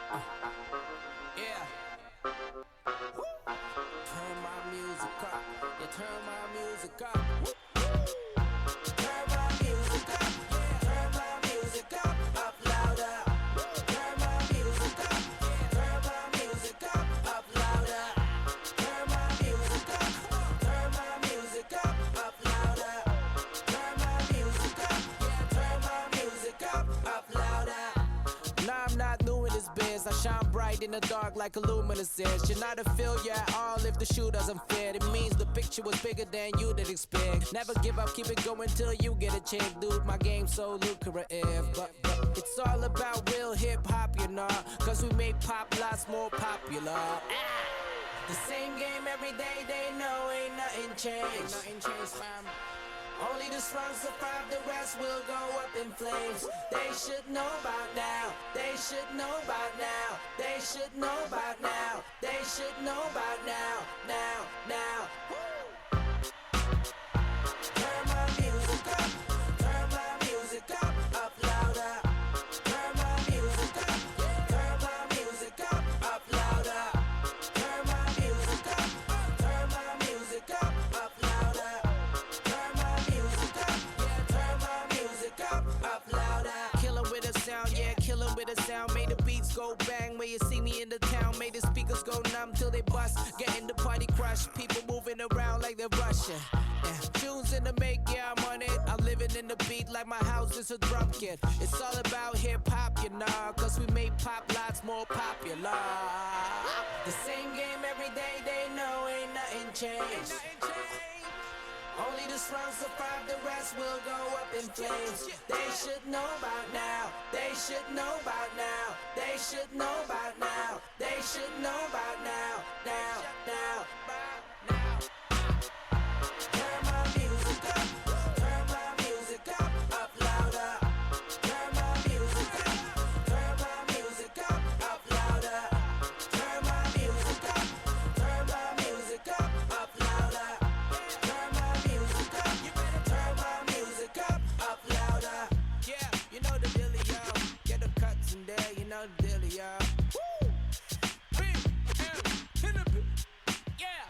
Yeah. Turn my music up. Yeah, turn my music up. Turn my music up. Yeah. Turn my music up louder. Turn my music up. Yeah. Turn my music up louder. Turn my music up. Turn my music up louder. Turn my music up. Yeah, turn my music up louder. Nah, I'm not new in this biz. I shine bright in the dark like a luminous is. You're not a failure at all if the shoe doesn't fit. It means the picture was bigger than you did expect. Never give up, keep it going till you get a check. Dude, my game's so lucrative. But it's all about real hip-hop, you know. Cause we make pop lots more popular. The same game every day, they know ain't nothing changed. Ain't nothing changed, fam. Only the strong survive, the rest will go up in flames. They should know by now. They should know by now. They should know by now. They should know by now. Now. Turn my music up. Turn my music up louder. Turn my music up. Turn my music up louder. Turn my music up. Turn my music up louder. Turn my music up. Yeah, turn my music up louder. Kill 'em with a sound, yeah, kill 'em with a sound. Made the beats go bang when you see me in the town. Made the speakers go numb till they bust. Getting the party crushed. People moving around like they're rushing. Yeah. Tunes in the make, yeah, I'm on it. I'm living in the beat like my house is a drum kit. It's all about hip hop, you know. Cause we make pop lots more popular. The same game every day, they know ain't nothing changed. Only the strong survive, the rest will go up in flames. They should know by now. They should know by now. They should know by now. They should know by now. Now. Turn my music up. Turn my music up louder. Turn my music up. Turn my music up louder. Turn my music up. Turn my music up louder. Turn my music up. You better turn my music up louder. Yeah, you know the dealio. Get the cuts in there, you know the dealio. Woo! Big in the bit. Yeah.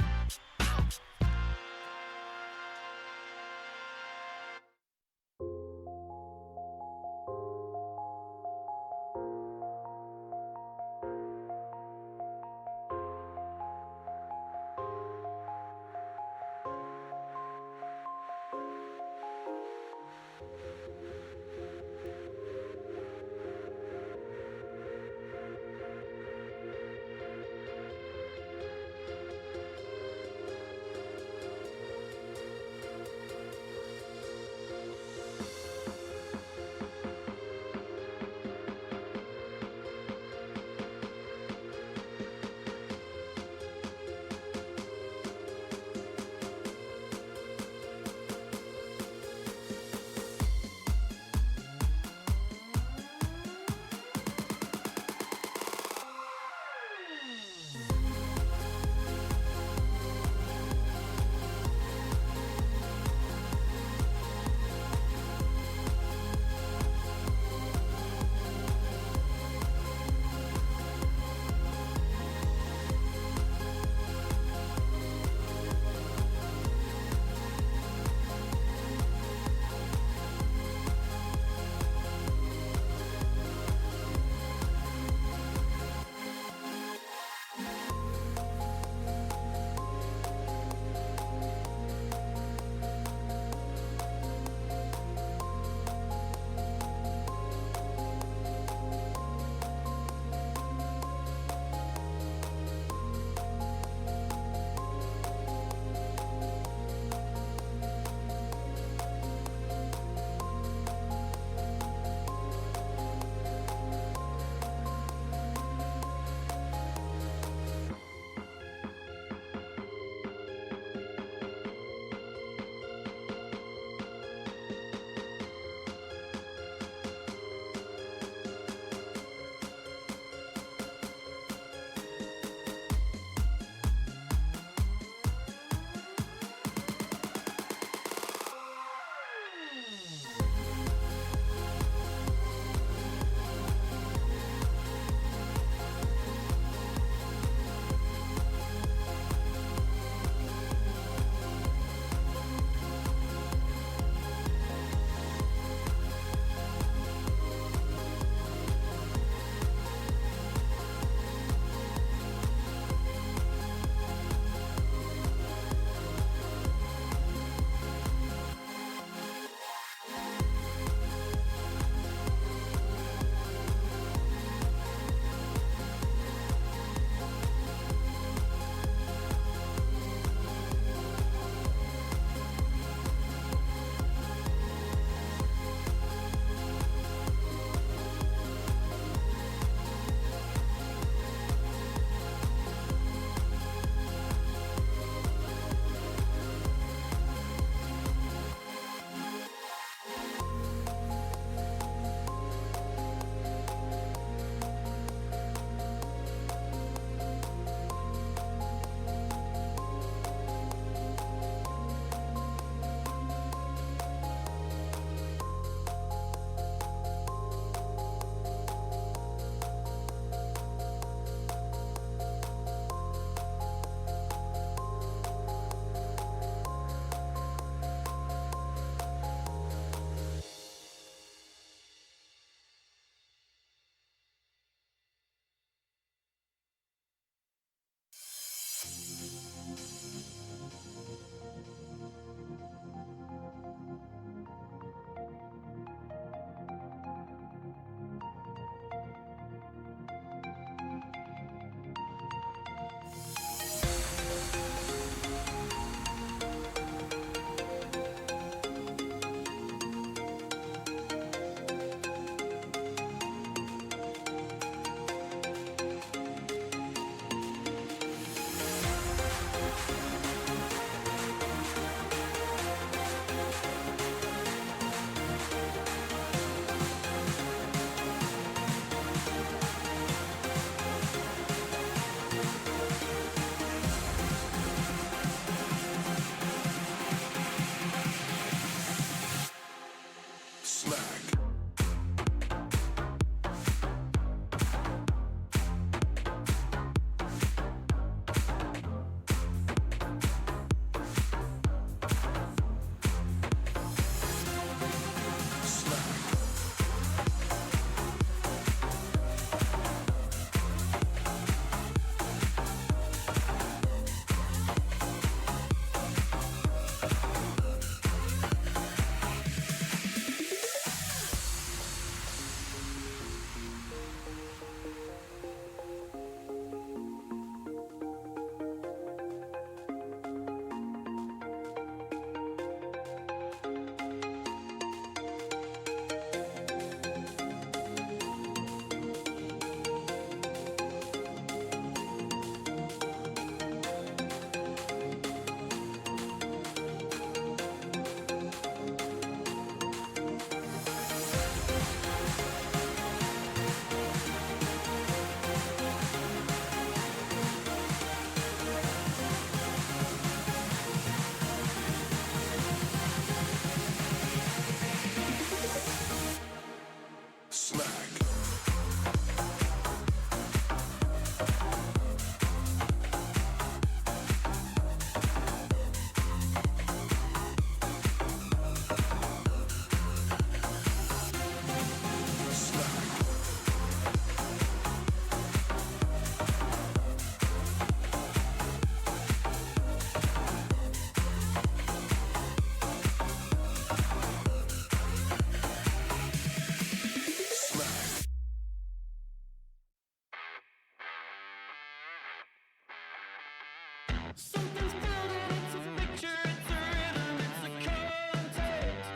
Something's building, it's a picture, it's a rhythm, it's a context.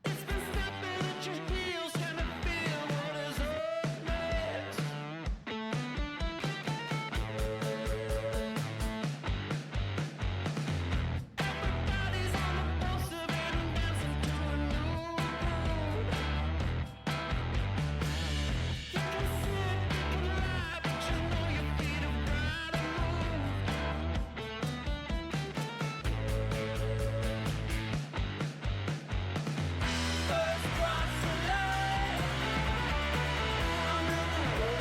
It's been snapping at your heels, trying to feel what is up next. Everybody's on the pulse of it and dancing to a new groove. You can sit, you can lie, but you know your feet have gotta move. First cross the line, I'm in the mood.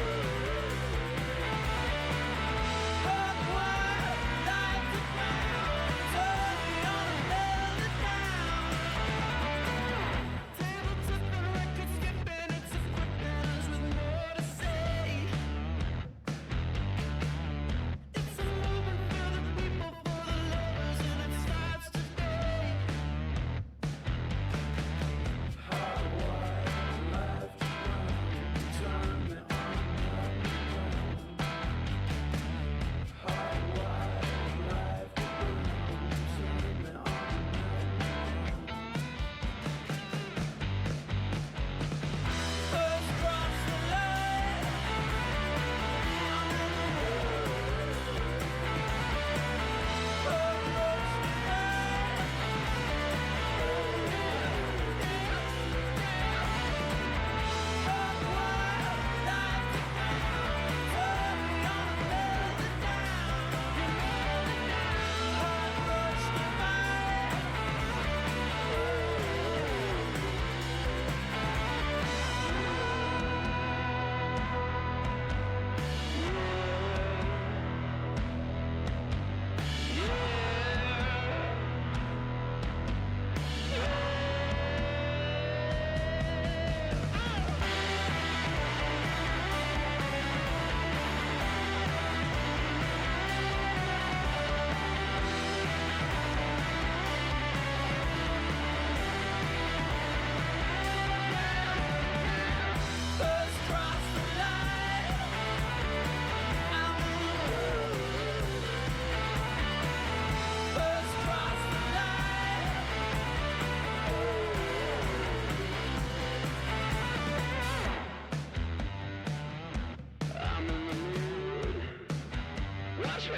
Hug wild, light the ground, turn me on and melt it down. Table tipping, record skipping, it's equipping us with more to say. It's a moment for the people, for the lovers, and it starts today. First cross the line, I'm in the mood. Hug rush the night. Hug wild, light the ground, turn me on and melt it down. Hug rush the night. First cross the line, I'm in the mood. First cross the line. I'm in the mood. Watch me.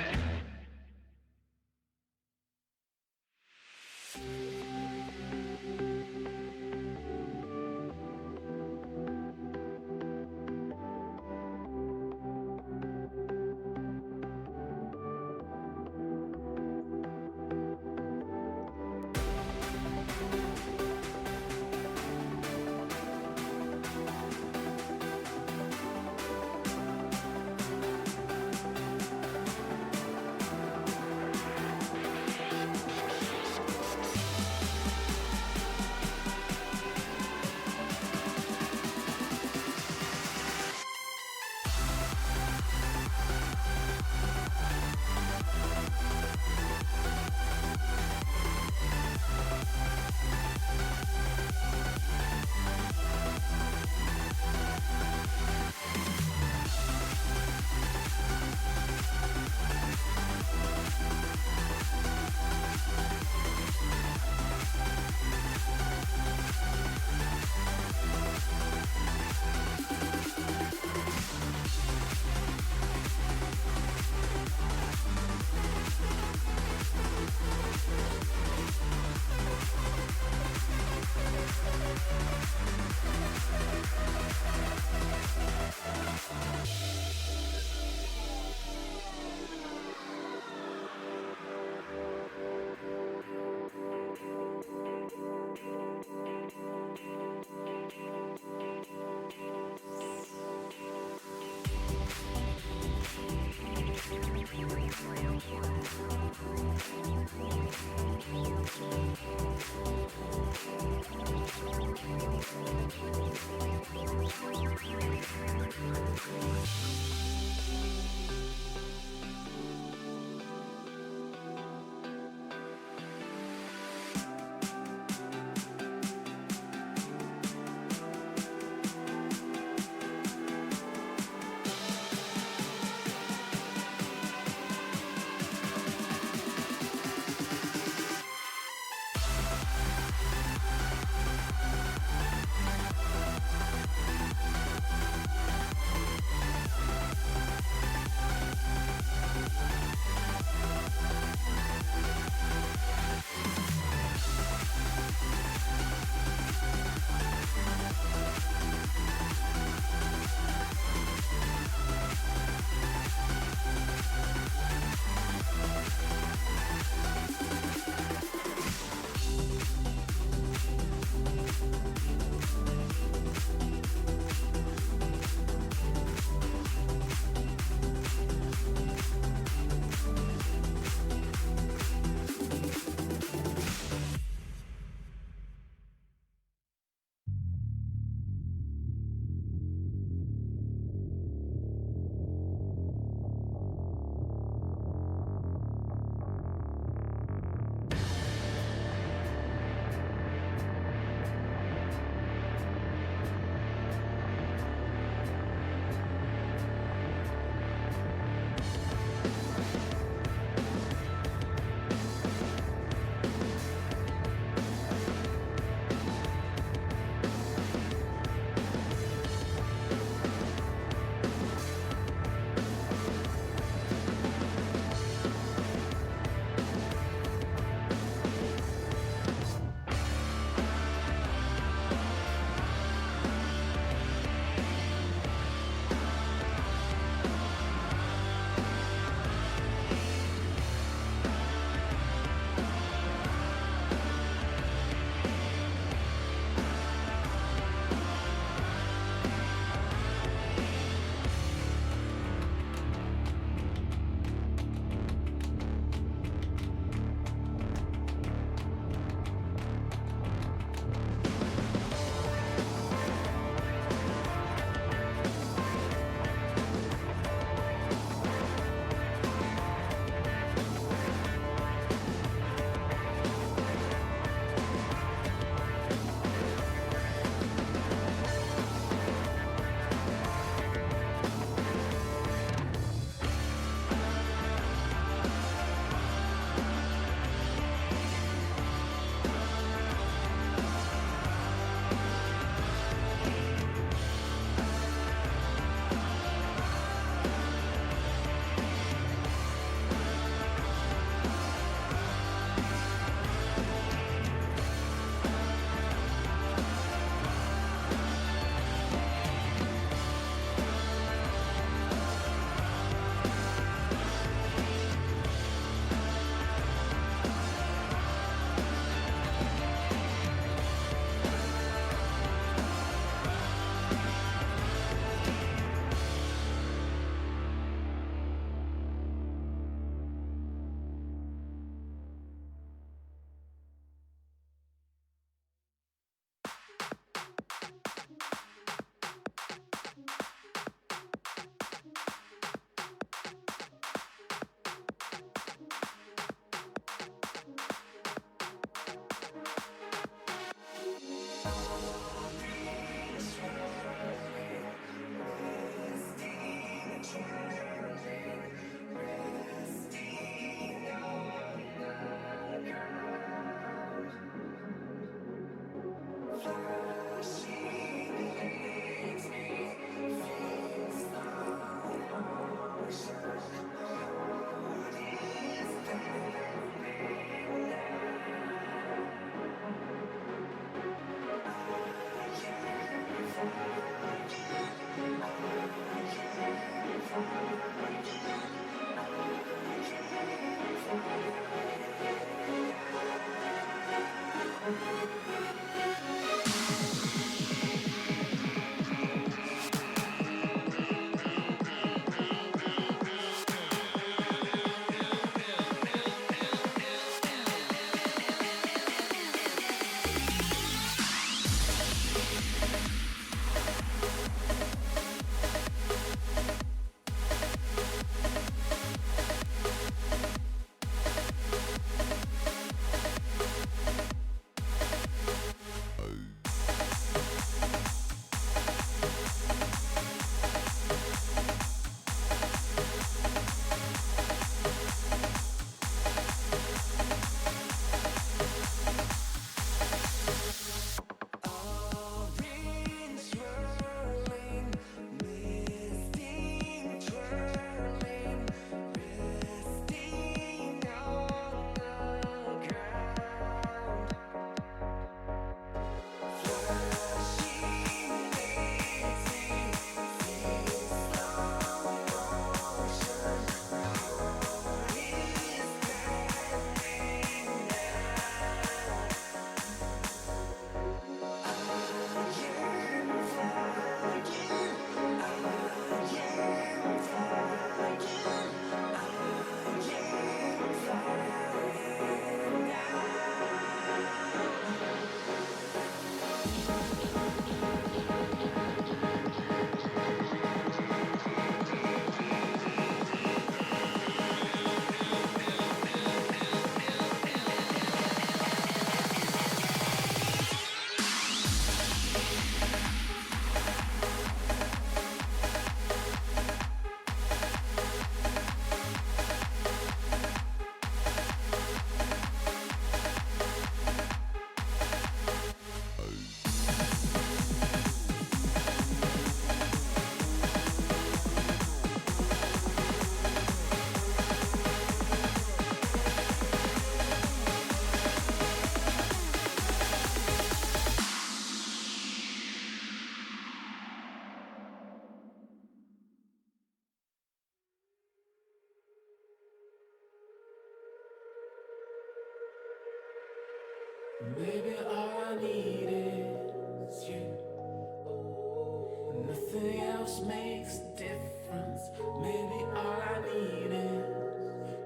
Nothing else makes a difference. Maybe all I need is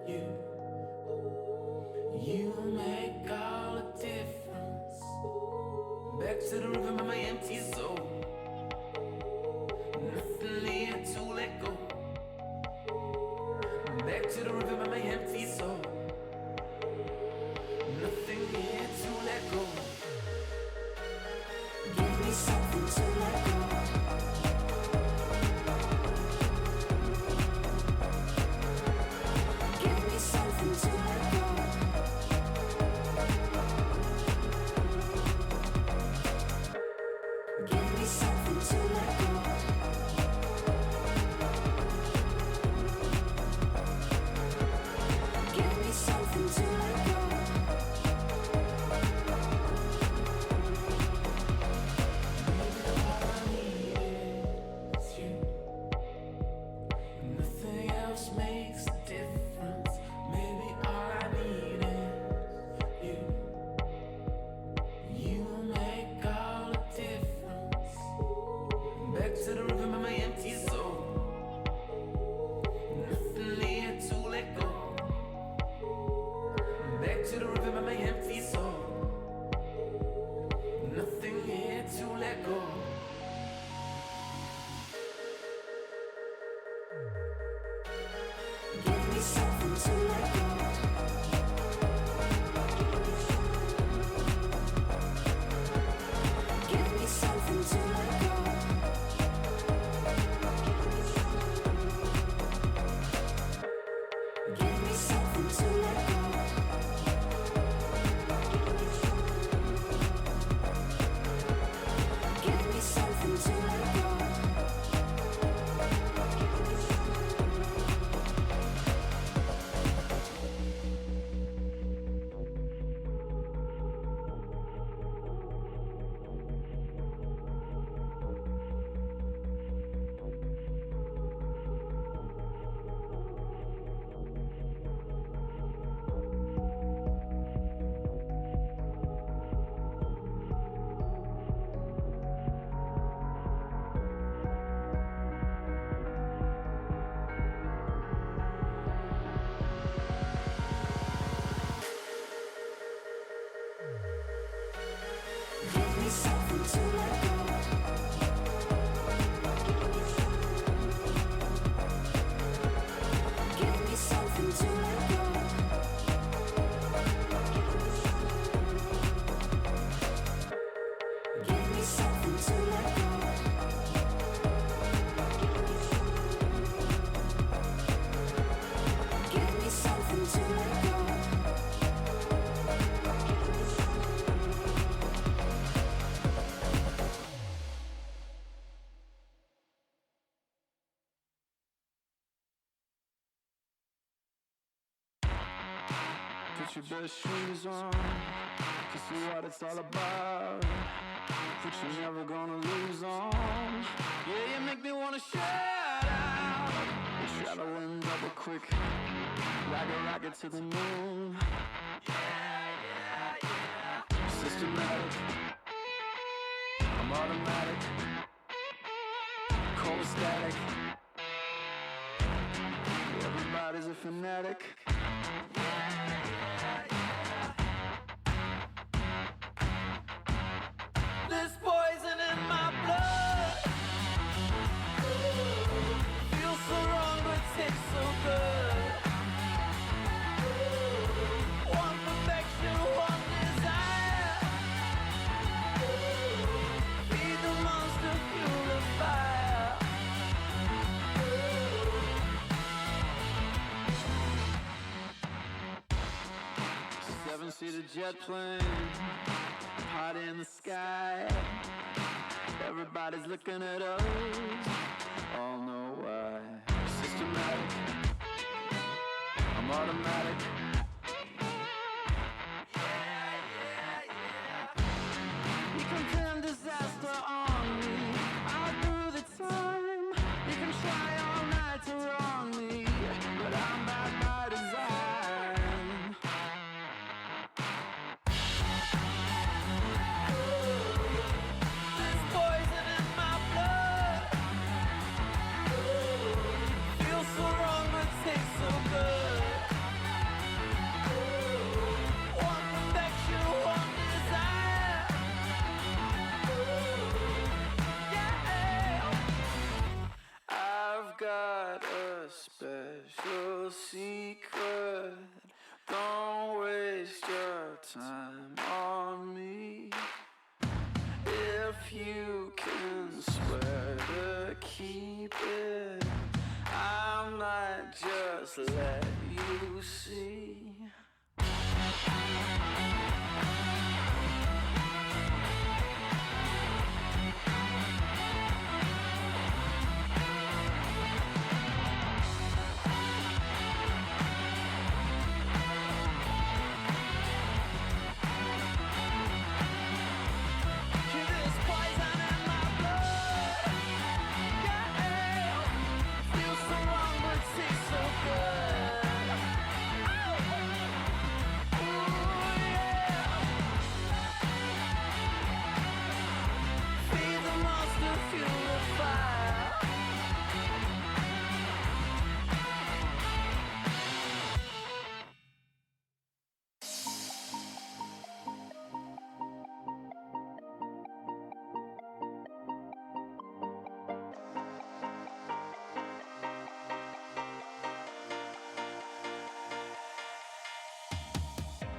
you. You make all the difference. Back to the rhythm of my empty soul. Nothing here to let go. Back to the rhythm of my empty soul. Nothing here to let go. Give me something to let go. Give me something to let go. Give me something to let go. Give me something to let go. Maybe all I need is you. Nothing else makes a difference. Maybe all I need is you. You make all the difference. Back to the rhythm of my empty soul. Nothing here to let go. Back to the rhythm of my empty soul. Nothing here to let go. Give me something to let go. Give me something to let go. Give me something to let go. Give me something to let go. Give me something to let go. Give me something to let go. Give me something to let go. Give me something to let go. Put your best shoes on, to see what it's all about. What you're never gonna lose on. Yeah, you make me wanna shout out. We're traveling double quick, like a rocket to the moon. Systematic, I'm automatic, cold static. Everybody's a fanatic. There's poison in my blood. Feels so wrong but tastes so good. One perfection, one desire. Feed the monster, fuel the fire. 7-seater jet plane, hot in the sky. Everybody's looking at us, all know why. Systematic, I'm automatic. You can pin disaster on me, I'll do the time. You can try all night to wrong me, but I'm bad by design. There's poison in my blood. little secret. Don't waste your time on me. If you can swear to keep it, I might just let you see.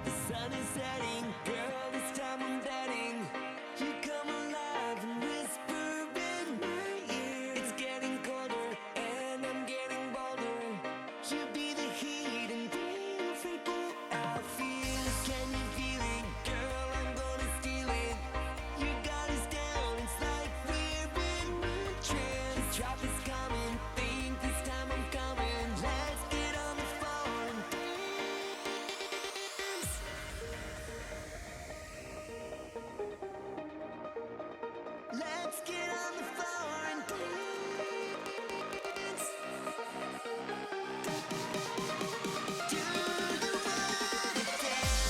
The sun is setting, girl, this time I'm betting. You come alive and whisper in my ear. It's getting colder and I'm getting bolder. You be the heat and be the freaking out feels. Can you feel it, girl? I'm gonna steal it. You got us down, it's like we're in a trance. The drop is coming, think this time I'm coming. Let's get on the phone and dance. Let's get on the floor and dance. Do you wanna dance?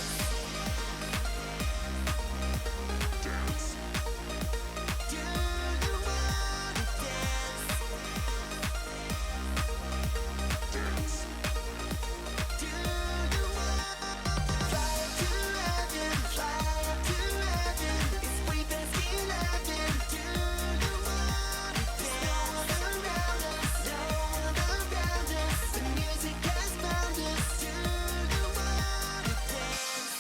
Dance. Do you wanna dance? Dance. Do you wanna fly up to heaven? Fly up to heaven. It's way past 11. Do you wanna dance? No one around us, no one around us. The music has found us. Do you wanna dance?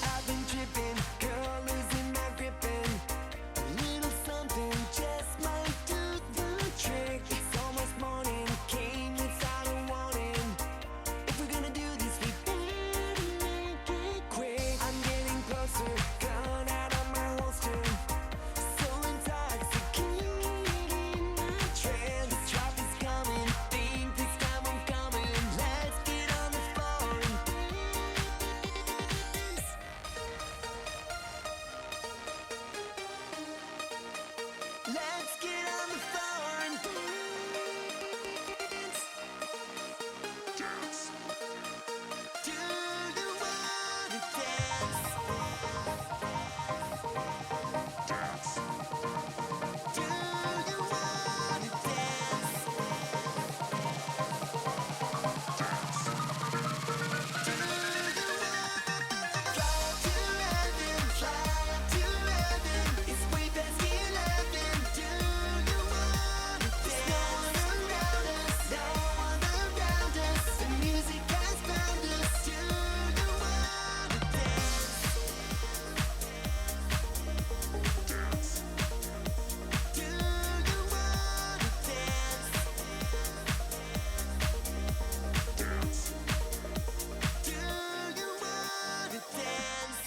I've been tripping, girl, losing my gripping. A little something just might do the trick. It's almost morning, came without a warning. If we're gonna do this, we better make it quick. I'm getting closer, gun out of my holster. So intoxicated in my trance. The drop is coming, think this time I'm coming. Let's get on the floor and dance. Let's get on the floor and dance. Dance. Do you wanna dance? Dance. Do you wanna dance? Dance. Do you wanna fly up to heaven? Fly up to heaven. It's way past 11. Do you wanna dance? No one around us, no one around us. The music has found us. Do you wanna dance? Dance. Do you wanna dance? Dance. Do you wanna dance?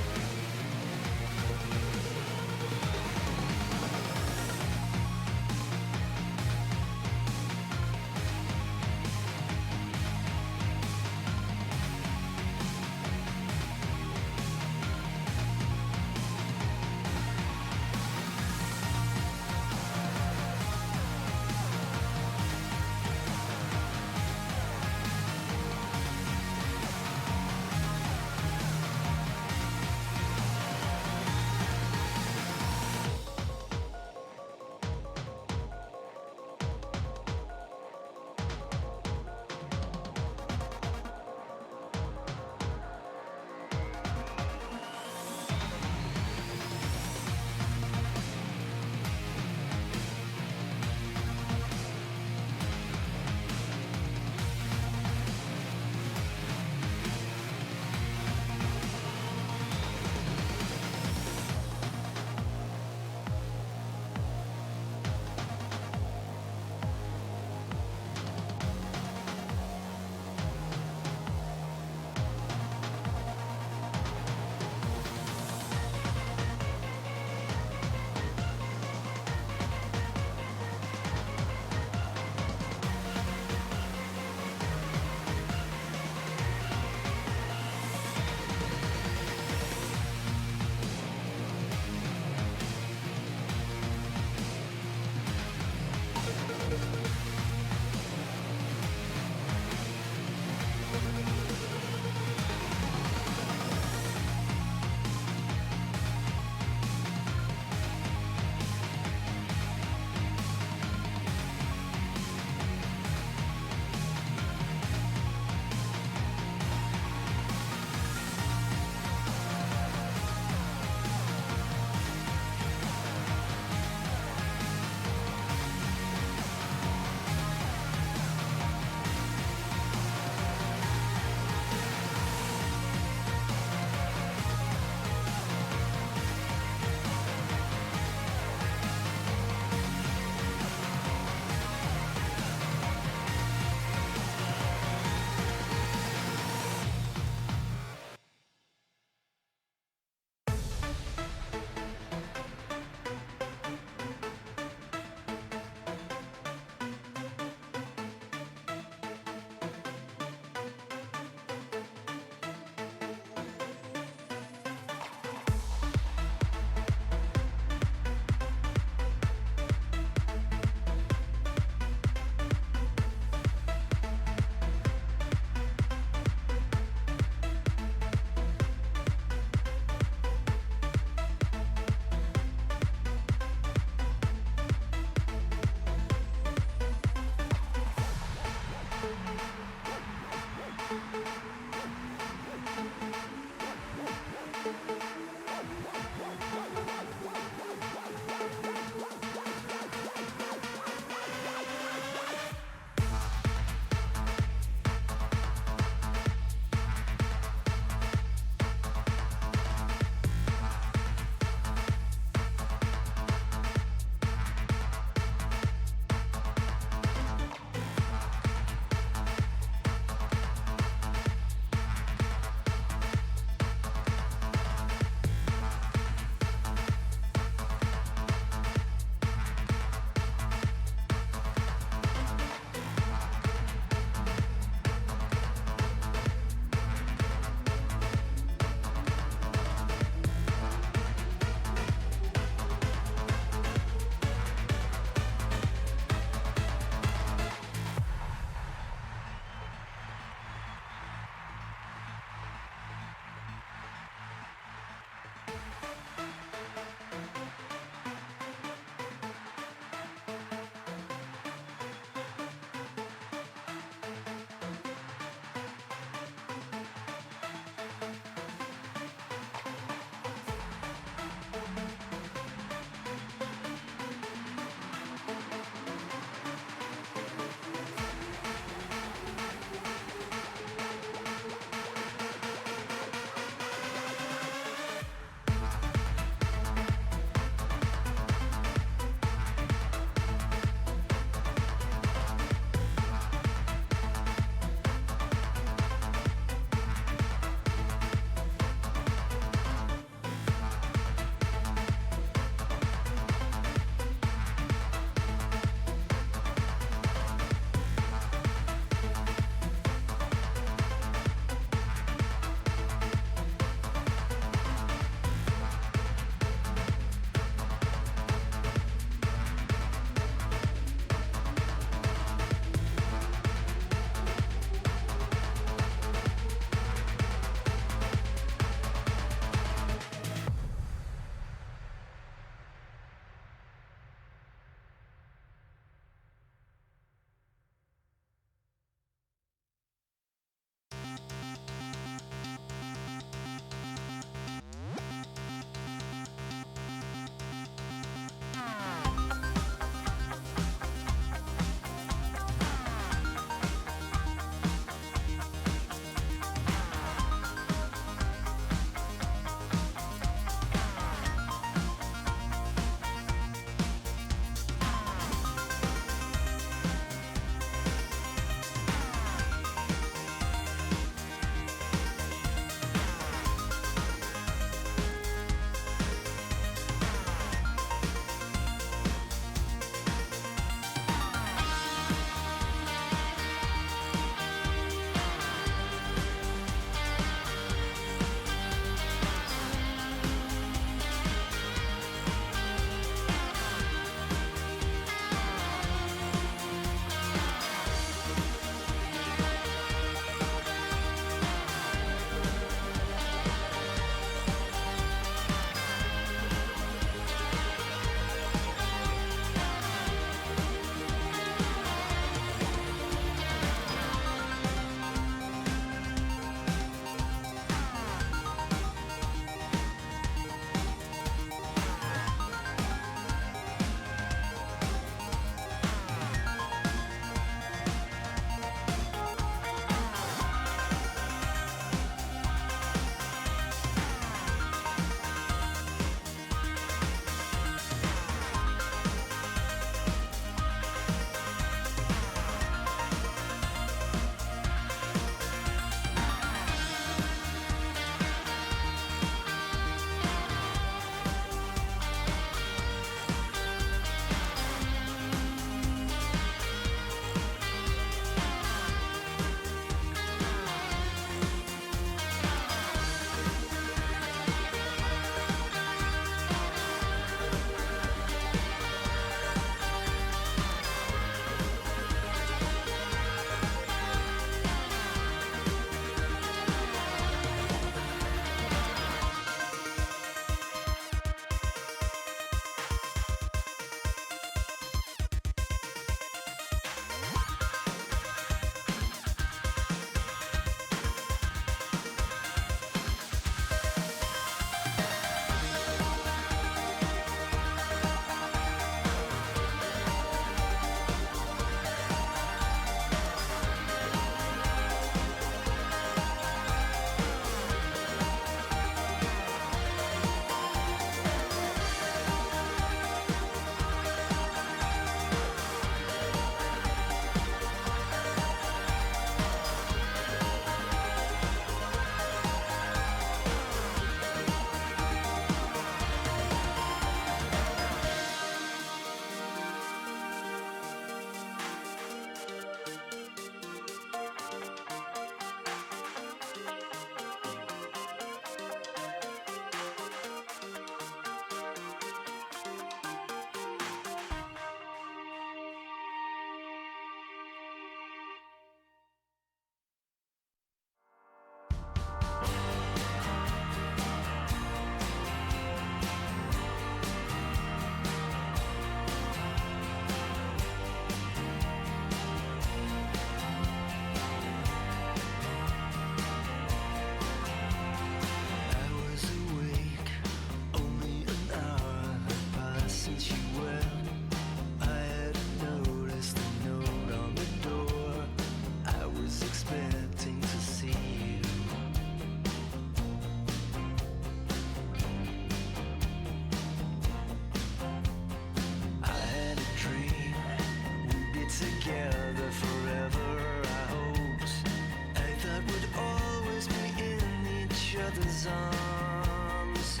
his arms,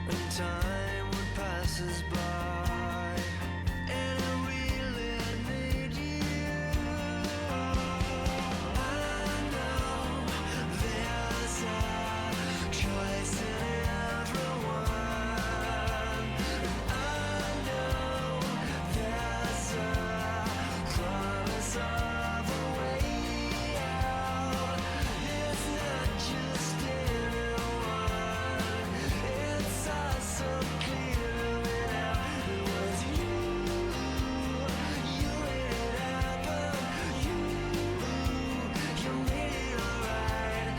and time would pass us by, and I really need you. I know there's a choice in everyone, and I know there's a promise of a way out. It's not just anyone, it's us so clear out. It was you made it happen, you made it alright.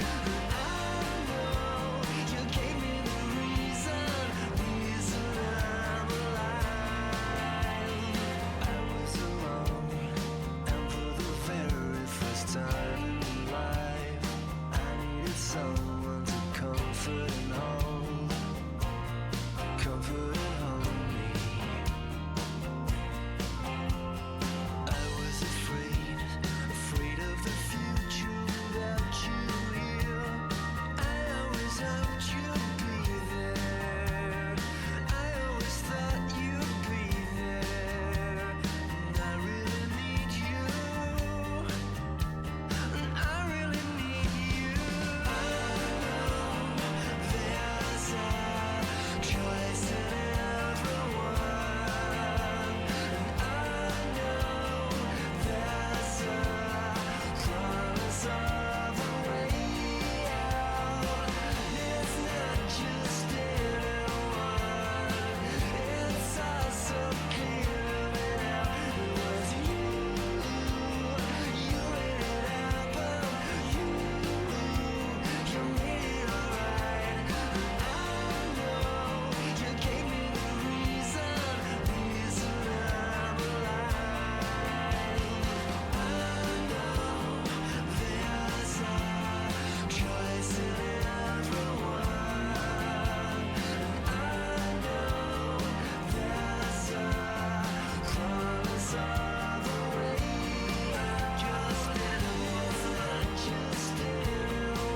I know you gave me the reason I'm alive. I was alone, and for the very first time in life, I needed someone to comfort and hold me. I was afraid of the future without you here. I always hoped you'd be there. I always thought you'd be there. And I really need you. And I really need you. I know there's a choice in everyone, and I know there's a promise of a way out. It's not just anyone, it's us so clear out. It was you made it happen, you made it alright. I know you gave me the reason I'm alive. I know there's a choice in everyone, and I know there's a promise of a way out. Just it's not just anyone,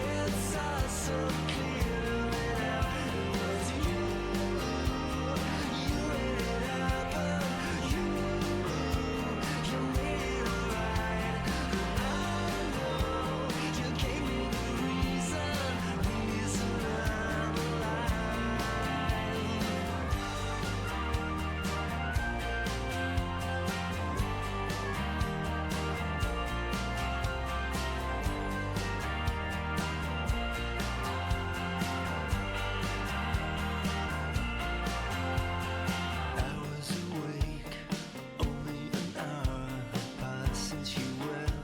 it's us so clear out. It was you made it happen, you made it alright. I know you gave me the reason I'm alive. I was awake, only an hour had passed since you went.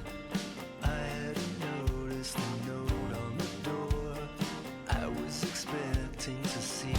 I hadn't noticed the note on the door. I was expecting to see.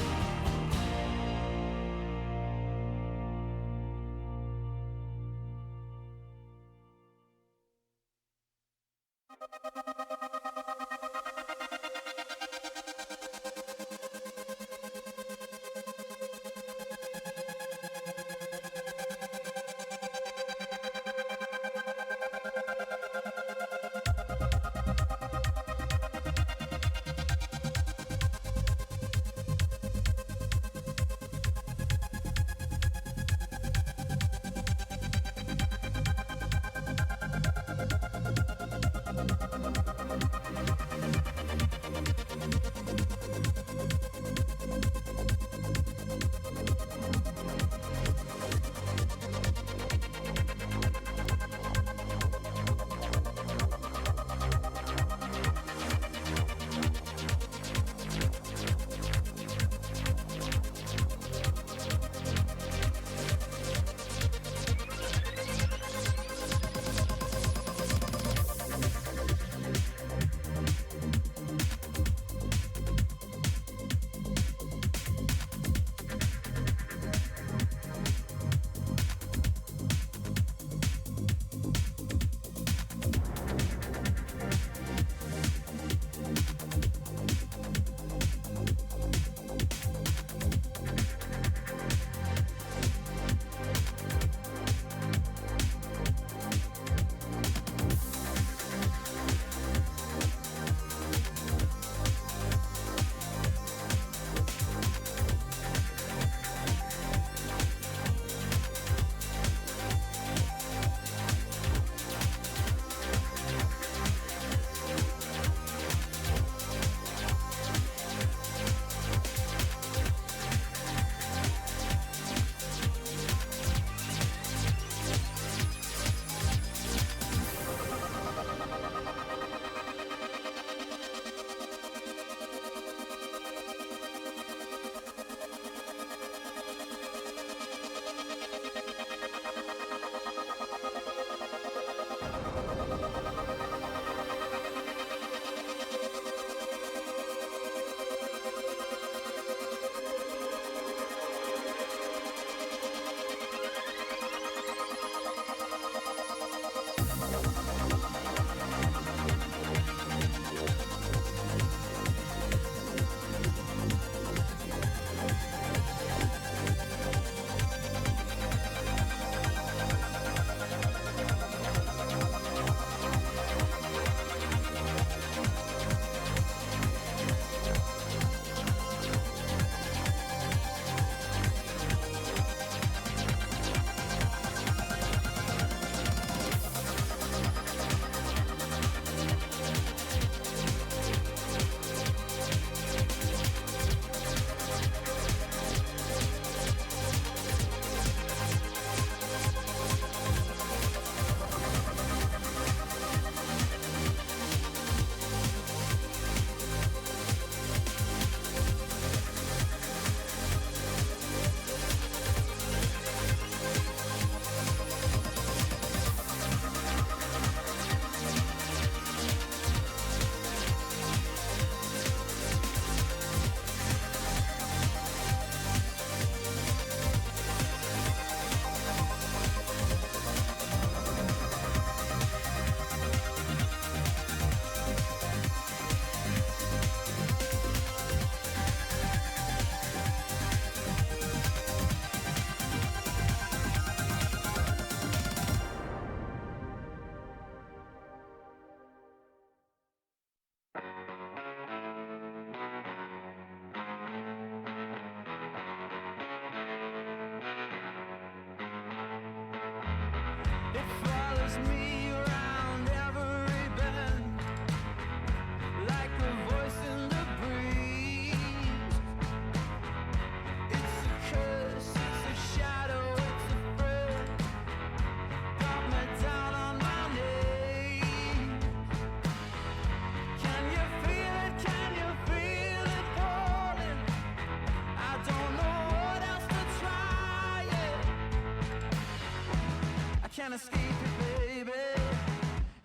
can't escape it, baby.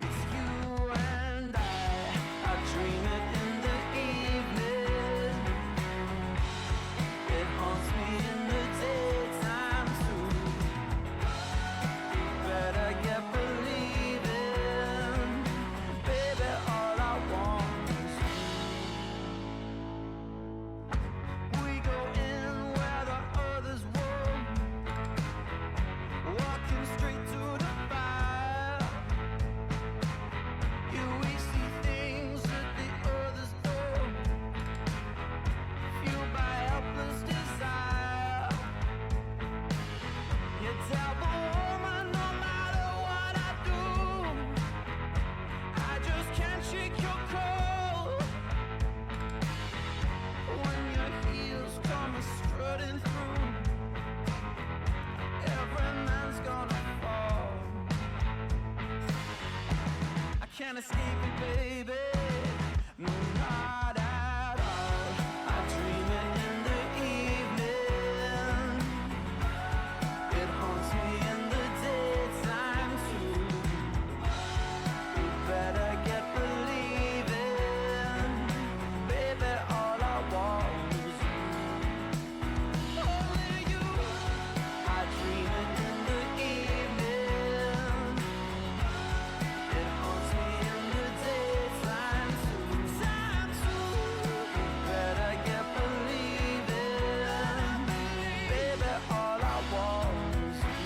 It's you and I dream it in the evening. It haunts me in the daytime too. Better get believing, baby. All I want is you. We go in where the others won't. Walking straight to the fire. You we see things that the others don't. Fueled by helpless desire. You tell the woman no matter what I do, I just can't shake your cold. When your heels come strutting through, every man's gonna fall. I can't escape it, baby. No, not at all. I dream it in the evening. It haunts me in the daytime too. You better get believing, baby. All I want is you. Only you. I dream it in the evening. It haunts me in the daytime too. You better get believing, baby. All I want is you.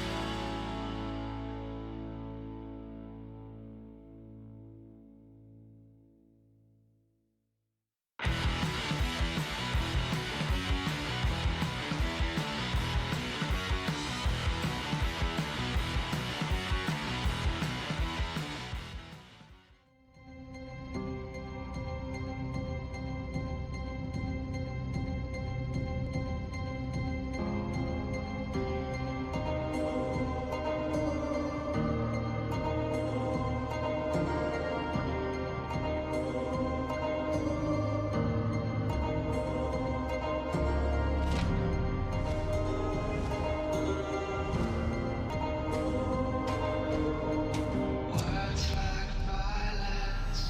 Words like violence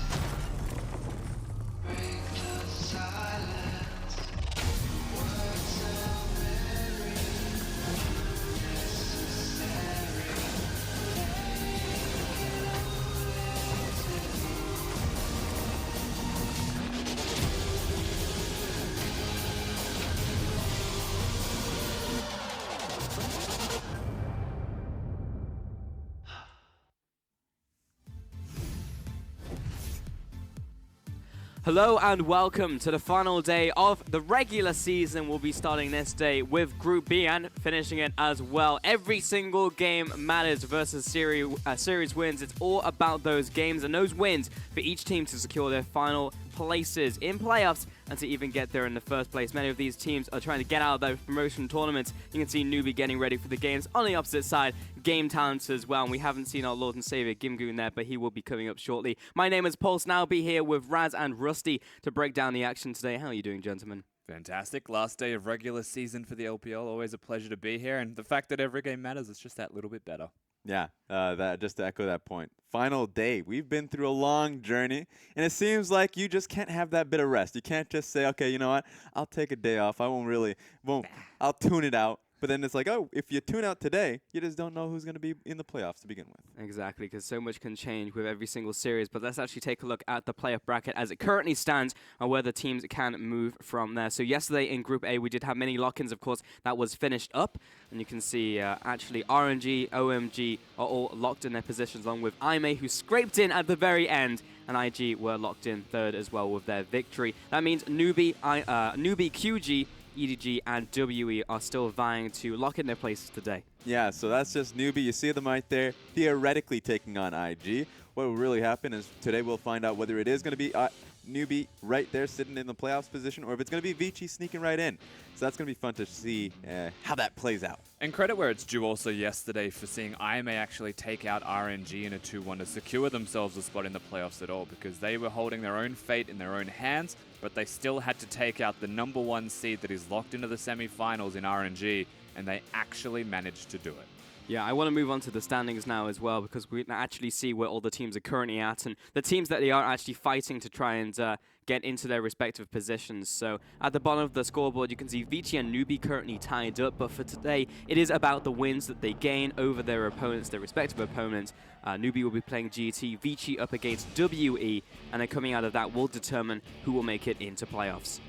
break the silence. Words are very necessary. Hello and welcome to the final day of the regular season. We'll be starting this day with Group B and finishing it as well. Every single game matters versus series wins. It's all about those games and those wins for each team to secure their final places in playoffs and to even get there in the first place. Many of these teams are trying to get out of those promotion tournaments. You can see NewBee getting ready for the games. On the opposite side, game talents as well. And we haven't seen our Lord and Savior Gimgoon there, but he will be coming up shortly. My name is Pulse, and I'll be here with Raz and Rusty to break down the action today. How are you doing, gentlemen? Fantastic. Last day of regular season for the LPL. Always a pleasure to be here. And the fact that every game matters is just that little bit better. Yeah, that just to echo that point. Final day. We've been through a long journey, and it seems like you just can't have that bit of rest. You can't just say, okay, you know what? I'll take a day off. I'll tune it out. But then it's like, oh, if you tune out today, you just don't know who's going to be in the playoffs to begin with. Exactly, because so much can change with every single series. But let's actually take a look at the playoff bracket as it currently stands and where the teams can move from there. So yesterday in Group A, we did have many lock-ins, of course, that was finished up. And you can see actually RNG, OMG are all locked in their positions, along with IMA, who scraped in at the very end. And IG were locked in third as well with their victory. That means NewBee, QG, EDG, and WE are still vying to lock in their places today. Yeah, so that's just NewBee. You see them right there, theoretically taking on IG. What will really happen is today we'll find out whether it is going to be NewBee right there sitting in the playoffs position, or if it's going to be Vici sneaking right in. So that's going to be fun to see how that plays out. And credit where it's due also yesterday for seeing IMA actually take out RNG in a 2-1 to secure themselves a spot in the playoffs at all, because they were holding their own fate in their own hands, but they still had to take out the #1 seed that is locked into the semi-finals in RNG, and they actually managed to do it. Yeah, I want to move on to the standings now as well, because we can actually see where all the teams are currently at and the teams that they are actually fighting to try and get into their respective positions. So at the bottom of the scoreboard, you can see Vici and NewBee currently tied up, but for today, it is about the wins that they gain over their opponents, their respective opponents. NewBee will be playing GT, Vici up against WE, and then coming out of that will determine who will make it into playoffs.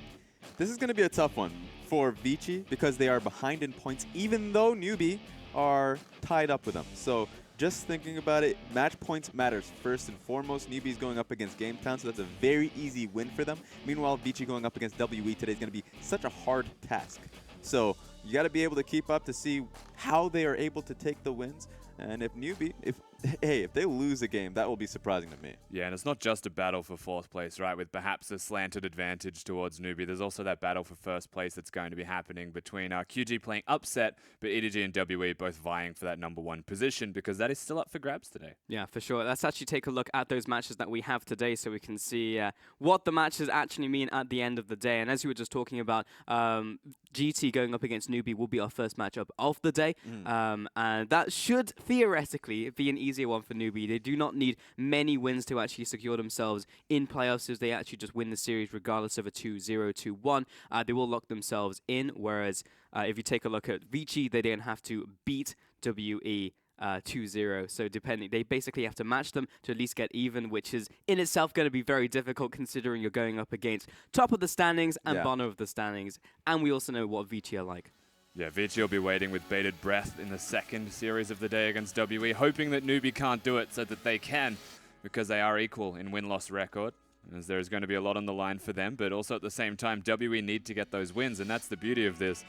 This is going to be a tough one for Vici because they are behind in points, even though NewBee are tied up with them. So just thinking about it, match points matters first and foremost. NewBee's going up against GameTown, so that's a very easy win for them. Meanwhile, Vici going up against WE today is going to be such a hard task. So you got to be able to keep up to see how they are able to take the wins. And if NewBee, if they lose a game, that will be surprising to me. Yeah, and it's not just a battle for 4th place, right, with perhaps a slanted advantage towards NewBee. There's also that battle for 1st place that's going to be happening between QG playing upset, but EDG and WE both vying for that #1 position, because that is still up for grabs today. Yeah, for sure. Let's actually take a look at those matches that we have today so we can see what the matches actually mean at the end of the day. And as you were just talking about, GT going up against NewBee will be our first matchup of the day. And that should theoretically be an easier one for NewBee. They do not need many wins to actually secure themselves in playoffs, as they actually just win the series regardless of a 2-0, 2-1. They will lock themselves in, whereas if you take a look at Vici, they then have to beat WE 2-0. So they basically have to match them to at least get even, which is in itself going to be very difficult considering you're going up against top of the standings and bottom of the standings. And we also know what Vici are like. Yeah, Vici will be waiting with bated breath in the second series of the day against WE, hoping that NewBee can't do it so that they can, because they are equal in win-loss record, as there is going to be a lot on the line for them, but also at the same time, WE need to get those wins, and that's the beauty of this.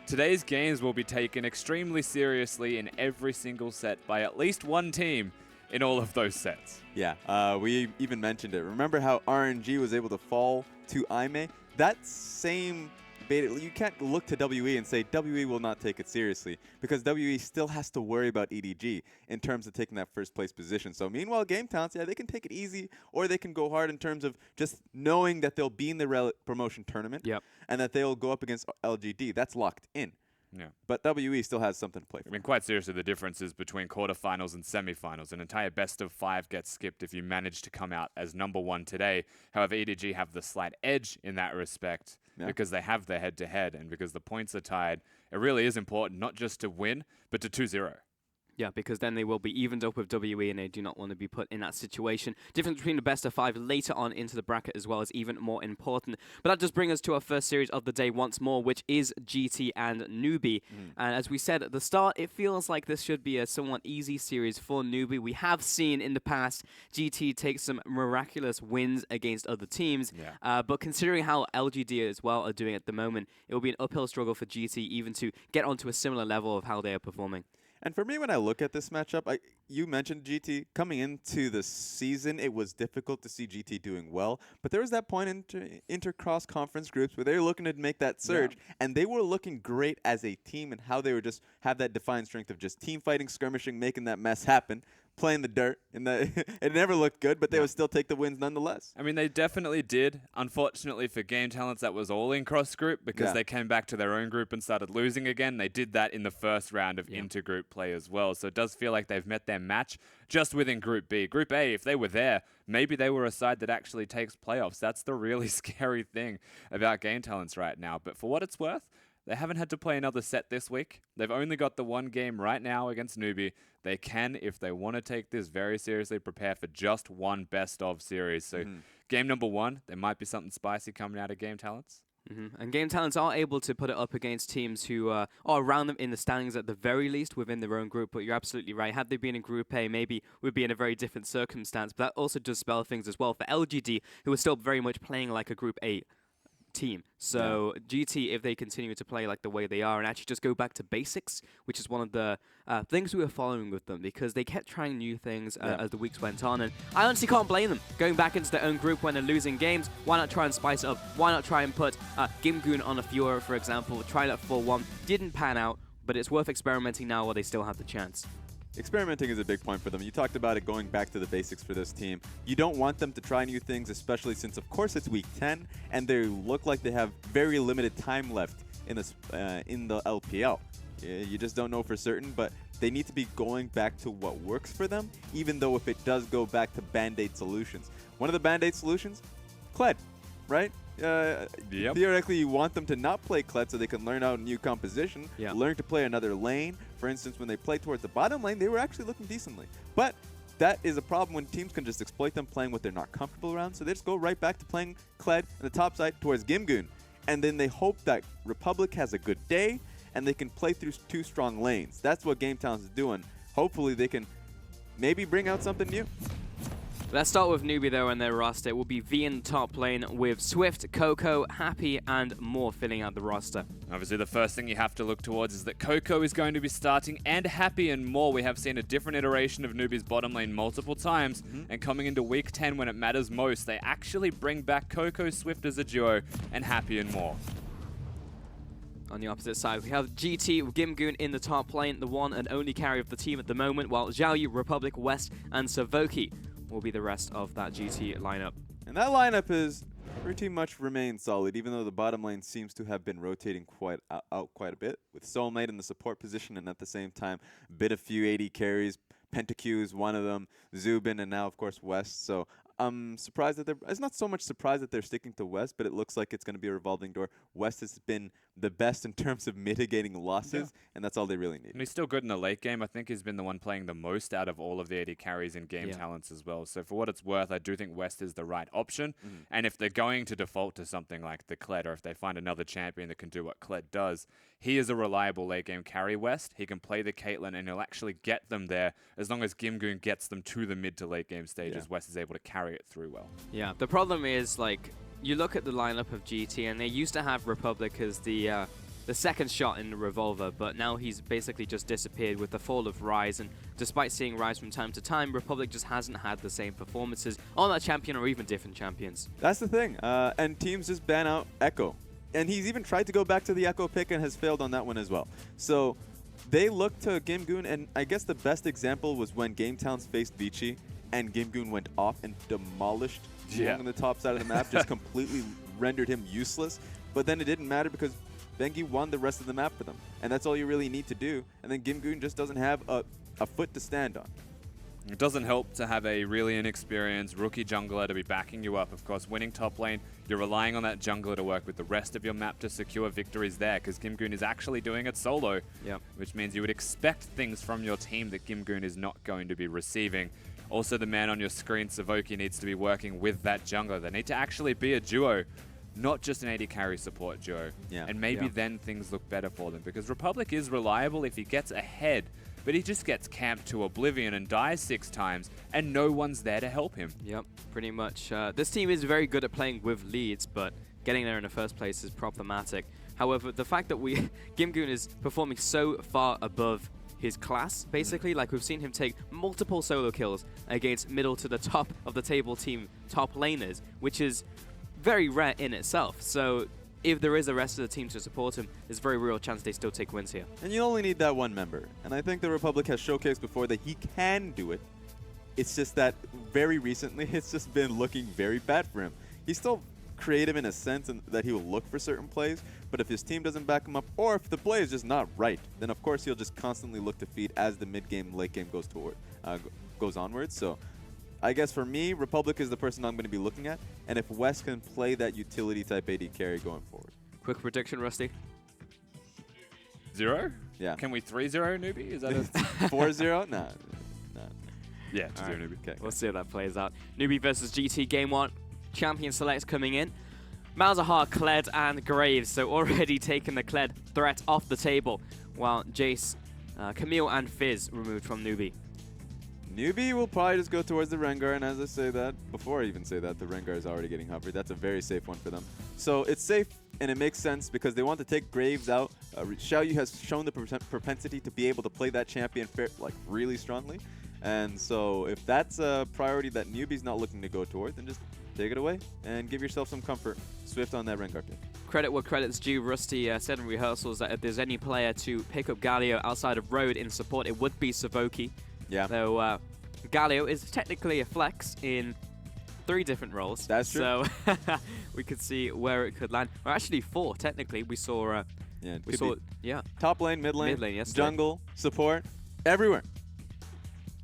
Today's games will be taken extremely seriously in every single set by at least one team in all of those sets. Yeah, we even mentioned it. Remember how RNG was able to fall to IME? That same beta, you can't look to WE and say WE will not take it seriously, because WE still has to worry about EDG in terms of taking that 1st place position. So meanwhile, GameTowns, yeah, they can take it easy, or they can go hard in terms of just knowing that they'll be in the promotion tournament and that they'll go up against LGD. That's locked in. Yeah. But WE still has something to play for. I mean, quite seriously, the differences between quarterfinals and semifinals. An entire best of 5 gets skipped if you manage to come out as #1 today. However, EDG have the slight edge in that respect because they have the head-to-head, and because the points are tied. It really is important not just to win, but to 2-0. Yeah, because then they will be evened up with WE, and they do not want to be put in that situation. Difference between the best of 5 later on into the bracket as well is even more important. But that does bring us to our first series of the day once more, which is GT and NewBee. And as we said at the start, it feels like this should be a somewhat easy series for NewBee. We have seen in the past GT take some miraculous wins against other teams. But considering how LGD as well are doing at the moment, it will be an uphill struggle for GT even to get onto a similar level of how they are performing. And for me, when I look at this matchup, you mentioned GT. Coming into the season, it was difficult to see GT doing well. But there was that point in inter-cross conference groups where they were looking to make that surge. And they were looking great as a team, and how they were just have that defined strength of just team fighting, skirmishing, making that mess happen, playing the dirt. And it never looked good, but they would still take the wins nonetheless. I mean, they definitely did. Unfortunately for Game Talents, that was all in cross group, because they came back to their own group and started losing again. They did that in the first round of intergroup play as well. So it does feel like they've met their match just within Group B. Group A, if they were there, maybe they were a side that actually takes playoffs. That's the really scary thing about Game Talents right now. But for what it's worth, they haven't had to play another set this week. They've only got the one game right now against NewBee. They can, if they want to take this very seriously, prepare for just one best-of series. So game #1, there might be something spicy coming out of Game Talents. And Game Talents are able to put it up against teams who are around them in the standings at the very least within their own group. But you're absolutely right. Had they been in Group A, maybe we'd be in a very different circumstance. But that also does spell things as well for LGD, who are still very much playing like a Group A team. So GT, if they continue to play like the way they are and actually just go back to basics, which is one of the things we were following with them, because they kept trying new things as the weeks went on, and I honestly can't blame them. Going back into their own group when they're losing games, why not try and spice it up? Why not try and put Gimgoon on a Fiora, for example, try that 4-1, didn't pan out, but it's worth experimenting now while they still have the chance. Experimenting is a big point for them. You talked about it going back to the basics for this team. You don't want them to try new things, especially since, of course, it's week 10, and they look like they have very limited time left in the LPL. You just don't know for certain, but they need to be going back to what works for them, even though if it does go back to Band-Aid solutions. One of the Band-Aid solutions, Kled, right? Theoretically, you want them to not play Kled so they can learn out a new composition, learn to play another lane. For instance, when they played towards the bottom lane, they were actually looking decently. But that is a problem when teams can just exploit them playing what they're not comfortable around. So they just go right back to playing Kled on the top side towards Gimgoon. And then they hope that Republic has a good day and they can play through 2 strong lanes. That's what Game Talents is doing. Hopefully they can maybe bring out something new. Let's start with NewBee though and their roster. It will be V in top lane with Swift, Coco, Happy, and more filling out the roster. Obviously, the first thing you have to look towards is that Coco is going to be starting, and Happy and more. We have seen a different iteration of NewBee's bottom lane multiple times, and coming into Week 10 when it matters most, they actually bring back Coco, Swift as a duo, and Happy and more. On the opposite side, we have GT with Gimgoon in the top lane, the one and only carry of the team at the moment, while Xiaoyu, Republic, West, and Savoki will be the rest of that GT lineup. And that lineup is pretty much remained solid, even though the bottom lane seems to have been rotating out quite a bit, with Soulmate in the support position, and at the same time, a few AD carries. PentaQ is one of them, Zubin, and now, of course, West. So I'm surprised that it's not so much surprised that they're sticking to West, but it looks like it's going to be a revolving door. West has been the best in terms of mitigating losses, and that's all they really need. And he's still good in the late game. I think he's been the one playing the most out of all of the AD carries in Game Talents as well. So for what it's worth, I do think West is the right option. And if they're going to default to something like the Kled, or if they find another champion that can do what Kled does, he is a reliable late game carry, West. He can play the Caitlyn, and he'll actually get them there as long as Gimgoon gets them to the mid to late game stages. West is able to carry it through well. Yeah, the problem is, like, you look at the lineup of GT, and they used to have Republic as the second shot in the revolver, but now he's basically just disappeared with the fall of Rise, and despite seeing Rise from time to time, Republic just hasn't had the same performances on that champion or even different champions. That's the thing, and teams just ban out Echo. And he's even tried to go back to the Echo pick and has failed on that one as well. So they look to Gimgoon, and I guess the best example was when Game Talents faced Vici, and Gimgoon went off and demolished Zhong on the top side of the map, just completely rendered him useless. But then it didn't matter because Bengi won the rest of the map for them. And that's all you really need to do. And then Gimgoon just doesn't have a foot to stand on. It doesn't help to have a really inexperienced rookie jungler to be backing you up. Of course, winning top lane, you're relying on that jungler to work with the rest of your map to secure victories there, because Gimgoon is actually doing it solo, which means you would expect things from your team that Gimgoon is not going to be receiving. Also, the man on your screen, Savoki, needs to be working with that jungler. They need to actually be a duo, not just an AD carry support duo. And maybe then things look better for them, because Republic is reliable if he gets ahead, but he just gets camped to oblivion and dies 6 times, and no one's there to help him. Yep, pretty much. This team is very good at playing with leads, but getting there in the first place is problematic. However, the fact that Gimgoon is performing so far above his class, basically, like we've seen him take multiple solo kills against middle to the top of the table team top laners, which is very rare in itself. So if there is a rest of the team to support him, there's a very real chance they still take wins here. And you only need that one member. And I think the Republic has showcased before that he can do it. It's just that very recently, it's just been looking very bad for him. He's still creative in a sense and that he will look for certain plays, but if his team doesn't back him up, or if the play is just not right, then of course he'll just constantly look to feed as the mid-game, late-game goes onwards. So I guess for me, Republic is the person I'm going to be looking at, and if West can play that utility type AD carry going forward. Quick prediction, Rusty? 0? Yeah. Can we 3-0 NewBee? Is that a 4-0? Nah. Yeah, 2-0 NewBee. Okay. We'll see how that plays out. NewBee versus GT Game 1. Champion selects coming in. Malzahar, Kled, and Graves. So already taking the Kled threat off the table, while Jace, Camille, and Fizz removed from NewBee. NewBee will probably just go towards the Rengar, and as I say that, before I even say that, the Rengar is already getting hovered. That's a very safe one for them. So it's safe, and it makes sense because they want to take Graves out. Xiaoyu has shown the propensity to be able to play that champion really strongly. And so if that's a priority that NewBee's not looking to go towards, then just take it away and give yourself some comfort. Swift on that Rengar pick. Credit where credit's due. Rusty said in rehearsals that if there's any player to pick up Galio outside of Road in support, it would be Savoki. Yeah. Though Galio is technically a flex in 3 different roles. That's true. So we could see where it could land. Or actually 4, technically. We saw... Yeah, top lane, mid lane, yesterday. jungle, support. Everywhere.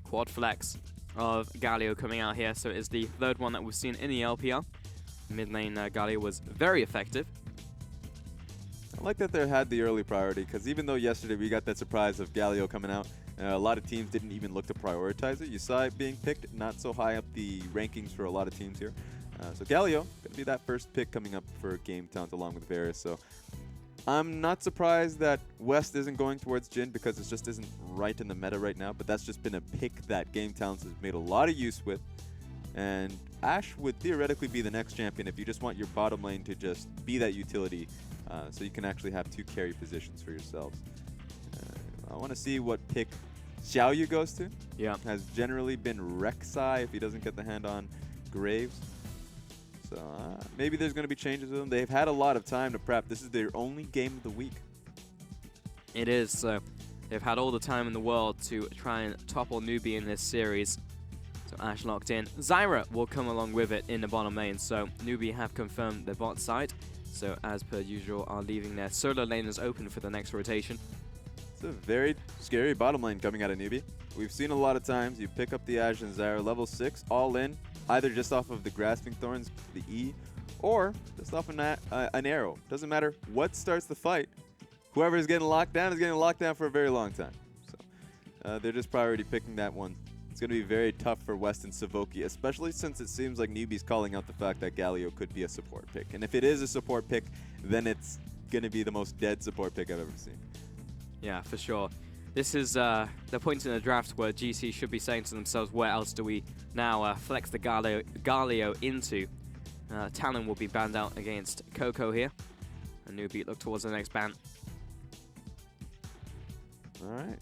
Quad flex of Galio coming out here, so it is the third one that we've seen in the LPL. Mid lane Galio was very effective. I like that they had the early priority, because even though yesterday we got that surprise of Galio coming out, a lot of teams didn't even look to prioritize it. You saw it being picked not so high up the rankings for a lot of teams here. So Galio going to be that first pick coming up for Game Talent along with Varus. So I'm not surprised that West isn't going towards Jhin, because it just isn't right in the meta right now. But that's just been a pick that Game Talent has made a lot of use with. And Ashe would theoretically be the next champion if you just want your bottom lane to just be that utility, so you can actually have 2 carry positions for yourselves. I want to see what pick Xiaoyu goes to. Yeah. Has generally been Rek'Sai if he doesn't get the hand on Graves. So maybe there's going to be changes with them. They've had a lot of time to prep. This is their only game of the week. It is, so they've had all the time in the world to try and topple NewBee in this series. So Ashe locked in. Zyra will come along with it in the bottom lane, so NewBee have confirmed their bot side. So as per usual, are leaving their solo laners open for the next rotation. It's a very scary bottom lane coming out of NewBee. We've seen a lot of times you pick up the Ashe and Zyra level 6 all in, either just off of the Grasping Thorns, the E, or just off an arrow. Doesn't matter what starts the fight. Whoever is getting locked down is getting locked down for a very long time. So they're just priority picking that one. It's going to be very tough for West and Savoki, especially since it seems like NewBee's calling out the fact that Galio could be a support pick. And if it is a support pick, then it's going to be the most dead support pick I've ever seen. Yeah, for sure. This is the point in the draft where GC should be saying to themselves, where else do we now flex the Galio into? Talon will be banned out against Coco here. And NewBee look towards the next ban. All right.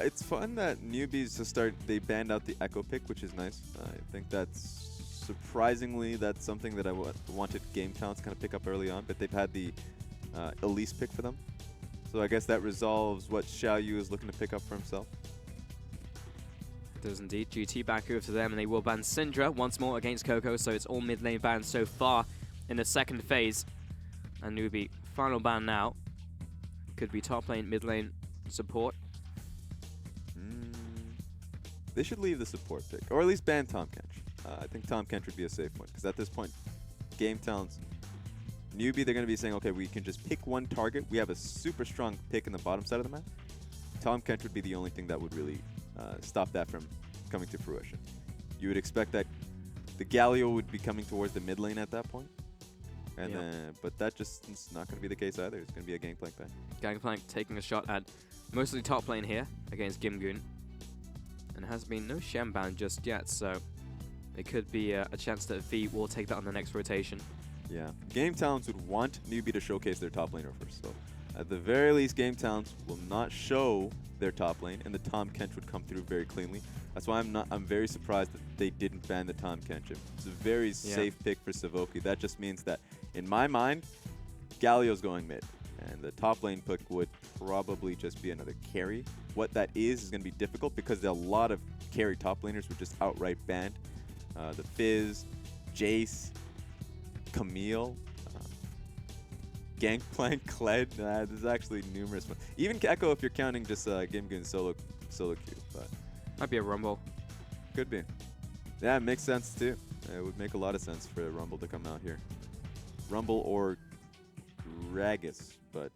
It's fun that newbies they banned out the Echo pick, which is nice. I think surprisingly, that's something that I wanted Game Talent to kind of pick up early on, but they've had the Elise pick for them. So I guess that resolves what Xiaoyu is looking to pick up for himself. It does indeed. GT back over to them, and they will ban Syndra once more against Coco, so it's all mid lane bans so far in the second phase. And NewBee, final ban now. Could be top lane, mid lane support. They should leave the support pick, or at least ban Tahm Kench. I think Tahm Kench would be a safe one, because at this point, Game Talent's NewBee, they're going to be saying, okay, we can just pick one target. We have a super strong pick in the bottom side of the map. Tahm Kench would be the only thing that would really stop that from coming to fruition. You would expect that the Galio would be coming towards the mid lane at that point. And but that just is not going to be the case either. It's going to be a Gangplank ban. Gangplank taking a shot at mostly top lane here against Gimgoon. And has been no Shem ban just yet, so it could be a chance that V will take that on the next rotation. Yeah, Game Talents would want NewBee to showcase their top laner first. So at the very least, Game Talents will not show their top lane, and the Tahm Kench would come through very cleanly. That's why I'm very surprised that they didn't ban the Tahm Kench. It's a very safe pick for Savoki. That just means that, in my mind, Galio's going mid, and the top lane pick would probably just be another carry. What that is going to be difficult, because there are a lot of carry top laners were just outright banned. The Fizz, Jace, Camille, Gangplank, Kled. There's actually numerous ones. Even Echo, if you're counting just Gimgoon solo queue, but Might be a Rumble. could be. Yeah, it makes sense too. It would make a lot of sense for Rumble to come out here. Rumble or Gragas, but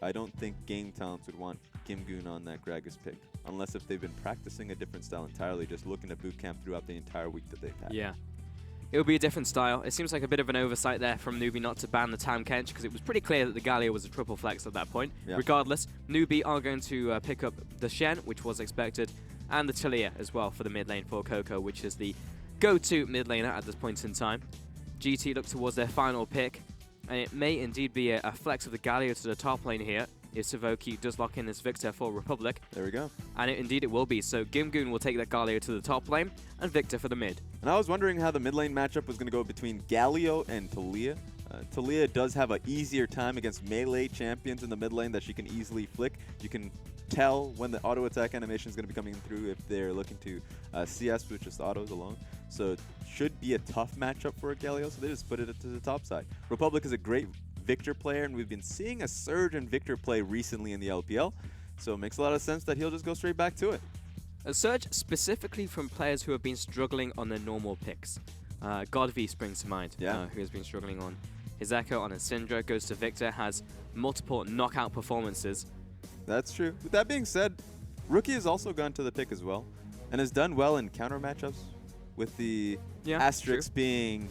I don't think Game Talents would want Gimgoon on that Gragas pick, unless if they've been practicing a different style entirely, just looking at boot camp throughout the entire week that they've had. Yeah. It will be a different style. It seems like a bit of an oversight there from NewBee not to ban the Tahm Kench, because it was pretty clear that the Galio was a triple flex at that point. Yeah. Regardless, NewBee are going to pick up the Shen, which was expected, and the Talia as well for the mid lane for Coco, which is the go-to mid laner at this point in time. GT look towards their final pick, and it may indeed be a flex of the Galio to the top lane here, if Savoki does lock in this Victor for Republic. There we go. And indeed it will be. So Gimgoon will take that Galio to the top lane, and Victor for the mid. And I was wondering how the mid lane matchup was going to go between Galio and Talia. Talia does have an easier time against melee champions in the mid lane that she can easily flick. You can tell when the auto attack animation is going to be coming through if they're looking to CS with just autos alone. So it should be a tough matchup for Galio, so they just put it to the top side. Republic is a great Victor player, and we've been seeing a surge in Victor play recently in the LPL. So it makes a lot of sense that he'll just go straight back to it. A surge specifically from players who have been struggling on their normal picks. GodV springs to mind, who has been struggling on his Echo, on his Syndra, goes to Victor, has multiple knockout performances. That's true. With that being said, Rookie has also gone to the pick as well, and has done well in counter matchups, with the asterisk being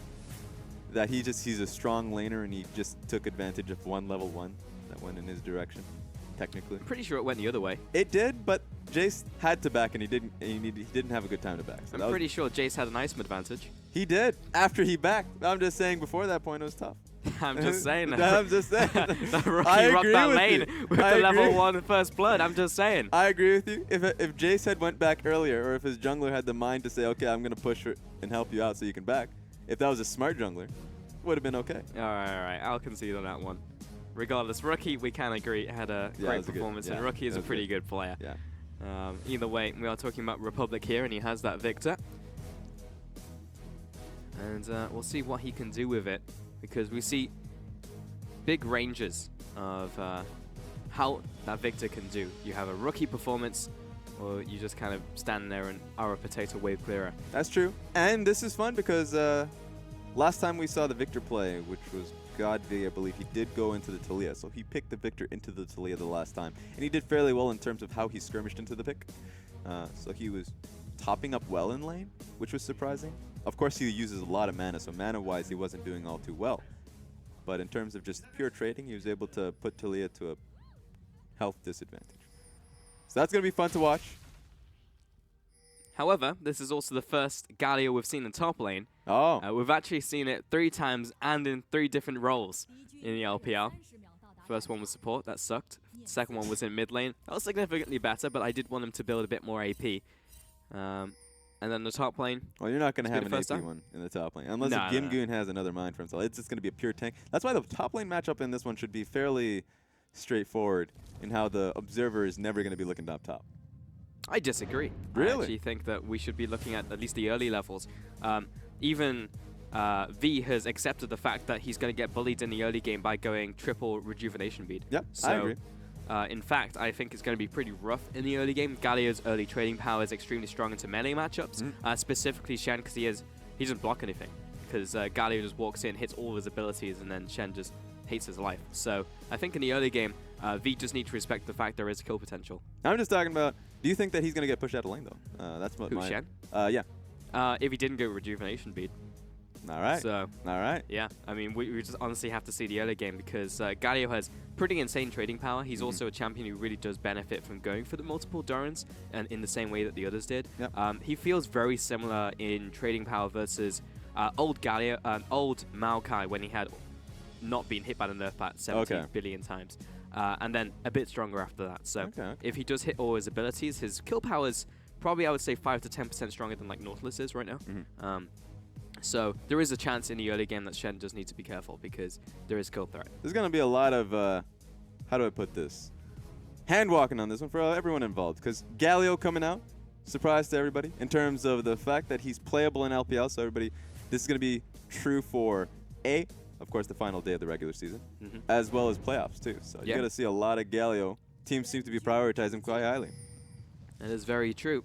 that he's a strong laner and he just took advantage of one level 1 that went in his direction, technically. I'm pretty sure it went the other way. It did, but Jace had to back and he didn't have a good time to back. So I'm pretty sure Jace had an item advantage. He did, after he backed. I'm just saying before that point it was tough. I'm just saying. I'm just saying. The Rookie rocked that lane with the level 1 first blood. I'm just saying. I agree with you. If Jace had went back earlier, or if his jungler had the mind to say, okay, I'm going to push and help you out so you can back, if that was a smart jungler, would have been okay. All right. I'll concede on that one. Regardless, Rookie, we can agree, had a great performance, and Rookie is a pretty good player. Yeah. Either way, we are talking about Republic here, and he has that Victor. And we'll see what he can do with it, because we see big ranges of how that Victor can do. You have a Rookie performance, or you just kind of stand there and are a potato wave clearer. That's true. And this is fun because last time we saw the Victor play, which was GodV, I believe, he did go into the Talia. So he picked the Victor into the Talia the last time. And he did fairly well in terms of how he skirmished into the pick. So he was topping up well in lane, which was surprising. Of course, he uses a lot of mana, so mana-wise, he wasn't doing all too well. But in terms of just pure trading, he was able to put Talia to a health disadvantage. So that's going to be fun to watch. However, this is also the first Galio we've seen in top lane. Oh. We've actually seen it 3 times and in 3 different roles in the LPL. First one was support, that sucked. Second one was in mid lane. That was significantly better, but I did want him to build a bit more AP. And then the top lane. Well, you're not going to have an AP one in the top lane. Unless Gimgoon has another mind for himself. It's just going to be a pure tank. That's why the top lane matchup in this one should be fairly straightforward in how the observer is never going to be looking top. I disagree. Really? I actually think that we should be looking at least the early levels. Even V has accepted the fact that he's going to get bullied in the early game by going triple rejuvenation bead. Yep, so, I agree. In fact, I think it's going to be pretty rough in the early game. Galio's early trading power is extremely strong into melee matchups, specifically Shen, because he doesn't block anything. Because Galio just walks in, hits all of his abilities, and then Shen just hates his life. So I think in the early game, V just need to respect the fact there is kill potential. I'm just talking about, do you think that he's going to get pushed out of lane, though? That's what Who, Shen? Yeah. If he didn't go rejuvenation bead. All right. So, all right. Yeah, I mean, we just honestly have to see the early game because Galio has pretty insane trading power. He's also a champion who really does benefit from going for the multiple Durans, and in the same way that the others did. Yep. He feels very similar in trading power versus old Galio, old Maokai when he had not been hit by the nerf bat 17 billion times. And then a bit stronger after that. So if he does hit all his abilities, his kill power is probably, I would say, 5 to 10% stronger than like Nautilus is right now. So there is a chance in the early game that Shen does need to be careful because there is kill threat. There's going to be a lot of, how do I put this? Hand walking on this one for everyone involved, because Galio coming out, surprise to everybody, in terms of the fact that he's playable in LPL. So everybody, this is going to be true for of course, the final day of the regular season, as well as playoffs too. So you're going to see a lot of Galio. Teams seem to be prioritizing him quite highly. That is very true.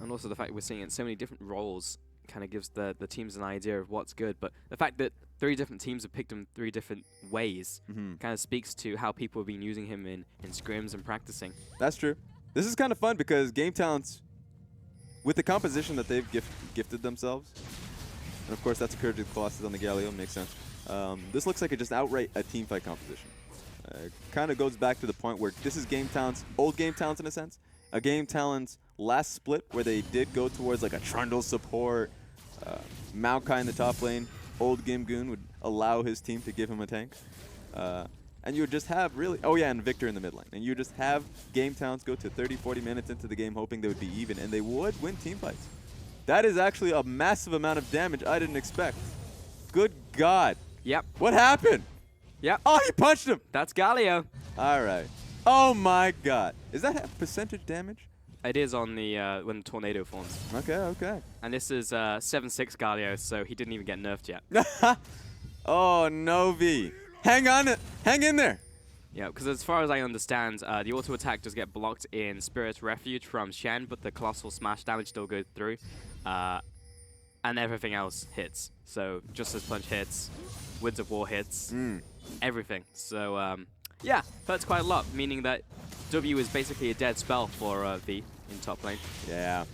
And also the fact we're seeing it in so many different roles kind of gives the teams an idea of what's good. But the fact that 3 different teams have picked him 3 different ways kind of speaks to how people have been using him in scrims and practicing. That's true. This is kind of fun because Game Talents, with the composition that they've gifted themselves, and of course that's occurred to Colossus on the Galio, makes sense. This looks like just outright a teamfight composition. It kind of goes back to the point where this is Game Talents, old Game Talents in a sense. A Game Talents last split where they did go towards like a Trundle support, Maokai in the top lane, old Gimgoon would allow his team to give him a tank. And you would just have really, and Victor in the mid lane. And you would just have Game Talents go to 30, 40 minutes into the game hoping they would be even, and they would win team fights. That is actually a massive amount of damage I didn't expect. Good God. Yep. What happened? Yep. Oh, he punched him. That's Galio. All right. Oh my God. Is that percentage damage? It is on the when the tornado forms. Okay. And this is 7-6 Galio, so he didn't even get nerfed yet. Oh no, V. Hang on. Hang in there. Yeah, because as far as I understand, the auto attack does get blocked in Spirit's Refuge from Shen, but the Colossal Smash damage still goes through. And everything else hits. So Justice Punch hits, Winds of War hits, everything. So yeah, hurts quite a lot, meaning that W is basically a dead spell for V in top lane. Yeah.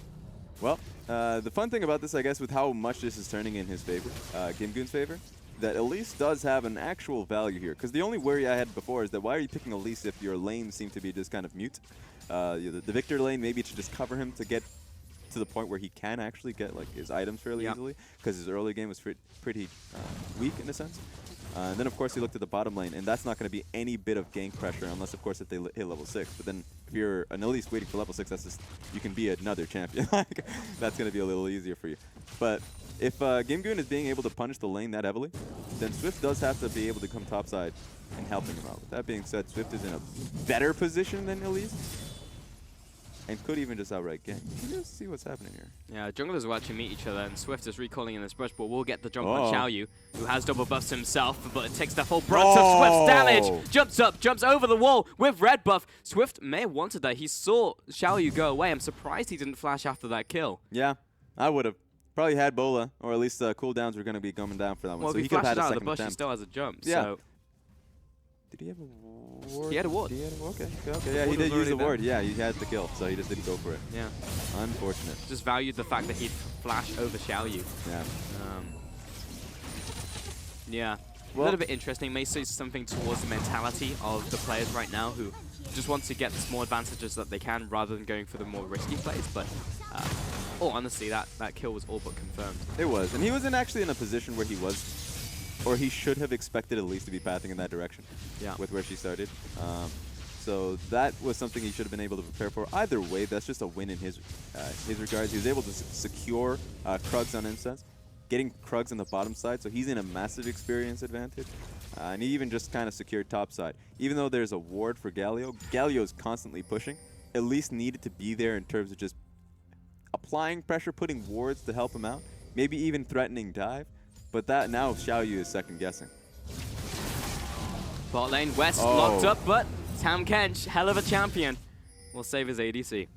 Well, the fun thing about this, I guess, with how much this is turning in his favor, Gimgoon's favor, that Elise does have an actual value here. Because the only worry I had before is that why are you picking Elise if your lanes seem to be just kind of mute? The Victor lane, maybe it should just cover him to get to the point where he can actually get like his items fairly easily, because his early game was pretty weak in a sense. And then of course he looked at the bottom lane, and that's not going to be any bit of gank pressure unless of course if they hit level 6. But then if you're an Elise waiting for level 6, that's just, you can be another champion. Like, that's going to be a little easier for you. But if Gimgoon is being able to punish the lane that heavily, then Swift does have to be able to come topside and helping him out. With that being said, Swift is in a better position than Elise, and could even just outright gank. Let's see what's happening here. Yeah, junglers will actually meet each other, and Swift is recalling in this brush, but we'll get the jump on Xiaoyu, who has double buffs himself, but it takes the full brunt of Swift's damage. Jumps up, jumps over the wall with red buff. Swift may have wanted that. He saw Xiaoyu go away. I'm surprised he didn't flash after that kill. Yeah, I would have. Probably had Bola, or at least cooldowns were going to be coming down for that one. Well, So if he he could have flashes had a out of the second bush, he attempt. still has a jump. Yeah. So Did he have a ward? he had a ward. Okay. Yeah, he ward did was use the already ward. Yeah, he had the kill, so he just didn't go for it. Yeah. Unfortunate. Just valued the fact that he'd flash over Xiaoyu. Yeah. Yeah. Well- a little bit interesting. May say something towards the mentality of the players right now who just want to get the small advantages that they can rather than going for the more risky plays. But honestly, that kill was all but confirmed. It was, and he wasn't actually in a position where he was, or he should have expected at least to be pathing in that direction. Yeah. With where she started. So that was something he should have been able to prepare for. Either way, that's just a win in his regards. He was able to secure Krugs on incense, getting Krugs on the bottom side, so he's in a massive experience advantage. And he even just kind of secured top side. Even though there's a ward for Galio, Galio's constantly pushing. At least needed to be there in terms of just applying pressure, putting wards to help him out, maybe even threatening dive. But that now Xiaoyu is second guessing. Bot lane, West locked up, but Tam Kench, hell of a champion, will save his ADC.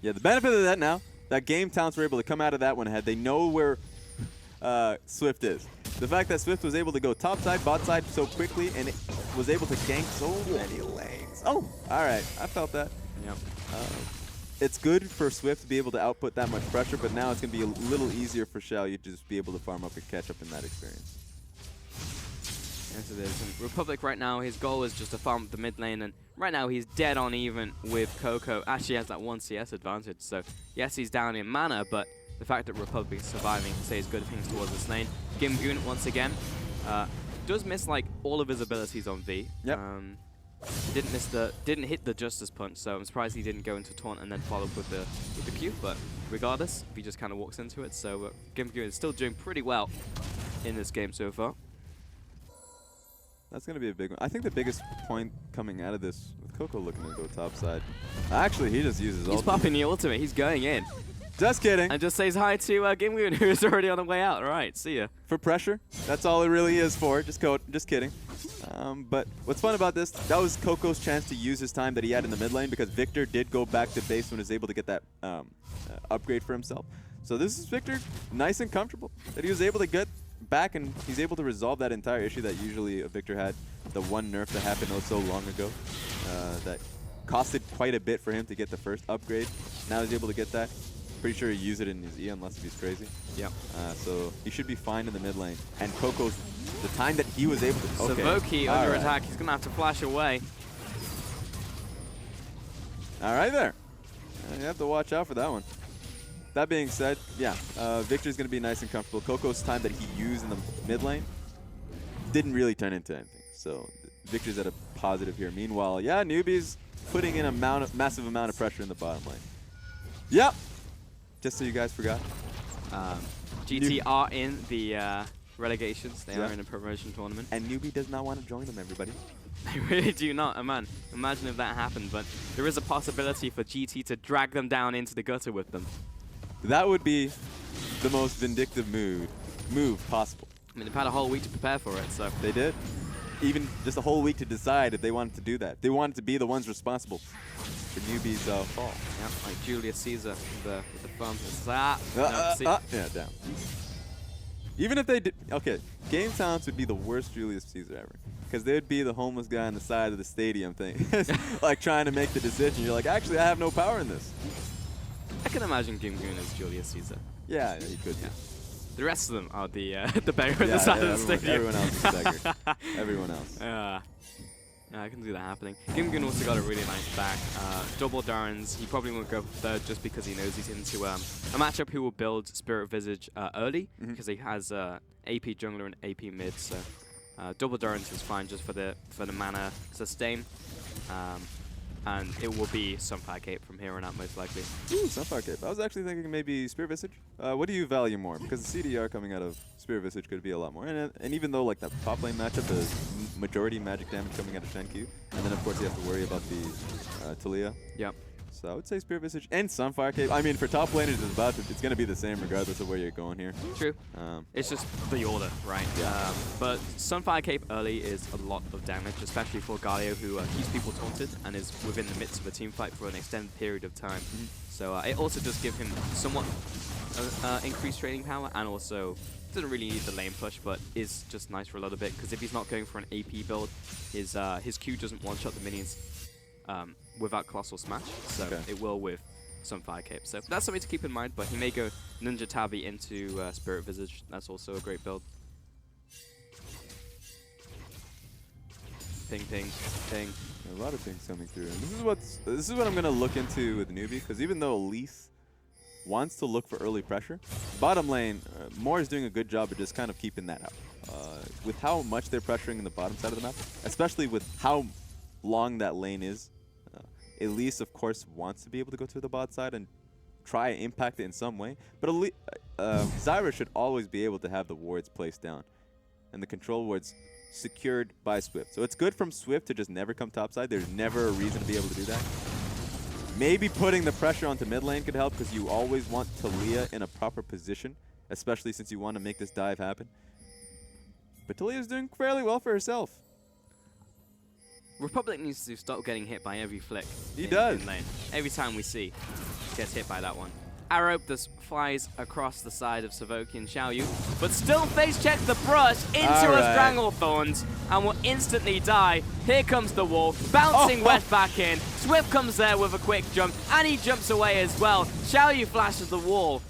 Yeah, the benefit of that now, that game talents were able to come out of that one ahead. They know where Swift is. The fact that Swift was able to go top side, bot side so quickly, and it was able to gank so many lanes. Oh, all right, I felt that. Yep. It's good for Swift to be able to output that much pressure, but now it's going to be a little easier for Xiaoyu to just be able to farm up and catch up in that experience. Yes, it is. And Republic right now, his goal is just to farm up the mid lane, and right now he's dead on even with Coco. Actually has that 1 CS advantage, so yes, he's down in mana, but the fact that Republic is surviving says good things towards this lane. Gimgoon, once again, does miss like all of his abilities on V. Yep. Didn't hit the Justice Punch, so I'm surprised he didn't go into taunt and then follow up with the Q. But regardless, he just kind of walks into it. So Gimgoon is still doing pretty well in this game so far. That's going to be a big one. I think the biggest point coming out of this, with Coco looking to go top side. Actually, he just uses He's ultimate. popping the ultimate. He's going in. Just kidding. And just says hi to Gimgoon, who is already on the way out. All right, see ya. For pressure. That's all it really is for. Just kidding. But what's fun about this, that was Coco's chance to use his time that he had in the mid lane, because Victor did go back to base when he was able to get that upgrade for himself. So this is Victor nice and comfortable that he was able to get back, and he's able to resolve that entire issue that usually Victor had, the one nerf that happened so long ago that costed quite a bit for him to get the first upgrade. Now he's able to get that. Pretty sure he used it in his E unless he's crazy. Yep. So he should be fine in the mid lane. And Coco's, the time that he was able to... So Voki under attack. He's going to have to flash away. All right there. You have to watch out for that one. That being said, yeah, Victor's going to be nice and comfortable. Coco's time that he used in the mid lane didn't really turn into anything. So Victor's at a positive here. Meanwhile, yeah, NewBee's putting in a massive amount of pressure in the bottom lane. Yep. Just so you guys forgot. GT are in the relegations. They are in a promotion tournament. And NewBee does not want to join them, everybody. They really do not. Man, imagine if that happened. But there is a possibility for GT to drag them down into the gutter with them. That would be the most vindictive move possible. I mean, they've had a whole week to prepare for it, so. They did. even just a whole week to decide if they wanted to do that. They wanted to be the ones responsible for NewBee's fall. Yeah, like Julius Caesar with the thumb. It's like, Yeah, down. Even if they did, okay, Game Talents would be the worst Julius Caesar ever. Because they'd be the homeless guy on the side of the stadium thing. Like trying to make the decision. You're like, actually, I have no power in this. I can imagine Kim Goon as Julius Caesar. Yeah, you could. Yeah. The rest of them are the beggar on the side of the stadium. Everyone else is beggar. Everyone else. Yeah, I can see that happening. Kim Goon also got a really nice back. Double Darns, he probably won't go for third just because he knows he's into a matchup who will build Spirit Visage early because he has AP jungler and AP mid. So Double Darns is fine just for the mana sustain. And it will be Sunfire Cape from here on out, most likely. Ooh, Sunfire Cape. I was actually thinking maybe Spirit Visage. What do you value more? Because the CDR coming out of Spirit Visage could be a lot more. And even though like that top lane matchup, the majority magic damage coming out of Shenq, and then of course you have to worry about the Talia. Yep. So I would say Spirit Visage and Sunfire Cape. I mean, for top laners, it's going to be the same regardless of where you're going here. True. It's just the order, right? Yeah. But Sunfire Cape early is a lot of damage, especially for Galio, who keeps people taunted and is within the midst of a team fight for an extended period of time. So it also does give him somewhat increased trading power, and also doesn't really need the lane push, but is just nice for a little bit, because if he's not going for an AP build, his Q doesn't one-shot the minions without Colossal Smash, so it will with Sunfire Cape. So that's something to keep in mind, but he may go Ninja Tabi into Spirit Visage. That's also a great build. Ping, ping, ping. A lot of things coming through. And this is what I'm going to look into with NewBee, because even though Elise wants to look for early pressure, bottom lane, Moore is doing a good job of just kind of keeping that out. With how much they're pressuring in the bottom side of the map, especially with how long that lane is, Elise, of course, wants to be able to go to the bot side and try and impact it in some way. But Zyra should always be able to have the wards placed down and the control wards secured by Swift. So it's good from Swift to just never come topside. There's never a reason to be able to do that. Maybe putting the pressure onto mid lane could help, because you always want Talia in a proper position, especially since you want to make this dive happen. But Talia's doing fairly well for herself. Republic needs to stop getting hit by every flick. He does. In lane. Every time we see, gets hit by that one. Arrow just flies across the side of Savoki and Xiaoyu, but still face check the brush into a Stranglethorns and will instantly die. Here comes the wall, bouncing West back in. Swift comes there with a quick jump, and he jumps away as well. Xiaoyu flashes the wall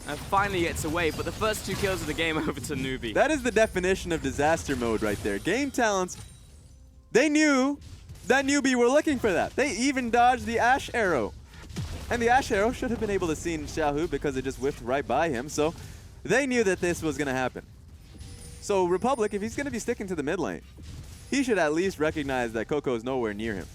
and finally gets away, but the first 2 kills of the game over to NewBee. That is the definition of disaster mode right there. Game Talents, they knew that NewBee were looking for that. They even dodged the Ash Arrow. And the Ash Arrow should have been able to see Xiaohu because it just whiffed right by him. So they knew that this was going to happen. So Republic, if he's going to be sticking to the mid lane, he should at least recognize that Coco is nowhere near him.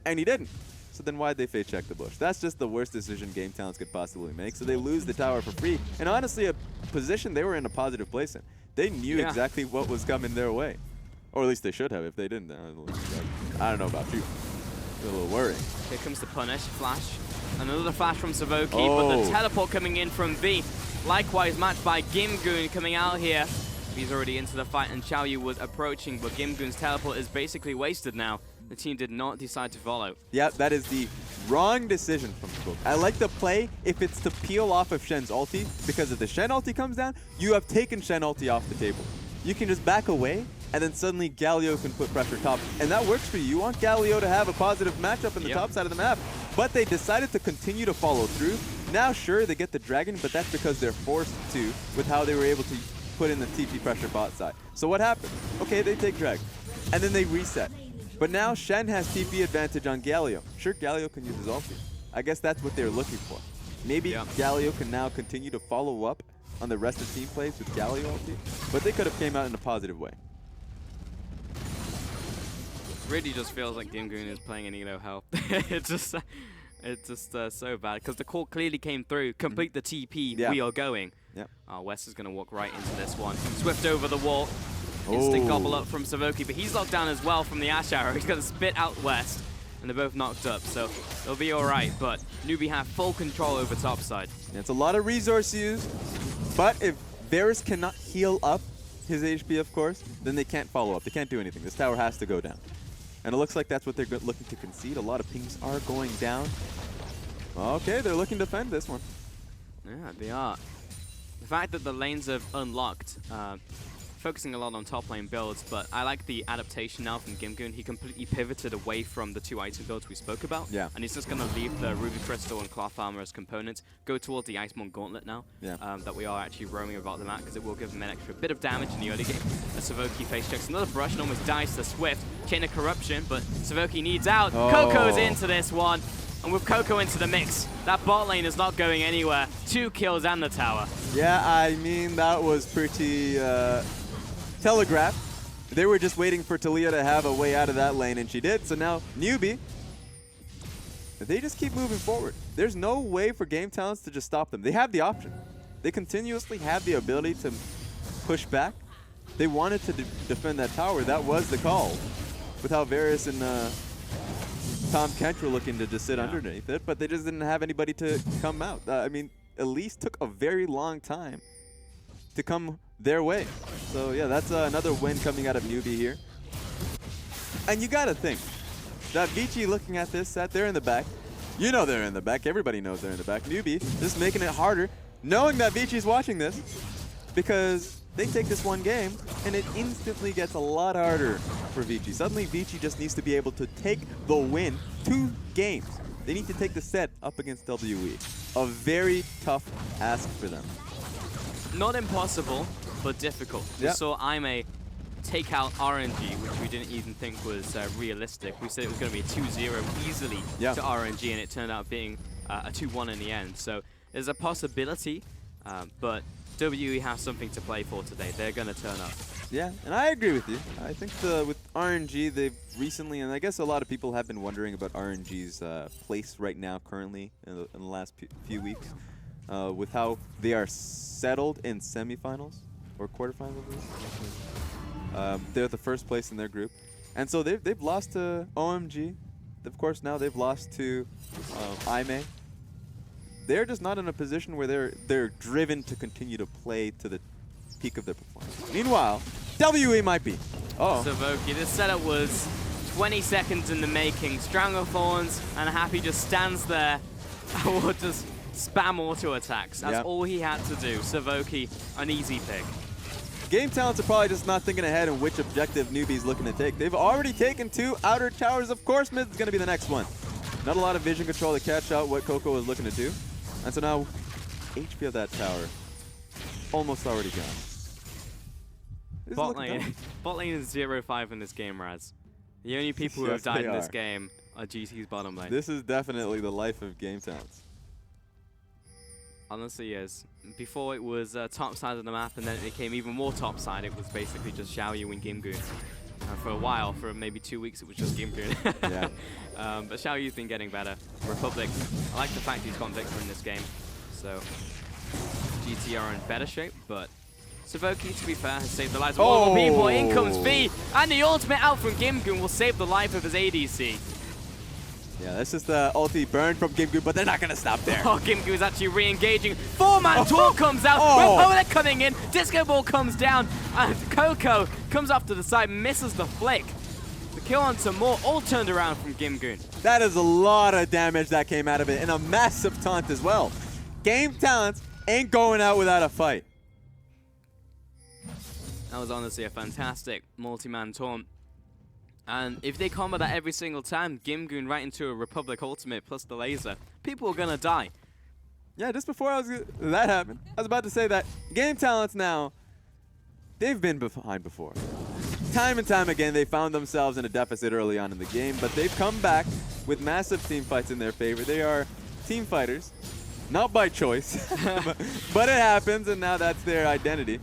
And he didn't. So then why'd they face check the bush? That's just the worst decision Game Talents could possibly make. So they lose the tower for free. And honestly, a position they were in a positive place in. They knew exactly what was coming their way. Or at least they should have. If they didn't, I don't know about you. It's a little worrying. Here comes the punish. Flash. Another flash from Savoki, but the teleport coming in from V. Likewise matched by Gimgoon coming out here. He's already into the fight, and Xiaoyu was approaching, but Gimgoon's teleport is basically wasted now. The team did not decide to follow. Yeah, that is the wrong decision from Smoke. I like the play if it's to peel off of Shen's ulti, because if the Shen ulti comes down, you have taken Shen ulti off the table. You can just back away, and then suddenly Galio can put pressure top. And that works for you. You want Galio to have a positive matchup in the top side of the map. But they decided to continue to follow through. Now, sure, they get the dragon, but that's because they're forced to with how they were able to put in the TP pressure bot side. So what happened? Okay, they take dragon. And then they reset. But now Shen has TP advantage on Galio. Sure, Galio can use his ulti. I guess that's what they're looking for. Maybe Galio can now continue to follow up on the rest of team plays with Galio ulti, but they could have came out in a positive way. Really just feels like Gimgoon is playing an elo help. It's just so bad, because the call clearly came through. Complete the TP, we are going. West is going to walk right into this one. Swift over the wall. Instant gobble up from Savoki, but he's locked down as well from the Ash Arrow. He's going to spit out West, and they're both knocked up, so they'll be all right. But NewBee have full control over topside. It's a lot of resource use, but if Varus cannot heal up his HP, of course, then they can't follow up. They can't do anything. This tower has to go down. And it looks like that's what they're looking to concede. A lot of pings are going down. Okay, they're looking to defend this one. Yeah, they are. The fact that the lanes have unlocked, focusing a lot on top lane builds, but I like the adaptation now from Gimgoon. He completely pivoted away from the 2 item builds we spoke about. Yeah. And he's just going to leave the Ruby Crystal and Cloth Armor as components, go towards the Iceborne Gauntlet now, Yeah. that we are actually roaming about the map, because it will give him an extra bit of damage in the early game. As Savoki face checks another brush and almost dies to Swift. Chain of Corruption, but Savoki needs out. Oh. Coco's into this one. And with Coco into the mix, that bot lane is not going anywhere. 2 kills and the tower. Yeah, I mean, that was pretty telegraphed. They were just waiting for Talia to have a way out of that lane, and she did. So now, NewBee, they just keep moving forward. There's no way for Game Talents to just stop them. They have the option. They continuously have the ability to push back. They wanted to defend that tower. That was the call. With how Varus and Tom Kent were looking to just sit underneath it, but they just didn't have anybody to come out. I mean, Elise took a very long time to come their way. So yeah, that's another win coming out of NewBee here. And you gotta think that Vici looking at this, sat there in the back. You know they're in the back. Everybody knows they're in the back. NewBee just making it harder, knowing that Vici's watching this, because they take this one game and it instantly gets a lot harder for Vici. Suddenly Vici just needs to be able to take the win 2 games. They need to take the set up against WE. A very tough ask for them. Not impossible, but difficult. We Yep. saw Aime take out RNG, which we didn't even think was realistic. We said it was going to be a 2-0 easily to RNG, and it turned out being a 2-1 in the end. So there's a possibility, but WE has something to play for today. They're going to turn up. Yeah, and I agree with you. I think with RNG, they've recently, and I guess a lot of people have been wondering about RNG's place right now, currently, in the last few weeks, with how they are settled in semifinals or quarterfinals. They're the first place in their group, and so they've lost to OMG. Of course, now they've lost to Aime. They're just not in a position where they're driven to continue to play to the peak of their performance. Meanwhile, WE might be. Oh. Savoki, this setup was 20 seconds in the making. Stranglethorns, and Happy just stands there and will just spam auto attacks. That's all he had to do. Savoki, an easy pick. Game Talents are probably just not thinking ahead on which objective NewBee's looking to take. They've already taken 2 outer towers. Of course, mid is going to be the next one. Not a lot of vision control to catch out what Coco is looking to do. And so now, HP of that tower almost already gone. Bot lane is 0-5 in this game, Raz. The only people who have Yes, died they in this are. game are GT's bottom lane. This is definitely the life of Game Talents. Honestly, is. Before it was top side of the map, and then it became even more top side. It was basically just Xiaoyu and Gimgoon. For a while, for maybe 2 weeks, it was just Gimgoon. Yeah. But Xiaoyu's been getting better. Republic, I like the fact he's got Victor in this game. So GT are in better shape, but Savoki, to be fair, has saved the lives of multiple people. In comes V, and the ultimate out from Gimgoon will save the life of his ADC. Yeah, that's just the ulti burn from Gimgoon, but they're not going to stop there. Oh, Gimgoon is actually re-engaging. 4-man Tor comes out. Republic coming in. Disco Ball comes down. And Coco comes off to the side, misses the flick. The kill on some more, all turned around from Gimgoon. That is a lot of damage that came out of it, and a massive taunt as well. Game Talents ain't going out without a fight. That was honestly a fantastic multi-man taunt. And if they combo that every single time, Gimgoon right into a Republic ultimate plus the laser, people are gonna die. Yeah, just before that happened, I was about to say that Game Talents now, they've been behind before. Time and time again, they found themselves in a deficit early on in the game, but they've come back with massive team fights in their favor. They are team fighters, not by choice, but it happens, and now that's their identity.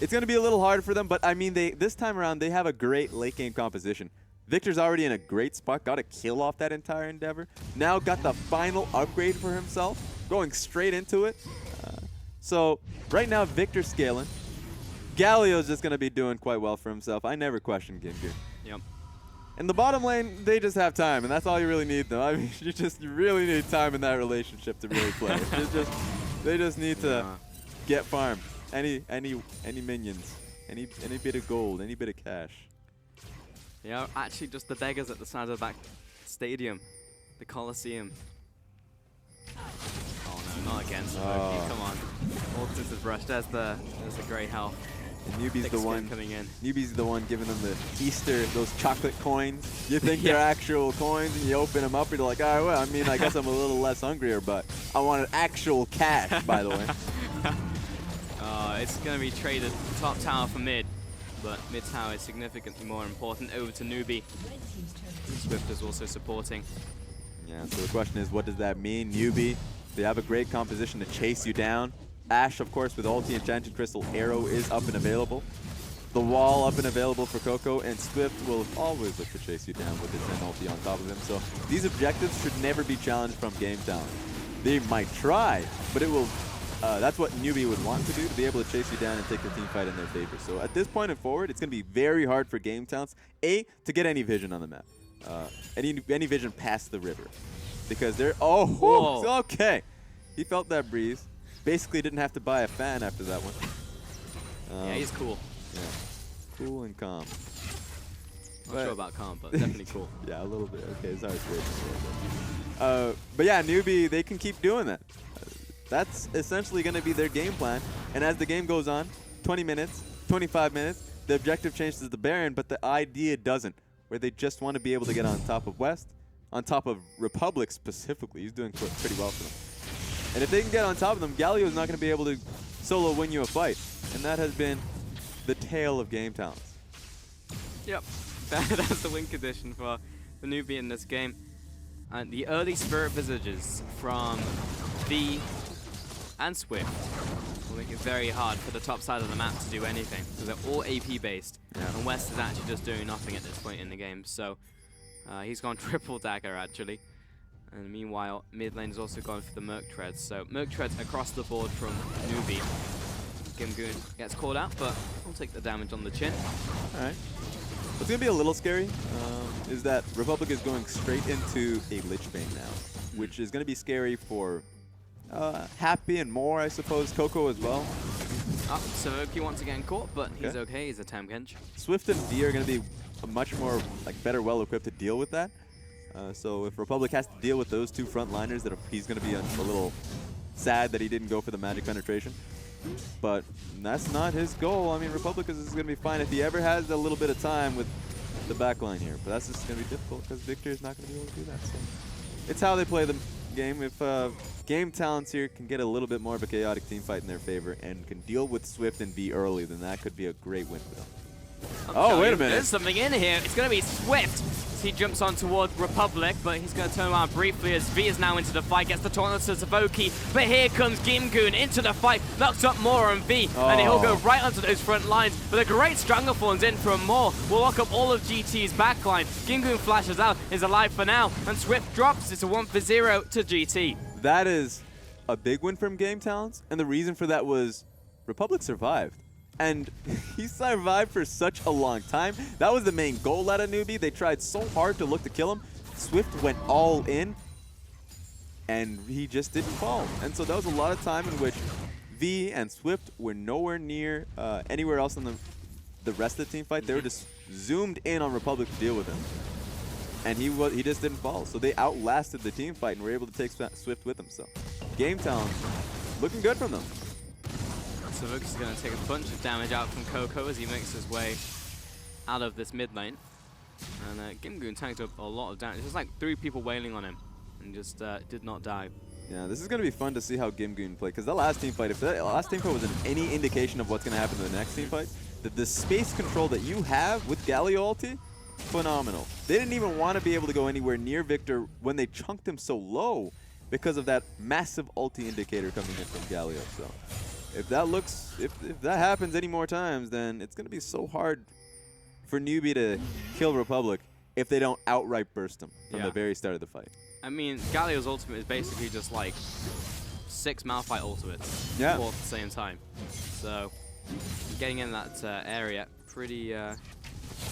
It's going to be a little hard for them, but I mean, this time around, they have a great late game composition. Victor's already in a great spot, got a kill off that entire endeavor. Now got the final upgrade for himself, going straight into it. So right now, Victor's scaling. Galio's just going to be doing quite well for himself. I never question Gimgoon. Yep. In the bottom lane, they just have time, and that's all you really need, though. I mean, you really need time in that relationship to really play. They just need to get farmed. any minions, any bit of gold, any bit of cash. Yeah, actually just the beggars at the side of that stadium, the Coliseum. Oh no, not against Smokey, come on. Ultimate is brush, there's the great health. And NewBee's Thick the skin one coming in. NewBee's the one giving them the Easter, those chocolate coins. You think they're actual coins and you open them up and you're like, all right, well, I mean, I guess I'm a little less hungrier, but I wanted actual cash, by the way. It's going to be traded top tower for mid, but mid tower is significantly more important. Over to NewBee. Swift is also supporting. Yeah, so the question is, what does that mean? NewBee, they have a great composition to chase you down. Ash, of course, with ulti, Enchanted Crystal, Arrow is up and available. The wall up and available for Coco, and Swift will always look to chase you down with his Zen ulti on top of him. So these objectives should never be challenged from game talent. They might try, but it will. That's what NewBee would want to do, to be able to chase you down and take the team fight in their favor. So at this point and forward, it's going to be very hard for game talents, A, to get any vision on the map. Any vision past the river. Because they're, Whoa. okay. He felt that breeze. Basically didn't have to buy a fan after that one. Yeah, he's cool. Yeah, cool and calm. Not sure about calm, but definitely cool. Yeah, a little bit. Okay, sorry. But yeah, NewBee, they can keep doing that. That's essentially going to be their game plan. And as the game goes on, 20 minutes, 25 minutes, the objective changes to the Baron, but the idea doesn't, where they just want to be able to get on top of West, on top of Republic specifically. He's doing pretty well for them. And if they can get on top of them, Galio's not going to be able to solo win you a fight. And that has been the tale of game talents. Yep, that's the win condition for the NewBee in this game. And the early Spirit Visages from V and Swift will make it very hard for the top side of the map to do anything, because they're all AP based. Yeah. And West is actually just doing nothing at this point in the game. So he's gone triple dagger actually. And meanwhile, mid lane has also gone for the Merc Treads. So Merc Treads across the board from NewBee. Gimgoon gets called out, but we'll take the damage on the chin. All right. What's going to be a little scary is that Republic is going straight into a Lich Bane now, which is going to be scary for Happy and more, I suppose. Coco as well. Oh, Savoki once again caught, but he's okay. He's a Tamkench. Swift and V are going to be much more better well-equipped to deal with that. So if Republic has to deal with those two frontliners, that he's going to be a little sad that he didn't go for the magic penetration. But that's not his goal. I mean, Republic is going to be fine if he ever has a little bit of time with the backline here. But that's just going to be difficult because Victor is not going to be able to do that. So it's how they play the game. If game talents here can get a little bit more of a chaotic team fight in their favor and can deal with Swift and V early, then that could be a great win for them. Oh, wait a minute. There's something in here. It's going to be Swift. He jumps on toward Republic, but he's going to turn around briefly as V is now into the fight, gets the taunt to Savoki, but here comes Gimgoon into the fight, knocks up Moore and V, and he'll go right onto those front lines, but a great Stranglethorn's in from Moore, will lock up all of GT's backline. Gimgoon flashes out, is alive for now, and Swift drops. It's a 1-0 to GT. That is a big win from Game Talents, and the reason for that was Republic survived. And he survived for such a long time. That was the main goal out of NewBee. They tried so hard to look to kill him. Swift went all in, and he just didn't fall. And so that was a lot of time in which V and Swift were nowhere near anywhere else in the rest of the team fight. They were just zoomed in on Republic to deal with him. And he just didn't fall. So they outlasted the team fight and were able to take Swift with them. So Game Talent looking good from them. Savoki's going to take a bunch of damage out from Coco as he makes his way out of this mid lane. And Gimgoon tanked up a lot of damage. There's like 3 people wailing on him and just did not die. Yeah, this is going to be fun to see how Gimgoon play, because that last team fight, if that last team fight was any indication of what's going to happen in the next team fight, the space control that you have with Galio ulti, phenomenal. They didn't even want to be able to go anywhere near Victor when they chunked him so low because of that massive ulti indicator coming in from Galio. So if that happens any more times, then it's going to be so hard for NewBee to kill Republic if they don't outright burst him from the very start of the fight. I mean, Galio's ultimate is basically just like 6 Malphite ultimates all at the same time. So getting in that area, pretty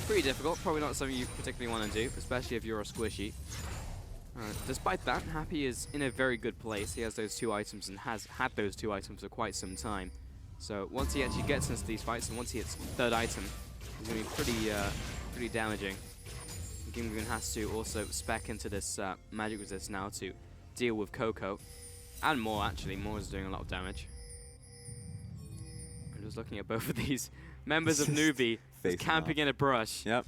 difficult. Probably not something you particularly want to do, especially if you're a squishy. Despite that, Happy is in a very good place. He has those 2 items and has had those 2 items for quite some time. So once he actually gets into these fights, and once he hits third item, he's going to be pretty damaging. Gimgoon has to also spec into this magic resist now to deal with Coco. And more, actually. More is doing a lot of damage. I'm just looking at both of these members of NewBee just camping in a brush. Yep.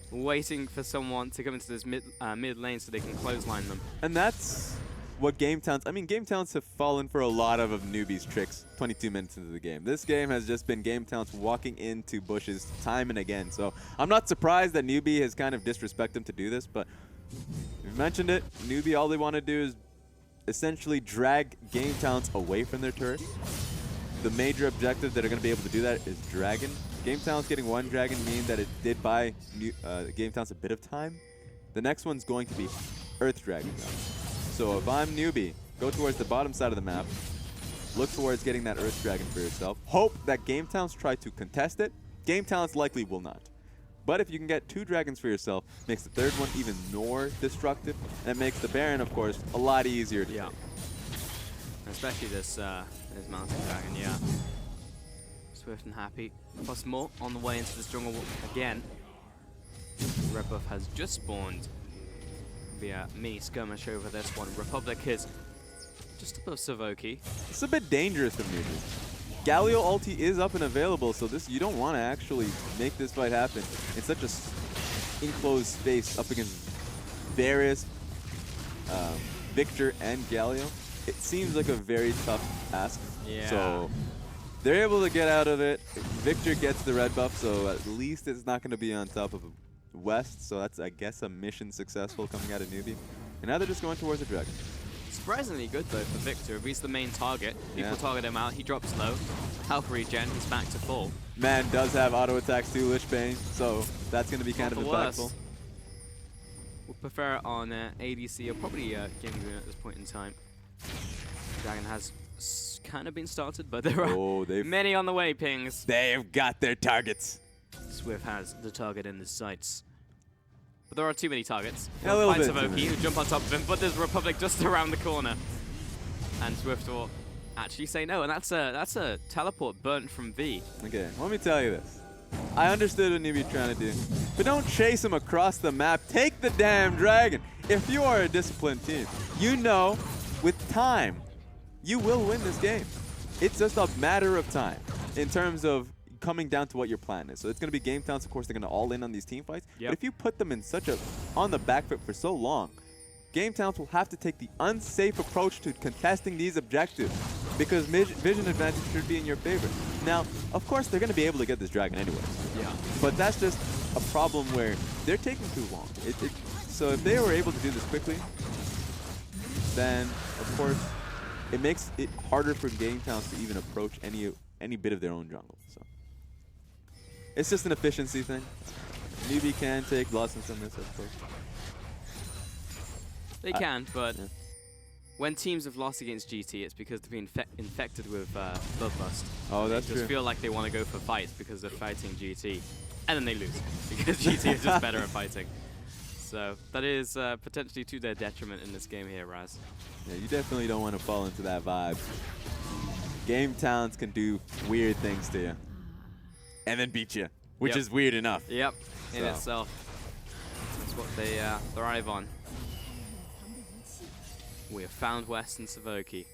Waiting for someone to come into this mid lane so they can clothesline them. And that's what Game Towns... I mean, Game Towns have fallen for a lot of NewBee's tricks 22 minutes into the game. This game has just been Game Towns walking into bushes time and again. So I'm not surprised that NewBee has kind of disrespected them to do this, but we've mentioned it. NewBee, all they want to do is essentially drag Game Towns away from their turret. The major objective that are going to be able to do that is Dragon. Game Towns getting one Dragon means that it did buy Game Towns a bit of time. The next one's going to be Earth Dragon. So if I'm NewBee, go towards the bottom side of the map, look towards getting that Earth Dragon for yourself. Hope that Game Towns try to contest it. Game Towns likely will not. But if you can get 2 dragons for yourself, makes the third one even more destructive, and it makes the Baron, of course, a lot easier to take. Especially this Mountain Dragon, yeah. Swift and happy. Plus more on the way into this jungle again. Red buff has just spawned. Be a mini skirmish over this one. Republic is just above Savoki. It's a bit dangerous of NewBee. Galio ulti is up and available, so this you don't want to actually make this fight happen in such a enclosed space up against various Victor and Galio. It seems like a very tough ask. Yeah. So they're able to get out of it. Victor gets the red buff, so at least it's not going to be on top of West. So that's, I guess, a mission successful coming out of NewBee. And now they're just going towards the dragon. Surprisingly good though for Victor. If he's the main target, people target him out. He drops low. Health regen. He's back to full. Man does have auto attacks too, Lich Bane, so that's going to be kind of impactful. We'll prefer it on ADC or probably Gimgoon at this point in time. Dragon has kind of been started, but there are many on the way, Pings. They've got their targets. Swift has the target in his sights. But there are too many targets. A little Find bit Savoki, who jump on top of him, but there's Republic just around the corner. And Swift will actually say no, and that's a teleport burnt from V. Okay, let me tell you this. I understood what NewBee trying to do, but don't chase him across the map. Take the damn dragon. If you are a disciplined team, you know with time, you will win this game. It's just a matter of time in terms of coming down to what your plan is. So it's going to be Game Towns, of course, they're going to all in on these team fights. But if you put them in such a on the back foot for so long, Game Towns will have to take the unsafe approach to contesting these objectives because vision advantage should be in your favor. Now, of course, they're going to be able to get this dragon anyways. Yeah. But that's just a problem where they're taking too long. So if they were able to do this quickly, then, of course, it makes it harder for Game Towns to even approach any bit of their own jungle. So it's just an efficiency thing. NewBee can take losses from this, of course. They can, but when teams have lost against GT, it's because they've been infected with bloodlust. Oh, that's true. true. They just feel like they want to go for fights because they're fighting GT, and then they lose because GT is just better at fighting. So that is potentially to their detriment in this game here, Raz. Yeah, you definitely don't want to fall into that vibe. Game Towns can do weird things to you, and then beat you, which is weird enough. Yep, in itself. That's what they thrive on. We have found West and Savoki.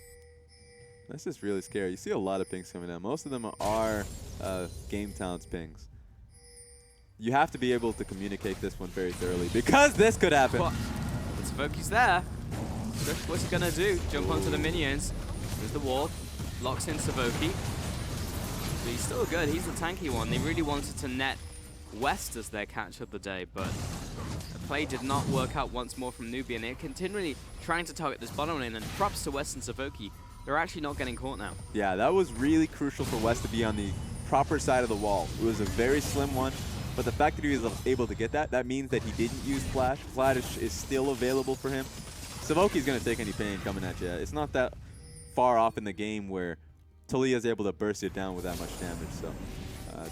This is really scary. You see a lot of pings coming down. Most of them are Game Towns pings. You have to be able to communicate this one very thoroughly because this could happen. But Savoki's there. What's he gonna do? Jump onto the minions. There's the wall. Locks in Savoki. But he's still good. He's the tanky one. They really wanted to net West as their catch of the day, but the play did not work out once more from NewBee, and they're continually trying to target this bottom lane, and props to West and Savoki. They're actually not getting caught now. Yeah, that was really crucial for West to be on the proper side of the wall. It was a very slim one, but the fact that he was able to get that means that he didn't use Flash. Flash is still available for him. Savoki's going to take any pain coming at you. It's not that far off in the game where Talia is able to burst it down with that much damage. So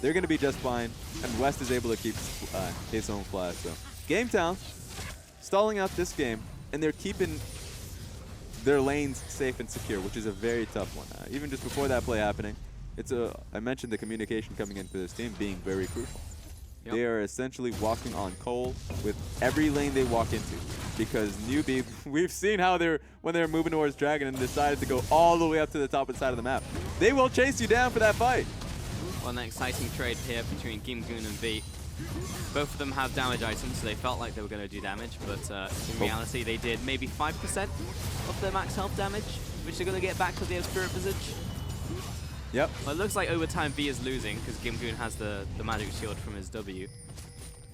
they're going to be just fine, and West is able to keep his own Flash. So Game Town stalling out this game, and they're keeping their lanes safe and secure, which is a very tough one. Even just before that play happening, I mentioned the communication coming into this team being very crucial. Yep. They are essentially walking on coal with every lane they walk into. Because NewBee, we've seen how when they're moving towards Dragon and decided to go all the way up to the top of the side of the map. They will chase you down for that fight. Well, an exciting trade here between Gimgoon and V. Both of them have damage items, so they felt like they were going to do damage, but in reality they did maybe 5% of their max health damage, which they're going to get back with the Spirit Visage. Yep. Well, it looks like over time V is losing because Gimgoon has the magic shield from his W,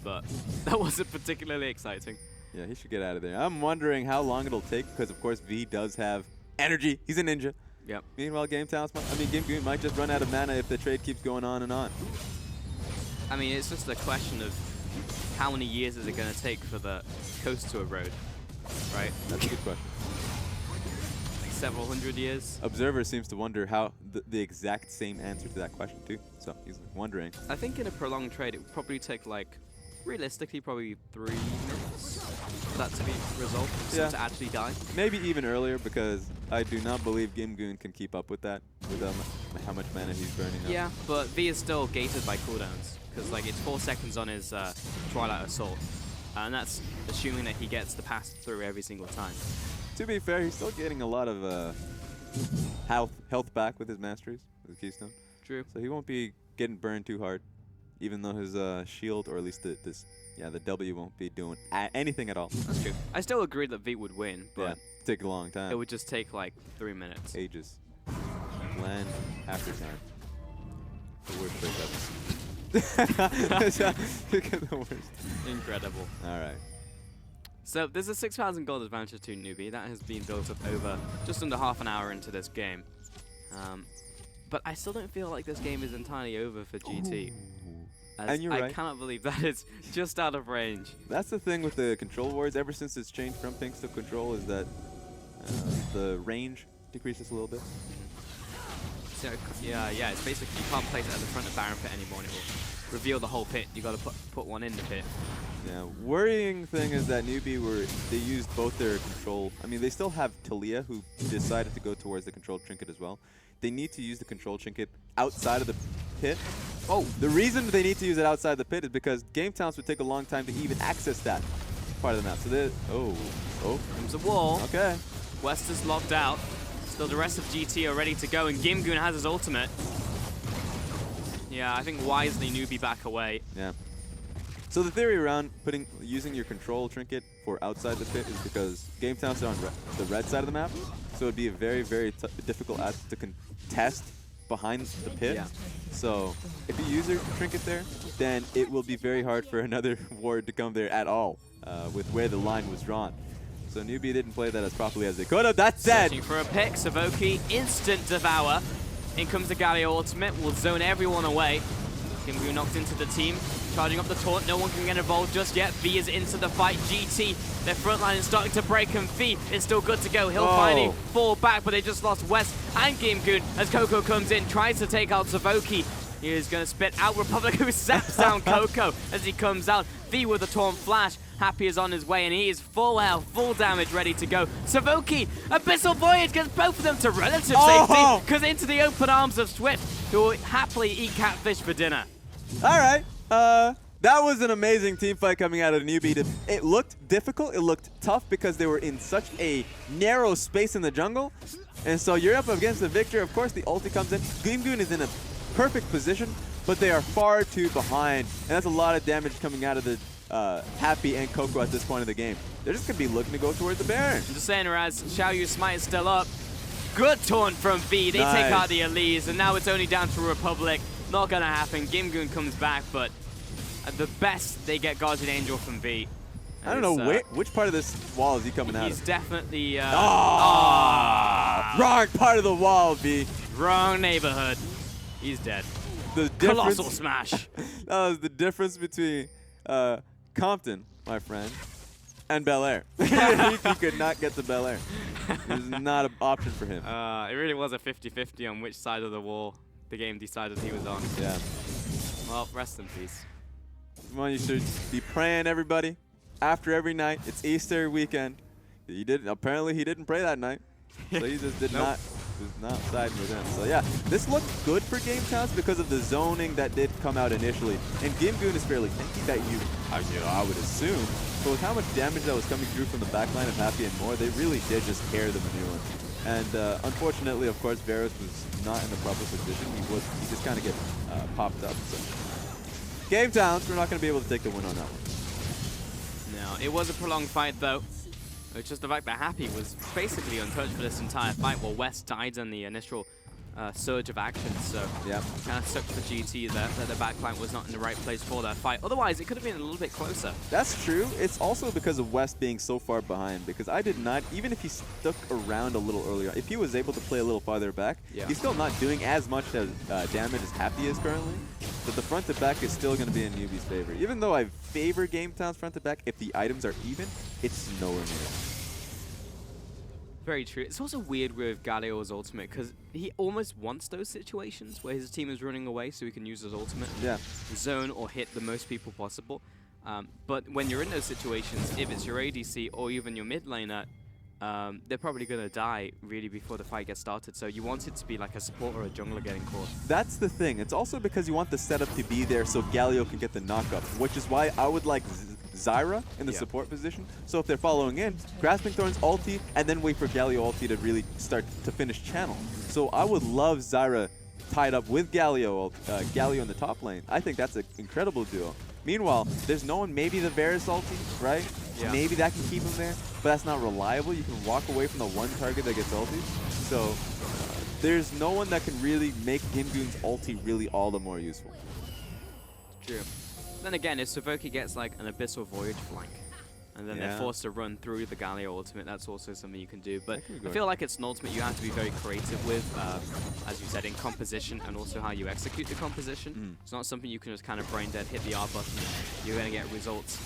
but that wasn't particularly exciting. Yeah, he should get out of there. I'm wondering how long it'll take because, of course, V does have energy. He's a ninja. Yep. Meanwhile, Gimgoon might just run out of mana if the trade keeps going on and on. I mean, it's just a question of how many years is it going to take for the coast to erode, right? That's a good question. Like several hundred years? Observer seems to wonder how the exact same answer to that question, too. So he's wondering. I think in a prolonged trade, it would probably take, like, realistically, probably 3 minutes for that to be resolved, Yeah. to actually die. Maybe even earlier because I do not believe Gimgoon can keep up with that, with how much mana he's burning up. Yeah, but V is still gated by cooldowns, because like it's 4 seconds on his Twilight Assault, and that's assuming that he gets the pass through every single time. To be fair, he's still getting a lot of health back with his masteries, with the Keystone. True. So he won't be getting burned too hard, even though his shield, or at least the W won't be doing anything at all. That's true. I still agree that V would win, Yeah, but take a long time. it would just take like 3 minutes. Ages. Land after time. The worst break ever. Look at the worst. Incredible. All right. So there's a 6,000 gold advantage to NewBee. That has been built up over just under half an hour into this game. But I still don't feel like this game is entirely over for GT. As And you're I right. cannot believe that it's just out of range. That's the thing with the control wars. Ever since it's changed from pinks to control, is that the range decreases a little bit. So, yeah, it's basically you can't place it at the front of Baron Pit anymore, and it will reveal the whole pit. You got to put one in the pit. Yeah. Worrying thing is that NewBee they used both their control. I mean, they still have Talia, who decided to go towards the control trinket as well. They need to use the control trinket outside of the pit. Oh, the reason they need to use it outside the pit is because game towns would take a long time to even access that part of the map. So they Comes a wall. Okay. West is locked out. Still the rest of GT are ready to go, and Gimgoon has his ultimate. Yeah, I think wisely NewBee back away. Yeah. So the theory around using your control trinket for outside the pit is because game towns are on the red side of the map, so it'd be a very, very difficult asset to contest behind the pit. Yeah. So if you use your trinket there, then it will be very hard for another ward to come there at all with where the line was drawn. So NewBee didn't play that as properly as they could have. That said, Searching for a pick, Savoki, instant devour. In comes the Galio ultimate, will zone everyone away. Gimgoon knocked into the team, charging up the taunt, no one can get involved just yet. V is into the fight, GT, their front line is starting to break, and V is still good to go. He'll finally fall back, but they just lost West and Gimgoon as Coco comes in, tries to take out Savoki. He is going to spit out Republic, who zaps down Coco as he comes out. V with a taunt flash. Happy is on his way, and he is full health, full damage, ready to go. Savoki, Abyssal Voyage gets both of them to relative safety, because into the open arms of Swift, who will happily eat catfish for dinner. all right. That was an amazing team fight coming out of NewBee. It looked difficult. It looked tough because they were in such a narrow space in the jungle. And so you're up against the Victor. Of course, the ulti comes in. Gimgoon is in a perfect position, but they are far too behind. And that's a lot of damage coming out of the Happy and Coco at this point in the game. They're just going to be looking to go towards the Baron. I'm just saying, Raz, Xiaoyu Smite is still up. Good taunt from V. They take out the Elise, and now it's only down to Republic. Not going to happen. Gimgoon comes back, but at the best, they get Guardian Angel from V. I don't know which part of this wall is he coming out He's of. definitely... Wrong part of the wall, V. Wrong neighborhood. He's dead. The Colossal smash. That was the difference between Compton, my friend, and Bel Air. he could not get to Bel Air. It was not an option for him. It really was a 50-50 on which side of the wall the game decided he was on. Yeah. Well, rest in peace. Come on, you should be praying, everybody. After every night, it's Easter weekend. Apparently he didn't pray that night. So he just did not not siding with them. So yeah, this looked good for Game Towns because of the zoning that did come out initially. And Gimgoon is fairly tanky that I would assume. But with how much damage that was coming through from the backline of Happy and More, they really did just carry the manure. And unfortunately, of course, Varus was not in the proper position. He just kind of get popped up. So Game Towns, we're not going to be able to take the win on that one. No, it was a prolonged fight though. It's just the fact that Happy was basically untouched for this entire fight while West died in the initial surge of action. So yeah, kind of sucked for GT there that the backline was not in the right place for that fight. Otherwise, it could have been a little bit closer. That's true. It's also because of West being so far behind, because I did not, even if he stuck around a little earlier, if he was able to play a little farther back, he's still not doing as much damage as Happy is currently. But the front to back is still going to be in NewBee's favor. Even though I favor Game Town's front to back, if the items are even, it's nowhere near. Very true. It's also weird with Galio's ultimate because he almost wants those situations where his team is running away so he can use his ultimate, zone or hit the most people possible. But when you're in those situations, if it's your ADC or even your mid laner, they're probably going to die really before the fight gets started. So you want it to be like a support or a jungler getting caught. That's the thing. It's also because you want the setup to be there so Galio can get the knockup, which is why I would like Zyra in the support position. So if they're following in, Grasping Thorns ulti, and then wait for Galio ulti to really start to finish channel. So I would love Zyra tied up with Galio in the top lane. I think that's an incredible duo. Meanwhile, there's no one, maybe the Varus ulti, right? Yeah. Maybe that can keep him there, but that's not reliable. You can walk away from the one target that gets ulti. So there's no one that can really make Gimgoon's ulti really all the more useful. True. Then again, if Savoki gets like an Abyssal Voyage flank, and then they're forced to run through the Galio ultimate, that's also something you can do. But I feel like it's an ultimate you have to be very creative with, as you said, in composition and also how you execute the composition. It's not something you can just kind of brain dead, hit the R button, you're going to get results.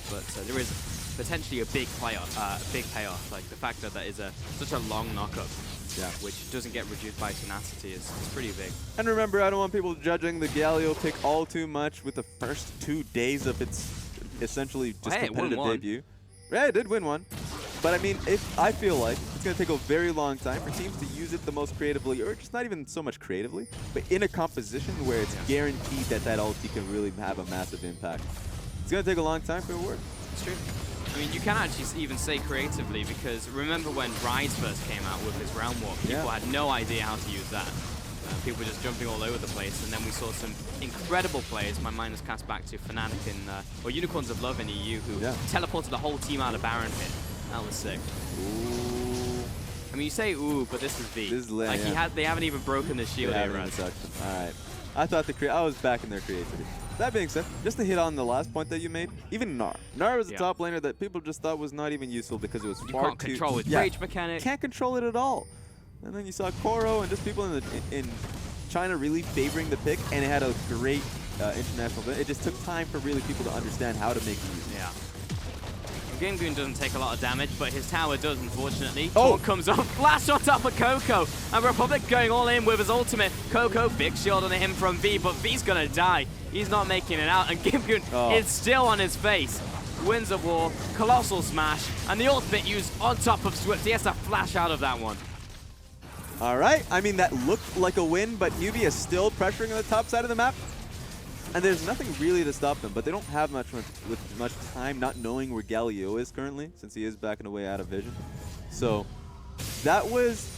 But there is potentially a big payoff, like the fact that that is such a long knockup. Which doesn't get reduced by tenacity is pretty big. And remember, I don't want people judging the Galio pick all too much with the first 2 days of its essentially just competitive debut. Yeah, it did win one. But I mean, I feel like it's going to take a very long time for teams to use it the most creatively, or just not even so much creatively, but in a composition where it's guaranteed that ulti can really have a massive impact. It's going to take a long time for it to work. It's true. I mean, you can actually even say creatively, because remember when Rise first came out with his Realm Walk, people had no idea how to use that. People were just jumping all over the place, and then we saw some incredible players. My mind is cast back to Fnatic or Unicorns of Love in EU, who teleported the whole team out of Baron Pit. That was sick. Ooh. I mean, you say ooh, but this is V. This is like they haven't even broken the shield yet, right? All right. I thought I was back in their creativity. That being said, just to hit on the last point that you made, even Gnar. Gnar was a top laner that people just thought was not even useful because it was far too... You can't control its rage mechanic. Can't control it at all. And then you saw Koro and just people in China really favoring the pick, and it had a great international event. It just took time for really people to understand how to make use. Yeah. Gimgoon doesn't take a lot of damage, but his tower does, unfortunately. Taunt comes off, flash shot up for Coco, and Republic going all in with his ultimate. Coco, big shield on him from V, but V's gonna die. He's not making it out, and Gimgoon is still on his face. Wins a war, colossal smash, and the ultimate used on top of Swift. He has to flash out of that one. All right, I mean, that looked like a win, but NewBee is still pressuring on the top side of the map. And there's nothing really to stop them, but they don't have much time not knowing where Galio is currently, since he is backing away out of vision. So that was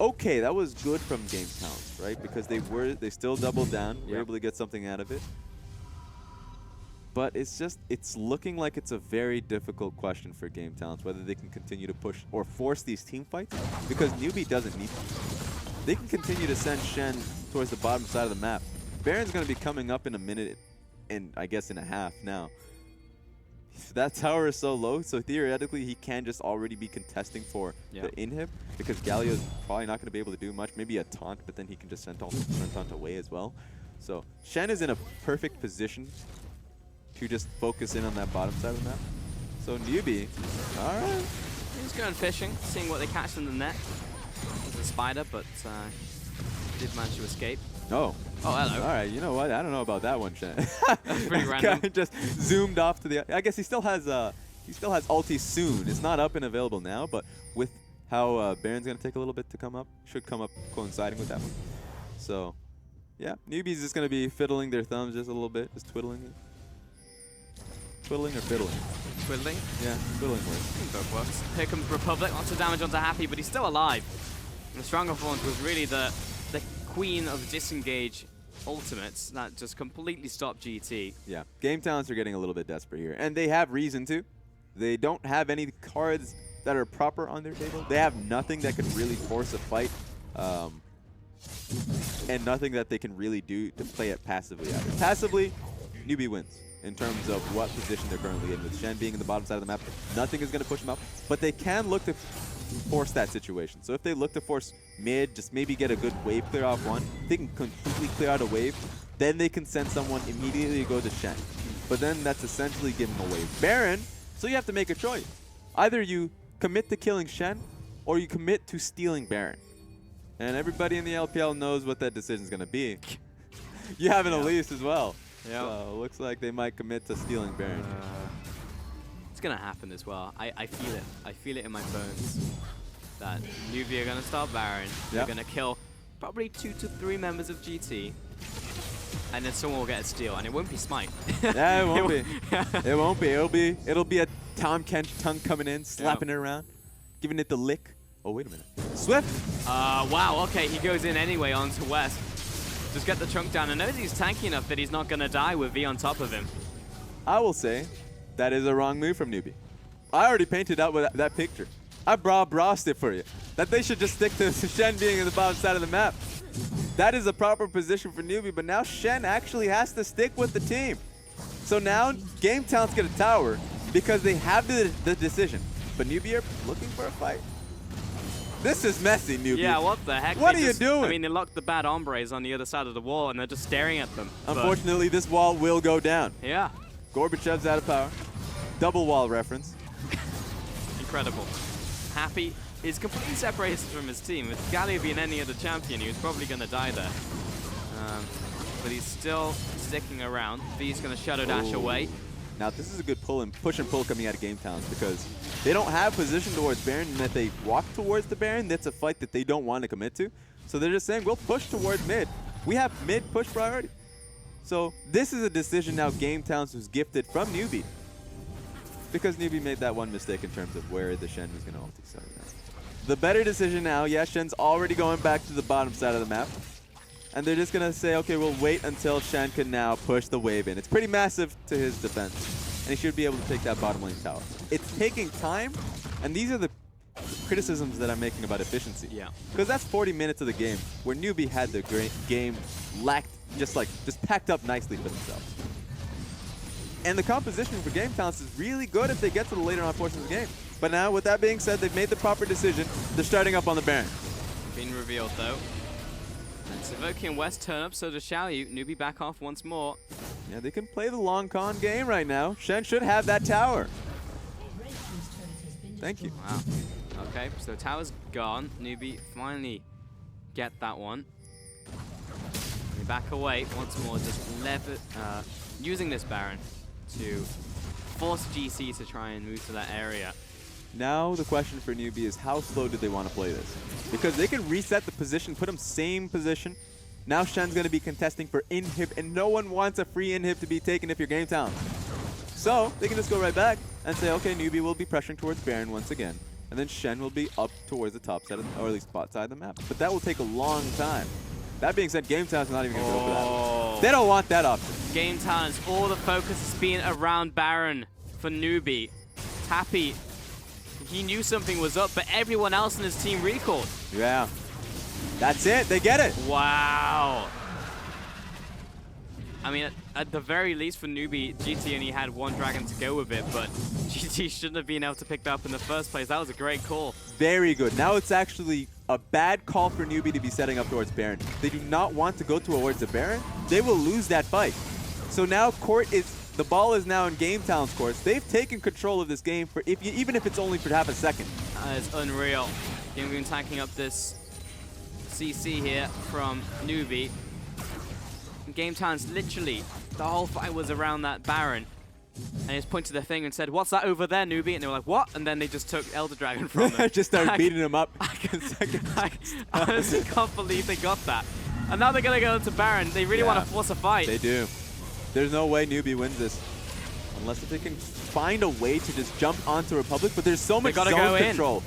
okay. That was good from Game Towns, right? Because they still doubled down, were able to get something out of it. But it's looking like it's a very difficult question for Game Towns, whether they can continue to push or force these team fights, because NewBee doesn't need them. They can continue to send Shen towards the bottom side of the map. Baron's going to be coming up in a minute, and I guess in a half now. That tower is so low, so theoretically he can just already be contesting for the inhib, because Galio's probably not going to be able to do much. Maybe a taunt, but then he can just send taunt away as well. So Shen is in a perfect position to just focus in on that bottom side of the map. So NewBee, all right. He's going fishing, seeing what they catch in the net. There's a spider, but did manage to escape. Oh, hello. All right, you know what? I don't know about that one, Shen. That's pretty random. Guy just zoomed off to the... I guess he still has ulti soon. It's not up and available now, but with how Baron's going to take a little bit to come up. Should come up coinciding with that one. So, yeah, NewBee's just going to be fiddling their thumbs just a little bit, just twiddling it. Twiddling or fiddling? Twiddling. Yeah, twiddling works. Both works. Here comes Republic, lots of damage onto Happy, but he's still alive. And the Stronger Forms was really the queen of disengage ultimates that just completely stopped GT. Yeah, game talents are getting a little bit desperate here, and they have reason to. They don't have any cards that are proper on their table. They have nothing that can really force a fight, and nothing that they can really do to play it passively either. Passively, NewBee wins in terms of what position they're currently in. With Shen being in the bottom side of the map, nothing is going to push them up, but they can look to force that situation. So if they look to force mid, just maybe get a good wave clear off one, they can completely clear out a wave, then they can send someone immediately to go to Shen. But then that's essentially giving away Baron, so you have to make a choice. Either you commit to killing Shen, or you commit to stealing Baron. And everybody in the LPL knows what that decision is going to be. You have an Elise as well. Yeah. So looks like they might commit to stealing Baron. It's gonna happen as well. I feel it. I feel it in my bones that NewBee are gonna start Baron. They're gonna kill probably 2 to 3 members of GT, and then someone will get a steal, and it won't be Smite. Yeah, it won't be. It won't be. It'll be a Tom Kench tongue coming in, slapping it around, giving it the lick. Oh wait a minute. Swift. Wow. Okay, he goes in anyway onto West. Just get the chunk down, and knows he's tanky enough that he's not gonna die with V on top of him. I will say that is a wrong move from NewBee. I already painted out with that picture. I browsed it for you. That they should just stick to Shen being in the bottom side of the map. That is a proper position for NewBee, but now Shen actually has to stick with the team. So now Game Talents get a tower because they have the decision. But NewBee are looking for a fight. This is messy, NewBee. Yeah, what the heck? What They are you doing? I mean, they locked the bad hombres on the other side of the wall, and they're just staring at them. Unfortunately, this wall will go down. Yeah. Gorbachev's out of power. Double wall reference. Incredible. Happy is completely separated from his team. If Galio being any other champion, he was probably going to die there. But he's still sticking around. V's going to shadow dash away. Now this is a good pull and push and pull coming out of Game Talents because they don't have position towards Baron, and if they walk towards the Baron, that's a fight that they don't want to commit to. So they're just saying, we'll push towards mid. We have mid push priority. So this is a decision now Game Talents was gifted from NewBee, because NewBee made that one mistake in terms of where the Shen was going to ulti. So the better decision now, yeah, Shen's already going back to the bottom side of the map. And they're just going to say, okay, we'll wait until Shen can now push the wave in. It's pretty massive to his defense, and he should be able to take that bottom lane tower. It's taking time, and these are the criticisms that I'm making about efficiency. Yeah. Because that's 40 minutes of the game where NewBee had the great game lacked, just packed up nicely for themselves. And the composition for Game Talents is really good if they get to the later on portions of the game. But now, with that being said, they've made the proper decision. They're starting up on the Baron. Been revealed, though. And Savoki and West turn up, so does Xiaoyu. NewBee back off once more. Yeah, they can play the long con game right now. Shen should have that tower. Thank you. Wow. Okay, so tower's gone. NewBee finally get that one. We back away once more, just using this Baron to force GC to try and move to that area. Now the question for NewBee is how slow do they want to play this? Because they can reset the position, put them same position. Now Shen's going to be contesting for inhib, and no one wants a free inhib to be taken if you're Game Talent. So they can just go right back and say, okay, NewBee will be pressuring towards Baron once again. And then Shen will be up towards the top side, or at least bot side of the map. But that will take a long time. That being said, Game Talent's not even going to go for that. They don't want that option. Game Talents, all the focus has been around Baron for NewBee. Happy. He knew something was up, but everyone else in his team recalled. Yeah. That's it. They get it. Wow. I mean, at the very least for NewBee, GT only had one dragon to go with it, but GT shouldn't have been able to pick that up in the first place. That was a great call. Very good. Now it's actually a bad call for NewBee to be setting up towards Baron. They do not want to go towards the Baron. They will lose that fight. So now the ball is now in Game Talent's court. They've taken control of this game for even if it's only for half a second. That is unreal. Game been tanking up this CC here from NewBee. Game Talents, literally, the whole fight was around that Baron. And he just pointed their finger and said, "What's that over there, NewBee?" And they were like, "What?" And then they just took Elder Dragon from him. Just started I- beating him up. I honestly can't believe they got that. And now they're going to go into Baron. They really want to force a fight. They do. There's no way NewBee wins this. Unless if they can find a way to just jump onto Republic, but there's so much gotta zone go in. control.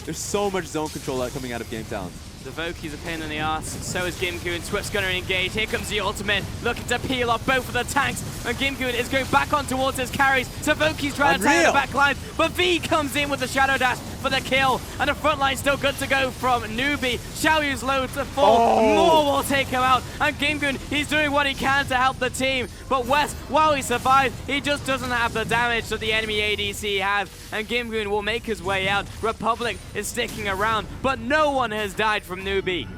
There's so much zone control coming out of Game Talent. The Voki's a pain in the ass. So is Gimgoon. Swift's going to engage. Here comes the ultimate. Looking to peel off both of the tanks. And Gimgoon is going back on towards his carries. Savoki's trying to tie the back line. But V comes in with the Shadow Dash for the kill. And the front line still good to go from NewBee. Xiaoyu's low to full. More will take him out. And Gimgoon, he's doing what he can to help the team. But West, while he survives, he just doesn't have the damage that the enemy ADC has. And Gimgoon will make his way out. Republic is sticking around. But no one has died from NewBee.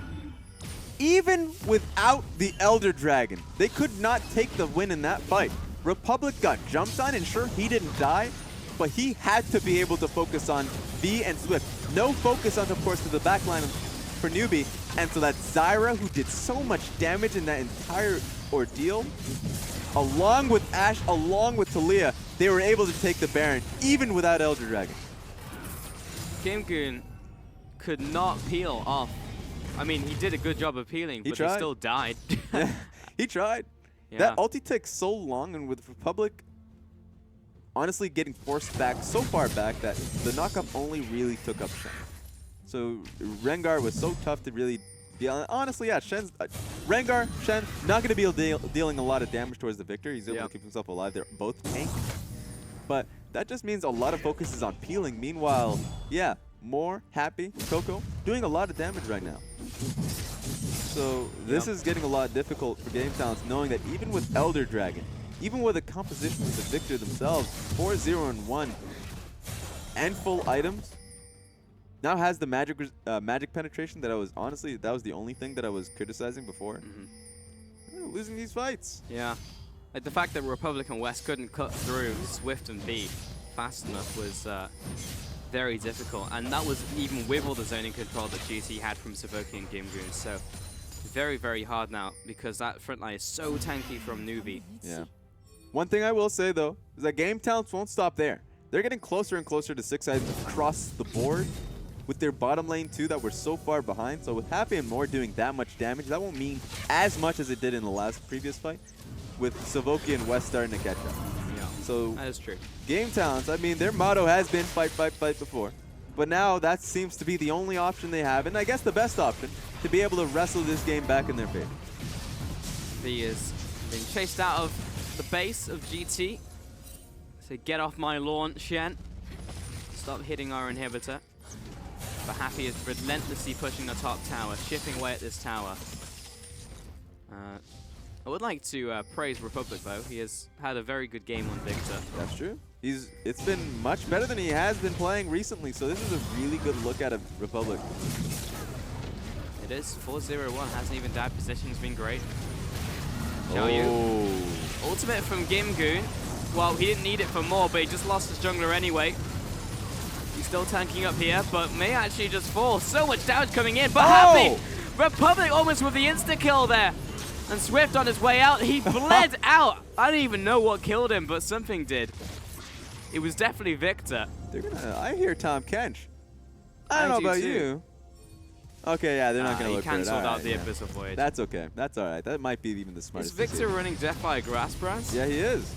Even without the Elder Dragon, they could not take the win in that fight. Republic got jumped on, and sure, he didn't die, but he had to be able to focus on V and Swift. No focus on, of course, to the backline for NewBee, and so that Zyra, who did so much damage in that entire ordeal, along with Ashe, along with Talia, they were able to take the Baron, even without Elder Dragon. Gimgoon could not peel off. I mean, he did a good job of peeling, but he still died. Yeah, he tried. Yeah. That ulti takes so long, and with Republic honestly getting forced back so far back that the knockup only really took up Shen. So Rengar was so tough to really deal. Honestly, yeah, Shen's Rengar, Shen, not going to be dealing a lot of damage towards the Victor. He's able to keep himself alive. They're both tank. But that just means a lot of focus is on peeling. Meanwhile, yeah, more happy Coco doing a lot of damage right now. So this is getting a lot difficult for Game Talents, knowing that even with Elder Dragon, even with the composition of the Victor themselves, 4-0-1, and full items, now has the magic penetration that I was, honestly, that was the only thing that I was criticizing before. Losing these fights. Yeah. Like the fact that Republic and West couldn't cut through Swift and B fast enough was very difficult. And that was even with all the zoning control that GC had from Savoki and Gimgoon. So very, very hard now because that front line is so tanky from NewBee. Yeah. One thing I will say, though, is that Game Talents won't stop there. They're getting closer and closer to 6 items across the board with their bottom lane, too, that we're so far behind. So with Happy and Moore doing that much damage, that won't mean as much as it did in the previous fight, with Savoki and West starting to catch up. Yeah, so that is true. Game Talents, I mean, their motto has been fight, fight, fight before. But now that seems to be the only option they have, and I guess the best option, to be able to wrestle this game back in their favor. V is being chased out of the base of GT. So get off my lawn, Shen. Stop hitting our inhibitor. But Happy is relentlessly pushing the top tower, chipping away at this tower. I would like to praise Republic, though. He has had a very good game on Victor. That's true. It's been much better than he has been playing recently, so this is a really good look at a Republic. It is. 4-0-1, hasn't even died. Position's been great. Xiaoyu. Ultimate from Gimgoon. Well, he didn't need it for more, but he just lost his jungler anyway. He's still tanking up here, but may actually just fall. So much damage coming in, but Happy! Republic almost with the insta-kill there. And Swift on his way out, he bled out. I don't even know what killed him, but something did. It was definitely Victor. They're gonna. I hear Tom Kench. I don't know about you. Okay, yeah, they're not gonna look for it. He cancelled out the yeah. Abyssal Voyage. That's okay. That's all right. That might be even the smartest. Is Victor running Deathfire Grassbrand? Yeah, he is.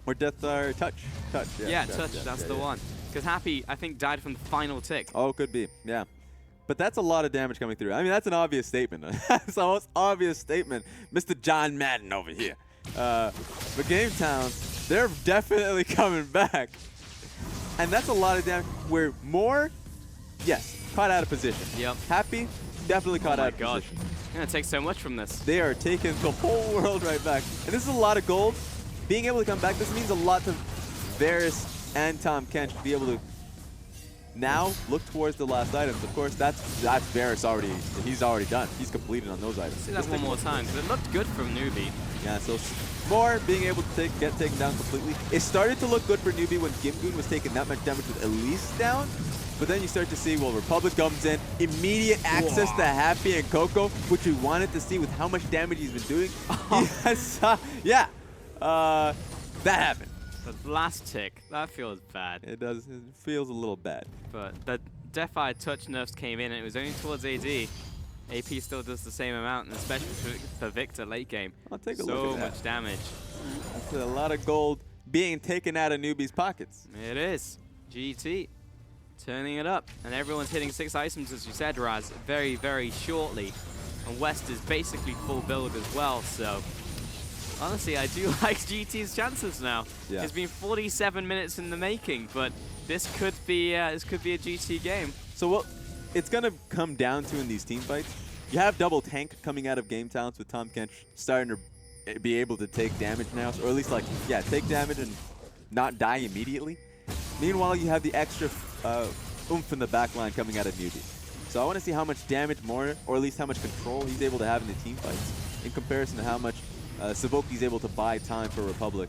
Or Deathfire Touch. Touch. Yeah, Touch. That's the one. Because Happy, I think, died from the final tick. Oh, could be. Yeah. But that's a lot of damage coming through. I mean, that's an obvious statement. That's the most obvious statement. Mr. John Madden over here. But Game Talents, they're definitely coming back. And that's a lot of damage. Where Moore, yes, caught out of position. Yep. Happy, definitely caught out of God. position. You're going to take so much from this. They are taking the whole world right back. And this is a lot of gold. Being able to come back, this means a lot to Varus and Tom Kench to be able to now look towards the last items. Of course, that's Varus already. He's already done. He's completed on those items. See that one more time, because it looked good from NewBee. Yeah, so Moore being able to get taken down completely. It started to look good for NewBee when Gimgoon was taking that much damage with Elise down. But then you start to see, well, Republic comes in, immediate access to Happy and Coco, which we wanted to see with how much damage he's been doing. Yes, yeah. that happened. The last tick, that feels bad. It does. It feels a little bad. But the Deathfire touch nerfs came in, and it was only towards AD. AP still does the same amount, and especially for Victor late game. I'll take a so look at that. much damage. That's a lot of gold being taken out of NewBee's pockets. It is. GT turning it up, and everyone's hitting 6 items, as you said, Raz, very, very shortly. And West is basically full build as well, so honestly, I do like GT's chances now. Yeah. It's been 47 minutes in the making, but this could be a GT game. So what it's going to come down to in these team fights, you have double tank coming out of Game Talents with Tahm Kench starting to be able to take damage now, or at least like, yeah, take damage and not die immediately. Meanwhile, you have the extra oomph in the backline coming out of NewBee. So I want to see how much damage more, or at least how much control he's able to have in the team fights in comparison to how much Savoki's able to buy time for Republic.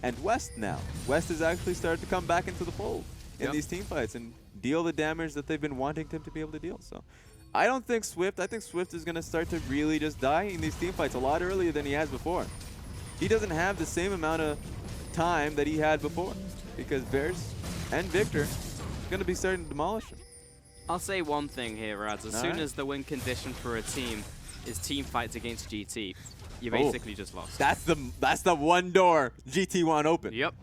And West now. West has actually started to come back into the fold in these team fights and deal the damage that they've been wanting him to be able to deal. So I think Swift is going to start to really just die in these team fights a lot earlier than he has before. He doesn't have the same amount of time that he had before because Bears and Victor are going to be starting to demolish him. I'll say one thing here, Raz. As soon as the win condition for a team is team fights against GT, you basically just lost. That's the one door GT want open. Yep.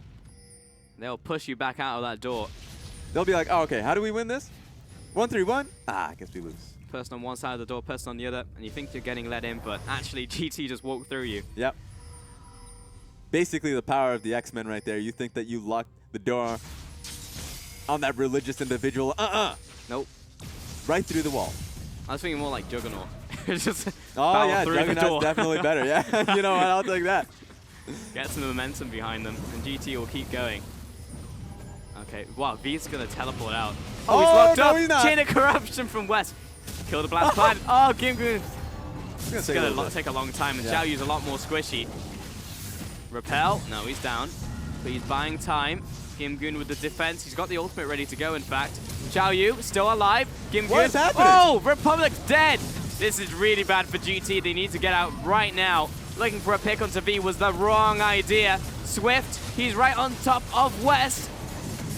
They'll push you back out of that door. They'll be like, oh, okay, how do we win this? 1-3-1? I guess we lose. Person on one side of the door, person on the other, and you think you're getting let in, but actually GT just walked through you. Yep. Basically the power of the X-Men right there. You think that you locked the door on that religious individual. Nope. Right through the wall. I was thinking more like Juggernaut. Just oh yeah, through the Juggernaut's door. definitely better. Yeah, you know what? I'll take that. Get some momentum behind them, and GT will keep going. Okay, wow, V's gonna teleport out. Oh, he's locked up. He's not. Chain of corruption from West. Kill the blast plan. Oh, Gimgoon. It's gonna take a long time, and Xiao Yu's a lot more squishy. Repel. No, he's down, but he's buying time. Gimgoon with the defense. He's got the ultimate ready to go, in fact. Xiao Yu still alive. Gimgoon. What is happening? Oh, Republic's dead. This is really bad for GT. They need to get out right now. Looking for a pick onto V was the wrong idea. Swift, he's right on top of West.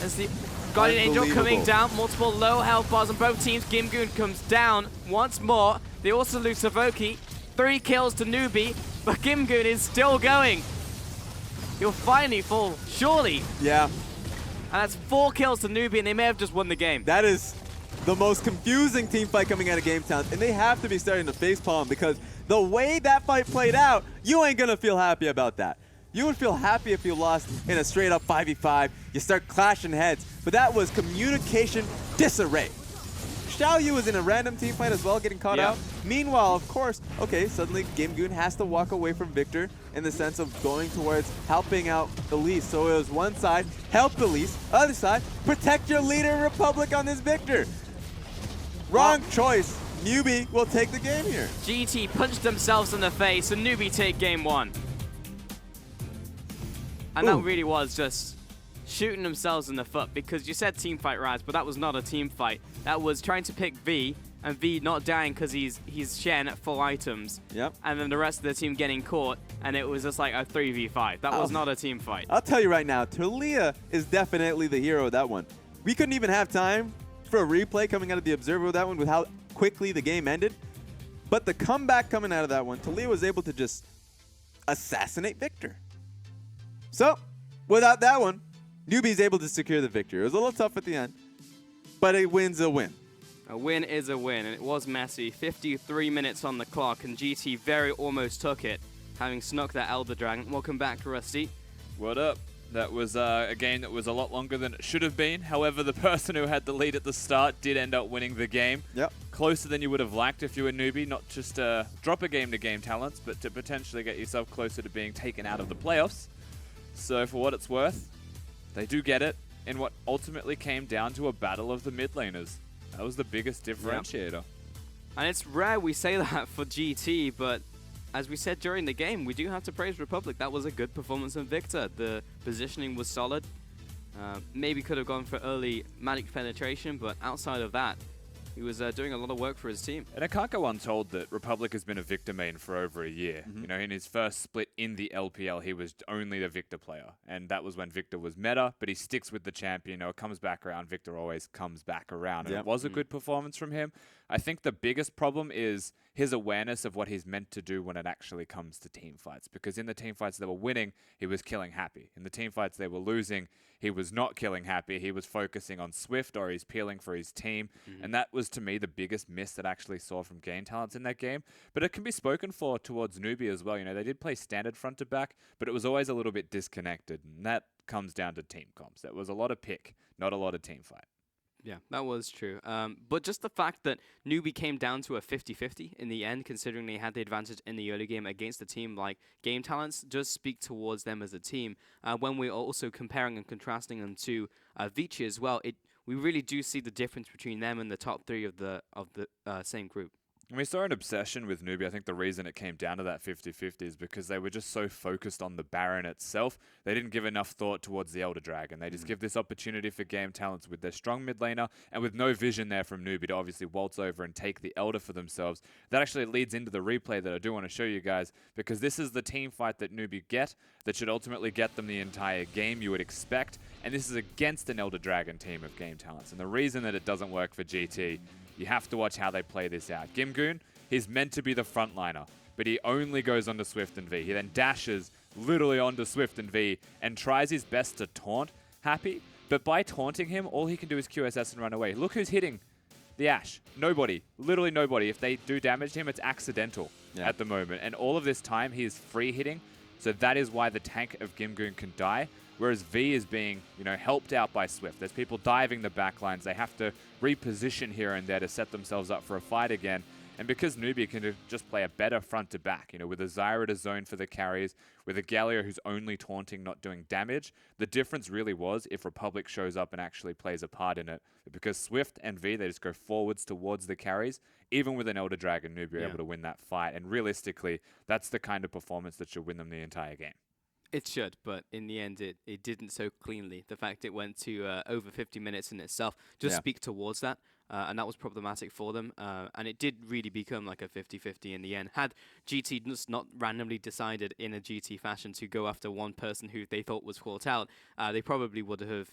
As the Guardian Angel coming down. Multiple low health bars on both teams. Gimgoon comes down once more. They also lose Savoki. 3 kills to NewBee, but Gimgoon is still going. He'll finally fall, surely. Yeah. And that's 4 kills to NewBee, and they may have just won the game. That is the most confusing team fight coming out of Game Town, and they have to be starting to facepalm because the way that fight played out, you ain't gonna feel happy about that. You would feel happy if you lost in a straight up 5v5, you start clashing heads, but that was communication disarray. Xiao Yu was in a random team fight as well, getting caught out. Meanwhile, of course, okay, suddenly Gimgoon has to walk away from Victor in the sense of going towards helping out Elise. So it was one side, help Elise, other side, protect your leader, Republic on this Victor. Wrong choice. NewBee will take the game here. GT punched themselves in the face, and NewBee take game 1. And that really was just shooting themselves in the foot, because you said team fight, Raz, but that was not a team fight. That was trying to pick V, and V not dying because he's Shen at full items. Yep. And then the rest of the team getting caught, and it was just like a 3v5. That was not a team fight. I'll tell you right now, Talia is definitely the hero of that one. We couldn't even have time for a replay coming out of the Observer with that one with how quickly the game ended. But the comeback coming out of that one, Talia was able to just assassinate Victor. So, without that one, NewBee's able to secure the victory. It was a little tough at the end, but a win's a win. A win is a win, and it was messy. 53 minutes on the clock, and GT very almost took it, having snuck that Elder Dragon. Welcome back, Rusty. What up? That was a game that was a lot longer than it should have been. However, the person who had the lead at the start did end up winning the game. Yep. Closer than you would have liked if you were NewBee, not just to drop a game to Game Talents, but to potentially get yourself closer to being taken out of the playoffs. So for what it's worth, they do get it in what ultimately came down to a battle of the mid laners. That was the biggest differentiator. Yep. And it's rare we say that for GT, but as we said during the game, we do have to praise Republic. That was a good performance from Victor. The positioning was solid. Maybe could have gone for early magic penetration, but outside of that, He was doing a lot of work for his team. And it can't go untold that Republic has been a Victor main for over a year. You know, in his first split in the LPL, he was only the Victor player. And that was when Victor was meta, but he sticks with the champion. You know, it comes back around. Victor always comes back around. And it was a good performance from him. I think the biggest problem is his awareness of what he's meant to do when it actually comes to team fights. Because in the team fights they were winning, he was killing Happy. In the team fights they were losing, he was not killing Happy. He was focusing on Swift, or he's peeling for his team. And that was, to me, the biggest miss that I actually saw from Game Talents in that game. But it can be spoken for towards NewBee as well. You know, they did play standard front to back, but it was always a little bit disconnected. And that comes down to team comps. That was a lot of pick, not a lot of team fight. Yeah, that was true. But just the fact that NewBee came down to a 50-50 in the end, considering they had the advantage in the early game against a team like Game Talents, does speak towards them as a team. When we're also comparing and contrasting them to Vici as well, we really do see the difference between them and the top three of the same group. And we saw an obsession with NewBee. I think the reason it came down to that 50-50 is because they were just so focused on the Baron itself. They didn't give enough thought towards the Elder Dragon. They just give this opportunity for Game Talents with their strong mid laner and with no vision there from NewBee to obviously waltz over and take the Elder for themselves. That actually leads into the replay that I do want to show you guys, because this is the team fight that NewBee get that should ultimately get them the entire game, you would expect. And this is against an Elder Dragon team of Game Talents. And the reason that it doesn't work for GT, you have to watch how they play this out. Gimgoon, he's meant to be the frontliner, but he only goes onto Swift and V. He then dashes literally onto Swift and V and tries his best to taunt Happy, but by taunting him, all he can do is QSS and run away. Look who's hitting the Ashe. Nobody. Literally nobody. If they do damage to him, it's accidental at the moment. And all of this time, he is free hitting, so that is why the tank of Gimgoon can die. Whereas V is being, you know, helped out by Swift. There's people diving the backlines. They have to reposition here and there to set themselves up for a fight again. And because NewBee can just play a better front to back, you know, with a Zyra to zone for the carries, with a Galio who's only taunting, not doing damage, the difference really was if Republic shows up and actually plays a part in it. But because Swift and V, they just go forwards towards the carries, even with an Elder Dragon, NewBee are able to win that fight. And realistically, that's the kind of performance that should win them the entire game. It should, but in the end, it didn't so cleanly. The fact it went to over 50 minutes in itself just speak towards that, and that was problematic for them. And it did really become like a 50-50 in the end. Had GT just not randomly decided in a GT fashion to go after one person who they thought was caught out, they probably would have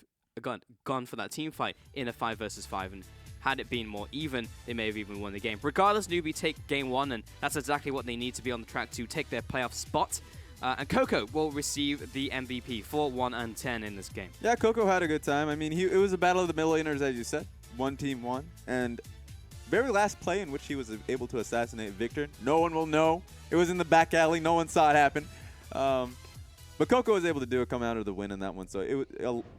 gone for that team fight in a 5 versus 5, and had it been more even, they may have even won the game. Regardless, NewBee take game 1, and that's exactly what they need to be on the track to take their playoff spot. And Coco will receive the MVP for 1 and 10 in this game. Yeah, Coco had a good time. I mean, it was a battle of the middle laners, as you said. One team won. And very last play in which he was able to assassinate Victor. No one will know. It was in the back alley. No one saw it happen. But Coco was able to do it, come out of the win in that one. So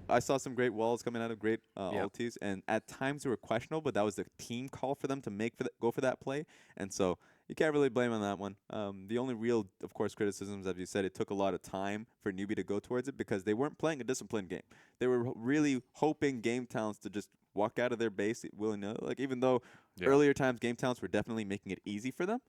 I saw some great walls coming out of great ultis. And at times they were questionable, but that was the team call for them to go for that play. And so you can't really blame on that one. The only real, of course, criticisms, as you said, it took a lot of time for NewBee to go towards it because they weren't playing a disciplined game. They were really hoping Game Talents to just walk out of their base willy-nilly. Like, even though earlier times Game Talents were definitely making it easy for them,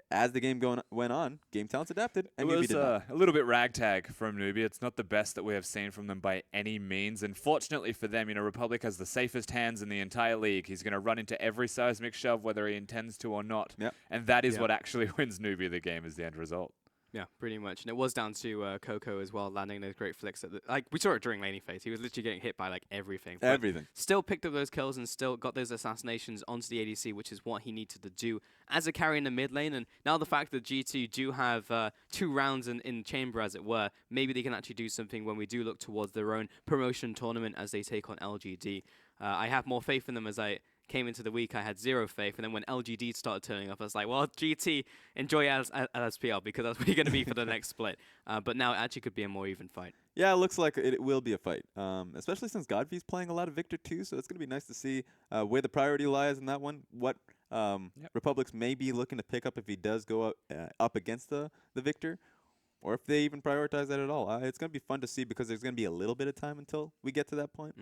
as the game went on, Game Talents adapted, and NewBee did not. A little bit ragtag from NewBee. It's not the best that we have seen from them by any means. And fortunately for them, you know, Republic has the safest hands in the entire league. He's going to run into every seismic shove, whether he intends to or not. Yep. And that is what actually wins NewBee the game as the end result. Yeah, pretty much. And it was down to Coco as well, landing those great flicks. Like, we saw it during laning phase. He was literally getting hit by, like, everything. Everything. Still picked up those kills and still got those assassinations onto the ADC, which is what he needed to do as a carry in the mid lane. And now the fact that G2 do have 2 rounds in chamber, as it were, maybe they can actually do something when we do look towards their own promotion tournament as they take on LGD. I have more faith in them. As I came into the week, I had 0 faith, and then when LGD started turning up, I was like, well, GT, enjoy LSPL, because that's what you're going to be for the next split. But now it actually could be a more even fight. Yeah, it looks like it will be a fight, especially since Godfrey's playing a lot of Victor too, so it's going to be nice to see where the priority lies in that one, what Republics may be looking to pick up if he does go up against the Victor, or if they even prioritize that at all. It's going to be fun to see because there's going to be a little bit of time until we get to that point.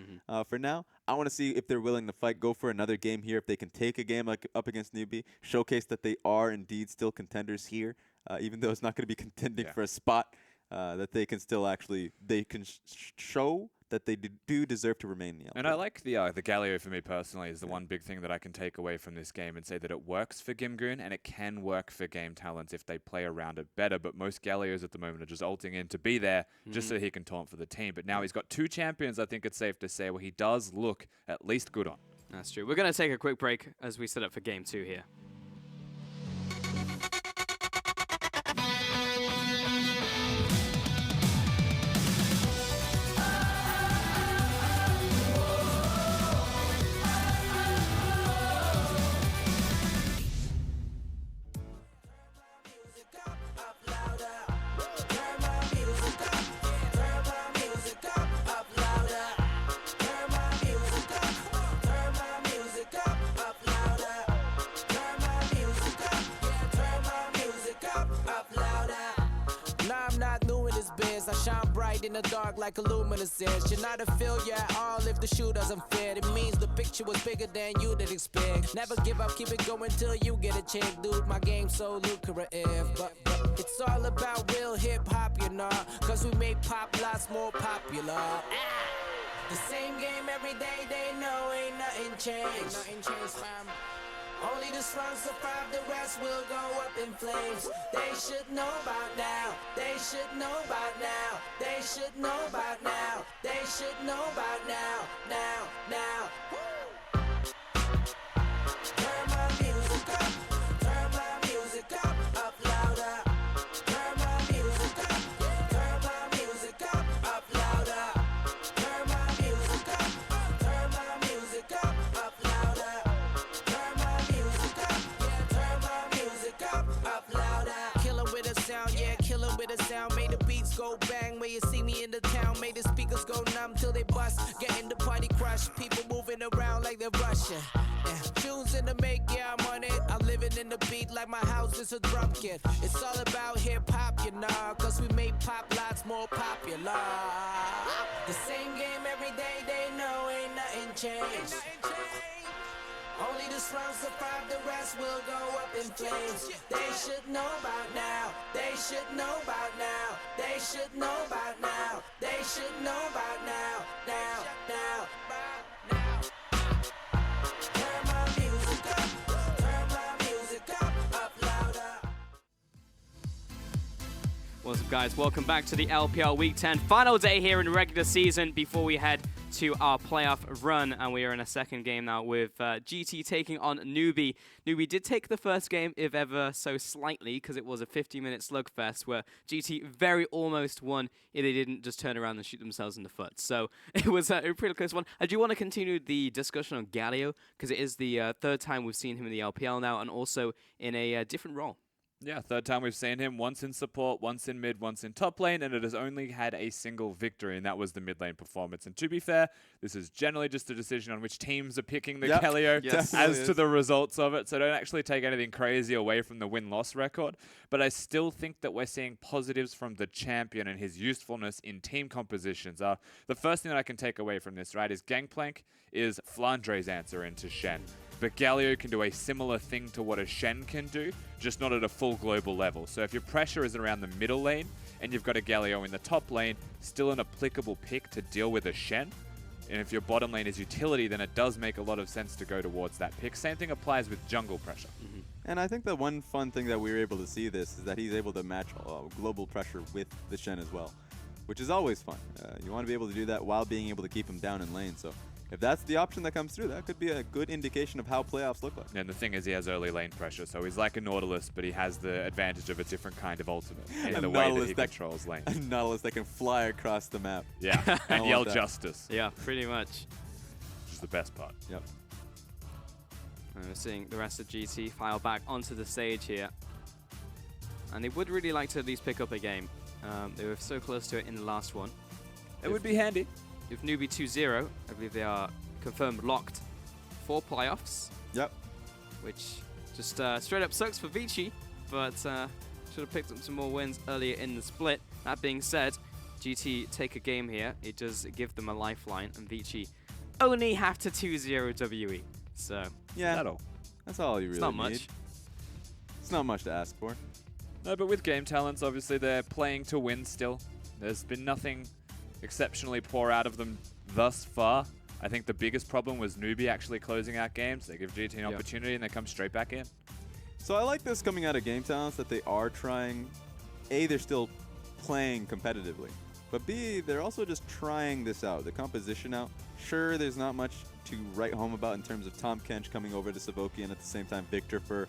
For now, I want to see if they're willing to fight, go for another game here, if they can take a game like up against NewBee, showcase that they are indeed still contenders here, even though it's not going to be contending for a spot, that they can still actually, show that they do deserve to remain in the LPL. And I like the Galio for me personally is the one big thing that I can take away from this game and say that it works for Gimgoon and it can work for Game Talents if they play around it better. But most Galios at the moment are just ulting in to be there just so he can taunt for the team. But now he's got 2 champions, I think it's safe to say, where he does look at least good on. That's true. We're going to take a quick break as we set up for Game 2 here. I shine bright in the dark like a luminous is. You're not a failure at all if the shoe doesn't fit. It means the picture was bigger than you did expect. Never give up, keep it going till you get a check. Dude, my game's so lucrative. But it's all about real hip-hop, you know. Cause we make pop lots more popular. The same game every day, they know ain't nothing changed. Only the strong survive, the rest will go up in flames. They should know about now. They should know about now. They should know about now. They should know about now. Now. Turn my music up. Turn my music up louder. Turn my music up. Turn my music up louder. Turn my music up. Turn my music up louder. Turn my music up louder. Kill 'em with a sound, yeah, kill 'em with a sound. Made the beats go bang when you see me in the town. Made the speakers go numb till they bust. Getting the party crushed. People moving around like they're rushing. Tunes in the make, yeah, I'm on it. I'm living in the beat like my house is a drum kit. It's all about hip-hop, you know. Cause we make pop lots more popular. The same game every day, they know ain't nothing changed. Only the strong survive, the rest will go up in flames. They should know about now. They should know about now. They should know about now. They should know about now. Now. Turn my music up. Turn my music up louder. What's up, guys? Welcome back to the LPL Week 10 final day here in regular season before we head to our playoff run, and we are in a second game now with GT taking on NewBee. NewBee did take the first game, if ever so slightly, because it was a 50-minute slugfest where GT very almost won if they didn't just turn around and shoot themselves in the foot. So it was a pretty close one. I do want to continue the discussion on Galio, because it is the third time we've seen him in the LPL now, and also in a different role. Yeah, third time we've seen him, once in support, once in mid, once in top lane, and it has only had a single victory, and that was the mid lane performance. And to be fair, this is generally just a decision on which teams are picking the Galio as to the results of it, so don't actually take anything crazy away from the win-loss record. But I still think that we're seeing positives from the champion and his usefulness in team compositions. The first thing that I can take away from this, right, is Gangplank is Flandre's answer into Shen. But Galio can do a similar thing to what a Shen can do, just not at a full global level. So if your pressure is around the middle lane, and you've got a Galio in the top lane, still an applicable pick to deal with a Shen. And if your bottom lane is utility, then it does make a lot of sense to go towards that pick. Same thing applies with jungle pressure. And I think the one fun thing that we were able to see this is that he's able to match global pressure with the Shen as well, which is always fun. You want to be able to do that while being able to keep him down in lane. So if that's the option that comes through, that could be a good indication of how playoffs look like. And the thing is, he has early lane pressure, so he's like a Nautilus, but he has the advantage of a different kind of ultimate in the way that he controls lane. A Nautilus that can fly across the map. Yeah, and yell justice. Yeah, pretty much. Which is the best part. Yep. And we're seeing the rest of GT file back onto the stage here. And they would really like to at least pick up a game. They were so close to it in the last one. It would be handy. With NewBee 2-0, I believe they are confirmed locked for playoffs. Yep. Which just straight up sucks for Vici, but should have picked up some more wins earlier in the split. That being said, GT take a game here. It does give them a lifeline, and Vici only have to 2-0 WE. So yeah, that's all you really need. It's not much. It's not much to ask for. No, but with Game Talents, obviously they're playing to win still. There's been nothing exceptionally poor out of them thus far. I think the biggest problem was NewBee actually closing out games. They give GT an opportunity and they come straight back in. So I like this coming out of Game Talents that they are trying. A, they're still playing competitively. But B, they're also just trying this out, the composition out. Sure, there's not much to write home about in terms of Tom Kench coming over to Savoki and at the same time Victor for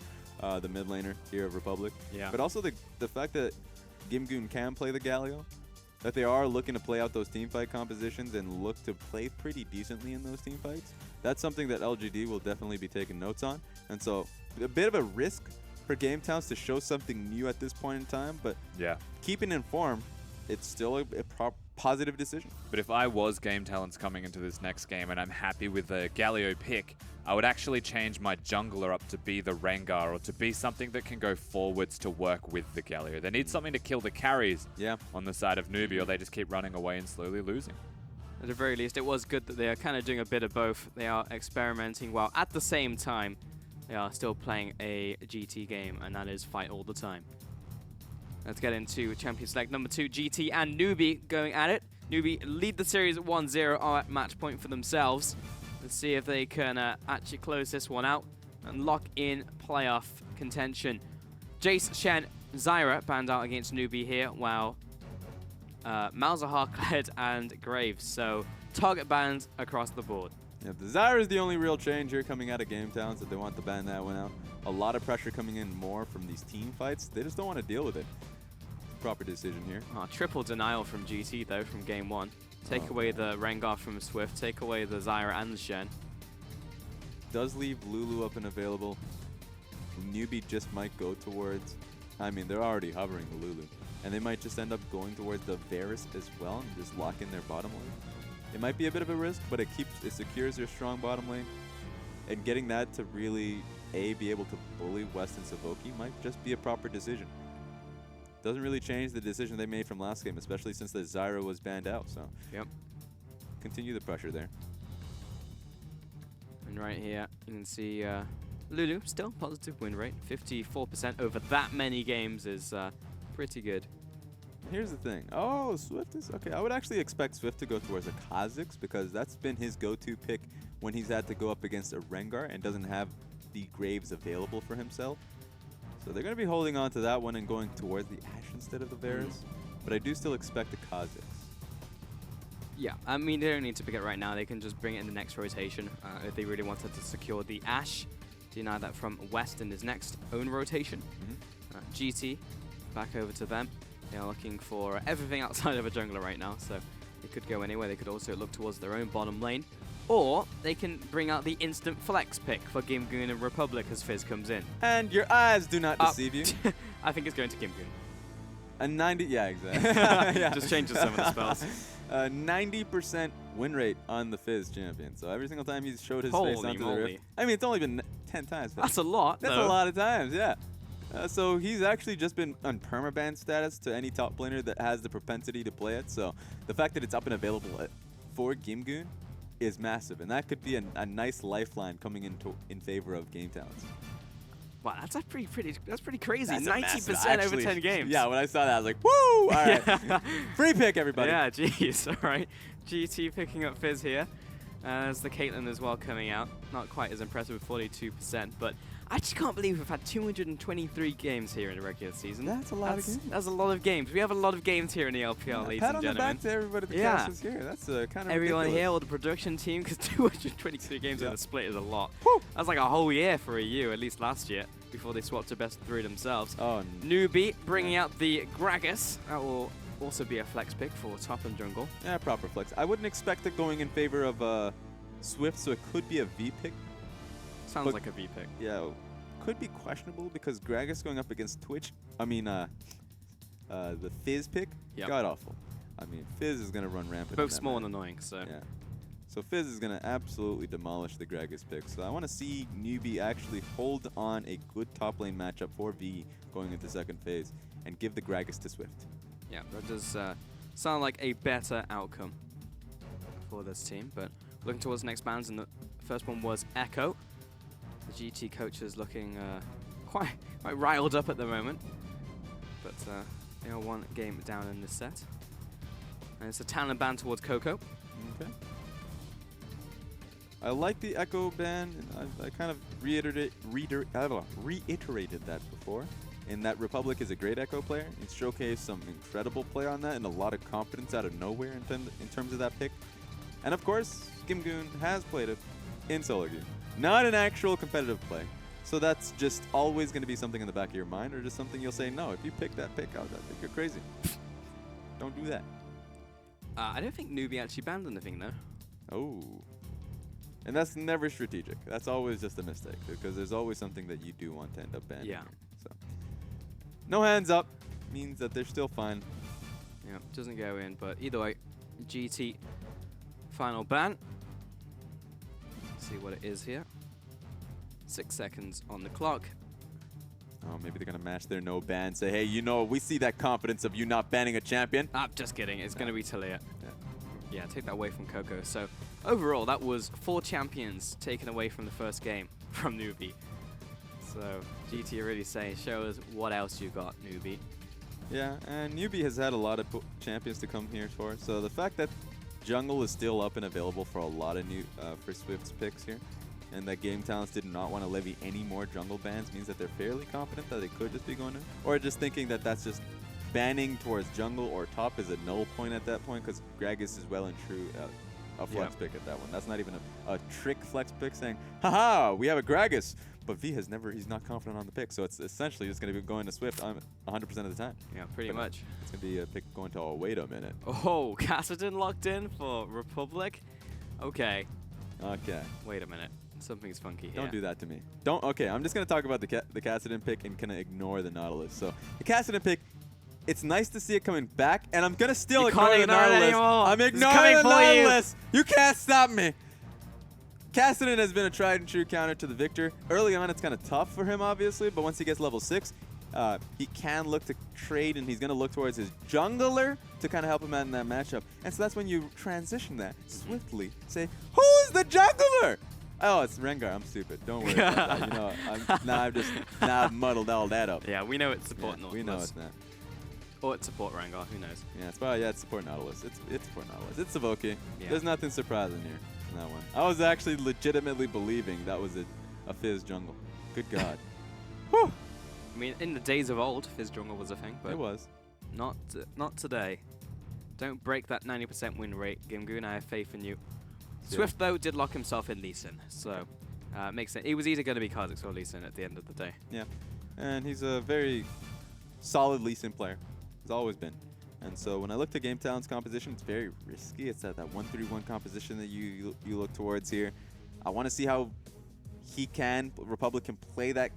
the mid laner here of Republic. Yeah. But also the fact that Gimgoon can play the Galio, that they are looking to play out those team fight compositions and look to play pretty decently in those team fights. That's something that LGD will definitely be taking notes on. And so a bit of a risk for Game Towns to show something new at this point in time, but Yeah. keeping informed, it's still a positive decision. But if I was Game Talents coming into this next game and I'm happy with the Galio pick, I would actually change my jungler up to be the Rengar or to be something that can go forwards to work with the Galio. They need something to kill the carries on the side of NewBee, or they just keep running away and slowly losing. At the very least, it was good that they are kind of doing a bit of both. They are experimenting while at the same time they are still playing a GT game, and that is fight all the time. Let's get into Champion Select number 2, GT and NewBee going at it. NewBee lead the series at 1-0, are at match point for themselves. Let's see if they can actually close this one out and lock in playoff contention. Jace, Shen, Zyra banned out against NewBee here, while Malzahar, Kled, and Graves. So target bans across the board. Yeah, the Zyra is the only real change here coming out of Game Towns that they want to ban that one out. A lot of pressure coming in more from these team fights. They just don't want to deal with it. Proper decision here. Oh, triple denial from GT though from game 1. Take away the Rengar from Swift, take away the Zyra and the Shen. Does leave Lulu up and available. NewBee just might go towards, I mean, they're already hovering the Lulu. And they might just end up going towards the Varus as well and just lock in their bottom lane. It might be a bit of a risk, but it secures their strong bottom lane. And getting that to really, be able to bully West and Savoki might just be a proper decision. Doesn't really change the decision they made from last game, especially since the Zyra was banned out. So continue the pressure there. And right here, you can see Lulu still positive win rate. 54% over that many games is pretty good. Here's the thing. Oh, Swift is okay. I would actually expect Swift to go towards a Kha'Zix because that's been his go-to pick when he's had to go up against a Rengar and doesn't have the Graves available for himself. So they're going to be holding on to that one and going towards the Ashe instead of the Varus. But I do still expect a Kha'Zix. Yeah, I mean, they don't need to pick it right now. They can just bring it in the next rotation if they really wanted to secure the Ashe. Deny that from West in his next own rotation. GT, back over to them. They are looking for everything outside of a jungler right now, so they could go anywhere. They could also look towards their own bottom lane. Or they can bring out the instant flex pick for Gimgoon and Republic as Fizz comes in. And your eyes do not deceive you. I think it's going to Gimgoon. A 90, yeah, exactly. Just changes some of the spells. 90% win rate on the Fizz champion. So every single time he's showed his face Holy onto the moly. Rift. I mean, it's only been 10 times. But That's a lot, that's though. a lot of times, yeah. So he's actually just been on permaban status to any top laner that has the propensity to play it. So the fact that it's up and available for Gimgoon is massive. And that could be a nice lifeline coming in favor of Game Talents. Wow, that's pretty crazy. That's 90% over 10 games. Yeah, when I saw that, I was like, woo! All right. Free pick, everybody. Yeah, jeez. All right. GT picking up Fizz here. There's the Caitlyn as well coming out. Not quite as impressive with 42%, but I just can't believe we've had 223 games here in the regular season. That's a lot of games. That's a lot of games. We have a lot of games here in the LPL, ladies Pat and on the gentlemen. back to everybody that Yeah. cast us here. That's kind of Everyone ridiculous. here, all the production team, because 223 games in Yeah. a split is a lot. Whew. That's like a whole year for a U, at least last year, before they swapped to best of 3 themselves. Oh, NewBee bringing out the Gragas. That will also be a flex pick for top and jungle. yeah, proper flex. I wouldn't expect it going in favor of Swift, so it could be a V pick. Sounds But- like a V pick. Yeah, could be questionable because Gragas going up against Twitch. I mean, the Fizz pick, Yep. god awful. I mean, Fizz is gonna run rampant. in Both that small map. and annoying, so. Yeah. So Fizz is gonna absolutely demolish the Gragas pick. So I want to see NewBee actually hold on a good top lane matchup for V going into second phase and give the Gragas to Swift. Yeah, that does sound like a better outcome for this team. But looking towards the next bans, and the first one was Echo. The GT coach is looking quite riled up at the moment. But they are one game down in this set. And it's a talent ban towards Coco. Okay. I like the Echo ban. And I kind of reiterated that before. In that Republic is a great Echo player. He's showcased some incredible play on that and a lot of confidence out of nowhere in terms of that pick. And of course, Gimgoon has played it in solo queue. Not an actual competitive play. So that's just always going to be something in the back of your mind, or just something you'll say, no, if you pick that pick, I think you're crazy. Don't do that. I don't think NewBee actually banned anything, though. Oh. And that's never strategic. That's always just a mistake, because there's always something that you do want to end up banning. Yeah. Here. So, no hands up means that they're still fine. Yeah, doesn't go in, but either way, GT final ban. See what it is here. 6 seconds on the clock. Oh, maybe they're going to match their no ban. Say, hey, you know, we see that confidence of you not banning a champion. Ah, just kidding. It's going to be Talia. Yeah. Yeah, take that away from Coco. So overall, that was 4 champions taken away from the first game from NewBee. So GT are really saying, show us what else you got, NewBee. Yeah, and NewBee has had a lot of champions to come here for. So the fact that jungle is still up and available for a lot of new for Swift's picks here, and that Game Talents did not want to levy any more jungle bans means that they're fairly confident that they could just be going in. Or just thinking that that's just banning towards jungle or top is a null point at that point, because Gragas is well and true a flex pick at that one. That's not even a trick flex pick saying, haha, we have a Gragas. But V has never, he's not confident on the pick, so it's essentially just going to be going to Swift 100% of the time. Yeah, pretty much. It's going to be a pick going to, oh, wait a minute. Oh, Kassadin locked in for Republic? Okay. Okay. Wait a minute. Something's funky here. Don't do that to me. Don't. Okay, I'm just going to talk about the Kassadin pick and kind of ignore the Nautilus. So the Kassadin pick, it's nice to see it coming back, and I'm going to still ignore the Nautilus. I'm ignoring the Nautilus. You can't stop me. Kassadin has been a tried and true counter to the Victor. Early on, it's kind of tough for him, obviously, but once he gets level 6, he can look to trade, and he's going to look towards his jungler to kind of help him out in that matchup. And so that's when you transition that swiftly. Say, who is the jungler? Oh, it's Rengar. I'm stupid. Don't worry about that. You know, I've muddled all that up. Yeah, we know it's support Nautilus. We know it's not. Or it's support Rengar. Who knows? Yeah, it's probably, it's support Nautilus. It's support Nautilus. It's Savoki. Yeah. There's nothing surprising here. That one. I was actually legitimately believing that was a Fizz jungle. Good God. Whew. I mean, in the days of old, Fizz jungle was a thing, but It was. not today. Don't break that 90% win rate, Gimgoon. I have faith in you. Yeah. Swift, though, did lock himself in Lee Sin, so makes sense. It was either going to be Kha'Zix or Lee Sin at the end of the day. Yeah. And he's a very solid Lee Sin player. He's always been. And so when I look to Game Talent's composition, it's very risky. It's that 1-3-1 composition that you look towards here. I want to see how Republic can play that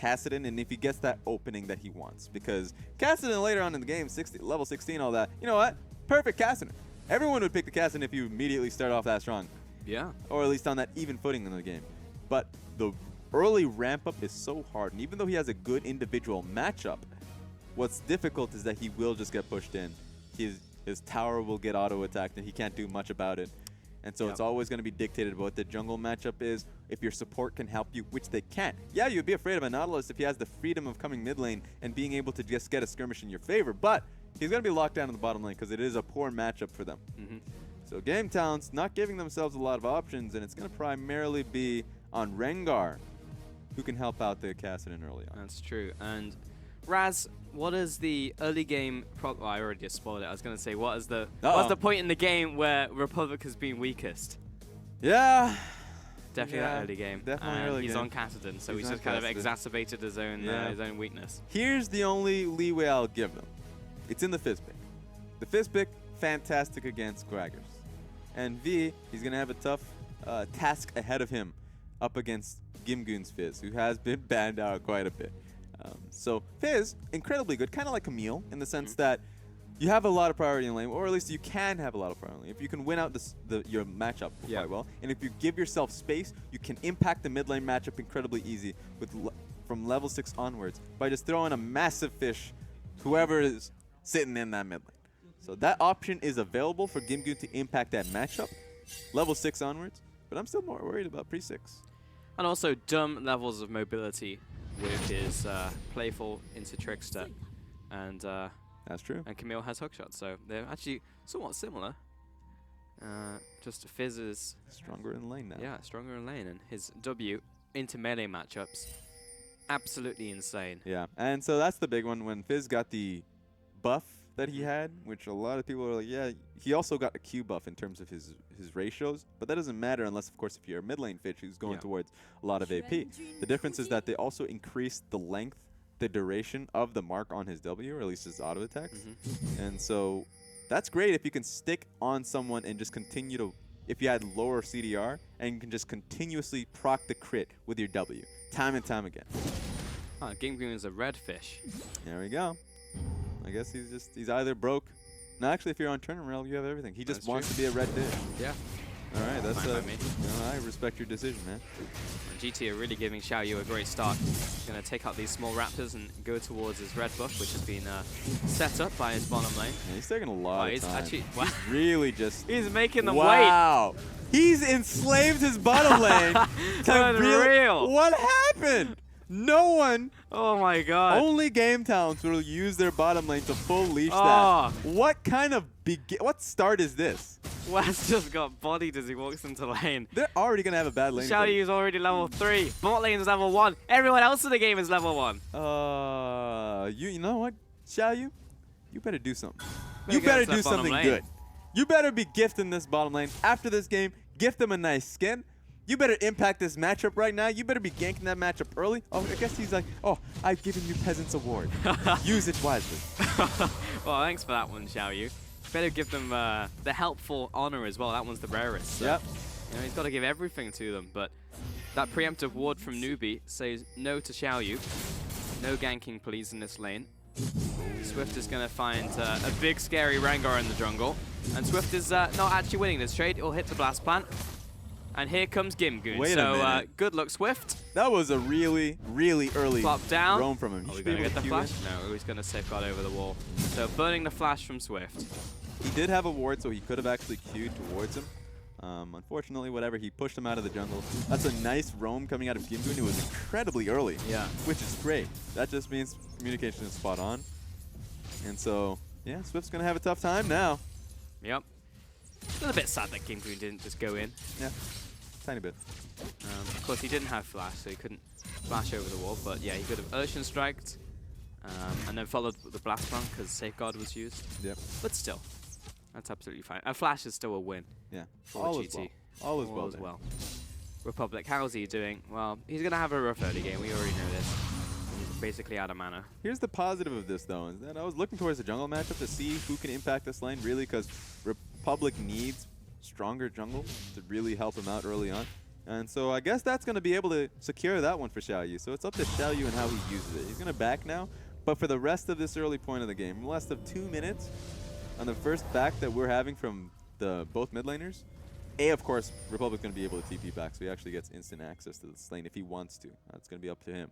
Kassadin, and if he gets that opening that he wants. Because Kassadin later on in the game, level 16, all that, you know what? Perfect Kassadin. Everyone would pick the Kassadin if you immediately start off that strong. Yeah. Or at least on that even footing in the game. But the early ramp up is so hard, and even though he has a good individual matchup, what's difficult is that he will just get pushed in. His tower will get auto-attacked, and he can't do much about it. And so it's always going to be dictated by what the jungle matchup is. If your support can help you, which they can't. Yeah, you'd be afraid of a Nautilus if he has the freedom of coming mid lane and being able to just get a skirmish in your favor. But he's going to be locked down in the bottom lane because it is a poor matchup for them. So Game Talent's not giving themselves a lot of options, and it's going to primarily be on Rengar, who can help out the Kassadin early on. That's true. And Raz, what is the early game well, I already just spoiled it. I was going to say, what's the point in the game where Republic has been weakest? Yeah. Definitely that early game. Definitely and early he's game. on Kassadin, so He's he's on just kind of Kassadin. exacerbated his own weakness. Here's the only leeway I'll give them. It's in the Fizz pick. The Fizz pick, fantastic against Gragas. And V, he's going to have a tough task ahead of him up against Gimgoon's Fizz, who has been banned out quite a bit. So Fizz, incredibly good, kind of like Camille, in the sense that you have a lot of priority in lane, or at least you can have a lot of priority in lane. If you can win out your matchup quite well, and if you give yourself space, you can impact the mid lane matchup incredibly easy from level 6 onwards by just throwing a massive fish, whoever is sitting in that mid lane. So that option is available for Gimgoon to impact that matchup, level 6 onwards, but I'm still more worried about pre-6. And also dumb levels of mobility with his playful into Trickster. And That's true. And Camille has hook shots, so they're actually somewhat similar. Just Fizz is Stronger in lane now. yeah, stronger in lane, and his W into melee matchups, absolutely insane. Yeah, and so that's the big one. When Fizz got the buff that he had, which a lot of people are like, yeah, he also got a Q buff in terms of his ratios, but that doesn't matter unless, of course, if you're a mid lane Fitch who's going towards a lot of AP. The difference is that they also increased the length, the duration of the mark on his W, or at least his auto attacks. And so that's great if you can stick on someone and just continue to, if you had lower CDR, and you can just continuously proc the crit with your W, time and time again. Game Green is a red fish. There we go. I guess he's either broke. No, actually, if you're on tournament rail, you have everything. He just wants to be a red dish. Yeah. All right, that's Fine by me. I respect your decision, man. And GT are really giving Xiaoyu a great start. He's going to take out these small raptors and go towards his red buff, which has been set up by his bottom lane. Yeah, he's taking a lot of He's time. actually wow. He's really just. He's making them wait. Wow. He's enslaved his bottom lane. to Unreal. What happened? No one. Oh my god. Only game towns will use their bottom lane to full leash Oh. that. What kind of what start is this? Wes just got bodied as he walks into lane. They're already gonna have a bad lane. Xiaoyu is already level 3. Bot lane is level 1. Everyone else in the game is level 1. You know what, Xiaoyu? You better do something. Better You go better to that do bottom something lane. good. You better be gifting this bottom lane after this game. Gift them a nice skin. You better impact this matchup right now. You better be ganking that matchup early. Oh, I guess he's like, oh, I've given you Peasant's Award. Use it wisely. Well, thanks for that one, Xiaoyu. Better give them the helpful honor as well. That one's the rarest. So, Yep. You know, he's got to give everything to them. But that preemptive ward from NewBee says no to Xiaoyu. No ganking, please, in this lane. Swift is going to find a big, scary Rengar in the jungle. And Swift is not actually winning this trade. He'll hit the blast plant. And here comes Gimgoon. Wait a so minute. good luck, Swift. That was a really, really early Flop down. roam from him. Are we should going be to able get the queue in. flash? No, he's going to safeguard over the wall. So burning the flash from Swift. He did have a ward, so he could have actually queued towards him. Unfortunately, whatever, he pushed him out of the jungle. That's a nice roam coming out of Gimgoon. It was incredibly early, Yeah. which is great. That just means communication is spot on. And so, yeah, Swift's going to have a tough time now. Yep. A little bit sad that Gimgoon didn't just go in. Yeah, tiny bit. Of course, he didn't have flash, so he couldn't flash over the wall. But yeah, he could have Ocean Striked and then followed the blast plant because Safeguard was used. Yep. But still, that's absolutely fine. A flash is still a win Yeah. for All GT. is well. All is well. as there. well. Republic, how's he doing? Well, he's going to have a rough early game. We already know this. He's basically out of mana. Here's the positive of this, though, is that I was looking towards the jungle matchup to see who can impact this lane, really, because Republic needs stronger jungle to really help him out early on. And so I guess that's going to be able to secure that one for Xiaoyu. So it's up to Xiaoyu and how he uses it. He's going to back now, but for the rest of this early point of the game, less of 2 minutes on the first back that we're having from the both mid laners, of course, Republic's going to be able to TP back, so he actually gets instant access to this lane if he wants to. That's going to be up to him.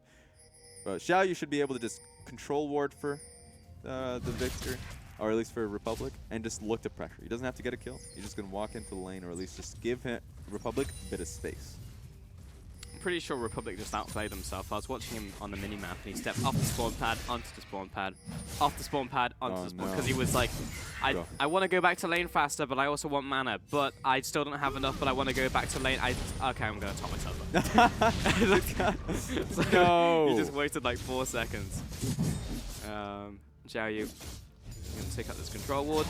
But Xiaoyu should be able to just control ward for the Victor, or at least for Republic, and just look to pressure. He doesn't have to get a kill. He's just going to walk into the lane, or at least just give him Republic a bit of space. I'm pretty sure Republic just outplayed himself. I was watching him on the minimap and he stepped off the spawn pad, onto the spawn pad, off the spawn pad, onto the spawn, because he was like, I want to go back to lane faster, but I also want mana, but I still don't have enough, but I want to go back to lane. Okay, I'm going to top myself up. So No. He just waited like 4 seconds. Xiaoyu going to take out this control ward.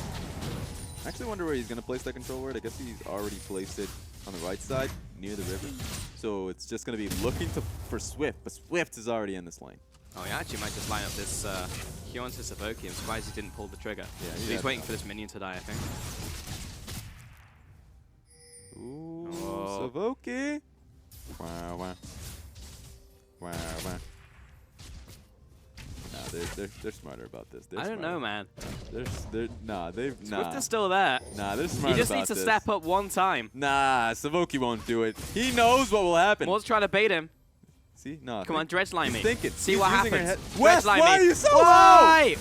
I actually wonder where he's going to place that control ward. I guess he's already placed it on the right side, near the river. So it's just going to be looking for Swift, but Swift is already in this lane. Oh, he actually might just line up this Hyun to Savoki. I'm surprised he didn't pull the trigger. Yeah, So he's waiting for this minion to die, I think. Ooh, Oh. Savoki. Wow, wow. Wow, wow. Nah, they're smarter about this. They're I don't know, man. Swift is still there. Nah, they're smart He just about needs to this. step up one time. Nah, Savoki won't do it. He knows what will happen. Ward's trying to bait him. See? No. Come on, dredge line me. Think it. See He's what using her happens. head. Wes, Dredge line why me. are you so Why?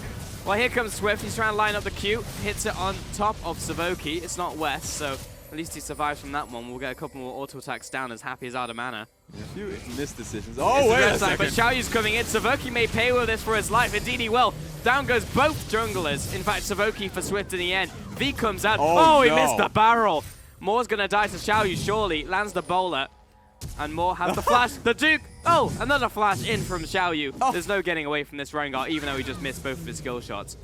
Well, here comes Swift. He's trying to line up the Q. Hits it on top of Savoki. It's not West, so At least he survives from that one. We'll get a couple more auto attacks down as Happy is out of mana. A few missed decisions. It's Oh, the wait red a side, second. but Xiaoyu's coming in. Savoki may pay with this for his life. Indeed he will. Down goes both junglers. In fact, Savoki for Swift in the end. V comes out. Oh, He no. missed the barrel. Moore's going to die to Xiaoyu, surely. Lands the bowler. And Moore has the flash. The Duke. Oh, another flash in from Xiaoyu. Oh. There's no getting away from this Rengar, even though he just missed both of his skill shots.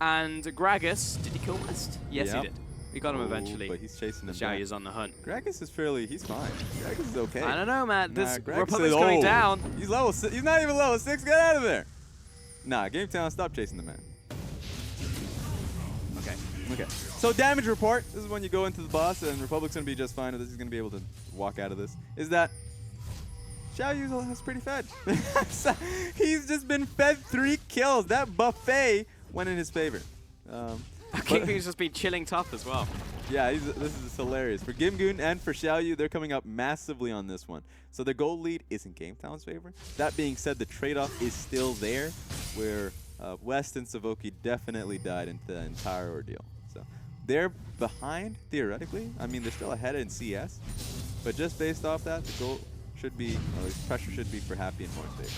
And Gragas, did he kill West? Yes, Yep. he did. We got him eventually. But he's chasing him back. Xiaoyu's on the hunt. Gragas is he's fine. Gragas is okay. I don't know, man. This Gragas Republic's is- going oh, down. He's level 6. He's not even level 6. Get out of there. Nah, Game Town, stop chasing the man. Okay. Okay. So damage report. This is when you go into the boss, and Republic's gonna be just fine. This is gonna be able to walk out of this. Is that Xiaoyu is pretty fed. He's just been fed 3 kills. That buffet went in his favor. King King's just been chilling tough as well. Yeah, this is hilarious. For Gimgoon and for Xiaoyu, they're coming up massively on this one. So the goal lead is in Game Town's favor. That being said, the trade-off is still there, where West and Savoki definitely died in the entire ordeal. So they're behind, theoretically. I mean, they're still ahead in CS. But just based off that, the goal should be, or at least pressure should be for Happy and Moore's favor.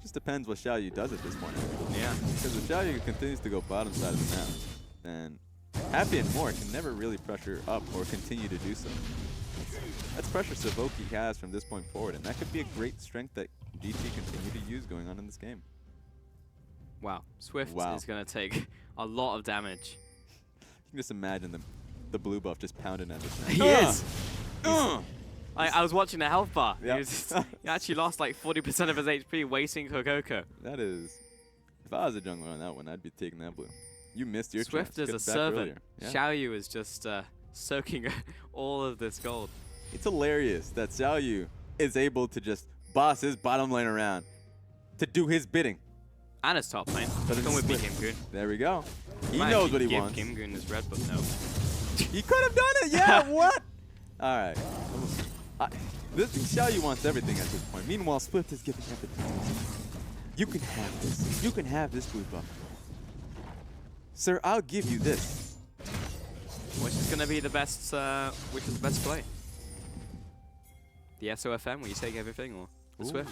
Just depends what Xiaoyu does at this point. Yeah. Because if Xiaoyu continues to go bottom side of the map, then Happy and Moore can never really pressure up or continue to do so. That's pressure Savoki has from this point forward, and that could be a great strength that GT continue to use going on in this game. Wow. Swift Wow. is going to take a lot of damage. You can just imagine the blue buff just pounding at this thing. He is. I was watching the health bar. Yep. He actually lost like 40% of his HP wasting Kokoko. That is... If I was a jungler on that one, I'd be taking that blue. You missed your Swift chance. is a Get back servant. earlier. Yeah. Xiaoyu is just soaking all of this gold. It's hilarious that Xiaoyu is able to just boss his bottom lane around to do his bidding. And his top lane. But it's Come with me, Swift. Kim Goon. There we go. He Might knows actually what he give wants. Kim Goon his red, but no. He could have done it. Yeah, what? All right. This Xiaoyu wants everything at this point. Meanwhile, Swift is giving everything. You can have this. You can have this blue buff. Sir, I'll give you this. Which is going to be the best? Which is the best play? The SOFM, where you take everything, or the Swift?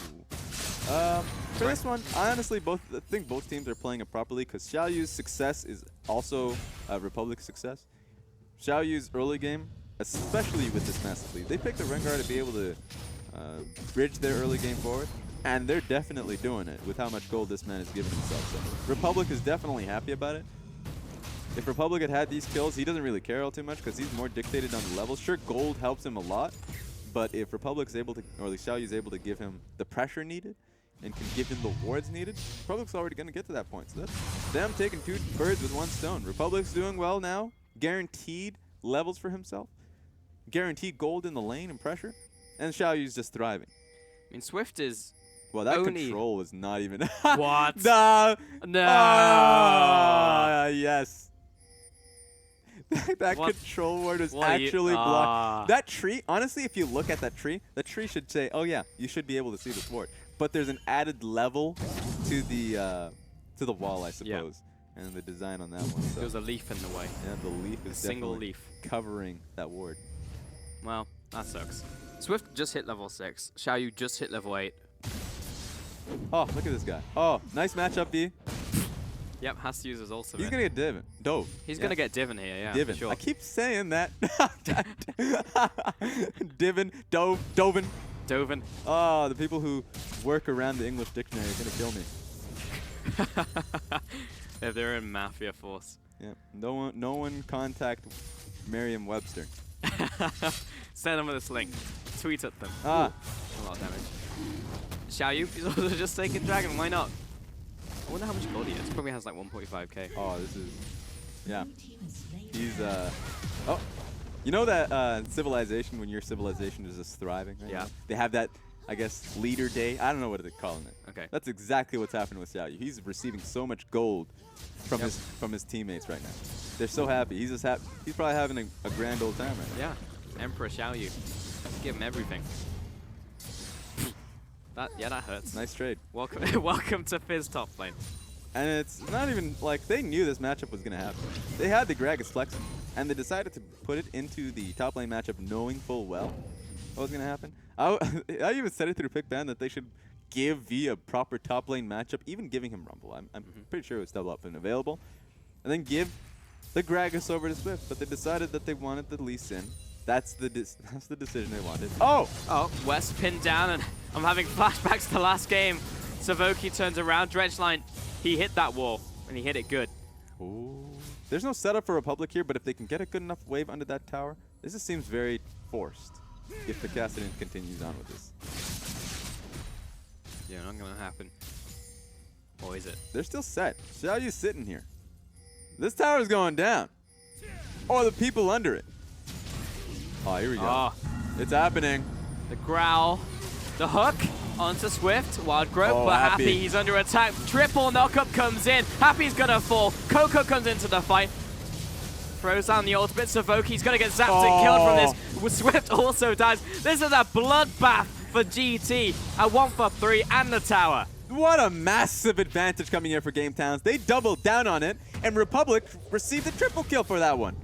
For this one, I honestly think both teams are playing it properly because Xiaoyu's success is also Republic's success. Xiaoyu's early game, especially with this massive lead, they picked the Rengar to be able to bridge their early game forward, and they're definitely doing it with how much gold this man has given himself. So Republic is definitely happy about it. If Republic had these kills, he doesn't really care all too much because he's more dictated on the levels. Sure, gold helps him a lot, but if Republic's able to, or at least Xiaoyu's able to give him the pressure needed and can give him the wards needed, Republic's already going to get to that point. So that's them taking 2 birds with 1 stone. Republic's doing well now, guaranteed levels for himself, guaranteed gold in the lane and pressure, and Xiaoyu's just thriving. I mean, Swift is... Well, that Only- control was not even... What? No! No! Ah, yes. That What? control ward was What are you- actually Ah. blocked. That tree, honestly, if you look at that tree, the tree should say, oh yeah, you should be able to see this ward. But there's an added level to the wall, I suppose, and the design on that one. So, There was a leaf in the way. and the leaf is Single definitely leaf. covering that ward. Well, that sucks. Swift just hit level 6. Xiaoyu just hit level 8. Oh, look at this guy. Oh, nice matchup, D. Yep, has to use his ultimate. He's gonna get Dove. He's Yeah. gonna get Divin here, yeah. Divin. Sure. I keep saying that. Divin, Dovin. Dovin. Oh, the people who work around the English dictionary are gonna kill me. If they're in Mafia Force. Yeah. No one contact Merriam-Webster. Send them this link. Tweet at them. Ah. Ooh, a lot of damage. Xiaoyu, he's also just taking Dragon, why not? I wonder how much gold he has. Probably has like 1.5k. Oh, this is. Yeah. He's Oh. You know that Civilization, when your civilization is just thriving? Right? Yeah. They have that, I guess, leader day. I don't know what they're calling it. Okay. That's exactly what's happening with Xiaoyu. He's receiving so much gold from his teammates right now. They're so happy. He's just happy. He's probably having a grand old time right now. Yeah. Emperor Xiaoyu. Give him everything. That hurts. Nice trade. Welcome, welcome to Fizz top lane. And it's not even like they knew this matchup was gonna happen. They had the Gragas flexing. and they decided to put it into the top lane matchup knowing full well what was going to happen. I even said it through Pick Ban that they should give V a proper top lane matchup, even giving him Rumble. I'm pretty sure it was double up and available. And then give the Gragas over to Swift, but they decided that they wanted the Lee Sin. That's the decision they wanted. Oh! Oh, West pinned down, and I'm having flashbacks to the last game. Savoki turns around, Dredgeline, he hit that wall, and he hit it good. Ooh. There's no setup for Republic here, but if they can get a good enough wave under that tower, this just seems very forced if the Kassadin continues on with this. Yeah, not gonna happen. Or is it? They're still set. Xiaoyu's sitting here. This tower's going down. Or the people under it. Oh, here we go. Oh, It's happening. the growl, the hook onto Swift. Wild Growth, Oh, but Happy. Happy, he's under attack. Triple knockup comes in. Happy's gonna fall. Coco comes into the fight. Throws down the ultimate. Savoki's gonna get zapped and killed from this. Swift also dies. This is a bloodbath for GT. A 1 for 3 and the tower. What a massive advantage coming here for Game Towns. They doubled down on it, and Republic received a triple kill for that one.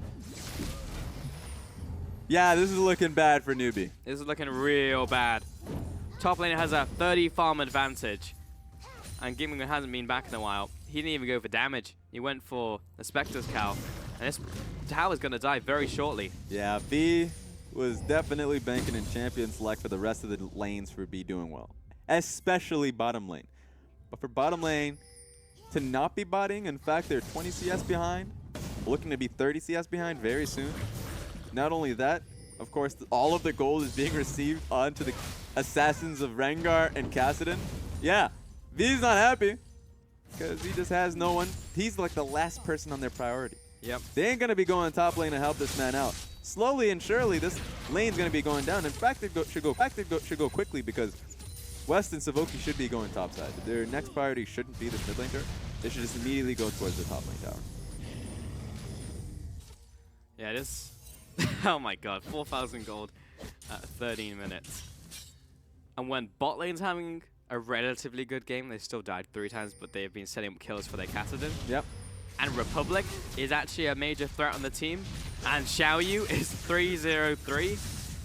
Yeah, this is looking bad for NewBee. This is looking real bad. Top lane has a 30 farm advantage. And Gimmick hasn't been back in a while. He didn't even go for damage. He went for the Spectre's cow. And this tower's going to die very shortly. Yeah, B was definitely banking in champion select for the rest of the lanes for B doing well. Especially bottom lane. But for bottom lane to not be botting, in fact, they're 20 CS behind. Looking to be 30 CS behind very soon. Not only that, of course, all of the gold is being received onto the assassins of Rengar and Kassadin. Yeah, V's not happy because he just has no one. He's like the last person on their priority. Yep. They ain't going to be going top lane to help this man out. Slowly and surely, this lane's going to be going down. In fact, it should go quickly because West and Savoki should be going topside. Their next priority shouldn't be this mid lane turret. They should just immediately go towards the top lane tower. Yeah, it is. Oh my god, 4,000 gold at 13 minutes. And when bot lane's having a relatively good game, they still died 3 times, but they've been setting up kills for their Kassadin. Yep. And Republic is actually a major threat on the team. And Xiaoyu is 3-0-3.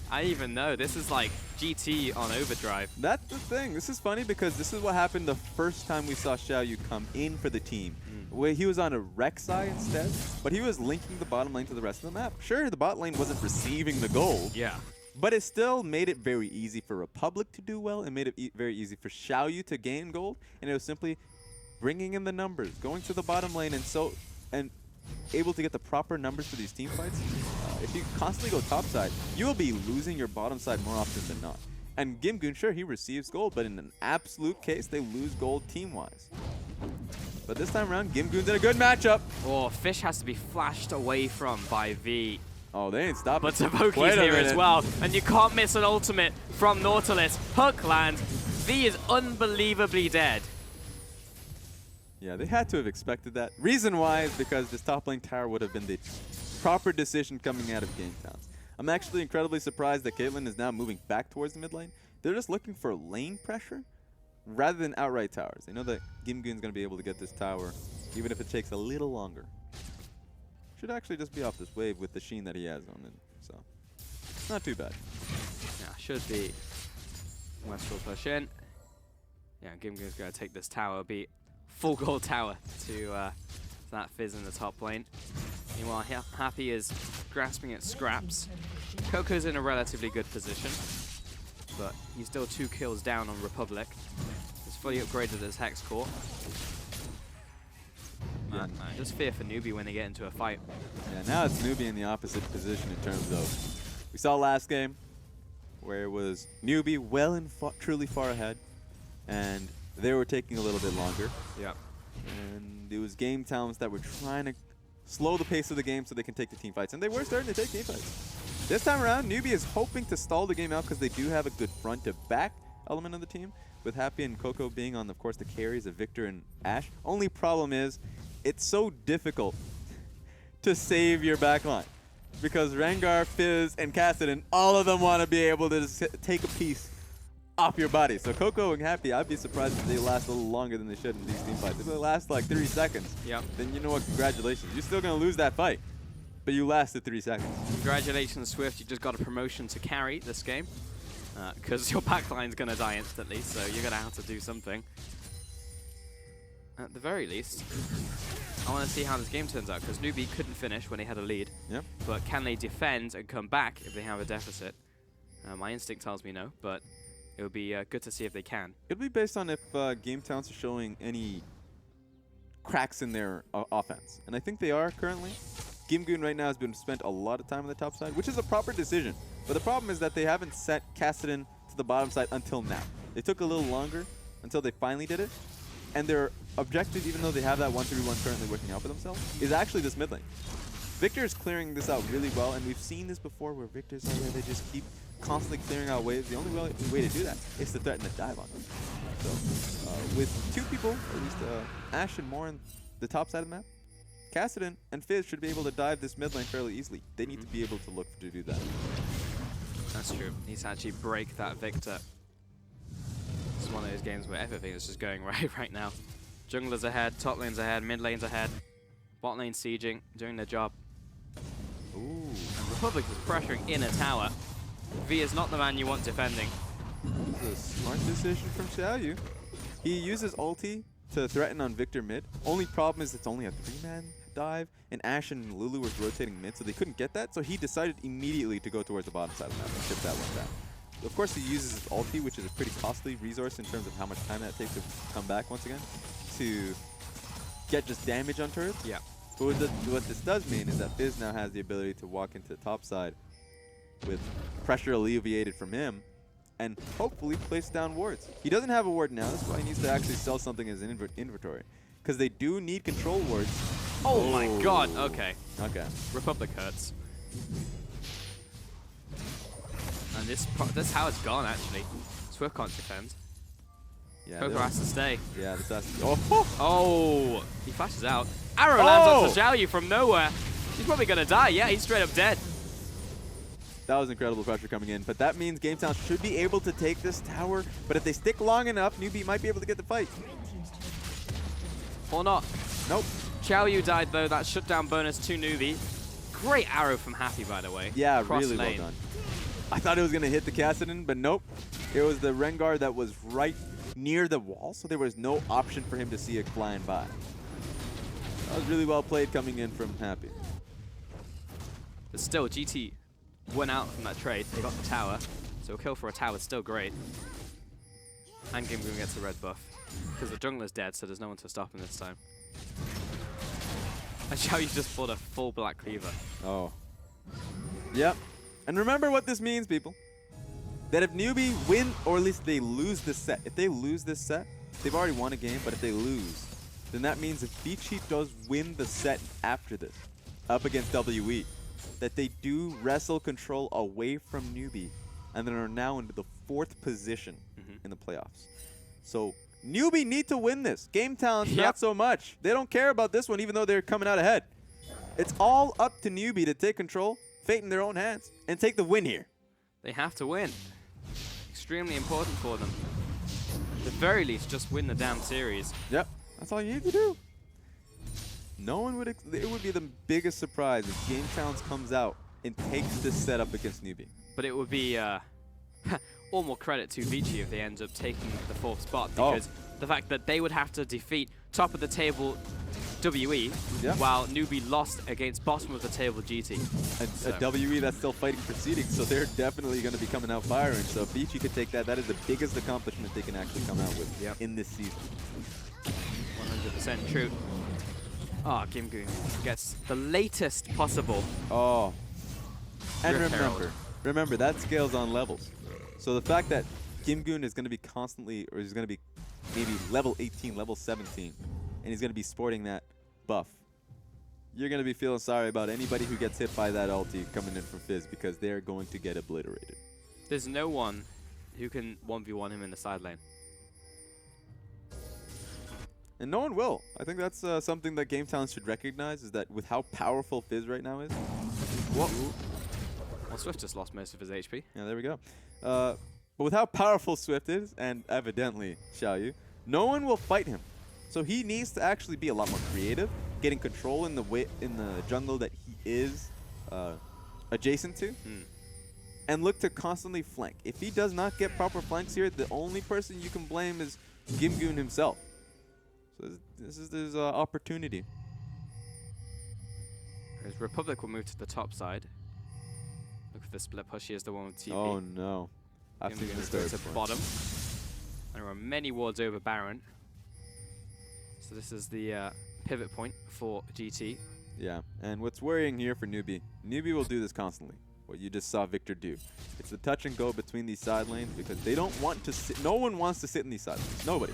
I even know, this is like GT on overdrive. That's the thing. This is funny because this is what happened the first time we saw Xiaoyu come in for the team. Where he was on a Rek'Sai instead, but he was linking the bottom lane to the rest of the map. Sure, the bot lane wasn't receiving the gold, Yeah. but it still made it very easy for Republic to do well. It made it very easy for Xiaoyu to gain gold, and it was simply bringing in the numbers, going to the bottom lane, and able to get the proper numbers for these team fights. If you constantly go topside, you will be losing your bottom side more often than not. And Gimgoon, sure, he receives gold, but in an absolute case, they lose gold team-wise. But this time around, Gimgoon's in a good matchup. Oh, Fish has to be flashed away from by V. Oh, they ain't stopping. But Savoki's Wait a here as minute. well. And you can't miss an ultimate from Nautilus. Hook lands. V is unbelievably dead. Yeah, they had to have expected that. Reason why is because this top lane tower would have been the proper decision coming out of Game Towns. I'm actually incredibly surprised that Caitlyn is now moving back towards the mid lane. They're just looking for lane pressure rather than outright towers. They know that Gimgoon's going to be able to get this tower, even if it takes a little longer. Should actually just be off this wave with the sheen that he has on it, so not too bad. Yeah, should be. West will push in. Yeah, Gimgoon's going to take this tower, beat full gold tower to that Fizz in the top lane. Meanwhile, Happy is grasping at scraps. Coco's in a relatively good position, but he's still 2 kills down on Republic. He's fully upgraded his Hex Core. Man, I just fear for NewBee when they get into a fight. Yeah, now it's NewBee in the opposite position in terms of, we saw last game where it was NewBee well and truly far ahead, and they were taking a little bit longer. Yeah. And it was Game Towns that were trying to slow the pace of the game so they can take the team fights, and they were starting to take team fights. This time around, NewBee is hoping to stall the game out because they do have a good front to back element of the team, with Happy and Coco being on, of course, the carries of Victor and Ashe. Only problem is, it's so difficult to save your backline because Rengar, Fizz, and Kassadin, all of them want to be able to just take a piece off your body. So Coco and Happy, I'd be surprised if they last a little longer than they should in these team fights. If they last like 30 seconds, Yep. then you know what, congratulations. You're still going to lose that fight. But you lasted 3 seconds. Congratulations, Swift. You just got a promotion to carry this game. Because your backline's going to die instantly, so you're going to have to do something. At the very least, I want to see how this game turns out, because NewBee couldn't finish when they had a lead. Yep. But can they defend and come back if they have a deficit? My instinct tells me no, but it would be good to see if they can. It'll be based on if Game Towns are showing any cracks in their offense. And I think they are currently. Gimgoon right now has been spent a lot of time on the top side, which is a proper decision. But the problem is that they haven't set Kassadin to the bottom side until now. They took a little longer until they finally did it. And their objective, even though they have that 1-3-1 currently working out for themselves, is actually this mid lane. Victor is clearing this out really well, and we've seen this before where Victor's out there, they just keep constantly clearing out waves. The only way to do that is to threaten to dive on them. So, with 2 people, at least Ash and Moore on the top side of the map, Kassadin and Fizz should be able to dive this mid lane fairly easily. They need to be able to look to do that. That's true. Needs to actually break that Victor. It's one of those games where everything is just going right now. Jungler's ahead, top lane's ahead, mid lane's ahead. Bot lane sieging, doing their job. Ooh. And Republic is pressuring in a tower. V is not the man you want defending. That's a smart decision from Xiaoyu. He uses ulti to threaten on Victor mid. Only problem is it's only a 3-man dive, and Ash and Lulu was rotating mid, so they couldn't get that. So he decided immediately to go towards the bottom side of the map and chip that one down. Of course, he uses his ulti, which is a pretty costly resource in terms of how much time that takes to come back once again, to get just damage on turrets. Yeah. But what this does mean is that Fizz now has the ability to walk into the top side with pressure alleviated from him and hopefully place down wards. He doesn't have a ward now, that's why he needs to actually sell something as an inventory. Because they do need control wards. Oh my god, okay. Okay. Republic hurts. And this how it's gone, actually. Swift can't defend. Yeah, Coco has to stay. Yeah, this has to. Oh! Oh! He flashes out. Arrow lands onto Xiaoyu from nowhere. He's probably going to die. Yeah, he's straight up dead. That was incredible pressure coming in, but that means Game Town should be able to take this tower, but if they stick long enough, NewBee might be able to get the fight. Or not. Nope. Xiaoyu died, though. That shutdown bonus to NewBee. Great arrow from Happy, by the way. Yeah, Cross really lane. well done. I thought it was going to hit the Kassadin, but nope. It was the Rengar that was right near the wall, so there was no option for him to see it flying by. That was really well played coming in from Happy. But still, GT went out from that trade. They got the tower, so a kill for a tower is still great. And Gimgoon gets a red buff. Because the jungler's dead, so there's no one to stop him this time. And Xiaoyu just pulled a full black cleaver. Oh. Yep. And remember what this means, people. That if NewBee win, or at least they lose this set, if they lose this set, they've already won a game, but if they lose, then that means if Vici does win the set after this, up against WE, that they do wrestle control away from NewBee, and then are now into the 4th position in the playoffs. So NewBee need to win this. Game Town, not so much. They don't care about this one, even though they're coming out ahead. It's all up to NewBee to take control, fate in their own hands, and take the win here. They have to win. Extremely important for them. At the very least, just win the damn series. Yep, that's all you need to do. No one would. It would be the biggest surprise if Game Towns comes out and takes this setup against NewBee. But it would be all more credit to Vici if they end up taking the 4th spot, because the fact that they would have to defeat top of the table WE, while NewBee lost against bottom of the table GT. A WE that's still fighting for seeding, so they're definitely going to be coming out firing. So if Vici could take that, that is the biggest accomplishment they can actually come out with in this season. 100% true. Oh, Gimgoon gets the latest possible. Oh. And Herald. remember, that scales on levels. So the fact that Gimgoon is going to be constantly, or he's going to be maybe level 18, level 17, and he's going to be sporting that buff, you're going to be feeling sorry about anybody who gets hit by that ulti coming in from Fizz, because they're going to get obliterated. There's no one who can 1v1 him in the side lane. And no one will. I think that's something that Game Town should recognize, is that with how powerful Fizz right now is. What? Well, Swift just lost most of his HP. Yeah, there we go. But with how powerful Swift is, and evidently Xiaoyu, no one will fight him. So he needs to actually be a lot more creative getting control in the jungle that he is adjacent to, and look to constantly flank. If he does not get proper flanks here, the only person you can blame is Gimgoon himself. So this is his opportunity. As Republic will move to the top side. Look for the split push. He is the one with TP. Oh no. I've seen this to the bottom. And there are many wards over Baron. So this is the pivot point for GT. Yeah, and what's worrying here for NewBee, NewBee will do this constantly, what you just saw Victor do. It's the touch and go between these side lanes because they don't want to sit, no one wants to sit in these side lanes, nobody.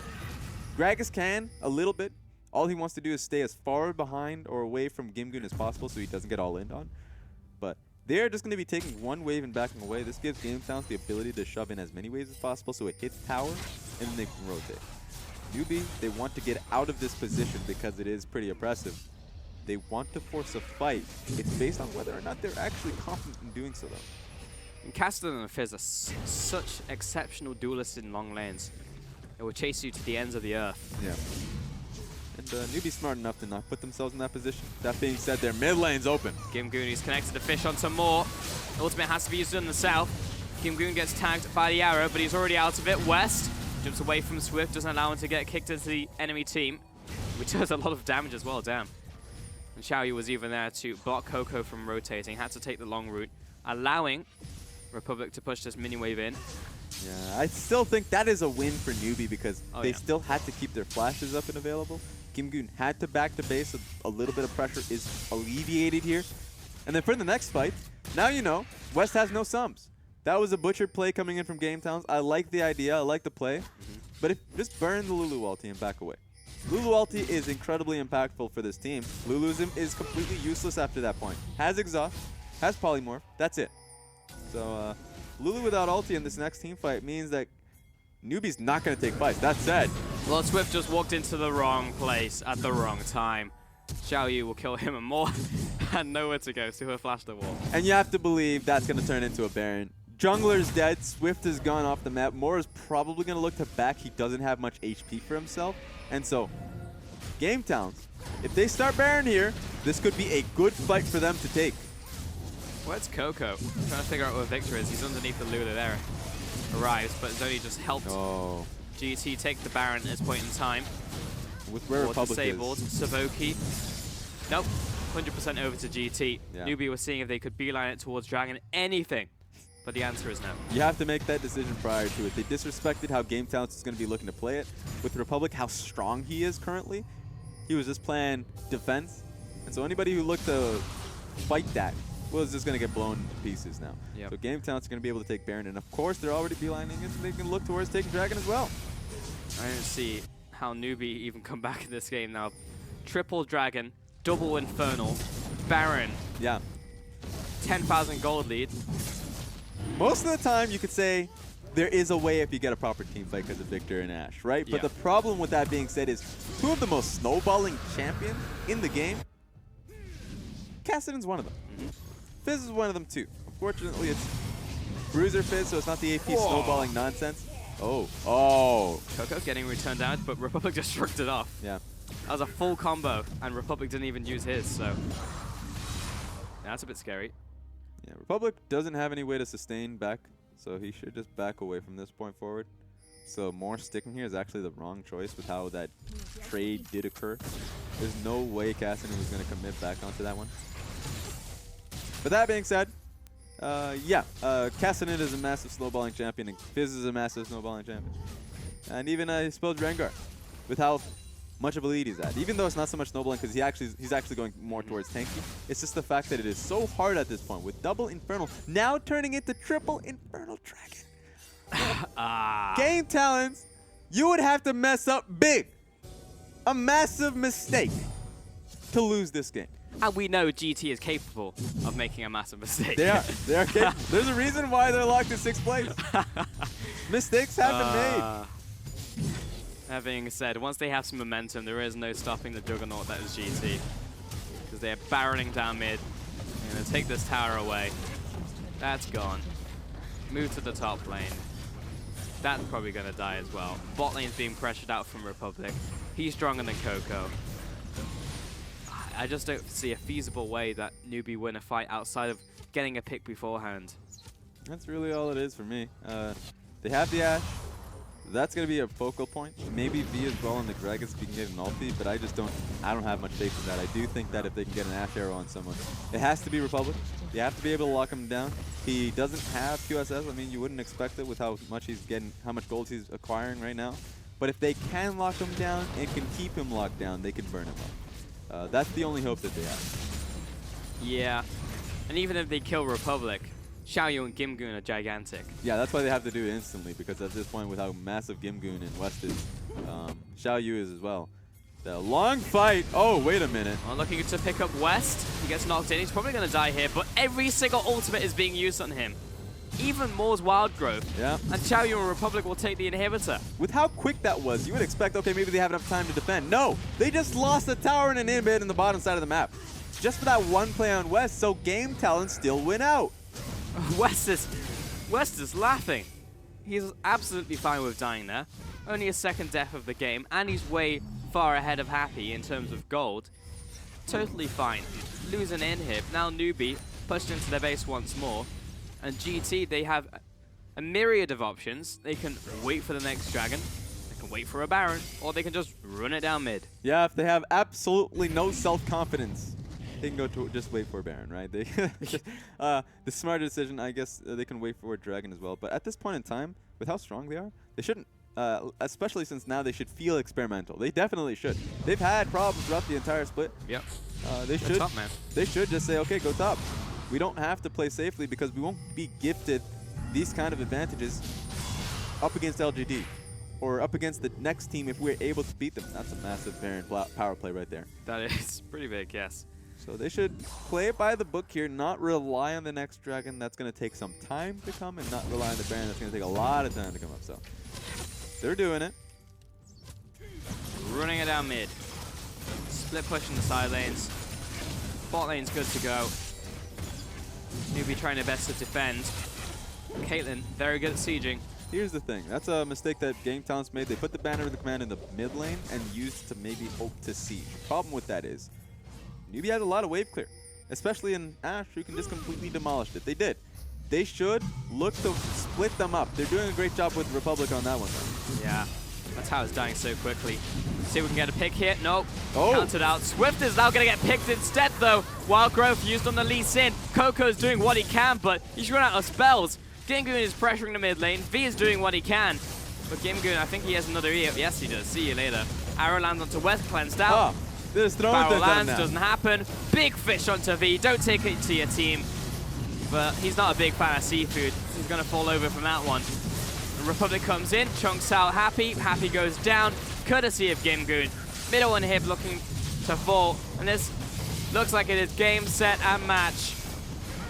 Gragas can, a little bit. All he wants to do is stay as far behind or away from Gimgoon as possible so he doesn't get all in on. But they're just going to be taking one wave and backing away. This gives GameTowns the ability to shove in as many waves as possible so it hits tower and then they can rotate. NewBee, they want to get out of this position because it is pretty oppressive. They want to force a fight. It's based on whether or not they're actually confident in doing so, though. And Castellan and Fizz are such exceptional duelists in long lanes. It will chase you to the ends of the earth. Yeah. And NewBee's smart enough to not put themselves in that position. That being said, their mid lane's open. Gimgoon is connected to Fish onto more. Ultimate has to be used in the south. Gimgoon gets tagged by the arrow, but he's already out of it. West jumps away from Swift, doesn't allow him to get kicked into the enemy team, which does a lot of damage as well, damn. And Xiaoyu was even there to block Coco from rotating, had to take the long route, allowing Republic to push this mini wave in. Yeah, I still think that is a win for NewBee because they still had to keep their flashes up and available. Gimgoon had to back to base, so a little bit of pressure is alleviated here. And then for the next fight, now you know, West has no sums. That was a butchered play coming in from GameTowns. I like the idea, I like the play, but just burn the Lulu ulti and back away. Lulu ulti is incredibly impactful for this team. Lulu's is completely useless after that point. Has exhaust, has polymorph, that's it. So Lulu without ulti in this next team fight means that NewBee's not going to take fights. That said, well, Swift just walked into the wrong place at the wrong time. Xiaoyu will kill him and more, and nowhere to go, so he'll flash the wall. And you have to believe that's going to turn into a Baron. Jungler's dead, Swift has gone off the map. Moore is probably going to look to back. He doesn't have much HP for himself. And so, GameTowns, if they start Baron here, this could be a good fight for them to take. Where's Coco? I'm trying to figure out where Victor is. He's underneath the Lulu there. Arrives, but it's only just helped GT take the Baron at this point in time. With where Republic disabled. is. Savoki. Nope. 100% over to GT. Yeah. NewBee was seeing if they could beeline it towards Dragon. Anything. But the answer is no. You have to make that decision prior to it. They disrespected how GameTowns is going to be looking to play it. With Republic, how strong he is currently, he was just playing defense. And so anybody who looked to fight that was just going to get blown to pieces now. Yep. So GameTowns is going to be able to take Baron. And of course, they're already beelining it, so they can look towards taking Dragon as well. I don't see how NewBee even come back in this game now. Triple Dragon, double Infernal, Baron. Yeah. 10,000 gold lead. Most of the time, you could say there is a way if you get a proper team fight because of Victor and Ashe, right? But the problem with that being said is two of the most snowballing champions in the game, Kassadin's one of them. Fizz is one of them too. Unfortunately, it's Bruiser Fizz, so it's not the AP snowballing nonsense. Oh. Coco getting returned out, but Republic just shrugged it off. Yeah. That was a full combo, and Republic didn't even use his, so yeah, that's a bit scary. Yeah, Republic doesn't have any way to sustain back, so he should just back away from this point forward. So more sticking here is actually the wrong choice with how that trade did occur. There's no way Kassadin was going to commit back onto that one. But that being said, Kassadin is a massive snowballing champion, and Fizz is a massive snowballing champion. And even I suppose Rengar, with how much of a lead he's at. Even though it's not so much snowballing because he's actually going more towards tanky. It's just the fact that it is so hard at this point with double Infernal, now turning into triple Infernal Dragon. GameTowns, you would have to mess up big. A massive mistake to lose this game. And we know GT is capable of making a massive mistake. They are capable. There's a reason why they're locked in 6th place. Mistakes have been made. That being said, once they have some momentum, there is no stopping the juggernaut that is GT. Because they are barreling down mid. They're going to take this tower away. That's gone. Move to the top lane. That's probably going to die as well. Bot lane's being pressured out from Republic. He's stronger than Coco. I just don't see a feasible way that NewBee win a fight outside of getting a pick beforehand. That's really all it is for me. They have the Ashe. That's going to be a focal point. Maybe V as well on the Gragas if he can get an ulti, but I don't have much faith in that. I do think that if they can get an Ashe arrow on someone, it has to be Republic. You have to be able to lock him down. He doesn't have QSS. I mean, you wouldn't expect it with how much he's getting, how much gold he's acquiring right now. But if they can lock him down and can keep him locked down, they can burn him up. That's the only hope that they have. Yeah, and even if they kill Republic, Xiaoyu and Gimgoon are gigantic. Yeah, that's why they have to do it instantly, because at this point, with how massive Gimgoon and West is, Xiaoyu is as well. The long fight. Oh, wait a minute. Well, looking to pick up West. He gets knocked in. He's probably going to die here, but every single ultimate is being used on him. Even Moore's Wild Growth. Yeah. And Xiaoyu and Republic will take the inhibitor. With how quick that was, you would expect, okay, maybe they have enough time to defend. No, they just lost a tower and an inhibit in the bottom side of the map. Just for that one play on West, so Game Talent still win out. West is laughing. He's absolutely fine with dying there. Only a second death of the game, and he's way far ahead of Happy in terms of gold. Totally fine. Lose an inhib. Now NewBee pushed into their base once more. And GT, they have a myriad of options. They can wait for the next dragon, they can wait for a Baron, or they can just run it down mid. Yeah, if they have absolutely no self-confidence, they can go to just wait for a Baron, right? They the smart decision, I guess, they can wait for a dragon as well. But at this point in time, with how strong they are, they shouldn't. Especially since now they should feel experimental. They definitely should. They've had problems throughout the entire split. Yep. They Go should. top, man. They should just say, okay, go top. We don't have to play safely because we won't be gifted these kind of advantages up against LGD or up against the next team if we're able to beat them. That's a massive Baron power play right there. That is pretty big, yes. So they should play it by the book here, not rely on the next dragon. That's going to take some time to come, and not rely on the Baron. That's going to take a lot of time to come up. So they're doing it. Running it down mid. Split push in the side lanes. Bot lane's good to go. NewBee trying their best to defend. Caitlyn, very good at sieging. Here's the thing. That's a mistake that Game Talent's made. They put the banner of the command in the mid lane and used to maybe hope to siege. The problem with that is NewBee has a lot of wave clear, especially in Ashe, who can just completely demolish it. They did. They should look to split them up. They're doing a great job with Republic on that one, though. Yeah, that's how it's dying so quickly. See if we can get a pick here. Nope. Oh. Counted out. Swift is now going to get picked instead, though. Wild Growth used on the Lee Sin. Coco's doing what he can, but he's run out of spells. Gimgoon is pressuring the mid lane. V is doing what he can. But Gimgoon, I think he has another E. Yes, he does. See you later. Arrow lands onto West, cleansed out. Oh, they're just throwing Barrel that down lands, now. doesn't happen. Big fish onto V. Don't take it to your team. But he's not a big fan of seafood. He's going to fall over from that one. The Republic comes in, chunks out Happy. Happy goes down, courtesy of Gimgoon. Middle and hip looking to fall. And this looks like it is game, set, and match.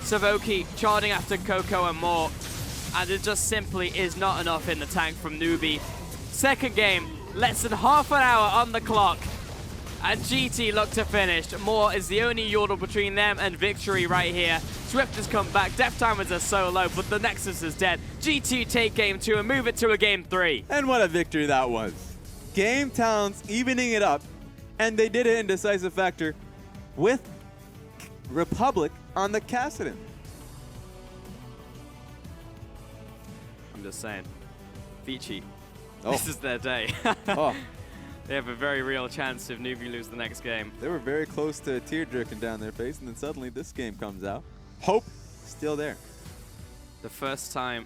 Savoki charging after Coco and more. And it just simply is not enough in the tank from NewBee. Second game, less than half an hour on the clock. And GT look to finish. Moore is the only yordle between them and victory right here. Swift has come back. Death Timers are so low, but the Nexus is dead. GT take game 2 and move it to a game 3. And what a victory that was. Game Talents evening it up, and they did it in decisive factor with Republic on the Kassadin. I'm just saying. Vici. Oh. This is their day. Oh, They have a very real chance if NewBee lose the next game. they were very close to a tear jerking down their face, and then suddenly this game comes out. Hope still there. The first time.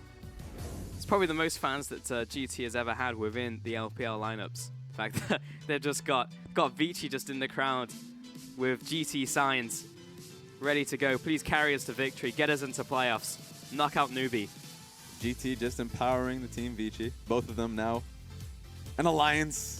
It's probably the most fans that GT has ever had within the LPL lineups. The fact that they've just got Vici just in the crowd with GT signs ready to go. Please carry us to victory. Get us into playoffs. Knock out NewBee. GT just empowering the team Vici. Both of them now an alliance.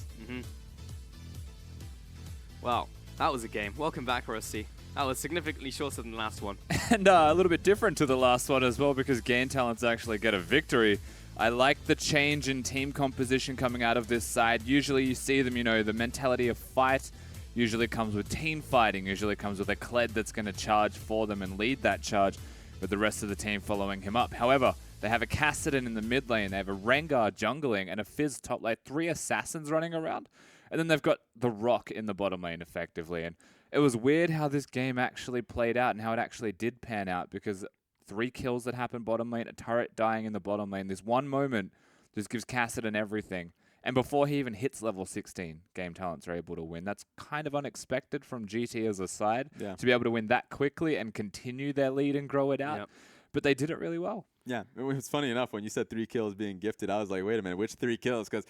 Well, that was a game. Welcome back, Rusty. That was significantly shorter than the last one. And a little bit different to the last one as well, because Game Talents actually get a victory. I like the change in team composition coming out of this side. Usually you see them, you know, the mentality of fight usually comes with team fighting, usually comes with a Kled that's going to charge for them and lead that charge, with the rest of the team following him up. However, they have a Kassadin in the mid lane, they have a Rengar jungling, and a Fizz top lane, 3 assassins running around. And then they've got the Rock in the bottom lane, effectively. And it was weird how this game actually played out and how it actually did pan out, because 3 kills that happened bottom lane, a turret dying in the bottom lane. This one moment just gives Cassidy everything. And before he even hits level 16, Game Talents are able to win. That's kind of unexpected from GT as a side, to be able to win that quickly and continue their lead and grow it out. Yep. But they did it really well. Yeah, it was funny enough when you said 3 kills being gifted. I was like, wait a minute, which 3 kills? Because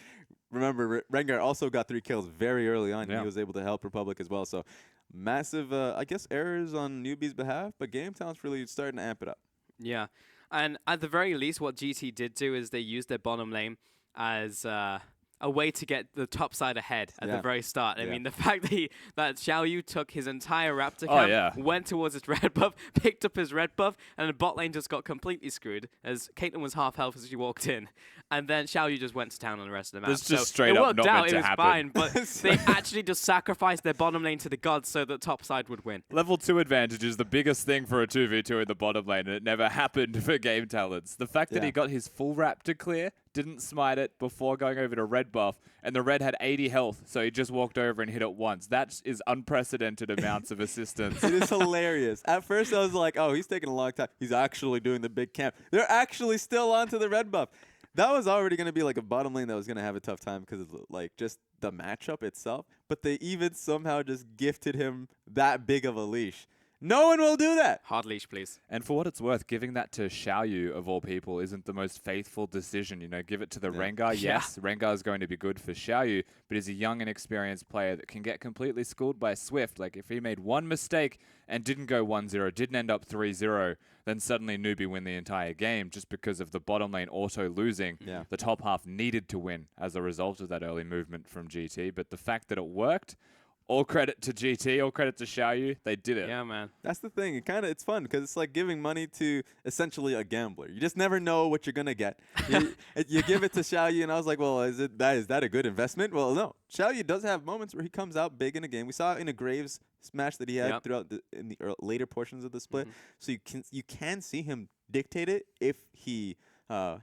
remember, Rengar also got 3 kills very early on. Yeah. He was able to help Republic as well. So massive, I guess, errors on NewBee's behalf, but Game Talent's really starting to amp it up. Yeah. And at the very least, what GT did do is they used their bottom lane as a way to get the top side ahead at the very start. I mean, the fact that Xiao Yu took his entire Raptor camp, went towards his red buff, picked up his red buff, and the bot lane just got completely screwed as Caitlyn was half health as she walked in. And then Xiao Yu just went to town on the rest of the map. That's just so straight it up worked not out, meant to it was happen. fine, but they actually just sacrificed their bottom lane to the gods so that top side would win. Level 2 advantage is the biggest thing for a 2v2 in the bottom lane, and it never happened for Game Talents. The fact that he got his full Raptor clear, didn't smite it before going over to red buff, and the red had 80 health, so he just walked over and hit it once. That is unprecedented amounts of assistance. It is hilarious. At first, I was like, oh, he's taking a long time. He's actually doing the big camp. They're actually still onto the red buff. That was already going to be like a bottom lane that was going to have a tough time because of like just the matchup itself. But they even somehow just gifted him that big of a leash. No one will do that. Hard leash, please. And for what it's worth, giving that to Xiao Yu, of all people, isn't the most faithful decision. You know, give it to the Rengar. Yes, Rengar is going to be good for Xiao Yu, but he's a young and experienced player that can get completely schooled by Swift. Like, if he made one mistake and didn't go 1-0, didn't end up 3-0, then suddenly NewBee win the entire game just because of the bottom lane auto losing. Yeah. The top half needed to win as a result of that early movement from GT, but the fact that it worked, all credit to GT, all credit to Xiao Yu. They did it. Yeah, man. That's the thing. It's fun because it's like giving money to essentially a gambler. You just never know what you're gonna get. You give it to Xiao Yu, and I was like, well, is that a good investment? Well, no. Xiao Yu does have moments where he comes out big in a game. We saw it in a Graves match that he had throughout in the later portions of the split. So you can see him dictate it if he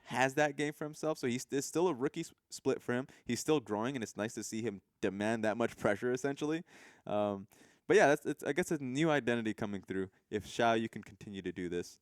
has that game for himself. So it's still a rookie split for him. He's still growing, and it's nice to see him demand that much pressure, essentially. But yeah, I guess a new identity coming through if Xiao Yu can continue to do this,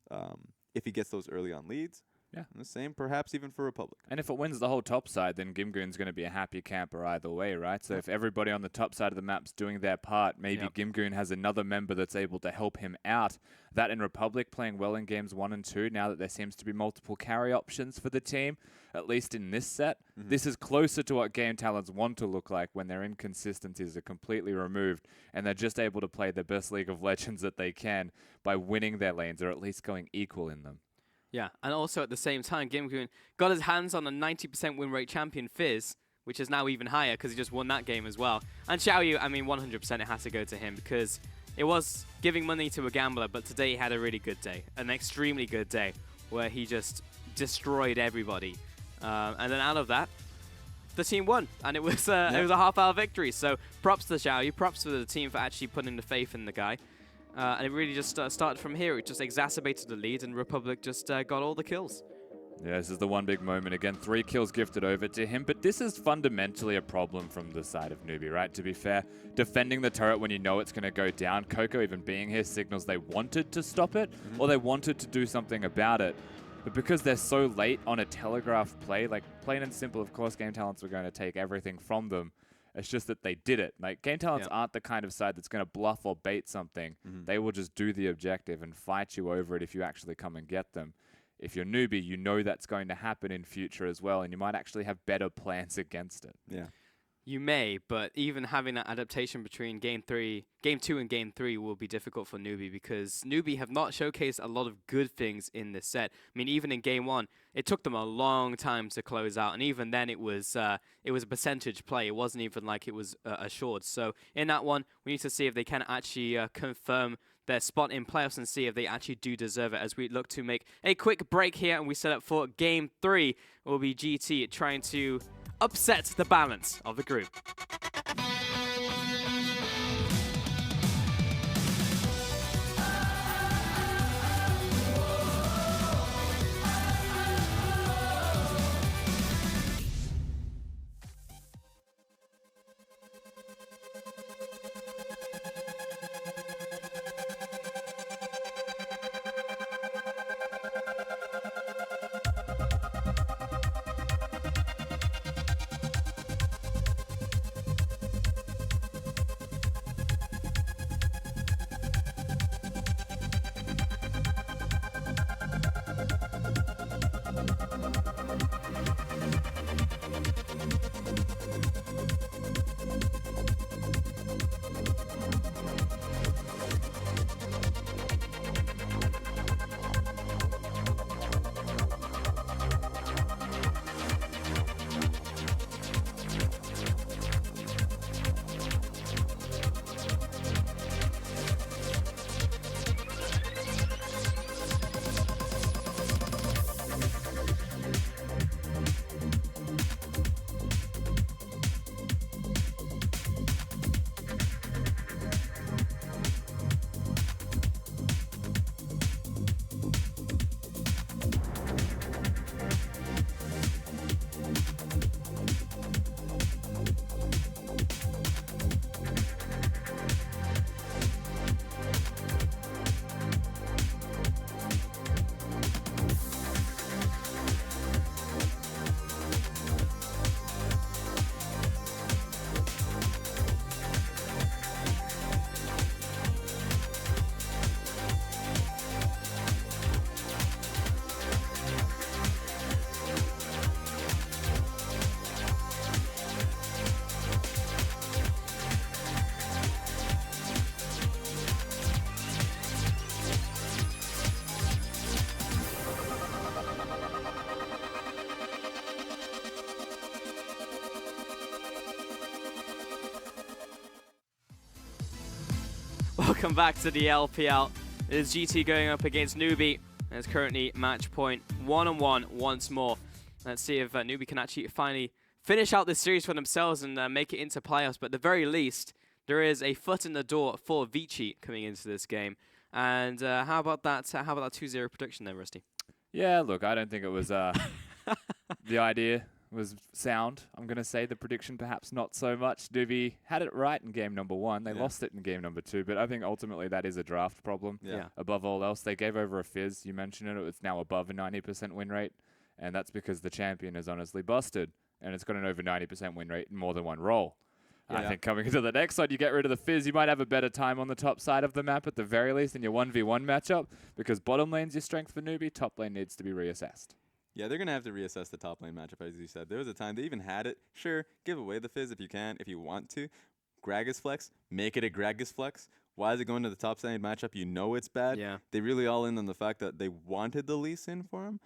if he gets those early on leads. Yeah. And the same perhaps even for Republic. And if it wins the whole top side, then Gimgoon's going to be a happy camper either way, right? So if everybody on the top side of the map's doing their part, maybe Gimgoon has another member that's able to help him out. That in Republic playing well in games 1 and 2, now that there seems to be multiple carry options for the team, at least in this set, this is closer to what Game Talents want to look like when their inconsistencies are completely removed and they're just able to play the best League of Legends that they can by winning their lanes or at least going equal in them. Yeah, and also at the same time, Gimgoon got his hands on a 90% win rate champion Fizz, which is now even higher because he just won that game as well. And Xiao Yu, I mean, 100% it has to go to him because it was giving money to a gambler, but today he had a really good day, an extremely good day, where he just destroyed everybody. And then out of that, the team won, and it was a half-hour victory. So props to Xiao Yu, props to the team for actually putting the faith in the guy. And it really just started from here. It just exacerbated the lead, and Republic just got all the kills. Yeah, this is the one big moment. Again, 3 kills gifted over to him, but this is fundamentally a problem from the side of NewBee, right? To be fair, defending the turret when you know it's going to go down, Coco even being here signals they wanted to stop it, or they wanted to do something about it. But because they're so late on a telegraph play, like plain and simple, of course, Game Talents were going to take everything from them. It's just that they did it. Like, Game Talents aren't the kind of side that's going to bluff or bait something. They will just do the objective and fight you over it if you actually come and get them. If you're NewBee, you know that's going to happen in future as well, and you might actually have better plans against it. Yeah. You may, but even having that adaptation between Game 2 and Game 3 will be difficult for NewBee because NewBee have not showcased a lot of good things in this set. I mean, even in Game 1, it took them a long time to close out, and even then it was a percentage play. It wasn't even like it was assured. So in that one, we need to see if they can actually confirm their spot in playoffs and see if they actually do deserve it as we look to make a quick break here, and we set up for Game 3. It will be GT trying to upset the balance of the group. Welcome back to the LPL. It is GT going up against NewBee. It's currently match point 1-on-1 once more. Let's see if NewBee can actually finally finish out this series for themselves and make it into playoffs. But at the very least, there is a foot in the door for Vici coming into this game. And how about that? How about that 2-0 prediction then, Rusty? Yeah, look, I don't think it was the idea was sound. I'm going to say the prediction perhaps not so much. NewBee had it right in game number 1. They lost it in game number 2, but I think ultimately that is a draft problem. Yeah. Above all else, they gave over a fizz. You mentioned it. It's now above a 90% win rate, and that's because the champion is honestly busted, and it's got an over 90% win rate in more than one role. I think coming into the next side, you get rid of the fizz, you might have a better time on the top side of the map at the very least in your 1v1 matchup, because bottom lane's your strength for NewBee, top lane needs to be reassessed. Yeah, they're going to have to reassess the top lane matchup, as you said. There was a time they even had it. Sure, give away the fizz if you can, if you want to. Gragas flex, make it a Gragas flex. Why is it going to the top side matchup? You know it's bad. Yeah. They really all in on the fact that they wanted the Lee Sin for him.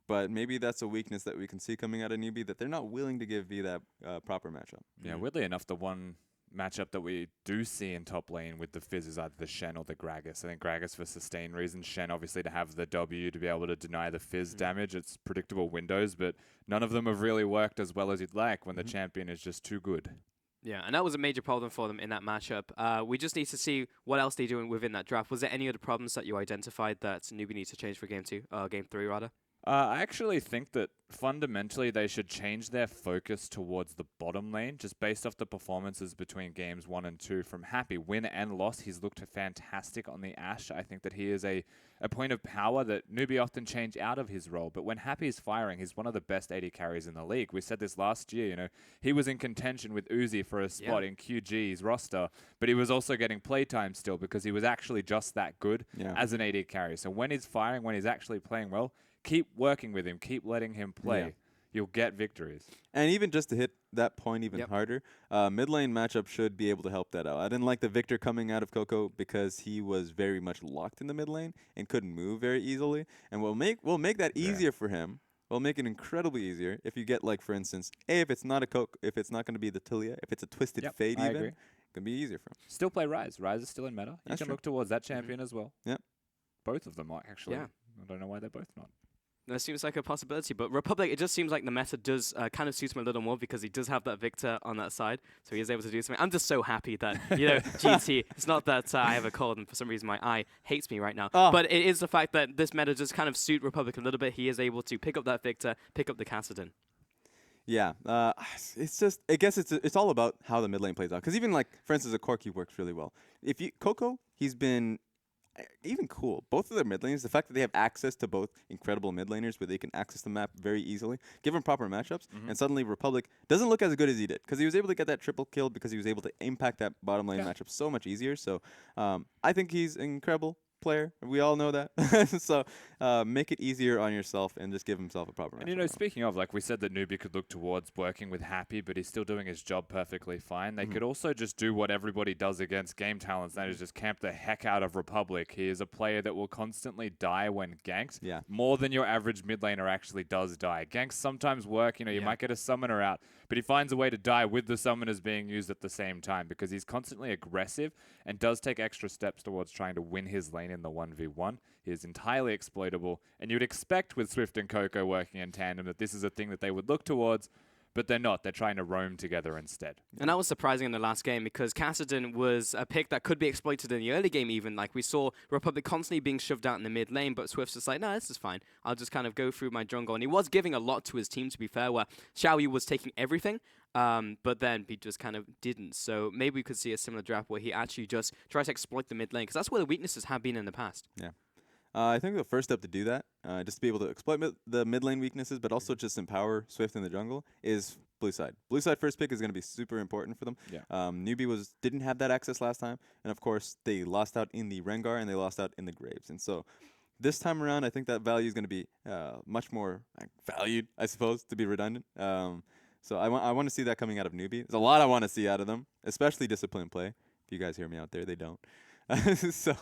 But maybe that's a weakness that we can see coming out of NewBee, that they're not willing to give V that proper matchup. Yeah, weirdly enough, the one matchup that we do see in top lane with the fizz is either the Shen or the Gragas. I think Gragas for sustain reasons, Shen obviously to have the W to be able to deny the fizz damage. It's predictable windows, but none of them have really worked as well as you'd like when the champion is just too good. Yeah, and that was a major problem for them in that matchup. We just need to see what else they're doing within that draft. Was there any other problems that you identified that NewBee needs to change for game 3 rather? I actually think that fundamentally they should change their focus towards the bottom lane, just based off the performances between games 1 and 2 from Happy. Win and loss, he's looked fantastic on the Ashe. I think that he is a point of power that NewBee often change out of his role. But when Happy is firing, he's one of the best AD carries in the league. We said this last year, you know, he was in contention with Uzi for a spot in QG's roster, but he was also getting playtime still because he was actually just that good as an AD carry. So when he's firing, when he's actually playing well, keep working with him. Keep letting him play. Yeah. You'll get victories. And even just to hit that point even harder, mid lane matchup should be able to help that out. I didn't like the Victor coming out of Coco because he was very much locked in the mid lane and couldn't move very easily. And we'll make that easier for him. We'll make it incredibly easier if you get, like, for instance, if it's not a Coco, if it's not going to be the Tilia, if it's a Twisted Fate even, it can be easier for him. Still play Ryze. Ryze is still in meta. You can look towards that champion as well. Yep. Both of them are actually. Yeah. I don't know why they're both not. That seems like a possibility, but Republic, it just seems like the meta does kind of suit him a little more because he does have that Victor on that side, so he is able to do something. I'm just so happy that, you know, GT, it's not that I have a cold and for some reason my eye hates me right now, but it is the fact that this meta does kind of suit Republic a little bit. He is able to pick up that Victor, pick up the Kassadin. Yeah, it's just, I guess it's all about how the mid lane plays out. Because even, like, for instance, a Corki works really well. If you Coco, he's been even cool. Both of their mid lanes, the fact that they have access to both incredible mid laners where they can access the map very easily, give them proper matchups, and suddenly Republic doesn't look as good as he did because he was able to get that triple kill because he was able to impact that bottom lane matchup so much easier. So I think he's incredible. player. We all know that. So make it easier on yourself and just give himself a proper match. And you know, speaking of, like we said that NewBee could look towards working with Happy, but he's still doing his job perfectly fine. They could also just do what everybody does against Game Talents, that is just camp the heck out of Republic. He is a player that will constantly die when ganked. Yeah. More than your average mid laner actually does die. Ganks sometimes work, you know, you might get a summoner out, but he finds a way to die with the summoners being used at the same time because he's constantly aggressive and does take extra steps towards trying to win his lane in the 1v1. He is entirely exploitable, and you'd expect with Swift and Coco working in tandem that this is a thing that they would look towards, but they're not. They're trying to roam together instead. And that was surprising in the last game because Kassadin was a pick that could be exploited in the early game even. Like we saw Republic constantly being shoved out in the mid lane, but Swift's just like, no, this is fine. I'll just kind of go through my jungle. And he was giving a lot to his team, to be fair, where Xiaoyu was taking everything, but then he just kind of didn't. So maybe we could see a similar draft where he actually just tries to exploit the mid lane because that's where the weaknesses have been in the past. Yeah. I think the first step to do that, just to be able to exploit the mid lane weaknesses, but also just empower Swift in the jungle, is blue side. Blue side first pick is going to be super important for them. Yeah. NewBee didn't have that access last time, and of course they lost out in the Rengar and they lost out in the Graves. And so this time around, I think that value is going to be much more valued, I suppose, to be redundant. So I want to see that coming out of NewBee. There's a lot I want to see out of them, especially disciplined play. If you guys hear me out there, they don't. So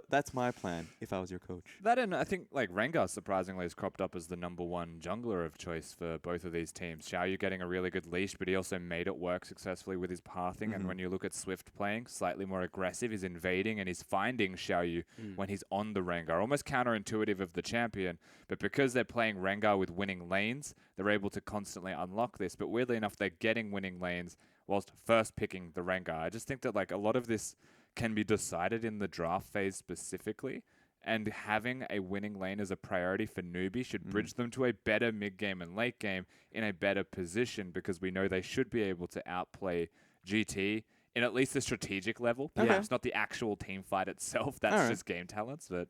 that's my plan if I was your coach. That and I think like Rengar surprisingly has cropped up as the #1 jungler of choice for both of these teams. Xiaoyu getting a really good leash, but he also made it work successfully with his pathing. And when you look at Swift playing, slightly more aggressive, he's invading and he's finding Xiaoyu when he's on the Rengar. Almost counterintuitive of the champion, but because they're playing Rengar with winning lanes, they're able to constantly unlock this. But weirdly enough, they're getting winning lanes whilst first picking the Rengar. I just think that like a lot of this can be decided in the draft phase specifically, and having a winning lane as a priority for NewBee should bridge them to a better mid-game and late game in a better position because we know they should be able to outplay GT in at least the strategic level. Perhaps not the actual team fight itself. That's just game talents. But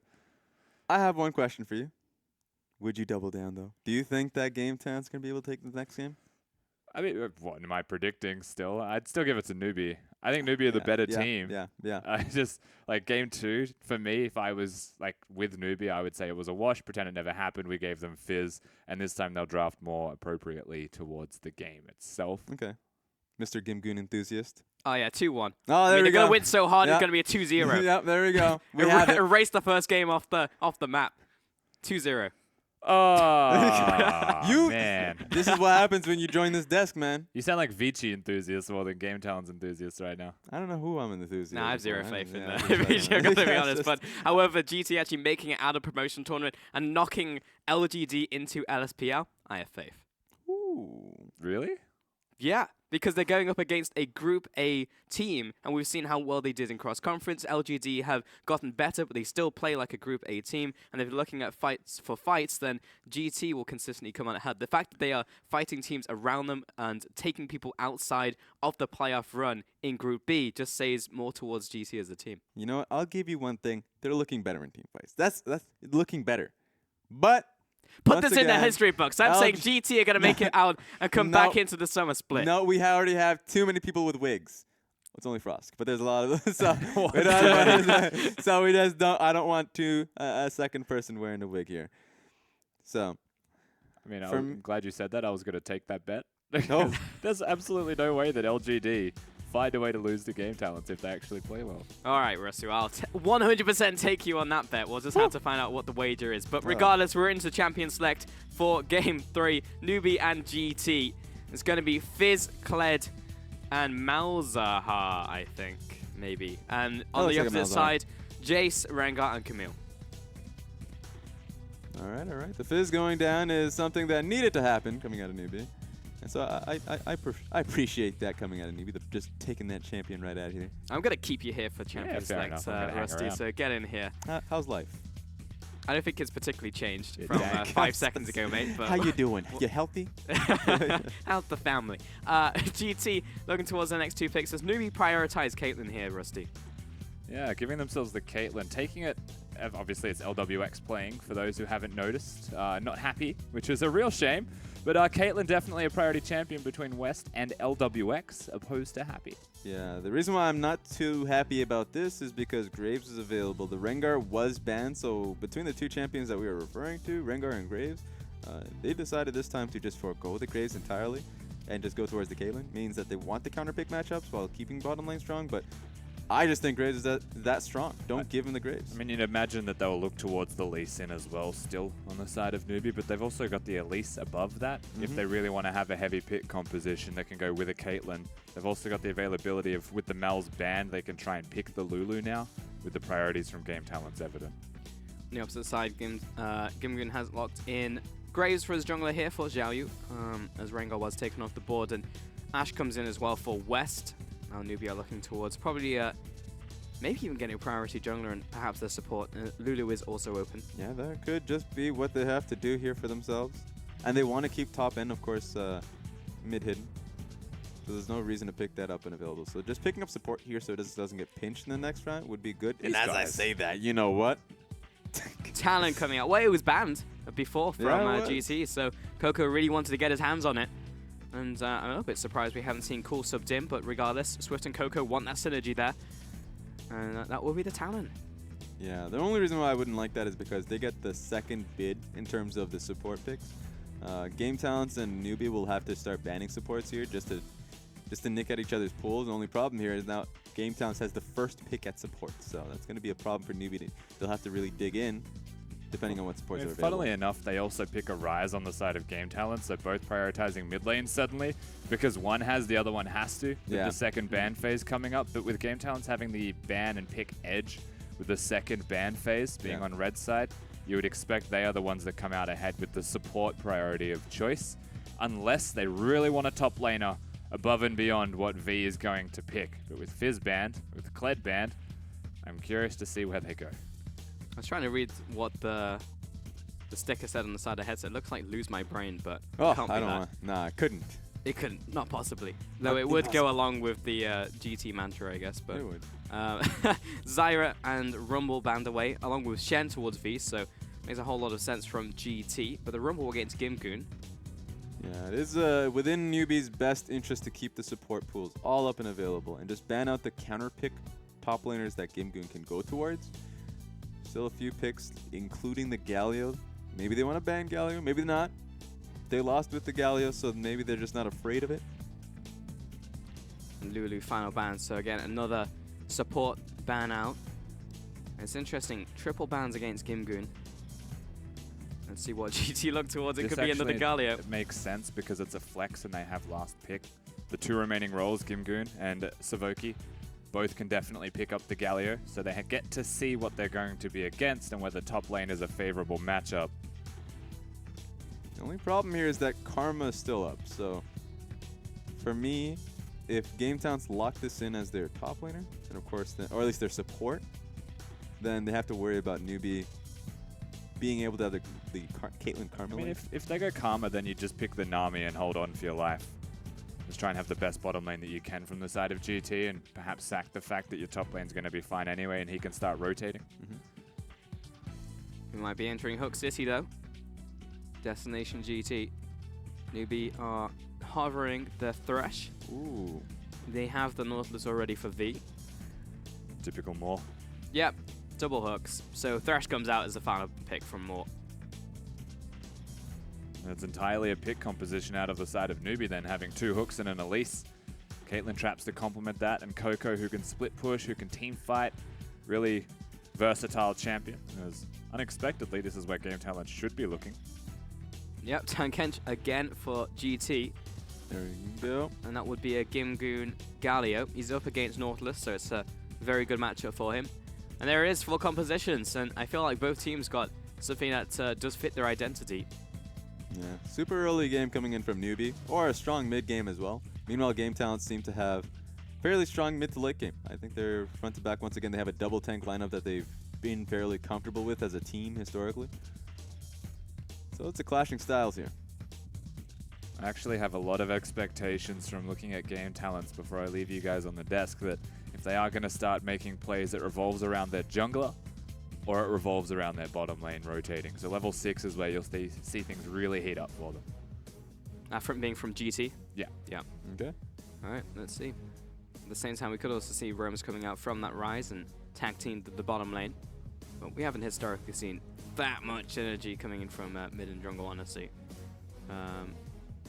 I have one question for you. Would you double down, though? Do you think that Game Talent's going to be able to take the next game? I mean, what am I predicting still? I'd still give it to NewBee. I think NewBee are the better team. Yeah. I just, like, game 2, for me, if I was, like, with NewBee, I would say it was a wash, pretend it never happened, we gave them fizz, and this time they'll draft more appropriately towards the game itself. Okay. Mr. Gimgoon enthusiast. Oh, yeah, 2-1. Oh, there they're we go. going to win so hard, it's going to be a 2-0. Yep, there we go. We have it. Erase the first game off the map. 2-0. Oh, man. This is what happens when you join this desk, man. You sound like Vici enthusiast more than Game Talents enthusiast right now. I don't know who I'm enthusiastic. Nah, I have zero faith in yeah, that. I'm going to be honest. But however, GT actually making it out of promotion tournament and knocking LGD into LSPL, I have faith. Ooh. Really? Yeah, because they're going up against a Group A team, and we've seen how well they did in cross-conference. LGD have gotten better, but they still play like a Group A team, and if you're looking at fights, then GT will consistently come on ahead. The fact that they are fighting teams around them and taking people outside of the playoff run in Group B just says more towards GT as a team. You know what? I'll give you one thing. They're looking better in team fights. That's looking better. But Put once this in the again, history books. I'm saying GT are going to make it out and come back into the summer split. No, we already have too many people with wigs. It's only Frost, but there's a lot of so we just don't. I don't want a second person wearing a wig here. So, I mean, I'm glad you said that. I was going to take that bet. No. There's absolutely no way that LGD find a way to lose the Game Talents if they actually play well. All right, Russell, I'll 100% take you on that bet. We'll just have to find out what the wager is. But regardless, we're into Champion Select for Game 3, NewBee and GT. It's going to be Fizz, Kled, and Malzahar, I think, maybe. And on the opposite side, Jace, Rengar, and Camille. All right. The Fizz going down is something that needed to happen coming out of NewBee. And so I appreciate that coming out of NewBee, just taking that champion right out of here. I'm going to keep you here for Champion Select, Rusty, so get in here. How's life? I don't think it's particularly changed from 5 seconds ago, mate. But how you doing? You healthy? How's the family? GT looking towards the next 2 picks. Does NewBee prioritize Caitlyn here, Rusty? Yeah, giving themselves the Caitlyn, taking it obviously it's LWX playing, for those who haven't noticed. Not happy, which is a real shame. But Caitlyn definitely a priority champion between West and LWX, opposed to happy. Yeah, the reason why I'm not too happy about this is because Graves is available. The Rengar was banned, so between the two champions that we were referring to, Rengar and Graves, they decided this time to just forego the Graves entirely and just go towards the Caitlyn. Means that they want the counter pick matchups while keeping bottom lane strong, but I just think Graves is that strong. Don't give him the Graves. I mean, you'd imagine that they'll look towards the Lee Sin as well, still on the side of NewBee, but they've also got the Elise above that. If they really want to have a heavy pick composition, they can go with a Caitlyn. They've also got the availability of, with the Mal's banned, they can try and pick the Lulu now, with the priorities from Game Talents evident. On the opposite side, Gimgun has locked in Graves for his jungler here for Xiaoyu, as Rengar was taken off the board, and Ash comes in as well for West. Now NewBee are looking towards probably maybe even getting a priority jungler and perhaps their support. Lulu is also open. Yeah, that could just be what they have to do here for themselves. And they want to keep top end, of course, mid hidden. So there's no reason to pick that up and available. So just picking up support here so it doesn't get pinched in the next round would be good. And as I say that, you know what? Talent coming out. Well, it was banned before from GT, so Coco really wanted to get his hands on it. And I'm a little bit surprised we haven't seen Cool subbed in, but regardless, Swift and Coco want that synergy there. And that will be the talent. Yeah, the only reason why I wouldn't like that is because they get the second bid in terms of the support picks. Game Talents and NewBee will have to start banning supports here just to nick at each other's pools. The only problem here is now Game Talents has the first pick at support, so that's going to be a problem for NewBee. They'll have to really dig in, depending on what supports are available. Funnily enough, they also pick a Rise on the side of Game Talents, so both prioritizing mid lane suddenly, because one has, the other one has to, with the second ban phase coming up. But with Game Talents having the ban and pick edge, with the second ban phase being on red side, you would expect they are the ones that come out ahead with the support priority of choice, unless they really want a top laner above and beyond what V is going to pick. But with Fizz banned, with Kled banned, I'm curious to see where they go. I was trying to read what the sticker said on the side of the headset. It looks like lose my brain, but I can't don't be that. want. Nah, I couldn't. It couldn't, not possibly. Though it would go along with the GT mantra, I guess. But It would. Zyra and Rumble banned away, along with Shen towards V, so makes a whole lot of sense from GT. But the Rumble will get into Gimgun. Yeah, it is within NewBee's best interest to keep the support pools all up and available and just ban out the counter pick top laners that Gimgun can go towards. Still a few picks, including the Galio. Maybe they want to ban Galio, maybe not. They lost with the Galio, so maybe they're just not afraid of it. And Lulu final ban, so again, another support ban out. And it's interesting, triple bans against Gimgun. Let's see what GT look towards. It This could be another actually, Galio. It makes sense because it's a flex and they have last pick. The two remaining roles, Gimgun and Savoki, both can definitely pick up the Galio, so they get to see what they're going to be against and whether top lane is a favorable matchup. The only problem here is that Karma is still up, so for me, if Game Talents lock this in as their top laner, and of course, or at least their support, then they have to worry about NewBee being able to have the Caitlyn Karma I mean, lane. if they go Karma, then you just pick the Nami and hold on for your life. Just try and have the best bottom lane that you can from the side of GT and perhaps sack the fact that your top lane's going to be fine anyway and he can start rotating. We might be entering Hook City though. Destination GT. NewBee are hovering the Thresh. Ooh. They have the Nautilus already for V. Typical Moore. Yep, double hooks. So Thresh comes out as the final pick from Moore. It's entirely a pick composition out of the side of NewBee then, having two hooks and an Elise. Caitlyn traps to complement that, and Coco, who can split push, who can team fight. Really versatile champion. As unexpectedly, this is where Game Talent should be looking. Yep, Tankench again for GT. There you go. And that would be a Gimgun Galio. He's up against Nautilus, so it's a very good matchup for him. And there it is, full compositions, and I feel like both teams got something that does fit their identity. Yeah, super early game coming in from NewBee, or a strong mid game as well. Meanwhile, Game Talents seem to have fairly strong mid to late game. I think they're front to back once again. They have a double tank lineup that they've been fairly comfortable with as a team historically. So it's a clashing styles here. I actually have a lot of expectations from looking at Game Talents before I leave you guys on the desk that if they are going to start making plays that revolves around their jungler, or it revolves around their bottom lane rotating. So level 6 is where you'll see things really heat up for them. From being from GT. Yeah. Yeah. Okay. All right, let's see. At the same time, we could also see Roams coming out from that rise and tag team the bottom lane. But we haven't historically seen that much energy coming in from mid and jungle, honestly.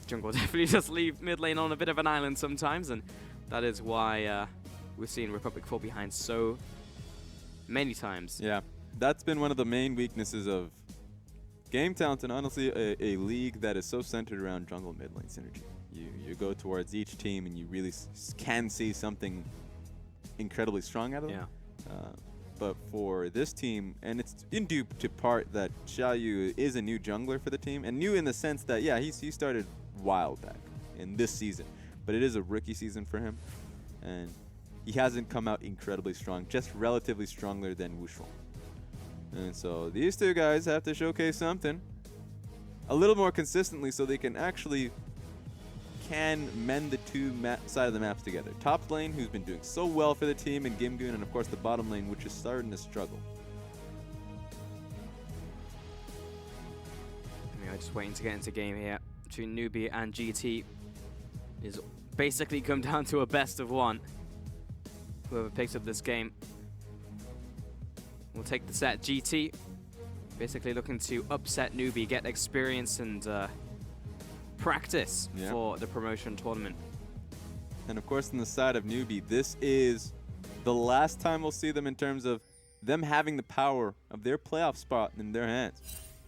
Jungle definitely just leave mid lane on a bit of an island sometimes, and that is why we've seen Republic fall behind so many times. Yeah, that's been one of the main weaknesses of Game Talent, and honestly, a league that is so centered around jungle mid lane synergy. You go towards each team, and you really can see something incredibly strong out of them. Yeah. But for this team, and it's in due to part that Xiaoyu is a new jungler for the team, and new in the sense that, yeah, he started wild back in this season, but it is a rookie season for him, and he hasn't come out incredibly strong, just relatively stronger than Wushuang. And so these two guys have to showcase something a little more consistently so they can actually mend the two side of the maps together. Top lane, who's been doing so well for the team, and Gimgoon, and of course the bottom lane, which is starting to struggle. Yeah, just waiting to get into game here between NewBee and GT. Is basically come down to a best of one. Whoever picks up this game will take the set. GT basically looking to upset NewBee, get experience and practice for the promotion tournament. And of course, on the side of NewBee, this is the last time we'll see them in terms of them having the power of their playoff spot in their hands.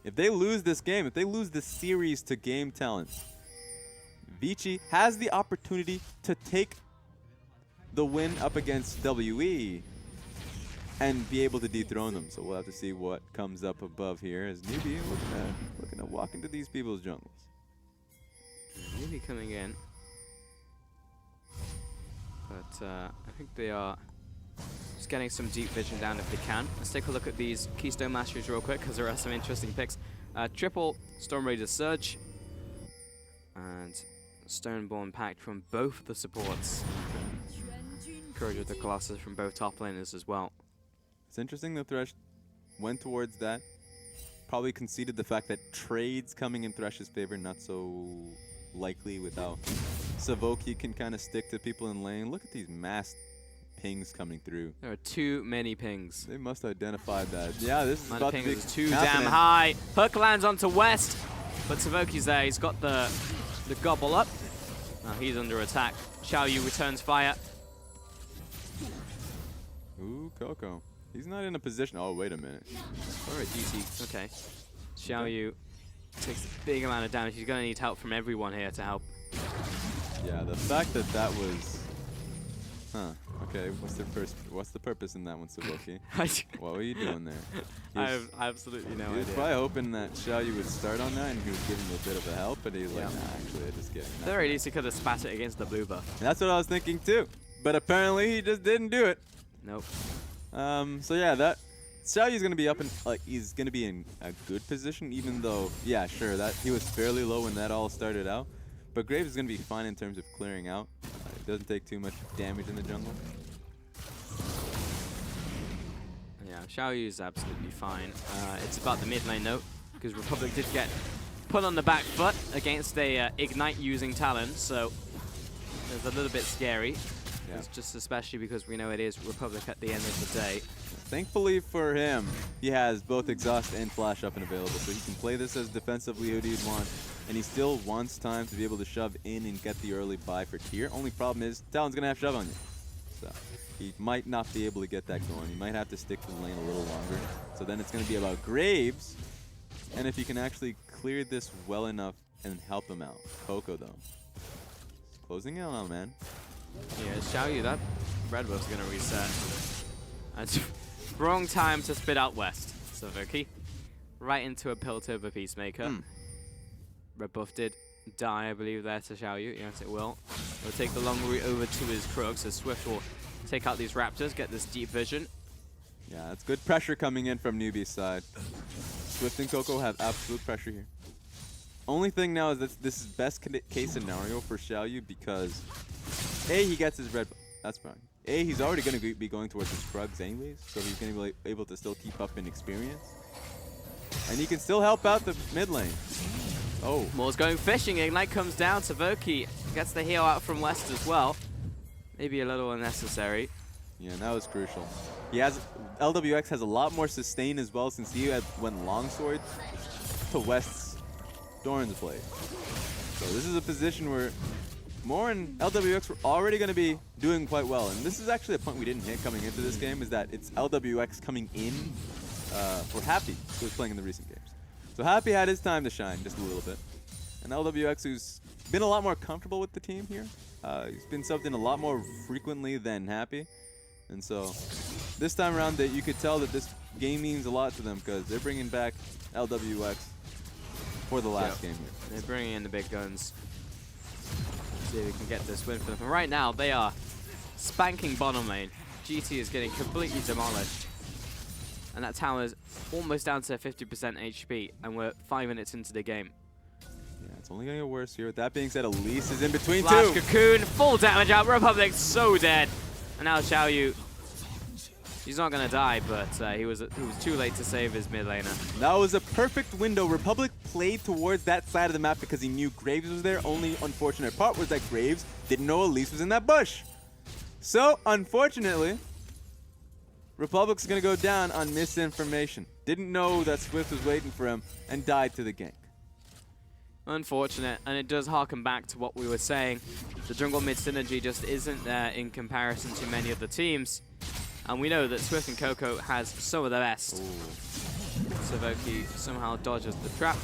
If they lose this game, if they lose this series to Game Talent, Vici has the opportunity to take the win up against WE and be able to dethrone them. So we'll have to see what comes up above here as NewBee looking to walk into these people's jungles. NewBee coming in, but I think they are just getting some deep vision down if they can. Let's take a look at these Keystone Masteries real quick, because there are some interesting picks. Triple Storm Raider Surge and Stoneborn Pact from both the supports. Courage of the Colossus from both top laners as well. It's interesting that Thresh went towards that. Probably conceded the fact that trades coming in Thresh's favor, not so likely without Savoki can kind of stick to people in lane. Look at these mass pings coming through. There are too many pings. They must identify that. Yeah, this is Man, about to ping be is too happening. damn high. Hook lands onto West, but Savoki's there. He's got the gobble up. Now he's under attack. Xiaoyu returns fire. Ooh, Coco. He's not in a position. Oh, wait a minute. Or a GT. Okay. Xiaoyu takes a big amount of damage. He's going to need help from everyone here to help. Yeah, the fact that that was... Huh. Okay, what's the purpose in that one, Savoki? What were you doing there? I have absolutely no He was idea. probably hoping that Xiaoyu would start on that and he would give him a bit of a help, but he's like, Yeah. nah, actually, I just get At the very least, he could have spat it against the blue buff. That's what I was thinking too. But apparently he just didn't do it. Nope. So yeah, that Xiaoyu's gonna be up in he's gonna be in a good position, even though yeah, sure, that he was fairly low when that all started out. But Graves is gonna be fine in terms of clearing out. It doesn't take too much damage in the jungle. Yeah, Xiaoyu is absolutely fine. It's about the mid lane though, because Republic did get put on the back foot against a Ignite using Talon, so it's a little bit scary. Yeah. It's just especially because we know it is Republic at the end of the day. Thankfully for him, he has both Exhaust and Flash up and available, so he can play this as defensively who he'd want, and he still wants time to be able to shove in and get the early buy for tier. Only problem is, Talon's going to have shove on you. So he might not be able to get that going. He might have to stick to the lane a little longer. So then it's going to be about Graves, and if he can actually clear this well enough and help him out. Coco, though. Closing in on him, man. Yeah, Xiaoyu, that red buff's going to reset. And wrong time to spit out West. Savoki right into a Piltover Peacemaker. Red buff did die, I believe, there to Xiaoyu. Yes, it will. He'll take the long route over to his Krug, so Swift will take out these Raptors, get this deep vision. Yeah, that's good pressure coming in from NewBee's side. Swift and Coco have absolute pressure here. Only thing now is that this is best case scenario for Xiaoyu because A, he gets his red buff. That's fine. He's already going to be going towards his Krugs anyways, so he's going to be able to still keep up in experience. And he can still help out the mid lane. Oh. Moore's going fishing. Ignite comes down. Savoki gets the heal out from West as well. Maybe a little unnecessary. Yeah, that was crucial. LWX has a lot more sustain as well since he went longsword to West's Doran's Blade. So this is a position where Moore and LWX were already going to be doing quite well. And this is actually a point we didn't hit coming into this game, is that it's LWX coming in for Happy, who was playing in the recent games. So Happy had his time to shine just a little bit. And LWX, who's been a lot more comfortable with the team here. He's been subbed in a lot more frequently than Happy. And so this time around, you could tell that this game means a lot to them because they're bringing back LWX for the last game here. They're bringing in the big guns. See if we can get this win for them. And right now, they are spanking bottom lane. GT is getting completely demolished. And that tower is almost down to 50% HP, and we're 5 minutes into the game. Yeah, it's only going to get worse here. With that being said, Elise is in between Flash two. Cocoon, full damage out. Republic's so dead. And now Xiaoyu, he's not going to die, but he was too late to save his mid laner. That was a perfect window. Republic played towards that side of the map because he knew Graves was there. Only unfortunate part was that Graves didn't know Elise was in that bush. So, unfortunately, Republic's going to go down on misinformation. Didn't know that Swift was waiting for him and died to the gank. Unfortunate, and it does harken back to what we were saying. The jungle mid synergy just isn't there in comparison to many of the teams. And we know that Swift and Coco has some of the best. Savoki somehow dodges the trap.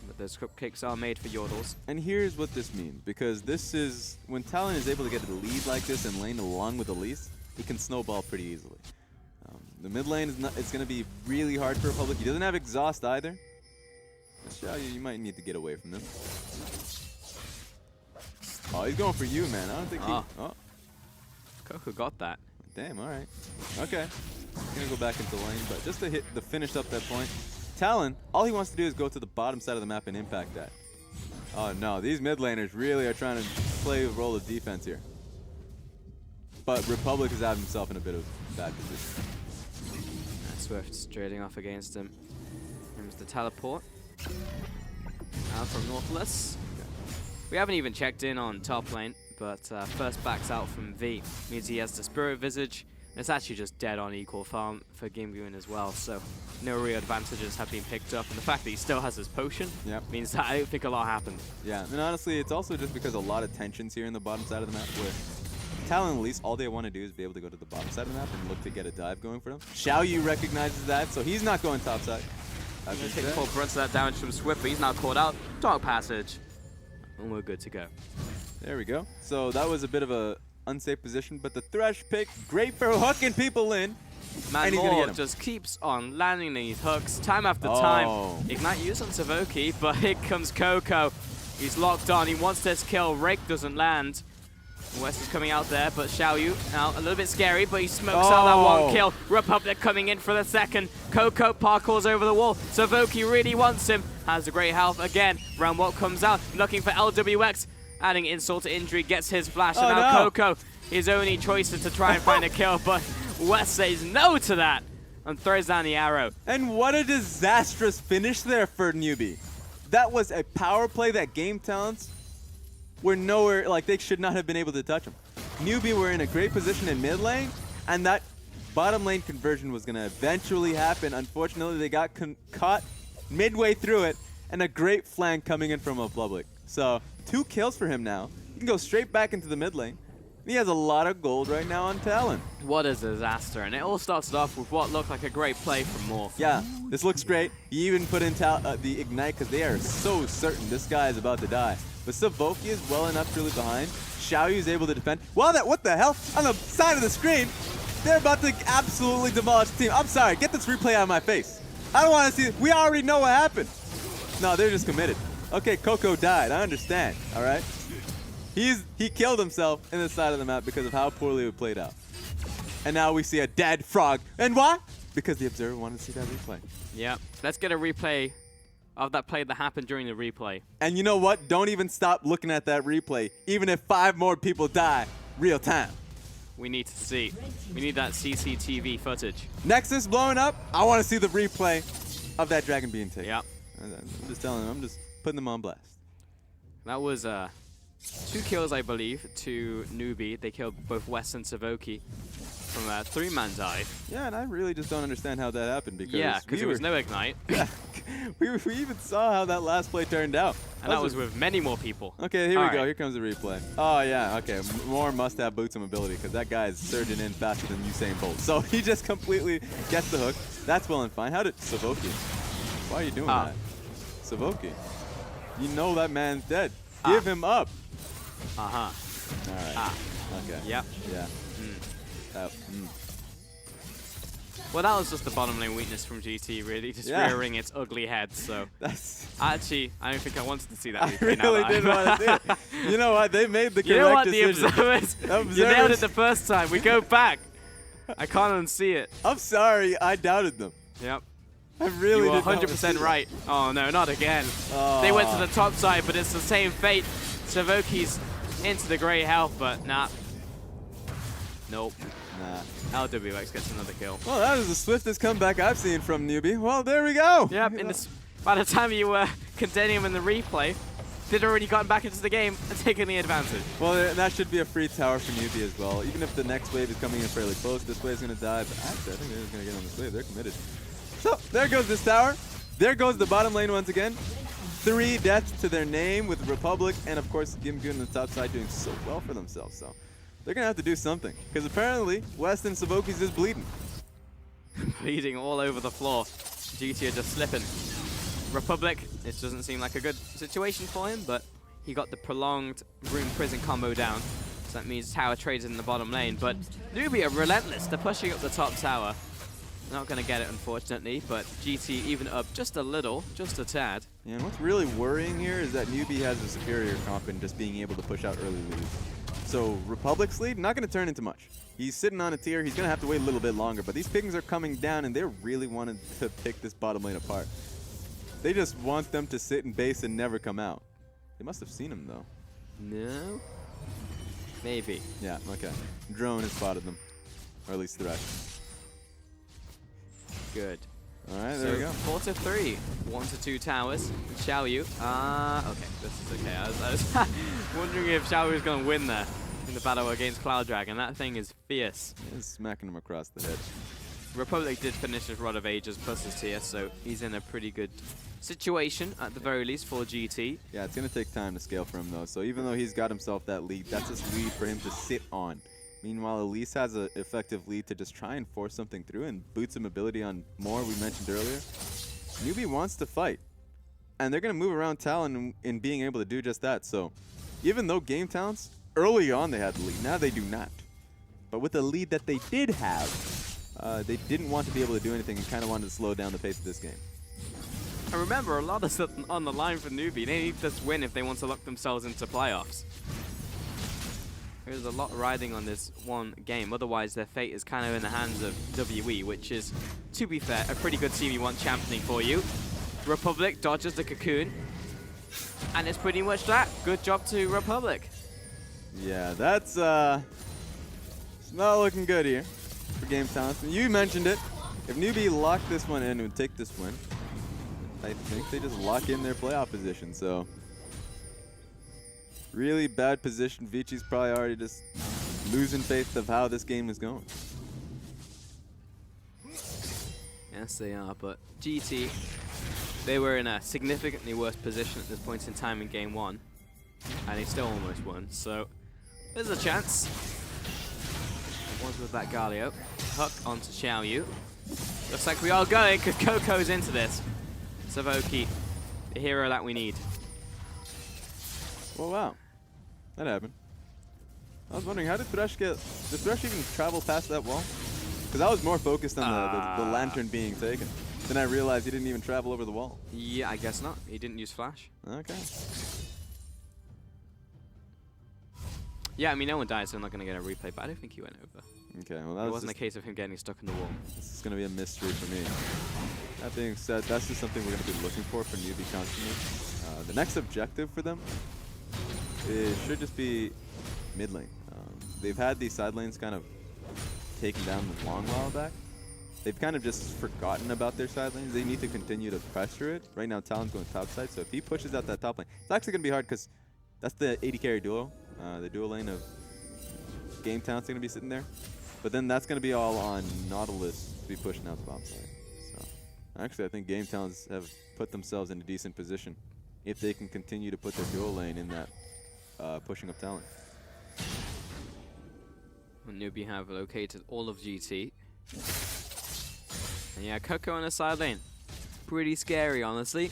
But those cupcakes are made for Yordles. And here's what this means, because this is, when Talon is able to get a lead like this and lane along with Elise, he can snowball pretty easily. The mid lane, it's going to be really hard for Republic. He doesn't have exhaust either. Xiaoyu, you might need to get away from them. Oh, he's going for you, man. I don't think he... Oh. Coco got that. Damn, all right. Okay. He's going to go back into lane, but just to finish up that point, Talon, all he wants to do is go to the bottom side of the map and impact that. Oh, no. These mid laners really are trying to play the role of defense here. But Republic has had himself in a bit of a bad position. Swift's trading off against him. Here's the teleport. Now from Nautilus. We haven't even checked in on top lane, but first backs out from V. Means he has the Spirit Visage. It's actually just dead on equal farm for Game Green as well, so no real advantages have been picked up. And the fact that he still has his potion means that I don't think a lot happened. Yeah, and honestly, it's also just because a lot of tensions here in the bottom side of the map where Talon, at least, all they want to do is be able to go to the bottom side of the map and look to get a dive going for them. Xiaoyu recognizes that, so he's not going top side. He's going to take full brunt of that damage from Swift, but he's not caught out. Dark Passage. And we're good to go. There we go. So that was a bit of a unsafe position, but the Thresh pick, great for hooking people in. Man, Moore just keeps on landing these hooks time after time. Ignite used on Savoki, but here comes Coco. He's locked on. He wants this kill. Rake doesn't land. West is coming out there, but Xiaoyu now a little bit scary, but he smokes out that one kill. Republic coming in for the second. Coco parkours over the wall. Savoki really wants him. Has a great health again. Ramwalk comes out, looking for LWX. Adding insult to injury, gets his flash, and now Coco, his only choice is to try and find a kill, but West says no to that and throws down the arrow. And what a disastrous finish there for NewBee. That was a power play that Game Talents were nowhere, like they should not have been able to touch him. NewBee were in a great position in mid lane, and that bottom lane conversion was going to eventually happen. Unfortunately, they got caught midway through it, and a great flank coming in from Republic. So 2 kills for him now. He can go straight back into the mid lane. He has a lot of gold right now on Talon. What a disaster. And it all started off with what looked like a great play from Moore. Yeah, this looks great. He even put in the Ignite because they are so certain this guy is about to die. But Savoki is well enough truly behind. Xiaoyu is able to defend. Well, what the hell? On the side of the screen, they're about to absolutely demolish the team. I'm sorry, get this replay out of my face. I don't want to see it. We already know what happened. No, they're just committed. Okay, Coco died. I understand, all right? He killed himself in the side of the map because of how poorly it played out. And now we see a dead frog. And why? Because the observer wanted to see that replay. Yeah, let's get a replay of that play that happened during the replay. And you know what? Don't even stop looking at that replay, even if 5 more people die real time. we need to see. We need that CCTV footage. Nexus blowing up. I want to see the replay of that Dragon being taken. Yep. I'm just telling them. I'm just putting them on blast. That was 2 kills, I believe, to NewBee. They killed both West and Savoki from a 3-man dive. Yeah, and I really just don't understand how that happened because Because there was no Ignite. Yeah, we even saw how that last play turned out. And that was with many more people. Okay, here All we go. right. Here comes the replay. Oh, yeah. Okay, more must-have boots and mobility because that guy is surging in faster than Usain Bolt. So he just completely gets the hook. That's well and fine. How did Savoki? Why are you doing that? Savoki, you know that man's dead. Give him up. Uh-huh. All right. Okay. Yep. Yeah. Well, that was just the bottom lane weakness from GT, really, just rearing its ugly head. So actually, I don't think I wanted to see that. I really didn't want to see it. You know what? They made the correct You know what? decision. The observers, you nailed it the first time. We go back. I can't unsee it. I'm sorry. I doubted them. Yep. I really You were did not 100% right. Oh no, not again. They went to the top side, but it's the same fate. Savoki's into the grey health, but nah. Nope. Nah. LWX gets another kill. Well, that is the swiftest comeback I've seen from NewBee. Well, there we go. Yep. By the time you were containing him in the replay, they'd already gotten back into the game and taken the advantage. Well, that should be a free tower for NewBee as well. Even if the next wave is coming in fairly close, this wave's going to die. But actually, I think they're just going to get on this wave. They're committed. So, there goes this tower. There goes the bottom lane once again. 3 deaths to their name with Republic and, of course, Gimgoon on the top side doing so well for themselves. So, they're going to have to do something. Because apparently, West and Savoki's is bleeding. Bleeding all over the floor. GT are just slipping. Republic, this doesn't seem like a good situation for him, but he got the prolonged room prison combo down. So that means tower trades in the bottom lane. But NewBee are relentless. They're pushing up the top tower. Not going to get it, unfortunately, but GT even up just a little, just a tad. Yeah, and what's really worrying here is that NewBee has a superior comp in just being able to push out early leads. So Republic's lead, not going to turn into much. He's sitting on a tier. He's going to have to wait a little bit longer, but these pings are coming down, and they're really wanting to pick this bottom lane apart. They just want them to sit in base and never come out. They must have seen him, though. No? Maybe. Yeah, okay. Drone has spotted them, or at least Thresh. Good. All right, So there we go. 4-3, 1-2 towers. Xiaoyu. Okay, this is okay. I was wondering if Xiaoyu was going to win there in the battle against Cloud Dragon. That thing is fierce. He's smacking him across the head. Republic did finish his Rod of Ages plus his TS, so he's in a pretty good situation at the very least for GT. Yeah, it's going to take time to scale for him, though. So even though he's got himself that lead, that's his lead for him to sit on. Meanwhile, Elise has an effective lead to just try and force something through and boot some ability on more, we mentioned earlier. NewBee wants to fight, and they're going to move around Talon in being able to do just that. So even though Game Talents, early on they had the lead, now they do not. But with the lead that they did have, they didn't want to be able to do anything and kind of wanted to slow down the pace of this game. And remember, a lot of stuff on the line for NewBee. They need this win if they want to lock themselves into playoffs. There's a lot riding on this one game. Otherwise, their fate is kind of in the hands of WE, which is, to be fair, a pretty good CV1 championing for you. Republic dodges the cocoon. And it's pretty much that. Good job to Republic. Yeah, that's it's not looking good here for Game Talents. You mentioned it. If NewBee locked this one in and would take this win, I think they just lock in their playoff position. So really bad position. Vici's probably already just losing faith of how this game is going. Yes, they are, but GT, they were in a significantly worse position at this point in time in game 1, and they still almost won, so there's a chance. It was with that Galio. Hook onto Xiaoyu. Looks like we are going, because Coco's into this. Savoki, the hero that we need. Well, wow. That happened. I was wondering, how did Thresh get... Did Thresh even travel past that wall? Because I was more focused on the lantern being taken. Then I realized he didn't even travel over the wall. Yeah, I guess not. He didn't use flash. Okay. Yeah, I mean, no one died, so I'm not going to get a replay, but I don't think he went over. Okay, well, that It wasn't a case of him getting stuck in the wall. This is going to be a mystery for me. That being said, that's just something we're going to be looking for NewBee constantly. The next objective for them should just be mid lane. they've had these side lanes kind of taken down a long while back. They've kind of just forgotten about their side lanes. They need to continue to pressure it. Right now, Talon's going top side, so if he pushes out that top lane, it's actually going to be hard because that's the AD carry duo. The duo lane of Game Town's going to be sitting there. But then that's going to be all on Nautilus to be pushing out the bottom side. So actually, I think Game Towns have put themselves in a decent position if they can continue to put their duo lane in that pushing up Talon. NewBee have located all of GT. And yeah, Coco on the side lane. Pretty scary, honestly.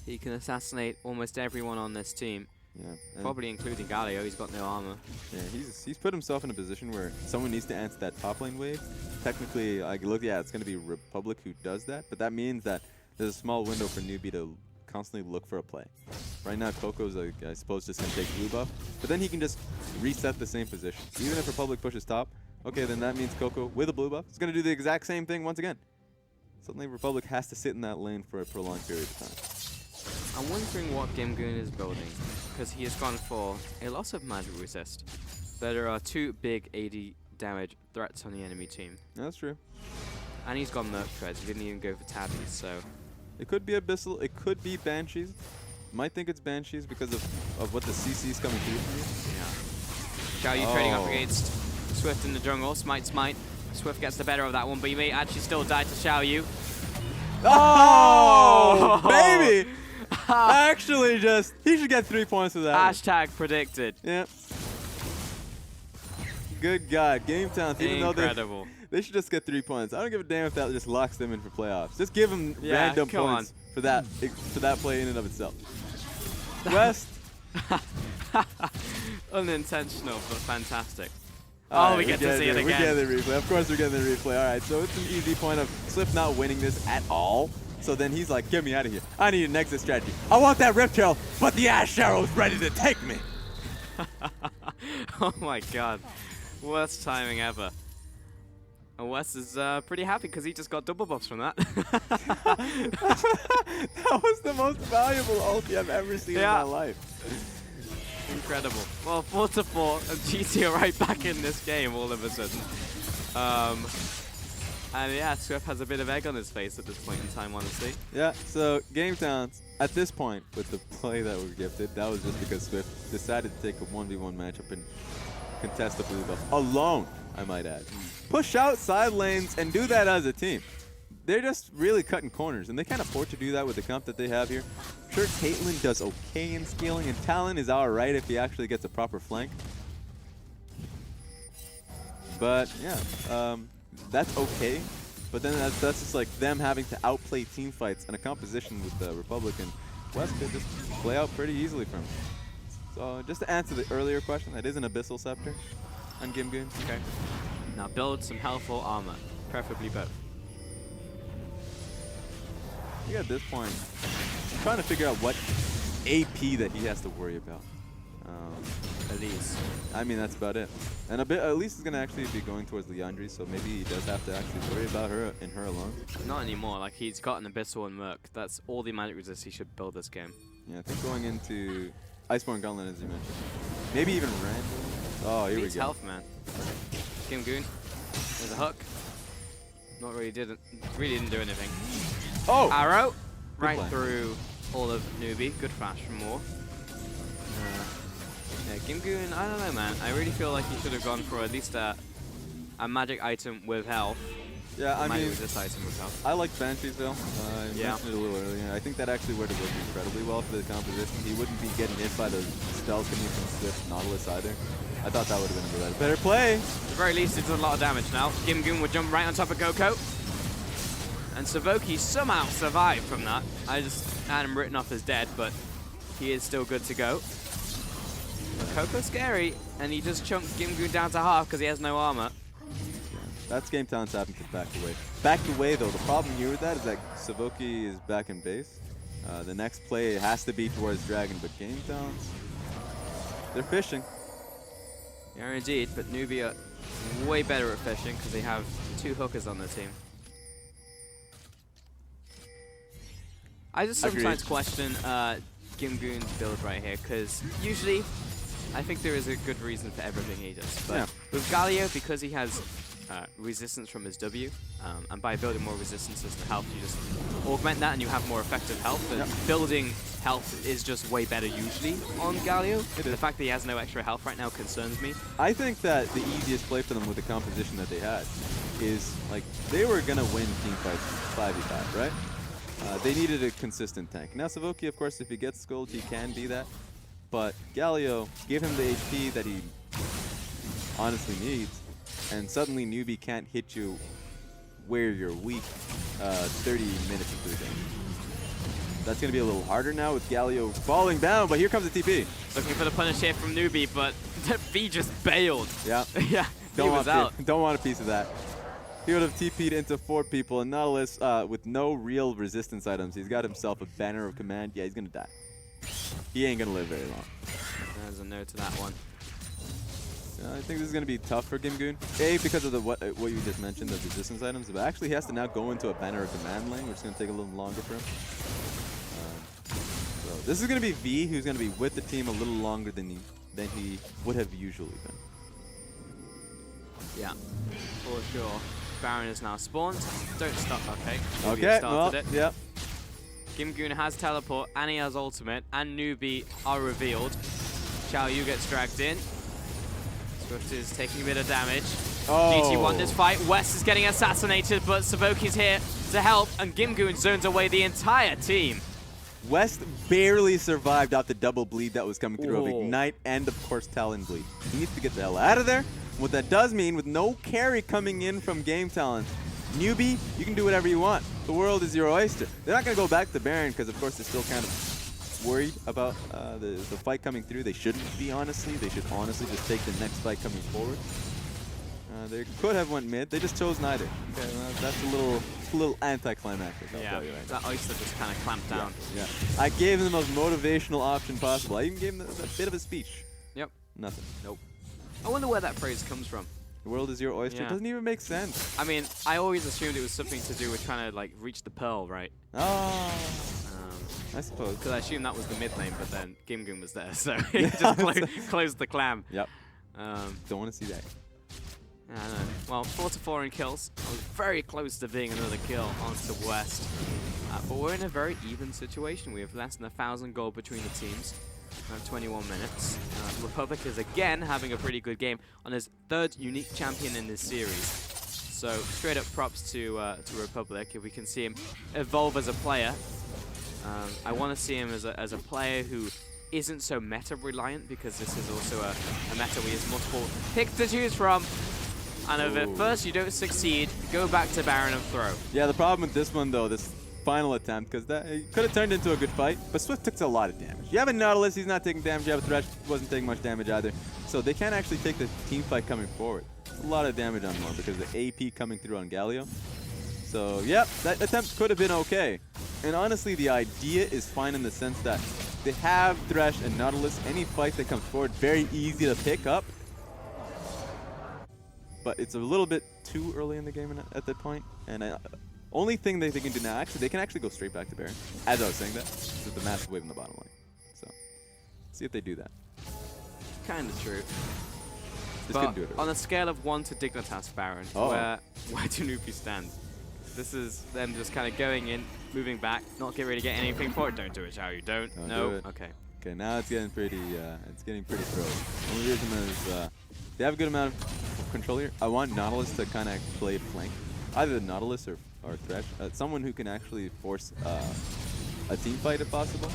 He can assassinate almost everyone on this team. Yeah, probably including Galio. He's got no armor. Yeah, he's put himself in a position where someone needs to answer that top lane wave. Technically, it's going to be Republic who does that, but that means that there's a small window for NewBee to constantly look for a play. Right now, Coco's, I suppose, just going to take blue buff, but then he can just reset the same position. Even if Republic pushes top, okay, then that means Coco with a blue buff is going to do the exact same thing once again. Suddenly, Republic has to sit in that lane for a prolonged period of time. I'm wondering what Gimgoon is building, because he has gone for a loss of magic resist. There are 2 big AD damage threats on the enemy team. That's true. And he's got Merc Treads. He didn't even go for Tabbies, so... It could be Abyssal, it could be Banshees. Might think it's Banshees because of what the CC's coming through for you. Yeah. Xiaoyu trading up against Swift in the jungle. Smite. Swift gets the better of that one, but he may actually still die to Xiaoyu. Oh, baby! Actually, he should get 3 points for that. Hashtag predicted. Yep. Good God, Game Towns, even Incredible. though they should just get 3 points. I don't give a damn if that just locks them in for playoffs. Just give them random points for that play in and of itself. West. Unintentional, but fantastic. Right, we get to see it again. We get the replay. Of course we're getting the replay. All right, so it's an easy point of Swift not winning this at all. So then he's like, get me out of here. I need an exit strategy. I want that Rift Herald, but the Ash Arrow's ready to take me. Oh my God. Worst timing ever. And Wes is pretty happy because he just got double buffs from that. That was the most valuable ulti I've ever seen in my life. Incredible. Well, 4-4, and GT are right back in this game all of a sudden. And yeah, Swift has a bit of egg on his face at this point in time, honestly. Yeah, so Game Towns, at this point, with the play that was gifted, that was just because Swift decided to take a 1v1 matchup and contest the blue buff alone, I might add. Push out side lanes and do that as a team. They're just really cutting corners, and they can't afford to do that with the comp that they have here. Sure, Caitlyn does okay in scaling, and Talon is alright if he actually gets a proper flank. But yeah, that's okay. But then that's just like them having to outplay team fights, and a composition with the Republic and West could just play out pretty easily from it. So just to answer the earlier question, that is an Abyssal Scepter on Gimgoon. Okay. Now build some helpful armor, preferably both. I think at this point, I'm trying to figure out what AP that he has to worry about. Elise. I mean, that's about it. And Elise is going to actually be going towards Leandri, so maybe he does have to actually worry about her and her alone. Not anymore. Like, he's got an Abyssal and Merc. That's all the magic resist he should build this game. Yeah, I think going into Iceborne Gauntlet, as you mentioned. Maybe even Randall. Oh, here we go. Health, man. Gimgoon. There's a hook. Really didn't do anything. Oh! Arrow. Right play. through all of NewBee. Good flash from Moore. Yeah, Gimgoon, I don't know, man. I really feel like he should have gone for at least a magic item with health. Yeah, I mean, this item with health. I like Banshees though. I mentioned it a little earlier. I think that actually would have worked incredibly well for the composition. He wouldn't be getting hit by the spells coming from Swift Nautilus either. I thought that would have been a better play. At the very least, it's a lot of damage now. Gimgoon would jump right on top of Coco. And Savoki somehow survived from that. I just had him written off as dead, but he is still good to go. Coco's scary, and he just chunked Gimgoon down to half because he has no armor. Yeah, that's Game Town's having to back away. Back away though, the problem here with that is that Savoki is back in base. The next play has to be towards Dragon, but Game Towns, they're fishing. Yeah, indeed, but NewBee are way better at fishing because they have 2 hookers on their team. I just sometimes question Gimgoon's build right here, because usually I think there is a good reason for everything he does. But Yeah. with Galio, because he has resistance from his W, and by building more resistances and health, you just augment that and you have more effective health. And building health is just way better usually on Galio. The fact that he has no extra health right now concerns me. I think that the easiest play for them with the composition that they had is, like, they were going to win team fights 5v5, right? They needed a consistent tank. Now, Savoki, of course, if he gets Scold, he can be that. But Galio, give him the HP that he honestly needs, and suddenly NewBee can't hit you where you're weak 30 minutes into the game. That's going to be a little harder now with Galio falling down, but here comes the TP. Looking for the punish here from NewBee, but V just bailed. Yeah. Yeah, he was out. Don't want a piece of that. He would have TP'd into 4 people, and Nautilus, with no real resistance items, he's got himself a banner of command. Yeah, he's going to die. He ain't going to live very long. There's a no to that one. I think this is going to be tough for Gimgoon. A, because of the what you just mentioned, the resistance items, but actually he has to now go into a banner of command lane, which is going to take a little longer for him. So this is going to be V, who's going to be with the team a little longer than he would have usually been. Yeah, for sure. Baron is now spawned. Don't stop. Okay. Okay, well, it. yeah. Gimgoon has teleport, and he has ultimate, and NewBee are revealed. Xiao Yu gets dragged in. Swift is taking a bit of damage. GT won this fight. West is getting assassinated, but Savoki's here to help, and Gimgoon zones away the entire team. West barely survived off the double bleed that was coming through of Ignite and, of course, Talon bleed. He needs to get the hell out of there. What that does mean, with no carry coming in from Game Talent, NewBee, you can do whatever you want. The world is your oyster. They're not going to go back to Baron because, of course, they're still kind of worried about the fight coming through. They shouldn't be, honestly. They should honestly just take the next fight coming forward. They could have went mid. They just chose neither. Okay, well, that's a little anticlimactic, I'll tell you right now. That oyster just kind of clamped down. Yeah. I gave them the most motivational option possible. I even gave them a bit of a speech. Yep. Nothing. Nope. I wonder where that phrase comes from. The world is your oyster. Yeah. It doesn't even make sense. I mean, I always assumed it was something to do with trying to, like, reach the pearl, right? Oh, I suppose. Because I assumed that was the mid lane, but then Gimgoon was there, so he just closed the clam. Yep. Don't want to see that. I don't know. Well, 4-4 in kills. I was very close to being another kill onto West. But we're in a very even situation. We have less than 1,000 gold between the teams. 21 minutes. Republic is again having a pretty good game on his 3rd unique champion in this series. So straight up props to Republic. If we can see him evolve as a player, I want to see him as a player who isn't so meta reliant, because this is also a meta where he has multiple picks to choose from. And if at first you don't succeed, go back to Baron and throw. Yeah, the problem with this one, though, this final attempt, because it could have turned into a good fight, but Swift took a lot of damage. You have a Nautilus, he's not taking damage. You have a Thresh, wasn't taking much damage either. So they can't actually take the team fight coming forward. A lot of damage on one because of the AP coming through on Galio. So, yep, that attempt could have been okay. And honestly, the idea is fine in the sense that they have Thresh and Nautilus. Any fight that comes forward, very easy to pick up. But it's a little bit too early in the game at that point. And only thing they can do now, actually, they can actually go straight back to Baron. As I was saying that, with the massive wave in the bottom lane. So, see if they do that. Kind of true. Just but couldn't do it early. on a scale of 1 to Dignitas Baron, where do NewBee stand? This is them just kind of going in, moving back, not really getting anything for it. Don't do it, Xiao Yu. Don't. No. Do it. Okay. Okay, now it's getting pretty throwy. The only reason is they have a good amount of control here. I want Nautilus to kind of play flank. Either Nautilus or Thresh. Someone who can actually force a team fight if possible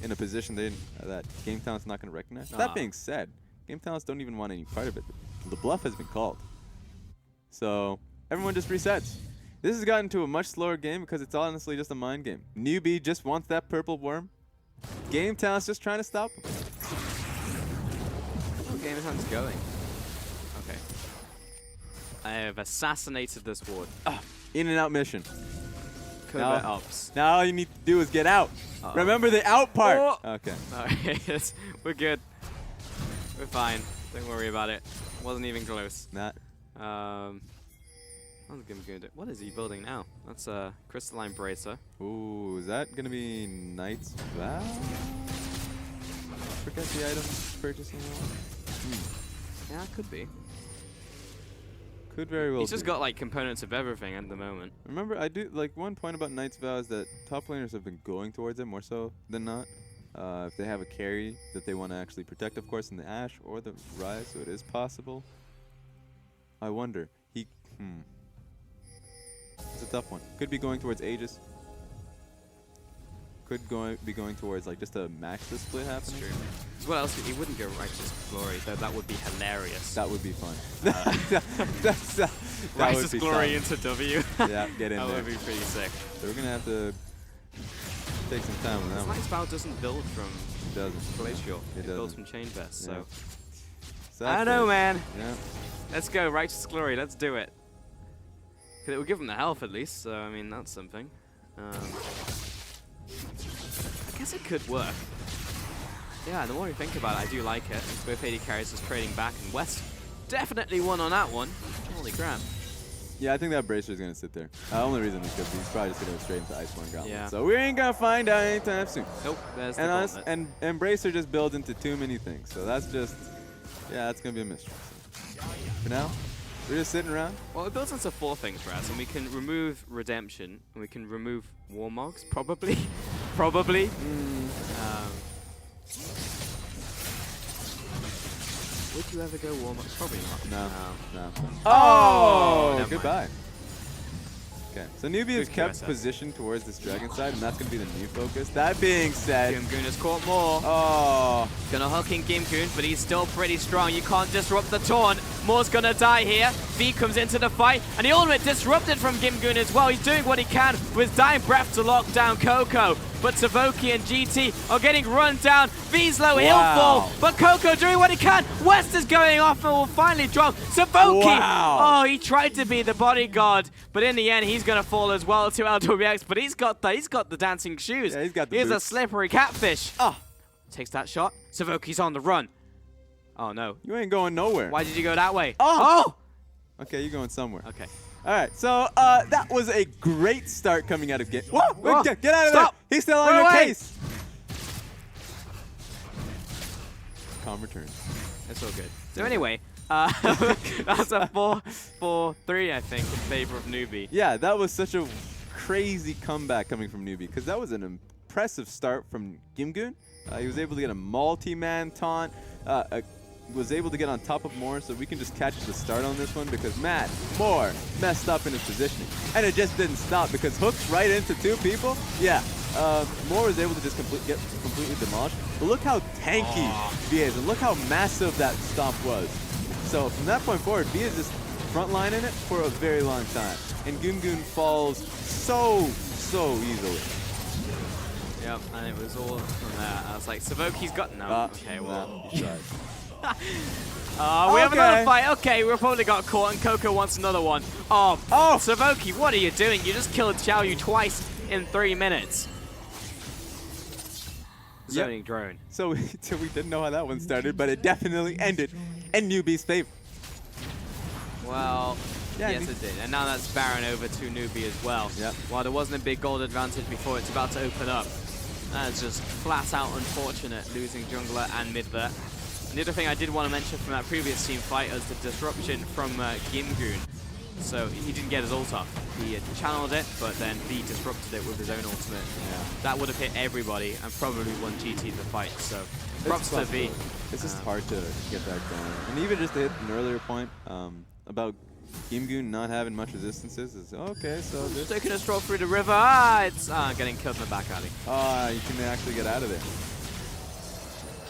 in a position that Game Talent's not going to recognize. That being said, Game Talents don't even want any part of it. The bluff has been called. So everyone just resets. This has gotten to a much slower game because it's honestly just a mind game. NewBee just wants that purple worm. Game Talent's just trying to stop him. Oh, Game Talent's going. Okay. I have assassinated this ward. In and out mission. Covert ops. Now all you need to do is get out. Remember the out part. Oh. Okay. Okay, we're good. We're fine. Don't worry about it. Wasn't even close. Not. What is he building now? That's a crystalline bracer. Ooh, is that gonna be Knight's Vow? Forget the item purchasing. Yeah, could be. Could very well He's just be. got like components of everything at the moment. Remember, I do like one point about Knight's Vow is that top laners have been going towards it more so than not. If they have a carry that they want to actually protect, of course, in the Ashe or the Rise, so it is possible. I wonder. It's a tough one. Could be going towards Aegis. Could be going towards like just a max split happening. True. As well else, he wouldn't go Righteous Glory, though that would be hilarious. That would be fun. that Righteous would be Glory fun. into W. Yeah, get in That there. would be pretty sick. So we're gonna have to take some time on that one. Knight's Vow doesn't build from It doesn't. Glacial. It builds doesn't. from Chain Vest, Yeah. so. So I that's don't know, it. man. Yeah. Let's go, Righteous Glory, let's do it. 'Cause it would give him the health at least, so I mean, that's something. I guess it could work. Yeah, the more you think about it, I do like it. It's both AD carries just trading back, and West definitely won on that one. Holy crap. Yeah, I think that Bracer is gonna sit there. The only reason is because he's probably just gonna go straight into Iceborne Gauntlet. Yeah. So we ain't gonna find out anytime soon. Nope, there's the And gauntlet. and Bracer just builds into too many things. So that's just, yeah, that's gonna be a mystery. So for now, we're just sitting around. Well, it builds into 4 things, Raz, and we can remove Redemption, and we can remove Warmogs, probably. Probably. Would you ever go Warmogs? Probably not. No. Oh, never goodbye. Okay, so NewBee is Good kept QSS. positioned towards this dragon side, and that's gonna be the new focus. That being said, Gimgoon has caught more. oh, Gonna hook in Gimgoon, but he's still pretty strong. You can't disrupt the taunt. Moore's gonna die here. V comes into the fight, and the ultimate disrupted from Gimgoon as well. He's doing what he can with dying breath to lock down Coco. But Savoki and GT are getting run down. V's low, he'll fall, but Coco doing what he can. West is going off and will finally drop. Savoki! Wow. Oh, he tried to be the bodyguard, but in the end, he's gonna fall as well to LWX. But he's got the dancing shoes. Yeah, he's got the He's a boots. slippery catfish. Oh, takes that shot. Savoki's on the run. Oh no. you ain't going nowhere. Why did you go that way? Oh! Okay, you're going somewhere. Okay. All right, so that was a great start coming out of game. Whoa! Whoa. Get out of Stop. there! He's still on Run your away. case. Calm return. It's all good. So anyway, that's a 4-4-3, I think, in favor of NewBee. Yeah, that was such a crazy comeback coming from NewBee because that was an impressive start from Gimgoon. He was able to get a multi-man taunt. Was able to get on top of Moore, so we can just catch the start on this one because Matt Moore messed up in his positioning. And it just didn't stop because hooks right into 2 people. Yeah, Moore was able to just get completely demolished. But look how tanky V is, and look how massive that stomp was. So from that point forward, V is just frontlining it for a very long time. And Gimgoon falls so easily. Yep, and it was all from there. I was like, Savoki's got no. Okay, well. No, he's right. We have another fight. Okay, we've probably got caught, and Coco wants another one. Oh, Savoki, what are you doing? You just killed Xiaoyu twice in 3 minutes. Zoning drone. So we didn't know how that one started, but it definitely ended in NewBee's favor. Well, Yeah, yes it did. And now that's Baron over to NewBee as well. Yep. While there wasn't a big gold advantage before, it's about to open up. That's just flat out unfortunate, losing jungler and mid there. And the other thing I did want to mention from that previous team fight is the disruption from Gimgoon. So he didn't get his ult off. He had channeled it, but then V disrupted it with his own ultimate. Yeah. That would have hit everybody and probably won GT the fight. So props to V. It's just hard to get that going. And even just to hit an earlier point about Gimgoon not having much resistances is okay. So this, Taking a stroll through the river. It's getting killed in the back alley. you can actually get out of there.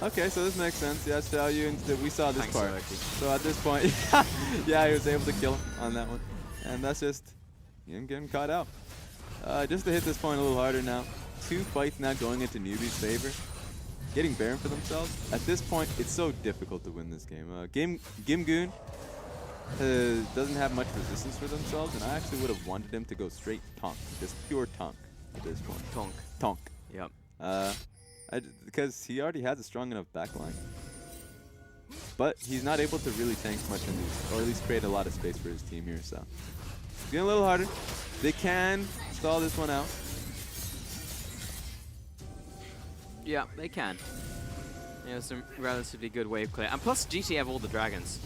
Okay, so this makes sense. Yeah, Xiaoyu, and we saw this Thanks, part. Savoki. So at this point, yeah, he was able to kill him on that one. And that's just him getting caught out. Just to hit this point a little harder now. 2 fights now going into NewBee's favor. Getting Baron for themselves. At this point, it's so difficult to win this game. Gimgoon doesn't have much resistance for themselves, and I actually would have wanted him to go straight Tonk. Just pure Tonk at this point. Tonk. Tonk. Yep. Because he already has a strong enough backline. But he's not able to really tank much in these, or at least create a lot of space for his team here, so. It's getting a little harder. They can stall this one out. Yeah, they can. Yeah, some relatively good wave clear. And plus, GT have all the dragons.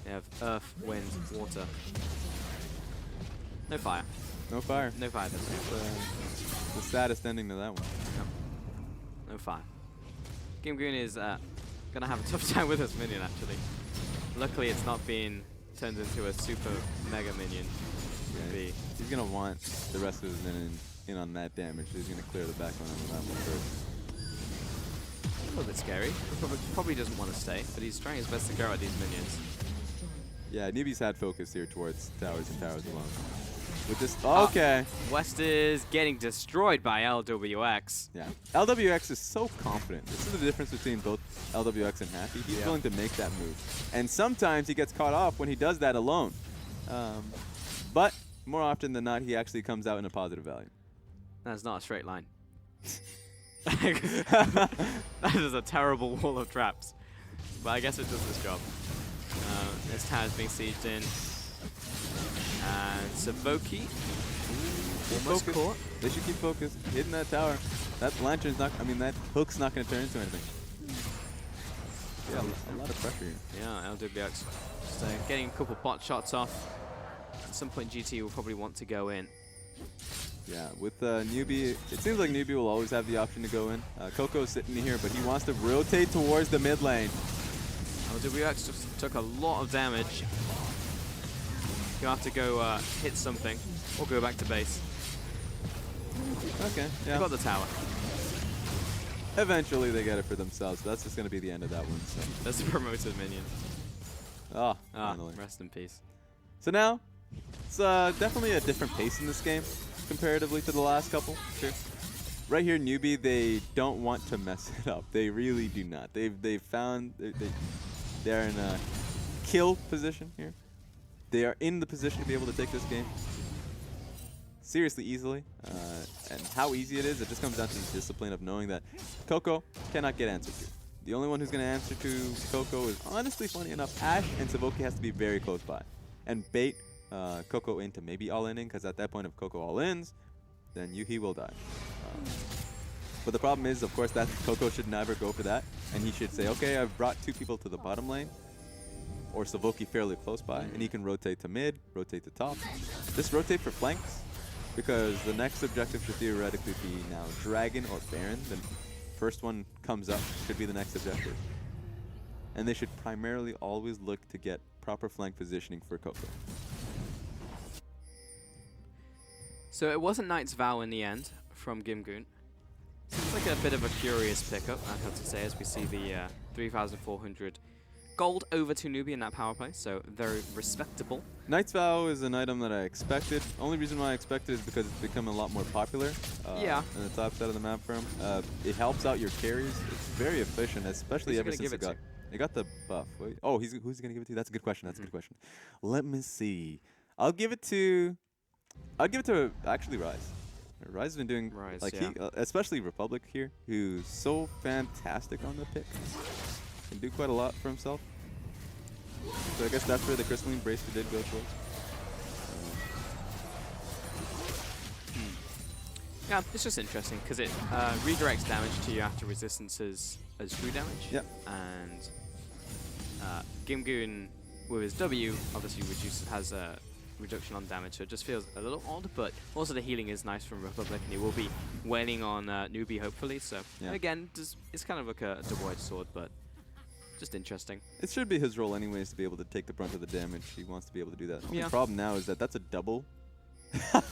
They have earth, wind, water. No fire. No fire. No fire this game. The saddest ending to that one. No fire. Gimgoon is gonna have a tough time with this minion, actually. Luckily, it's not being turned into a super mega minion. Yeah, he's gonna want the rest of his minion in on that damage. He's gonna clear the backbone on that one first. A little bit scary. He probably doesn't want to stay, but he's trying his best to go at these minions. Yeah, NewBee's had focus here towards towers and towers alone. With this, okay. West is getting destroyed by LWX. Yeah, LWX is so confident. This is the difference between both LWX and Happy. He's willing to make that move. And sometimes he gets caught off when he does that alone. But more often than not, he actually comes out in a positive value. That's not a straight line. That is a terrible wall of traps. But I guess it does its job. This tower's being sieged in. And Savoki almost caught. They should keep focused. Hitting that tower. That lantern's not, I mean, that hook's not going to turn into anything. Yeah, a lot of pressure here. Yeah, LWX just getting a couple pot shots off. At some point, GT will probably want to go in. Yeah, with NewBee, it seems like NewBee will always have the option to go in. Coco's sitting here, but he wants to rotate towards the mid lane. LWX just took a lot of damage. He'll have to go hit something or go back to base. Okay, yeah. They got the tower. Eventually they get it for themselves, but that's just going to be the end of that one. So. That's a promoted minion. Oh, finally. Rest in peace. So now, it's definitely a different pace in this game comparatively to the last couple. True. Right here, NewBee, they don't want to mess it up. They really do not. They've found they're in a kill position here. They are in the position to be able to take this game seriously easily. And how easy it is, it just comes down to the discipline of knowing that Coco cannot get answered to. The only one who's going to answer to Coco is, honestly, funny enough, Ash, and Savoki has to be very close by. And bait Coco into maybe all-inning, because at that point, if Coco all-ins, then he will die. But the problem is, of course, that Coco should never go for that. And he should say, okay, I've brought 2 people to the bottom lane, or Savoki fairly close by, and he can rotate to mid, rotate to top. Just rotate for flanks, because the next objective should theoretically be now Dragon or Baron. The first one comes up, should be the next objective. And they should primarily always look to get proper flank positioning for Coco. So it wasn't Knight's Vow in the end from Gimgoon. Seems like a bit of a curious pickup, I have to say, as we see the 3,400 gold over to NewBee in that power play, so very respectable. Knight's Vow is an item that I expected. Only reason why I expected is because it's become a lot more popular in the top side of the map for him. It helps out your carries. It's very efficient, especially ever since it got the buff. Wait. Oh, who's he going to give it to? That's a good question. That's a good question. Let me see. I'll give it to actually Rise. Rise has been doing, especially Republic here, who's so fantastic on the pick. Can do quite a lot for himself. So I guess that's where the Crystalline Bracelet did go towards. Yeah, it's just interesting because it redirects damage to you after resistances as true damage. Yep. And Gimgoon with his W obviously has a reduction on damage, so it just feels a little odd, but also the healing is nice from Republic, and he will be wailing on NewBee hopefully, so again, it's kind of like a double-edged sword, but just interesting. It should be his role anyways to be able to take the brunt of the damage. He wants to be able to do that. The problem now is that that's a double.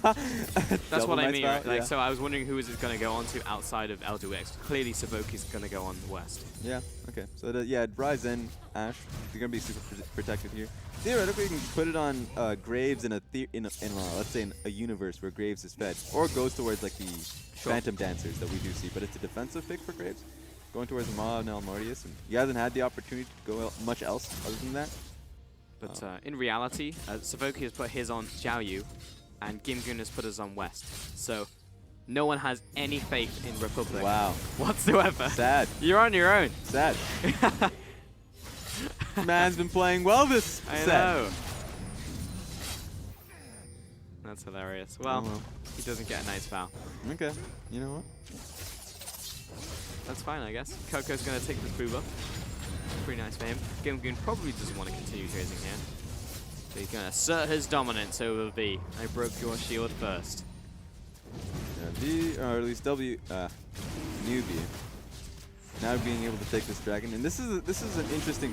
That's what I mean, right? Like, so I was wondering who is it going to go on to outside of LWX. Clearly Savoki's going to go on West. Yeah, okay. So Rise and Ash, you're going to be super protected here. Theoretically, you can put it on Graves in let's say in a universe where Graves is fed, or goes towards like the Phantom Dancers that we do see, but it's a defensive pick for Graves, going towards Ma and Mortius, and he hasn't had the opportunity to go much else other than that. But in reality, Savoki has put his on Xiaoyu, and Gimgoon has put us on West. So no one has any faith in Republic whatsoever. Sad. You're on your own. Sad. Man's been playing well this set. I know. That's hilarious. Well, he doesn't get a Knight's Vow. Okay. You know what? That's fine, I guess. Coco's going to take this booba. Pretty nice for him. Gimgoon probably doesn't want to continue chasing here. So he's going to assert his dominance over V. I broke your shield first. Yeah, V, or at least NewBee, now being able to take this dragon. And this is an interesting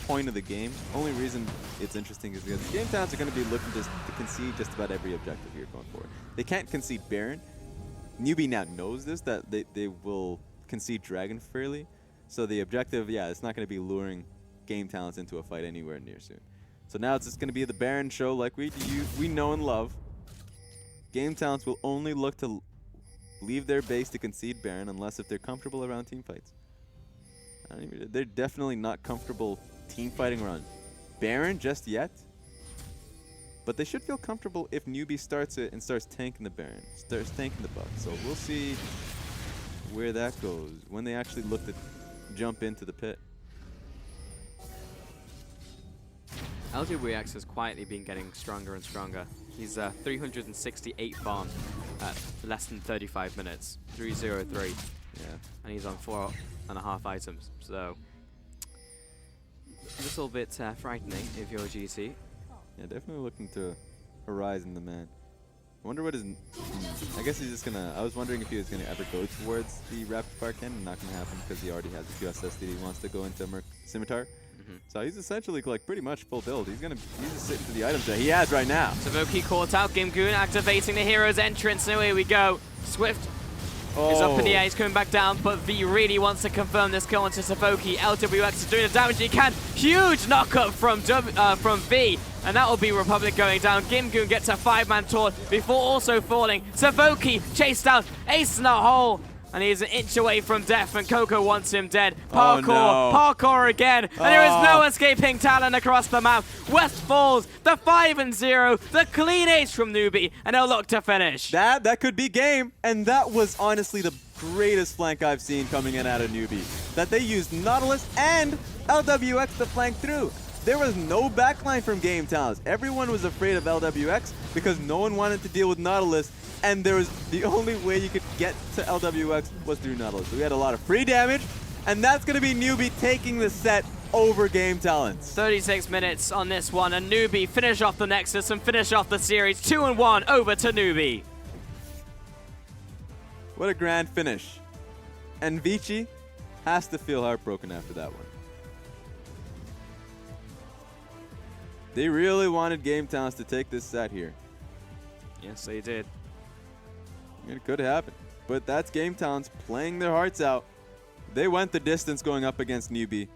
point of the game. Only reason it's interesting is because Game Towns are going to be looking to concede just about every objective here going forward. They can't concede Baron. NewBee now knows this, that they will concede Dragon fairly. So the objective, yeah, it's not going to be luring Game Talents into a fight anywhere near soon. So now it's just going to be the Baron show like we know and love. Game Talents will only look to leave their base to concede Baron unless if they're comfortable around team fights. They're definitely not comfortable team fighting around Baron just yet. But they should feel comfortable if NewBee starts it and starts tanking the Baron, starts tanking the buff. So we'll see where that goes when they actually look to jump into the pit. LWX has quietly been getting stronger and stronger. He's 368 farm at less than 35 minutes. 303. Yeah. And he's on 4.5 items. So, a little bit frightening if you're GC. Yeah, definitely looking to Horizon the man. I wonder what his... I guess he's just gonna... I was wondering if he was gonna ever go towards the Rapid Fire Cannon. Not gonna happen because he already has the QSS that he wants to go into Scimitar. So he's essentially like pretty much full build. He's just sitting for the items that he has right now. Savoki caught out. Gimgoon activating the hero's entrance. And here we go. Swift is up in the air. He's coming back down, but V really wants to confirm this kill onto Savoki. LWX is doing the damage he can. Huge knockup from V. And that will be Republic going down. Gimgoon gets a 5-man taunt before also falling. Savoki chased down. Ace in the hole. And he's an inch away from death, and Coco wants him dead. Parkour, parkour again, and there is no escaping Talon across the map. West falls, the 5-0, the clean ace from NewBee, and they'll look to finish. That could be game, and that was honestly the greatest flank I've seen coming in out of NewBee. That they used Nautilus and LWX to flank through. There was no backline from Game Talents. Everyone was afraid of LWX because no one wanted to deal with Nautilus. And there was the only way you could get to LWX was through Nautilus. So we had a lot of free damage, and that's going to be NewBee taking the set over Game Talents. 36 minutes on this one, and NewBee finish off the Nexus and finish off the series. 2-1 over to NewBee. What a grand finish. And Vici has to feel heartbroken after that one. They really wanted Game Talents to take this set here. Yes, they did. It could happen. But that's Game Talents playing their hearts out. They went the distance going up against NewBee.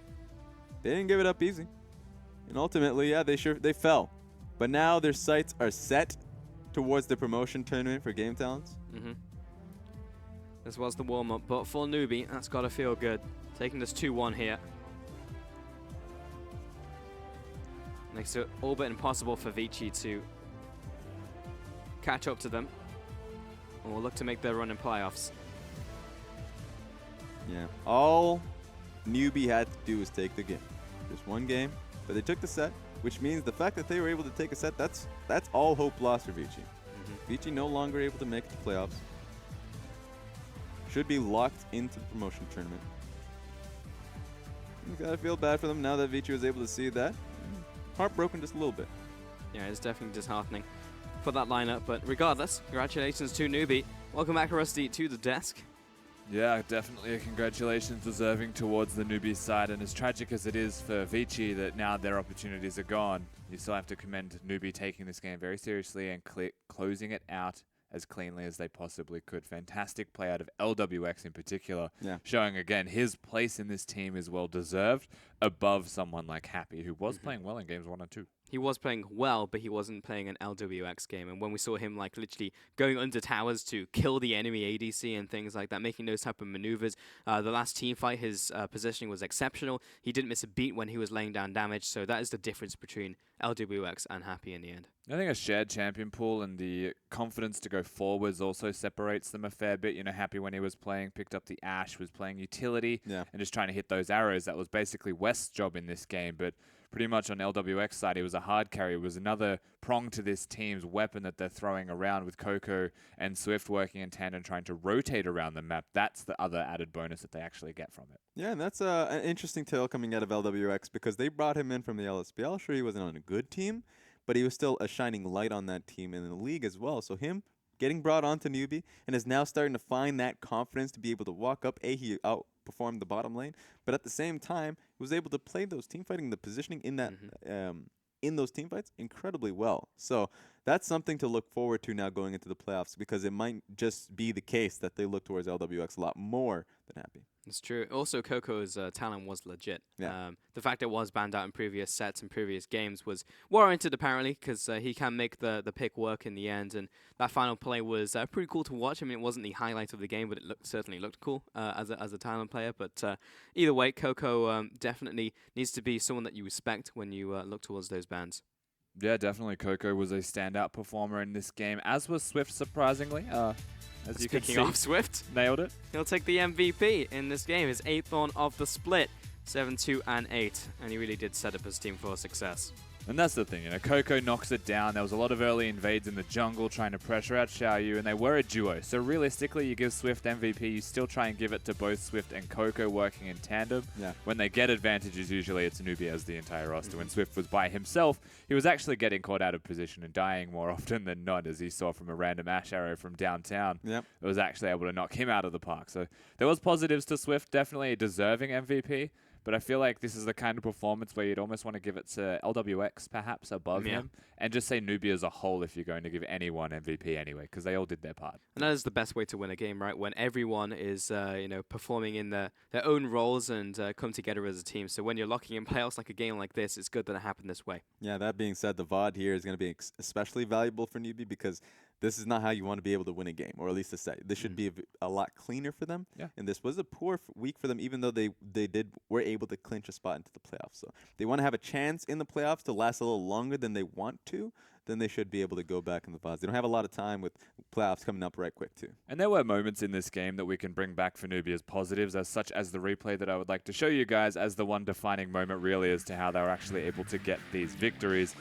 They didn't give it up easy. And ultimately, yeah, they fell. But now their sights are set towards the promotion tournament for Game Talents. This was the warm-up, but for NewBee, that's got to feel good. Taking this 2-1 here. Makes it all but impossible for Vici to catch up to them. And we'll look to make their run in playoffs. Yeah, all NewBee had to do was take the game. Just one game, but they took the set, which means the fact that they were able to take a set, that's all hope lost for Vici. Vici no longer able to make it to playoffs. Should be locked into the promotion tournament. You gotta feel bad for them now that Vici was able to see that. Heartbroken just a little bit. Yeah, it's definitely disheartening for that lineup, but regardless, congratulations to NewBee. Welcome back, Rusty, to the desk. Yeah, definitely a congratulations deserving towards the NewBee side, and as tragic as it is for Vici that now their opportunities are gone, you still have to commend NewBee taking this game very seriously and closing it out as cleanly as they possibly could. Fantastic play out of LWX in particular, showing again his place in this team is well deserved above someone like Happy, who was playing well in games 1 and 2. He was playing well, but he wasn't playing an LWX game. And when we saw him like literally going under towers to kill the enemy ADC and things like that, making those type of maneuvers, the last team fight, his positioning was exceptional. He didn't miss a beat when he was laying down damage. So that is the difference between LWX and Happy in the end. I think a shared champion pool and the confidence to go forwards also separates them a fair bit. You know, Happy when he was playing, picked up the Ashe, was playing utility and just trying to hit those arrows. That was basically West's job in this game, but pretty much on LWX side, he was a hard carry. It was another prong to this team's weapon that they're throwing around with Coco and Swift working in tandem, trying to rotate around the map. That's the other added bonus that they actually get from it. Yeah, and that's an interesting tale coming out of LWX because they brought him in from the LSPL. Sure, he wasn't on a good team, but he was still a shining light on that team in the league as well. So him getting brought onto NewBee and is now starting to find that confidence to be able to walk up. He outperformed the bottom lane, but at the same time, he was able to play those team fighting, the positioning in that in those team fights incredibly well. So that's something to look forward to now going into the playoffs, because it might just be the case that they look towards LWX a lot more than happy. It's true. Also, Coco's talent was legit. Yeah. The fact it was banned out in previous sets and previous games was warranted, apparently, because he can make the pick work in the end. And that final play was pretty cool to watch. I mean, it wasn't the highlight of the game, but it certainly looked cool as a talent player. But either way, Coco definitely needs to be someone that you respect when you look towards those bans. Yeah, definitely. Coco was a standout performer in this game, as was Swift, surprisingly. As you can see, Speaking of Swift, nailed it. he'll take the MVP in this game, his 8th one of the split, 7-2 and 8, and he really did set up his team for success. And that's the thing, Coco knocks it down. There was a lot of early invades in the jungle trying to pressure out Xiaoyu, and they were a duo. So realistically, you give Swift MVP, you still try and give it to both Swift and Coco working in tandem. Yeah. When they get advantages, usually it's NewBee as the entire roster. When Swift was by himself, he was actually getting caught out of position and dying more often than not, as he saw from a random Ash arrow from downtown. Yep. It was actually able to knock him out of the park. So there was positives to Swift, definitely a deserving MVP. But I feel like this is the kind of performance where you'd almost want to give it to LWX, perhaps, above him. And just say NewBee as a whole if you're going to give anyone MVP anyway, because they all did their part. And that is the best way to win a game, right? When everyone is, performing in their own roles and come together as a team. So when you're locking in playoffs like a game like this, it's good that it happened this way. Yeah, that being said, the VOD here is going to be especially valuable for NewBee because this is not how you want to be able to win a game, or at least a set. This should be a lot cleaner for them. Yeah. And this was a poor week for them, even though they were able to clinch a spot into the playoffs. So they want to have a chance in the playoffs to last a little longer than they want to. Then they should be able to go back in the VODs. They don't have a lot of time with playoffs coming up right quick too. And there were moments in this game that we can bring back for NewBee as positives, as such as the replay that I would like to show you guys as the one defining moment really as to how they were actually able to get these victories.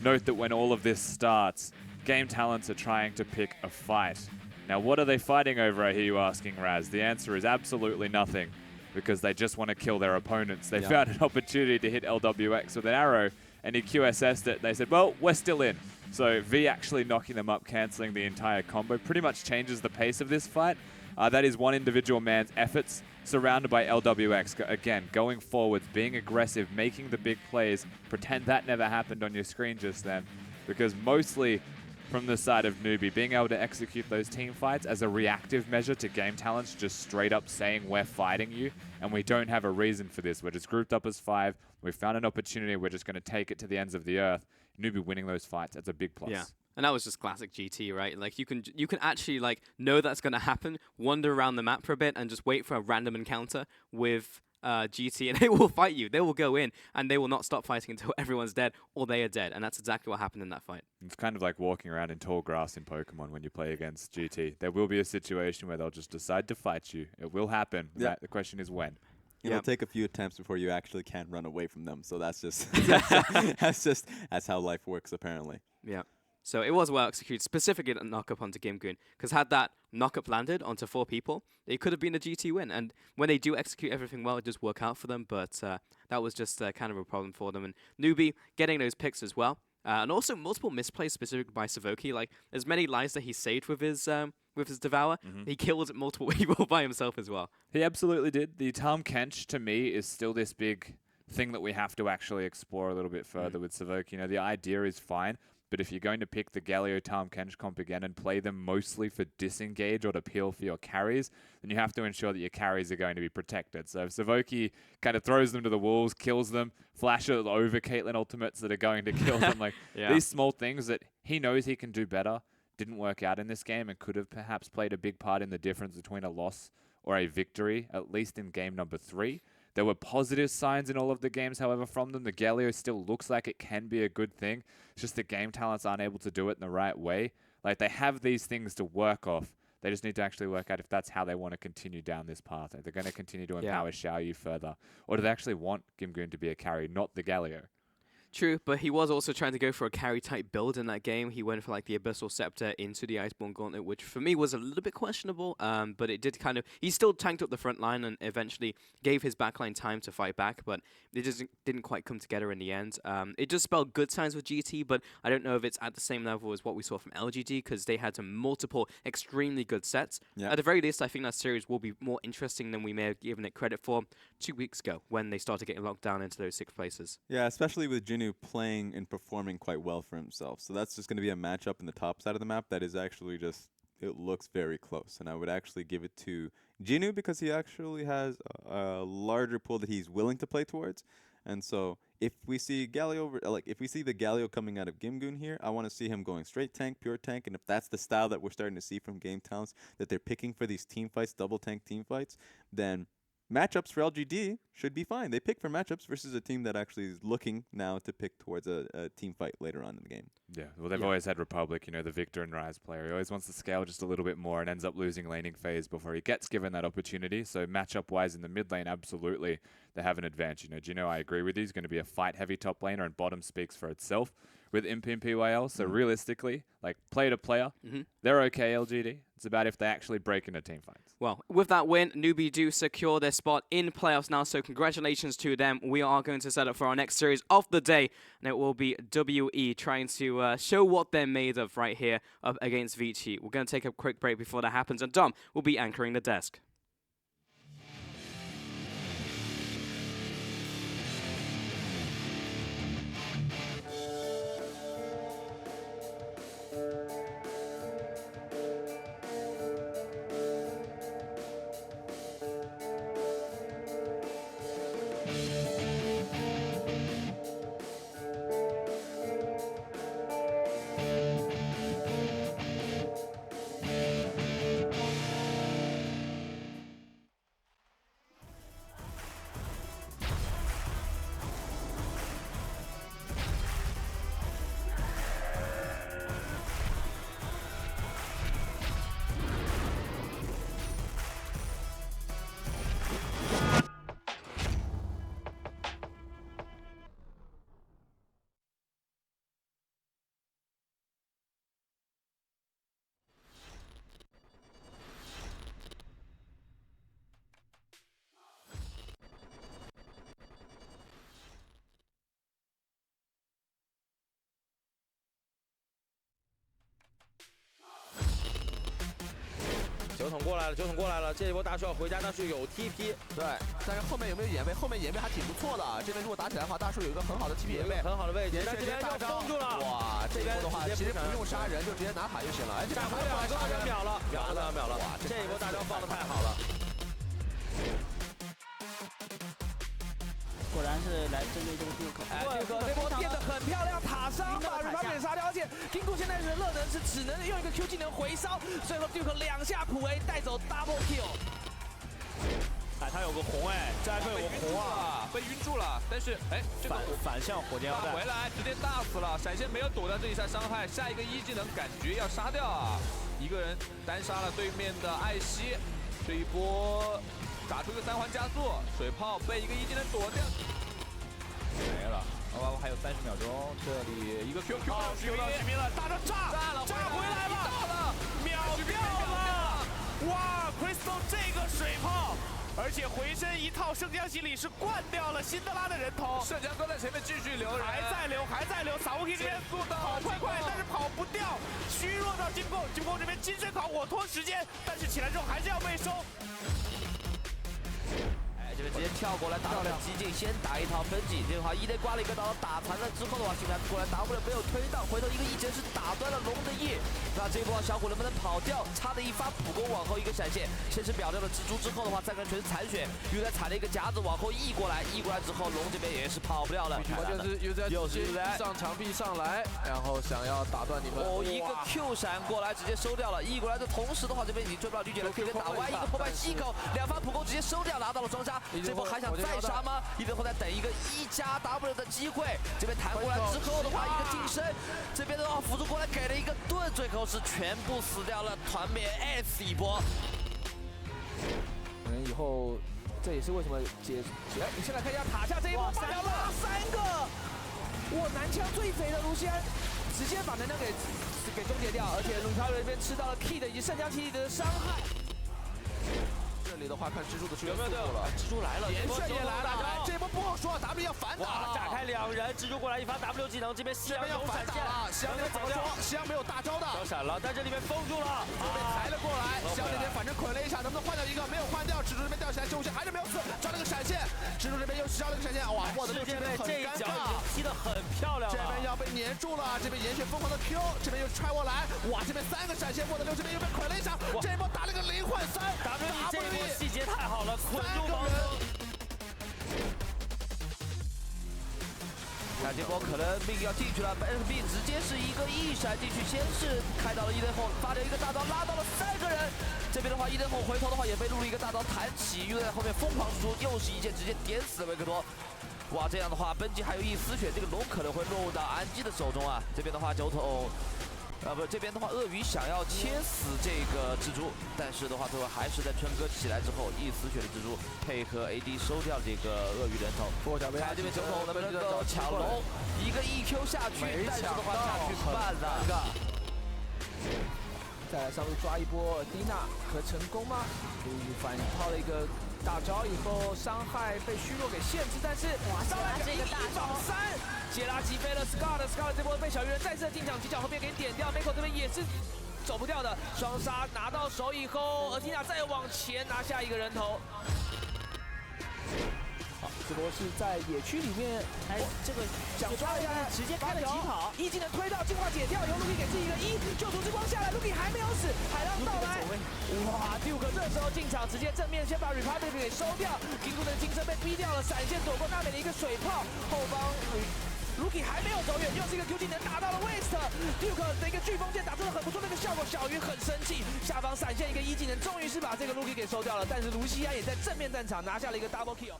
Note that when all of this starts, Game Talents are trying to pick a fight. Now, what are they fighting over, I hear you asking, Raz? The answer is absolutely nothing, because they just want to kill their opponents. They found an opportunity to hit LWX with an arrow, and he QSS'd it. They said, well, we're still in. So V actually knocking them up, cancelling the entire combo, pretty much changes the pace of this fight. That is one individual man's efforts, surrounded by LWX. Again, going forwards, being aggressive, making the big plays. Pretend that never happened on your screen just then, because mostly from the side of NewBee, being able to execute those team fights as a reactive measure to Game Talents, just straight up saying we're fighting you, and we don't have a reason for this. We're just grouped up as 5. We found an opportunity. We're just going to take it to the ends of the earth. NewBee winning those fights, that's a big plus. Yeah. And that was just classic GT, right? Like you can actually know that's going to happen, wander around the map for a bit, and just wait for a random encounter with GT, and they will fight you. They will go in, and they will not stop fighting until everyone's dead or they are dead. And that's exactly what happened in that fight. It's kind of like walking around in tall grass in Pokemon when you play against GT. There will be a situation where they'll just decide to fight you. It will happen. Yeah. The question is when. It'll take a few attempts before you actually can run away from them. So that's just that's how life works apparently. Yeah. So it was well executed, specifically the knock-up onto Gimgoon, because had that knock-up landed onto 4 people, it could have been a GT win. And when they do execute everything well, it does work out for them, but that was just kind of a problem for them. And NewBee getting those picks as well, and also multiple misplays specifically by Savoki. Like, as many lives that he saved with his Devour, he killed multiple people by himself as well. He absolutely did. The Tom Kench, to me, is still this big thing that we have to actually explore a little bit further with Savoki. The idea is fine, but if you're going to pick the Galio Tom Kench comp again and play them mostly for disengage or to peel for your carries, then you have to ensure that your carries are going to be protected. So if Savoki kind of throws them to the wolves, kills them, flashes over Caitlyn ultimates that are going to kill them, these small things that he knows he can do better, didn't work out in this game and could have perhaps played a big part in the difference between a loss or a victory, at least in game number 3. There were positive signs in all of the games, however, from them. The Galio still looks like it can be a good thing. It's just the Game Talents aren't able to do it in the right way. Like, they have these things to work off. They just need to actually work out if that's how they want to continue down this path. Like, they're going to continue to empower Xiaoyu further. Or do they actually want Gimgoon to be a carry, not the Galio? True, but he was also trying to go for a carry type build in that game. He went for like the Abyssal Scepter into the Iceborne Gauntlet, which for me was a little bit questionable. But it did kind of, he still tanked up the front line and eventually gave his backline time to fight back, but it just didn't quite come together in the end. It just spelled good signs with GT, but I don't know if it's at the same level as what we saw from LGD, because they had some multiple extremely good sets. Yeah. At the very least, I think that series will be more interesting than we may have given it credit for 2 weeks ago when they started getting locked down into those 6th places. Yeah, especially with Jinu playing and performing quite well for himself. So that's just going to be a matchup in the top side of the map that is actually just, it looks very close. And I would actually give it to Jinu because he actually has a larger pool that he's willing to play towards. And so if we see Galio, if we see the Galio coming out of Gimgoon here, I want to see him going straight tank, pure tank. And if that's the style that we're starting to see from Game Towns, that they're picking for these team fights, double tank team fights, then matchups for LGD should be fine. They pick for matchups versus a team that actually is looking now to pick towards a team fight later on in the game. Yeah, well, they've always had Republic, you know, the Victor and Rise player. He always wants to scale just a little bit more and ends up losing laning phase before he gets given that opportunity. So matchup-wise in the mid lane, absolutely, they have an advantage. You know, I agree with you. He's going to be a fight-heavy top laner, and bottom speaks for itself with Imp and PYL. So realistically, like player to player, they're okay, LGD. It's about if they actually break into team fights. Well, with that win, NewBee do secure their spot in playoffs now, so congratulations to them. We are going to set up for our next series of the day, and it will be WE trying to show what they're made of right here up against Vici. We're going to take a quick break before that happens, and Dom will be anchoring the desk.酒桶过来了，酒桶过来了，这一波大树要回家，大树有 TP， 对，但是后面有没有眼位？后面眼位还挺不错的。这边如果打起来的话，大树有一个很好的 TP 眼位，很好的位置，但这边就封住了。哇，这边的话其实不用杀人，就直接拿塔就行了。哎，这边还有2秒了，秒了！哇，这一波大招放的太好了。果然是来针对这个Duke。Duke这波垫的很漂亮，塔伤把Republic给杀掉，而且Kingo现在是热能是只能用一个 Q 技能回烧，最后Duke 2下苦 A 带走 double kill。哎，他有个红哎，这还有个红啊，被晕住了，但是哎，这个反向火箭腰带回来，直接大死了，闪现没有躲掉这一下伤害，下一个一技能感觉要杀掉啊，一个人单杀了对面的艾希，这一波。打出一个3环加速，水炮被一个一技能躲掉，没了。哇，还有30秒钟，这里一个 QQ 到居民了，大招炸回来了，秒掉了！哇 ，Crystal 这个水炮，而且回身一套圣江洗礼是灌掉了辛德拉的人头，圣江哥在前面继续留人，还在留，扫乌 K 这边跑快，但是跑不掉，虚弱到金贡这边金身烤火拖时间，但是起来之后还是要被收。这边直接跳过来打到了激进，先打一套分级，这个话一雷刮了一个刀，打残了之后的话，现在过来 W 没有推到，回头一个一拳是打断了龙的翼。那这波小虎能不能跑掉？差的一发普攻往后一个闪现，先是秒掉了蜘蛛之后的话，再看全是残血，又在踩了一个夹子往后溢过来之后，龙这边也是跑不掉了。关键是又是上墙壁上来，然后想要打断你们。哦，一个 Q 闪过来直接收掉了，溢过来的同时的话，这边已经追不到绿姐了，可以打歪一个破败吸口，2发普攻直接收掉，拿到了双杀。这波还想再杀吗？一直会在等一个1+W 的机会。这边弹过来之后的话，一个近身，这边的话辅助过来给了一个盾，最后是全部死掉了，团灭 S 一波。可能以后这也是为什么哎，你先来看一下塔下这一波，拉3个，我男枪最肥的卢锡安，直接把男枪给终结掉，而且鲁乔这边吃到了 Key 的以及圣江奇的伤害。这里的话，看蜘蛛的支援速度了，蜘蛛来了，连炫也来了，这波不好说 ，W 要反打了，炸开2人，蜘蛛过来一发 W 技能，这边西洋要反打了，西洋这边怎么说？西洋没有大招的，交闪了，但这里面封住了，这边抬了过来，西洋这边反正捆了一下，能不能换掉一个？没有换掉，蜘蛛这边掉起来，救线还是没有死，抓了个闪现，蜘蛛这边又烧了个闪现，哇，获得这个很尴尬，踢得很漂亮，这边要被粘住了，这边严选疯狂的 Q， 这边又踹过来，哇，这边3个闪现获得6，这边又被捆了一下，这一波打了个0换3 ，W 这一波细节太好了，捆住盲僧。那这波可能命要进去了 ，SB 直接是一个一闪进去，先是开到了1雷后，发了一个大招拉到了3个人。这边的话1雷后回头的话也被录了一个大招弹起，又在后面疯狂输出，又是一剑直接点死维克多。哇，这样的话，本季还有一丝血，这个龙可能会落入到安基的手中啊。这边的话，九头。不，这边的话，鳄鱼想要切死这个蜘蛛，但是的话，最后还是在春哥起来之后，一丝血的蜘蛛配合 AD 收掉这个鳄鱼人头。看这边九头能不能够抢龙，一个 EQ 下去，但是的话下去慢了。再来上路抓一波蒂娜，可成功吗？反抛了一个大招以后，伤害被虚弱给限制，但是上来这个1防3，杰拉击飞了 Scar 这波被小鱼人再次进场，犄角后面给点掉 ，Miko 这边也是走不掉的，双杀拿到手以后，而蒂娜再往前拿下一个人头。好，这波是在野区里面，这个想抓一下，直接开了疾跑，1技能推到进化解掉，由 Luki 给自己一个1，救赎之光下来 ，Luki 还没有死，海浪到来，哇 ，Duke 这时候进场直接正面先把 Republic 给收掉，金库的金身被逼掉了，闪现躲过娜美的一个水炮，后方。Luki 还没有走远，又是一个 Q 技能打到了 West，Duke 的一个飓风剑打出了很不错的一个效果，小鱼很生气，下方闪现一个1技能，终于是把这个 Luki 给收掉了，但是卢锡安也在正面战场拿下了一个 double kill。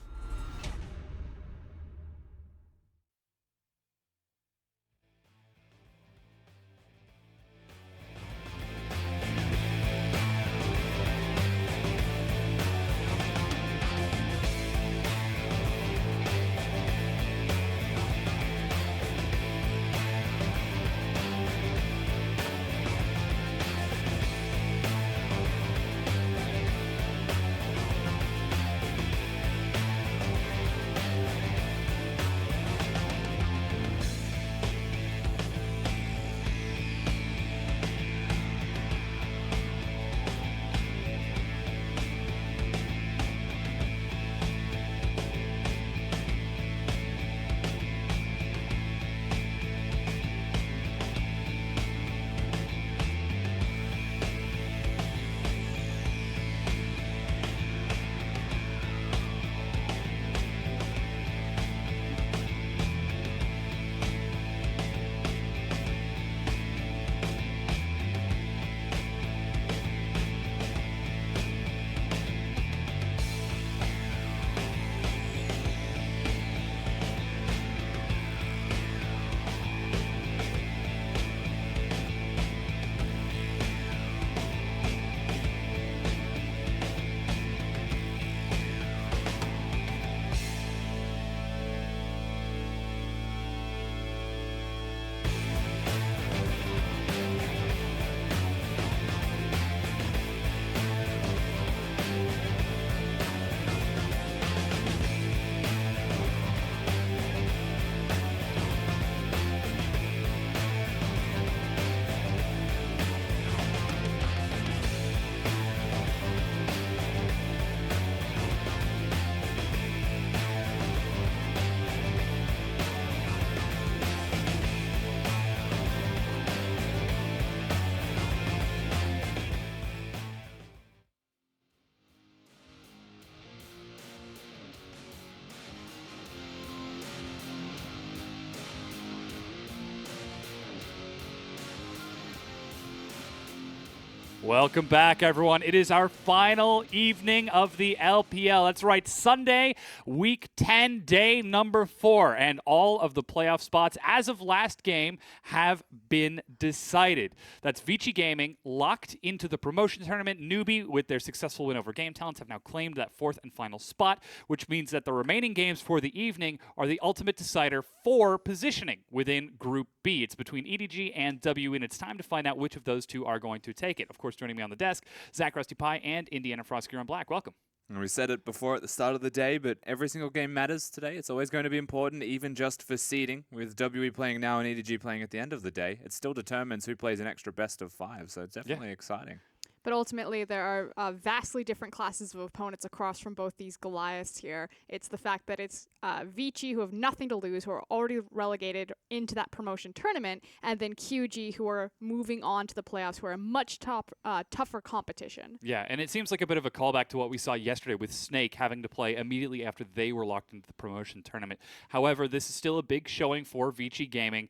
Welcome back, everyone. It is our final evening of the LPL. That's right, Sunday, week 10, day number 4. And all of the playoff spots, as of last game, have been decided. That's Vici Gaming locked into the promotion tournament. NewBee, with their successful win over Game Talents, have now claimed that 4th and final spot, which means that the remaining games for the evening are the ultimate decider for positioning within Group B. It's between EDG and WE, and it's time to find out which of those two are going to take it. Of course, joining me on the desk, Zach Rusty Pie and Indiana Frost Gear on Black. Welcome. And we said it before at the start of the day, but every single game matters today. It's always going to be important, even just for seeding. With WE playing now and EDG playing at the end of the day, it still determines who plays an extra best of 5, so it's definitely exciting. But ultimately, there are vastly different classes of opponents across from both these Goliaths here. It's the fact that it's Vici, who have nothing to lose, who are already relegated into that promotion tournament, and then QG, who are moving on to the playoffs, who are a much tougher competition. Yeah, and it seems like a bit of a callback to what we saw yesterday with Snake having to play immediately after they were locked into the promotion tournament. However, this is still a big showing for Vici Gaming.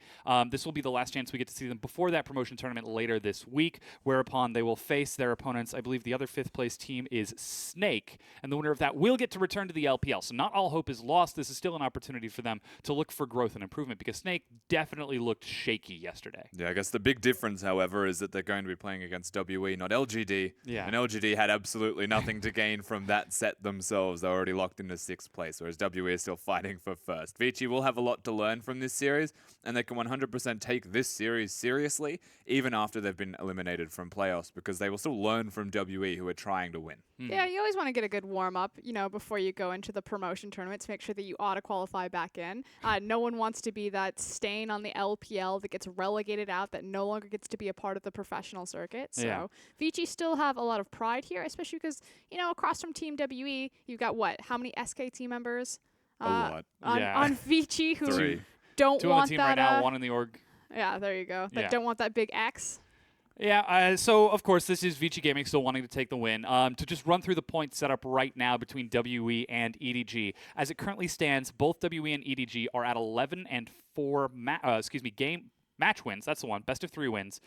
This will be the last chance we get to see them before that promotion tournament later this week, whereupon they will face their opponents. I believe the other 5th place team is Snake, and the winner of that will get to return to the LPL. So not all hope is lost. This is still an opportunity for them to look for growth and improvement, because Snake definitely looked shaky yesterday. Yeah, I guess the big difference, however, is that they're going to be playing against WE, not LGD. Yeah. And LGD had absolutely nothing to gain from that set themselves. They're already locked into 6th place, whereas WE is still fighting for 1st. Vici will have a lot to learn from this series, and they can 100% take this series seriously, even after they've been eliminated from playoffs, because they will still learn from WE, who are trying to win. Yeah, you always want to get a good warm-up, before you go into the promotion tournament to make sure that you auto-qualify back in. No one wants to be that stain on the LPL that gets relegated out, that no longer gets to be a part of the professional circuit. So Vici still have a lot of pride here, especially because, across from Team WE, you've got how many SK team members? A lot. On Vici, who 3. don't 2 want on the team that. right now, 1 in the org. Yeah, there you go. That don't want that big X. Yeah, so of course this is Vici Gaming still wanting to take the win. To just run through the point setup right now between WE and EDG. As it currently stands, both WE and EDG are at 11 and 4 match wins. That's the one, best of 3 wins.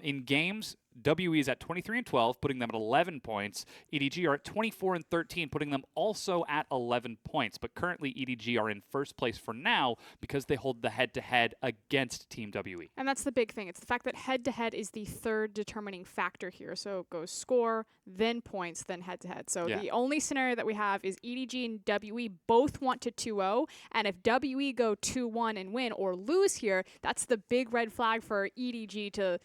In games, WE is at 23 and 12, putting them at 11 points. EDG are at 24 and 13, putting them also at 11 points. But currently, EDG are in 1st place for now because they hold the head-to-head against Team WE. And that's the big thing. It's the fact that head-to-head is the 3rd determining factor here. So it goes score, then points, then head-to-head. So the only scenario that we have is EDG and WE both want to 2-0. And if WE go 2-1 and win or lose here, that's the big red flag for EDG to,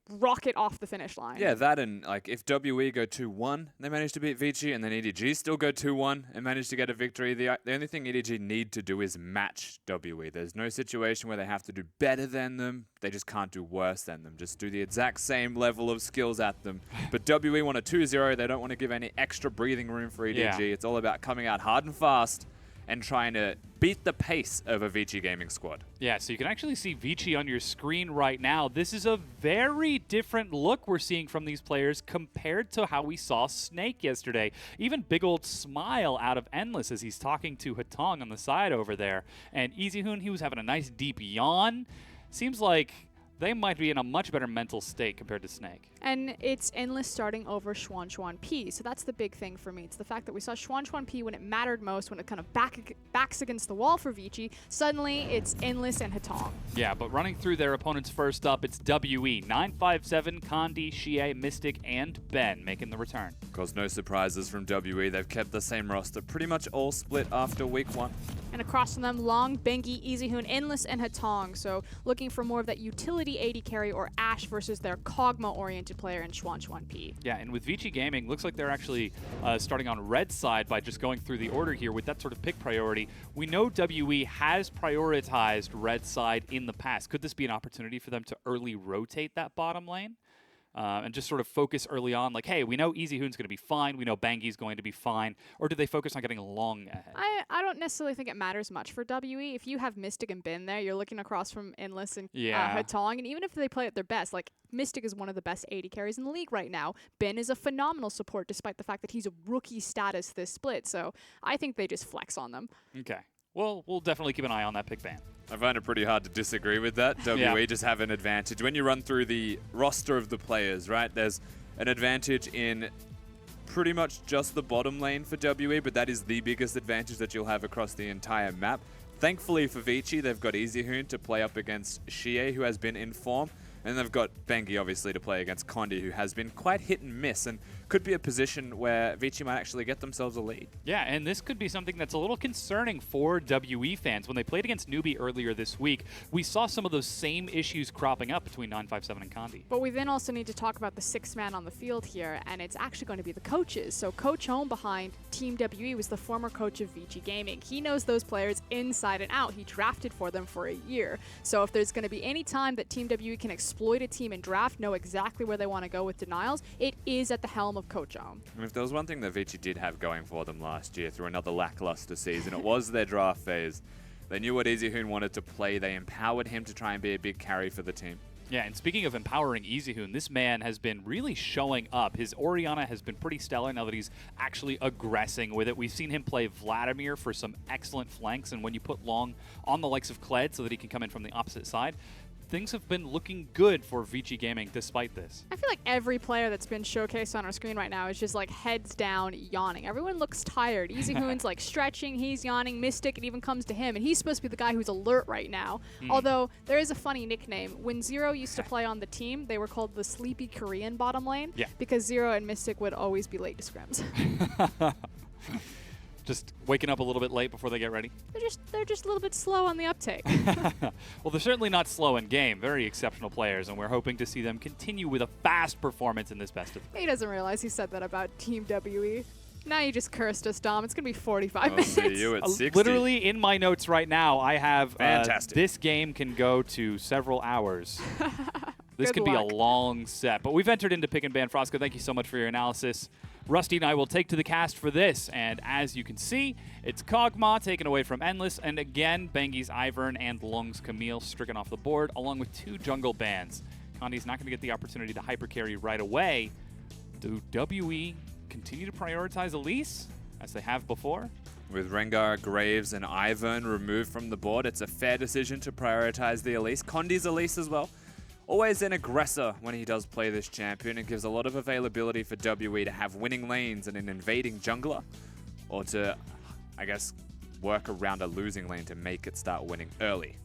rocket off the finish line. Yeah, that and if WE go 2-1, they manage to beat Vici, and then EDG still go 2-1 and manage to get a victory. The only thing EDG need to do is match WE. There's no situation where they have to do better than them. They just can't do worse than them. Just do the exact same level of skills at them. But WE want a 2-0. They don't want to give any extra breathing room for EDG. Yeah. It's all about coming out hard and fast and trying to beat the pace of a Vici Gaming squad. Yeah, so you can actually see Vici on your screen right now. This is a very different look we're seeing from these players compared to how we saw Snake yesterday. Even big old smile out of Endless as he's talking to Hatong on the side over there. And EasyHoon, he was having a nice deep yawn. Seems like they might be in a much better mental state compared to Snake. And it's Endless starting over Xuan P. So that's the big thing for me. It's the fact that we saw Xuan P when it mattered most, when it kind of backs against the wall for Vici. Suddenly, it's Endless and Hatong. Yeah, but running through their opponents first up, it's WE. 957, Kandi, Xie, Mystic, and Ben making the return. Of course, no surprises from WE. They've kept the same roster, pretty much all split after week 1. And across from them, Long, Bengi, EasyHoon, Endless, and Hatong. So looking for more of that utility AD carry or Ashe versus their Kog'Maw-oriented player in Xuan P. Yeah, and with Vici Gaming, looks like they're actually starting on red side by just going through the order here with that sort of pick priority. We know WE has prioritized red side in the past. Could this be an opportunity for them to early rotate that bottom lane? And just sort of focus early on, like, hey, we know EasyHoon's going to be fine, we know Bangi's going to be fine, or do they focus on getting Long ahead? I don't necessarily think it matters much for WE. If you have Mystic and Ben there, you're looking across from Endless and Hatong, and even if they play at their best, like, Mystic is one of the best AD carries in the league right now. Ben is a phenomenal support despite the fact that he's a rookie status this split, so I think they just flex on them. Okay. Well, we'll definitely keep an eye on that pick ban. I find it pretty hard to disagree with that. WE just have an advantage. When you run through the roster of the players, right, there's an advantage in pretty much just the bottom lane for WE, but that is the biggest advantage that you'll have across the entire map. Thankfully for Vici, they've got EasyHoon to play up against Xie, who has been in form. And they've got Bengi, obviously, to play against Condi, who has been quite hit and miss, and could be a position where Vici might actually get themselves a lead. Yeah, and this could be something that's a little concerning for WE fans. When they played against NewBee earlier this week, we saw some of those same issues cropping up between 957 and Condi. But we then also need to talk about the sixth man on the field here, and it's actually going to be the coaches. So Coach Home behind Team WE was the former coach of Vici Gaming. He knows those players inside and out. He drafted for them for a year. So if there's going to be any time that Team WE can exploit a team in draft, know exactly where they want to go with denials, it is at the helm of Coach Home. And if there was one thing that Vici did have going for them last year through another lackluster season, it was their draft phase. They knew what EasyHoon wanted to play. They empowered him to try and be a big carry for the team. Yeah, and speaking of empowering EasyHoon, this man has been really showing up. His Orianna has been pretty stellar now that he's actually aggressing with it. We've seen him play Vladimir for some excellent flanks, and when you put Long on the likes of Kled so that he can come in from the opposite side, things have been looking good for Vici Gaming despite this. I feel like every player that's been showcased on our screen right now is just like heads down yawning. Everyone looks tired. EasyHoon's like stretching, he's yawning. Mystic, it even comes to him, and he's supposed to be the guy who's alert right now. Although there is a funny nickname. When Zero used to play on the team, they were called the Sleepy Korean bottom lane because Zero and Mystic would always be late to scrims. Just waking up a little bit late before they get ready? They're just a little bit slow on the uptake. Well, they're certainly not slow in game. Very exceptional players, and we're hoping to see them continue with a fast performance in this best of 3. He doesn't realize he said that about Team WE. Now you just cursed us, Dom. It's going to be 45 minutes. See you at 60. Literally in my notes right now, I have Fantastic. This game can go to several hours. This Good could be a luck. long set. But we've entered into Pick and Ban. Frosco, thank you so much for your analysis. Rusty and I will take to the cast for this. And as you can see, it's Kog'Maw taken away from Endless. And again, Bengi's Ivern and Lung's Camille stricken off the board, along with 2 jungle bans. Condi's not going to get the opportunity to hyper carry right away. Do WE continue to prioritize Elise, as they have before? With Rengar, Graves, and Ivern removed from the board, it's a fair decision to prioritize the Elise. Condi's Elise as well. Always an aggressor when he does play this champion, and gives a lot of availability for WE to have winning lanes and an invading jungler, or to, I guess, work around a losing lane to make it start winning early.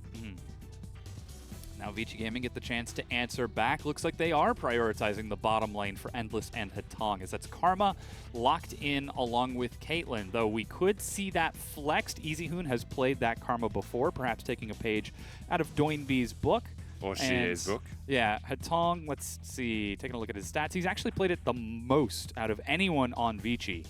Now Vici Gaming get the chance to answer back. Looks like they are prioritizing the bottom lane for Endless and Hatong, as that's Karma locked in along with Caitlyn, though we could see that flexed. EasyHoon has played that Karma before, perhaps taking a page out of Doinbee's book. Or Xie's book. Yeah, Hatong, let's see, taking a look at his stats. He's actually played it the most out of anyone on Vici.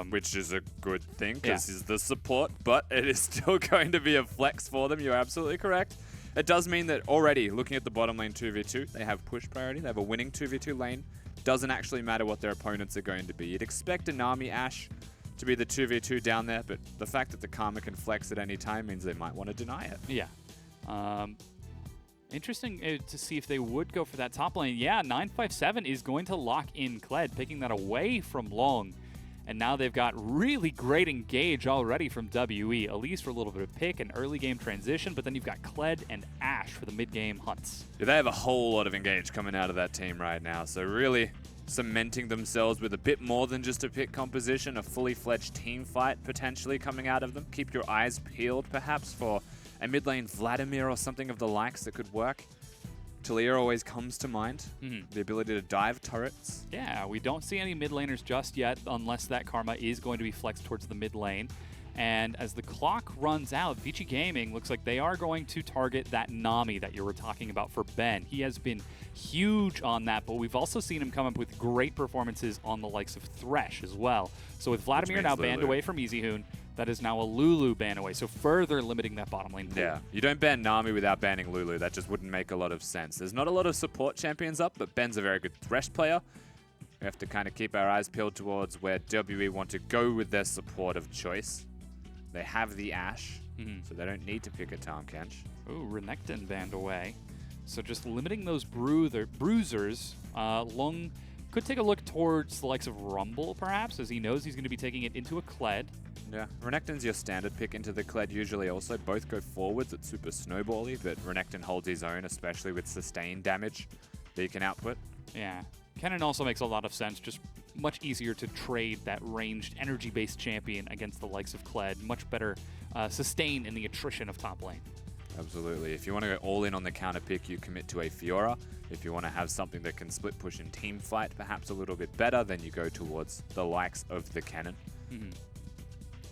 Which is a good thing, because he's the support, but it is still going to be a flex for them. You're absolutely correct. It does mean that already, looking at the bottom lane 2v2, they have push priority. They have a winning 2v2 lane. Doesn't actually matter what their opponents are going to be. You'd expect a Nami Ashe to be the 2v2 down there, but the fact that the Karma can flex at any time means they might want to deny it. Yeah. Interesting to see if they would go for that top lane. Yeah, 957 is going to lock in Kled, picking that away from Long. And now they've got really great engage already from WE. Elise for a little bit of pick and early game transition, but then you've got Kled and Ashe for the mid-game hunts. Yeah, they have a whole lot of engage coming out of that team right now, so really cementing themselves with a bit more than just a pick composition, a fully fledged team fight potentially coming out of them. Keep your eyes peeled perhaps for a mid lane Vladimir or something of the likes that could work. Talia always comes to mind. The ability to dive turrets. Yeah, we don't see any mid laners just yet, unless that Karma is going to be flexed towards the mid lane. And as the clock runs out, Vici Gaming looks like they are going to target that Nami that you were talking about for Ben. He has been huge on that, but we've also seen him come up with great performances on the likes of Thresh as well. So with Vladimir now banned away from EasyHoon, that is now a Lulu ban away, so further limiting that bottom lane pool. Yeah, you don't ban Nami without banning Lulu. That just wouldn't make a lot of sense. There's not a lot of support champions up, but Ben's a very good Thresh player. We have to kind of keep our eyes peeled towards where WE want to go with their support of choice. They have the Ashe, so they don't need to pick a Tahm Kench. Ooh, Renekton banned away. So just limiting those bruisers. Lung could take a look towards the likes of Rumble, perhaps, as he knows he's going to be taking it into a Kled. Yeah, Renekton's your standard pick into the Kled usually also. Both go forwards, it's super snowbally, but Renekton holds his own, especially with sustained damage that you can output. Yeah. Kennen also makes a lot of sense, just much easier to trade that ranged energy-based champion against the likes of Kled. Much better sustain in the attrition of top lane. Absolutely. If you want to go all in on the counter pick, you commit to a Fiora. If you want to have something that can split push and team fight perhaps a little bit better, then you go towards the likes of the Kennen.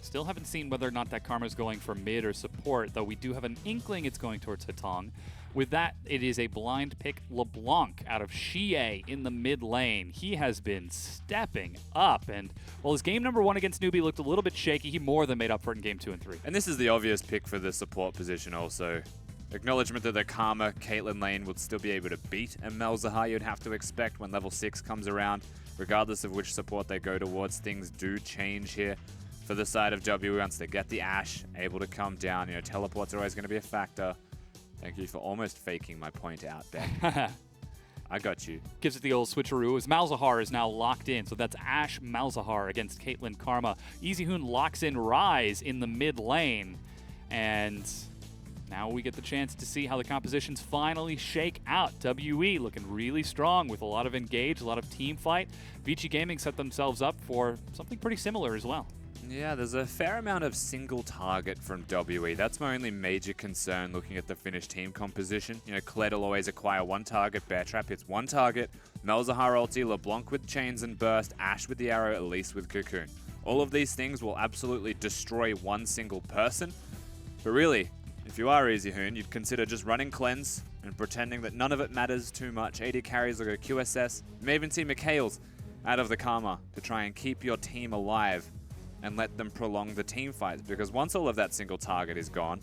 Still haven't seen whether or not that Karma's going for mid or support, though we do have an inkling it's going towards Hatong. With that, it is a blind pick LeBlanc out of Xie in the mid lane. He has been stepping up, and while his game number 1 against NewBee looked a little bit shaky, he more than made up for it in game 2 and 3. And this is the obvious pick for the support position also. Acknowledgement that the Karma Caitlyn lane would still be able to beat a Malzahar, you'd have to expect when level 6 comes around. Regardless of which support they go towards, things do change here. For the side of W, once they get the Ashe, able to come down, you know, teleports are always going to be a factor. Thank you for almost faking my point out, Ben. I got you. Gives it the old switcheroo as Malzahar is now locked in. So that's Ashe Malzahar against Caitlyn Karma. EasyHoon locks in Rise in the mid lane. And now we get the chance to see how the compositions finally shake out. WE looking really strong with a lot of engage, a lot of team fight. Vici Gaming set themselves up for something pretty similar as well. Yeah, there's a fair amount of single target from WE. That's my only major concern looking at the finished team composition. You know, Kled will always acquire 1 target, Bear Trap hits 1 target, Malzahar ulti, LeBlanc with chains and burst, Ashe with the arrow, Elise with cocoon. All of these things will absolutely destroy one single person. But really, if you are EasyHoon, you'd consider just running cleanse and pretending that none of it matters too much. AD carries will go QSS. You may even see Mikhail's out of the Karma to try and keep your team alive and let them prolong the team fights, because once all of that single target is gone,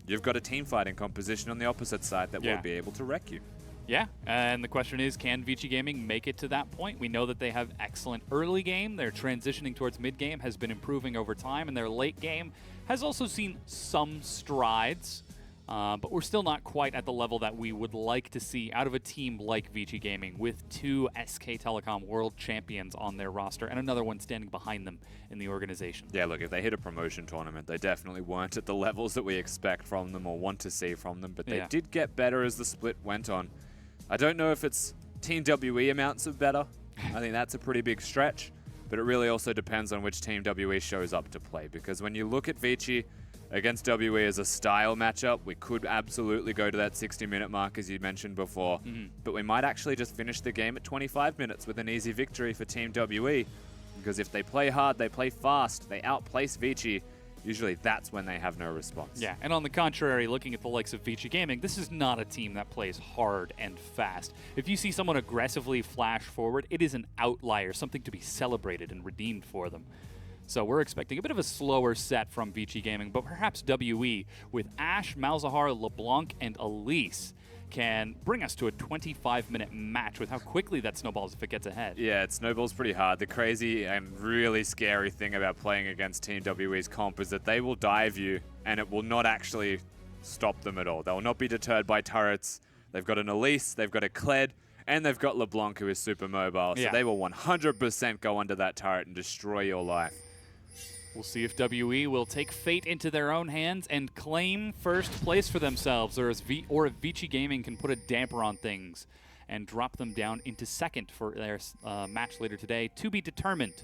you've got a team fighting composition on the opposite side that will be able to wreck you. Yeah, and the question is, can Vici Gaming make it to that point? We know that they have excellent early game. Their transitioning towards mid game has been improving over time, and their late game has also seen some strides. But we're still not quite at the level that we would like to see out of a team like Vici Gaming with 2 SK Telecom World Champions on their roster and another one standing behind them in the organization. Yeah, look, if they hit a promotion tournament, they definitely weren't at the levels that we expect from them or want to see from them, but they did get better as the split went on. I don't know if it's Team WE amounts of better. I think that's a pretty big stretch, but it really also depends on which Team WE shows up to play, because when you look at Vici against WE as a style matchup, we could absolutely go to that 60-minute mark, as you mentioned before. But we might actually just finish the game at 25 minutes with an easy victory for Team WE. Because if they play hard, they play fast, they outplace Vici, usually that's when they have no response. Yeah, and on the contrary, looking at the likes of Vici Gaming, this is not a team that plays hard and fast. If you see someone aggressively flash forward, it is an outlier, something to be celebrated and redeemed for them. So we're expecting a bit of a slower set from Vici Gaming, but perhaps WE with Ashe, Malzahar, LeBlanc, and Elise can bring us to a 25-minute match with how quickly that snowballs if it gets ahead. Yeah, it snowballs pretty hard. The crazy and really scary thing about playing against Team WE's comp is that they will dive you, and it will not actually stop them at all. They will not be deterred by turrets. They've got an Elise, they've got a Kled, and they've got LeBlanc, who is super mobile. So they will 100% go under that turret and destroy your life. We'll see if WE will take fate into their own hands and claim first place for themselves, or if Vici Gaming can put a damper on things and drop them down into second for their match later today, to be determined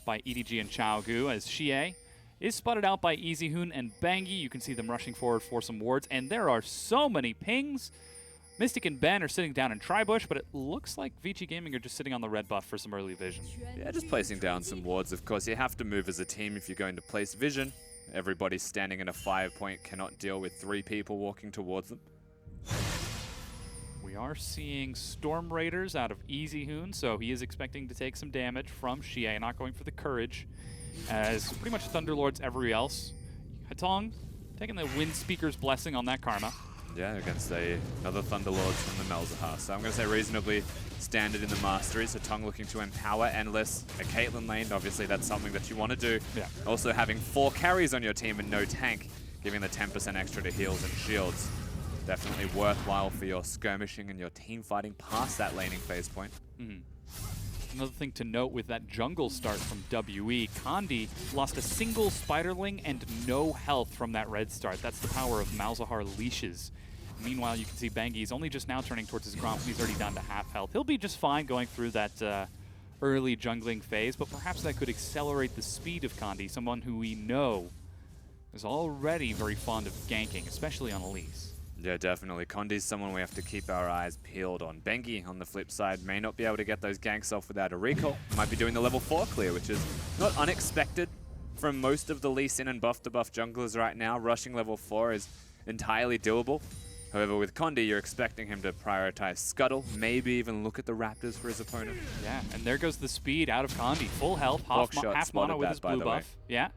by EDG and Chaogu, as Xie is spotted out by EasyHoon and Bangi. You can see them rushing forward for some wards, and there are so many pings. Mystic and Ben are sitting down in Tribush, but it looks like Vici Gaming are just sitting on the red buff for some early vision. Yeah, just placing down some wards. Of course, you have to move as a team if you're going to place vision. Everybody standing in a 5-point cannot deal with 3 people walking towards them. We are seeing Storm Raiders out of EasyHoon, so he is expecting to take some damage from Xie, not going for the Courage, as pretty much Thunderlords every else. Hatong taking the Wind Speaker's blessing on that Karma. Yeah, against another Thunderlords from the Malzahar. So I'm going to say reasonably standard in the Masteries. Hatong looking to empower Endless, a Caitlyn lane. Obviously, that's something that you want to do. Yeah. Also, having 4 carries on your team and no tank, giving the 10% extra to heals and shields. Definitely worthwhile for your skirmishing and your team fighting past that laning phase point. Another thing to note with that jungle start from WE, Kandi lost a single Spiderling and no health from that red start. That's the power of Malzahar leashes. Meanwhile, you can see Bengi's only just now turning towards his Gromp. He's already down to half health. He'll be just fine going through that early jungling phase, but perhaps that could accelerate the speed of Condi, someone who we know is already very fond of ganking, especially on Elise. Yeah, definitely. Condi's someone we have to keep our eyes peeled on. Bengi, on the flip side, may not be able to get those ganks off without a recall. Might be doing the level 4 clear, which is not unexpected from most of the Lee Sin and buff-to-buff junglers right now. Rushing level 4 is entirely doable. However, with Condi, you're expecting him to prioritize Scuttle, maybe even look at the Raptors for his opponent. Yeah, and there goes the speed out of Condi. Full health, half mono with his blue buff. Yeah.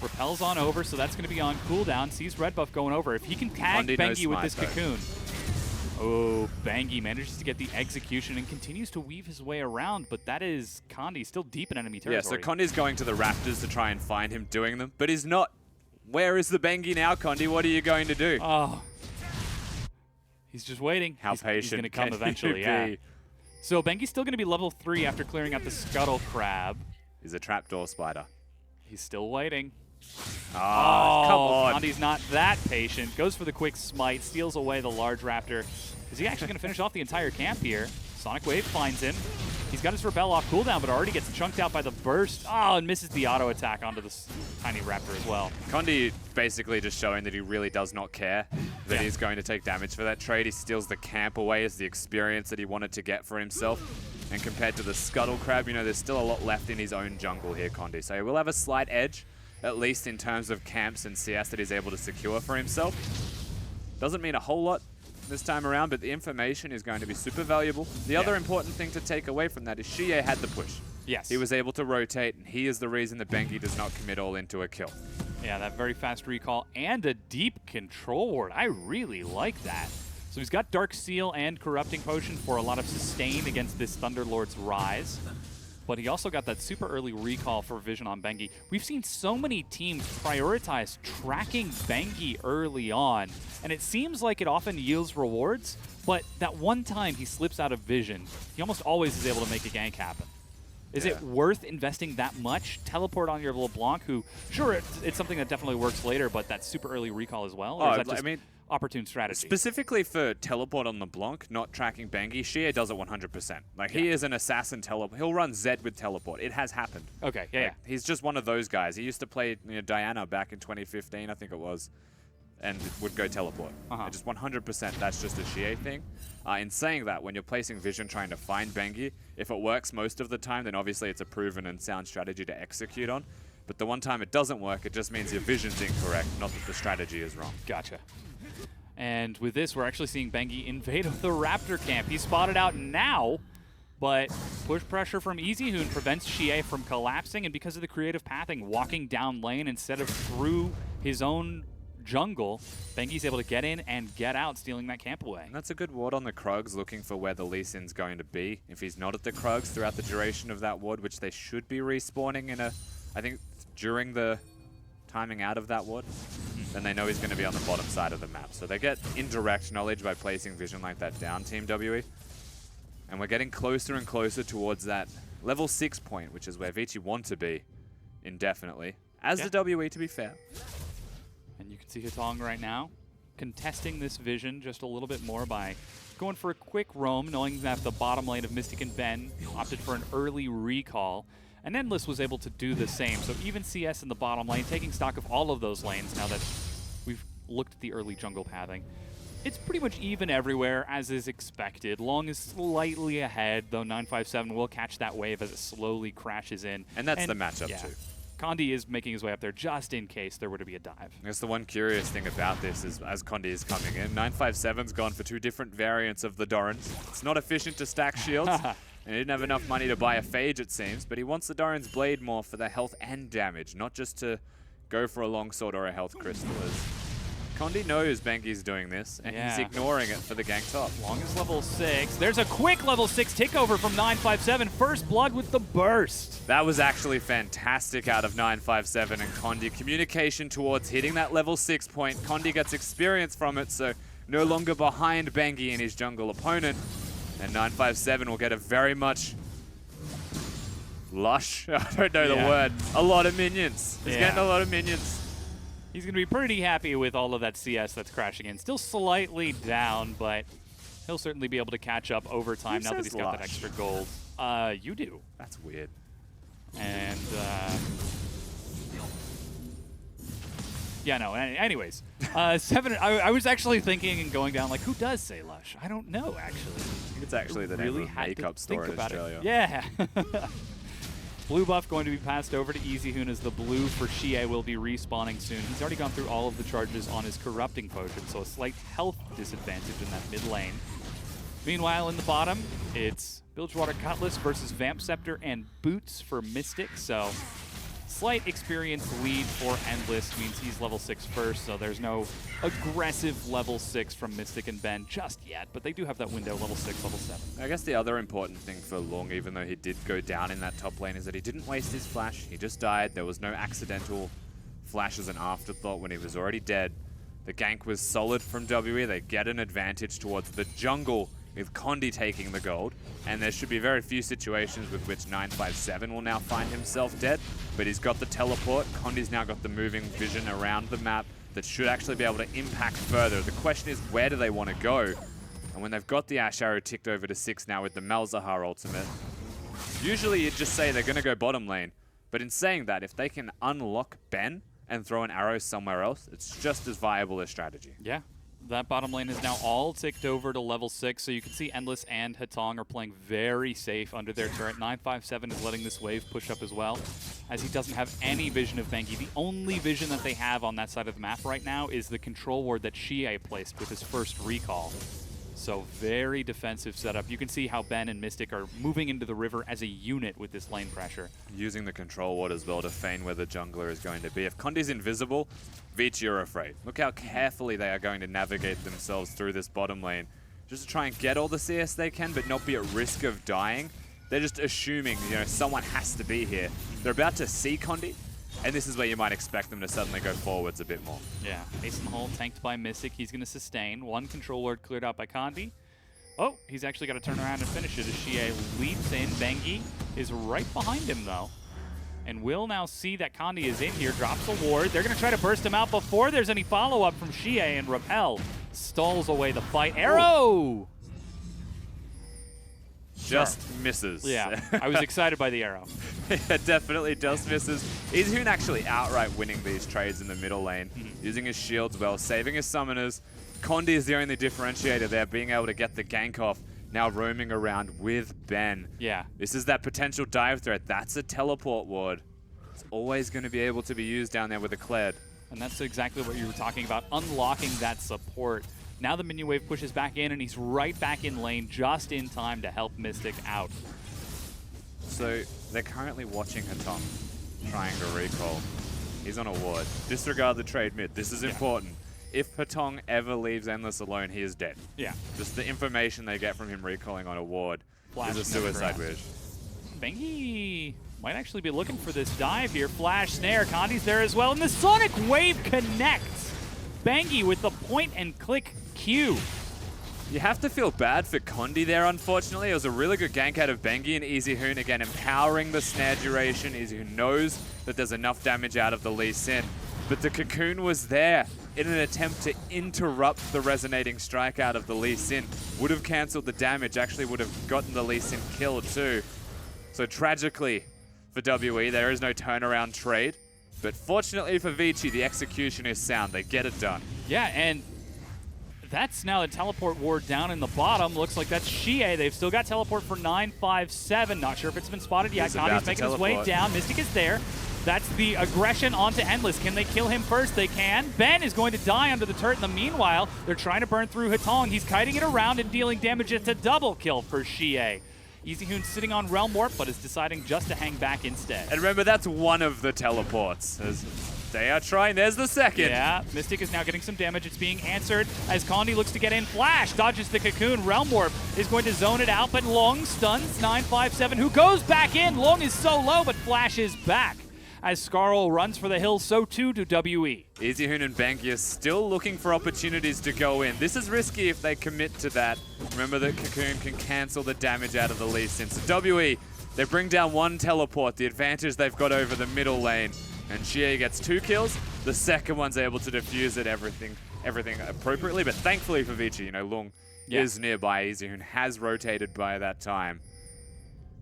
Repels on over, so that's going to be on cooldown. Sees red buff going over. If he can tag Bengi with this cocoon. Oh, Bengi manages to get the execution and continues to weave his way around, but that is Condi still deep in enemy territory. Yeah, so Condi's going to the Raptors to try and find him doing them, but he's not. Where is the Bengi now, Condi? What are you going to do? Oh. He's just waiting. How patient he's going to come can eventually, you yeah. be? So Bengi's still going to be level 3 after clearing out the Scuttle Crab. He's a trapdoor spider. He's still waiting. Oh, come on. Condi's not that patient. Goes for the quick smite, steals away the large raptor. Is he actually going to finish off the entire camp here? Sonic Wave finds him. He's got his Repel off cooldown, but already gets chunked out by the burst. Oh, and misses the auto attack onto this tiny raptor as well. Condi basically just showing that he really does not care that he's going to take damage for that trade. He steals the camp away as the experience that he wanted to get for himself. And compared to the Scuttle Crab, you know, there's still a lot left in his own jungle here, Condi. So he will have a slight edge, at least in terms of camps and CS that he's able to secure for himself. Doesn't mean a whole lot this time around, but the information is going to be super valuable. The other important thing to take away from that is Xie had the push. Yes. He was able to rotate, and he is the reason that Bengi does not commit all into a kill. Yeah, that very fast recall and a deep control ward. I really like that. So he's got Dark Seal and Corrupting Potion for a lot of sustain against this Thunderlord's rise. But he also got that super early recall for Vision on Bengi. We've seen so many teams prioritize tracking Bengi early on, and it seems like it often yields rewards, but that one time he slips out of Vision, he almost always is able to make a gank happen. Is it worth investing that much? Teleport on your LeBlanc, who, sure, it's something that definitely works later, but that super early recall as well? Or is that just opportune strategy? Specifically for teleport on LeBlanc, not tracking Bengi, Xie does it 100%. Like, he is an assassin teleport. He'll run Zed with teleport. It has happened. Okay, yeah. He's just one of those guys. He used to play Diana back in 2015, I think it was, and would go teleport. Just 100%, that's just a Xie thing. In saying that, when you're placing Vision trying to find Bengi, if it works most of the time, then obviously it's a proven and sound strategy to execute on. But the one time it doesn't work, it just means your vision's incorrect, not that the strategy is wrong. Gotcha. And with this, we're actually seeing Bengi invade the Raptor camp. He's spotted out now, but push pressure from EasyHoon prevents Xie from collapsing, and because of the creative pathing, walking down lane instead of through his own jungle, Bengi's able to get in and get out, stealing that camp away. And that's a good ward on the Krugs, looking for where the Lee Sin's going to be. If he's not at the Krugs throughout the duration of that ward, which they should be respawning in I think during the timing out of that ward, then they know he's going to be on the bottom side of the map. So they get indirect knowledge by placing Vision like that down, Team WE. And we're getting closer and closer towards that level 6 point, which is where Vici want to be indefinitely. As the WE, to be fair. And you can see Hitong right now contesting this Vision just a little bit more by going for a quick roam, knowing that the bottom lane of Mystic and Ben opted for an early recall. And Endless was able to do the same. So even CS in the bottom lane, taking stock of all of those lanes now that we've looked at the early jungle pathing. It's pretty much even everywhere, as is expected. Long is slightly ahead, though 957 will catch that wave as it slowly crashes in. And that's the matchup too. Condi is making his way up there just in case there were to be a dive. I guess the one curious thing about this is, as Condi is coming in, 957's gone for 2 different variants of the Dorans. It's not efficient to stack shields. And he didn't have enough money to buy a Phage, it seems, but he wants the Doran's Blade more for the health and damage, not just to go for a longsword or a health crystal. Condi knows Bengi's doing this, and he's ignoring it for the gank top. Long is level 6. There's a quick level 6 takeover from 957. First blood with the burst. That was actually fantastic out of 957 and Condi. Communication towards hitting that level 6 point. Condi gets experience from it, so no longer behind Bengi and his jungle opponent. And 957 will get a very much lush, I don't know the word, a lot of minions. He's getting a lot of minions. He's going to be pretty happy with all of that CS that's crashing in. Still slightly down, but he'll certainly be able to catch up over time now that he's got that extra gold. You do. That's weird. And, yeah, no, anyways. 7, I was actually thinking and going down, like, who does say Lush? I don't know, actually. I think it's actually the name of a makeup store in Australia. Yeah. Blue buff going to be passed over to EasyHoon as the blue for Xie will be respawning soon. He's already gone through all of the charges on his corrupting potion, so a slight health disadvantage in that mid lane. Meanwhile, in the bottom, it's Bilgewater Cutlass versus Vamp Scepter and Boots for Mystic, so slight experience lead for Endless means he's level 6 first, so there's no aggressive level 6 from Mystic and Ben just yet, but they do have that window, level 6, level 7. I guess the other important thing for Lung, even though he did go down in that top lane, is that he didn't waste his flash. He just died. There was no accidental flash as an afterthought when he was already dead. The gank was solid from WE. They get an advantage towards the jungle with Condi taking the gold, and there should be very few situations with which 957 will now find himself dead, but he's got the teleport. Condi's now got the moving vision around the map that should actually be able to impact further. The question is, where do they want to go? And when they've got the Ash Arrow ticked over to 6 now with the Malzahar ultimate, usually you'd just say they're going to go bottom lane, but in saying that, if they can unlock Ben and throw an arrow somewhere else, it's just as viable a strategy. Yeah. That bottom lane is now all ticked over to level 6, so you can see Endless and Hatong are playing very safe under their turret. 957 is letting this wave push up as well, as he doesn't have any vision of Bengi. The only vision that they have on that side of the map right now is the control ward that Xie placed with his first recall. So very defensive setup. You can see how Ben and Mystic are moving into the river as a unit with this lane pressure. Using the control ward as well to feign where the jungler is going to be. If Condi's invisible, Vici are afraid. Look how carefully they are going to navigate themselves through this bottom lane. Just to try and get all the CS they can, but not be at risk of dying. They're just assuming, you know, someone has to be here. They're about to see Condi, and this is where you might expect them to suddenly go forwards a bit more. Yeah, Mason Hall tanked by Mystic. He's going to sustain. One control ward cleared out by Condi. Oh, he's actually got to turn around and finish it as Xie leaps in. Bengi is right behind him, though. And will now see that Condi is in here, drops a ward. They're going to try to burst him out before there's any follow-up from Xie, and Repel stalls away the fight. Arrow! Just misses. Yeah, I was excited by the arrow. Yeah, definitely just misses. EasyHoon actually outright winning these trades in the middle lane, using his shields well, saving his summoners. Condi is the only differentiator there, being able to get the gank off, now roaming around with Ben. Yeah. This is that potential dive threat. That's a teleport ward. It's always going to be able to be used down there with a Kled. And that's exactly what you were talking about, unlocking that support. Now the minion wave pushes back in, and he's right back in lane just in time to help Mystic out. So they're currently watching Hatong trying to recall. He's on a ward. Disregard the trade mid. This is important. If Hatong ever leaves Endless alone, he is dead. Yeah. Just the information they get from him recalling on a ward Flash is a suicide wish. Bengi might actually be looking for this dive here. Flash, snare, Condi's there as well, and the Sonic Wave connects. Bengi with the point-and-click Q. You have to feel bad for Condi there, unfortunately. It was a really good gank out of Bengi, and EasyHoon again empowering the snare duration. EasyHoon knows that there's enough damage out of the Lee Sin, but the Cocoon was there in an attempt to interrupt the resonating strike out of the Lee Sin. Would have cancelled the damage, actually would have gotten the Lee Sin killed too. So tragically for WE, there is no turnaround trade. But fortunately for Vici, the execution is sound. They get it done. Yeah, and that's now the teleport ward down in the bottom. Looks like that's Xie. They've still got teleport for 957. Not sure if it's been spotted yet. Condi's making his way down. Mystic is there. That's the aggression onto Endless. Can they kill him first? They can. Ben is going to die under the turret in the meanwhile. They're trying to burn through Hatong. He's kiting it around and dealing damage. It's a double kill for Xie. EasyHoon sitting on Realm Warp, but is deciding just to hang back instead. And remember, that's one of the teleports. As they are trying. There's the second. Yeah, Mystic is now getting some damage. It's being answered as Condi looks to get in. Flash dodges the Cocoon. Realm Warp is going to zone it out, but Long stuns 957, who goes back in. Long is so low, but Flash is back. As Scarl runs for the hill, so too do WE. EasyHoon and Bengi are still looking for opportunities to go in. This is risky if they commit to that. Remember that Cocoon can cancel the damage out of the Lee Sin. So WE, they bring down one teleport, the advantage they've got over the middle lane. And Xie gets 2 kills, The second one's able to defuse it, everything appropriately. But thankfully for Vici, you know, Lung is nearby. EZHoon has rotated by that time.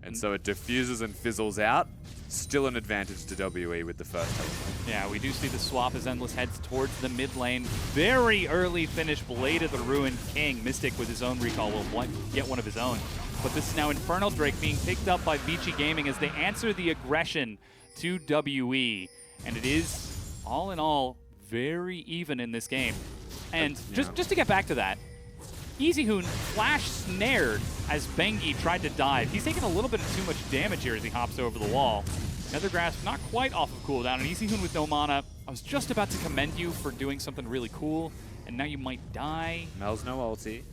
And so it diffuses and fizzles out. Still an advantage to WE with the first teleport. Yeah, we do see the swap as Endless heads towards the mid lane. Very early finish, Blade of the Ruined King. Mystic with his own recall will get one of his own. But this is now Infernal Drake being picked up by Vici Gaming as they answer the aggression to WE. And it is, all in all, very even in this game. And just to get back to that, EZHoon flash snared as Bengi tried to dive. He's taking a little bit of too much damage here as he hops over the wall. Nether Grasp not quite off of cooldown, and EZHoon with no mana. I was just about to commend you for doing something really cool, and now you might die. Mel's no ulti.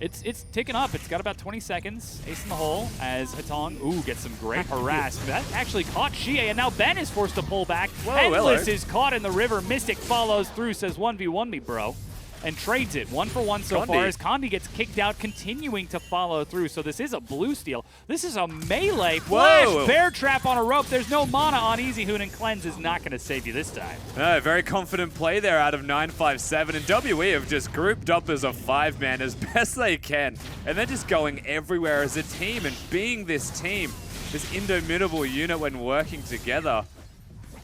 It's ticking up. It's got about 20 seconds. Ace in the hole as Hatong, gets some great harass. That actually caught Xie, and now Ben is forced to pull back. Endless is caught in the river. Mystic follows through, says 1v1 me, bro. And trades it 1-for-1 so far as Condi gets kicked out, continuing to follow through. So this is a blue steal. This is a melee flash bear trap on a rope. There's no mana on EZHoon, and Cleanse is not going to save you this time. Very confident play there out of 957, and WE have just grouped up as a 5-man as best they can. And they're just going everywhere as a team, and being this team, this indomitable unit when working together,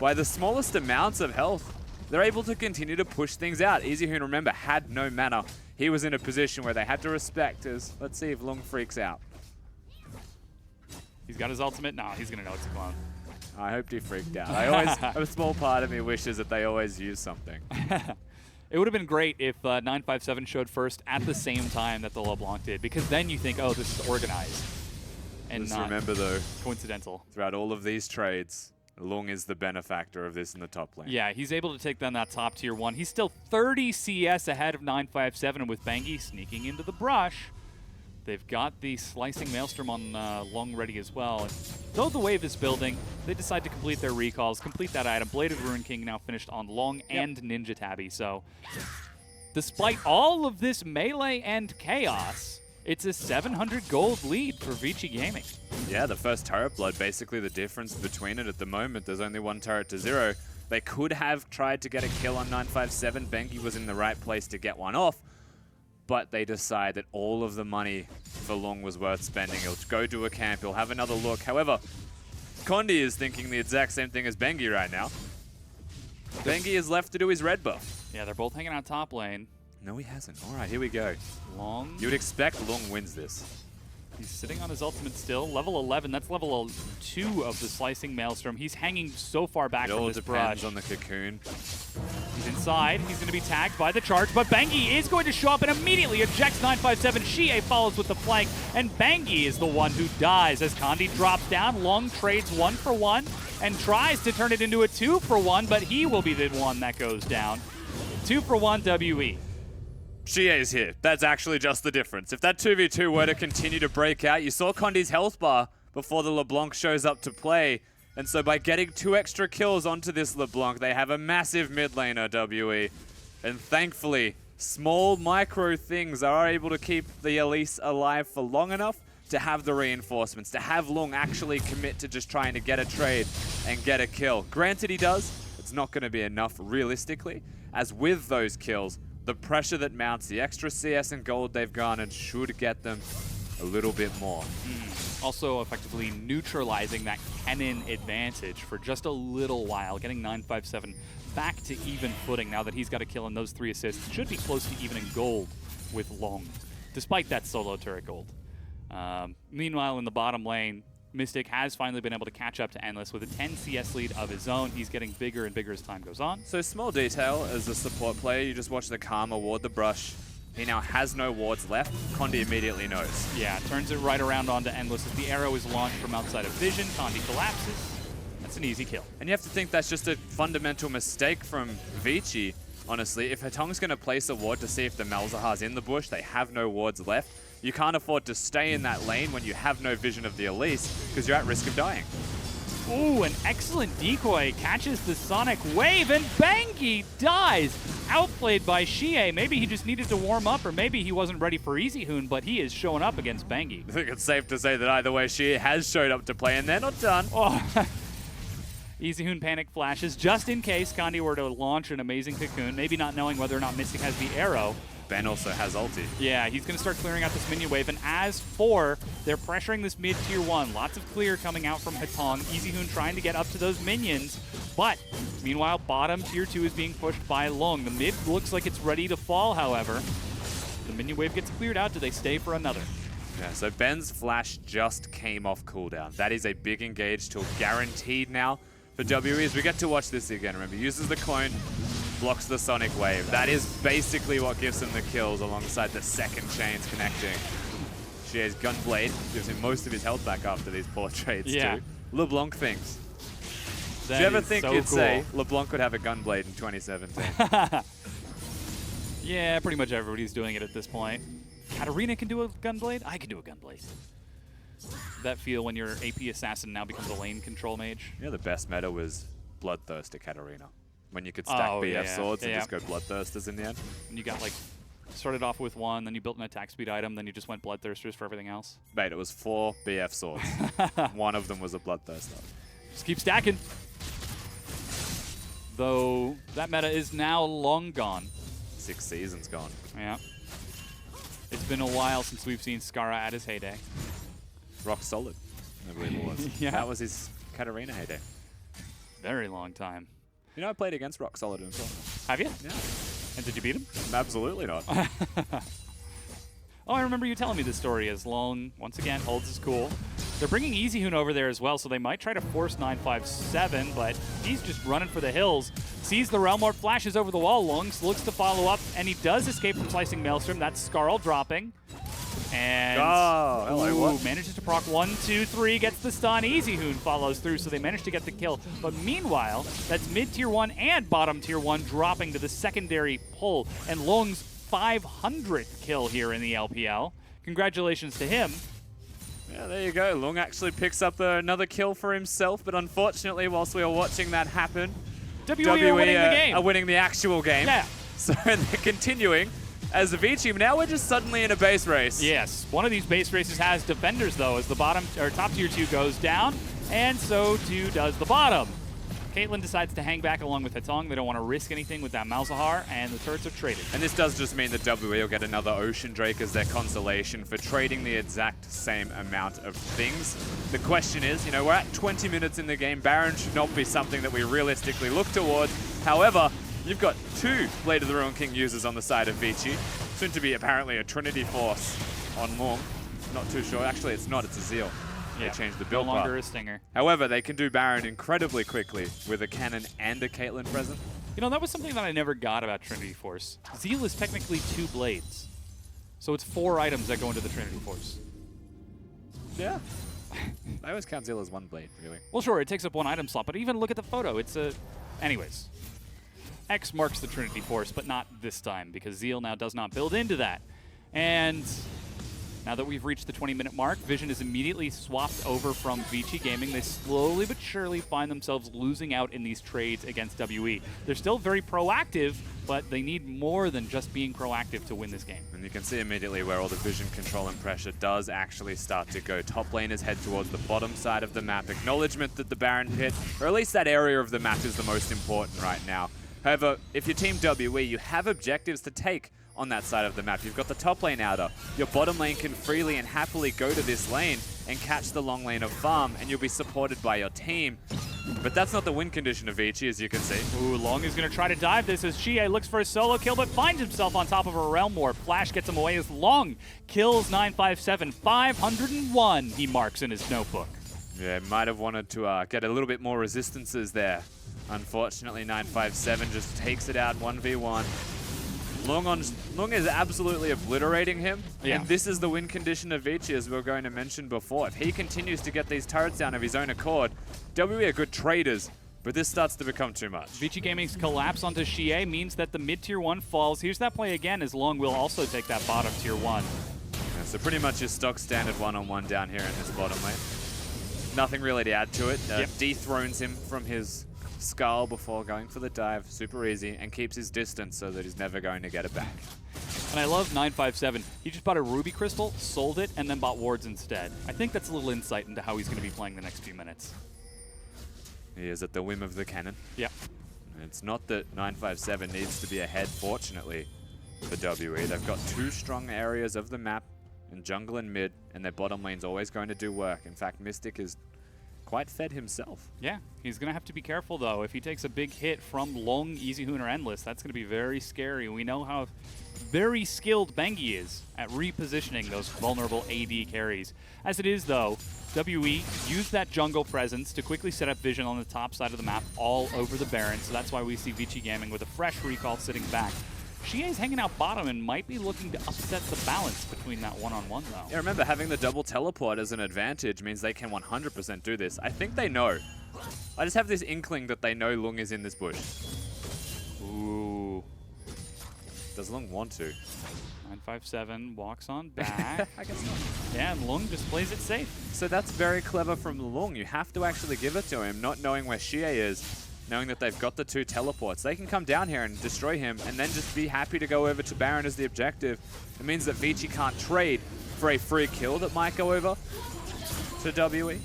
by the smallest amounts of health, they're able to continue to push things out. EZHoon, remember, had no mana. He was in a position where they had to respect as, let's see if Lung freaks out. He's got his ultimate. No, he's going to know it's a clone. I hoped he freaked out. I always, a small part of me wishes that they always use something. It would have been great if 957 showed first at the same time that the LeBlanc did, because then you think, oh, this is organized. And Just not remember, though, coincidental. Throughout all of these trades, Lung is the benefactor of this in the top lane. Yeah, he's able to take down that top tier 1. He's still 30 CS ahead of 957, and with Bengi sneaking into the brush, they've got the Slicing Maelstrom on Lung ready as well. And though the wave is building, they decide to complete their recalls, complete that item. Blade of the Ruined King now finished on Lung and Ninja Tabby. So despite all of this melee and chaos, it's a 700 gold lead for Vici Gaming. Yeah, the first turret blood, basically the difference between it at the moment. There's only one turret to 0. They could have tried to get a kill on 957. Bengi was in the right place to get one off, but they decide that all of the money for Lung was worth spending. He'll go to a camp, he'll have another look. However, Condi is thinking the exact same thing as Bengi right now. Bengi is left to do his red buff. Yeah, they're both hanging out top lane. No, he hasn't. All right, here we go. Lung. You would expect Lung wins this. He's sitting on his ultimate still. Level 11. That's level 2 of the Slicing Maelstrom. He's hanging so far back from this brush. It all depends on the cocoon. He's inside. He's going to be tagged by the charge, but Bengi is going to show up and immediately ejects 957. Xie follows with the flank, and Bengi is the one who dies as Condi drops down. Lung trades 1-for-1 and tries to turn it into a 2-for-1, but he will be the one that goes down. 2-for-1 WE. Xie's here. That's actually just the difference. If that 2v2 were to continue to break out, you saw Condi's health bar before the LeBlanc shows up to play. And so by getting 2 extra kills onto this LeBlanc, they have a massive mid laner, WE. And thankfully, small micro things are able to keep the Elise alive for long enough to have the reinforcements, to have Lung actually commit to just trying to get a trade and get a kill. Granted he does, it's not going to be enough realistically, as with those kills, the pressure that mounts, the extra CS and gold they've garnered should get them a little bit more. Also effectively neutralizing that Kennen advantage for just a little while, getting 957 back to even footing now that he's got a kill and those 3 assists. Should be close to even in gold with Lung, despite that solo turret gold. Meanwhile, in the bottom lane, Mystic has finally been able to catch up to Endless with a 10 CS lead of his own. He's getting bigger and bigger as time goes on. So small detail, as a support player, you just watch the Karma ward the brush. He now has no wards left. Condi immediately knows. Yeah, turns it right around onto Endless as the arrow is launched from outside of vision. Condi collapses. That's an easy kill. And you have to think that's just a fundamental mistake from Vici, honestly. If Hatong's going to place a ward to see if the Malzahar's in the bush, they have no wards left. You can't afford to stay in that lane when you have no vision of the Elise, because you're at risk of dying. Ooh, an excellent decoy catches the Sonic Wave, and Bengi dies. Outplayed by Xie. Maybe he just needed to warm up, or maybe he wasn't ready for EZHoon, but he is showing up against Bengi. I think it's safe to say that either way, Xie has showed up to play, and they're not done. Oh. EasyHoon panic flashes just in case Kandi were to launch an amazing cocoon, maybe not knowing whether or not Mystic has the arrow. Ben also has ulti. Yeah, he's going to start clearing out this minion wave. And as for, they're pressuring this mid tier 1. Lots of clear coming out from Hatong. EasyHoon trying to get up to those minions. But meanwhile, bottom tier 2 is being pushed by Long. The mid looks like it's ready to fall, however. The minion wave gets cleared out. Do they stay for another? Yeah, so Ben's flash just came off cooldown. That is a big engage tool guaranteed now for WE as we get to watch this again. Remember, uses the clone, blocks the sonic wave. That is basically what gives him the kills alongside the second chains connecting. Shie's Gunblade gives him most of his health back after these poor trades too. LeBlanc things. Did you ever think you'd say LeBlanc could have a Gunblade in 2017? Yeah, pretty much everybody's doing it at this point. Katarina can do a Gunblade? I can do a Gunblade. That feel when your AP assassin now becomes a lane control mage. Yeah, the best meta was Bloodthirst at Katarina. When you could stack BF swords and just go Bloodthirsters in the end. And you got like, started off with 1, then you built an attack speed item, then you just went Bloodthirsters for everything else. Mate, it was 4 BF swords. One of them was a Bloodthirster. Just keep stacking. Though that meta is now long gone. 6 seasons gone. Yeah. It's been a while since we've seen Skara at his heyday. Rock solid, I believe it was. Yeah. That was his Katarina heyday. Very long time. You know, I played against Rock Solid in tournament. Have you? Yeah. And did you beat him? Absolutely not. Oh, I remember you telling me this story as Long, once again, holds his cool. They're bringing EasyHoon over there as well, so they might try to force 957, but he's just running for the hills. Sees the Realm Lord, flashes over the wall. Long looks to follow up, and he does escape from Slicing Maelstrom. That's Skarl dropping. And manages to proc 1, 2, 3, gets the stun. EasyHoon follows through, so they manage to get the kill. But meanwhile, that's mid tier 1 and bottom tier 1 dropping to the secondary pull. And Long's 500th kill here in the LPL. Congratulations to him. Yeah, there you go. Long actually picks up another kill for himself, but unfortunately, whilst we were watching that happen, WE are winning the game. Are winning the actual game. Yeah. So they're continuing. As a Vici, now we're just suddenly in a base race. Yes, one of these base races has defenders though, as the bottom or top tier 2 goes down, and so too does the bottom. Caitlyn decides to hang back along with Hatong. They don't want to risk anything with that Malzahar, and the turrets are traded. And this does just mean that WE will get another Ocean Drake as their consolation for trading the exact same amount of things. The question is, you know, we're at 20 minutes in the game. Baron should not be something that we realistically look towards. However, you've got 2 Blade of the Ruin King users on the side of Vici. Soon to be apparently a Trinity Force on Long. Not too sure. Actually, it's not. It's a Zeal. They changed the build. No longer a Stinger. However, they can do Baron incredibly quickly with a cannon and a Caitlyn present. You know, that was something that I never got about Trinity Force. Zeal is technically 2 blades. So it's 4 items that go into the Trinity Force. Yeah. I always count Zeal as 1 blade, really. Well, sure, it takes up 1 item slot, but even look at the photo. It's a... Anyways. X marks the Trinity Force, but not this time, because Zeal now does not build into that. And now that we've reached the 20-minute mark, Vision is immediately swapped over from Vici Gaming. They slowly but surely find themselves losing out in these trades against WE. They're still very proactive, but they need more than just being proactive to win this game. And you can see immediately where all the vision control and pressure does actually start to go. Top laners head towards the bottom side of the map. Acknowledgement that the Baron pit, or at least that area of the map, is the most important right now. However, if you're Team WE, you have objectives to take on that side of the map. You've got the top lane outer. Your bottom lane can freely and happily go to this lane and catch the long lane of farm, and you'll be supported by your team. But that's not the win condition of Vici, as you can see. Ooh, Long is going to try to dive this as Xie looks for a solo kill, but finds himself on top of a Realm Warp. Flash gets him away as Long kills 957. 501 he marks in his notebook. Yeah, might have wanted to get a little bit more resistances there. Unfortunately, 957 just takes it out 1v1. Long is absolutely obliterating him, and this is the win condition of Vici, as we were going to mention before. If he continues to get these turrets down of his own accord, WE are good traders, but this starts to become too much. Vici Gaming's collapse onto Xie means that the mid-tier 1 falls. Here's that play again, as Long will also take that bottom tier 1. Yeah, so pretty much your stock standard one-on-one down here in this bottom lane. Nothing really to add to it. Dethrones him from his skull before going for the dive, super easy, and keeps his distance so that he's never going to get it back. And I love 957. He just bought a Ruby Crystal, sold it, and then bought wards instead. I think that's a little insight into how he's going to be playing the next few minutes. He is at the whim of the cannon. Yep. It's not that 957 needs to be ahead, fortunately, for WE. They've got 2 strong areas of the map in jungle and mid, and their bottom lane's always going to do work. In fact, Mystic is quite fed himself. Yeah, he's going to have to be careful, though. If he takes a big hit from Long, Easy Hoon, or Endless, that's going to be very scary. We know how very skilled Bengi is at repositioning those vulnerable AD carries. As it is, though, WE used that jungle presence to quickly set up vision on the top side of the map all over the Baron, so that's why we see Vici Gaming with a fresh recall sitting back. Xie's hanging out bottom and might be looking to upset the balance between that one-on-one, though. Yeah, remember, having the double teleport as an advantage means they can 100% do this. I think they know. I just have this inkling that they know Lung is in this bush. Ooh. Does Lung want to? 957 walks on back. I guess not. Yeah, and Lung just plays it safe. So that's very clever from Lung. You have to actually give it to him, not knowing where Xie is, knowing that they've got the 2 teleports. They can come down here and destroy him and then just be happy to go over to Baron as the objective. It means that Vici can't trade for a free kill that might go over to WE.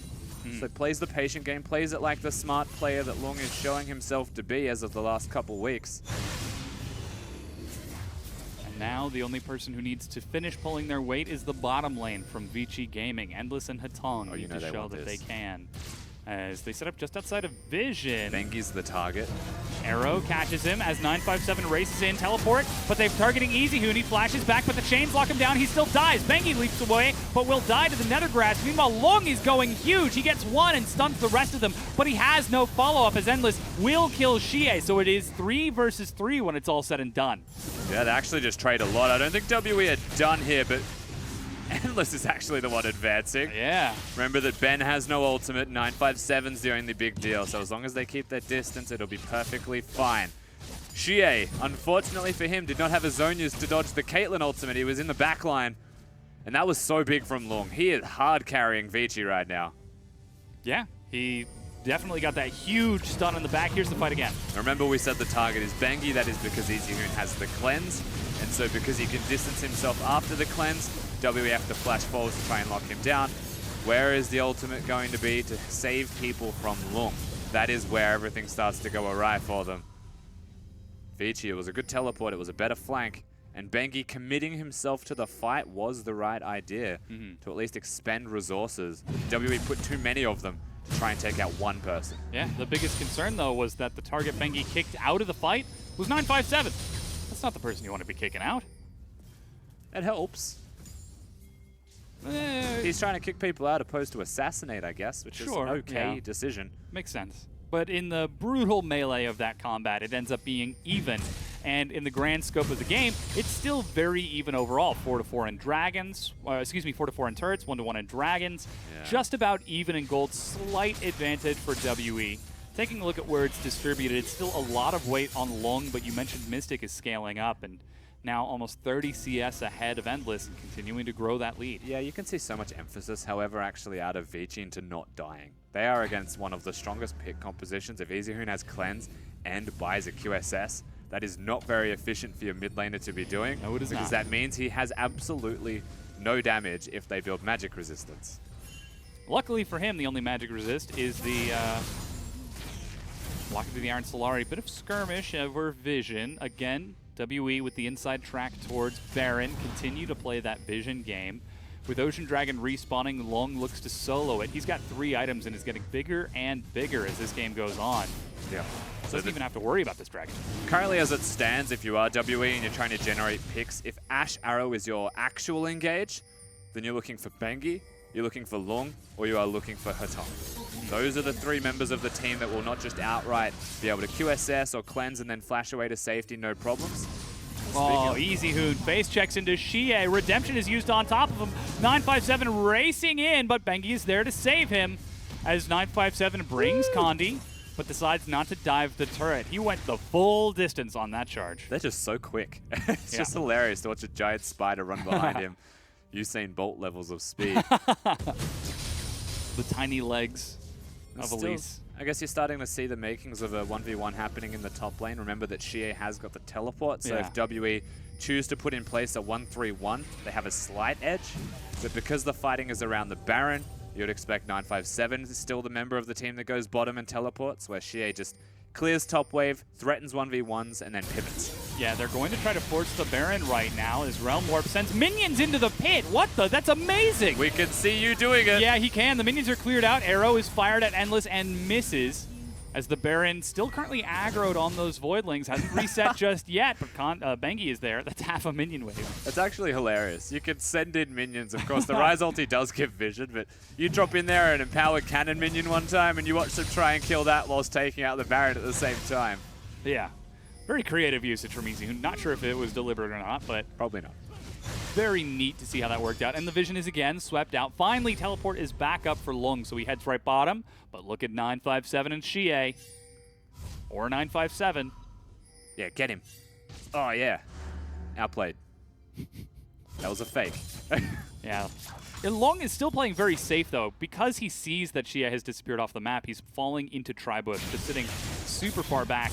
So plays the patient game, plays it like the smart player that Lung is showing himself to be as of the last couple weeks. Now the only person who needs to finish pulling their weight is the bottom lane from Vici Gaming. Endless and Hatong need to show that they can. As they set up just outside of Vision. Bengi's the target. Arrow catches him as 957 races in, teleport, but they're targeting Easy Hoon. He flashes back, but the chains lock him down. He still dies. Bengi leaps away, but will die to the nether grass. Meanwhile, Long is going huge. He gets 1 and stuns the rest of them, but he has no follow-up as Endless will kill Xie. So it is 3 versus 3 when it's all said and done. Yeah, they actually just trade a lot. I don't think WE are done here, but Endless is actually the one advancing. Yeah. Remember that Ben has no ultimate. 957's the only big deal. So as long as they keep their distance, it'll be perfectly fine. Xie, unfortunately for him, did not have a zone used to dodge the Caitlyn ultimate. He was in the back line. And that was so big from Lung. He is hard carrying Vici right now. Yeah, he definitely got that huge stun in the back. Here's the fight again. Remember, we said the target is Bengi. That is because Easy Hoon has the cleanse. And so because he can distance himself after the cleanse, WE have to flash forwards to try and lock him down. Where is the ultimate going to be to save people from Lung? That is where everything starts to go awry for them. Vici, it was a good teleport. It was a better flank. And Bengi committing himself to the fight was the right idea to at least expend resources. WE put too many of them to try and take out one person. Yeah, the biggest concern, though, was that the target Bengi kicked out of the fight was 957. That's not the person you want to be kicking out. That helps. He's trying to kick people out opposed to assassinate, I guess, which is an okay decision. Makes sense. But in the brutal melee of that combat, it ends up being even. And in the grand scope of the game, it's still very even overall. 4-4 in dragons, 4-4 in turrets, 1-1 in dragons. Yeah. Just about even in gold, slight advantage for WE. Taking a look at where it's distributed, it's still a lot of weight on Lung, but you mentioned Mystic is scaling up, and now almost 30 CS ahead of Endless and continuing to grow that lead. Yeah, you can see so much emphasis, however, actually out of Vici into not dying. They are against one of the strongest pick compositions. If Easy Hoon has Cleanse and buys a QSS, that is not very efficient for your mid laner to be doing. No, it is because that means he has absolutely no damage if they build magic resistance. Luckily for him, the only magic resist is the Walking through the Iron Solari. Bit of skirmish over Vision. Again, WE with the inside track towards Baron. Continue to play that Vision game. With Ocean Dragon respawning, Long looks to solo it. He's got 3 items and is getting bigger and bigger as this game goes on. Yeah. So doesn't even have to worry about this dragon. Currently as it stands, if you are WE and you're trying to generate picks, if Ash Arrow is your actual engage, then you're looking for Bengi, you're looking for Lung, or you are looking for Hatong. Those are the 3 members of the team that will not just outright be able to QSS or cleanse and then flash away to safety, no problems. Oh, Easy Hoon face checks into Xie. Redemption is used on top of him. 957 racing in, but Bengi is there to save him as 957 brings Condi, but decides not to dive the turret. He went the full distance on that charge. They're just so quick. It's just hilarious to watch a giant spider run behind him. Usain Bolt levels of speed. The tiny legs of Elise. I guess you're starting to see the makings of a 1v1 happening in the top lane. Remember that Xie has got the teleport, so if WE choose to put in place a 1-3-1, they have a slight edge. But because the fighting is around the Baron, You'd expect 957 is still the member of the team that goes bottom and teleports, where Xie just clears top wave, threatens 1v1s, and then pivots. Yeah, they're going to try to force the Baron right now as Realm Warp sends minions into the pit. What the? That's amazing. We can see you doing it. Yeah, he can. The minions are cleared out. Arrow is fired at Endless and misses as the Baron still currently aggroed on those Voidlings. Hasn't reset just yet, but Bengi is there. That's half a minion wave. It's actually hilarious. You can send in minions. Of course, the Rise ulti does give vision, but you drop in there an empowered cannon minion one time, and you watch them try and kill that whilst taking out the Baron at the same time. Yeah. Very creative usage from EZHoon. Not sure if it was deliberate or not, but probably not. Very neat to see how that worked out. And the vision is again swept out. Finally, teleport is back up for Lung, so he heads right bottom. But look at 957 and Xie. Or 957. Yeah, get him. Oh, yeah. Outplayed. That was a fake. Yeah. And Long is still playing very safe, though. Because he sees that Xie has disappeared off the map, he's falling into Tribush, just sitting super far back.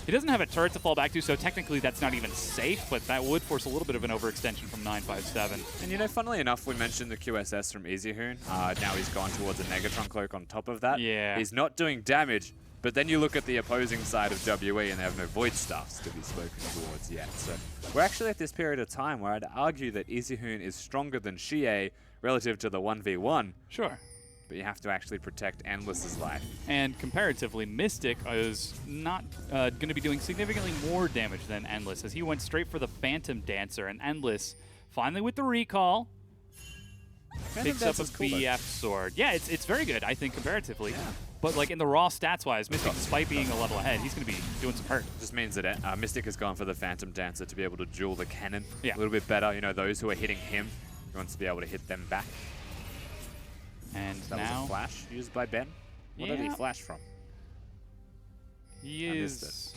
He doesn't have a turret to fall back to, so technically that's not even safe, but that would force a little bit of an overextension from 957. And you know, funnily enough, we mentioned the QSS from EZHoon. Now he's gone towards a Negatron Cloak on top of that. Yeah. He's not doing damage, but then you look at the opposing side of WE and they have no Void Staffs to be spoken towards yet. So we're actually at this period of time where I'd argue that EZHoon is stronger than Xie relative to the 1v1. Sure. But you have to actually protect Endless's life. And comparatively, Mystic is not going to be doing significantly more damage than Endless, as he went straight for the Phantom Dancer, and Endless, finally with the recall, picks up a BF sword. Yeah, it's very good, I think, comparatively. Yeah. But like in the raw stats-wise, Mystic, despite being a level ahead, he's going to be doing some hurt. Just means that Mystic has gone for the Phantom Dancer to be able to duel the cannon Yeah. a little bit better. You know, those who are hitting him, he wants to be able to hit them back. And that now was a flash used by Ben. What did he flash from? He is...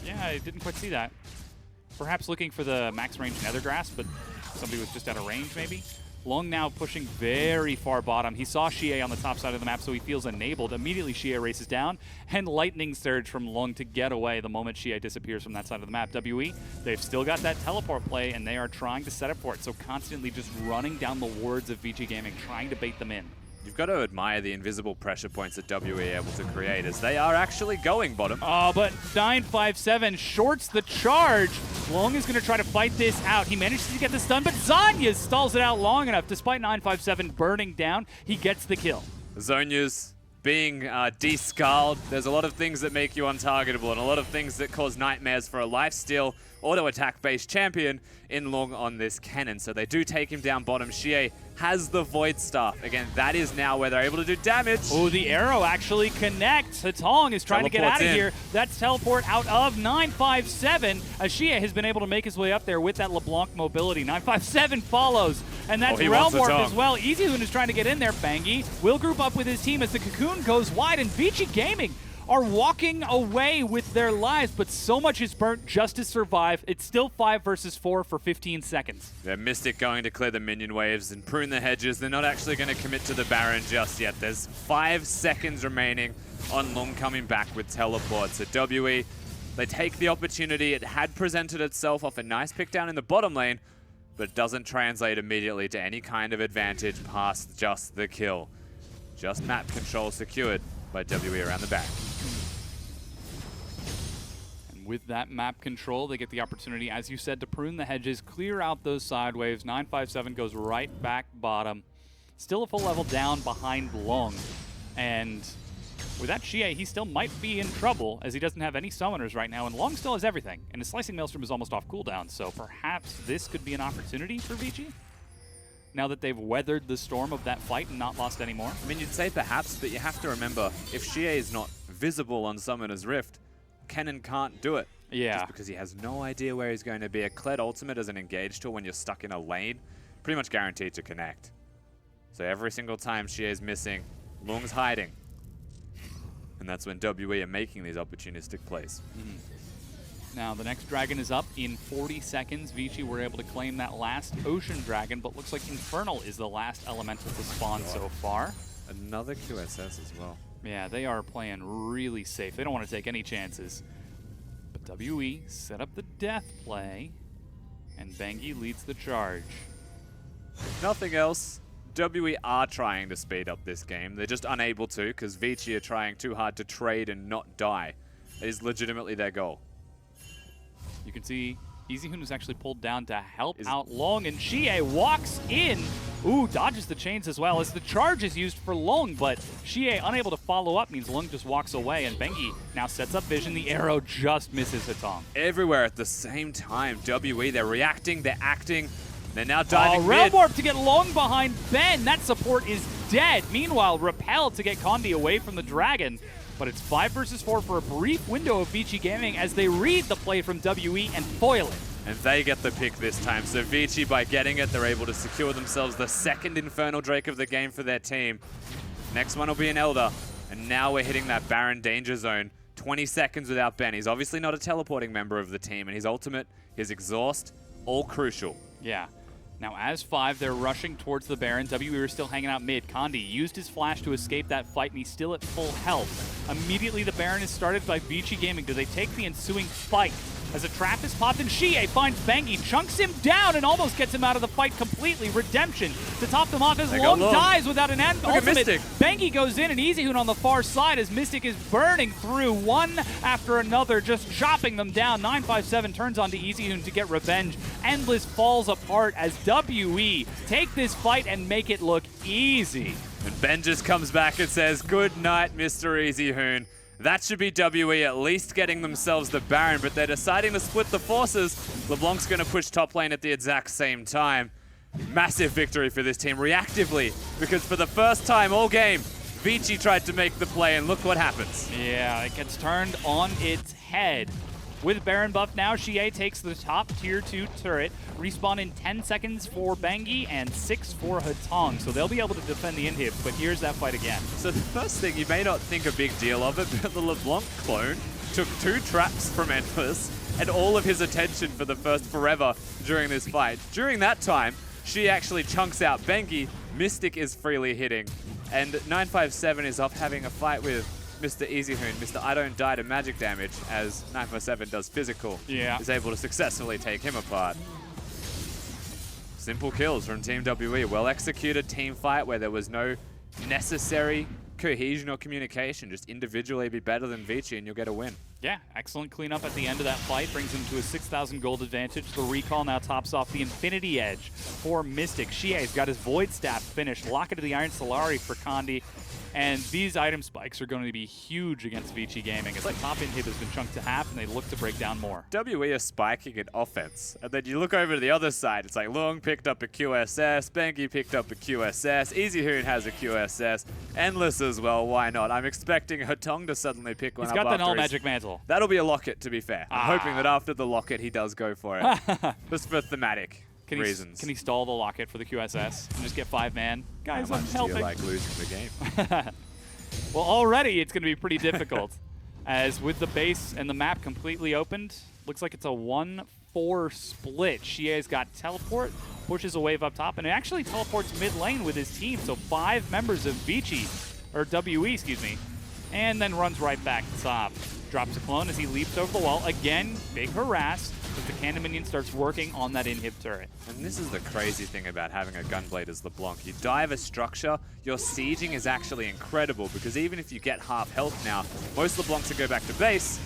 Yeah, I didn't quite see that. Perhaps looking for the max range Nethergrass, but somebody was just out of range, maybe? Long now pushing very far bottom. He saw Xie on the top side of the map, so he feels enabled. Immediately, Xie races down, and Lightning Surge from Long to get away the moment Xie disappears from that side of the map. WE, they've still got that teleport play, and they are trying to set up for it, so constantly just running down the wards of Vici Gaming, trying to bait them in. You've got to admire the invisible pressure points that WE are able to create, as they are actually going bottom. Oh, but 957 shorts the charge. Long is going to try to fight this out. He manages to get the stun, but Zanya stalls it out long enough. Despite 957 burning down, he gets the kill. Zonya's being descaled. There's a lot of things that make you untargetable and a lot of things that cause nightmares for a lifesteal auto-attack-based champion in Long on this cannon. So they do take him down bottom. Xie has the Void Staff. Again, that is now where they're able to do damage. Oh, the arrow actually connects. Hatong is trying to get out of here. That's teleport out of 957. As Xie has been able to make his way up there with that LeBlanc mobility. 957 follows, and that's Realm Warp as well. EZHoon is trying to get in there. Bengi will group up with his team as the Cocoon goes wide, and Vici Gaming are walking away with their lives, but so much is burnt just to survive. It's still 5 versus 4 for 15 seconds. They're Mystic going to clear the minion waves and prune the hedges. They're not actually going to commit to the Baron just yet. There's 5 seconds remaining on Long coming back with teleport. So WE, they take the opportunity. It had presented itself off a nice pick down in the bottom lane, but it doesn't translate immediately to any kind of advantage past just the kill. Just map control secured by WE around the back. And with that map control, they get the opportunity, as you said, to prune the hedges, clear out those side waves. 957 goes right back bottom. Still a full level down behind Long. And with that Xie, he still might be in trouble, as he doesn't have any summoners right now, and Long still has everything. And his Slicing Maelstrom is almost off cooldown, so perhaps this could be an opportunity for Vici, now that they've weathered the storm of that fight and not lost any more. I mean, you'd say perhaps, but you have to remember, if Xie is not visible on Summoner's Rift, Kennen can't do it. Yeah. Just because he has no idea where he's going to be. A Kled ultimate as an engage tool when you're stuck in a lane, pretty much guaranteed to connect. So every single time Xie is missing, Lung's hiding. And that's when WE are making these opportunistic plays. Now, the next dragon is up in 40 seconds. Vici were able to claim that last Ocean Dragon, but looks like Infernal is the last elemental to spawn so far. Another QSS as well. Yeah, they are playing really safe. They don't want to take any chances. But WE set up the death play, and Bengi leads the charge. If nothing else, WE are trying to speed up this game. They're just unable to because Vici are trying too hard to trade and not die. It is legitimately their goal. You can see EasyHoon was actually pulled down to help out Long, and Xie walks in. Ooh, dodges the chains as well as the charge is used for Long, but Xie unable to follow up means Long just walks away, and Bengi now sets up vision. The arrow just misses Hatong. Everywhere at the same time. WE, they're reacting, they're acting. They're now diving Realm mid. Warp to get Long behind Ben. That support is dead. Meanwhile, Repel to get Condi away from the Dragon. But it's 5 versus 4 for a brief window of Vici Gaming as they read the play from WE and foil it. And they get the pick this time. So Vici, by getting it, they're able to secure themselves the second Infernal Drake of the game for their team. Next one will be an Elder. And now we're hitting that Baron danger zone. 20 seconds without Ben. He's obviously not a teleporting member of the team. And his ultimate, his exhaust, all crucial. Yeah. Now, as 5, they're rushing towards the Baron. WE are still hanging out mid. Condi used his flash to escape that fight, and he's still at full health. Immediately, the Baron is started by Vici Gaming. Do they take the ensuing fight? As a trap is popped, and Xie finds Bengi, chunks him down, and almost gets him out of the fight completely. Redemption to top them off as Long dies without an ultimate. Bengi goes in, and EasyHoon on the far side as Mystic is burning through one after another, just chopping them down. 957 turns on to EasyHoon to get revenge. Endless falls apart as WE take this fight and make it look easy. And Ben just comes back and says, "Good night, Mr. EasyHoon." That should be WE at least getting themselves the Baron, but they're deciding to split the forces. LeBlanc's going to push top lane at the exact same time. Massive victory for this team reactively, because for the first time all game, Vici tried to make the play, and look what happens. Yeah, it gets turned on its head. With Baron buff now, Xie takes the top tier 2 turret. Respawn in 10 seconds for Bengi and 6 for Hatong. So they'll be able to defend the inhib, but here's that fight again. So the first thing, you may not think a big deal of it, but the LeBlanc clone took 2 traps from Endless and all of his attention for the first forever during this fight. During that time, she actually chunks out Bengi. Mystic is freely hitting. And 957 is off having a fight with Mr. EasyHoon, Mr. I don't die to magic damage, as 957 does physical, is able to successfully take him apart. Simple kills from Team WE. Well executed team fight where there was no necessary cohesion or communication. Just individually be better than Vici and you'll get a win. Yeah, excellent cleanup at the end of that fight. Brings him to a 6,000 gold advantage. The recall now tops off the Infinity Edge for Mystic. Xie's got his Void Staff finished. Locket of the Iron Solari for Condi. And these item spikes are going to be huge against Vici Gaming as the top inhib has been chunked to half and they look to break down more. WE are spiking in offense. And then you look over to the other side. It's like Long picked up a QSS, Bengi picked up a QSS, EasyHoon has a QSS, Endless as well, why not? I'm expecting Hatong to suddenly pick one up. He's got the Null Magic Mantle. That'll be a Locket, to be fair. I'm hoping that after the Locket he does go for it. Just for thematic reasons. Can he stall the Locket for the QSS and just get 5-man? Guys, How I'm much do helping. you like losing the game? Well, already it's going to be pretty difficult. As with the base and the map completely opened, looks like it's a 1-4 split. Xie's got teleport, pushes a wave up top, and it actually teleports mid lane with his team. So 5 members of Vici, or WE, excuse me, and then runs right back to top. Drops a clone as he leaps over the wall. Again, big harass as the cannon minion starts working on that inhib turret. And this is the crazy thing about having a Gunblade as LeBlanc. You dive a structure, your sieging is actually incredible because even if you get half health now, most LeBlancs to go back to base.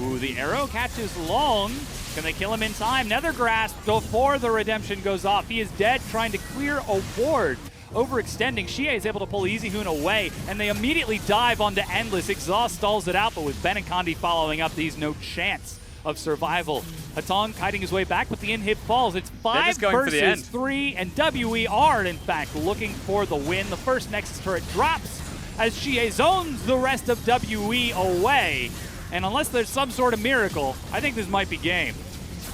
Ooh, the arrow catches Long. Can they kill him in time? Nether Grasp before the redemption goes off. He is dead trying to clear a ward. Overextending, Xie is able to pull EasyHoon away, and they immediately dive onto Endless. Exhaust stalls it out, but with Ben and Condi following up, he's no chance of survival. Hatong kiting his way back, but the inhib falls. It's 5 versus 3, and WE are, in fact, looking for the win. The first Nexus turret drops as Xie zones the rest of WE away. And unless there's some sort of miracle, I think this might be game.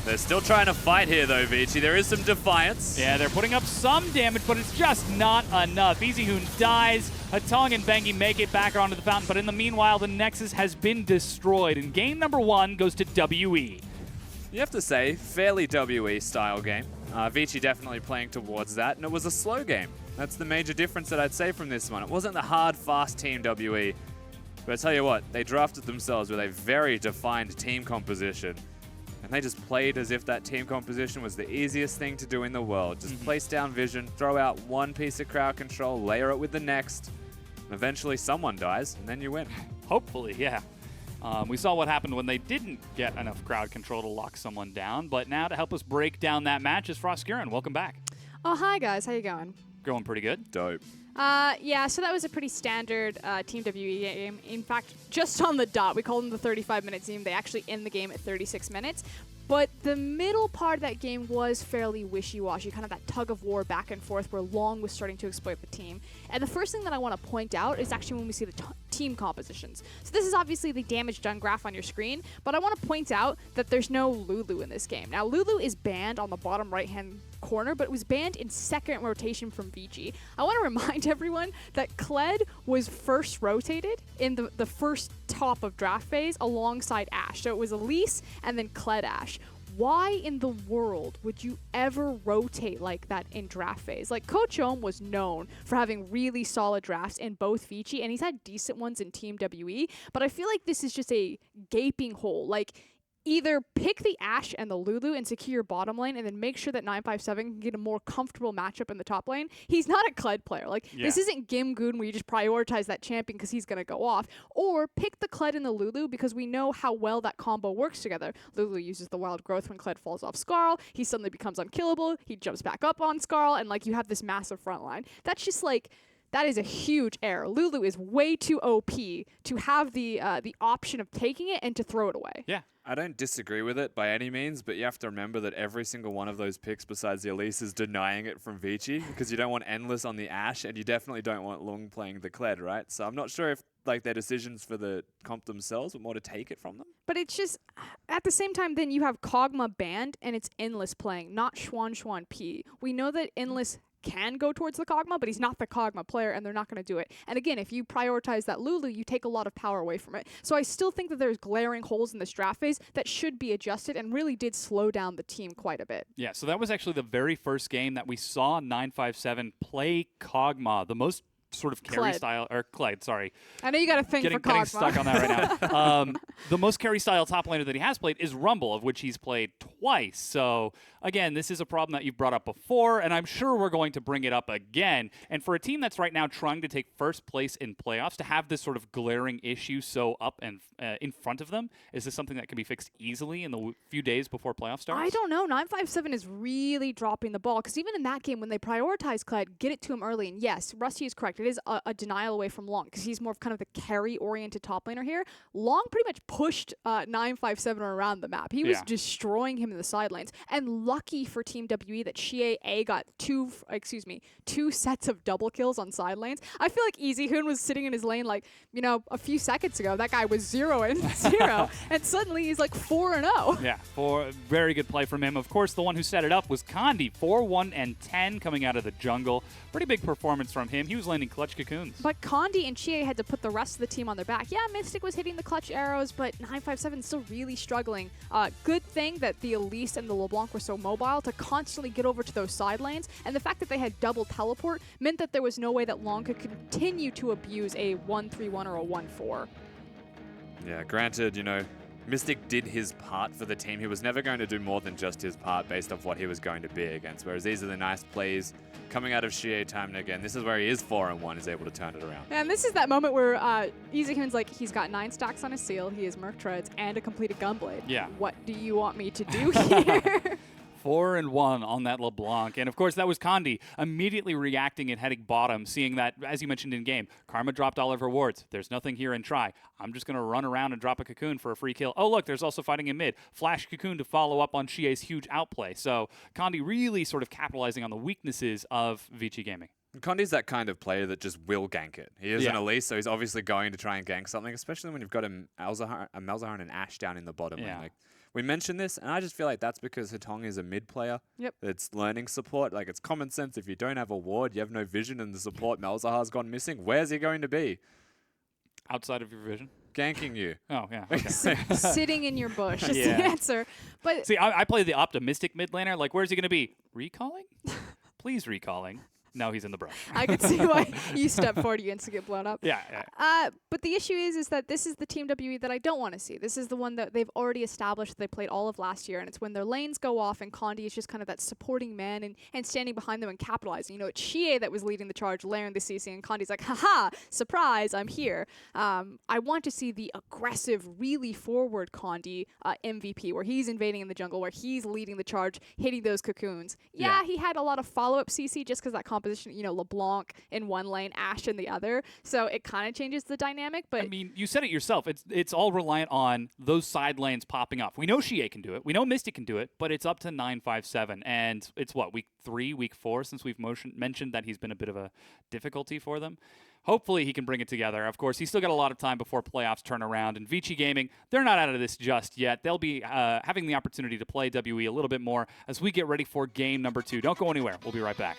They're still trying to fight here, though, Vici. There is some defiance. Yeah, they're putting up some damage, but it's just not enough. EasyHoon dies. Hatong and Bengi make it back onto the fountain, but in the meanwhile, the Nexus has been destroyed, and game number 1 goes to WE. You have to say, fairly WE style game. Vici definitely playing towards that, and it was a slow game. That's the major difference that I'd say from this one. It wasn't the hard, fast team WE, but I tell you what, they drafted themselves with a very defined team composition. And they just played as if that team composition was the easiest thing to do in the world. Just place down vision, throw out one piece of crowd control, layer it with the next, and eventually someone dies, and then you win. Hopefully, yeah. We saw what happened when they didn't get enough crowd control to lock someone down, but now to help us break down that match is Froskuren. Welcome back. Oh, hi guys. How you going? Going pretty good. Dope. Yeah, so that was a pretty standard Team WE game. In fact, just on the dot, we called them the 35-minute team. They actually end the game at 36 minutes. But the middle part of that game was fairly wishy-washy, kind of that tug of war back and forth where Long was starting to exploit the team. And the first thing that I want to point out is actually when we see the team compositions. So this is obviously the damage done graph on your screen, but I want to point out that there's no Lulu in this game. Now, Lulu is banned on the bottom right-hand corner, but it was banned in second rotation from Vici. I want to remind everyone that Kled was first rotated in the first top of draft phase alongside Ashe. So it was Elise and then Kled Ashe. Why in the world would you ever rotate like that in draft phase? Like, Coach Ohm was known for having really solid drafts in both Vici, and he's had decent ones in Team WE, but I feel like this is just a gaping hole. Like, either pick the Ashe and the Lulu and secure your bottom lane and then make sure that 957 can get a more comfortable matchup in the top lane. He's not a Kled player. Like, this isn't Gimgoon where you just prioritize that champion because he's going to go off. Or pick the Kled and the Lulu because we know how well that combo works together. Lulu uses the wild growth when Kled falls off Skarl. He suddenly becomes unkillable. He jumps back up on Skarl, and, like, you have this massive front line. That's just, like... That is a huge error. Lulu is way too OP to have the option of taking it and to throw it away. Yeah. I don't disagree with it by any means, but you have to remember that every single one of those picks besides the Elise is denying it from Vici because you don't want Endless on the Ashe and you definitely don't want Lung playing the Kled, right? So I'm not sure if like their decisions for the comp themselves were more to take it from them. But it's just, at the same time, then you have Kog'Maw banned and it's Endless playing, not Xuan P. We know that Endless can go towards the Kog'Maw, but he's not the Kog'Maw player, and they're not going to do it. And again, if you prioritize that Lulu, you take a lot of power away from it. So I still think that there's glaring holes in this draft phase that should be adjusted and really did slow down the team quite a bit. Yeah, so that was actually the very first game that we saw 957 play Kog'Maw, the most sort of carry style, or Kled, sorry. I know you got a thing for Kog'Maw. Getting stuck on that right now. The most carry style top laner that he has played is Rumble, of which he's played twice. So again, this is a problem that you've brought up before, and I'm sure we're going to bring it up again. And for a team that's right now trying to take first place in playoffs, to have this sort of glaring issue so up and in front of them, is this something that can be fixed easily in the few days before playoff starts? I don't know. 957 is really dropping the ball, because even in that game, when they prioritize Kled, get it to him early, and yes, Rusty is correct. It is a denial away from Long, because he's more of kind of the carry-oriented top laner here. Long pretty much pushed 957 around the map. He was destroying him in the side lanes. And lucky for Team WE that Xie A got two sets of double kills on side lanes. I feel like EasyHoon was sitting in his lane like, you know, a few seconds ago, that guy was 0-0, and suddenly he's like 4-0. Yeah, very good play from him. Of course, the one who set it up was Condi, 4-1-10 coming out of the jungle. Pretty big performance from him. He was landing clutch cocoons. But Condi and Xie had to put the rest of the team on their back. Yeah, Mystic was hitting the clutch arrows, but 957 still really struggling. Good thing that the Elise and the LeBlanc were so mobile to constantly get over to those side lanes, and the fact that they had double teleport meant that there was no way that Long could continue to abuse a 1-3-1 or a 1-4. Yeah, granted, you know, Mystic did his part for the team. He was never going to do more than just his part based off what he was going to be against, whereas these are the nice plays coming out of Xie time and again. This is where he is 4-1, is able to turn it around. And this is that moment where EasyHoon's like, he's got 9 stacks on his seal, he has Merc Treads, and a completed Gunblade. Yeah. What do you want me to do here? 4-1 on that LeBlanc. And of course, that was Condi immediately reacting and heading bottom, seeing that, as you mentioned in game, Karma dropped all of her wards. There's nothing here in try. I'm just going to run around and drop a cocoon for a free kill. Oh, look, there's also fighting in mid. Flash cocoon to follow up on Xie's huge outplay. So Condi really sort of capitalizing on the weaknesses of Vici Gaming. Condi's that kind of player that just will gank it. He is an Elise, so he's obviously going to try and gank something, especially when you've got a Malzahar and Ashe down in the bottom lane. Like, we mentioned this, and I just feel like that's because Hatong is a mid player that's learning support. Like, it's common sense. If you don't have a ward, you have no vision, and the support Malzahar's gone missing, where's he going to be? Outside of your vision? Ganking you. Oh, yeah. Okay. Sitting in your bush is the answer. But see, I play the optimistic mid laner. Like, where's he going to be? Recalling? Please recalling. No, he's in the brush. I could see why you step forward, you instantly get blown up. Yeah. But the issue is that this is the Team WE that I don't want to see. This is the one that they've already established. They played all of last year, and it's when their lanes go off and Condi is just kind of that supporting man and standing behind them and capitalizing. You know, it's Shie that was leading the charge, layering the CC, and Condi's like, haha, surprise, I'm here. I want to see the aggressive, really forward Condi MVP, where he's invading in the jungle, where he's leading the charge, hitting those cocoons. Yeah, he had a lot of follow-up CC just because that composition, you know, LeBlanc in one lane, Ashe in the other. So it kind of changes the dynamic. But I mean, you said it yourself. It's all reliant on those side lanes popping off. We know Shie can do it. We know Misty can do it, but it's up to 957. And it's what, week 3, week 4 since we've mentioned that he's been a bit of a difficulty for them. Hopefully he can bring it together. Of course, he's still got a lot of time before playoffs turn around. And Vici Gaming, they're not out of this just yet. They'll be having the opportunity to play WE a little bit more as we get ready for game number 2. Don't go anywhere. We'll be right back.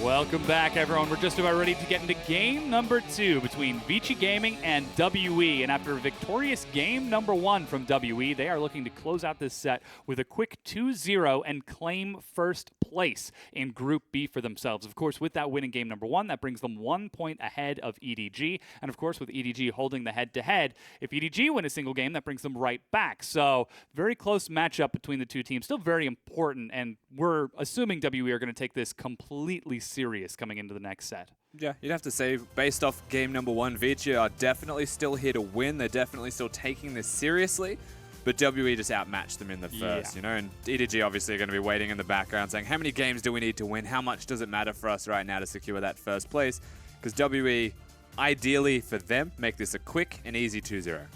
Welcome back, everyone. We're just about ready to get into game number 2 between Vici Gaming and WE. And after a victorious game number 1 from WE, they are looking to close out this set with a quick 2-0 and claim first place in Group B for themselves. Of course, with that win in game number 1, that brings them 1 point ahead of EDG. And of course, with EDG holding the head-to-head, if EDG win a single game, that brings them right back. So very close matchup between the two teams. Still very important, and we're assuming WE are going to take this completely serious coming into the next set. Yeah, you'd have to say, based off game number 1, Vici are definitely still here to win. They're definitely still taking this seriously. But WE just outmatched them in the first, you know, and EDG obviously are going to be waiting in the background saying, how many games do we need to win? How much does it matter for us right now to secure that first place? Because WE, ideally for them, make this a quick and easy 2-0.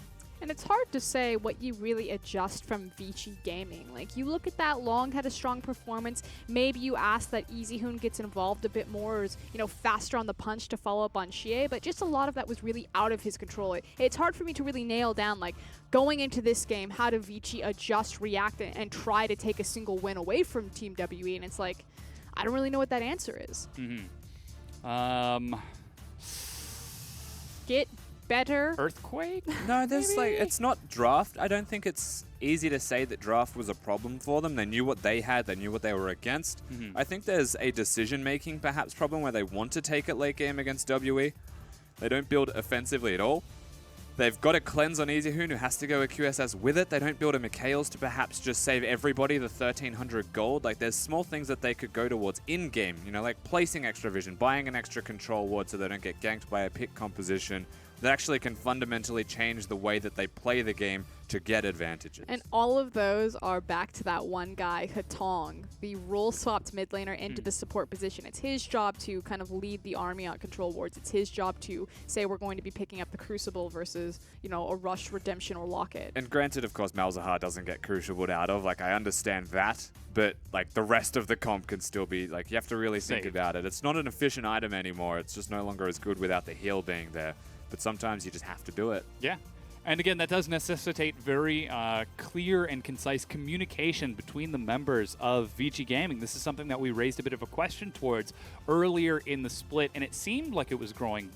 And it's hard to say what you really adjust from Vici Gaming. Like, you look at that, Long had a strong performance. Maybe you ask that EasyHoon gets involved a bit more, or is, you know, faster on the punch to follow up on Shie, but just a lot of that was really out of his control. It's hard for me to really nail down, like, going into this game, how do Vici adjust, react, and try to take a single win away from Team WE? And it's like, I don't really know what that answer is. Get better. Earthquake? No, there's like, it's not draft. I don't think it's easy to say that draft was a problem for them. They knew what they had, they knew what they were against. I think there's a decision-making perhaps problem where they want to take it late game against WE. They don't build offensively at all. They've got a cleanse on EasyHoon who has to go a QSS with it. They don't build a Mikhails to perhaps just save everybody the 1,300 gold. Like, there's small things that they could go towards in-game, you know, like placing extra vision, buying an extra control ward so they don't get ganked by a pick composition that actually can fundamentally change the way that they play the game to get advantages. And all of those are back to that one guy, Hatong, the role-swapped mid laner into the support position. It's his job to kind of lead the army on control wards. It's his job to say we're going to be picking up the Crucible versus, you know, a Rush, Redemption, or Locket. And granted, of course, Malzahar doesn't get Crucibled out of. Like, I understand that. But, like, the rest of the comp can still be, like, you have to really think about it. It's not an efficient item anymore. It's just no longer as good without the heal being there. But sometimes you just have to do it. Yeah. And again, that does necessitate very clear and concise communication between the members of Vici Gaming. This is something that we raised a bit of a question towards earlier in the split, and it seemed like it was growing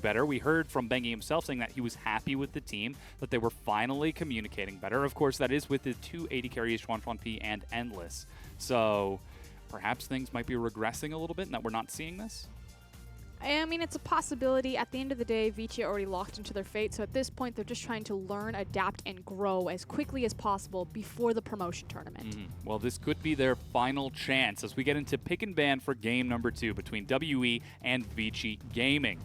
better. We heard from Bengi himself saying that he was happy with the team, that they were finally communicating better. Of course, that is with the two AD carries, P and Endless. So perhaps things might be regressing a little bit and that we're not seeing this. I mean, it's a possibility. At the end of the day, Vici already locked into their fate, so at this point, they're just trying to learn, adapt, and grow as quickly as possible before the promotion tournament. Well, this could be their final chance as we get into pick and ban for game number 2 between WE and Vici Gaming.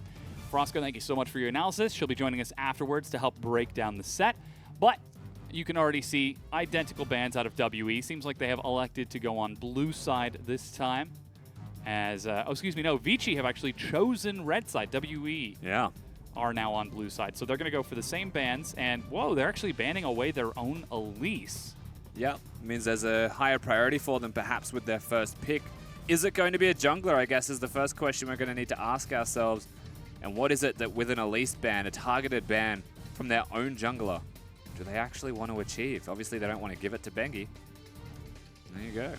Frosco, thank you so much for your analysis. She'll be joining us afterwards to help break down the set, but you can already see identical bans out of WE. Seems like they have elected to go on blue side this time. As, Vici have actually chosen red side. WE are now on blue side. So they're going to go for the same bans. And, whoa, they're actually banning away their own Elise. Yeah, means there's a higher priority for them perhaps with their first pick. Is it going to be a jungler, I guess, is the first question we're going to need to ask ourselves. And what is it that with an Elise ban, a targeted ban from their own jungler, do they actually want to achieve? Obviously, they don't want to give it to Bengi. There you go.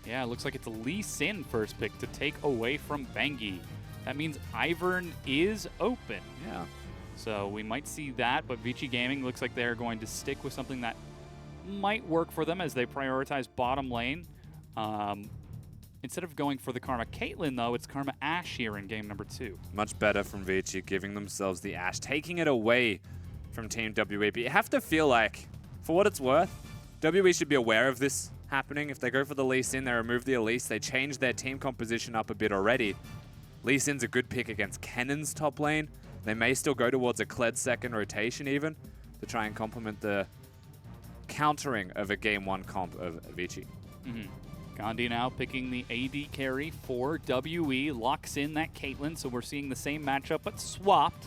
Yeah, it looks like it's a Lee Sin first pick to take away from Bengi. That means Ivern is open. Yeah. So we might see that, but Vici Gaming looks like they're going to stick with something that might work for them as they prioritize bottom lane. Instead of going for the Karma Caitlyn, though, it's Karma Ashe here in game number 2. Much better from Vici, giving themselves the Ashe, taking it away from Team WE. But you have to feel like, for what it's worth, WE should be aware of this happening. If they go for the Lee Sin, they remove the Elise, they change their team composition up a bit already. Lee Sin's a good pick against Kennen's top lane. They may still go towards a Kled second rotation even to try and complement the countering of a game 1 comp of Vici. Gandhi now picking the AD carry for WE, locks in that Caitlyn, so we're seeing the same matchup but swapped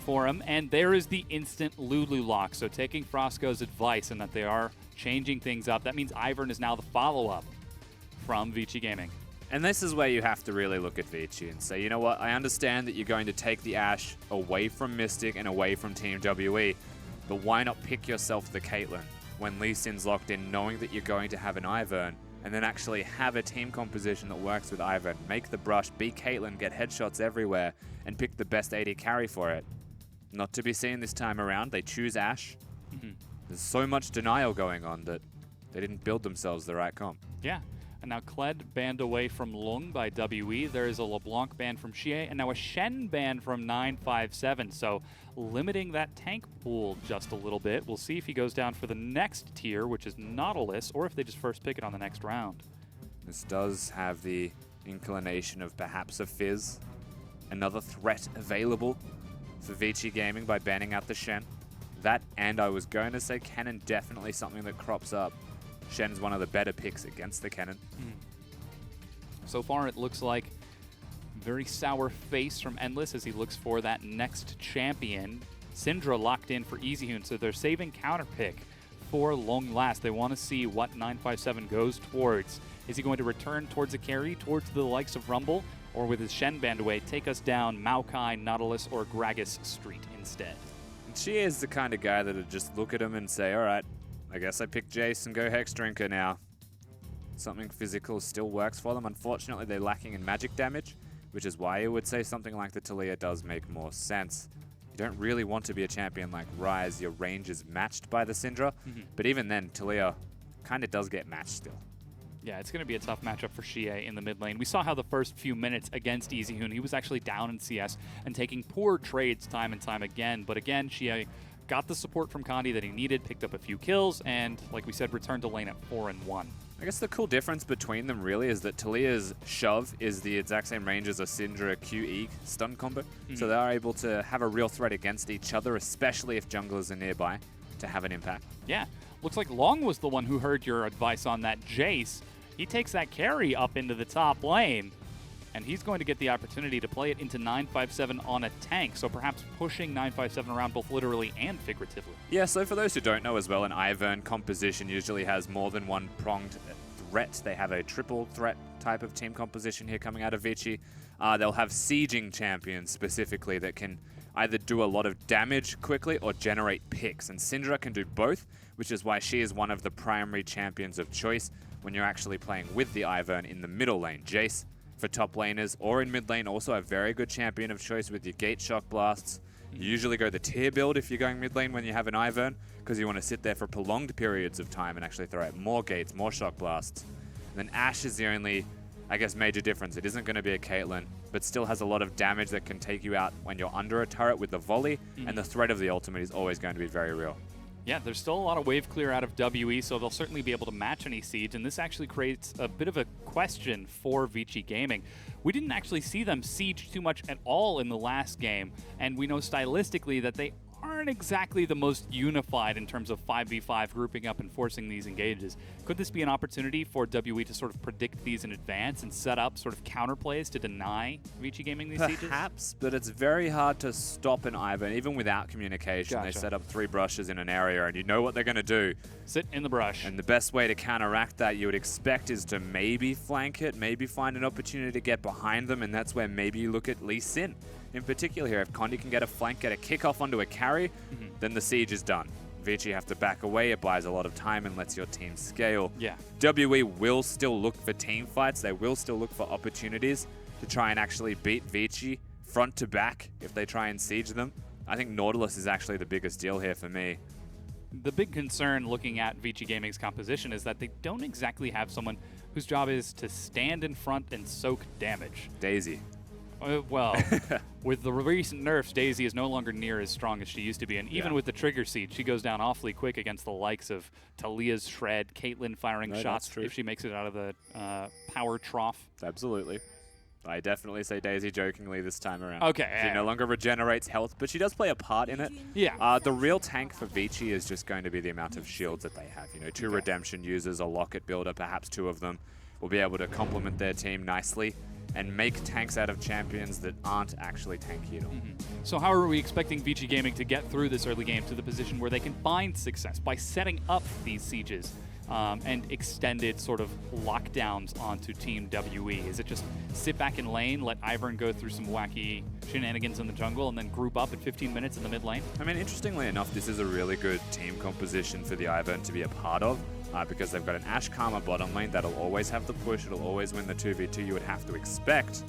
for him, and there is the instant Lulu lock. So taking Frosco's advice and that they are changing things up, that means Ivern is now the follow-up from Vici Gaming. And this is where you have to really look at Vici and say, you know what, I understand that you're going to take the Ashe away from Mystic and away from Team WE, but why not pick yourself the Caitlyn when Lee Sin's locked in, knowing that you're going to have an Ivern, and then actually have a team composition that works with Ivern, make the brush, be Caitlyn, get headshots everywhere, and pick the best AD carry for it. Not to be seen this time around. They choose Ashe. There's so much denial going on that they didn't build themselves the right comp. Yeah. And now Kled banned away from Lung by WE. There is a LeBlanc ban from Xie, and now a Shen ban from 957. So limiting that tank pool just a little bit. We'll see if he goes down for the next tier, which is Nautilus, or if they just first pick it on the next round. This does have the inclination of perhaps a Fizz. Another threat available for Vici Gaming by banning out the Shen. That, and I was going to say Cannon, definitely something that crops up. Shen's one of the better picks against the Cannon. So far, it looks like very sour face from Endless as he looks for that next champion. Syndra locked in for EasyHoon, so they're saving counter pick for long last. They want to see what 957 goes towards. Is he going to return towards a carry, towards the likes of Rumble, or with his Shen band away, take us down Maokai, Nautilus, or Gragas Street instead? She is the kind of guy that would just look at him and say, all right, I guess I pick Jace and go Hex Drinker now. Something physical still works for them. Unfortunately, they're lacking in magic damage, which is why I would say something like the Taliyah does make more sense. You don't really want to be a champion like Ryze. Your range is matched by the Syndra, but even then, Talia kind of does get matched still. Yeah, it's going to be a tough matchup for Xie in the mid lane. We saw how the first few minutes against EasyHoon, he was actually down in CS and taking poor trades time and time again. But again, Xie got the support from Condi that he needed, picked up a few kills, and like we said, returned to lane at 4-1. I guess the cool difference between them really is that Talia's shove is the exact same range as a Syndra QE stun combo. So they are able to have a real threat against each other, especially if junglers are nearby, to have an impact. Yeah, looks like Long was the one who heard your advice on that Jace. He takes that carry up into the top lane, and he's going to get the opportunity to play it into 957 on a tank, so perhaps pushing 957 around both literally and figuratively. Yeah, so for those who don't know as well, an Ivern composition usually has more than one pronged threat. They have a triple threat type of team composition here coming out of Vici. They'll have sieging champions specifically that can either do a lot of damage quickly or generate picks, and Syndra can do both, which is why she is one of the primary champions of choice when you're actually playing with the Ivern in the middle lane. Jace, for top laners, or in mid lane, also a very good champion of choice with your gate shock blasts. You usually go the tier build if you're going mid lane when you have an Ivern, because you want to sit there for prolonged periods of time and actually throw out more gates, more shock blasts. And then Ashe is the only, I guess, major difference. It isn't going to be a Caitlyn, but still has a lot of damage that can take you out when you're under a turret with the volley, and the threat of the ultimate is always going to be very real. Yeah, there's still a lot of wave clear out of WE, so they'll certainly be able to match any siege, and this actually creates a bit of a question for Vici Gaming. We didn't actually see them siege too much at all in the last game, and we know stylistically that they aren't exactly the most unified in terms of 5v5 grouping up and forcing these engages. Could this be an opportunity for WE to sort of predict these in advance and set up sort of counterplays to deny Vici Gaming these sieges? Perhaps, but it's very hard to stop an Ivern, even without communication. Gotcha. They set up 3 brushes in an area, and you know what they're going to do. Sit in the brush. And the best way to counteract that, you would expect, is to maybe flank it, maybe find an opportunity to get behind them, and that's where maybe you look at Lee Sin. In particular here, if Condi can get a flank, get a kickoff onto a carry, then the siege is done. Vici have to back away, it buys a lot of time and lets your team scale. Yeah. WE will still look for team fights, they will still look for opportunities to try and actually beat Vici front to back if they try and siege them. I think Nautilus is actually the biggest deal here for me. The big concern looking at Vici Gaming's composition is that they don't exactly have someone whose job is to stand in front and soak damage. Daisy. Well, with the recent nerfs, Daisy is no longer near as strong as she used to be, and even with the trigger siege, she goes down awfully quick against the likes of Talia's Shred, Caitlyn firing shots if she makes it out of the power trough. Absolutely. I definitely say Daisy jokingly this time around. Okay. She no longer regenerates health, but she does play a part in it. Yeah. The real tank for Vici is just going to be the amount of shields that they have. You know, 2 redemption users, a locket builder, perhaps 2 of them will be able to complement their team nicely and make tanks out of champions that aren't actually tanky at all. So how are we expecting Vici Gaming to get through this early game to the position where they can find success by setting up these sieges and extended sort of lockdowns onto Team WE? Is it just sit back in lane, let Ivern go through some wacky shenanigans in the jungle, and then group up in 15 minutes in the mid lane? I mean, interestingly enough, this is a really good team composition for the Ivern to be a part of. Because they've got an Ashe Karma bottom lane that'll always have the push, it'll always win the 2v2 you would have to expect.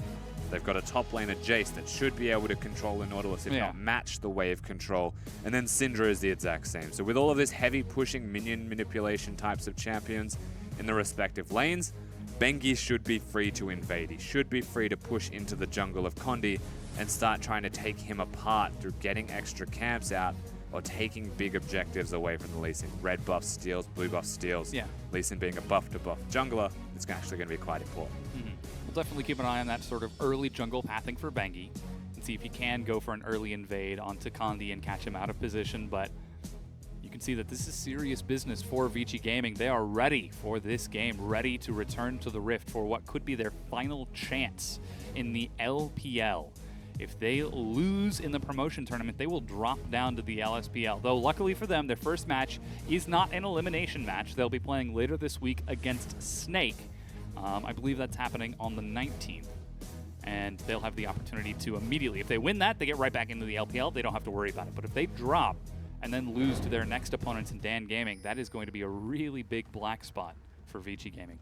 They've got a top laner Jace that should be able to control the Nautilus, if not match the wave control. And then Syndra is the exact same. So with all of this heavy pushing minion manipulation types of champions in the respective lanes, Bengi should be free to invade. He should be free to push into the jungle of Condi and start trying to take him apart through getting extra camps out or taking big objectives away from the Lee Sin. Red buff steals, blue buff steals. Yeah. Lee Sin being a buff to buff jungler, it's actually going to be quite important. We'll definitely keep an eye on that sort of early jungle pathing for Bengi and see if he can go for an early invade onto Condi and catch him out of position, but you can see that this is serious business for Vici Gaming. They are ready for this game, ready to return to the Rift for what could be their final chance in the LPL. If they lose in the promotion tournament, they will drop down to the LSPL. Though luckily for them, their first match is not an elimination match. They'll be playing later this week against Snake. I believe that's happening on the 19th. And they'll have the opportunity to immediately, if they win that, they get right back into the LPL. They don't have to worry about it. But if they drop and then lose to their next opponents in Dan Gaming, that is going to be a really big black spot for Vici Gaming.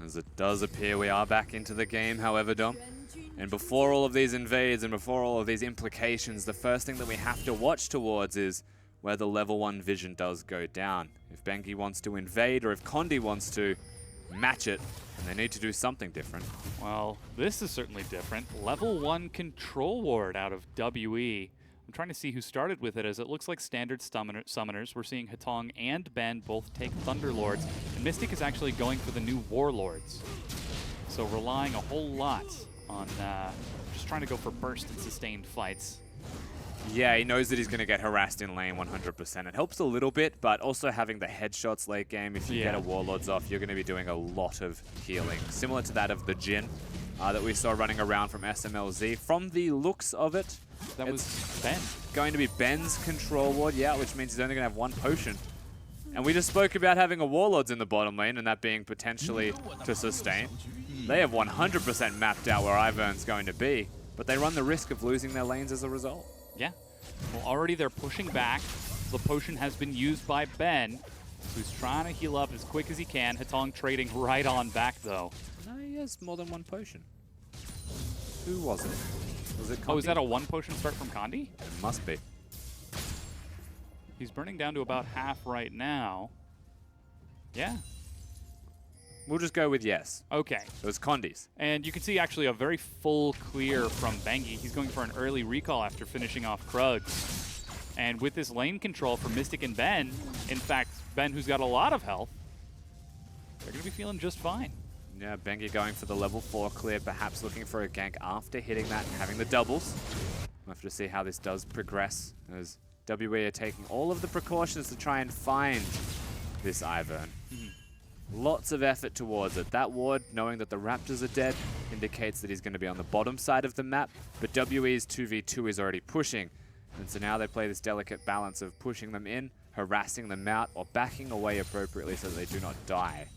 As it does appear we are back into the game, however, Dom. And before all of these invades and before all of these implications, the first thing that we have to watch towards is where the level 1 vision does go down. If Bengi wants to invade or if Condi wants to match it, they need to do something different. Well, this is certainly different. Level 1 control ward out of WE. I'm trying to see who started with it, as it looks like standard summoners. We're seeing Hatong and Ben both take Thunderlords, and Mystic is actually going for the new Warlords. So relying a whole lot on just trying to go for burst and sustained fights. Yeah, he knows that he's going to get harassed in lane 100%. It helps a little bit, but also having the headshots late game, if you get a Warlords off, you're going to be doing a lot of healing. Similar to that of the Jhin that we saw running around from SMLZ. From the looks of it, that was Ben. Going to be Ben's control ward, yeah, which means he's only going to have 1 potion. And we just spoke about having a Warlords in the bottom lane and that being potentially to sustain. They have 100% mapped out where Ivern's going to be, but they run the risk of losing their lanes as a result. Yeah. Well, already they're pushing back. The potion has been used by Ben, who's trying to heal up as quick as he can. Hatong trading right on back, though. No, he has more than 1 potion. Who was it? Was it Condi? Oh, is that a 1 potion start from Condi? It must be. He's burning down to about half right now. Yeah. We'll just go with yes. Okay. It was Condi's. And you can see actually a very full clear from Bengi. He's going for an early recall after finishing off Krugs. And with this lane control for Mystic and Ben, in fact, Ben, who's got a lot of health, they're going to be feeling just fine. Yeah, Bengi going for the level 4 clear, perhaps looking for a gank after hitting that and having the doubles. We'll have to see how this does progress, as WE are taking all of the precautions to try and find this Ivern. Lots of effort towards it. That ward, knowing that the Raptors are dead, indicates that he's going to be on the bottom side of the map, but WE's 2v2 is already pushing. And so now they play this delicate balance of pushing them in, harassing them out, or backing away appropriately so that they do not die.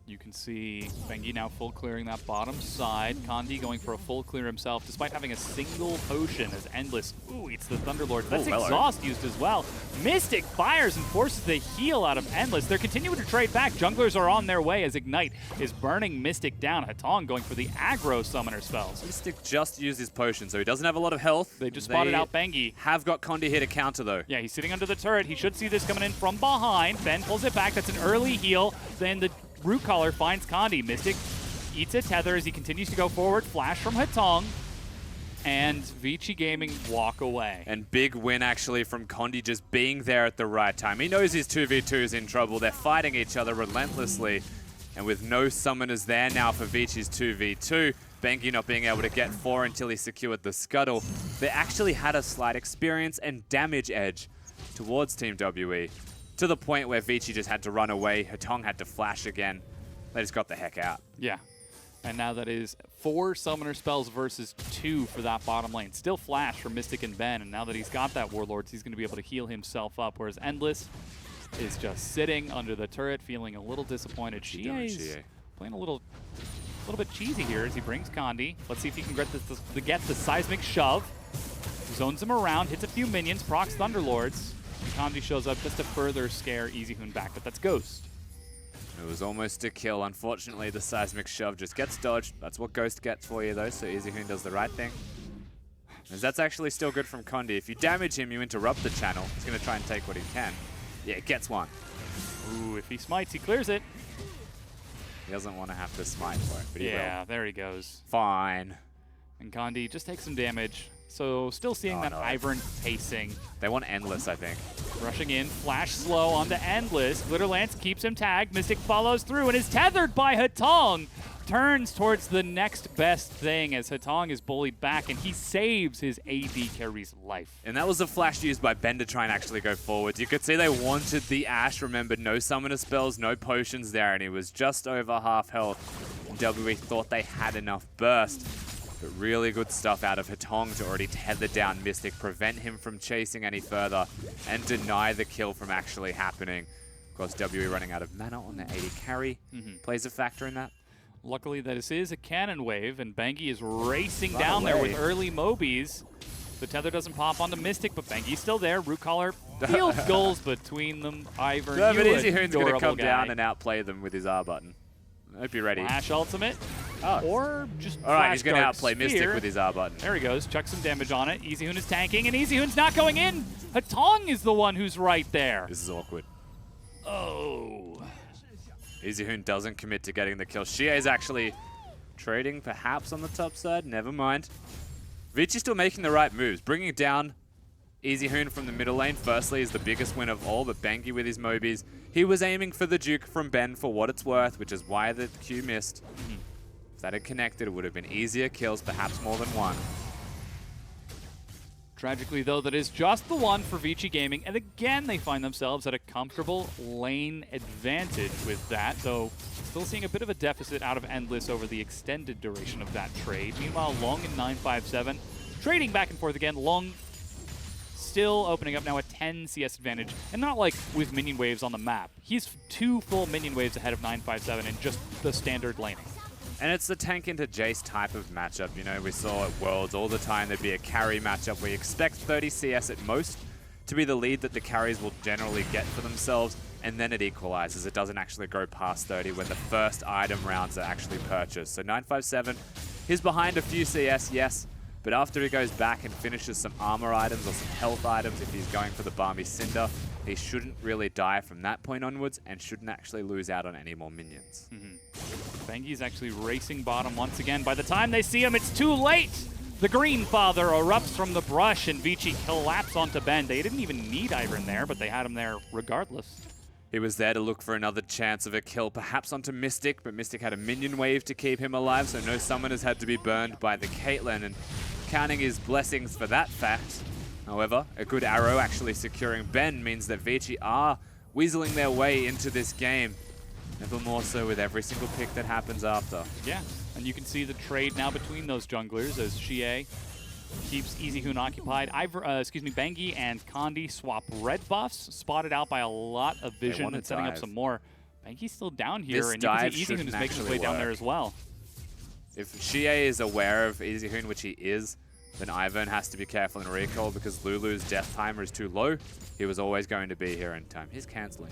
You can see Bengi now full clearing that bottom side. Condi going for a full clear himself, despite having a single potion as Endless eats the Thunderlord. That's exhaust used as well. Mystic fires and forces the heal out of Endless. They're continuing to trade back. Junglers are on their way as Ignite is burning Mystic down. Hatong going for the aggro summoner spells. Mystic just used his potion, so he doesn't have a lot of health. They just spotted out Bengi. Have got Condi here to counter, though. Yeah, he's sitting under the turret. He should see this coming in from behind. Ben pulls it back. That's an early heal. Then the Root Collar finds Condi. Mystic eats a tether as he continues to go forward. Flash from Hatong. And Vici Gaming walk away. And big win, actually, from Condi just being there at the right time. He knows his 2v2 is in trouble. They're fighting each other relentlessly. And with no summoners there now for Vici's 2v2, Bengi not being able to get 4 until he secured the scuttle, they actually had a slight experience and damage edge towards Team WE. To the point where Vici just had to run away. Hatong had to flash again. They just got the heck out. Yeah. And now that is 4 summoner spells versus 2 for that bottom lane. Still flash for Mystic and Ben. And now that he's got that Warlords, he's going to be able to heal himself up. Whereas Endless is just sitting under the turret, feeling a little disappointed. She's playing a little bit cheesy here as he brings Condi. Let's see if he can get the seismic shove. Zones him around, hits a few minions, procs Thunderlords. Condi shows up just to further scare EasyHoon back, but that's Ghost. It was almost a kill. Unfortunately, the seismic shove just gets dodged. That's what Ghost gets for you, though, so EasyHoon does the right thing. As that's actually still good from Condi. If you damage him, you interrupt the channel. He's going to try and take what he can. Yeah, gets one. Ooh, if he smites, he clears it. He doesn't want to have to smite for it, but he will. Yeah, there he goes. Fine. And Condi just takes some damage. So still seeing that Ivern pacing. They want Endless, I think. Rushing in, flash slow onto Endless. Glitter Lance keeps him tagged. Mystic follows through and is tethered by Hatong. Turns towards the next best thing as Hatong is bullied back, and he saves his AD carry's life. And that was a flash used by Ben to try and actually go forwards. You could see they wanted the Ashe. Remember, no summoner spells, no potions there, and he was just over half health. WE thought they had enough burst. But really good stuff out of Hatong to already tether down Mystic, prevent him from chasing any further, and deny the kill from actually happening. Of course, WE running out of mana on their AD carry plays a factor in that. Luckily, this is a cannon wave, and Bengi is racing down there with early Mobies. The tether doesn't pop onto Mystic, but Bengi's still there. Root Collar field goals between them. Ivern, No, but you Easy Hoon's going to adorable come guy. down and outplay them with his R button. I hope you're ready. Flash ultimate. Oh. Or just All right, flash he's going to guard outplay Mystic sphere. with his R button. There he goes. Chuck some damage on it. Easy Hoon is tanking, and Easy Hoon's not going in. Hatong is the one who's right there. This is awkward. Oh. Easy Hoon doesn't commit to getting the kill. Xie is actually trading perhaps on the top side. Never mind. Vici still making the right moves. Bringing down Easy Hoon from the middle lane, firstly, is the biggest win of all, but Bengi with his Mobies. He was aiming for the Duke from Ben for what it's worth, which is why the Q missed. If that had connected, it would have been easier kills, perhaps more than one. Tragically, though, that is just the one for Vici Gaming, and again, they find themselves at a comfortable lane advantage with that, though still seeing a bit of a deficit out of Endless over the extended duration of that trade. Meanwhile, Long and 957 trading back and forth again. Long still opening up now a 10 CS advantage, and not like with minion waves on the map. He's 2 full minion waves ahead of 957 in just the standard laning. And it's the tank into Jace type of matchup. You know, we saw at Worlds all the time there'd be a carry matchup where you expect 30 CS at most to be the lead that the carries will generally get for themselves, and then it equalizes. It doesn't actually go past 30 when the first item rounds are actually purchased. So 957, he's behind a few CS, yes, but after he goes back and finishes some armor items or some health items, if he's going for the Balmy Cinder, he shouldn't really die from that point onwards and shouldn't actually lose out on any more minions. Bengi's actually racing bottom once again. By the time they see him, it's too late! The Green Father erupts from the brush, and Vici collapse onto Ben. They didn't even need Ivern there, but they had him there regardless. He was there to look for another chance of a kill, perhaps onto Mystic, but Mystic had a minion wave to keep him alive, so no summoners had to be burned by the Caitlyn, and counting his blessings for that fact. However, a good arrow actually securing Ben means that Vici are weaseling their way into this game. Never more so with every single pick that happens after. Yeah, and you can see the trade now between those junglers as Xie keeps Easy Hoon occupied. Bengi and Kondi swap red buffs, spotted out by a lot of vision and setting up some more. Bengi's still down here, This and you can dive see Easy Hoon is shouldn't making his way actually down there work. as well. If Xie is aware of Easy Hoon, which he is, then Ivern has to be careful in recall because Lulu's death timer is too low. He was always going to be here in time. He's canceling.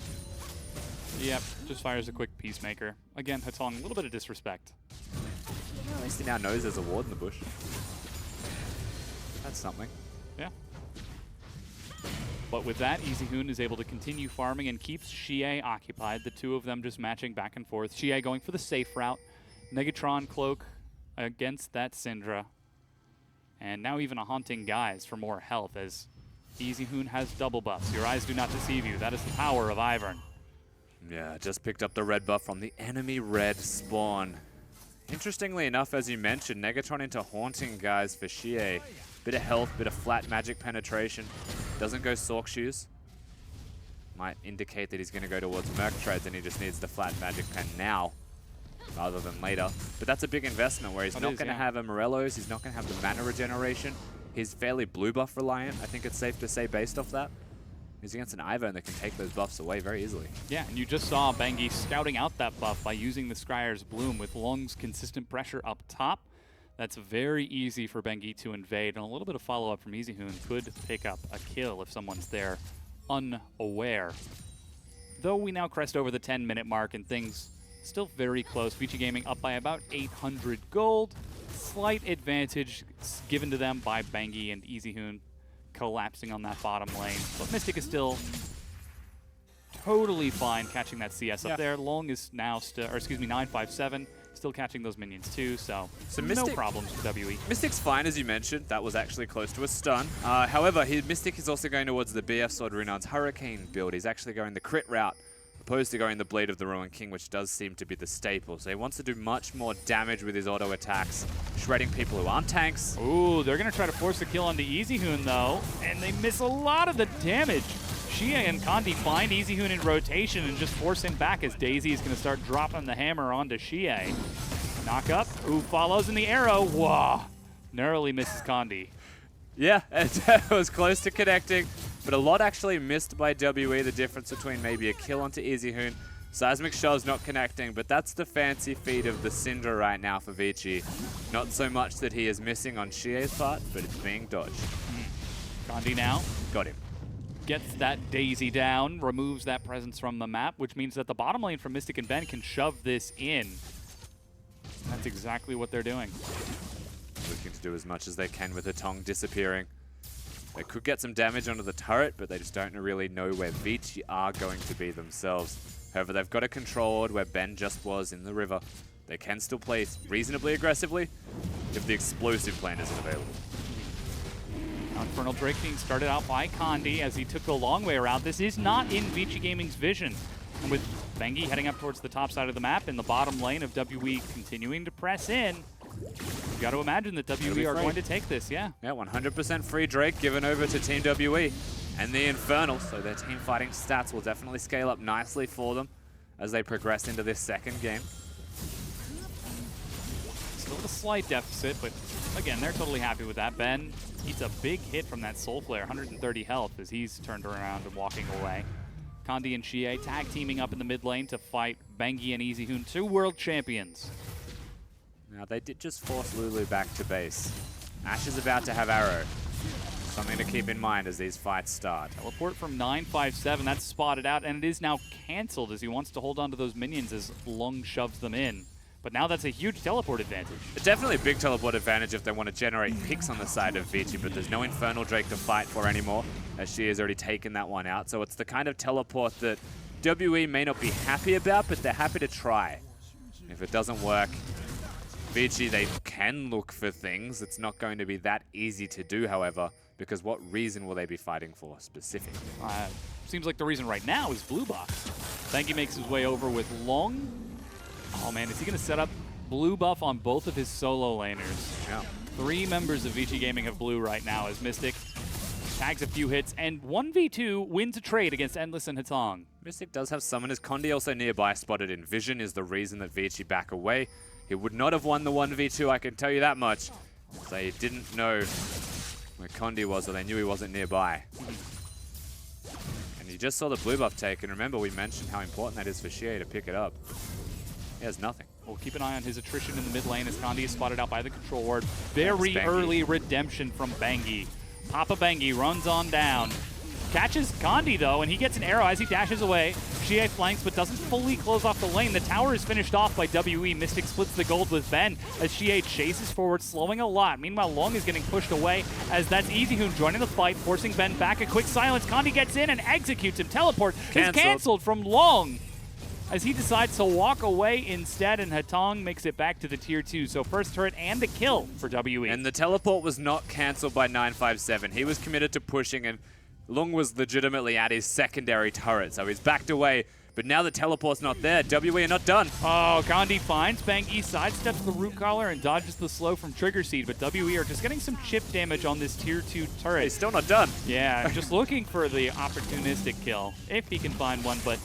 Yep, just fires a quick Peacemaker. Again, Hatong, a little bit of disrespect. Well, at least he now knows there's a ward in the bush. That's something. Yeah. But with that, Easy Hoon is able to continue farming and keeps Xie occupied. The two of them just matching back and forth. Xie going for the safe route. Negatron Cloak against that Syndra. And now even a Haunting Guise for more health as Easy Hoon has double buffs. Your eyes do not deceive you. That is the power of Ivern. Yeah, just picked up the red buff from the enemy red spawn. Interestingly enough, as you mentioned, Negatron into Haunting Guise for Xie. Bit of health, bit of flat magic penetration. Doesn't go Sork Shoes. Might indicate that he's going to go towards Merc Treads and he just needs the flat magic pen now rather than later. But that's a big investment where he's not going to have a Morellos, he's not going to have the mana regeneration. He's fairly blue buff reliant, I think it's safe to say, based off that. He's against an Ivern that can take those buffs away very easily. Yeah, and you just saw Bengi scouting out that buff by using the Scryer's Bloom with Long's consistent pressure up top. That's very easy for Bengi to invade, and a little bit of follow-up from Easy Hoon could pick up a kill if someone's there unaware. Though we now crest over the 10-minute mark and things still very close. Vici Gaming up by about 800 gold. Slight advantage given to them by Bengi and Easy Hoon collapsing on that bottom lane. But Mystic is still totally fine catching that CS up there. Long is now still, or excuse me, 957 still catching those minions too, so no problems for WE. Mystic's fine, as you mentioned. That was actually close to a stun. However, Mystic is also going towards the BF Sword Runar's Hurricane build. He's actually going the crit route, opposed to going the Blade of the Ruined King, which does seem to be the staple. So he wants to do much more damage with his auto attacks, shredding people who aren't tanks. Ooh, they're going to try to force the kill onto Easy Hoon, though, and they miss a lot of the damage. Xie and Kondi find Easy Hoon in rotation and just force him back as Daisy is going to start dropping the hammer onto Xie. Knock up. Ooh, follows in the arrow. Whoa. Narrowly misses Kondi. Yeah, it was close to connecting, but a lot actually missed by WE. The difference between maybe a kill onto Easy Hoon. Seismic Shell's not connecting, but that's the fancy feat of the Syndra right now for Vici. Not so much that he is missing on Xie's part, but it's being dodged. Kondi now. Got him. gets that daisy down, removes that presence from the map, which means that the bottom lane from Mystic and Ben can shove this in. And that's exactly what they're doing. Looking to do as much as they can with Hatong disappearing. They could get some damage onto the turret, but they just don't really know where Vici are going to be themselves. However, they've got it controlled where Ben just was in the river. They can still play reasonably aggressively if the explosive plan isn't available. Now Infernal Drake being started out by Condi as he took the long way around. This is not in Vici Gaming's vision. And with Bengi heading up towards the top side of the map in the bottom lane of WE continuing to press in, you've got to imagine that WE are going to take this, yeah. Yeah, 100% free Drake given over to Team WE and the Infernal, so their team fighting stats will definitely scale up nicely for them as they progress into this second game. Still a slight deficit, but again, they're totally happy with that. Ben eats a big hit from that Soul Flare, 130 health as he's turned around and walking away. Condi and Xie tag teaming up in the mid lane to fight Bengi and EasyHoon, 2 world champions. Now, they did just force Lulu back to base. Ash is about to have Arrow. Something to keep in mind as these fights start. Teleport from 957, that's spotted out, and it is now cancelled as he wants to hold on to those minions as Lung shoves them in. But now that's a huge teleport advantage. It's definitely a big teleport advantage if they want to generate picks on the side of Vici, but there's no Infernal Drake to fight for anymore, as she has already taken that one out. So it's the kind of teleport that WE may not be happy about, but they're happy to try. If it doesn't work, Vici, they can look for things. It's not going to be that easy to do, however, because what reason will they be fighting for specifically? Seems like the reason right now is Blue Box. Bengi makes his way over with Long. Oh man, is he going to set up blue buff on both of his solo laners? Yeah. 3 members of Vici Gaming have blue right now as Mystic tags a few hits and 1v2 wins a trade against Endless and Hatong. Mystic does have summoners. Condi also nearby, spotted in vision, is the reason that Vici back away. He would not have won the 1v2, I can tell you that much. They didn't know where Condi was, or they knew he wasn't nearby. And you just saw the blue buff take, and remember we mentioned how important that is for Xie to pick it up. He has nothing. We'll keep an eye on his attrition in the mid lane as Condi is spotted out by the control ward. Very early redemption from Bengi. Papa Bengi runs on down. Catches Condi though, and he gets an arrow as he dashes away. Xie flanks, but doesn't fully close off the lane. The tower is finished off by WE. Mystic splits the gold with Ben as Xie chases forward, slowing a lot. Meanwhile, Long is getting pushed away as that's EasyHoon joining the fight, forcing Ben back. A quick silence. Condi gets in and executes him. Teleport is canceled from Long as he decides to walk away instead, and Hatong makes it back to the tier 2. So first turret and a kill for WE. And the teleport was not cancelled by 957. He was committed to pushing, and Lung was legitimately at his secondary turret, so he's backed away. But now the teleport's not there. WE are not done. Oh, Condi finds Bengi, sidesteps the root collar and dodges the slow from Trigger Seed, but WE are just getting some chip damage on this tier 2 turret. He's still not done. Yeah, just looking for the opportunistic kill, if he can find one, but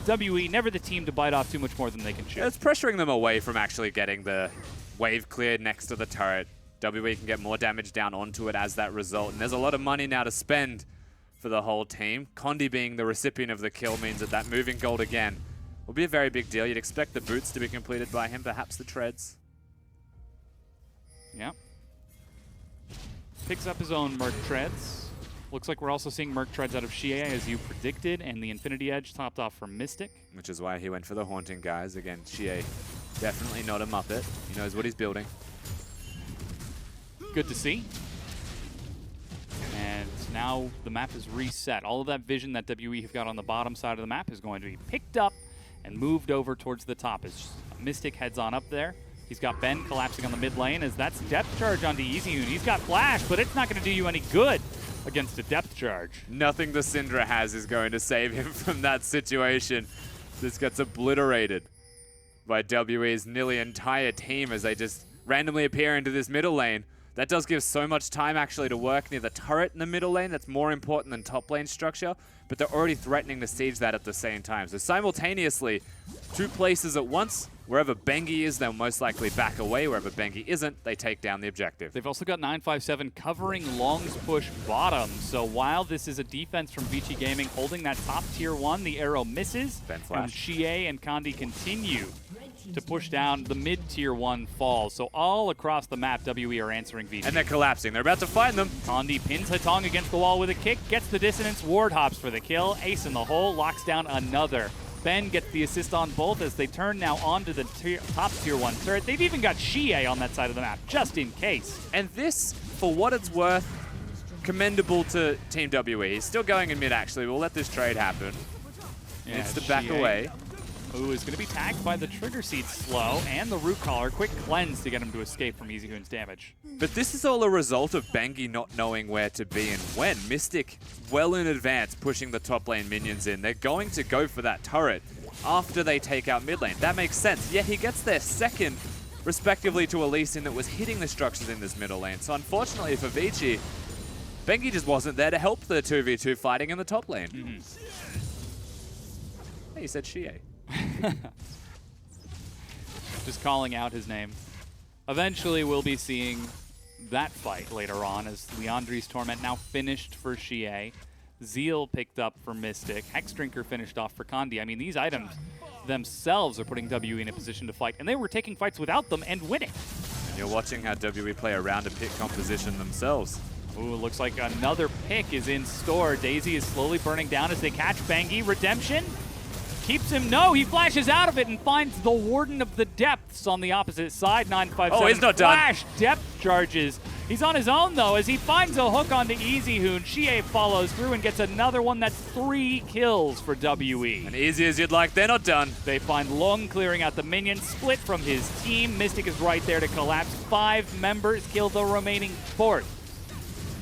WE never the team to bite off too much more than they can chew. It's pressuring them away from actually getting the wave cleared next to the turret. WE can get more damage down onto it as that result, and there's a lot of money now to spend for the whole team. Condi being the recipient of the kill means that that moving gold again will be a very big deal. You'd expect the boots to be completed by him, perhaps the treads. Yeah. Picks up his own Merc treads. Looks like we're also seeing Merc treads out of Xie as you predicted, and the Infinity Edge topped off from Mystic. Which is why he went for the Haunting guys. Again, Xie, definitely not a Muppet. He knows what he's building. Good to see. And now the map is reset. All of that vision that WE have got on the bottom side of the map is going to be picked up and moved over towards the top as Mystic heads on up there. He's got Ben collapsing on the mid lane as that's depth charge onto EasyHoon. He's got flash, but it's not going to do you any good against a depth charge. Nothing the Syndra has is going to save him from that situation. This gets obliterated by WE's nearly entire team as they just randomly appear into this middle lane. That does give so much time actually to work near the turret in the middle lane. That's more important than top lane structure, but they're already threatening to siege that at the same time. So simultaneously, 2 places at once. Wherever Bengi is, they'll most likely back away. Wherever Bengi isn't, they take down the objective. They've also got 957 covering Long's push bottom. So while this is a defense from Vici Gaming holding that top tier 1, the arrow misses. Ben flash. And Xie and Condi continue to push down the mid-tier 1 falls. So all across the map, WE are answering Vici. And they're collapsing. They're about to find them. Condi pins Hatong against the wall with a kick, gets the dissonance, ward hops for the kill. Ace in the hole, locks down another. Ben gets the assist on both as they turn now onto the top tier 1 turret. They've even got Xie on that side of the map, just in case. And this, for what it's worth, commendable to Team WE. He's still going in mid, actually. We'll let this trade happen. Yeah, Needs to back Xie, away. who is going to be tagged by the Trigger Seed slow and the Root Collar. Quick cleanse to get him to escape from EasyHoon's damage. But this is all a result of Bengi not knowing where to be and when. Mystic, well in advance, pushing the top lane minions in. They're going to go for that turret after they take out mid lane. That makes sense. Yet he gets their second, respectively, to a Lee Sin that was hitting the structures in this middle lane. So unfortunately for Vici, Bengi just wasn't there to help the 2v2 fighting in the top lane. Hey, you said Xie. Just calling out his name. Eventually, we'll be seeing that fight later on as Leandri's Torment now finished for Xie. Zeal picked up for Mystic. Hexdrinker finished off for Condi. I mean, these items themselves are putting WE in a position to fight, and they were taking fights without them and winning. And you're watching how WE play around a pick composition themselves. Ooh, looks like another pick is in store. Daisy is slowly burning down as they catch Bengi. Redemption keeps him. No, he flashes out of it and finds the Warden of the Depths on the opposite side. 957. Oh, he's not done. Flash depth charges. He's on his own, though, as he finds a hook onto EasyHoon. Xie follows through and gets another one. That's 3 kills for WE. And easy as you'd like, they're not done. They find Long clearing out the minions, split from his team. Mystic is right there to collapse. 5 members kill the remaining 4th.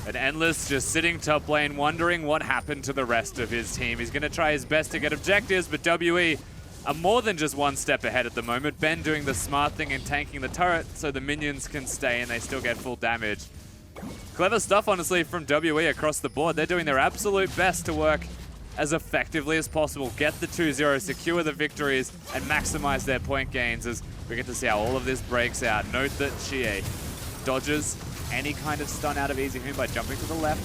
And Endless just sitting top lane, wondering what happened to the rest of his team. He's going to try his best to get objectives, but WE are more than just one step ahead at the moment. Ben doing the smart thing and tanking the turret so the minions can stay and they still get full damage. Clever stuff, honestly, from WE across the board. They're doing their absolute best to work as effectively as possible, get the 2-0, secure the victories, and maximize their point gains as we get to see how all of this breaks out. Note that Xie dodges any kind of stun out of EasyHoon by jumping to the left.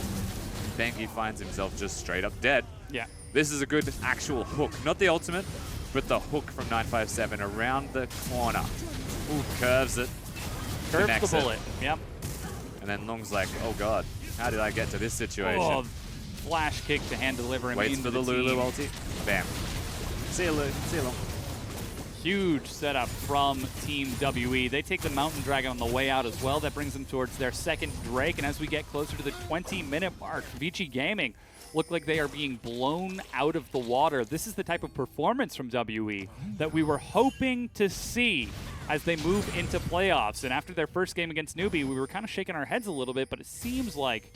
Bengi finds himself just straight up dead. Yeah. This is a good actual hook. Not the ultimate, but the hook from 957 around the corner. Ooh, curves it. Curves the bullet. Yep. And then Long's like, oh god, how did I get to this situation? Oh, flash kick to hand deliver him Waits into for the Lulu team. ulti. Bam. See you, Lulu. See you, Long. Huge setup from Team WE. They take the Mountain Dragon on the way out as well. That brings them towards their second Drake. And as we get closer to the 20-minute mark, Vici Gaming look like they are being blown out of the water. This is the type of performance from WE that we were hoping to see as they move into playoffs. And after their first game against NewBee, we were kind of shaking our heads a little bit, but it seems like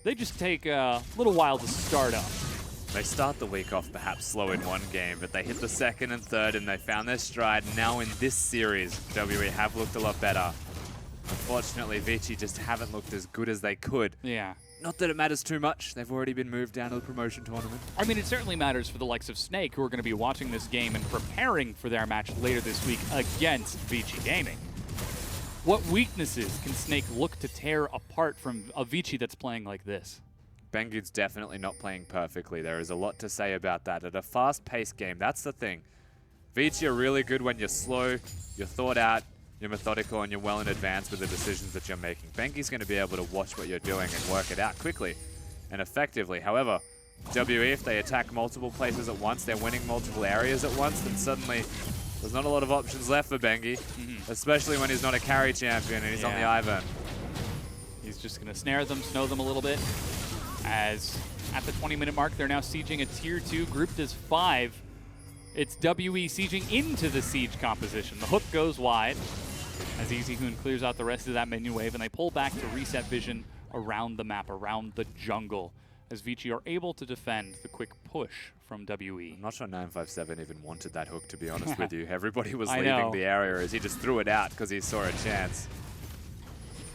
they just take a little while to start up. They start the week off perhaps slow in one game, but they hit the second and third and they found their stride. Now in this series, WE have looked a lot better. Unfortunately, Vici just haven't looked as good as they could. Yeah. Not that it matters too much. They've already been moved down to the promotion tournament. I mean, it certainly matters for the likes of Snake, who are going to be watching this game and preparing for their match later this week against Vici Gaming. What weaknesses can Snake look to tear apart from a Vici that's playing like this? Bengi's definitely not playing perfectly. There is a lot to say about that. At a fast-paced game, that's the thing. Vici are really good when you're slow, you're thought out, you're methodical, and you're well in advance with the decisions that you're making. Bengi's going to be able to watch what you're doing and work it out quickly and effectively. However, WE, if they attack multiple places at once, they're winning multiple areas at once, then suddenly there's not a lot of options left for Bengi, especially when he's not a carry champion and he's on the Ivern. He's just going to snare them, snow them a little bit. As at the 20-minute mark, they're now sieging a Tier 2 grouped as 5. It's WE sieging into the siege composition. The hook goes wide as EasyHoon clears out the rest of that minion wave, and they pull back to reset vision around the map, around the jungle, as Vici are able to defend the quick push from WE. I'm not sure 957 even wanted that hook, to be honest with you. Everybody was I leaving know. the area as he just threw it out because he saw a chance.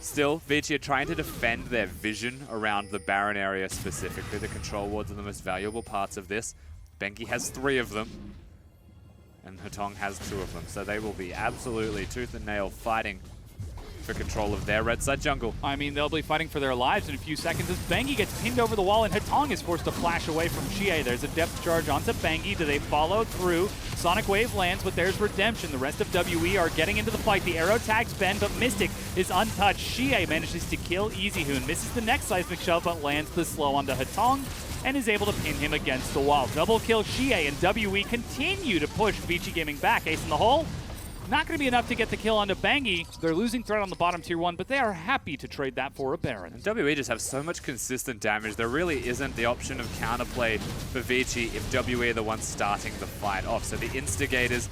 Still, Vici are trying to defend their vision around the Baron area specifically. The control wards are the most valuable parts of this. Bengi has 3 of them, and Hatong has 2 of them. So they will be absolutely tooth and nail fighting for control of their red side jungle. I mean, they'll be fighting for their lives in a few seconds as Bengi gets pinned over the wall and Hatong is forced to flash away from Xie. There's a depth charge onto Bengi. Do they follow through? Sonic Wave lands, but there's redemption. The rest of WE are getting into the fight. The arrow tags Ben, but Mystic is untouched. Shie manages to kill EasyHoon, misses the next seismic shove, but lands the slow onto Hatong and is able to pin him against the wall. Double kill Shie, and WE continue to push Vici Gaming back. Ace in the hole. Not going to be enough to get the kill onto Bangi. They're losing threat on the bottom tier 1, but they are happy to trade that for a Baron. And WE just have so much consistent damage. There really isn't the option of counterplay for Vici if WE are the ones starting the fight off. So the instigators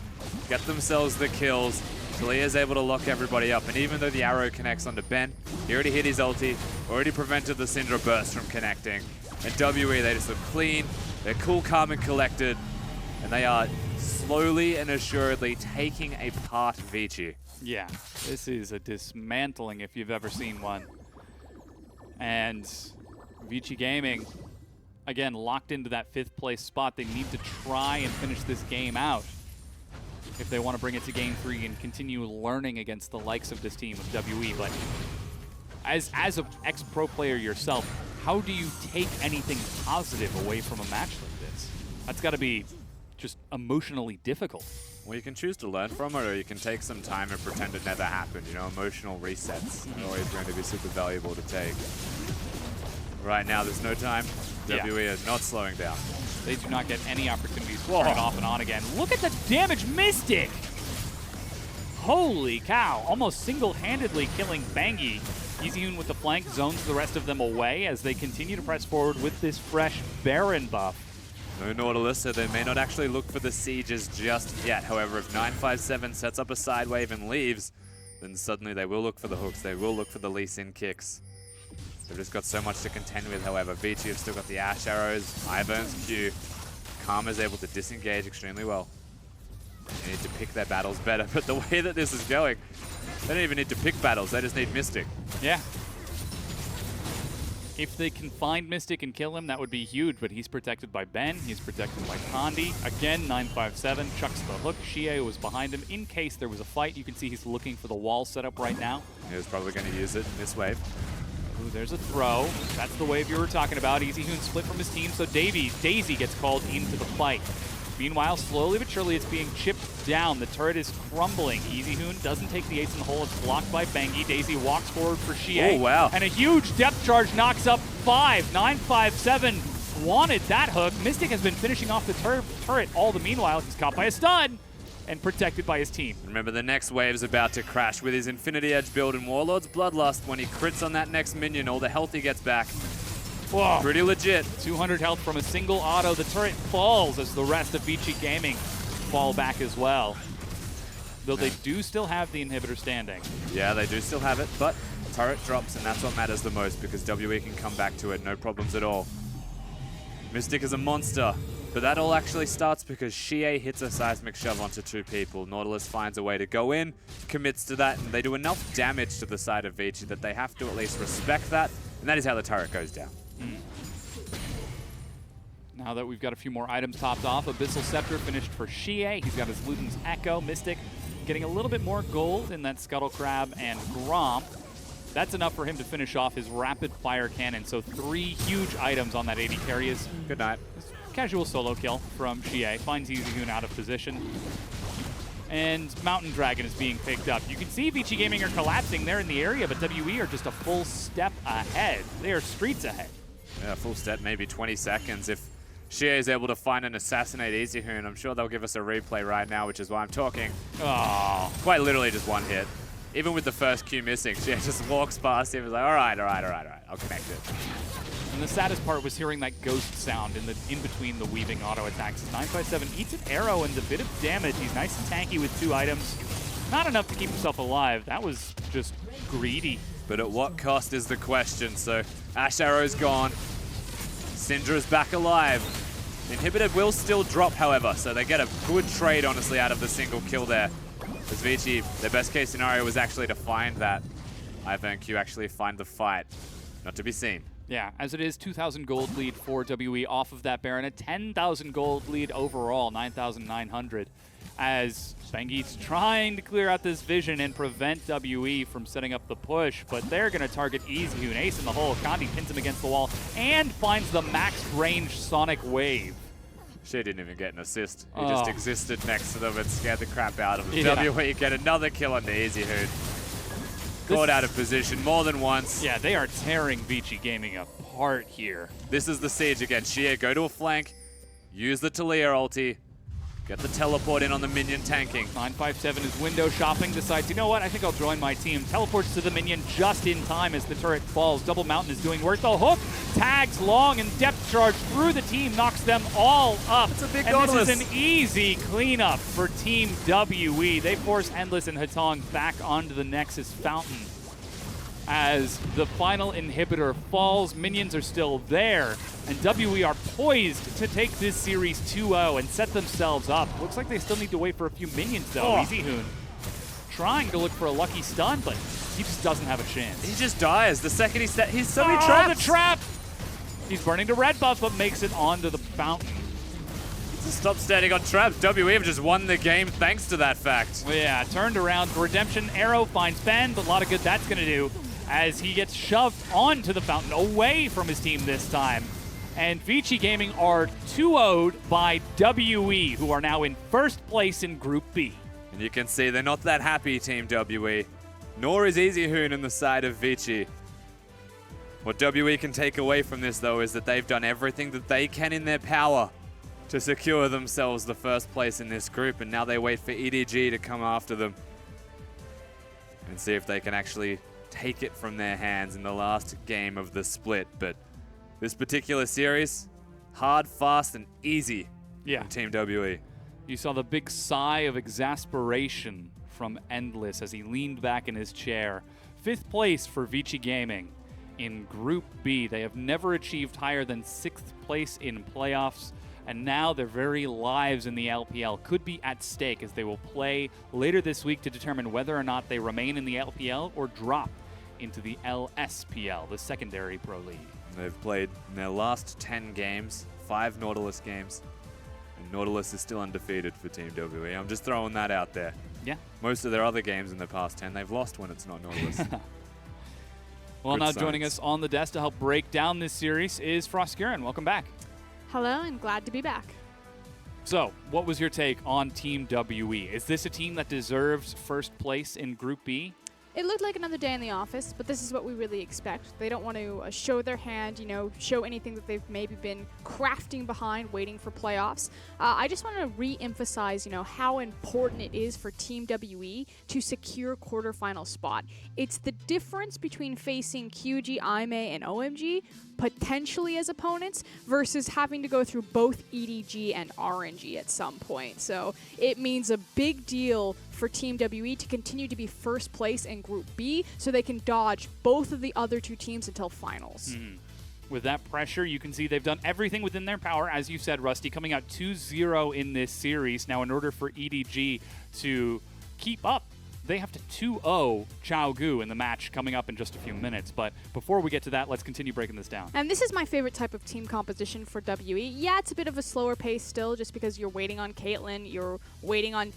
get themselves the kills. Talia is able to lock everybody up, and even though the arrow connects onto Ben, he already hit his ulti, already prevented the Syndra burst from connecting. And WE, they just look clean, they're cool, calm, and collected, and they are slowly and assuredly taking apart Vici. Yeah, this is a dismantling if you've ever seen one. And Vici Gaming, again, locked into that 5th place spot. They need to try and finish this game out if they want to bring it to game 3 and continue learning against the likes of this team of WE. But as an ex-pro player yourself, how do you take anything positive away from a match like this? That's got to be just emotionally difficult. Well, you can choose to learn from it, or you can take some time and pretend it never happened. You know, emotional resets are always going to be super valuable to take. Right now, there's no time. WE are not slowing down. They do not get any opportunities to turn it off and on again. Look at the damage Mystic! Holy cow, almost single-handedly killing Bangi. EasyHoon with the flank zones the rest of them away as they continue to press forward with this fresh Baron buff. No Nautilus, so they may not actually look for the sieges just yet. However, if 957 sets up a side wave and leaves, then suddenly they will look for the hooks. They will look for the Lee-Sin kicks. They've just got so much to contend with, however. Vici have still got the Ash Arrows, Ivern's Q. Karma's able to disengage extremely well. They need to pick their battles better, but the way that this is going, they don't even need to pick battles, they just need Mystic. Yeah. If they can find Mystic and kill him, that would be huge, but he's protected by Ben, he's protected by Condi. Again, 957 chucks the hook. Shie was behind him in case there was a fight. You can see he's looking for the wall setup right now. He was probably going to use it in this wave. Ooh, there's a throw. That's the wave you were talking about. EasyHoon split from his team, so Daisy gets called into the fight. Meanwhile, slowly but surely, it's being chipped down. The turret is crumbling. EasyHoon doesn't take the ace in the hole. It's blocked by Bangi. Daisy walks forward for Shie. Oh, wow. And a huge depth charge knocks up 5. 957 wanted that hook. Mystic has been finishing off the turret all the meanwhile. He's caught by a stun and protected by his team. Remember, the next wave's about to crash with his Infinity Edge build in Warlord's Bloodlust. When he crits on that next minion, all the health he gets back. Whoa. Pretty legit. 200 health from a single auto. The turret falls as the rest of Vici Gaming fall back as well. Though they do still have the inhibitor standing. Yeah, they do still have it, but turret drops, and that's what matters the most because WE can come back to it, no problems at all. Mystic is a monster, but that all actually starts because Shie hits a seismic shove onto 2 people. Nautilus finds a way to go in, commits to that, and they do enough damage to the side of Vici that they have to at least respect that, and that is how the turret goes down. Now that we've got a few more items topped off, Abyssal Scepter finished for Shie. He's got his Luden's Echo. Mystic getting a little bit more gold in that Scuttle Crab and Gromp. That's enough for him to finish off his Rapid Fire Cannon. So 3 huge items on that 80 carry is good night. Casual solo kill from Shie. Finds EasyHoon out of position. And Mountain Dragon is being picked up. You can see Vici Gaming are collapsing there in the area, but WE are just a full step ahead. They are streets ahead. Yeah, full step, maybe 20 seconds. If Shie is able to find and assassinate EasyHoon, I'm sure they'll give us a replay right now, which is why I'm talking. Oh. Quite literally just one hit. Even with the first Q missing, Shie just walks past him and is like, all right, I'll connect it. And the saddest part was hearing that ghost sound in between the weaving auto attacks. 957 eats an arrow and a bit of damage. He's nice and tanky with 2 items. Not enough to keep himself alive. That was just greedy. But at what cost is the question? So Ash Arrow's gone. Syndra's back alive. The inhibitor will still drop, however, so they get a good trade, honestly, out of the single kill there. As Vici, their best case scenario was actually to find that. Ivan Q actually find the fight. Not to be seen. Yeah, as it is, 2,000 gold lead for WE off of that Baron. A 10,000 gold lead overall, 9,900. As Bangi's trying to clear out this vision and prevent WE from setting up the push, but they're going to target EasyHoon. Ace in the hole. Condi pins him against the wall and finds the max range Sonic Wave. She didn't even get an assist. He just existed next to them and scared the crap out of them. Yeah. WE get another kill on the Easy Hood. Caught out of position more than once. Yeah, they are tearing Vici Gaming apart here. This is the siege again. Shia, go to a flank. Use the Talia ulti. Get the teleport in on the minion tanking. 957 is window shopping, decides, you know what, I think I'll join my team. Teleports to the minion just in time as the turret falls. Double Mountain is doing work. The hook tags long and depth charge through the team, knocks them all up. It's a big and Nautilus. this is an easy cleanup for Team WE. They force Endless and Hatong back onto the Nexus Fountain. As the final inhibitor falls, minions are still there, and WE are poised to take this series 2-0 and set themselves up. Looks like they still need to wait for a few minions, though. Easy Hoon trying to look for a lucky stun, but he just doesn't have a chance. He just dies the second he's so many traps. The trap! He's burning to red buff, but makes it onto the fountain. Stop standing on traps. WE have just won the game thanks to that fact. Well, yeah, turned around. Redemption arrow finds Ben, but a lot of good that's going to do as he gets shoved onto the fountain, away from his team this time. And Vici Gaming are 2-0'd by WE, who are now in first place in Group B. And you can see they're not that happy, Team WE. Nor is Easy Hoon on the side of Vici. What WE can take away from this, though, is that they've done everything that they can in their power to secure themselves the first place in this group, and now they wait for EDG to come after them and see if they can actually take it from their hands in the last game of the split. But this particular series, hard, fast, and easy from Team WE. You saw the big sigh of exasperation from Endless as he leaned back in his chair. 5th place for Vici Gaming in Group B. They have never achieved higher than 6th place in playoffs, and now their very lives in the LPL could be at stake as they will play later this week to determine whether or not they remain in the LPL or drop into the LSPL, the secondary pro league. They've played in their last 10 games, 5 Nautilus games, and Nautilus is still undefeated for Team WE. I'm just throwing that out there. Yeah. Most of their other games in the past 10, they've lost when it's not Nautilus. Well, Good now joining signs. us on the desk to help break down this series is Froskuren. Welcome back. Hello, and glad to be back. So, what was your take on Team WE? Is this a team that deserves first place in Group B? It looked like another day in the office, but this is what we really expect. They don't want to show their hand, you know, show anything that they've maybe been crafting behind, waiting for playoffs. I just want to re-emphasize, you know, how important it is for Team WE to secure quarterfinal spot. It's the difference between facing QG, IMA, and OMG potentially as opponents versus having to go through both EDG and RNG at some point. So it means a big deal for Team WE to continue to be first place in Group B so they can dodge both of the other two teams until finals. With that pressure, you can see they've done everything within their power, as you said, Rusty, coming out 2-0 in this series. Now, in order for EDG to keep up, they have to 2-0 Chao Gu in the match coming up in just a few minutes. But before we get to that, let's continue breaking this down. And this is my favorite type of team composition for WE. Yeah, it's a bit of a slower pace still just because you're waiting on Caitlyn, you're waiting on,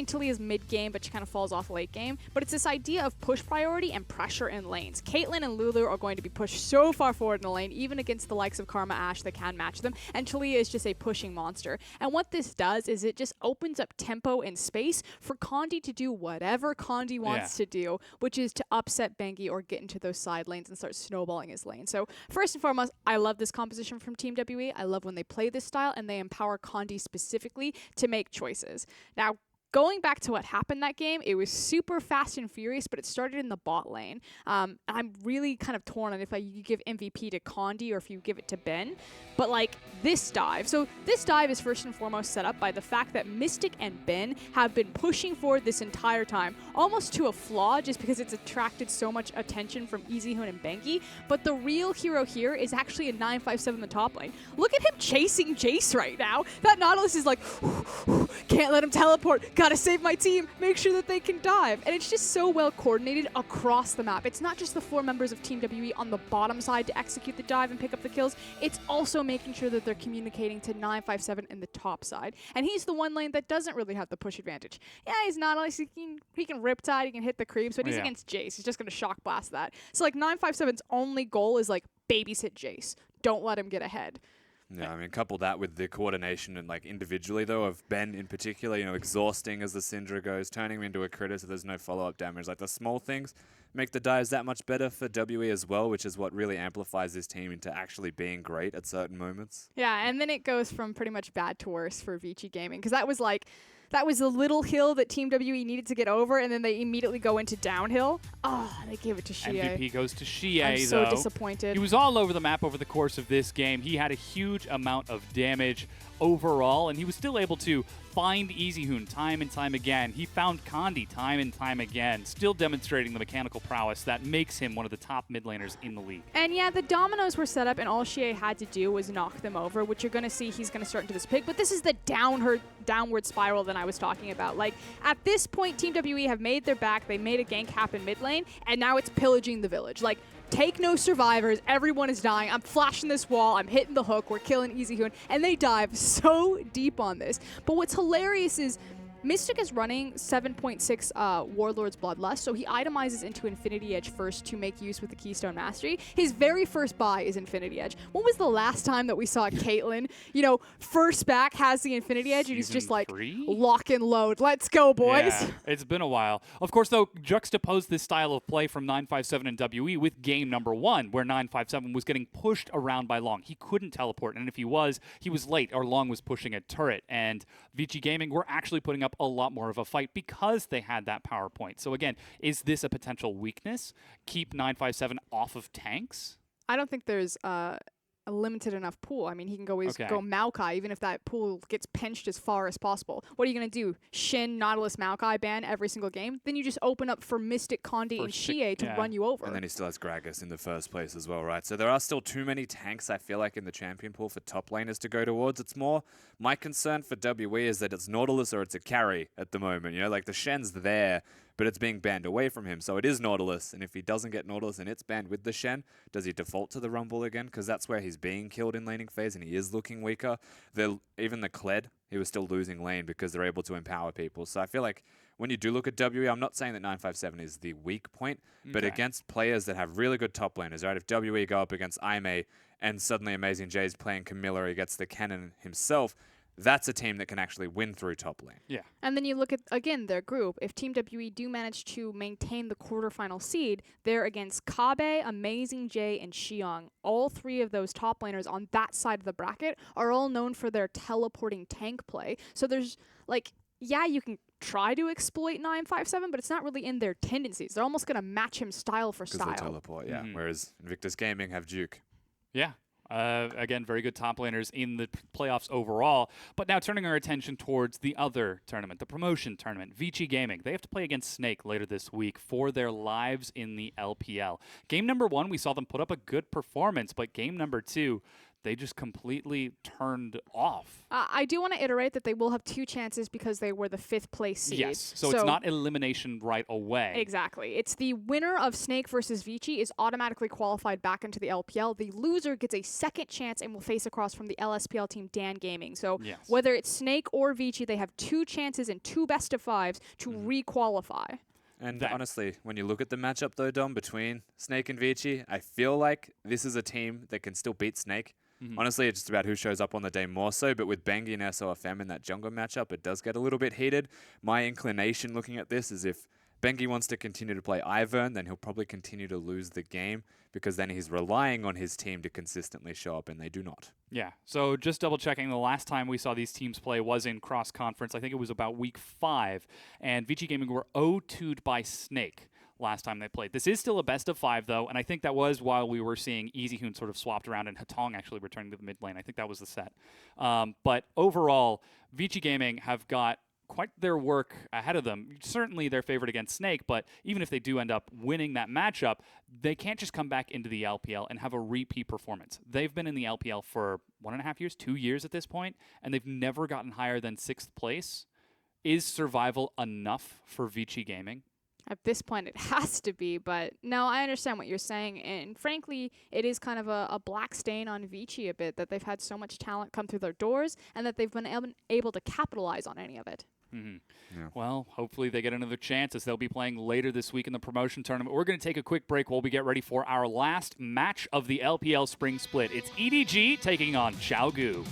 Talia's mid-game, but she kind of falls off late game. But it's this idea of push priority and pressure in lanes. Caitlyn and Lulu are going to be pushed so far forward in the lane, even against the likes of Karma Ashe that can match them. And Talia is just a pushing monster. And what this does is it just opens up tempo and space for Condi to do whatever Condi wants to do, which is to upset Bengi or get into those side lanes and start snowballing his lane. So first and foremost, I love this composition from Team WE. I love when they play this style and they empower Condi specifically to make choices. Now, going back to what happened that game, it was super fast and furious, but it started in the bot lane. I'm really kind of torn on if you give MVP to Condi or if you give it to Ben. But like this dive. So this dive is first and foremost set up by the fact that Mystic and Ben have been pushing forward this entire time, almost to a flaw just because it's attracted so much attention from EasyHoon and Bengi. But the real hero here is actually a 957 in the top lane. Look at him chasing Jace right now. That Nautilus is like, can't let him teleport. Gotta save my team, make sure that they can dive. And it's just so well coordinated across the map. It's not just the 4 members of Team WE on the bottom side to execute the dive and pick up the kills. It's also making sure that they're communicating to 957 in the top side. And he's the one lane that doesn't really have the push advantage. Yeah, he's not unless he can riptide, he can hit the creeps, but he's against Jace. He's just gonna shock blast that. So like 957's only goal is like babysit Jace. Don't let him get ahead. Yeah, I mean, couple that with the coordination and like individually though of Ben in particular, you know, exhausting as the Syndra goes, turning him into a critter so there's no follow-up damage. Like the small things make the dives that much better for WE as well, which is what really amplifies this team into actually being great at certain moments. Yeah, and then it goes from pretty much bad to worse for Vici Gaming, because that was the little hill that Team WE needed to get over, and then they immediately go into downhill. Oh, they gave it to Xie. MVP goes to Xie, I'm so though. disappointed. He was all over the map over the course of this game. He had a huge amount of damage overall, and he was still able to find EasyHoon time and time again. He found Condi time and time again, still demonstrating the mechanical prowess that makes him one of the top mid laners in the league. And yeah, the dominoes were set up, and all Xie had to do was knock them over, which you're going to see he's going to start into this pick. But this is the downward spiral that I was talking about. Like, at this point, Team WE have made their back. They made a gank happen mid lane, and now it's pillaging the village. Like, take no survivors. Everyone is dying. I'm flashing this wall. I'm hitting the hook. We're killing EasyHoon. And they dive so deep on this. But what's hilarious is Mystic is running 7.6 Warlord's Bloodlust, so he itemizes into Infinity Edge first to make use with the Keystone Mastery. His very first buy is Infinity Edge. When was the last time that we saw Caitlyn, you know, first back has the Infinity Edge, and he's just like, lock and load. Let's go, boys. Yeah, it's been a while. Of course, though, juxtapose this style of play from 957 and WE with game number 1, where 957 was getting pushed around by Long. He couldn't teleport, and if he was late, or Long was pushing a turret. And Vici Gaming were actually putting up a lot more of a fight because they had that power point. So again, is this a potential weakness? Keep 957 off of tanks? I don't think there's a limited enough pool. I mean, he can go Maokai, even if that pool gets pinched as far as possible. What are you going to do? Shin, Nautilus, Maokai ban every single game? Then you just open up for Mystic, Condi, and Xie to run you over. And then he still has Gragas in the first place as well, right? So there are still too many tanks, I feel like, in the champion pool for top laners to go towards. It's more, my concern for WE is that it's Nautilus or it's a carry at the moment. You know, like the Shen's there, but it's being banned away from him. So it is Nautilus, and if he doesn't get Nautilus and it's banned with the Shen, does he default to the Rumble again? Because that's where he's being killed in laning phase, and he is looking weaker. Even the Kled, he was still losing lane because they're able to empower people. So I feel like when you do look at WE, I'm not saying that 957 is the weak point, but against players that have really good top laners, right? If WE go up against Aime, and suddenly Amazing J's playing Camilla against the Cannon himself, that's a team that can actually win through top lane. Yeah. And then you look at, again, their group. If Team WE do manage to maintain the quarterfinal seed, they're against Kabe, Amazing J, and Xiong. All three of those top laners on that side of the bracket are all known for their teleporting tank play. So there's, like, yeah, you can try to exploit 957, but it's not really in their tendencies. They're almost going to match him style for style. Because they teleport, yeah. Whereas Invictus Gaming have Duke. Yeah. Again, very good top laners in the playoffs overall. But now turning our attention towards the other tournament, the promotion tournament, Vici Gaming. They have to play against Snake later this week for their lives in the LPL. Game number 1, we saw them put up a good performance, but game number 2, they just completely turned off. I do want to iterate that they will have 2 chances because they were the 5th place seed. Yes, so it's not elimination right away. Exactly. It's the winner of Snake versus Vici is automatically qualified back into the LPL. The loser gets a second chance and will face across from the LSPL team Dan Gaming. So whether it's Snake or Vici, they have 2 chances and 2 best of 5s to re-qualify. And honestly, when you look at the matchup though, Dom, between Snake and Vici, I feel like this is a team that can still beat Snake. Honestly, it's just about who shows up on the day more so, but with Bengi and SOFM in that jungle matchup, it does get a little bit heated. My inclination looking at this is if Bengi wants to continue to play Ivern, then he'll probably continue to lose the game because then he's relying on his team to consistently show up, and they do not. Yeah, so just double-checking, the last time we saw these teams play was in cross-conference. I think it was about week 5, and Vici Gaming were 0-2'd by Snake last time they played. This is still a best of 5, though, and I think that was while we were seeing EasyHoon sort of swapped around and Hatong actually returning to the mid lane. I think that was the set. But overall, Vici Gaming have got quite their work ahead of them. Certainly they're favored against Snake, but even if they do end up winning that matchup, they can't just come back into the LPL and have a repeat performance. They've been in the LPL for 1.5 years, 2 years at this point, and they've never gotten higher than 6th place. Is survival enough for Vici Gaming? At this point, it has to be, but no, I understand what you're saying, and frankly, it is kind of a black stain on Vici a bit that they've had so much talent come through their doors and that they've been able to capitalize on any of it. Well, hopefully they get another chance as they'll be playing later this week in the promotion tournament. We're going to take a quick break while we get ready for our last match of the LPL Spring Split. It's EDG taking on Xiaogu.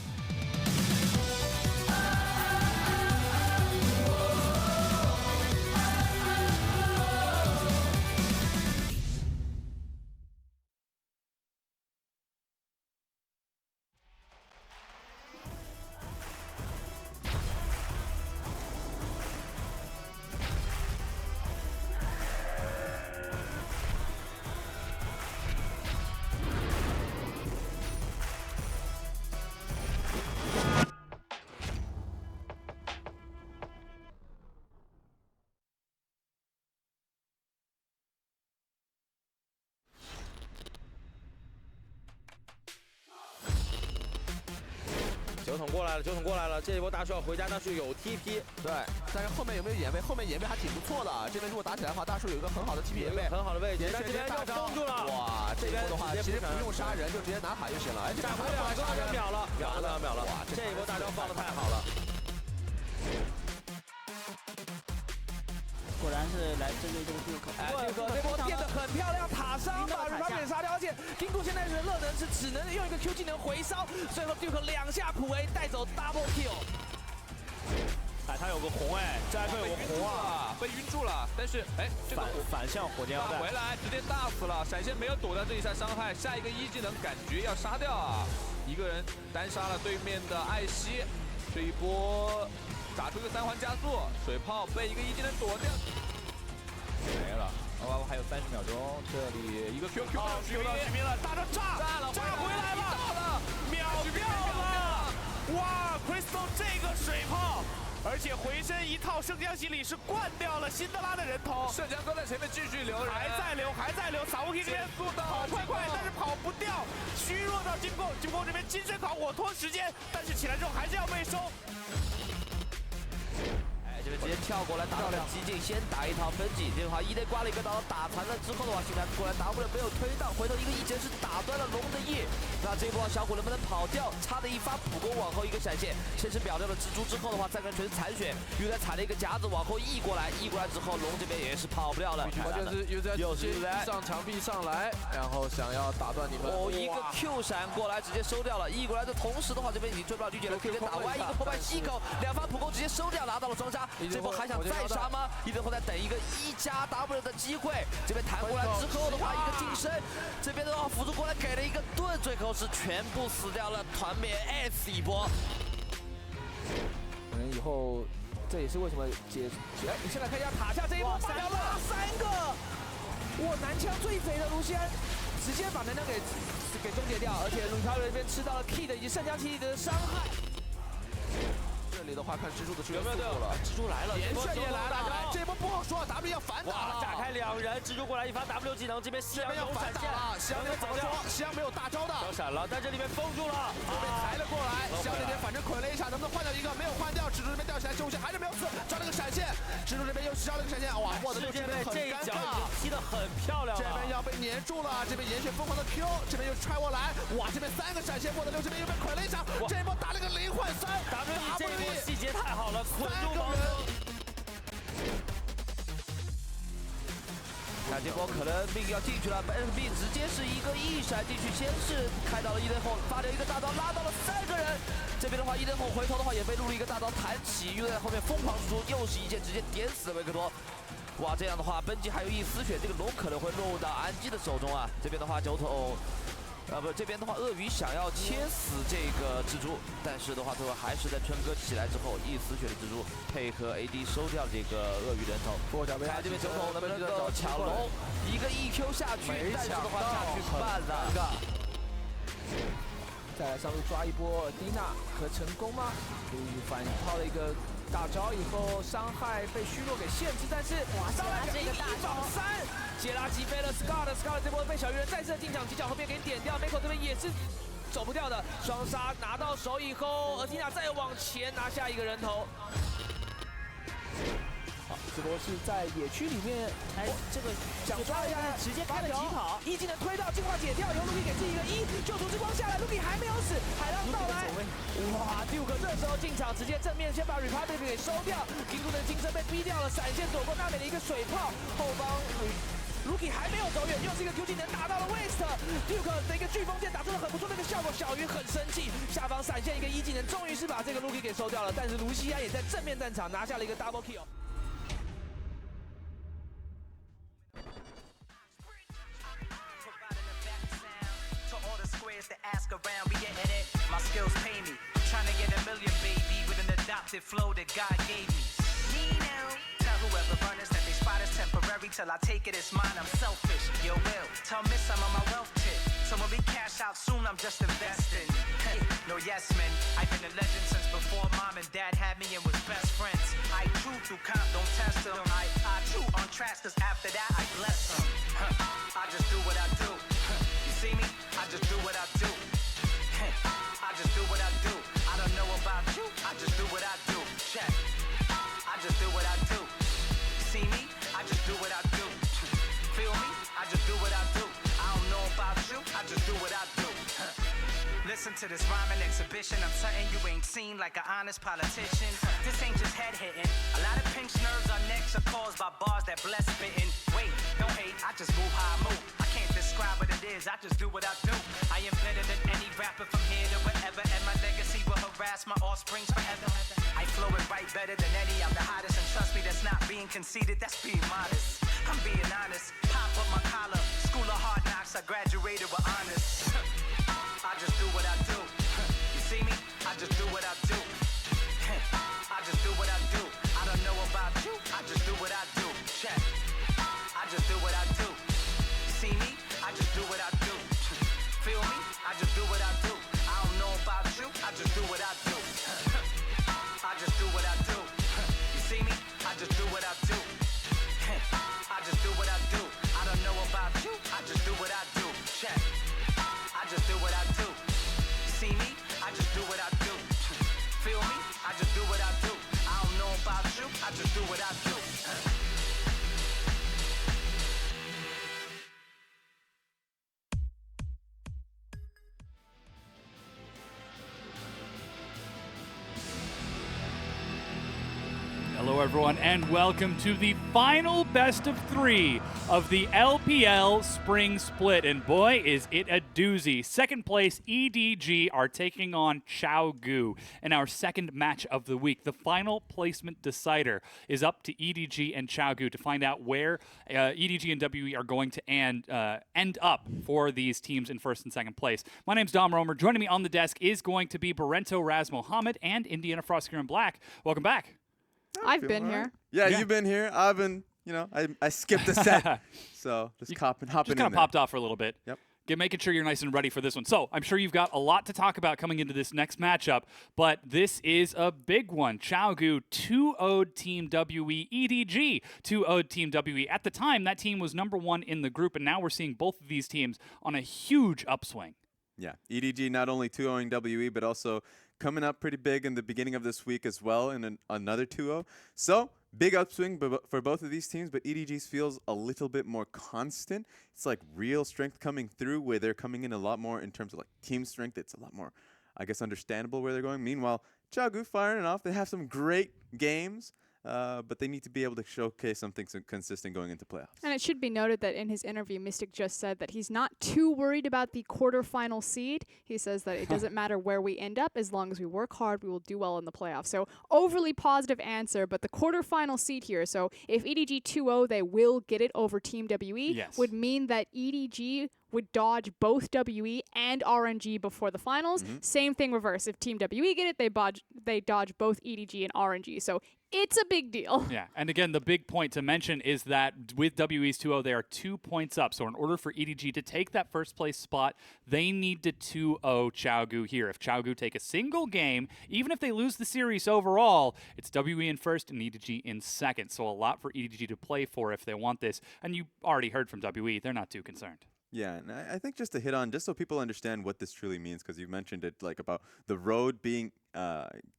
酒桶过来了，酒桶过来了，这一波大树要回家，大树有 TP， 对，但是后面有没有眼位？后面眼位还挺不错的。这边如果打起来的话，大树有一个很好的 TP 眼位，很好的位置，但这边要封住了。哇，这波的话其实不用杀人，就直接拿塔就行了。哎，这斩回2个人秒了，秒了！哇，这一波大招放的太好了。果然是来针对这个 Duke， Duke 这波垫得很漂亮，塔伤把人给杀掉，而且 Gingu 现在的热能是只能用一个 Q 技能回烧，最后 Duke 2下普 A 带走 double kill。哎，他有个红哎，这还会有个红啊，被晕住了。但是哎，这个反向火箭腰带回来直接大死了，闪现没有躲掉这一下伤害，下一个一技能感觉要杀掉啊！一个人单杀了对面的艾希，这一波。打出一个3环加速，水炮被一个一技能躲掉，没了。哇，还有30秒钟，这里一个 QQ 到许明了，大招炸回来了，秒掉了！哇 ，Crystal 这个水炮，而且回身一套圣江洗礼是灌掉了辛德拉的人头。圣江哥在前面继续留人，还在留，撒乌 K 这边跑快，但是跑不掉，虚弱到金凤这边金身烤火拖时间，但是起来之后还是要被收。这边直接跳过来打到了激进，先打一套分级，这个话EDG刮了一个刀，打残了之后的话，现在过来 W 没有推到，回头一个一拳是打断了龙的翼。那这波小虎能不能跑掉？差的一发普攻往后一个闪现，先是秒掉了蜘蛛之后的话，3个人全是残血，又在踩了一个夹子往后溢过来之后，龙这边也是跑不掉了。关键是又是上墙壁上来，然后想要打断你们。哦，一个 Q 闪过来直接收掉了，溢过来的同时的话，这边已经追不到绿姐了，直接打歪一个破坏吸口，2发普攻直接收掉，拿到了双杀。这波还想再杀吗？一直后在等一个1+W 的机会，这边弹过来之后的话，一个近身，这边的话辅助过来给了一个盾，最后是全部死掉了，团灭 S 一波。可能以后这也是为什么哎，你现在看一下塔下这一波，3个，哇，男枪最肥的卢锡安直接把能量给终结掉，而且鲁乔这边吃到了 Key 的以及圣江奇的伤害。这里的话，看蜘蛛的支援有没有队友了？蜘蛛来了，连炫也来了，这波不好说 ，W 要反打了。炸开2人，蜘蛛过来一发 W 技能，这边夕阳要反打了，夕阳那边怎么说？夕阳没有大招的，小闪了，但这里面封住了，被抬了过来。夕阳那边反正捆了一下，能不能换掉一个？没有换掉，蜘蛛这边掉起来，救线还是没有死，招了个闪现，蜘蛛这边又招了个闪现，哇，握的这边很尴尬，踢得很漂亮，这边要被粘住了，这边严选疯狂的 Q， 这边又踹过来，哇，这边3个闪现，握的6这边又被捆了一下，这一波打了个0换3 ，W 这一波细节太好了，捆住防守。那这波可能命要进去了 ，SB 直接是一个一闪进去，先是开到了EDG后，发掉一个大招拉到了3个人。这边的话EDG后回头的话也被录了一个大招弹起，又在后面疯狂输出，又是一剑直接点死了维克多。哇，这样的话本季还有一丝血，这个龙可能会落入到安基的手中啊。这边的话酒桶。不，这边的话，鳄鱼想要切死这个蜘蛛，但是的话，最后还是在春哥起来之后，一丝血的蜘蛛配合 AD 收掉这个鳄鱼人头。看这边酒桶能不能够抢龙，一个 EQ 下去，但是的话下去慢了。再来上路抓一波蒂娜，可成功吗？反抛了一个大招以后，伤害被虚弱给限制，但是上来这个大招3。杰拉击飞了 Scar 这波被小鱼人再次进场，犄角后面给点掉 ，Miko 这边也是走不掉的，双杀拿到手以后，尔缇娜再往前拿下一个人头。好，直播室在野区里面，这个想抓一下，直接开了疾跑，一技能推到净化解掉，由 Luki 给自己一个救赎之光下来 ，Luki 还没有死，海浪到来，哇 ，Duke 这时候进场直接正面先把 Republic 给收掉 ，Kingu 的金身被逼掉了，闪现躲过那边的一个水炮，后方。Luki 还没有走远，又是一个 Q 技能打到了 West，Duke 的一个飓风剑打出了很不错的一个效果，小鱼很生气，下方闪现一个一技能，终于是把这个 Luki 给收掉了，但是卢锡安也在正面战场拿下了一个 double kill。Ask around, we getting it. My skills pay me. Trying to get a million, baby, with an adopted flow that God gave me. Me now. Tell whoever runners that they spot is temporary till I take it, it's mine. I'm selfish. Yo, will. Tell Miss I'm on my wealth tip. So when we cash out soon, I'm just investing. No yes men. I've been a legend since before mom and dad had me and was best friends. I chew through comp, don't test them. I chew on tracks, cause after that I bless them. I just do what I do. You see me? I just do what I do. I just do what I do. I don't know about you. I just do what I do. Check. I just do what I do. See me? I just do what I do. Feel me? I just do what I do. I don't know about you. I just do what I do. Listen to this rhyming exhibition. I'm something you ain't seen like an honest politician. This ain't just head hitting. A lot of pinched nerves on necks are caused by bars that bless spitting. Wait, don't hate. I just move how I move. I can't describe what it is. I just do what I do. I am better than any rapper from here to wherever, and my legacy will harass my offsprings forever. I flow it right better than any. I'm the hottest, and trust me, that's not being conceited. That's being modest. I'm being honest. Pop up my collar. School of hard knocks. I graduated with honors. I just do what I do. You see me? I just do what I do. I just do what I do. I don't know about you. I just do what I do. Check. I just do what I do. See me? I just do what I do. Feel me? I just do what I do. I don't know about you. I just do what I do. I just do what I do. You see me? I just do what I do. I just do what I do. I don't know about you. I just do what I do. Check. I just do what I do. See me? I just do what I do. Feel me? I just do what I do. I don't know about you. I just do what I do. Hello, everyone, and welcome to the final best of 3 of the LPL Spring Split. And boy, is it a doozy. Second place, EDG are taking on Gu in our second match of the week. The final placement decider is up to EDG and Gu to find out where EDG and WE are going to end up for these teams in first and second place. My name's Dom Romer. Joining me on the desk is going to be Barento Raz Mohammed and Indiana Frost here in black. Welcome back. I've been here. Yeah, you've been here. I've been, I skipped a set. So just hopping Just in kind of there. popped off for a little bit. Yep. Making sure you're nice and ready for this one. So I'm sure you've got a lot to talk about coming into this next matchup, but this is a big one. Gu 2-0'd Team WE, EDG 2-0'd Team WE. At the time, that team was number 1 in the group, and now we're seeing both of these teams on a huge upswing. Yeah, EDG not only 2-0ing WE, but also coming up pretty big in the beginning of this week as well in another 2-0. So, big upswing for both of these teams, but EDG's feels a little bit more constant. It's like real strength coming through where they're coming in a lot more in terms of like team strength. It's a lot more, I guess, understandable where they're going. Meanwhile, Gu firing off. They have some great games. But they need to be able to showcase something consistent going into playoffs. And it should be noted that in his interview, Mystic just said that he's not too worried about the quarterfinal seed. He says that it doesn't matter where we end up. As long as we work hard, we will do well in the playoffs. So overly positive answer, but the quarterfinal seed here. So if EDG 2-0, they will get it over Team WE, yes, would mean that EDG would dodge both WE and RNG before the finals. Same thing reverse. If Team WE get it, they dodge both EDG and RNG. So it's a big deal. Yeah, and again, the big point to mention is that with WE's 2-0, they are 2 points up. So in order for EDG to take that first place spot, they need to 2-0 Gu here. If Gu take a single game, even if they lose the series overall, it's WE in first and EDG in second. So a lot for EDG to play for if they want this. And you already heard from WE, they're not too concerned. Yeah, and I think just to hit on, just so people understand what this truly means, because you mentioned it like about the road being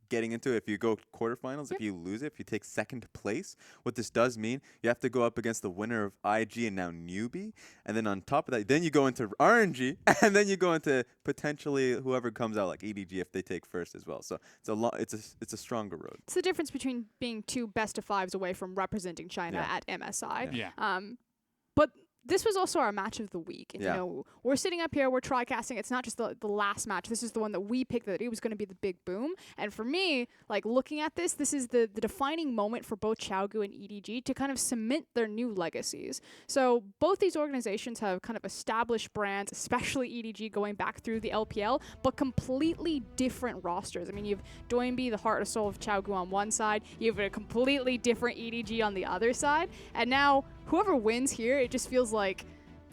getting into it. If you go quarterfinals, if you lose it, if you take second place, what this does mean, you have to go up against the winner of IG and now NewBee, and then on top of that, then you go into RNG, and then you go into potentially whoever comes out like EDG if they take first as well. So it's a stronger road. It's the difference between being two best of fives away from representing China Yeah. at MSI. Yeah. But this was also our match of the week. And, Yeah. you know, we're sitting up here, we're tri-casting. It's not just the last match. This is the one that we picked that it was going to be the big boom. And for me, like looking at this is the defining moment for both Xiaogu and EDG to kind of cement their new legacies. So both these organizations have kind of established brands, especially EDG going back through the LPL, but completely different rosters. I mean, you have Doinby, the heart and soul of Xiaogu on one side. You have a completely different EDG on the other side. And now whoever wins here, it just feels like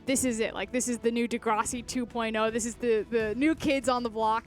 this is it. Like, this is the new Degrassi 2.0. This is the new kids on the block.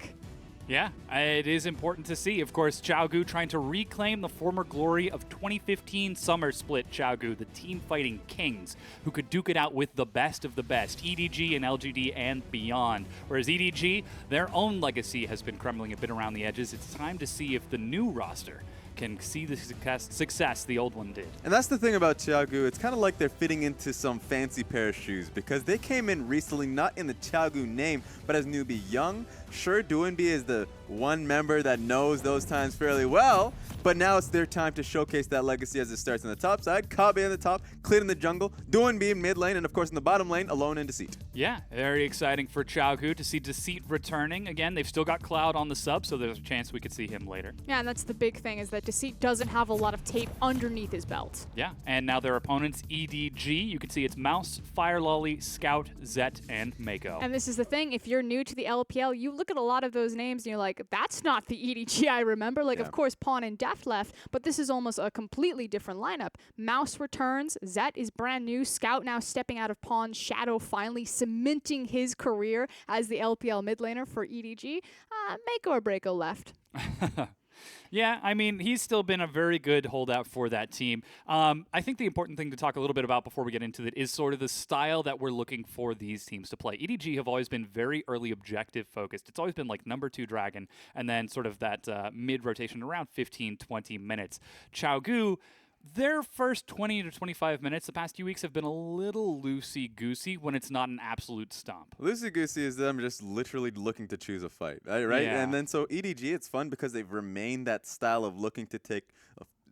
Yeah, it is important to see. Of course, Xiaogu trying to reclaim the former glory of 2015 Summer Split Xiaogu, the team fighting kings, who could duke it out with the best of the best, EDG and LGD and beyond. Whereas EDG, their own legacy has been crumbling a bit around the edges. It's time to see if the new roster can see the success the old one did. And that's the thing about Xiaogu. It's kind of like they're fitting into some fancy pair of shoes because they came in recently not in the Xiaogu name, but as NewBee Young. Sure, Doinby is the one member that knows those times fairly well, but now it's their time to showcase that legacy as it starts on the top side. Kabe in the top, Clit in the jungle, Doinby in mid lane, and of course in the bottom lane, Alone in Deceit. Yeah, very exciting for Xiaogu to see Deceit returning. Again, they've still got Cloud on the sub, so there's a chance we could see him later. Yeah, and that's the big thing, is that Deceit doesn't have a lot of tape underneath his belt. Yeah, and now their opponents, EDG, you can see it's Mouse, Fire Lolly, Scout, Zet, and Mako. And this is the thing, if you're new to the LPL, you look at a lot of those names and you're like, that's not the EDG I remember. Like, of course, Pawn and Deft left, but this is almost a completely different lineup. Mouse returns, Zet is brand new, Scout now stepping out of Pawn, Shadow finally cementing his career as the LPL mid laner for EDG. Mako or Breako left. Yeah, I mean, he's still been a very good holdout for that team. I think the important thing to talk a little bit about before we get into it is sort of the style that we're looking for these teams to play. EDG have always been very early objective focused. It's always been like number 2 Dragon and then sort of that mid rotation around 15, 20 minutes. Xiaogu, their first 20 to 25 minutes the past few weeks have been a little loosey-goosey when it's not an absolute stomp. Loosey-goosey is them just literally looking to choose a fight, right? Yeah. And then so EDG, it's fun because they've remained that style of looking to take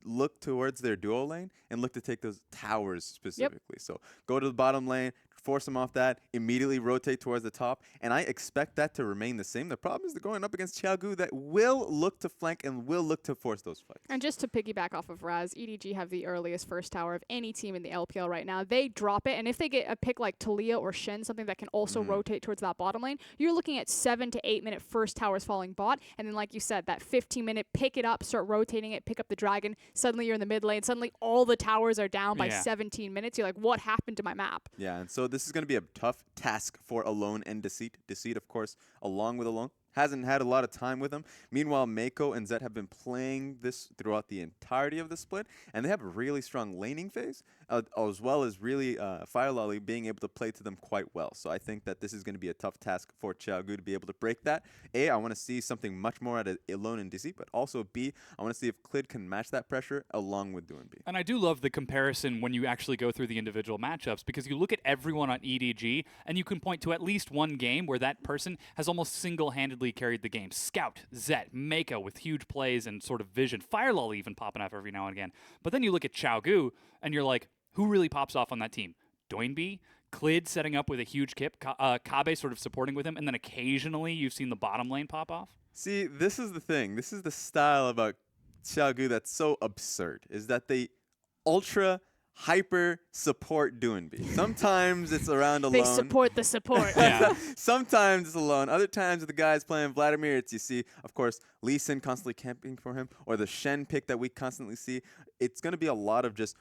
look towards their duo lane and look to take those towers specifically. So go to the bottom lane, force them off that, immediately rotate towards the top, and I expect that to remain the same. The problem is they're going up against Xiaogu that will look to flank and will look to force those fights. And just to piggyback off of Raz, EDG have the earliest first tower of any team in the LPL right now. They drop it, and if they get a pick like Talia or Shen, something that can also rotate towards that bottom lane, you're looking at 7 to 8 minute first towers falling bot, and then like you said, that 15-minute pick it up, start rotating it, pick up the dragon, suddenly you're in the mid lane, suddenly all the towers are down by 17 minutes. You're like, what happened to my map? Yeah, and so this is going to be a tough task for Alone and Deceit. Deceit, of course, along with Alone, hasn't had a lot of time with him. Meanwhile, Mako and Zet have been playing this throughout the entirety of the split, and they have a really strong laning phase, as well as really Fire Lolly being able to play to them quite well. So I think that this is going to be a tough task for Xiaogu to be able to break that. A, I want to see something much more out of Alone and Deceit, but also B, I want to see if Clid can match that pressure along with Doinby. And I do love the comparison when you actually go through the individual matchups, because you look at everyone on EDG and you can point to at least one game where that person has almost single-handedly carried the game. Scout, Zet, Mako with huge plays and sort of vision. Fire Lolly even popping up every now and again. But then you look at Xiaogu and you're like, who really pops off on that team? Doinby, Clid setting up with a huge kip, Kabe sort of supporting with him, and then occasionally you've seen the bottom lane pop off? See, this is the thing. This is the style about Xiaogu that's so absurd, is that they ultra hyper support Doinby. Sometimes it's around Alone. They support the support. Sometimes it's Alone. Other times the guys playing Vladimir, it's you see, of course, Lee Sin constantly camping for him, or the Shen pick that we constantly see. It's going to be a lot of just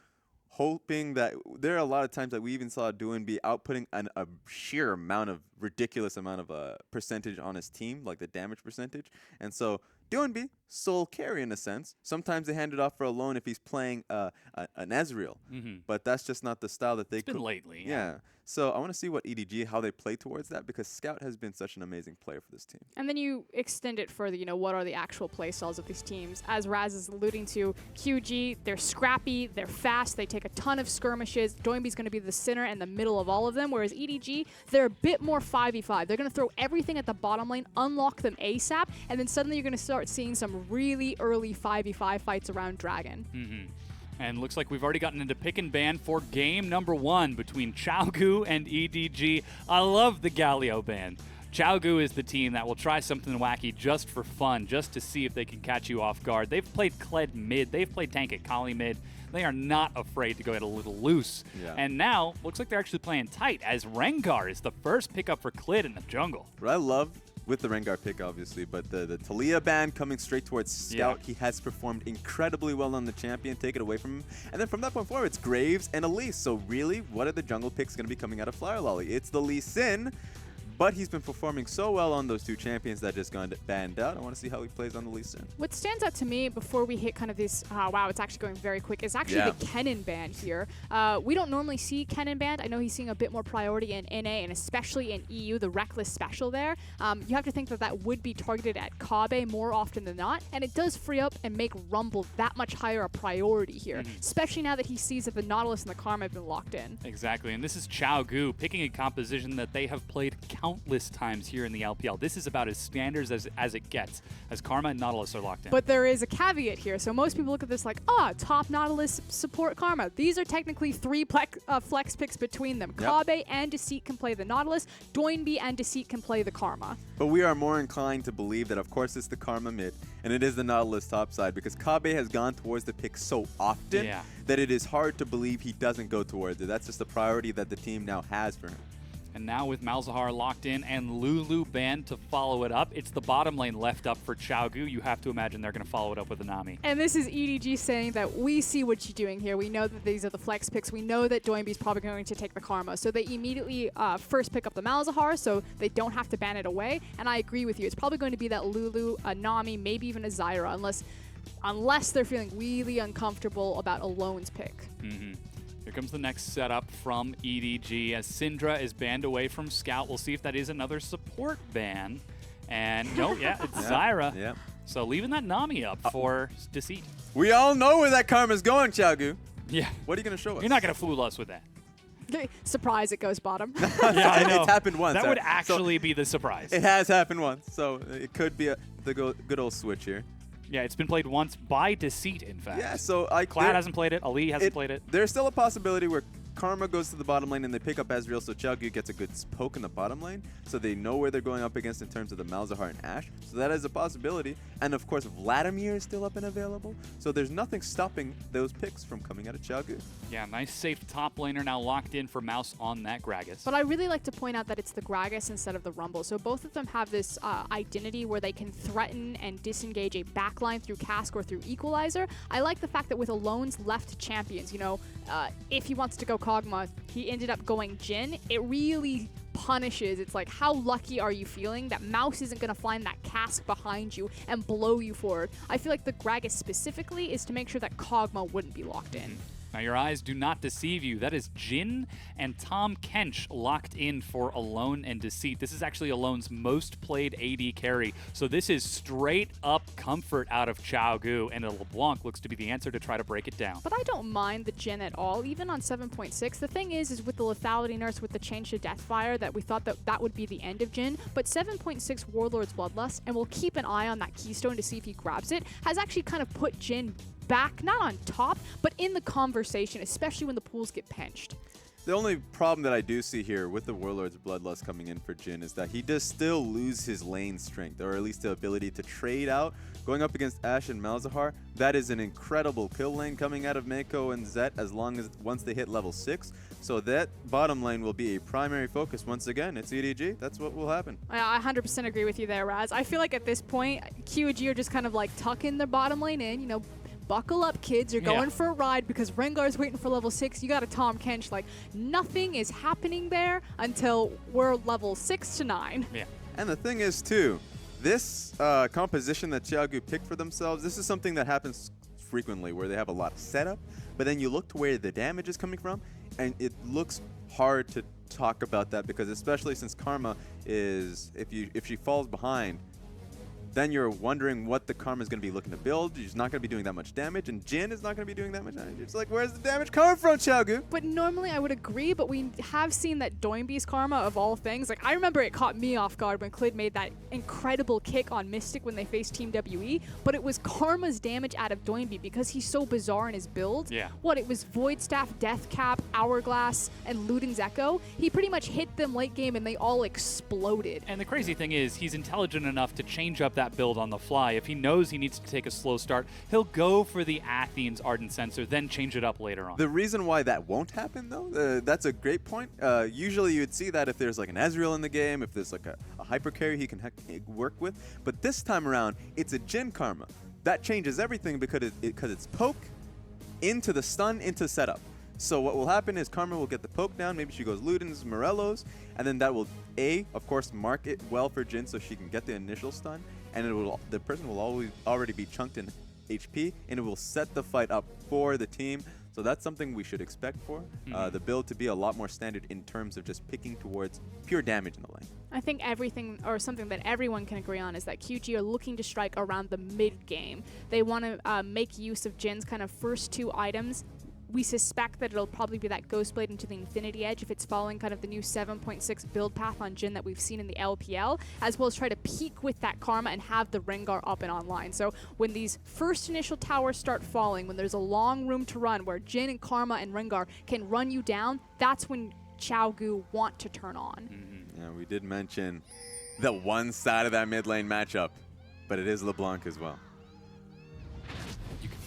hoping that there are a lot of times that we even saw Doinby outputting a sheer amount of ridiculous amount of percentage on his team, like the damage percentage. And so Doinby, sole carry in a sense. Sometimes they hand it off for Alone if he's playing an Ezreal. But that's just not the style that they It's been lately. Yeah. So I want to see what EDG, how they play towards that, because Scout has been such an amazing player for this team. And then you extend it further, you know, what are the actual play styles of these teams? As Raz is alluding to, QG, they're scrappy, they're fast, they take a ton of skirmishes. Doinby's going to be the center and the middle of all of them, whereas EDG, they're a bit more 5v5. They're going to throw everything at the bottom lane, unlock them ASAP, and then suddenly you're going to start seeing some really early 5v5 fights around Dragon. And looks like we've already gotten into pick and ban for game number 1 between Chaogu and EDG. I love the Galio ban. Chaogu is the team that will try something wacky just for fun, just to see if they can catch you off guard. They've played Kled mid. They've played tank at Kali mid. They are not afraid to go get a little loose. And now, looks like they're actually playing tight, as Rengar is the first pickup for Kled in the jungle. What I love with the Rengar pick, obviously, but the Talia ban coming straight towards Scout. He has performed incredibly well on the champion. Take it away from him. And then from that point forward, it's Graves and Elise. So really, what are the jungle picks going to be coming out of Flower Lolly? It's the Lee Sin. But he's been performing so well on those 2 champions that just got banned out. I want to see how he plays on the Lee Sin. What stands out to me before we hit kind of this, wow, it's actually going very quick, is actually the Kennen ban here. We don't normally see Kennen banned. I know he's seeing a bit more priority in NA and especially in EU, the Reckless special there. You have to think that that would be targeted at Kabe more often than not, and it does free up and make Rumble that much higher a priority here, especially now that he sees that the Nautilus and the Karma have been locked in. Exactly, and this is Chaogu picking a composition that they have played countless times here in the LPL. This is about as standards as it gets, as Karma and Nautilus are locked in. But there is a caveat here. So most people look at this like, top Nautilus support Karma. These are technically 3 flex picks between them. Kabe and Deceit can play the Nautilus. Doinby and Deceit can play the Karma. But we are more inclined to believe that, of course, it's the Karma mid, and it is the Nautilus top side, because Kabe has gone towards the pick so often that it is hard to believe he doesn't go towards it. That's just the priority that the team now has for him. And now with Malzahar locked in and Lulu banned to follow it up, it's the bottom lane left up for Chaogu. You have to imagine they're going to follow it up with a Nami. And this is EDG saying that we see what you're doing here. We know that these are the flex picks. We know that Doinby's probably going to take the Karma. So they immediately first pick up the Malzahar so they don't have to ban it away. And I agree with you. It's probably going to be that Lulu, a Nami, maybe even a Zyra, unless they're feeling really uncomfortable about Alone's pick. Here comes the next setup from EDG as Syndra is banned away from Scout. We'll see if that is another support ban. And no, it's Zyra. So leaving that Nami up for Deceit. We all know where that Karma's going, Chaogu. Yeah. What are you going to show us? You're not going to fool us with that. Surprise, it goes bottom. I know. It's happened once. That would actually be the surprise. It has happened once, so it could be the good old switch here. Yeah, it's been played once by Deceit, in fact. Yeah, so Clad hasn't played it. Ali hasn't played it. There's still a possibility where Karma goes to the bottom lane and they pick up Ezreal, so Chaogu gets a good poke in the bottom lane, so they know where they're going up against in terms of the Malzahar and Ashe. So that is a possibility. And of course, Vladimir is still up and available, so there's nothing stopping those picks from coming out of Chaogu. Yeah, nice safe top laner now locked in for Mouse on that Gragas. But I really like to point out that it's the Gragas instead of the Rumble. So both of them have this identity where they can threaten and disengage a backline through Cask or through Equalizer. I like the fact that with Alone's left champions, if he wants to go Kog'Maw, he ended up going Jhin. It really punishes. It's like, how lucky are you feeling that Mouse isn't going to find that Cask behind you and blow you forward? I feel like the Gragas specifically is to make sure that Kog'Maw wouldn't be locked in. Now, your eyes do not deceive you. That is Jhin and Tom Kench locked in for Alone and Deceit. This is actually Alone's most played AD carry. So this is straight up comfort out of Chaogu, and LeBlanc looks to be the answer to try to break it down. But I don't mind the Jhin at all, even on 7.6. The thing is with the lethality nurse, with the change to Deathfire, that we thought that would be the end of Jhin. But 7.6 Warlord's Bloodlust, and we'll keep an eye on that Keystone to see if he grabs it, has actually kind of put Jhin back, not on top, but in the conversation, especially when the pools get pinched. The only problem that I do see here with the Warlord's Bloodlust coming in for Jhin is that he does still lose his lane strength, or at least the ability to trade out. Going up against Ashe and Malzahar, that is an incredible kill lane coming out of Mako and Zet once they hit level 6. So that bottom lane will be a primary focus. Once again, it's EDG. That's what will happen. I 100% agree with you there, Raz. I feel like at this point, QG are just kind of like tucking their bottom lane in, buckle up, kids. You're going for a ride because Rengar's waiting for level 6. You got a Tom Kench. Like, nothing is happening there until we're level 6 to 9. Yeah. And the thing is, too, This composition that Xiaogu picked for themselves, this is something that happens frequently where they have a lot of setup, but then you look to where the damage is coming from, and it looks hard to talk about that because especially since Karma is, if she falls behind, then you're wondering what the Karma is going to be looking to build. She's not going to be doing that much damage, and Jin is not going to be doing that much damage. It's like, where's the damage coming from, Xiaogu? But normally I would agree, but we have seen that Doinbe's Karma, of all things, like I remember it caught me off guard when Clid made that incredible kick on Mystic when they faced Team WE, but it was Karma's damage out of Doinbe because he's so bizarre in his build. Yeah. What, it was Void Staff, Death Cap, Hourglass, and Luden's Echo? He pretty much hit them late game and they all exploded. And the crazy thing is, he's intelligent enough to change up that build on the fly. If he knows he needs to take a slow start, he'll go for the Athene's Ardent Sensor, then change it up later on. The reason why that won't happen, though, that's a great point. Usually you'd see that if there's like an Ezreal in the game, if there's like a hyper carry he can work with. But this time around, it's a Jin Karma. That changes everything because it's poke into the stun into setup. So what will happen is Karma will get the poke down, maybe she goes Luden's, Morello's, and then that will, of course, mark it well for Jin so she can get the initial stun, and the person will already be chunked in HP, and it will set the fight up for the team. So that's something we should expect for the build to be a lot more standard in terms of just picking towards pure damage in the lane. I think everything, or something that everyone can agree on, is that QG are looking to strike around the mid-game. They want to make use of Jin's kind of first two items. We suspect that it'll probably be that Ghostblade into the Infinity Edge if it's following kind of the new 7.6 build path on Jin that we've seen in the LPL, as well as try to peak with that Karma and have the Rengar up and online. So when these first initial towers start falling, when there's a long room to run where Jin and Karma and Rengar can run you down, that's when Xiaogu want to turn on. Yeah, we did mention the one side of that mid lane matchup, but it is LeBlanc as well.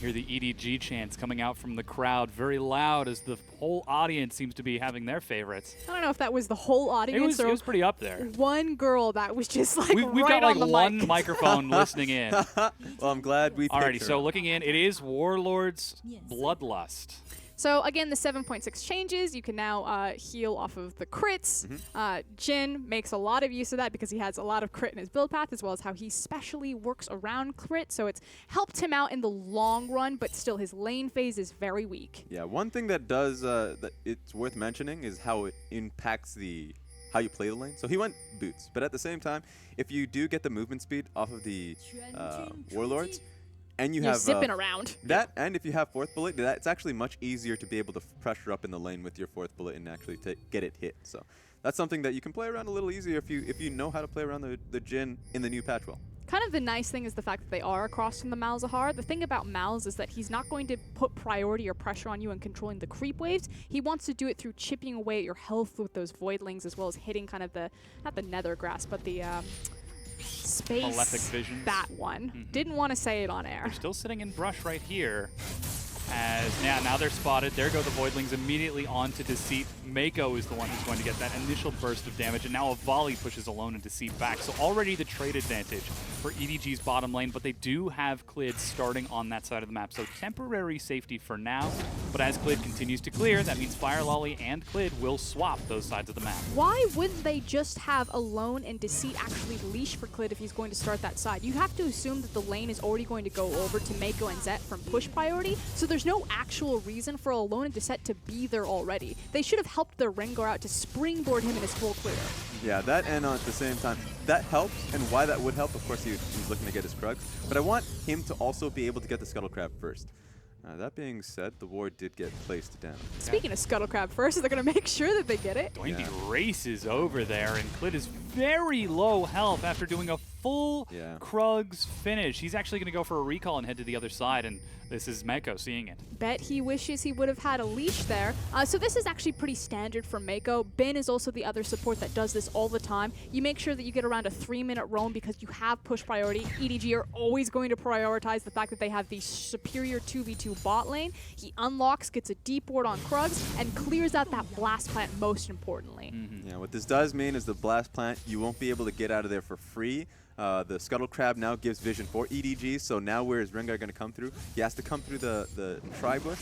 Hear the EDG chants coming out from the crowd very loud as the whole audience seems to be having their favorites. I don't know if that was the whole audience or it was pretty up there. One girl that was just like We've right got like on the one mic. microphone listening in. Well, I'm glad we picked Alrighty, her so up. looking in, it is Warlord's Bloodlust. So again, the 7.6 changes. You can now heal off of the crits. Jin makes a lot of use of that because he has a lot of crit in his build path, as well as how he specially works around crit. So it's helped him out in the long run, but still his lane phase is very weak. Yeah, one thing that does that it's worth mentioning is how it impacts how you play the lane. So he went boots, but at the same time, if you do get the movement speed off of the Warlords, and you're zipping around. That, and if you have fourth bullet, it's actually much easier to be able to pressure up in the lane with your fourth bullet and actually get it hit. So that's something that you can play around a little easier if you know how to play around the Jin in the new patch well. Kind of the nice thing is the fact that they are across from the Malzahar. The thing about Malz is that he's not going to put priority or pressure on you and controlling the creep waves. He wants to do it through chipping away at your health with those Voidlings, as well as hitting kind of not the Nether Grass, but the space. Malefic Visions. That one. Didn't want to say it on air. They're still sitting in brush right here. As now they're spotted. There go the Voidlings immediately onto Deceit. Mako is the one who's going to get that initial burst of damage, and now a volley pushes Alone and Deceit back. So already the trade advantage for EDG's bottom lane, but they do have Clid starting on that side of the map. So temporary safety for now, but as Clid continues to clear, that means Fire Lolly and Clid will swap those sides of the map. Why wouldn't they just have Alone and Deceit actually leash for Clid if he's going to start that side? You have to assume that the lane is already going to go over to Mako and Zet from push priority, so there's no actual reason for Alone and Deceit to be there already. They should have helped their Rengar out to springboard him in his full clear. Yeah, that and at the same time, that helps, and why that would help, of course, he's looking to get his Krugs, but I want him to also be able to get the Scuttle Crab first. That being said, the ward did get placed down. Speaking of Scuttle Crab first, they're going to make sure that they get it. Doinbe races over there, and Clid is very low health after doing a full Krugs finish. He's actually going to go for a recall and head to the other side, and this is Mako seeing it. Bet he wishes he would have had a leash there. So this is actually pretty standard for Mako. Ben is also the other support that does this all the time. You make sure that you get around a 3-minute roam because you have push priority. EDG are always going to prioritize the fact that they have the superior 2v2 bot lane. He unlocks, gets a deep ward on Krugs, and clears out that blast plant most importantly. Yeah, what this does mean is the blast plant, you won't be able to get out of there for free. The Scuttle Crab now gives vision for EDG, so now where is Rengar going to come through? He has to come through the tri-bush,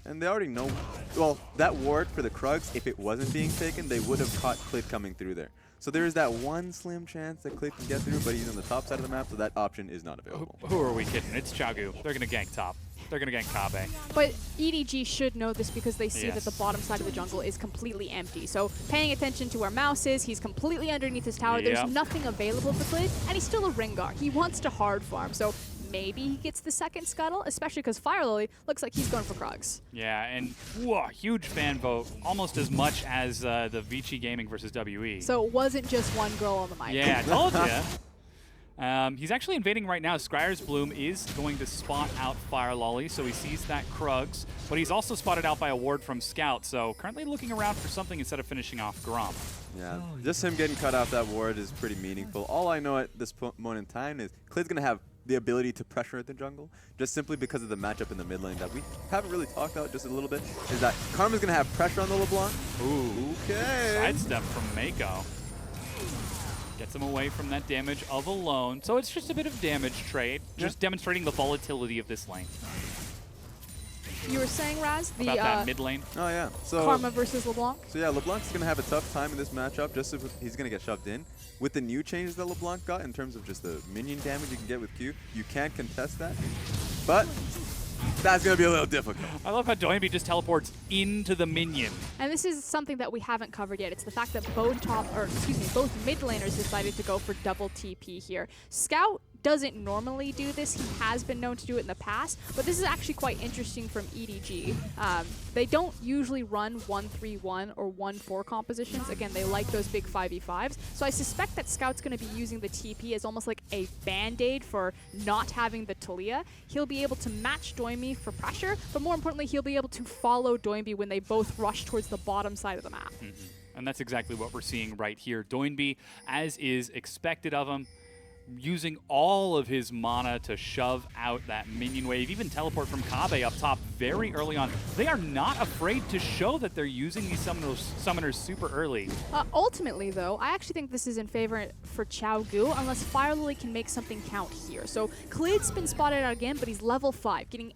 and they already know. Well, that ward for the Krugs, if it wasn't being taken, they would have caught Clid coming through there. So there is that one slim chance that Clid can get through, but he's on the top side of the map, so that option is not available. Who are we kidding? It's Xiaogu. They're going to gank top. They're going to gank Kabe. But EDG should know this because they see that the bottom side of the jungle is completely empty. So paying attention to where Mouse is, he's completely underneath his tower. There's nothing available for Clid, and he's still a Rengar. He wants to hard farm, so maybe he gets the second Scuttle, especially because Fire Lily looks like he's going for Krugs. Yeah, and whoa, huge fan vote, almost as much as the Vici Gaming versus WE. So it wasn't just one girl on the mic. Yeah, I told you. He's actually invading right now. Scryer's Bloom is going to spot out Fire Lolly, so he sees that Krugs, but he's also spotted out by a ward from Scout, so currently looking around for something instead of finishing off Grom. Yeah, just him getting cut off that ward is pretty meaningful. All I know at this moment in time is Clid's going to have the ability to pressure at the jungle, just simply because of the matchup in the mid lane that we haven't really talked about just a little bit, is that Karma's going to have pressure on the LeBlanc. Ooh. Okay. Sidestep from Mako. Gets him away from that damage of alone. So it's just a bit of damage trade, just demonstrating the volatility of this lane. You were saying, Raz, the about that mid lane? Oh, yeah. So Karma versus LeBlanc? So, yeah, LeBlanc's going to have a tough time in this matchup, just if he's going to get shoved in. With the new changes that LeBlanc got in terms of just the minion damage you can get with Q, you can contest that. But that's going to be a little difficult. I love how Doinby just teleports into the minion. And this is something that we haven't covered yet. It's the fact that both both mid laners decided to go for double TP here. Scout doesn't normally do this. He has been known to do it in the past, but this is actually quite interesting from EDG. They don't usually run 1-3-1 or 1-4 compositions. Again, they like those big 5v5s. So I suspect that Scout's going to be using the TP as almost like a band-aid for not having the Talia. He'll be able to match Doinby for pressure, but more importantly, he'll be able to follow Doinby when they both rush towards the bottom side of the map. And that's exactly what we're seeing right here. Doinby, as is expected of him, using all of his mana to shove out that minion wave, even teleport from Kabe up top very early on. They are not afraid to show that they're using these summoners super early. Ultimately, though, I actually think this is in favor for Xiaogu, unless Fire Lily can make something count here. So Clid's been spotted out again, but he's level 5, getting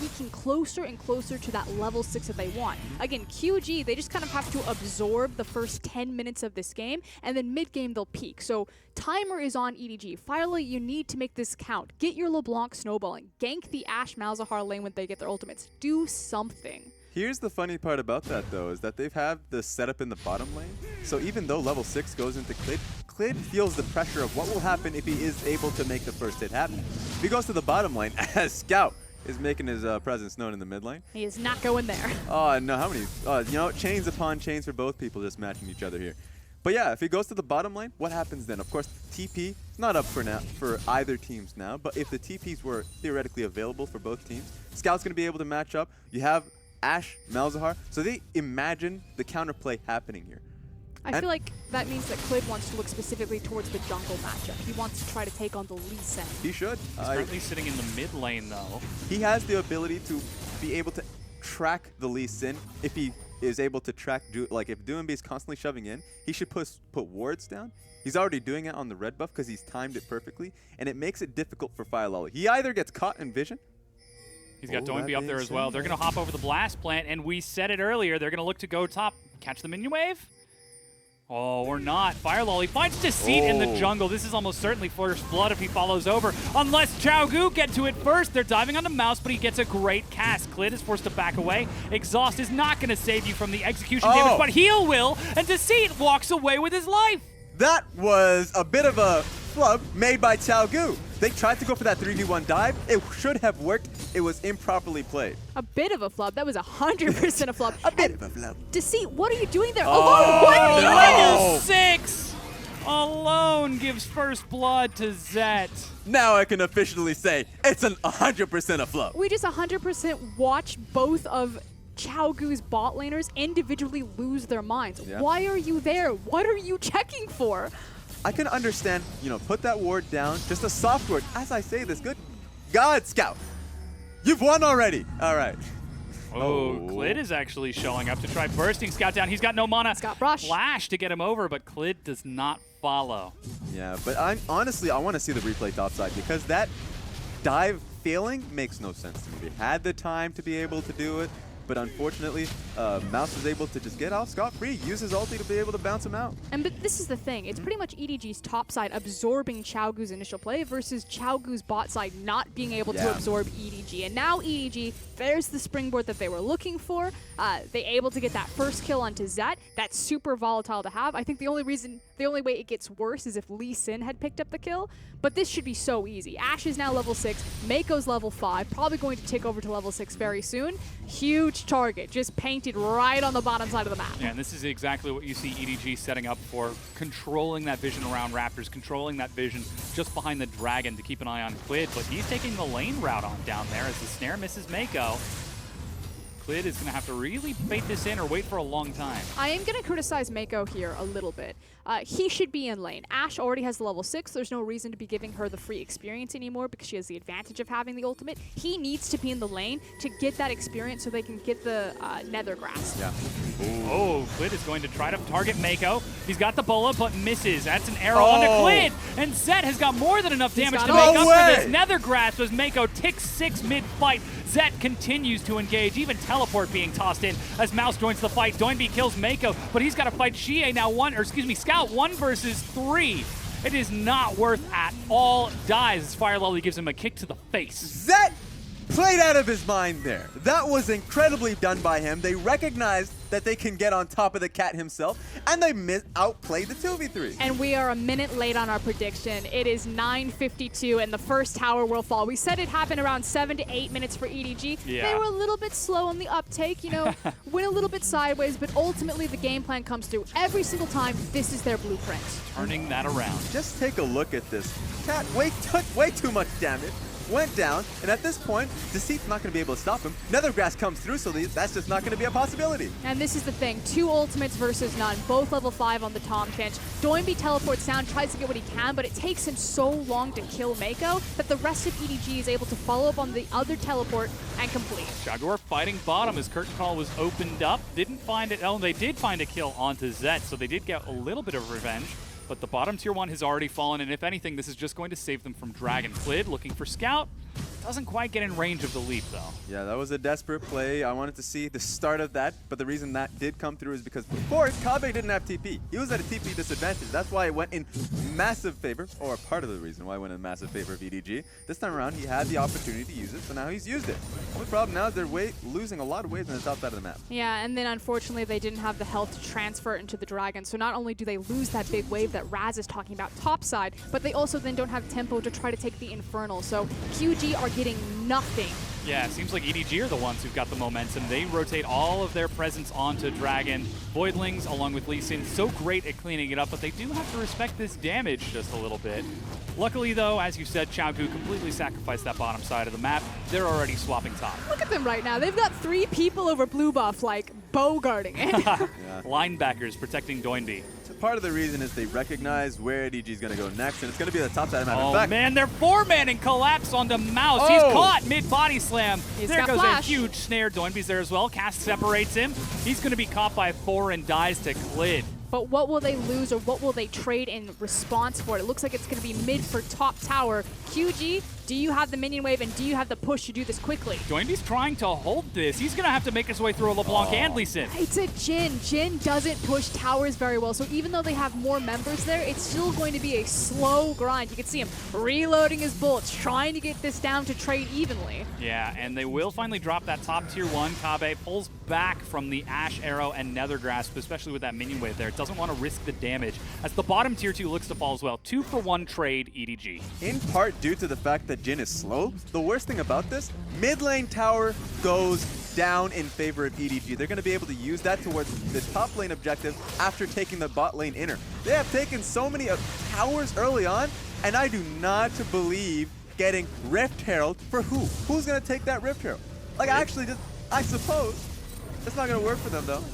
eking closer and closer to that level 6 that they want. Again, QG, they just kind of have to absorb the first 10 minutes of this game, and then mid-game they'll peak. So timer is on EDG. Fire Lily, you need to make this count. Get your LeBlanc snowballing. Gank the Ashe Malzahar lane when they get their ultimates. Do something. Here's the funny part about that, though, is that they've had the setup in the bottom lane. So even though level 6 goes into Clid, Clid feels the pressure of what will happen if he is able to make the first hit happen. If he goes to the bottom lane, as Scout is making his presence known in the mid lane. He is not going there. Oh, no, how many? You know, chains upon chains for both people just matching each other here. But yeah, if he goes to the bottom lane, what happens then? Of course, TP, not up for now for either teams now, but if the TPs were theoretically available for both teams, Scout's going to be able to match up. You have Ashe, Malzahar, so they imagine the counterplay happening here. I feel like that means that Clid wants to look specifically towards the jungle matchup. He wants to try to take on the Lee Sin. He should. He's currently sitting in the mid lane, though. He has the ability to be able to track the Lee Sin if he is able to track, like if Doinby is constantly shoving in, he should put wards down. He's already doing it on the red buff because he's timed it perfectly, and it makes it difficult for Fire Lolly. He either gets caught in vision. He's got Doinby up there as well. They're going to hop over the blast plant, and we said it earlier, they're going to look to go top, catch the minion wave. Oh, we're not. Fire Lolly finds Deceit in the jungle. This is almost certainly first blood if he follows over. Unless Xiaogu get to it first. They're diving on the mouse, but he gets a great cast. Clid is forced to back away. Exhaust is not going to save you from the execution damage, but Heal will, and Deceit walks away with his life. That was a bit of a flub made by Xiaogu. They tried to go for that 3v1 dive. It should have worked. It was improperly played. A bit of a flub. That was 100% a flub. A bit of a flub. Deceit, what are you doing there? Oh, Alone? Level 6 alone gives first blood to Zet. Now I can officially say it's an 100% a flub. We just 100% watched both of Xiaogu's bot laners individually lose their minds. Yeah. Why are you there? What are you checking for? I can understand, you know, put that ward down, just a soft ward. As I say this, good God, Scout, you've won already. All right. Oh, Clid is actually showing up to try bursting Scout down. He's got no mana. Scout brush. Flash to get him over, but Clid does not follow. Yeah, but honestly, I want to see the replay topside because that dive failing makes no sense to me. They had the time to be able to do it, but unfortunately, Mouse was able to just get off scot-free, use his ulti to be able to bounce him out. But this is the thing. It's pretty much EDG's top side absorbing Xiaogu's initial play versus Xiaogu's bot side not being able to absorb EDG. And now EDG, there's the springboard that they were looking for. They able to get that first kill onto Zet. That's super volatile to have. I think the only way it gets worse is if Lee Sin had picked up the kill. But this should be so easy. Ashe is now level 6. Mako's level 5. Probably going to tick over to level 6 very soon. Huge target, just painted right on the bottom side of the map. Yeah, and this is exactly what you see EDG setting up for, controlling that vision around Raptors, controlling that vision just behind the Dragon to keep an eye on Quid, but he's taking the lane route on down there as the snare misses Mako. Quid is going to have to really bait this in or wait for a long time. I am going to criticize Mako here a little bit. He should be in lane. Ashe already has the level 6. There's no reason to be giving her the free experience anymore because she has the advantage of having the ultimate. He needs to be in the lane to get that experience so they can get the nether grass. Yeah. Oh, Quid is going to try to target Mako. He's got the bola, but misses. That's an arrow onto Quid. And Zet has got more than enough damage to make up for this nether grass as Mako ticks 6 mid-fight. Zet continues to engage, even teleport being tossed in as Mouse joins the fight. Doinby kills Mako, but he's got to fight Xie now Scout 1 versus 3. It is not worth at all. Dies as Fire Lily gives him a kick to the face. Zet played out of his mind there. That was incredibly done by him. They recognized that they can get on top of the cat himself, and they outplayed the 2v3. And we are a minute late on our prediction. It is 9:52, and the first tower will fall. We said it happened around 7 to 8 minutes for EDG. Yeah. They were a little bit slow on the uptake, went a little bit sideways, but ultimately the game plan comes through. Every single time, this is their blueprint. Turning that around. Just take a look at this. Cat took way too much damage. Went down, and at this point, Deceit's not going to be able to stop him. Nethergrass comes through, so that's just not going to be a possibility. And this is the thing, 2 ultimates versus none, both level 5 on the Tom Finch. Doinby teleports down, tries to get what he can, but it takes him so long to kill Mako that the rest of EDG is able to follow up on the other teleport and complete. Jaguar fighting bottom as Curtain Call was opened up. Didn't find it. Oh, they did find a kill onto Zet, so they did get a little bit of revenge. But the bottom tier 1 has already fallen, and if anything, this is just going to save them from Dragon. Quid looking for Scout. Doesn't quite get in range of the leap, though. Yeah, that was a desperate play. I wanted to see the start of that, but the reason that did come through is because before, Kabe didn't have TP. He was at a TP disadvantage. That's why it went in massive favor, or part of the reason why it went in massive favor of EDG. This time around, he had the opportunity to use it, so now he's used it. Only problem now is they're losing a lot of waves on the top side of the map. Yeah, and then unfortunately, they didn't have the health to transfer it into the Dragon, so not only do they lose that big wave that Raz is talking about topside, but they also then don't have tempo to try to take the Infernal, so QG are getting nothing. Yeah, it seems like EDG are the ones who've got the momentum. They rotate all of their presence onto Dragon. Voidlings, along with Lee Sin, so great at cleaning it up, but they do have to respect this damage just a little bit. Luckily, though, as you said, Xiaogu completely sacrificed that bottom side of the map. They're already swapping top. Look at them right now. They've got 3 people over blue buff, like, bow-guarding it. Yeah. Linebackers protecting Doinby. Part of the reason is they recognize where EDG is going to go next, and it's going to be the top side of the map. Oh, In fact, man, they're 4-manning collapse onto Mouse. He's caught mid-body slam. He's There got goes flash. a huge snare. Doinby's there as well. Cast separates him. He's going to be caught by 4 and dies to Clid. But what will they lose or what will they trade in response for it? It looks like it's going to be mid for top tower. QG, do you have the minion wave and do you have the push to do this quickly? Doinby's trying to hold this. He's going to have to make his way through a LeBlanc and Lee Sin. It's a Jhin. Jhin doesn't push towers very well, so even though they have more members there, it's still going to be a slow grind. You can see him reloading his bullets, trying to get this down to trade evenly. Yeah, and they will finally drop that top tier 1. Kabe pulls back from the Ashe Arrow and Nether Grasp, especially with that minion wave there. Doesn't want to risk the damage as the bottom tier 2 looks to fall as well. 2-for-1 trade EDG. in part due to the fact that Jhin is slow, the worst thing about this, mid lane tower goes down in favor of EDG. They're going to be able to use that towards the top lane objective after taking the bot lane inner. They have taken so many towers early on, and I do not believe getting Rift Herald for who? Who's going to take that Rift Herald? Like, I suppose. It's not going to work for them, though.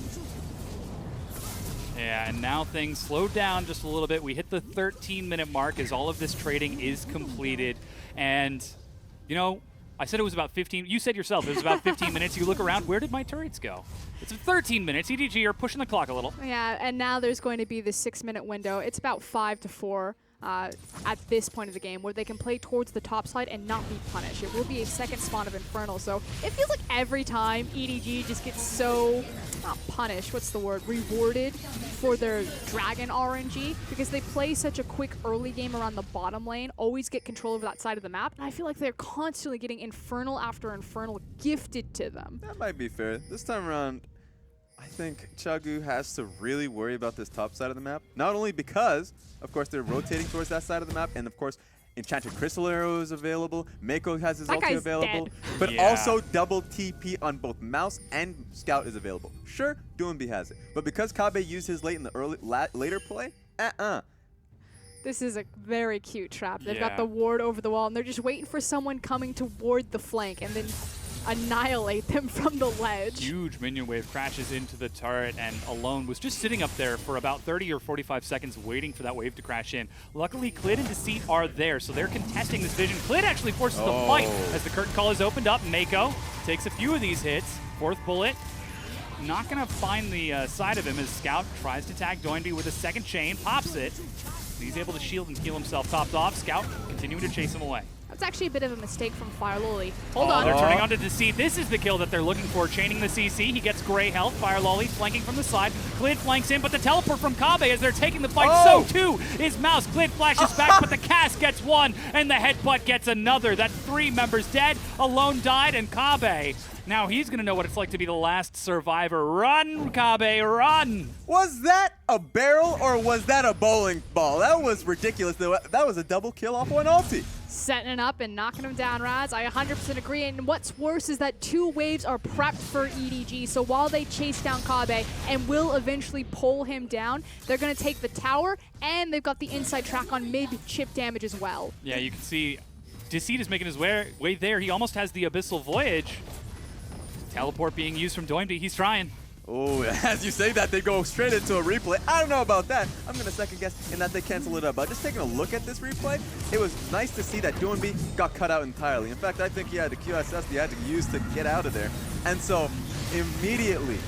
Yeah, and now things slow down just a little bit. We hit the 13-minute mark as all of this trading is completed. And, you know, I said it was about 15. You said yourself it was about 15 minutes. You look around, where did my turrets go? It's 13 minutes. EDG are pushing the clock a little. Yeah, and now there's going to be the 6-minute window. It's about 5 to 4 at this point of the game where they can play towards the top side and not be punished. It will be a second spawn of Infernal, so it feels like every time EDG just gets so, not punished, what's the word, rewarded for their Dragon RNG because they play such a quick early game around the bottom lane, always get control of that side of the map, and I feel like they're constantly getting Infernal after Infernal gifted to them. That might be fair. This time around, I think Xiaogu has to really worry about this top side of the map. Not only because, of course, they're rotating towards that side of the map, and of course, Enchanted Crystal Arrow is available, Mako has his ulti available, but also double TP on both Mouse and Scout is available. Sure, Doinby has it, but because Kabe used his late in the later play, This is a very cute trap. They've got the ward over the wall, and they're just waiting for someone coming to ward the flank, and then annihilate them from the ledge. Huge minion wave crashes into the turret, and Alone was just sitting up there for about 30 or 45 seconds waiting for that wave to crash in. Luckily, Clid and Deceit are there, so they're contesting this vision. Clid actually forces the fight as the curtain call is opened up. Mako takes a few of these hits. Fourth bullet. Not going to find the side of him as Scout tries to tag Doinby with a second chain, pops it. He's able to shield and heal himself topped off. Scout continuing to chase him away. That's actually a bit of a mistake from Fire Loli. Hold on. They're turning on to Deceit. This is the kill that they're looking for, chaining the CC. He gets gray health. Fire Loli flanking from the side. Clid flanks in, but the teleport from Kabe as they're taking the fight. So too is Mouse. Clid flashes back, but the cast gets one, and the headbutt gets another. That's 3 members dead. Alone died, and Kabe, now he's going to know what it's like to be the last survivor. Run, Kabe, run! Was that a barrel or was that a bowling ball? That was ridiculous. That was a double kill off one ulti. Setting it up and knocking him down, Raz. I 100% agree. And what's worse is that 2 waves are prepped for EDG. So while they chase down Kabe and will eventually pull him down, they're going to take the tower, and they've got the inside track on mid-chip damage as well. Yeah, you can see Deceit is making his way there. He almost has the Abyssal Voyage. Teleport being used from Doinby. He's trying. Oh, as you say that, they go straight into a replay. I don't know about that. I'm going to second guess in that they cancel it up. But just taking a look at this replay, it was nice to see that Doinby got cut out entirely. In fact, I think he had the QSS he had to use to get out of there. And so immediately,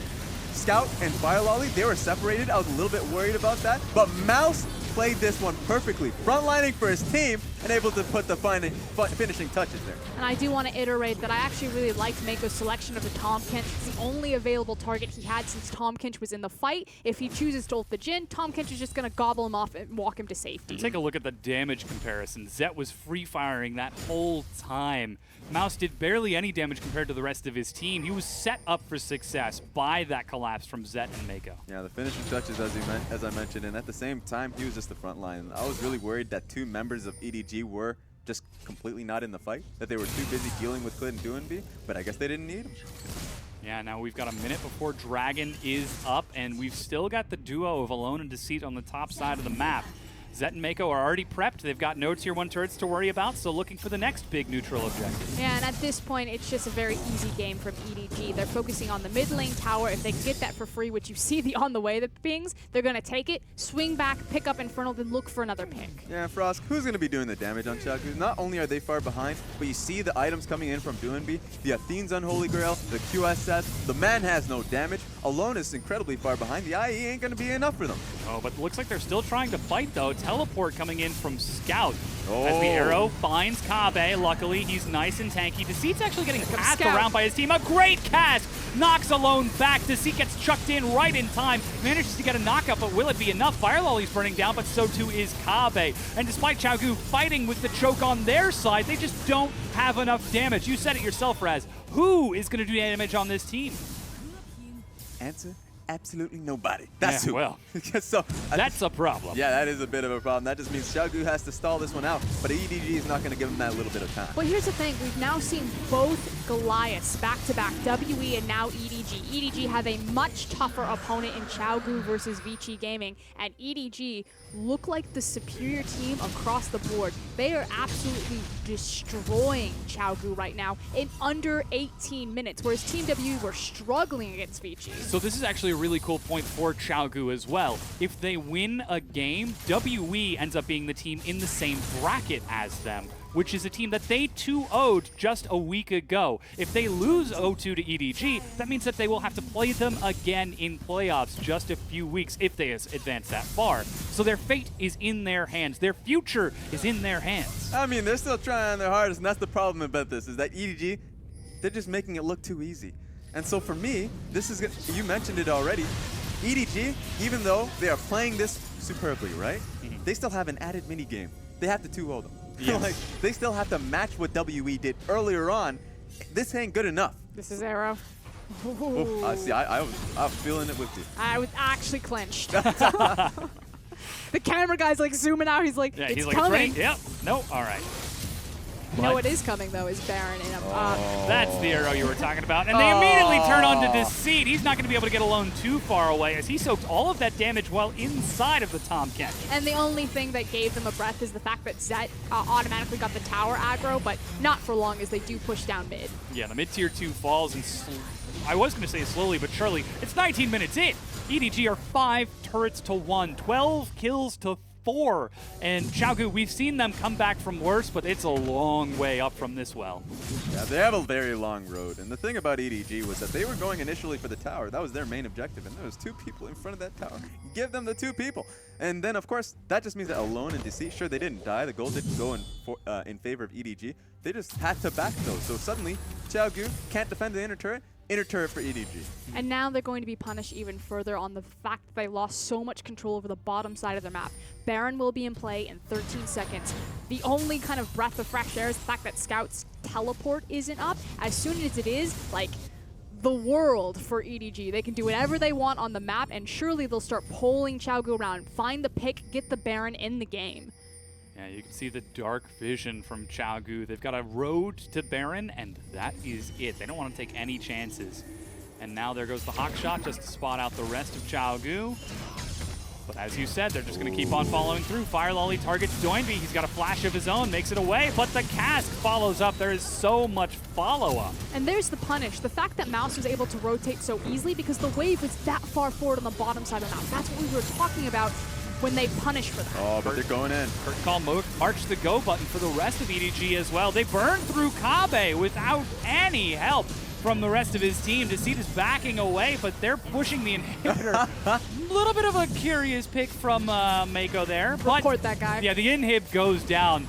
Scout and Fire Loli, they were separated. I was a little bit worried about that. But Mouse played this one perfectly, frontlining for his team and able to put the finishing touches there. And I do want to iterate that I actually really liked Mako's selection of the Tahm Kench. It's the only available target he had since Tahm Kench was in the fight. If he chooses to ult the Jhin, Tahm Kench is just going to gobble him off and walk him to safety. And take a look at the damage comparison. Zet was free firing that whole time. Mouse did barely any damage compared to the rest of his team. He was set up for success by that collapse from Zet and Mako. Yeah, the finishing touches, as I mentioned, and at the same time, he was just the front line. I was really worried that 2 members of EDG were just completely not in the fight, that they were too busy dealing with Clid and Doinby, but I guess they didn't need him. Yeah, now we've got a minute before Dragon is up, and we've still got the duo of Alone and Deceit on the top side of the map. Zet and Mako are already prepped. They've got no tier 1 turrets to worry about, so looking for the next big neutral objective. Yeah, and at this point, it's just a very easy game from EDG. They're focusing on the mid lane tower. If they can get that for free, which you see the on the way the pings, they're going to take it, swing back, pick up Infernal, then look for another pick. Yeah, Frost, who's going to be doing the damage on Xiaogu? Not only are they far behind, but you see the items coming in from Doinby, the Athene's Unholy Grail, the QSS, the man has no damage. Alone is incredibly far behind. The IE ain't going to be enough for them. Oh, but it looks like they're still trying to fight, though. Teleport coming in from Scout. As the arrow finds Kabe. Luckily, he's nice and tanky. Deceit's actually getting passed around by his team. A great cast! Knocks Alone back. Deceit gets chucked in right in time. Manages to get a knockup, but will it be enough? Fire Loli's burning down, but so too is Kabe. And despite Xiaogu fighting with the choke on their side, they just don't have enough damage. You said it yourself, Raz. Who is going to do damage on this team? Answer: absolutely nobody. That's who. Well, so that's a problem. Yeah, that is a bit of a problem. That just means Xiaogu has to stall this one out, but EDG is not going to give him that little bit of time. Well, here's the thing. We've now seen both Goliaths back-to-back, WE and now EDG. EDG have a much tougher opponent in Xiaogu versus Vici Gaming, and EDG look like the superior team across the board. They are absolutely destroying Xiaogu right now in under 18 minutes, whereas Team WE were struggling against Vici. So this is actually a really cool point for Xiaogu as well. If they win a game, WE ends up being the team in the same bracket as them, which is a team that they 2-0'd just a week ago. If they lose 0-2 to EDG, that means that they will have to play them again in playoffs just a few weeks if they advance that far. So their fate is in their hands. Their future is in their hands. I mean, they're still trying their hardest, and that's the problem about this, is that EDG, they're just making it look too easy. And so for me, this is, you mentioned it already, EDG, even though they are playing this superbly, right? They still have an added mini game. They have to 2-0 them. Yes. Like, they still have to match what WE did earlier on. This ain't good enough. This is Arrow. Ooh, I see. I was feeling it with you. I was actually clenched. The camera guy's like zooming out. He's like, Yeah, it's he's like, coming. it's ready. Yep. No. All right. You know what is coming, though, is Baron in a... That's the arrow you were talking about. And they immediately turn on to Deceit. He's not going to be able to get alone too far away as he soaked all of that damage while inside of the Tom catch. And the only thing that gave them a breath is the fact that Zet automatically got the tower aggro, but not for long as they do push down mid. Yeah, the mid-tier 2 falls, and I was going to say slowly but surely. It's 19 minutes in. EDG are 5 turrets to 1, 12 kills to 4. And Xiaogu, we've seen them come back from worse, but it's a long way up from this well. Yeah, they have a very long road. And the thing about EDG was that they were going initially for the tower. That was their main objective. And there was 2 people in front of that tower. Give them the 2 people. And then, of course, that just means that Alone and Deceit, sure, they didn't die. The goal didn't go in favor of EDG. They just had to back those. So suddenly, Xiaogu can't defend the inner turret for EDG. And now they're going to be punished even further on the fact that they lost so much control over the bottom side of their map. Baron will be in play in 13 seconds. The only kind of breath of fresh air is the fact that Scout's teleport isn't up. As soon as it is, like, the world for EDG. They can do whatever they want on the map, and surely they'll start pulling Xiaogu around, find the pick, get the Baron in the game. Yeah, you can see the dark vision from Xiaogu. They've got a road to Baron, and that is it. They don't want to take any chances. And now there goes the Hawk Shot just to spot out the rest of Xiaogu. But as you said, they're just going to keep on following through. Fire Lolly targets Doinby. He's got a flash of his own, makes it away, but the cask follows up. There is so much follow-up. And there's the punish. The fact that Mouse was able to rotate so easily because the wave was that far forward on the bottom side of the map. That's what we were talking about when they punish for that. Oh, but they're going in. Kurt Call march the go button for the rest of EDG as well. They burn through Kabe without any help from the rest of his team. Deceit is backing away, but they're pushing the inhibitor. A little bit of a curious pick from Mako there. Report that guy. Yeah, the inhib goes down.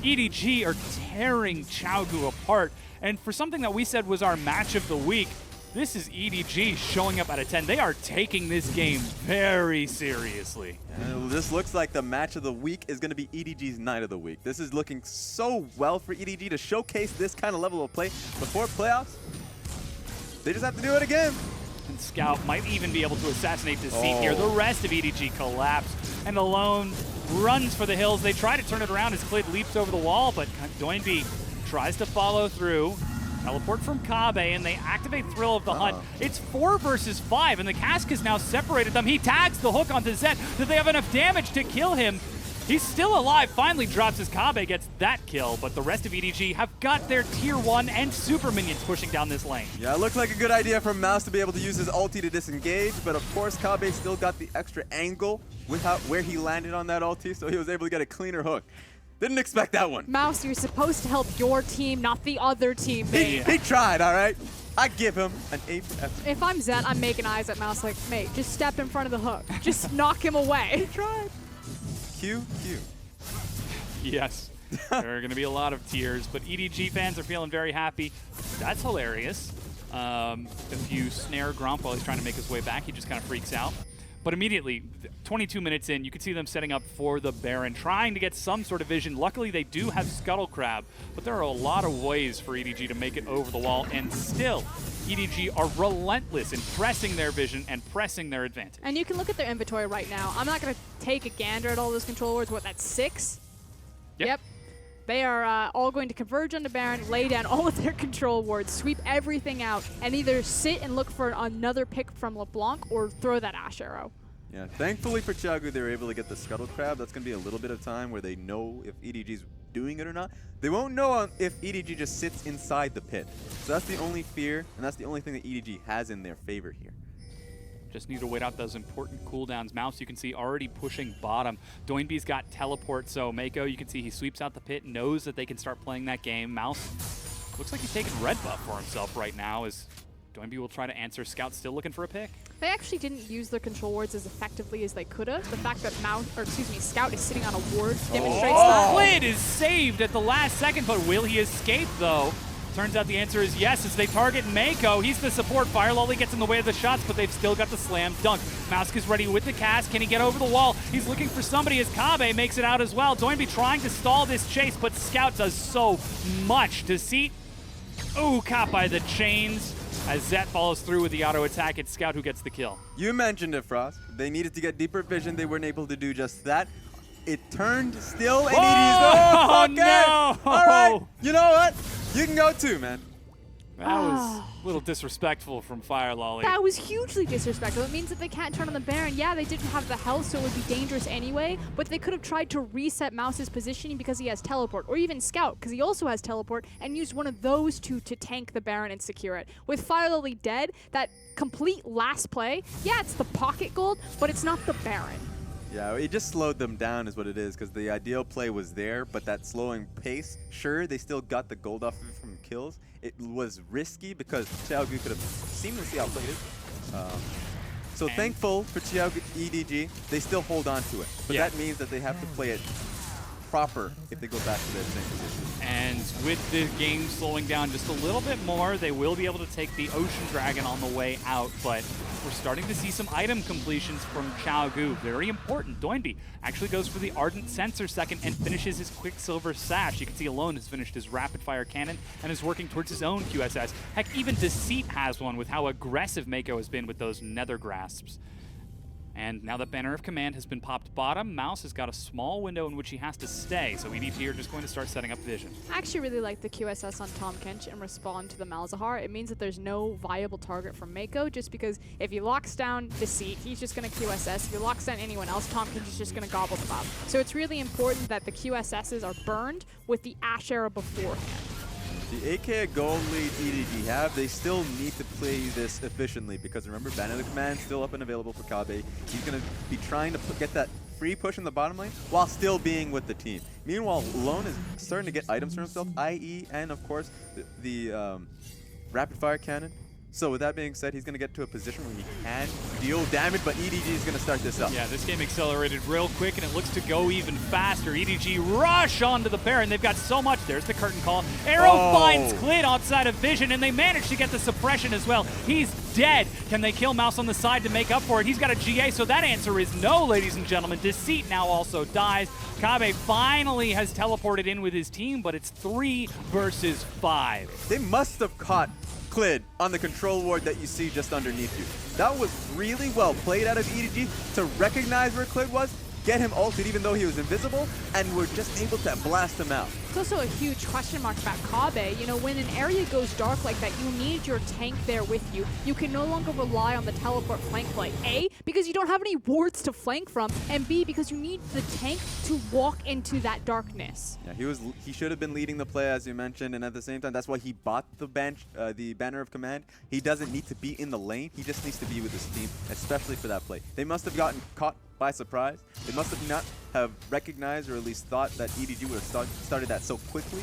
EDG are tearing Xiaogu apart. And for something that we said was our match of the week, this is EDG showing up at a 10. They are taking this game very seriously. This looks like the match of the week is going to be EDG's night of the week. This is looking so well for EDG to showcase this kind of level of play before playoffs. They just have to do it again. And Scout might even be able to assassinate Deceit here. The rest of EDG collapse. And Alone runs for the hills. They try to turn it around as Clid leaps over the wall, but Doinby tries to follow through. Teleport from Kabe, and they activate Thrill of the Hunt. It's 4 versus 5, and the cask has now separated them. He tags the hook onto Zet. Do they have enough damage to kill him? He's still alive, finally drops as Kabe gets that kill, but the rest of EDG have got their tier 1 and super minions pushing down this lane. Yeah, it looked like a good idea for Mouse to be able to use his ulti to disengage, but of course Kabe still got the extra angle with where he landed on that ulti, so he was able to get a cleaner hook. Didn't expect that one. Mouse, you're supposed to help your team, not the other team. He tried, all right? I give him an A for effort. If I'm Zet, I'm making eyes at Mouse like, mate, just step in front of the hook. Just knock him away. He tried. Q. Yes. There are going to be a lot of tears, but EDG fans are feeling very happy. That's hilarious. If you snare Gromp while he's trying to make his way back, he just kind of freaks out. But immediately, 22 minutes in, you can see them setting up for the Baron, trying to get some sort of vision. Luckily, they do have Scuttle Crab, but there are a lot of ways for EDG to make it over the wall, and still, EDG are relentless in pressing their vision and pressing their advantage. And you can look at their inventory right now. I'm not going to take a gander at all those control wards. What, that's 6? Yep. They are all going to converge on the Baron, lay down all of their control wards, sweep everything out, and either sit and look for another pick from LeBlanc or throw that Ash Arrow. Yeah, thankfully for Xiaogu, they were able to get the Scuttle Crab. That's going to be a little bit of time where they know if EDG's doing it or not. They won't know if EDG just sits inside the pit. So that's the only fear, and that's the only thing that EDG has in their favor here. Just need to wait out those important cooldowns. Mouse, you can see, already pushing bottom. Doinbe's got teleport, so Mako, you can see he sweeps out the pit, knows that they can start playing that game. Mouse looks like he's taking red buff for himself right now as Doinbe will try to answer. Scout still looking for a pick. They actually didn't use their control wards as effectively as they could have. The fact that Scout is sitting on a ward demonstrates that. Lid is saved at the last second, but will he escape though? Turns out the answer is yes as they target Mako. He's the support. Fire Lolly gets in the way of the shots, but they've still got the slam dunk. Mousk is ready with the cast. Can he get over the wall? He's looking for somebody as Kabe makes it out as well. Doinbe trying to stall this chase, but Scout does so much. Deceit. Ooh, caught by the chains. As Zet follows through with the auto attack, it's Scout who gets the kill. You mentioned it, Frost. They needed to get deeper vision. They weren't able to do just that. It turned still, and Oh, okay. no! All right. You know what? You can go too, man. That was a little disrespectful from Fire Lolly. That was hugely disrespectful. It means that they can't turn on the Baron. Yeah, they didn't have the health, so it would be dangerous anyway, but they could have tried to reset Mouse's positioning because he has teleport, or even Scout, because he also has teleport, and used one of those two to tank the Baron and secure it. With Fire Lolly dead, that complete last play, yeah, it's the pocket gold, but it's not the Baron. Yeah, it just slowed them down is what it is, because the ideal play was there, but that slowing pace, sure, they still got the gold off of it from kills. It was risky because Xiaogu could have seamlessly outplayed it. So thankful for Xiaogu EDG, they still hold on to it. But that means that they have to play it proper if they go back to their same position. And with the game slowing down just a little bit more, they will be able to take the Ocean Dragon on the way out, but we're starting to see some item completions from Xiaogu. Very important. Doinbe actually goes for the Ardent Sensor second and finishes his Quicksilver Sash. You can see Alone has finished his Rapid Fire Cannon and is working towards his own QSS. Heck, even Deceit has one with how aggressive Mako has been with those Nether Grasps. And now that Banner of Command has been popped bottom, Mouse has got a small window in which he has to stay, so EDG are just going to start setting up vision. I actually really like the QSS on Tahm Kench and respond to the Malzahar. It means that there's no viable target for Mako, just because if he locks down Deceit, he's just going to QSS. If he locks down anyone else, Tahm Kench is just going to gobble them up. So it's really important that the QSSs are burned with the Ash Era beforehand. The AK gold lead EDG have, they still need to play this efficiently because remember, Banner of the Command still up and available for Kabe. He's going to be trying to get that free push in the bottom lane while still being with the team. Meanwhile, Lone is starting to get items for himself, IE, and of course, the Rapid Fire Cannon. So with that being said, he's going to get to a position where he can deal damage, but EDG is going to start this up. Yeah, this game accelerated real quick, and it looks to go even faster. EDG rush onto the Baron. They've got so much. There's the curtain call. Arrow finds Clid outside of vision, and they manage to get the suppression as well. He's dead. Can they kill Mouse on the side to make up for it? He's got a GA, so that answer is no, ladies and gentlemen. Deceit now also dies. Kabe finally has teleported in with his team, but it's 3 versus 5. They must have caught Clid on the control ward that you see just underneath you. That was really well played out of EDG to recognize where Clid was, get him ulted even though he was invisible, and we're just able to blast him out. It's also a huge question mark about Kabe. You know, when an area goes dark like that, you need your tank there with you. You can no longer rely on the teleport flank play. A, because you don't have any wards to flank from, and B, because you need the tank to walk into that darkness. Yeah, he should have been leading the play, as you mentioned, and at the same time, that's why he bought the Banner of Command. He doesn't need to be in the lane. He just needs to be with his team, especially for that play. They must have gotten caught by surprise. They must have not have recognized or at least thought that EDG would have started that so quickly.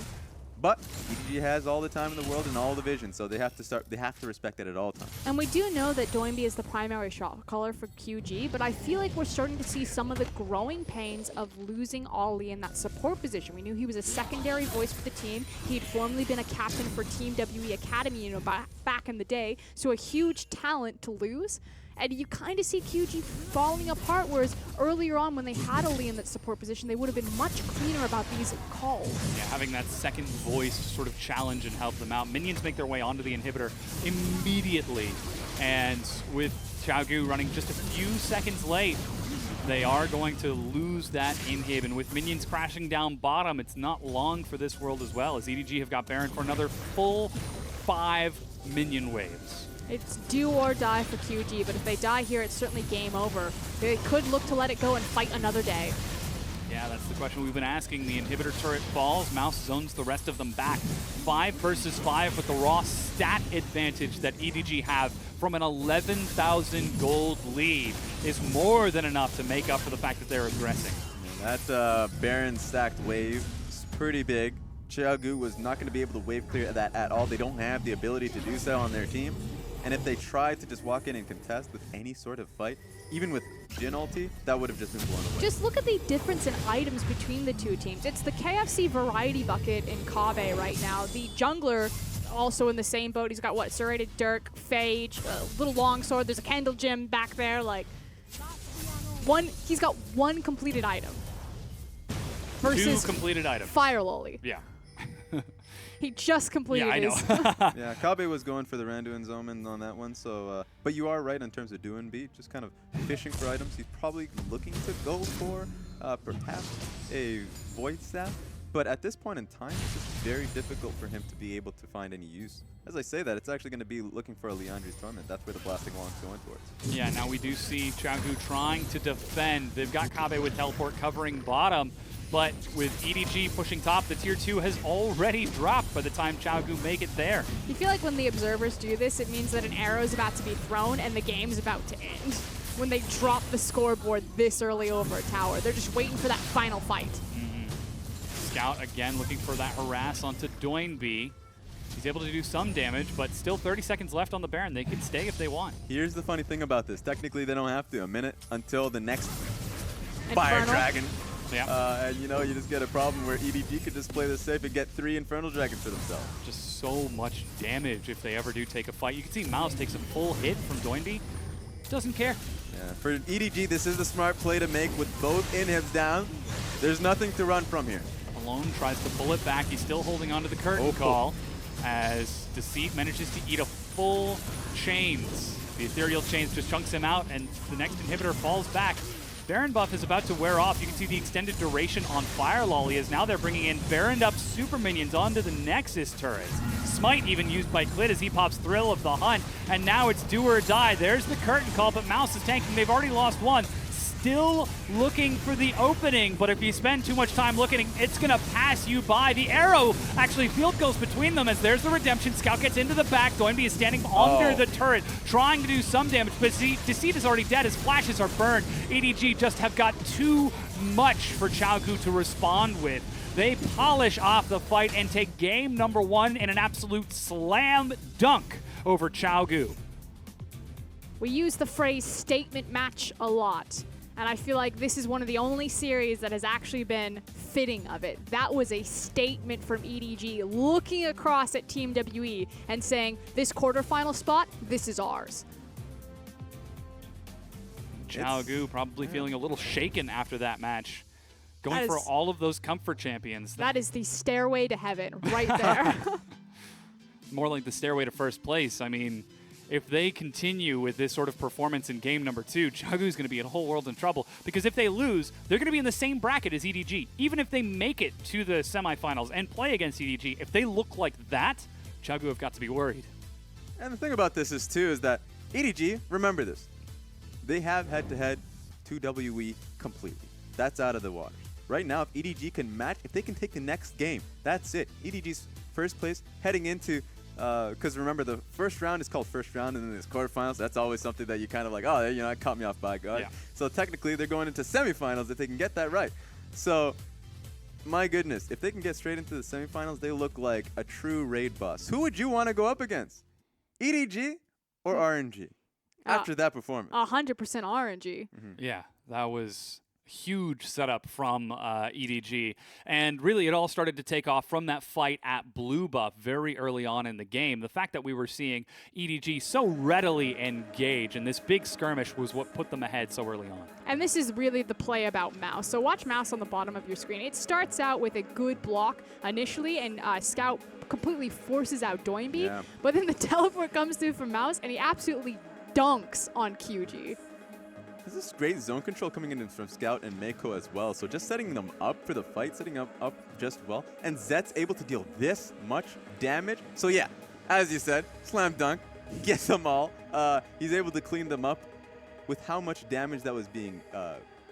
But EDG has all the time in the world and all the vision, so they have to respect that at all times. And we do know that Doinbe is the primary shot caller for QG, but I feel like we're starting to see some of the growing pains of losing Ollie in that support position. We knew he was a secondary voice for the team. He had formerly been a captain for Team WE Academy, you know, back in the day, so a huge talent to lose. And you kind of see QG falling apart, whereas earlier on when they had Ali in that support position, they would have been much cleaner about these calls. Yeah, having that second voice to sort of challenge and help them out. Minions make their way onto the inhibitor immediately. And with Xiaogu running just a few seconds late, they are going to lose that inhib. And with minions crashing down bottom, it's not long for this world as well, as EDG have got Baron for another full 5 minion waves. It's do or die for QG, but if they die here, it's certainly game over. They could look to let it go and fight another day. Yeah, that's the question we've been asking. The inhibitor turret falls, Mouse zones the rest of them back. 5 versus 5 with the raw stat advantage that EDG have from an 11,000 gold lead is more than enough to make up for the fact that they're aggressing. That Baron stacked wave is pretty big. Xiaogu was not going to be able to wave clear that at all. They don't have the ability to do so on their team. And if they tried to just walk in and contest with any sort of fight, even with Jin ulti, that would have just been blown away. Just look at the difference in items between the two teams. It's the KFC variety bucket in Kabe right now. The jungler also in the same boat. He's got what? Serrated Dirk, Phage, a little longsword. There's a Candle Gem back there. Like he's got one completed item. Versus 2 completed items. Fire Lolly. Yeah. He just completed I know. his. Yeah, Kabe was going for the Randu and Zoman on that one, so but you are right in terms of NewBee, just kind of fishing for items. He's probably looking to go for perhaps a Void Staff, but at this point in time, it's just very difficult for him to be able to find any use. As I say that, it's actually going to be looking for a Leandri's Torment. That's where the Blasting Long's going towards. Yeah, now we do see Xiaogu trying to defend. They've got Kabe with Teleport covering bottom. But with EDG pushing top, the tier 2 has already dropped by the time Xiaogu make it there. You feel like when the observers do this, it means that an arrow is about to be thrown and the game's about to end. When they drop the scoreboard this early over a tower, they're just waiting for that final fight. Scout again looking for that harass onto NewBee. He's able to do some damage, but still 30 seconds left on the Baron. They can stay if they want. Here's the funny thing about this. Technically, they don't have to. A minute until the next Infernal. Fire Dragon. Yeah. And you know, you just get a problem where EDG could just play this safe and get 3 Infernal Dragons for themselves. Just so much damage if they ever do take a fight. You can see Mouse takes a full hit from NewBee. Doesn't care. Yeah, for EDG, this is the smart play to make with both inhibs down. There's nothing to run from here. Alone tries to pull it back. He's still holding onto the curtain call as Deceit manages to eat a full chains. The ethereal chains just chunks him out, and the next inhibitor falls back. Baron buff is about to wear off. You can see the extended duration on Fire Lolly as now they're bringing in Baroned up super minions onto the Nexus turrets. Smite even used by Clit as he pops Thrill of the Hunt, and now it's do or die. There's the curtain call, but Mouse is tanking. They've already lost one. Still looking for the opening, but if you spend too much time looking, it's gonna pass you by. The arrow actually field goes between them as there's the redemption. Scout gets into the back. NewBee is standing under the turret, trying to do some damage, but Deceit is already dead as flashes are burned. EDG just have got too much for Xiaogu to respond with. They polish off the fight and take game number 1 in an absolute slam dunk over Xiaogu. We use the phrase statement match a lot. And I feel like this is one of the only series that has actually been fitting of it. That was a statement from EDG looking across at Team WE and saying, this quarterfinal spot, this is ours. Xiaogu probably feeling a little shaken after that match. Going for all of those comfort champions. That is the stairway to heaven right there. More like the stairway to first place. I mean, if they continue with this sort of performance in game number 2, Xiaogu's going to be in a whole world of trouble. Because if they lose, they're going to be in the same bracket as EDG. Even if they make it to the semifinals and play against EDG, if they look like that, Xiaogu have got to be worried. And the thing about this is, too, is that EDG, remember this, they have head-to-head 2WE completely. That's out of the water. Right now, if EDG can match, if they can take the next game, that's it. EDG's first place heading into because remember, the first round is called first round, and then there's quarterfinals. That's always something that you kind of like, oh, you know, that caught me off by guard. Yeah. So technically, they're going into semifinals if they can get that right. So, my goodness, if they can get straight into the semifinals, they look like a true raid boss. Who would you want to go up against? EDG or RNG after that performance? 100% RNG. Yeah, that was huge setup from EDG, and really it all started to take off from that fight at Blue Buff very early on in the game. The fact that we were seeing EDG so readily engage in this big skirmish was what put them ahead so early on. And this is really the play about Mouse. So watch Mouse on the bottom of your screen. It starts out with a good block initially, and Scout completely forces out NewBee, but then the teleport comes through from Mouse, and he absolutely dunks on QG. This is great zone control coming in from Scout and Meiko as well. So just setting them up for the fight, setting them up just well. And Zet's able to deal this much damage. So yeah, as you said, slam dunk, gets them all. He's able to clean them up with how much damage that was being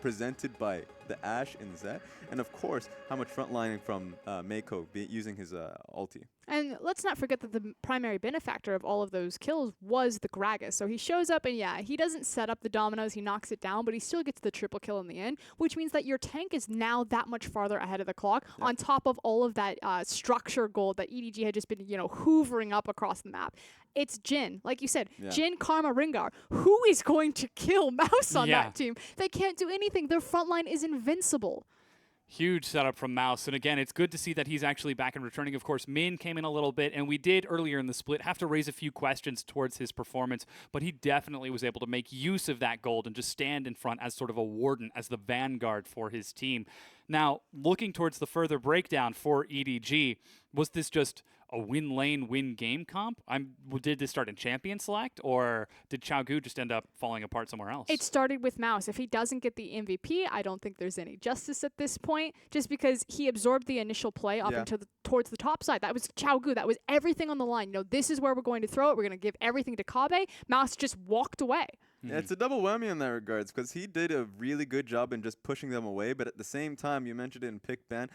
presented by the Ashe and Zet, and of course, how much frontlining from Meiko using his ulti. And let's not forget that the primary benefactor of all of those kills was the Gragas. So he shows up and yeah, he doesn't set up the dominoes, he knocks it down, but he still gets the triple kill in the end, which means that your tank is now that much farther ahead of the clock on top of all of that structure gold that EDG had just been, hoovering up across the map. It's Jhin, like you said, Jhin, Karma, Ringar. Who is going to kill Mouse on that team? They can't do anything. Their front line is invincible. Huge setup from Mouse. And again, it's good to see that he's actually back and returning. Of course, Min came in a little bit, and we did earlier in the split have to raise a few questions towards his performance, but he definitely was able to make use of that gold and just stand in front as sort of a warden, as the vanguard for his team. Now, looking towards the further breakdown for EDG, was this just a win lane, win game comp? Did this start in champion select, or did Xiaogu just end up falling apart somewhere else? It started with Mouse. If he doesn't get the MVP, I don't think there's any justice at this point, just because he absorbed the initial play up into towards the top side. That was Xiaogu. That was everything on the line. This is where we're going to throw it. We're going to give everything to Kabe. Mouse just walked away. Yeah, it's a double whammy in that regards, because he did a really good job in just pushing them away, but at the same time, you mentioned it in pick ban,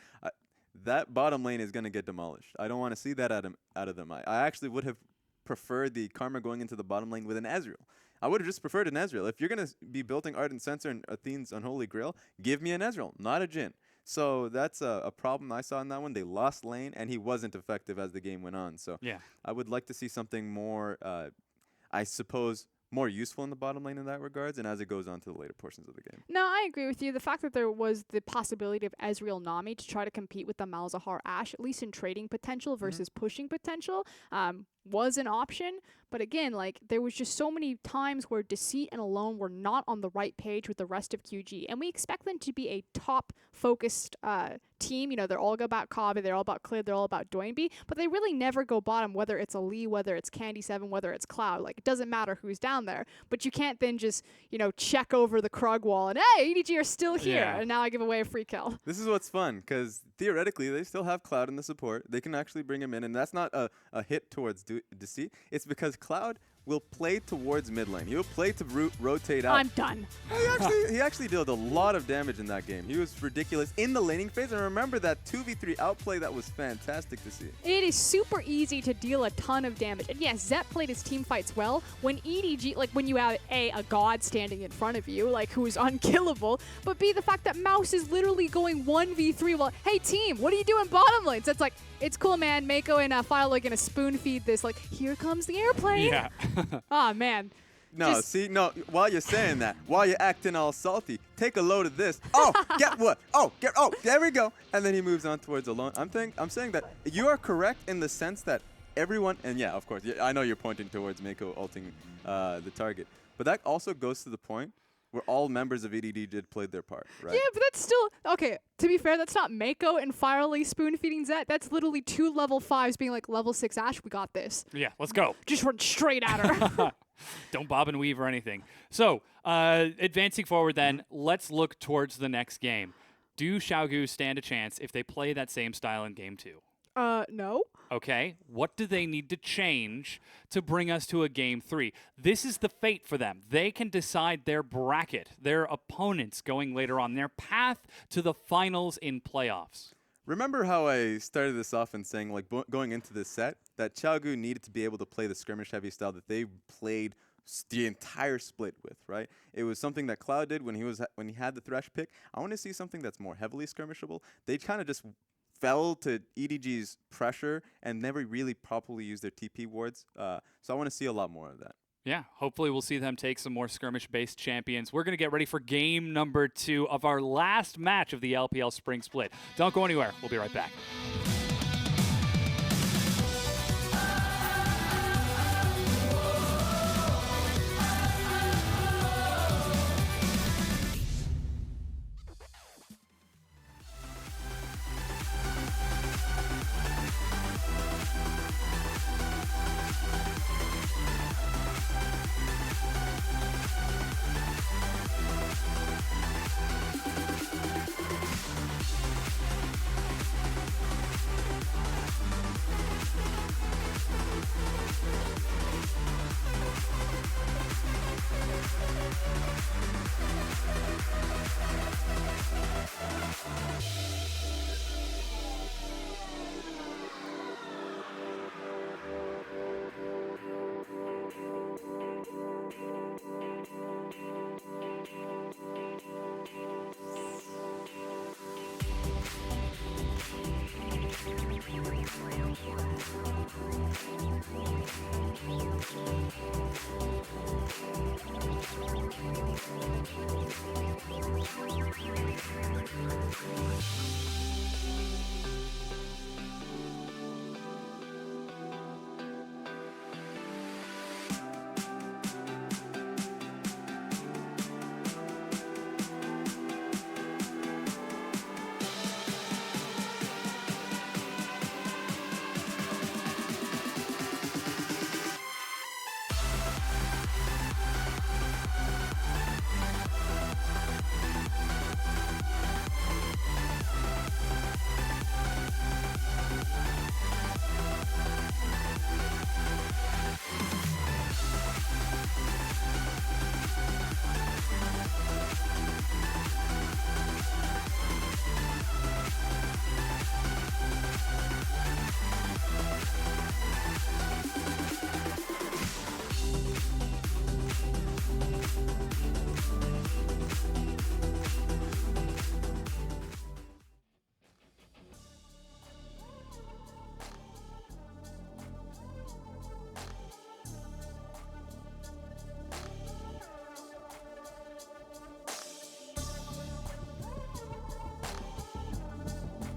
that bottom lane is going to get demolished. I don't want to see that out of them. I actually would have preferred the Karma going into the bottom lane with an Ezreal. I would have just preferred an Ezreal. If you're going to be building Ardent Censer and Athene's Unholy Grail, give me an Ezreal, not a Jhin. So that's a problem I saw in that one. They lost lane, and he wasn't effective as the game went on. So I would like to see something more, I suppose, more useful in the bottom lane in that regards, and as it goes on to the later portions of the game. No, I agree with you. The fact that there was the possibility of Ezreal Nami to try to compete with the Malzahar Ashe, at least in trading potential versus pushing potential, was an option. But again, there was just so many times where Deceit and Alone were not on the right page with the rest of QG. And we expect them to be a top-focused team. They're all about Kabe, they're all about Clid, they're all about Doinby, but they really never go bottom, whether it's a Lee, whether it's Candy7, whether it's Cloud. It doesn't matter who's down there. But you can't then just, check over the Krug wall and, hey, EDG are still here, and now I give away a free kill. This is what's fun, because theoretically, they still have Cloud in the support. They can actually bring him in, and that's not a hit towards Deceit. It's because Cloud will play towards mid lane. He'll play to rotate out. I'm done. He actually dealt a lot of damage in that game. He was ridiculous in the laning phase. And remember that 2v3 outplay, that was fantastic to see. It is super easy to deal a ton of damage. And yes, Zet played his team fights well. When EDG, when you have a god standing in front of you, who is unkillable, but B, the fact that Mouse is literally going 1v3 while, hey team, what are you doing bottom lane? So it's it's cool, man. Meiko and Filo are going to spoon feed this. Here comes the airplane. Yeah. Oh, man. No, while you're saying that, while you're acting all salty, take a load of this. Oh, get what? Oh, there we go. And then he moves on towards Alone. I'm saying that you are correct in the sense that everyone, and yeah, of course, I know you're pointing towards Meiko ulting the target, but that also goes to the point where all members of EDG did played their part, right? Yeah, but that's still, okay, to be fair, that's not Meiko and Firely spoon-feeding Zet. That's literally 2 level 5s being level 6 Ashe, we got this. Yeah, let's go. Just run straight at her. Don't bob and weave or anything. So, advancing forward then, let's look towards the next game. Do Xiaogu stand a chance if they play that same style in Game 2? No. Okay, what do they need to change to bring us to a Game 3? This is the fate for them. They can decide their bracket, their opponents going later on, their path to the finals in playoffs. Remember how I started this off in saying, going into this set, that Xiaogu needed to be able to play the skirmish-heavy style that they played the entire split with, right? It was something that Cloud did when he had the Thresh pick. I want to see something that's more heavily skirmishable. They kind of just fell to EDG's pressure and never really properly used their TP wards. So I want to see a lot more of that. Yeah, hopefully we'll see them take some more skirmish-based champions. We're going to get ready for game number 2 of our last match of the LPL Spring Split. Don't go anywhere. We'll be right back.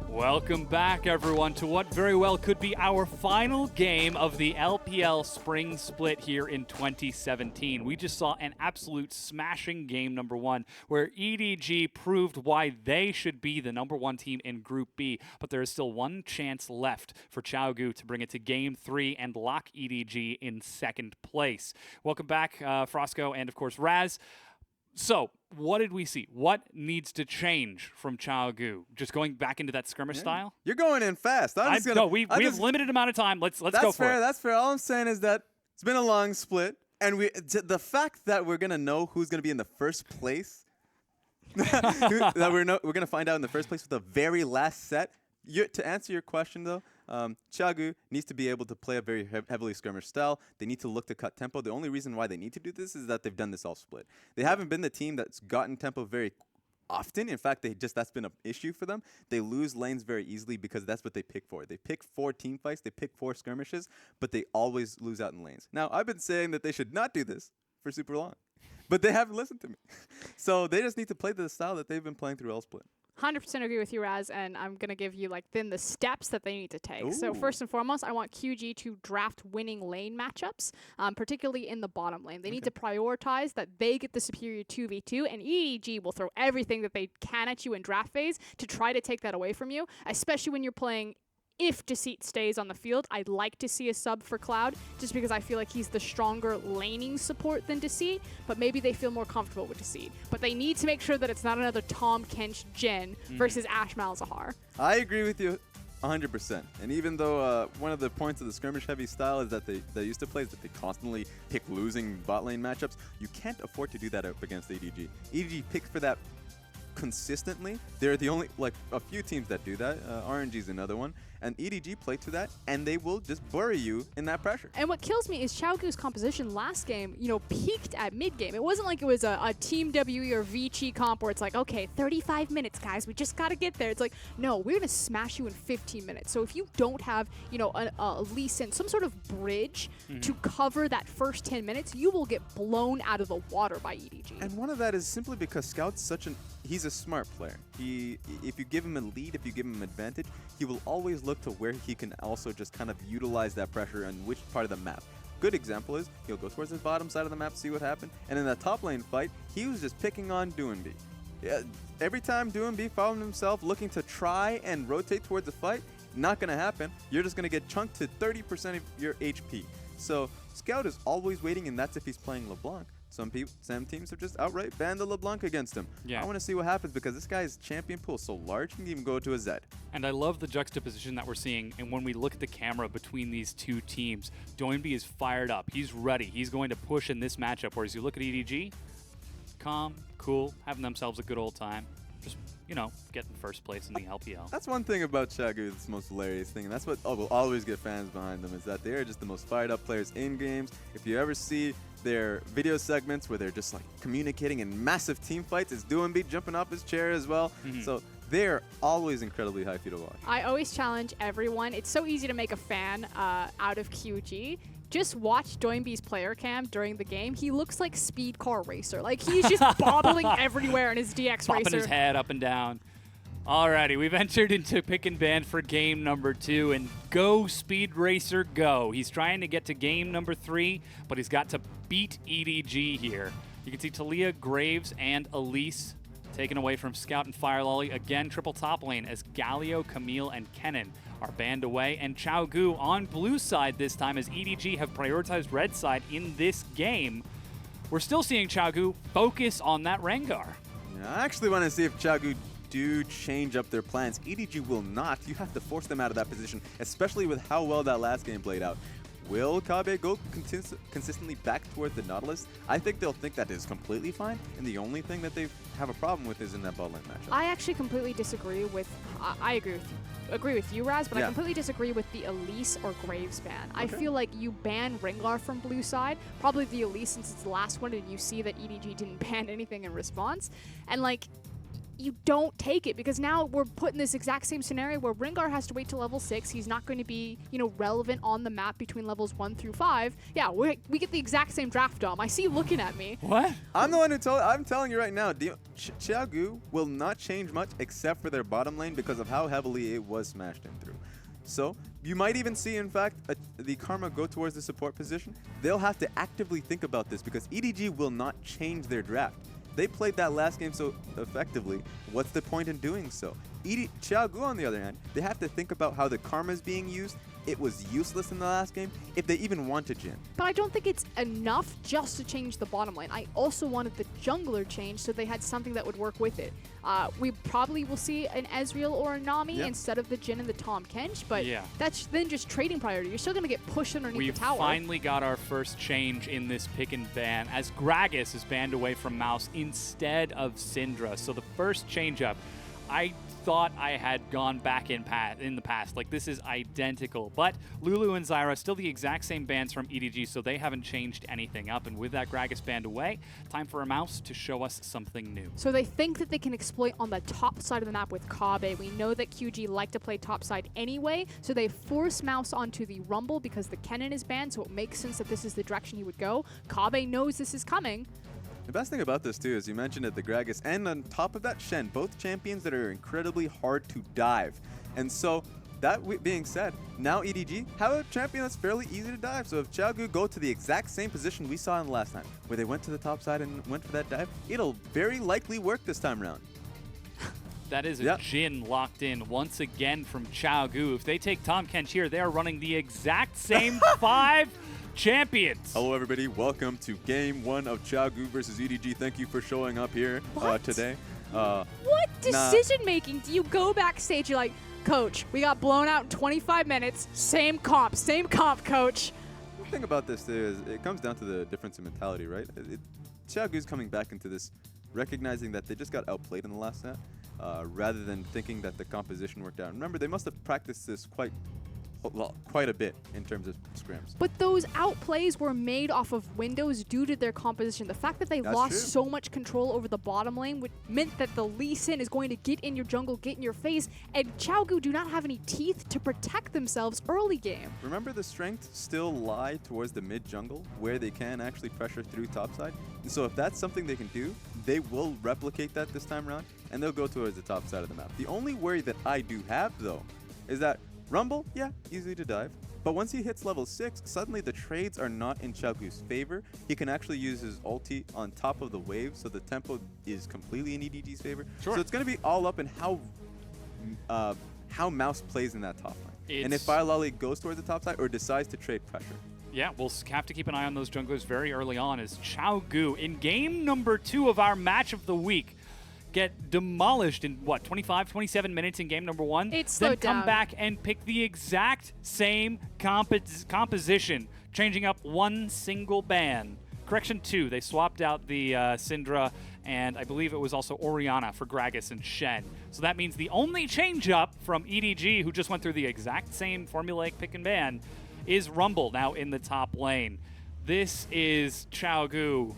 Welcome back, everyone, to what very well could be our final game of the LPL Spring Split here in 2017. We just saw an absolute smashing game number 1, where EDG proved why they should be the number 1 team in Group B, but there is still one chance left for Chaogu to bring it to Game 3 and lock EDG in 2nd place. Welcome back, Frosco, and of course, Raz. So, what did we see? What needs to change from Chaogu? Just going back into that skirmish style? You're going in fast. No, we have limited amount of time. Let's go for it. That's fair. All I'm saying is that it's been a long split, and the fact that we're gonna know who's gonna be in the first place, that we're gonna find out in the first place with the very last set. To answer your question though, Chaogu needs to be able to play a very heavily skirmish style. They need to look to cut tempo. The only reason why they need to do this is that they've done this all split. They haven't been the team that's gotten tempo very often. In fact, that's been an issue for them. They lose lanes very easily because that's what they pick for. They pick 4 team fights, they pick 4 skirmishes, but they always lose out in lanes. Now, I've been saying that they should not do this for super long, but they haven't listened to me. So they just need to play the style that they've been playing through L split. 100% agree with you, Raz, and I'm going to give you then the steps that they need to take. So first and foremost, I want QG to draft winning lane matchups, particularly in the bottom lane. They need to prioritize that they get the superior 2v2, and EDG will throw everything that they can at you in draft phase to try to take that away from you, especially when you're playing. If Deceit stays on the field, I'd like to see a sub for Cloud, just because I feel like he's the stronger laning support than Deceit, but maybe they feel more comfortable with Deceit. But they need to make sure that it's not another Tom Kench Jhin versus Ash Malzahar. I agree with you 100%. And even though one of the points of the skirmish heavy style is that they used to play is that they constantly pick losing bot lane matchups, you can't afford to do that up against EDG. EDG picks for that consistently. They're the only, a few teams that do that. RNG is another one. And EDG play to that, and they will just bury you in that pressure. And what kills me is Chaogu's composition last game, peaked at mid-game. It wasn't like it was a Team WE or Vici comp where it's like, okay, 35 minutes, guys, we just got to get there. It's like, no, we're going to smash you in 15 minutes. So if you don't have, a Lee Sin, some sort of bridge to cover that first 10 minutes, you will get blown out of the water by EDG. And one of that is simply because Scout's he's a smart player. If you give him a lead, if you give him an advantage, he will always look to where he can also just kind of utilize that pressure on which part of the map. Good example is he'll go towards the bottom side of the map, see what happened, and in that top lane fight, he was just picking on NewBee. Yeah, every time NewBee found himself looking to try and rotate towards the fight, not going to happen. You're just going to get chunked to 30% of your HP. So Scout is always waiting, and that's if he's playing LeBlanc. Some teams have just outright banned the LeBlanc against him. Yeah. I want to see what happens because this guy's champion pool is so large, he can even go to a Zed. And I love the juxtaposition that we're seeing. And when we look at the camera between these two teams, NewBee is fired up. He's ready. He's going to push in this matchup. Whereas you look at EDG, calm, cool, having themselves a good old time. Just, getting first place in the LPL. That's one thing about Chaogu that's the most hilarious thing, and that's what will always get fans behind them, is that they are just the most fired up players in games. If you ever see their video segments where they're just communicating in massive team fights, it's NewBee jumping off his chair as well. So They're always incredibly high fee to watch. I always challenge everyone. It's so easy to make a fan out of QG. Just watch NewBee's player cam during the game. He looks like Speed Car Racer. Like, he's just bobbling everywhere in his DX Popping Racer. his head up and down. Alrighty, we've entered into pick and ban for game number 2, and go Speed Racer go. He's trying to get to game number 3, but he's got to beat EDG here. You can see Talia, Graves, and Elise taken away from Scout and Fire Lolly. Again, triple top lane as Galio, Camille, and Kennen are banned away. And Chao Gu on blue side this time as EDG have prioritized red side in this game. We're still seeing Chao Gu focus on that Rengar. Yeah, I actually want to see if Chao Gu do change up their plans. EDG will not. You have to force them out of that position, especially with how well that last game played out. Will Kabe go consistently back towards the Nautilus? I think they'll think that is completely fine, and the only thing that they have a problem with is in that bot lane matchup. I actually completely disagree with. I agree with you, Raz, but I completely disagree with the Elise or Graves ban. I feel like you ban Rengar from blue side, probably the Elise since it's the last one, and you see that EDG didn't ban anything in response, and like, you don't take it because now we're put in this exact same scenario where Rengar has to wait till level 6. He's not going to be, you know, relevant on the map between levels 1 through 5. Yeah, we get the exact same draft dom. I see you looking at me. What? I'm the one who told. I'm telling you right now, Chao Gu will not change much except for their bottom lane because of how heavily it was smashed in through. So you might even see, in fact, the Karma go towards the support position. They'll have to actively think about this because EDG will not change their draft. They played that last game so effectively. What's the point in doing so? Chao Gu, on the other hand, they have to think about how the Karma is being used. It was useless in the last game, if they even want to Jhin. But I don't think it's enough just to change the bottom lane. I also wanted the jungler change so they had something that would work with it. We probably will see an Ezreal or a Nami instead of the Jhin and the Tahm Kench, but that's then just trading priority. You're still going to get pushed underneath the tower. We finally got our first change in this pick and ban as Gragas is banned away from Mouse instead of Syndra. So the first change up, I thought I had gone back in the past. Like, this is identical. But Lulu and Zyra, still the exact same bans from EDG, so they haven't changed anything up. And with that Gragas banned away, time for a Mouse to show us something new. So they think that they can exploit on the top side of the map with Kabe. We know that QG like to play top side anyway, so they force Mouse onto the Rumble because the Kennen is banned, so it makes sense that this is the direction he would go. Kabe knows this is coming. The best thing about this, too, is you mentioned it, the Gragas, and on top of that, Shen, both champions that are incredibly hard to dive. And so, that being said, now EDG have a champion that's fairly easy to dive. So if Chao Gu go to the exact same position we saw in the last time, where they went to the top side and went for that dive, it'll very likely work this time around. That is a Jhin locked in once again from Chao Gu. If they take Tahm Kench here, they are running the exact same 5 champions. Hello, everybody. Welcome to Game 1 of Chao Gu versus EDG. Thank you for showing up here today. What decision-making? Do you go backstage, you're like, Coach, we got blown out in 25 minutes. Same comp, Coach. The thing about this is it comes down to the difference in mentality, right? Chao Gu's coming back into this, recognizing that they just got outplayed in the last set, rather than thinking that the composition worked out. Remember, they must have practiced this quite a bit in terms of scrims. But those outplays were made off of windows due to their composition. The fact that they lost so much control over the bottom lane meant that the Lee Sin is going to get in your jungle, get in your face, and Chao Gu do not have any teeth to protect themselves early game. Remember, the strengths still lie towards the mid jungle, where they can actually pressure through topside. And so if that's something they can do, they will replicate that this time around, and they'll go towards the top side of the map. The only worry that I do have, though, is that Rumble, easy to dive. But once he hits level 6, suddenly the trades are not in Chao Gu's favor. He can actually use his ulti on top of the wave, so the tempo is completely in EDG's favor. So it's going to be all up in how Mouse plays in that top lane. And if Fire Lolly goes towards the top side or decides to trade pressure. Yeah, we'll have to keep an eye on those junglers very early on as Chao Gu, in game number 2 of our match of the week, get demolished in, 27 minutes in game number 1? Then come back and pick the exact same composition, changing up one single ban. Correction 2, they swapped out the Syndra, and I believe it was also Orianna for Gragas and Shen. So that means the only change up from EDG, who just went through the exact same formulaic pick and ban, is Rumble now in the top lane. This is Chao Gu.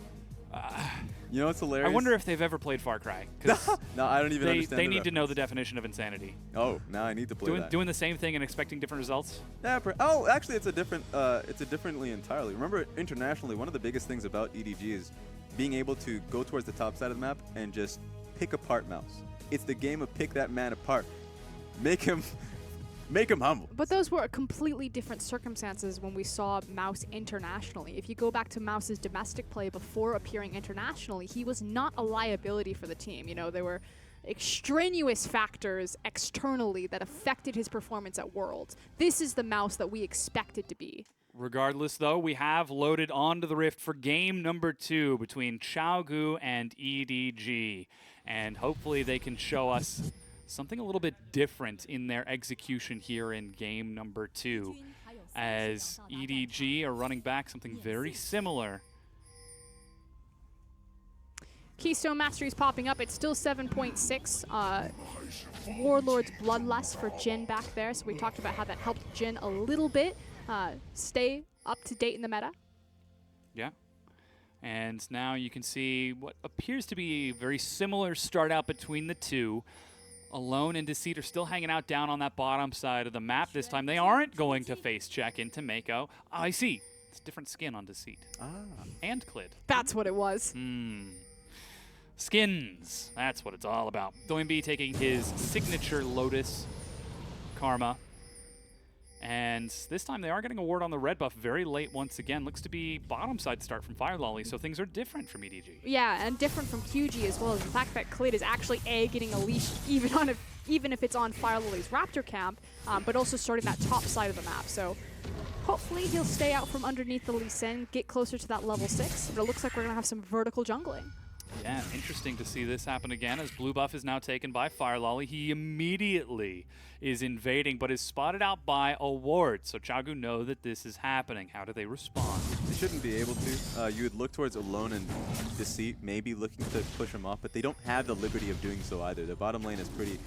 You know what's hilarious? I wonder if they've ever played Far Cry. 'Cause no, I don't even understand. They need to know the definition of insanity. Oh, now I need to play that. Doing the same thing and expecting different results? Yeah. Oh, actually, it's a differently entirely. Remember, internationally, one of the biggest things about EDG is being able to go towards the top side of the map and just pick apart Mouse. It's the game of pick that man apart. Make him humble. But those were completely different circumstances when we saw Mouse internationally. If you go back to Mouse's domestic play before appearing internationally, he was not a liability for the team. You know, there were extraneous factors externally that affected his performance at Worlds. This is the Mouse that we expected to be. Regardless, though, we have loaded onto the Rift for game number 2 between Xiaogu and EDG. And hopefully they can show us something a little bit different in their execution here in game number 2, as EDG are running back something very similar. Keystone Mastery is popping up. It's still 7.6. Warlord's Bloodlust for Jhin back there. So we talked about how that helped Jhin a little bit stay up to date in the meta. Yeah. And now you can see what appears to be a very similar start out between the two. Alone and Deceit are still hanging out down on that bottom side of the map. This time they aren't going to face check into Mako. Oh, I see. It's different skin on Deceit. And Clid. That's what it was. Skins. That's what it's all about. NewBee taking his signature Lotus Karma. And this time they are getting a ward on the red buff very late once again. Looks to be bottom side start from Fire Lolly, so things are different from EDG. Yeah, and different from QG as well as the fact that Clid is actually getting a leash even if it's on Fire Lolly's Raptor camp, but also starting that top side of the map. So hopefully he'll stay out from underneath the Lee Sin, get closer to that level 6, but it looks like we're going to have some vertical jungling. Yeah, interesting to see this happen again as blue buff is now taken by Fire Lolly. He immediately is invading, but is spotted out by a ward. So Xiaogu know that this is happening. How do they respond? They shouldn't be able to. You would look towards Alone and Deceit, maybe looking to push him off, but they don't have the liberty of doing so either. The bottom lane is pretty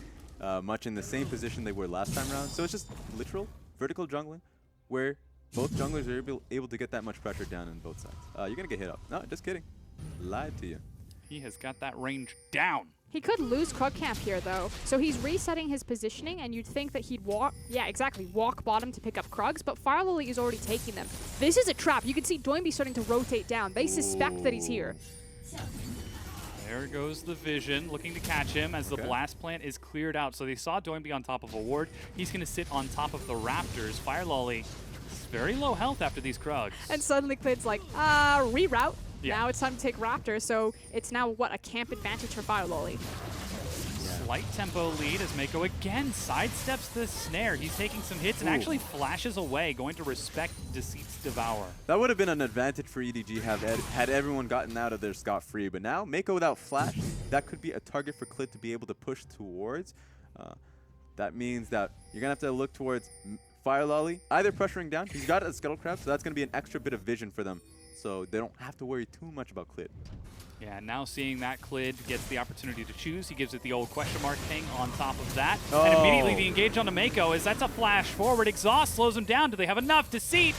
much in the same position they were last time around. So it's just literal vertical jungling where both junglers are able to get that much pressure down on both sides. You're going to get hit up. No, just kidding. Lied to you. He has got that range down. He could lose Krug camp here, though. So he's resetting his positioning, and you'd think that he'd walk bottom to pick up Krugs, but Fire Lily is already taking them. This is a trap. You can see NewBee starting to rotate down. They suspect that he's here. There goes the vision, looking to catch him as the blast plant is cleared out. So they saw NewBee on top of a ward. He's going to sit on top of the Raptors. Fire Lolly is very low health after these Krugs. And suddenly Clid's like, reroute. Yeah. Now it's time to take Raptor, so it's now, what, a camp advantage for Fire Lolly. Slight tempo lead as Mako again sidesteps the snare. He's taking some hits and actually flashes away, going to respect Deceit's Devour. That would have been an advantage for EDG had everyone gotten out of there scot-free. But now, Mako without flash, that could be a target for Clid to be able to push towards. That means that you're going to have to look towards Fire Lolly, either pressuring down. He's got a Scuttle Crab, so that's going to be an extra bit of vision for them. So they don't have to worry too much about Clid. Yeah, now seeing that Clid gets the opportunity to choose, he gives it the old question mark ping on top of that. And immediately the engage onto Mako as that's a flash forward. Exhaust slows him down. Do they have enough? Deceit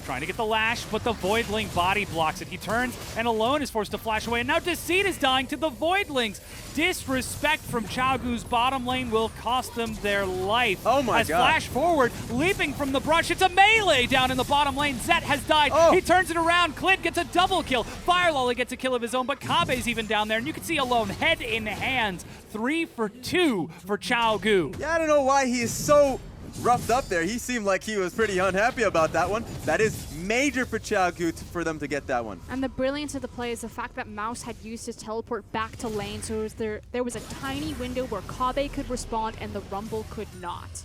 trying to get the lash, but the Voidling body blocks it. He turns and Alone is forced to flash away. And now Deceit is dying to the Voidlings. Disrespect from Xiaogu's bottom lane will cost them their life. Oh my as god. Flash forward, leaping from the brush. It's a melee down in the bottom lane. Zet has died. He turns it around. Clid gets a double kill. Fire Lolly gets a kill of his own, but Kabe's even down there. And you can see Alone head in hand. 3 for 2 for Xiaogu. Yeah, I don't know why he is so roughed up there. He seemed like he was pretty unhappy about that one. That is major for Xiaogu for them to get that one. And the brilliance of the play is the fact that Mouse had used his teleport back to lane, so there was a tiny window where Kabe could respond and the Rumble could not.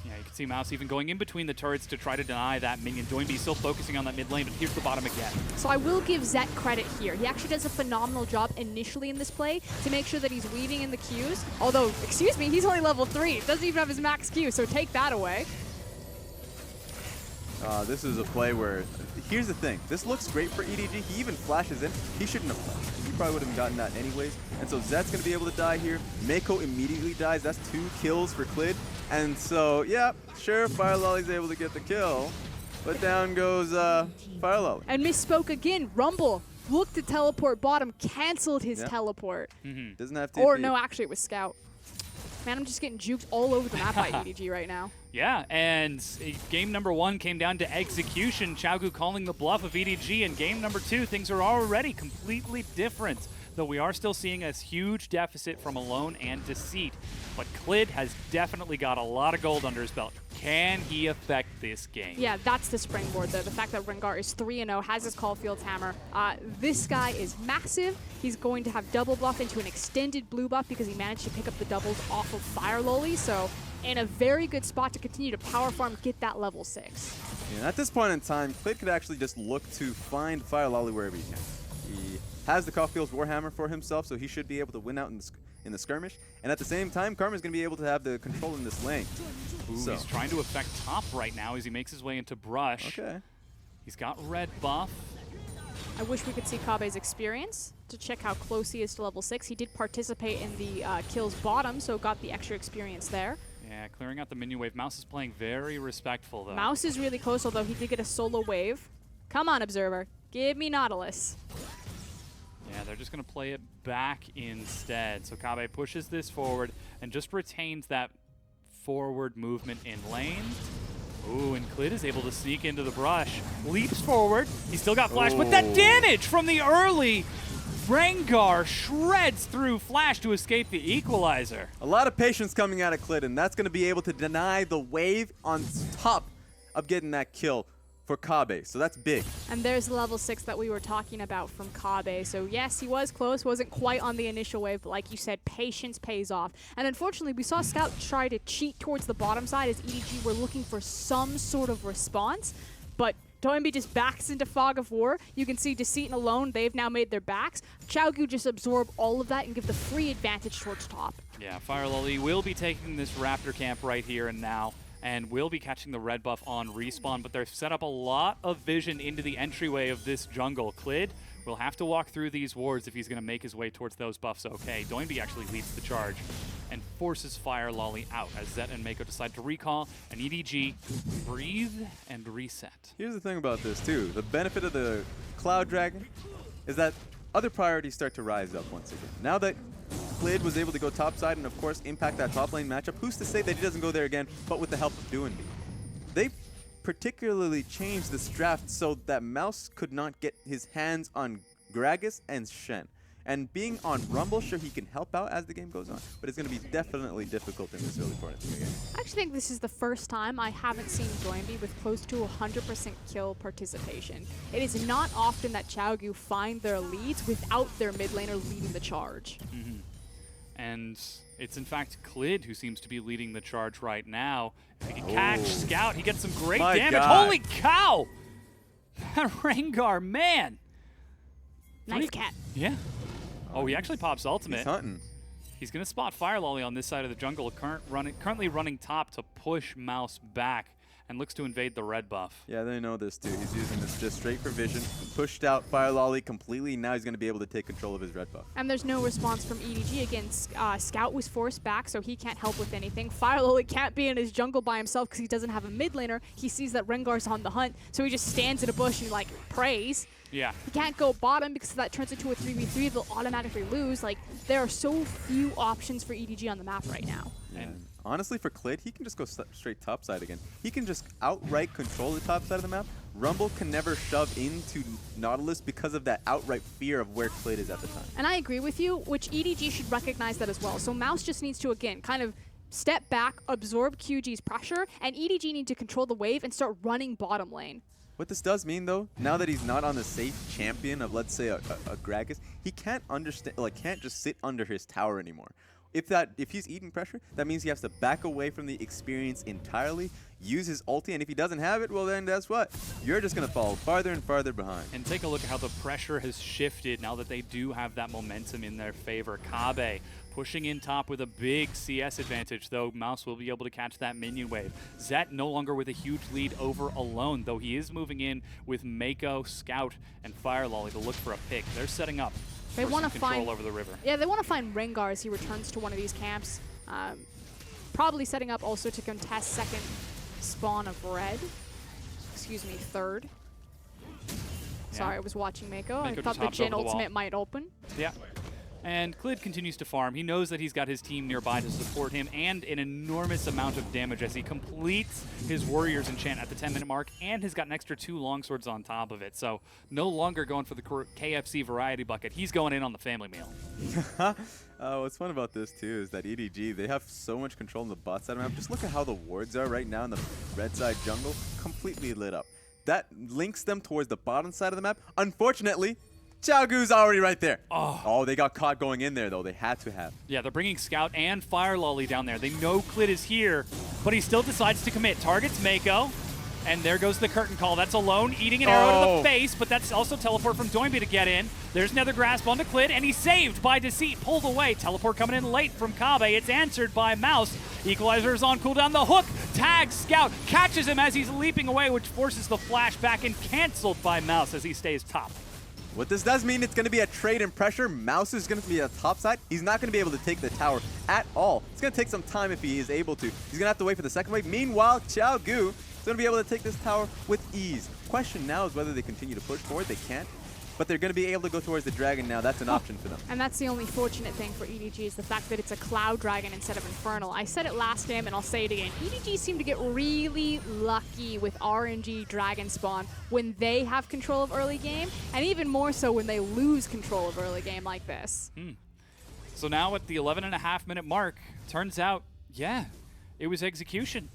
Yeah, you can see Mouse even going in between the turrets to try to deny that minion. NewBee still focusing on that mid lane, but here's the bottom again. So I will give Zet credit here. He actually does a phenomenal job initially in this play to make sure that he's weaving in the Qs. Although, excuse me, he's only level 3. Doesn't even have his max Q, so take that away. This is a play where, here's the thing. This looks great for EDG. He even flashes in. He shouldn't have flashed. He probably would have gotten that anyways. And so Zet's going to be able to die here. Mako immediately dies. That's 2 kills for Clid. And so, yeah, sure, Fire Lolly's able to get the kill. But down goes Fire Lolly. And misspoke again. Rumble. looked to teleport bottom, canceled his teleport. Doesn't have to. Or no, actually it was Scout. Man, I'm just getting juked all over the map by EDG right now. Yeah, and game number 1 came down to execution. Xiaogu calling the bluff of EDG, and game number 2, things are already completely different. Though we are still seeing a huge deficit from Alone and Deceit. But Clid has definitely got a lot of gold under his belt. Can he affect this game? Yeah, that's the springboard, though. The fact that Rengar is 3-0, has his Caulfield's hammer. This guy is massive. He's going to have double buff into an extended blue buff because he managed to pick up the doubles off of Fire Loli. So in a very good spot to continue to power farm, get that level 6. Yeah, at this point in time, Clid could actually just look to find Fire Loli wherever he can. He has the Caulfield's Warhammer for himself, so he should be able to win out in the skirmish. And at the same time, Karma's going to be able to have the control in this lane. Ooh, so he's trying to affect top right now as he makes his way into brush. Okay. He's got red buff. I wish we could see Kabe's experience to check how close he is to level 6. He did participate in the kills bottom, so got the extra experience there. Yeah, clearing out the minion wave. Mouse is playing very respectful, though. Mouse is really close, although he did get a solo wave. Come on, Observer. Give me Nautilus. Yeah, they're just going to play it back instead. So Kabe pushes this forward and just retains that forward movement in lane. Ooh, and Clid is able to sneak into the brush. Leaps forward. He's still got flash, but that damage from the early Rengar shreds through flash to escape the equalizer. A lot of patience coming out of Clid, and that's going to be able to deny the wave on top of getting that kill for Kabe, so that's big. And there's the level 6 that we were talking about from Kabe. So yes, he was close, wasn't quite on the initial wave, but like you said, patience pays off. And unfortunately, we saw Scout try to cheat towards the bottom side as EDG were looking for some sort of response, but NewBee just backs into Fog of War. You can see Deceit and Alone, they've now made their backs. Xiaogu just absorb all of that and give the free advantage towards top. Yeah, Fire Loli will be taking this Raptor camp right here and now, and will be catching the red buff on respawn, but they've set up a lot of vision into the entryway of this jungle. Clid will have to walk through these wards if he's going to make his way towards those buffs. Okay, NewBee actually leads the charge and forces Fire Loli out as Zet and Mako decide to recall, and EDG breathe and reset. Here's the thing about this too. The benefit of the Cloud Dragon is that other priorities start to rise up once again. Now that Clid was able to go topside and of course impact that top lane matchup, who's to say that he doesn't go there again, but with the help of NewBee? They particularly changed this draft so that Mouse could not get his hands on Gragas and Shen. And being on Rumble, sure, he can help out as the game goes on, but it's going to be definitely difficult in this early part of the game. I actually think this is the first time I haven't seen NewBee with close to 100% kill participation. It is not often that Xiaogu find their leads without their mid laner leading the charge. And it's in fact Clid who seems to be leading the charge right now. If he can catch Scout, he gets some great damage. God. Holy cow! That Rengar, man! Knife cat. Yeah. Oh, he actually pops ultimate. He's hunting. He's going to spot Fire Loli on this side of the jungle, currently running top to push Mouse back, and looks to invade the red buff. Yeah, they know this too. He's using this just straight for vision. Pushed out Fire Loli completely. Now he's going to be able to take control of his red buff. And there's no response from EDG. Again, Scout was forced back, so he can't help with anything. Fire Loli can't be in his jungle by himself because he doesn't have a mid laner. He sees that Rengar's on the hunt, so he just stands in a bush and like prays. Yeah. He can't go bottom because if that turns into a 3v3, they'll automatically lose. Like, there are so few options for EDG on the map right now. And honestly, for Clid, he can just go straight topside again. He can just outright control the top side of the map. Rumble can never shove into Nautilus because of that outright fear of where Clid is at the time. And I agree with you, which EDG should recognize that as well. So Mouse just needs to, again, kind of step back, absorb QG's pressure, and EDG need to control the wave and start running bottom lane. What this does mean, though, now that he's not on the safe champion of, let's say, a Gragas, he can't can't just sit under his tower anymore. If he's eating pressure, that means he has to back away from the experience entirely, use his ulti, and if he doesn't have it, well then that's what? You're just going to fall farther and farther behind. And take a look at how the pressure has shifted now that they do have that momentum in their favor. Kabe pushing in top with a big CS advantage, though Mouse will be able to catch that minion wave. Zet no longer with a huge lead over Alone, though he is moving in with Mako, Scout, and Fire Loli to look for a pick. They're setting up They want to control over the river. Yeah, they want to find Rengar as he returns to one of these camps. Probably setting up also to contest second spawn of red. Excuse me, third. Sorry, I was watching Mako. I Mako thought just the hopped Jin over the wall. ultimate might open. Yeah. And Clid continues to farm. He knows that he's got his team nearby to support him and an enormous amount of damage as he completes his Warriors enchant at the 10-minute mark and has got an extra 2 longswords on top of it. So no longer going for the KFC variety bucket. He's going in on the family meal. What's fun about this, too, is that EDG, they have so much control on the bot side of the map. Just look at how the wards are right now in the red side jungle, completely lit up. That links them towards the bottom side of the map. Unfortunately, Xiaogu's already right there. Oh, they got caught going in there, though. They had to have. Yeah, they're bringing Scout and Fire Lolly down there. They know Clid is here, but he still decides to commit. Targets Mako, and there goes the curtain call. That's alone, eating an arrow to the face, but that's also teleport from Doinby to get in. There's another grasp onto Clid, and he's saved by Deceit. Pulled away. Teleport coming in late from Kabe. It's answered by Mouse. Equalizer is on cooldown. The hook tags Scout, catches him as he's leaping away, which forces the flash back and canceled by Mouse as he stays top. What this does mean, it's going to be a trade in pressure. Mouse is going to be at the top side. He's not going to be able to take the tower at all. It's going to take some time if he is able to. He's going to have to wait for the second wave. Meanwhile, Xiaogu is going to be able to take this tower with ease. Question now is whether they continue to push forward. They can't. But they're going to be able to go towards the dragon now. That's an option for them. And that's the only fortunate thing for EDG is the fact that it's a Cloud Dragon instead of Infernal. I said it last game and I'll say it again. EDG seem to get really lucky with RNG Dragon spawn when they have control of early game, and even more so when they lose control of early game like this. So now at the 11.5-minute mark, turns out, yeah, it was execution.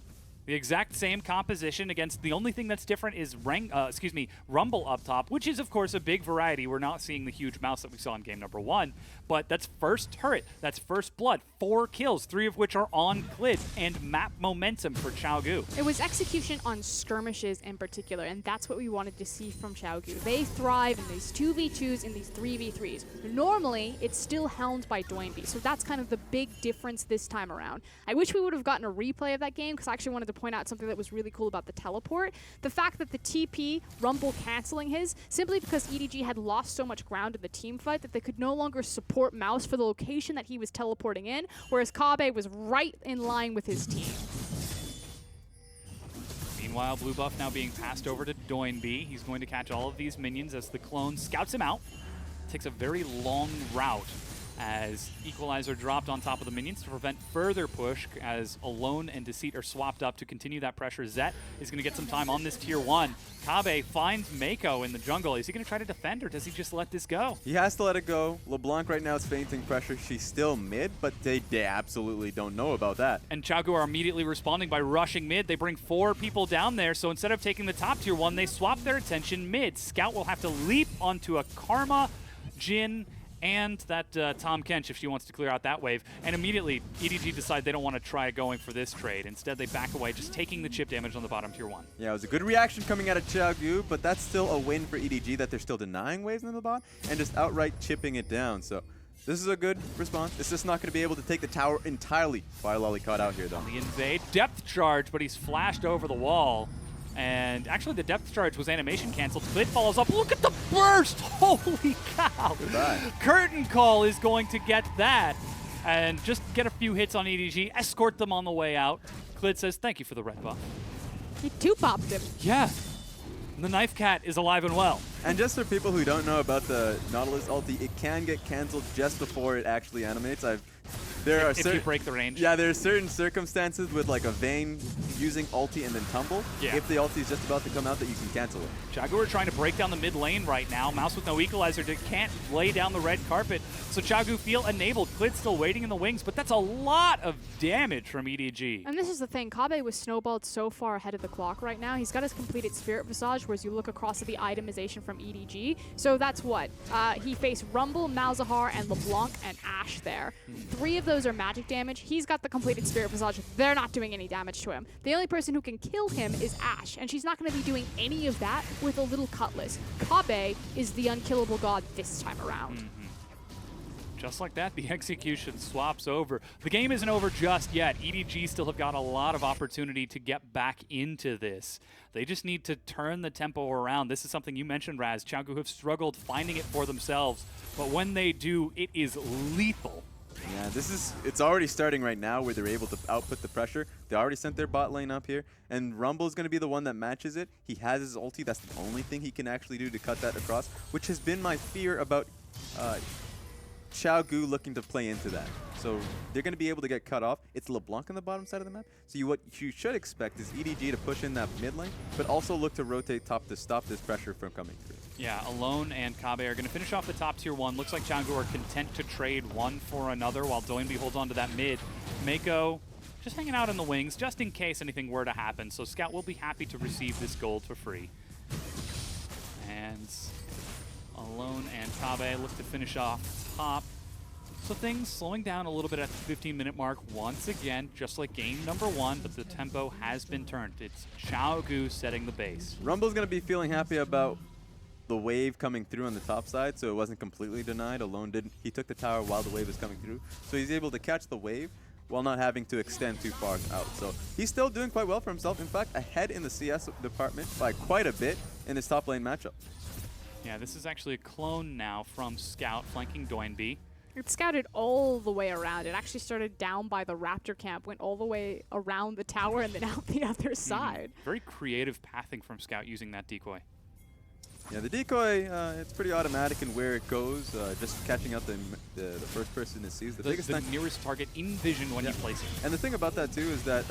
The exact same composition against the only thing that's different is Rumble up top, which is, of course, a big variety. We're not seeing the huge mouse that we saw in game number 1, but that's first turret, that's first blood, 4 kills, 3 of which are on Clid, and map momentum for Xiaogu. It was execution on skirmishes in particular, and that's what we wanted to see from Xiaogu. They thrive in these 2v2s, in these 3v3s. Normally, it's still helmed by Doinby, so that's kind of the big difference this time around. I wish we would have gotten a replay of that game, because I actually wanted to point out something that was really cool about the teleport. The fact that the TP, Rumble canceling his, simply because EDG had lost so much ground in the team fight that they could no longer support Mouse for the location that he was teleporting in, whereas Kabe was right in line with his team. Meanwhile, blue buff now being passed over to Doinby. He's going to catch all of these minions as the clone scouts him out. Takes a very long route as Equalizer dropped on top of the minions to prevent further push as Alone and Deceit are swapped up to continue that pressure. Zet is going to get some time on this tier 1. Kabe finds Mako in the jungle. Is he going to try to defend, or does he just let this go? He has to let it go. LeBlanc right now is feinting pressure. She's still mid, but they absolutely don't know about that. And Xiaogu are immediately responding by rushing mid. They bring 4 people down there, so instead of taking the top tier 1, they swap their attention mid. Scout will have to leap onto a Karma, Jin, and that Tom Kench if she wants to clear out that wave. And immediately, EDG decide they don't want to try going for this trade. Instead, they back away, just taking the chip damage on the bottom tier 1. Yeah, it was a good reaction coming out of Xiaogu, but that's still a win for EDG that they're still denying waves in the bot and just outright chipping it down. So this is a good response. It's just not going to be able to take the tower entirely. Fire Lolly caught out here, though. The invade, depth charge, but he's flashed over the wall. And actually, the depth charge was animation canceled. Clid follows up. Look at the burst! Holy cow! Goodbye. Curtain Call is going to get that. And just get a few hits on EDG, escort them on the way out. Clid says, thank you for the red buff. He two-popped him. Yeah. The Knife Cat is alive and well. And just for people who don't know about the Nautilus ulti, it can get canceled just before it actually animates. If you break the range. Yeah, there are certain circumstances with like a Vayne using ulti and then tumble. Yeah. If the ulti is just about to come out, that you can cancel it. Xiaogu are trying to break down the mid lane right now. Mouse with no equalizer can't lay down the red carpet. So Xiaogu feel enabled. Clid still waiting in the wings, but that's a lot of damage from EDG. And this is the thing, Kabe was snowballed so far ahead of the clock right now. He's got his completed Spirit Visage, whereas you look across at the itemization from EDG. So that's what? He faced Rumble, Malzahar, and LeBlanc, and Ashe there. 3 of those are magic damage. He's got the completed Spirit Visage. They're not doing any damage to him. The only person who can kill him is Ashe, and she's not going to be doing any of that with a little cutlass. Kabe is the unkillable god this time around. Just like that, the execution swaps over. The game isn't over just yet. EDG still have got a lot of opportunity to get back into this. They just need to turn the tempo around. This is something you mentioned, Raz. Xiaogu have struggled finding it for themselves, but when they do, it is lethal. Yeah, it's already starting right now where they're able to output the pressure. They already sent their bot lane up here, and Rumble's going to be the one that matches it. He has his ulti. That's the only thing he can actually do to cut that across, which has been my fear about Xiaogu looking to play into that. So they're going to be able to get cut off. It's LeBlanc on the bottom side of the map. So what you should expect is EDG to push in that mid lane, but also look to rotate top to stop this pressure from coming through. Yeah, Alone and Kabe are going to finish off the top tier 1. Looks like Xiaogu are content to trade one for another while Doinby holds on to that mid. Mako just hanging out in the wings just in case anything were to happen. So Scout will be happy to receive this gold for free. And Alone and Kabe look to finish off top. So things slowing down a little bit at the 15-minute mark once again, just like game number 1, but the tempo has been turned. It's Xiaogu setting the base. Rumble's going to be feeling happy about the wave coming through on the top side, so it wasn't completely denied. Alone didn't. He took the tower while the wave was coming through, so he's able to catch the wave while not having to extend too far out. So he's still doing quite well for himself. In fact, ahead in the CS department by quite a bit in his top lane matchup. Yeah, this is actually a clone now from Scout flanking Doinby. It scouted all the way around. It actually started down by the Raptor camp, went all the way around the tower, and then out the other side. Very creative pathing from Scout using that decoy. Yeah, the decoy, it's pretty automatic in where it goes, just catching out the first person that sees. The nearest target in vision when you place it. And the thing about that, too, is that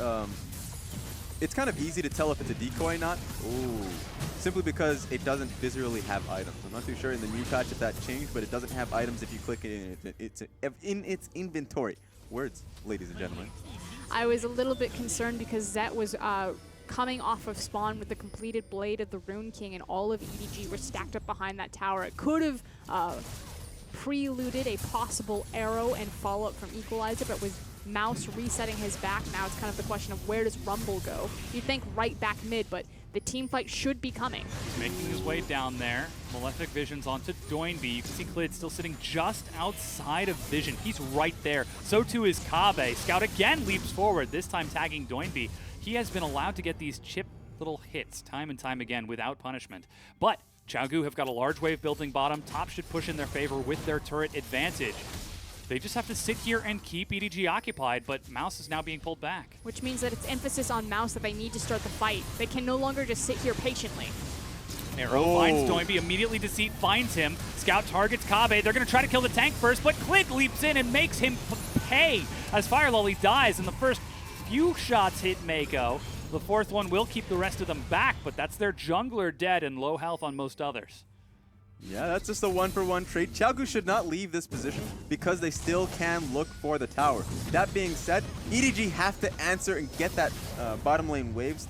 it's kind of easy to tell if it's a decoy or not. Ooh. Simply because it doesn't visually have items. I'm not too sure in the new patch if that changed, but it doesn't have items if you click it in its inventory. Words, ladies and gentlemen. I was a little bit concerned because Zet was coming off of spawn with the completed Blade of the Rune King, and all of EDG were stacked up behind that tower. It could have preluded a possible arrow and follow-up from Equalizer, but with Mouse resetting his back, now it's kind of the question of where does Rumble go? You'd think right back mid, but the team fight should be coming. He's making his way down there. Malefic Vision's onto Doinby. You can see Clid still sitting just outside of Vision. He's right there. So too is Kabe. Scout again leaps forward, this time tagging Doinby. He has been allowed to get these chip little hits time and time again without punishment. But Xiaogu have got a large wave building bottom. Top should push in their favor with their turret advantage. They just have to sit here and keep EDG occupied, but Mouse is now being pulled back. Which means that it's emphasis on Mouse that they need to start the fight. They can no longer just sit here patiently. Arrow finds Doinby, immediately Deceit finds him. Scout targets Kabe. They're going to try to kill the tank first, but Clid leaps in and makes him pay as Fire Lolly dies, and the first few shots hit Mako. The fourth one will keep the rest of them back, but that's their jungler dead and low health on most others. Yeah, that's just a one-for-one trade. Xiaogu should not leave this position because they still can look for the tower. That being said, EDG have to answer and get that bottom lane waves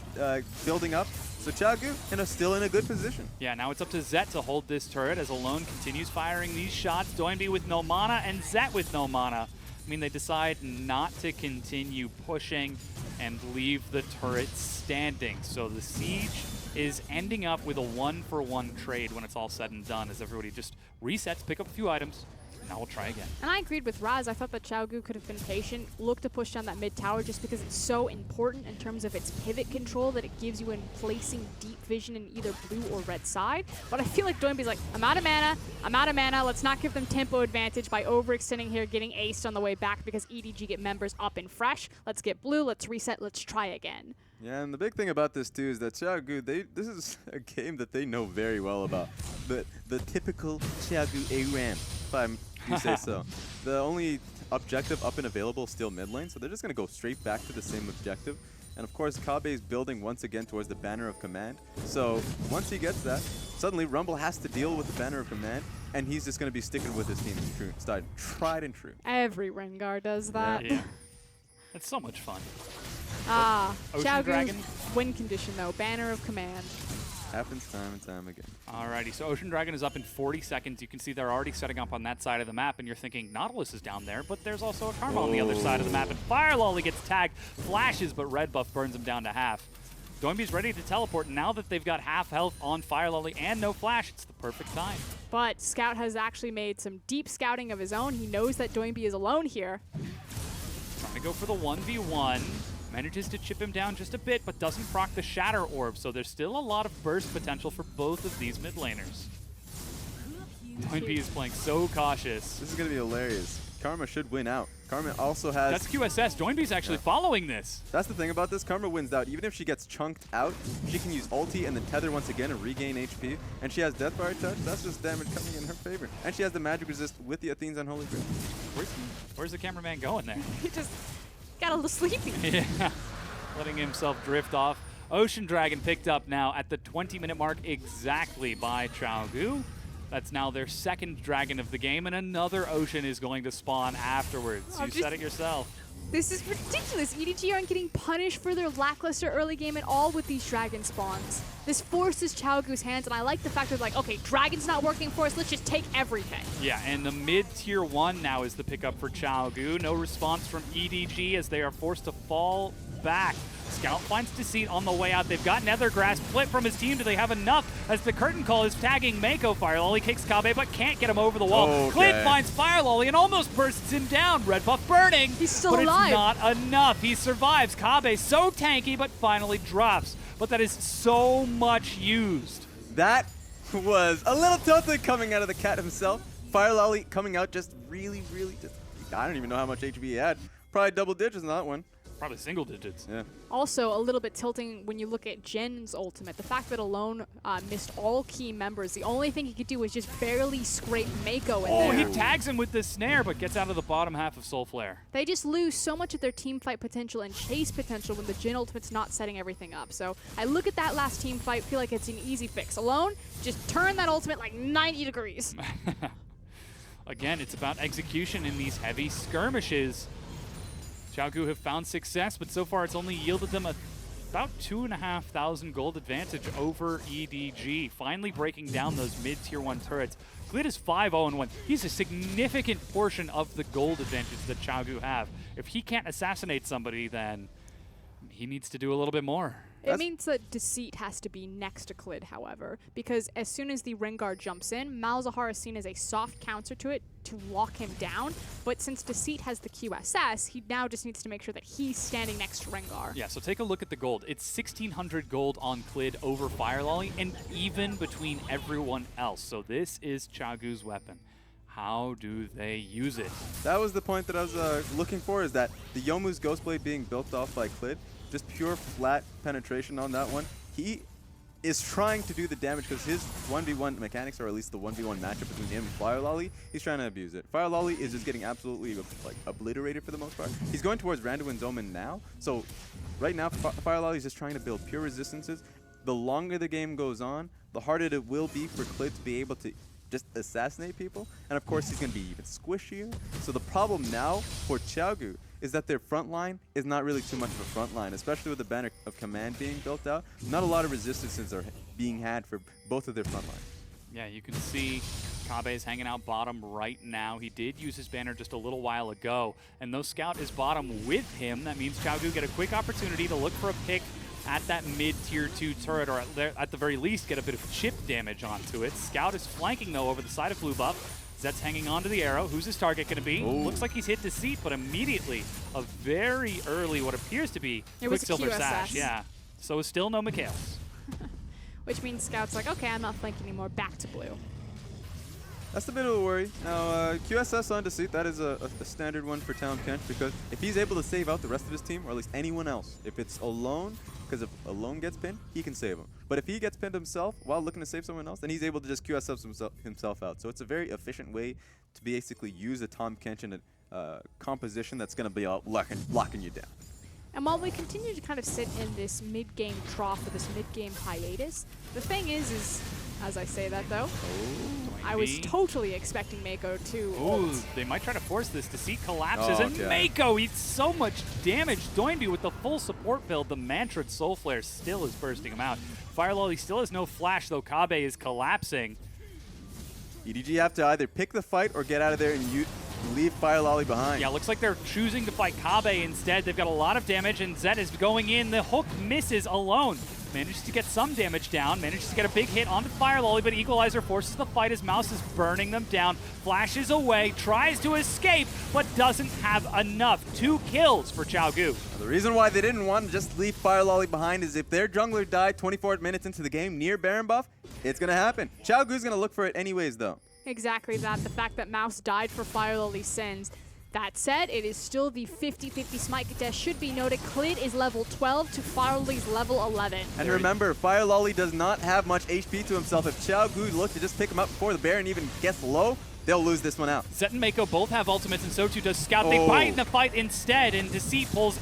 building up. So Xiaogu still in a good position. Yeah, now it's up to Zet to hold this turret as Alone continues firing these shots. Doinby with no mana and Zet with no mana. I mean, they decide not to continue pushing and leave the turret standing. So the siege is ending up with a one-for-one trade when it's all said and done, as everybody just resets, pick up a few items, and now we'll try again. And I agreed with Raz. I thought that Xiaogu could have been patient, look to push down that mid tower just because it's so important in terms of its pivot control that it gives you in placing deep vision in either blue or red side. But I feel like Doinby's like, I'm out of mana, let's not give them tempo advantage by overextending here, getting aced on the way back because EDG get members up and fresh. Let's get blue, let's reset, let's try again. Yeah, and the big thing about this, too, is that Xiaogu, this is a game that they know very well about. The typical Xiaogu ARAM, if I do say so. The only objective up and available is still mid lane, so they're just going to go straight back to the same objective. And of course, Kabe is building once again towards the Banner of Command. So once he gets that, suddenly Rumble has to deal with the Banner of Command, and he's just going to be sticking with his team's tried and true. Every Rengar does that. Yeah. It's so much fun. Xiaogu's win condition though, Banner of Command. Happens time and time again. Alrighty, so Ocean Dragon is up in 40 seconds. You can see they're already setting up on that side of the map, and you're thinking Nautilus is down there, but there's also a Karma on the other side of the map, and Fire Lolly gets tagged, flashes, but red buff burns him down to half. Doinby's ready to teleport, and now that they've got half health on Fire Lolly and no flash, it's the perfect time. But Scout has actually made some deep scouting of his own. He knows that Doinby is alone here. Trying to go for the 1v1. Manages to chip him down just a bit, but doesn't proc the Shatter Orb, so there's still a lot of burst potential for both of these mid laners. Doinby is playing so cautious. This is going to be hilarious. Karma should win out. Karma also has... That's QSS. Doinbee's actually following this. That's the thing about this. Karma wins out. Even if she gets chunked out, she can use ulti and then tether once again and regain HP. And she has Deathfire Touch. That's just damage coming in her favor. And she has the magic resist with the Athene's Unholy Grail. Where's the cameraman going there? He just got a little sleepy. Yeah, letting himself drift off. Ocean Dragon picked up now at the 20-minute mark exactly by ChiaoGu. That's now their second dragon of the game, and another Ocean is going to spawn afterwards. You said it yourself. This is ridiculous. EDG aren't getting punished for their lackluster early game at all with these dragon spawns. This forces ChiaoGu's hands, and I like the fact that, like, okay, dragon's not working for us, let's just take everything. Yeah, and the mid-tier 1 now is the pickup for ChiaoGu. No response from EDG as they are forced to fall back. Scout finds Deceit on the way out. They've got Nethergrass split from his team. Do they have enough? As the curtain call is tagging Mako. Fire Lolly kicks Kabe, but can't get him over the wall. Okay. Clint finds Fire Lolly and almost bursts him down. Red buff burning. He's still but alive. It's not enough. He survives. Kabe so tanky, but finally drops. But that is so much used. That was a little tilted coming out of the cat himself. Fire Lolly coming out just really, just... I don't even know how much HP he had. Probably double digits in that one. Probably single digits. Yeah. Also, a little bit tilting when you look at Jin's ultimate. The fact that Alone missed all key members. The only thing he could do was just barely scrape Mako in there. He tags him with the snare, but gets out of the bottom half of Soul Flare. They just lose so much of their team fight potential and chase potential when the Jin ultimate's not setting everything up. So I look at that last team fight, feel like it's an easy fix. Alone, just turn that ultimate like 90 degrees. Again, it's about execution in these heavy skirmishes. ChiaoGu have found success, but so far it's only yielded them about 2,500 gold advantage over EDG, finally breaking down those mid-tier 1 turrets. Glid is 5-0-1. He's a significant portion of the gold advantage that ChiaoGu have. If he can't assassinate somebody, then he needs to do a little bit more. It means that Deceit has to be next to Clid, however, because as soon as the Rengar jumps in, Malzahar is seen as a soft counter to it to lock him down, but since Deceit has the QSS, he now just needs to make sure that he's standing next to Rengar. Yeah, so take a look at the gold. It's 1,600 gold on Clid over Fire Lolly, and even between everyone else. So this is ChiaoGu's weapon. How do they use it? That was the point that I was looking for, is that the Youmuu's Ghostblade being built off by Clid, just pure flat penetration on that one. He is trying to do the damage because his 1v1 mechanics, or at least the 1v1 matchup between him and Fire Lolly, he's trying to abuse it. Fire Lolly is just getting absolutely like obliterated for the most part. He's going towards Randuin's Omen now, so right now Fire Lolly is just trying to build pure resistances. The longer the game goes on, the harder it will be for Clid to be able to just assassinate people, and of course he's going to be even squishier. So the problem now for ChiaoGu is that their front line is not really too much of a front line, especially with the banner of command being built out. Not a lot of resistances are being had for both of their front lines. Yeah, you can see Kabe is hanging out bottom right now. He did use his banner just a little while ago, and though Scout is bottom with him, that means ChiaoGu get a quick opportunity to look for a pick at that mid-tier 2 turret, or at the very least get a bit of chip damage onto it. Scout is flanking, though, over the side of blue buff. Zet's hanging on to the arrow. Who's his target going to be? Ooh. Looks like he's hit Deceit, but immediately a very early, what appears to be Quicksilver Sash. Yeah. So still no Mikhails. Which means Scout's like, okay, I'm not flanking anymore, back to blue. That's a bit of a worry. Now, QSS on Deceit, that is a standard one for Tahm Kench, because if he's able to save out the rest of his team, or at least anyone else, if it's Alone, because if Alone gets pinned, he can save him. But if he gets pinned himself while looking to save someone else, then he's able to just QSS himself out. So it's a very efficient way to basically use a Tahm Kench in a composition that's going to be locking you down. And while we continue to kind of sit in this mid-game trough or this mid-game hiatus, the thing is as I say that though, I was totally expecting Mako to ult. They might try to force this. Deceit collapses, and Mako eats so much damage. Doinbee with the full support build. The Mantrid Soul Flare still is bursting him out. Fire Lolly still has no flash, though Kabe is collapsing. EDG have to either pick the fight or get out of there and leave Fire Lolly behind. Yeah, looks like they're choosing to fight Kabe instead. They've got a lot of damage, and Zed is going in. The hook misses Alone. Manages to get some damage down, manages to get a big hit onto Fire Lolly, but Equalizer forces the fight as Mouse is burning them down, flashes away, tries to escape, but doesn't have enough. 2 kills for ChiaoGu. The reason why they didn't want to just leave Fire Lolly behind is if their jungler died 24 minutes into the game near Baron buff, it's going to happen. ChiaoGu's going to look for it anyways, though. Exactly that. The fact that Mouse died for Fire Lolly's sins. That said, it is still the 50-50 smite contest. Should be noted, Clid is level 12 to Firelolly's level 11. And remember, Firelolly does not have much HP to himself. If Xiaogu look to just pick him up before the Baron even gets low, they'll lose this one out. Zet and Mako both have ultimates, and so too does Scout. They bite in the fight instead, and Deceit pulls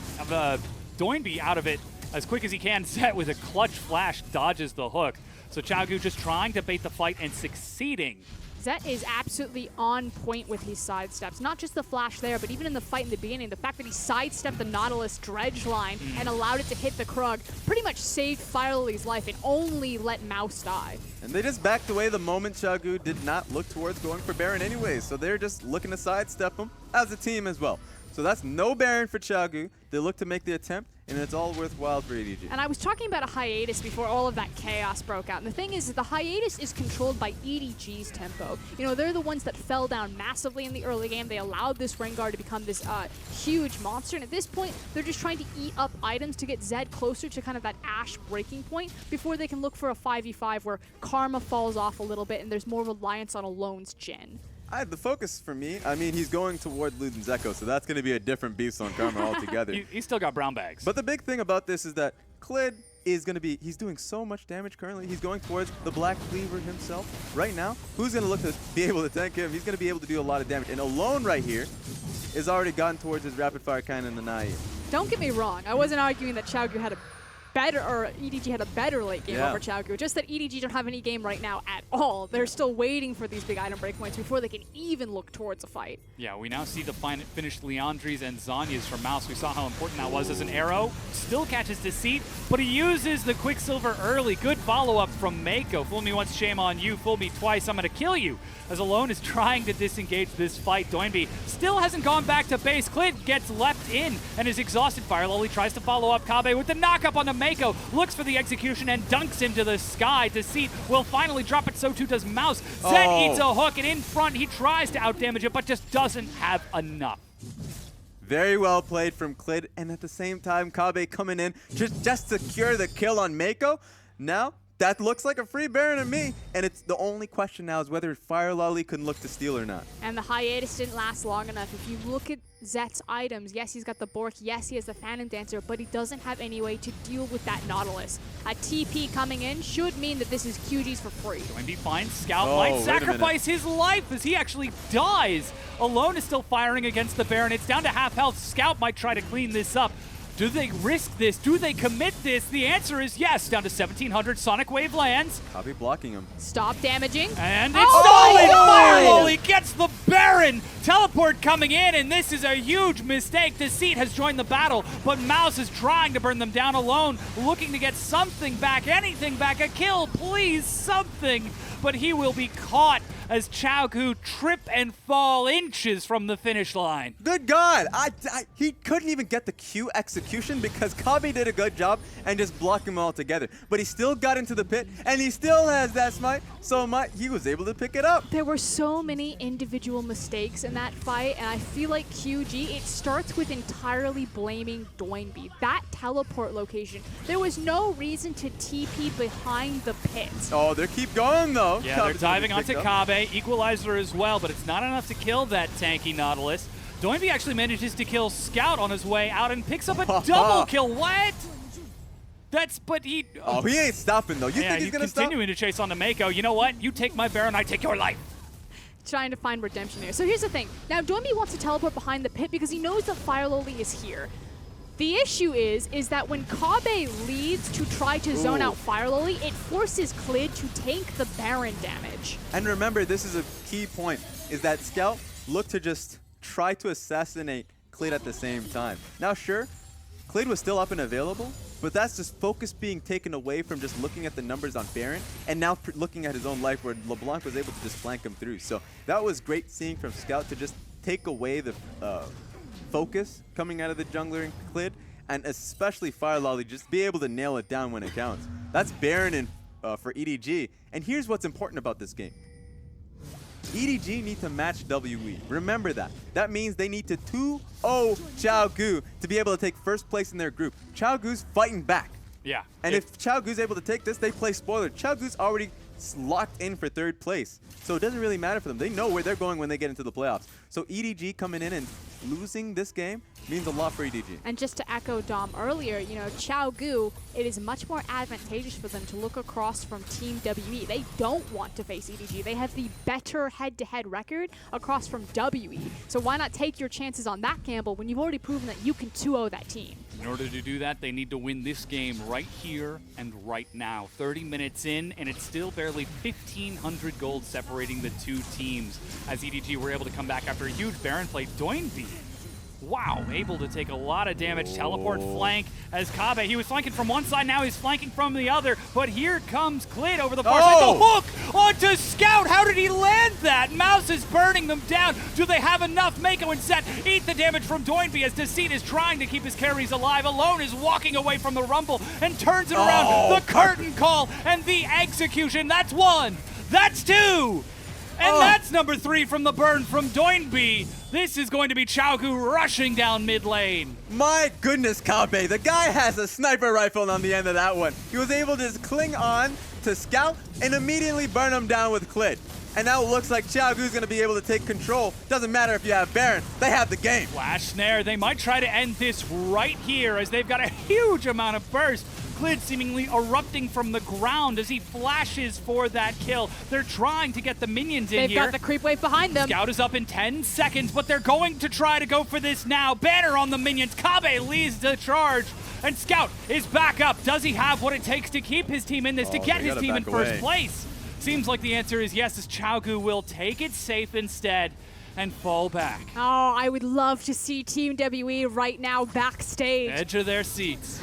Doinby out of it as quick as he can. Zet with a clutch flash dodges the hook. So Xiaogu just trying to bait the fight and succeeding. Zet is absolutely on point with his sidesteps. Not just the flash there, but even in the fight in the beginning, the fact that he sidestepped the Nautilus dredge line and allowed it to hit the Krug pretty much saved Firelolly's life and only let Mouse die. And they just backed away the moment Xiaogu did not look towards going for Baron anyways. So they're just looking to sidestep him as a team as well. So that's no Baron for Xiaogu. They look to make the attempt, and it's all worthwhile for EDG. And I was talking about a hiatus before all of that chaos broke out. And the thing is, the hiatus is controlled by EDG's tempo. You know, they're the ones that fell down massively in the early game. They allowed this Rengar to become this huge monster. And at this point, they're just trying to eat up items to get Zed closer to kind of that Ashe breaking point before they can look for a 5v5 where Karma falls off a little bit and there's more reliance on Alone's Jhin. The focus for me, I mean, he's going toward Luden's Echo, so that's going to be a different beast on Karma altogether. He's still got brown bags. But the big thing about this is that Clid is going to be, he's doing so much damage currently. He's going towards the Black Cleaver himself. Right now, who's going to look to be able to tank him? He's going to be able to do a lot of damage. And Alone right here is already gotten towards his Rapid Fire Cannon and Naive. Don't get me wrong. I wasn't arguing that Xiaogu had a better, or EDG had a better late game over Xiaogu. Just that EDG don't have any game right now at all. They're still waiting for these big item breakpoints before they can even look towards a fight. Yeah, we now see the finished Leandri's and Zanya's from Mouse. We saw how important that was as an arrow. Still catches Deceit, but he uses the Quicksilver early. Good follow-up from Mako. Fool me once, shame on you. Fool me twice, I'm going to kill you. As Alone is trying to disengage this fight, Doinby still hasn't gone back to base. Clid gets left in and is exhausted. Firelolly tries to follow up Kabe with the knock-up on the Mako. Looks for the execution and dunks him to the sky. Deceit will finally drop it, so too does Mouse. Zed eats a hook, and in front he tries to outdamage it, but just doesn't have enough. Very well played from Clid, and at the same time, Kabe coming in just to secure the kill on Mako. Now, that looks like a free Baron to me, and it's the only question now is whether Firelolly can look to steal or not. And the hiatus didn't last long enough. If you look at Zet's items, yes, he's got the Bork, yes, he has the Phantom Dancer, but he doesn't have any way to deal with that Nautilus. A TP coming in should mean that this is QG's for free. Doinby finds Scout, might sacrifice his life as he actually dies. Alone is still firing against the Baron. It's down to half health. Scout might try to clean this up. Do they risk this? Do they commit this? The answer is yes. Down to 1700. Sonic Wave lands. Kabe blocking him. Stop damaging. And it's stolen! Firelolly gets the Baron! Teleport coming in, and this is a huge mistake. Deceit has joined the battle, but Mouse is trying to burn them down Alone, looking to get something back, anything back, a kill, please, something. But he will be caught as Xiaogu trip and fall inches from the finish line. Good God! He couldn't even get the Q execution because Kabe did a good job and just blocked him all together. But he still got into the pit, and he still has that smite, so he was able to pick it up. There were so many individual mistakes in that fight, and I feel like QG, it starts with entirely blaming Doinby. That teleport location, there was no reason to TP behind the pit. Oh, they keep going, though. Yeah, they're diving onto Kabe. Equalizer as well, but it's not enough to kill that tanky Nautilus. Doinby actually manages to kill Scout on his way out and picks up a double kill. What? But he... Oh, he ain't stopping, though. You think he's going to stop? Continuing to chase on the Mako. You know what? You take my Baron, I take your life. Trying to find redemption here. So here's the thing. Now, Doinby wants to teleport behind the pit because he knows that Firelolly is here. The issue is that when Kabe leads to try to zone out Firelolly, it forces Clid to take the Baron damage. And remember, this is a key point, is that Scout looked to just try to assassinate Clid at the same time. Now, sure, Clid was still up and available, but that's just focus being taken away from just looking at the numbers on Baron and now looking at his own life where LeBlanc was able to just flank him through. So that was great seeing from Scout to just take away the focus coming out of the jungler in Clid, and especially Firelolly just be able to nail it down when it counts. That's Baron for EDG. And here's what's important about this game. EDG need to match WE. Remember that. That means they need to 2-0 Xiaogu to be able to take first place in their group. Xiaogu's fighting back. Yeah. And if Xiaogu's able to take this, they play spoiler. Xiaogu's already locked in for 3rd place. So it doesn't really matter for them. They know where they're going when they get into the playoffs. So EDG coming in and losing this game means a lot for EDG. And just to echo Dom earlier, you know, Xiaogu, it is much more advantageous for them to look across from Team WE. They don't want to face EDG. They have the better head-to-head record across from WE. So why not take your chances on that gamble when you've already proven that you can 2-0 that team? In order to do that, they need to win this game right here and right now. 30 minutes in, and it's still barely 1,500 gold separating the two teams, as EDG were able to come back after a huge Baron play. Doinby, wow, able to take a lot of damage. Teleport flank as Kabe. He was flanking from one side, now he's flanking from the other. But here comes Klid over the far side. The hook onto Scout. How did he land that? Mouse is burning them down. Do they have enough? Mako and Zet eat the damage from Doinby as Deceit is trying to keep his carries alive. Alone is walking away from the Rumble and turns it around. The curtain call and the execution. That's 1. That's 2. And that's number 3 from the burn from Doinby. This is going to be Xiaogu rushing down mid lane. My goodness, Kabe. The guy has a sniper rifle on the end of that one. He was able to just cling on to Scout and immediately burn him down with Klid. And now it looks like Xiaogu's going to be able to take control. Doesn't matter if you have Baron. They have the game. Flash snare. They might try to end this right here as they've got a huge amount of burst. Klid seemingly erupting from the ground as he flashes for that kill. They're trying to get the minions in here. They've got the creep wave behind them. Scout is up in 10 seconds, but they're going to try to go for this now. Banner on the minions. Kabe leads the charge. And Scout is back up. Does he have what it takes to keep his team in this, to get his team in first place? Seems like the answer is yes, as Xiaogu will take it safe instead and fall back. Oh, I would love to see Team WE right now backstage. Edge of their seats.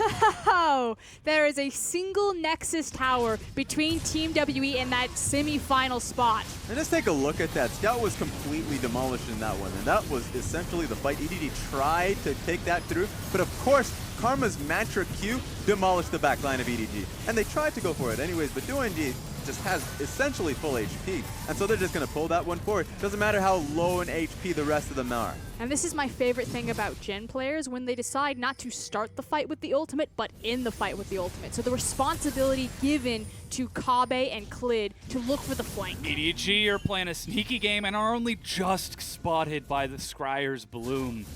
Oh, there is a single Nexus tower between Team WE and that semi-final spot. And just take a look at that. Scout was completely demolished in that one, and that was essentially the fight. EDG tried to take that through, but of course, Karma's Mantra Q demolished the back line of EDG. And they tried to go for it anyways, but DoNG just has essentially full HP. And so they're just going to pull that one forward. Doesn't matter how low in HP the rest of them are. And this is my favorite thing about Gen players, when they decide not to start the fight with the ultimate, but in the fight with the ultimate. So the responsibility given to Kabe and Klid to look for the flank. EDG are playing a sneaky game and are only just spotted by the Scryer's Bloom.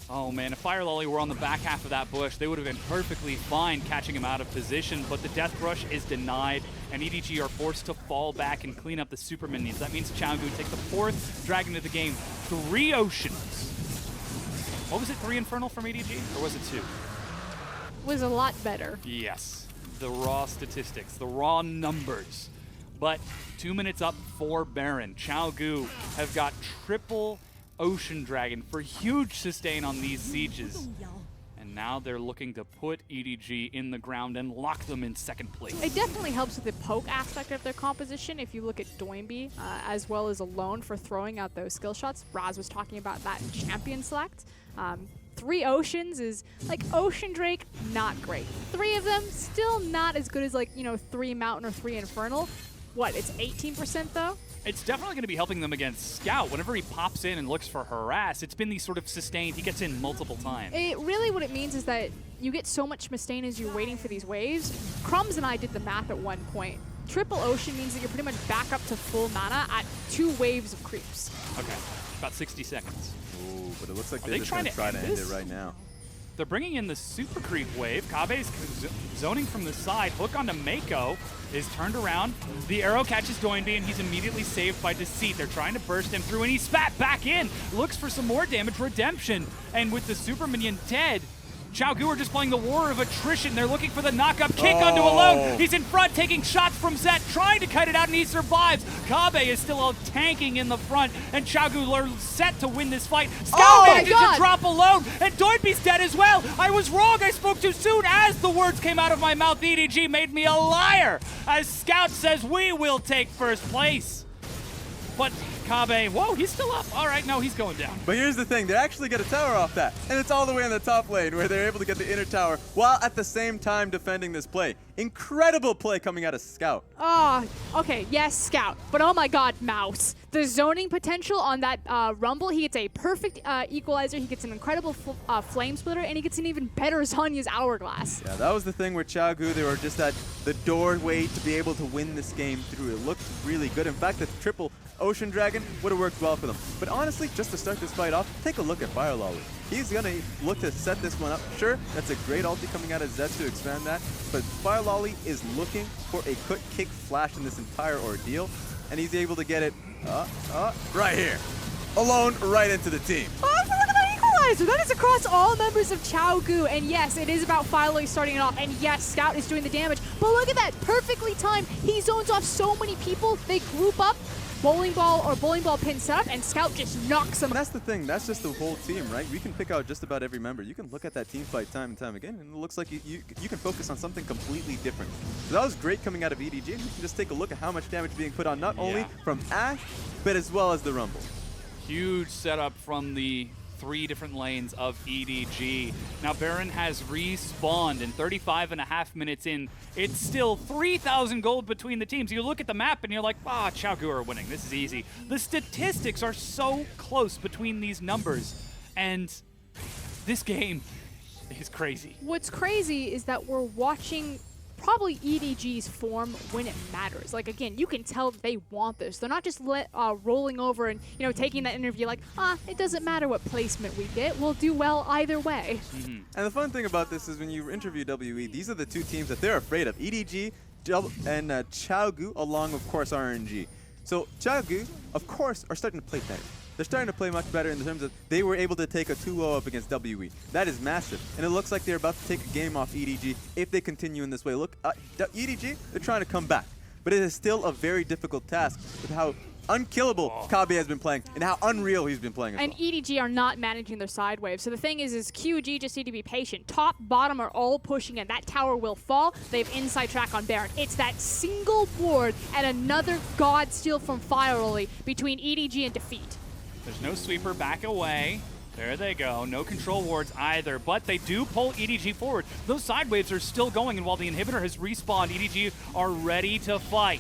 Oh man, if Fire Lolly were on the back half of that bush, they would have been perfectly fine catching him out of position, but the Death Rush is denied, and EDG are forced to fall back and clean up the super minions. That means Xiaogu take the 4th Dragon of the game. 3 Oceans. What was it, 3 Infernal from EDG? Or was it 2? Was a lot better. Yes, the raw statistics, the raw numbers. But 2 minutes up for Baron. Xiaogu have got triple Ocean Dragon for huge sustain on these sieges. And now they're looking to put EDG in the ground and lock them in 2nd place. It definitely helps with the poke aspect of their composition if you look at Doinby, as well as Alone for throwing out those skill shots. Raz was talking about that in Champion Select. 3 Oceans is like Ocean Drake, not great. 3 of them, still not as good as like, you know, 3 Mountain or 3 Infernal. What, it's 18% though? It's definitely going to be helping them against Scout. Whenever he pops in and looks for harass, it's been these sort of sustained, he gets in multiple times. It really, what it means is that you get so much sustain as you're waiting for these waves. Crumbs and I did the math at one point. Triple Ocean means that you're pretty much back up to full mana at 2 waves of creeps. Okay, about 60 seconds. Ooh, but it looks like Are they're they just going to try to end this? it right now. They're bringing in the super creep wave. Kabe's zoning from the side. Hook onto Mako is turned around. The arrow catches Doinby, and he's immediately saved by Deceit. They're trying to burst him through, and he spat back in. Looks for some more damage. Redemption. And with the super minion dead, Xiaogu are just playing the war of attrition. They're looking for the knock-up kick onto Alone. He's in front, taking shots from Zet, trying to cut it out, and he survives. Kabe is still out tanking in the front, and Xiaogu are set to win this fight. Scout manages to drop Alone, and Doinby's dead as well. I was wrong, I spoke too soon. As the words came out of my mouth, EDG made me a liar, as Scout says we will take 1st place. But Kabe. Whoa, he's still up. All right, no, he's going down. But here's the thing, they actually get a tower off that, and it's all the way in the top lane where they're able to get the inner tower while at the same time defending this play. Incredible play coming out of Scout. Oh, okay, yes, Scout. But oh my god, Mouse. The zoning potential on that Rumble, he gets a perfect equalizer, he gets an incredible flame splitter, and he gets an even better Zonya's Hourglass. Yeah, that was the thing with Xiaogu. They were just at the doorway to be able to win this game through. It looked really good. In fact, the triple Ocean Dragon would have worked well for them. But honestly, just to start this fight off, take a look at Fire Lolly. He's going to look to set this one up. Sure, that's a great ulti coming out of Zed to expand that, but Fire Lolly is looking for a quick kick flash in this entire ordeal, and he's able to get it right here. Alone, right into the team. Oh, look at that equalizer! That is across all members of Xiaogu, and yes, it is about Fire Lolly starting it off, and yes, Scout is doing the damage, but look at that, perfectly timed. He zones off so many people, they group up, bowling ball pin set up, and Scout just knocks them. That's the thing. That's just the whole team, right? We can pick out just about every member. You can look at that team fight time and time again, and it looks like you can focus on something completely different. So that was great coming out of EDG. And you can just take a look at how much damage being put on not only from Ashe, but as well as the Rumble. Huge setup from the 3 different lanes of EDG. Now Baron has respawned, and 35.5 minutes in, it's still 3,000 gold between the teams. You look at the map and you're like, Xiaogu are winning. This is easy. The statistics are so close between these numbers, and this game is crazy. What's crazy is that we're watching probably EDG's form when it matters. Like, again, you can tell that they want this. They're not just rolling over and, taking that interview like, it doesn't matter what placement we get. We'll do well either way. And the fun thing about this is when you interview WE, these are the 2 teams that they're afraid of. EDG and Xiaogu, along, of course, RNG. So Xiaogu, of course, are starting to play better. They're starting to play much better in terms of they were able to take a 2-0 up against WE. That is massive. And it looks like they're about to take a game off EDG if they continue in this way. Look, EDG, they're trying to come back. But it is still a very difficult task with how unkillable Kabe has been playing and how unreal he's been playing as And well. EDG are not managing their side wave. So the thing is QG just need to be patient. Top, bottom are all pushing in. That tower will fall. They have inside track on Baron. It's that single board and another god steal from Fire Lolly between EDG and defeat. There's no sweeper, back away. There they go. No control wards either, but they do pull EDG forward. Those side waves are still going, and while the inhibitor has respawned, EDG are ready to fight.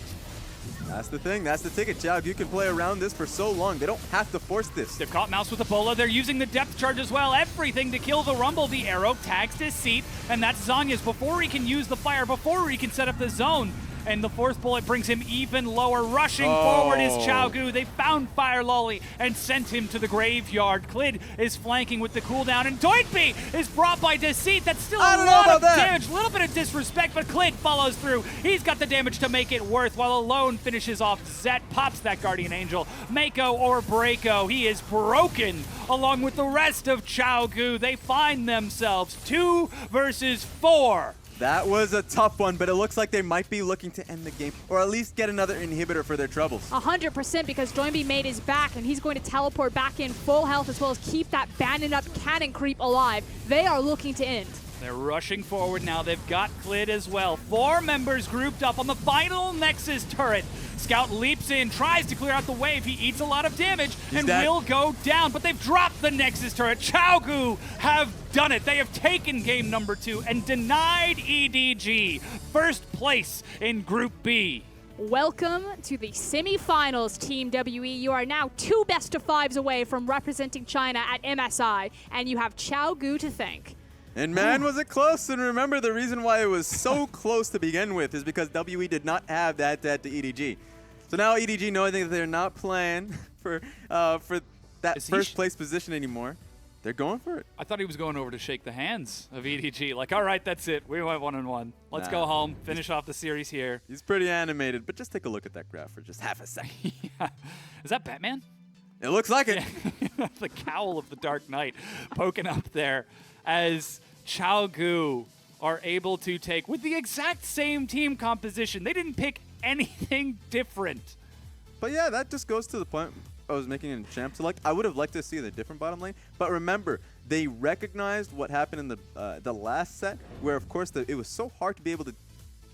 That's the thing. That's the ticket, Xiao. You can play around this for so long. They don't have to force this. They've caught Mouse with a bola. They're using the depth charge as well. Everything to kill the Rumble. The arrow tags Deceit, and that's Zonya's before he can use the fire, before he can set up the zone. And the 4th bullet brings him even lower. Rushing forward is Xiaogu. They found Fire Lolly and sent him to the graveyard. Clid is flanking with the cooldown, and Doitby is brought by Deceit. That's still a lot of damage. A little bit of disrespect, but Clid follows through. He's got the damage to make it worth, while Alone finishes off Zet, pops that Guardian Angel. Mako or Breako, he is broken along with the rest of Xiaogu. They find themselves 2 versus 4. That was a tough one, but it looks like they might be looking to end the game, or at least get another inhibitor for their troubles. 100%, because Doinby made his back, and he's going to teleport back in full health, as well as keep that banded up cannon creep alive. They are looking to end. They're rushing forward now. They've got Clid as well. 4 members grouped up on the final Nexus turret. Scout leaps in, tries to clear out the wave. He eats a lot of damage and will go down, but they've dropped the Nexus turret. Xiaogu have done it. They have taken game number 2 and denied EDG first place in Group B. Welcome to the semifinals, Team WE. You are now 2 best-of-5s away from representing China at MSI, and you have Xiaogu to thank. And man, was it close. And remember, the reason why it was so close to begin with is because WE did not have that to EDG. So now EDG, knowing that they're not playing for that first place position anymore, they're going for it. I thought he was going over to shake the hands of EDG. Like, all right, that's it. We went 1-1. Let's go home, finish off the series here. He's pretty animated, but just take a look at that graph for just half a second. Yeah. Is that Batman? It looks like it. Yeah. The cowl of the Dark Knight poking up there as Xiaogu are able to take, with the exact same team composition. They didn't pick anything different. But yeah, that just goes to the point I was making in Champ Select. I would have liked to see the different bottom lane, but remember, they recognized what happened in the last set, where of course it was so hard to be able to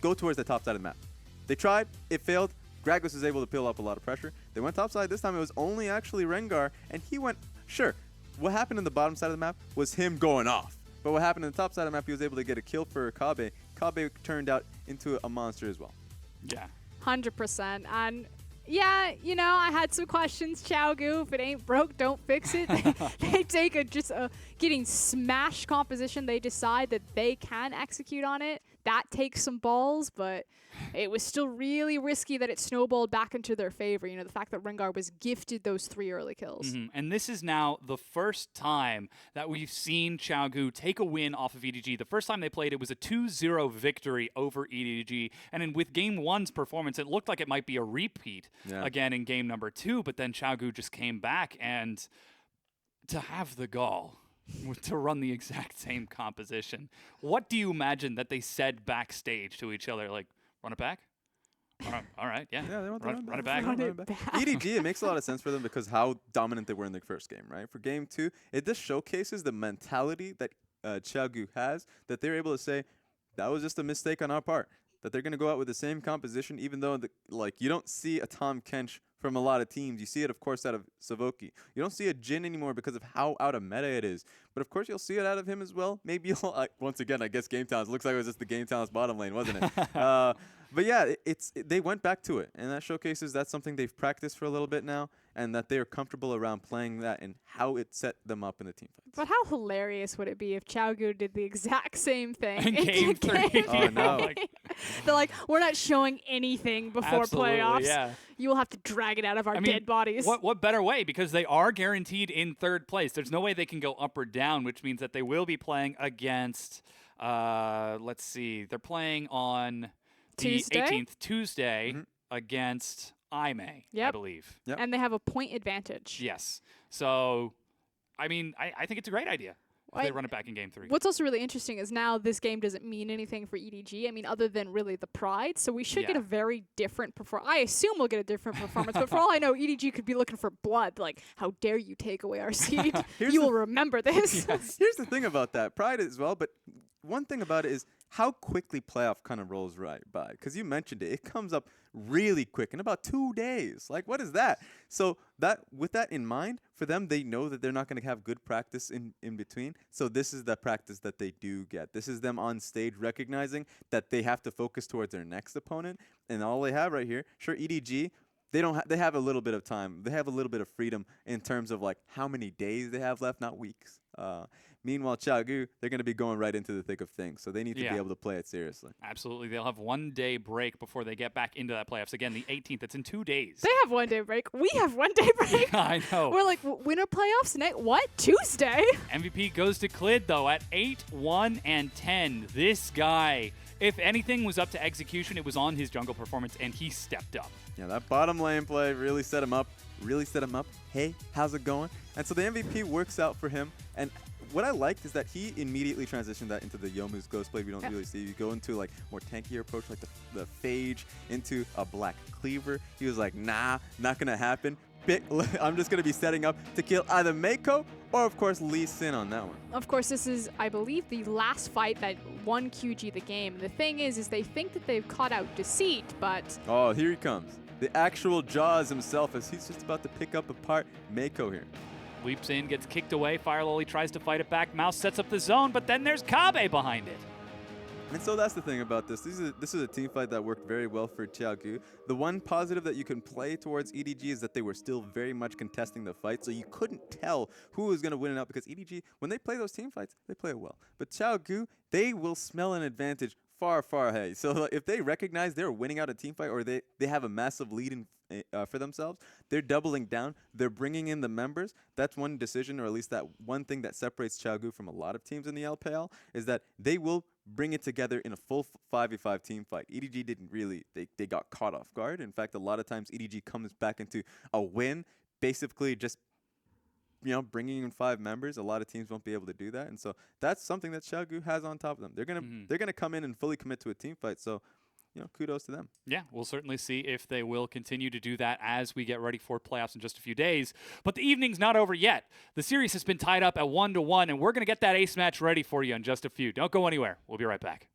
go towards the top side of the map. They tried, it failed. Gragas was able to peel up a lot of pressure. They went topside. This time it was only actually Rengar, and he went, sure, what happened in the bottom side of the map was him going off. But what happened in the top side of the map, he was able to get a kill for Kabe. Kabe turned out into a monster as well. Yeah. 100%. And yeah, you know, I had some questions. Xiaogu, if it ain't broke, don't fix it. They take just a getting smashed composition. They decide that they can execute on it. That takes some balls, but it was still really risky that it snowballed back into their favor. You know, the fact that Rengar was gifted those 3 early kills. And this is now the first time that we've seen Xiaogu take a win off of EDG. The first time they played, it was a 2-0 victory over EDG. And then with Game 1's performance, it looked like it might be a repeat again in Game number 2, but then Xiaogu just came back, and to have the gall to run the exact same composition. What do you imagine that they said backstage to each other? Like, run it back? All right, yeah. Yeah, they want to run it back. EDG, it makes a lot of sense for them because how dominant they were in the first game, right? For Game 2, it just showcases the mentality that Xiaogu has, that they're able to say, that was just a mistake on our part. That they're going to go out with the same composition, even though you don't see a Tahm Kench from a lot of teams. You see it, of course, out of Savoki. You don't see a Jhin anymore because of how out of meta it is. But, of course, you'll see it out of him as well. Maybe you'll, once again, I guess Game Talents. Looks like it was just the Game Talents bottom lane, wasn't it? But, yeah, they went back to it. And that showcases that's something they've practiced for a little bit now, and that they're comfortable around playing that and how it set them up in the team fights. But how hilarious would it be if Xiaogu did the exact same thing in Game 3? Oh, no. They're like, we're not showing anything before playoffs. Yeah. You will have to drag it out of our dead bodies. What better way? Because they are guaranteed in 3rd place. There's no way they can go up or down, which means that they will be playing against, let's see, they're playing on Tuesday? the 18th, Tuesday, against IMA, I believe. Yep. And they have a point advantage. Yes. So, I mean, I think it's a great idea if they run it back in Game 3. What's also really interesting is now this game doesn't mean anything for EDG. I mean, other than really the pride. So we should get a very different performance. I assume we'll get a different performance. But for all I know, EDG could be looking for blood. Like, how dare you take away our seed? You will remember this. Here's the thing about that. Pride as well, but one thing about it is how quickly playoff kind of rolls right by. Because you mentioned it. It comes up really quick in about 2 days. Like, what is that? So with that in mind, for them, they know that they're not going to have good practice in between. So this is the practice that they do get. This is them on stage recognizing that they have to focus towards their next opponent. And all they have right here, sure, EDG, they have a little bit of time. They have a little bit of freedom in terms of like how many days they have left, not weeks. Meanwhile, Xiaogu, they're going to be going right into the thick of things, so they need to be able to play it seriously. Absolutely. They'll have 1 day break before they get back into that playoffs. Again, the 18th. It's in 2 days. They have 1 day break. We have 1 day break. Yeah, I know. We're like, winter playoffs next, what? Tuesday? MVP goes to Clid, though, at 8-1-10. This guy, if anything was up to execution, it was on his jungle performance, and he stepped up. Yeah, that bottom lane play really set him up. Hey, how's it going? And so the MVP works out for him. And what I liked is that he immediately transitioned that into the Youmuu's Ghost play we don't really see. You go into like more tankier approach, like the Phage into a Black Cleaver. He was like, nah, not going to happen. I'm just going to be setting up to kill either Meiko or, of course, Lee Sin on that one. Of course, this is, I believe, the last fight that won QG the game. The thing is they think that they've caught out Deceit, but... Oh, here he comes. The actual Jaws himself as he's just about to pick up apart Meiko here. Leaps in, gets kicked away. Fire Lily tries to fight it back. Mouse sets up the zone, but then there's Kabe behind it. And so that's the thing about this. This is a team fight that worked very well for Xiaogu. The one positive that you can play towards EDG is that they were still very much contesting the fight, so you couldn't tell who was going to win it out because EDG, when they play those team fights, they play it well. But Xiaogu, they will smell an advantage far ahead. So if they recognize they're winning out a team fight or they have a massive lead for themselves, they're doubling down. They're bringing in the members. That's one decision, or at least that one thing that separates Xiaogu from a lot of teams in the LPL is that they will bring it together in a full 5v5 team fight. EDG didn't really, they got caught off guard. In fact, a lot of times EDG comes back into a win, basically just bringing in 5 members. A lot of teams won't be able to do that, and so that's something that Xiaogu has on top of them. They're gonna come in and fully commit to a team fight. So, kudos to them. Yeah, we'll certainly see if they will continue to do that as we get ready for playoffs in just a few days. But the evening's not over yet. The series has been tied up at 1-1, and we're gonna get that ace match ready for you in just a few. Don't go anywhere. We'll be right back.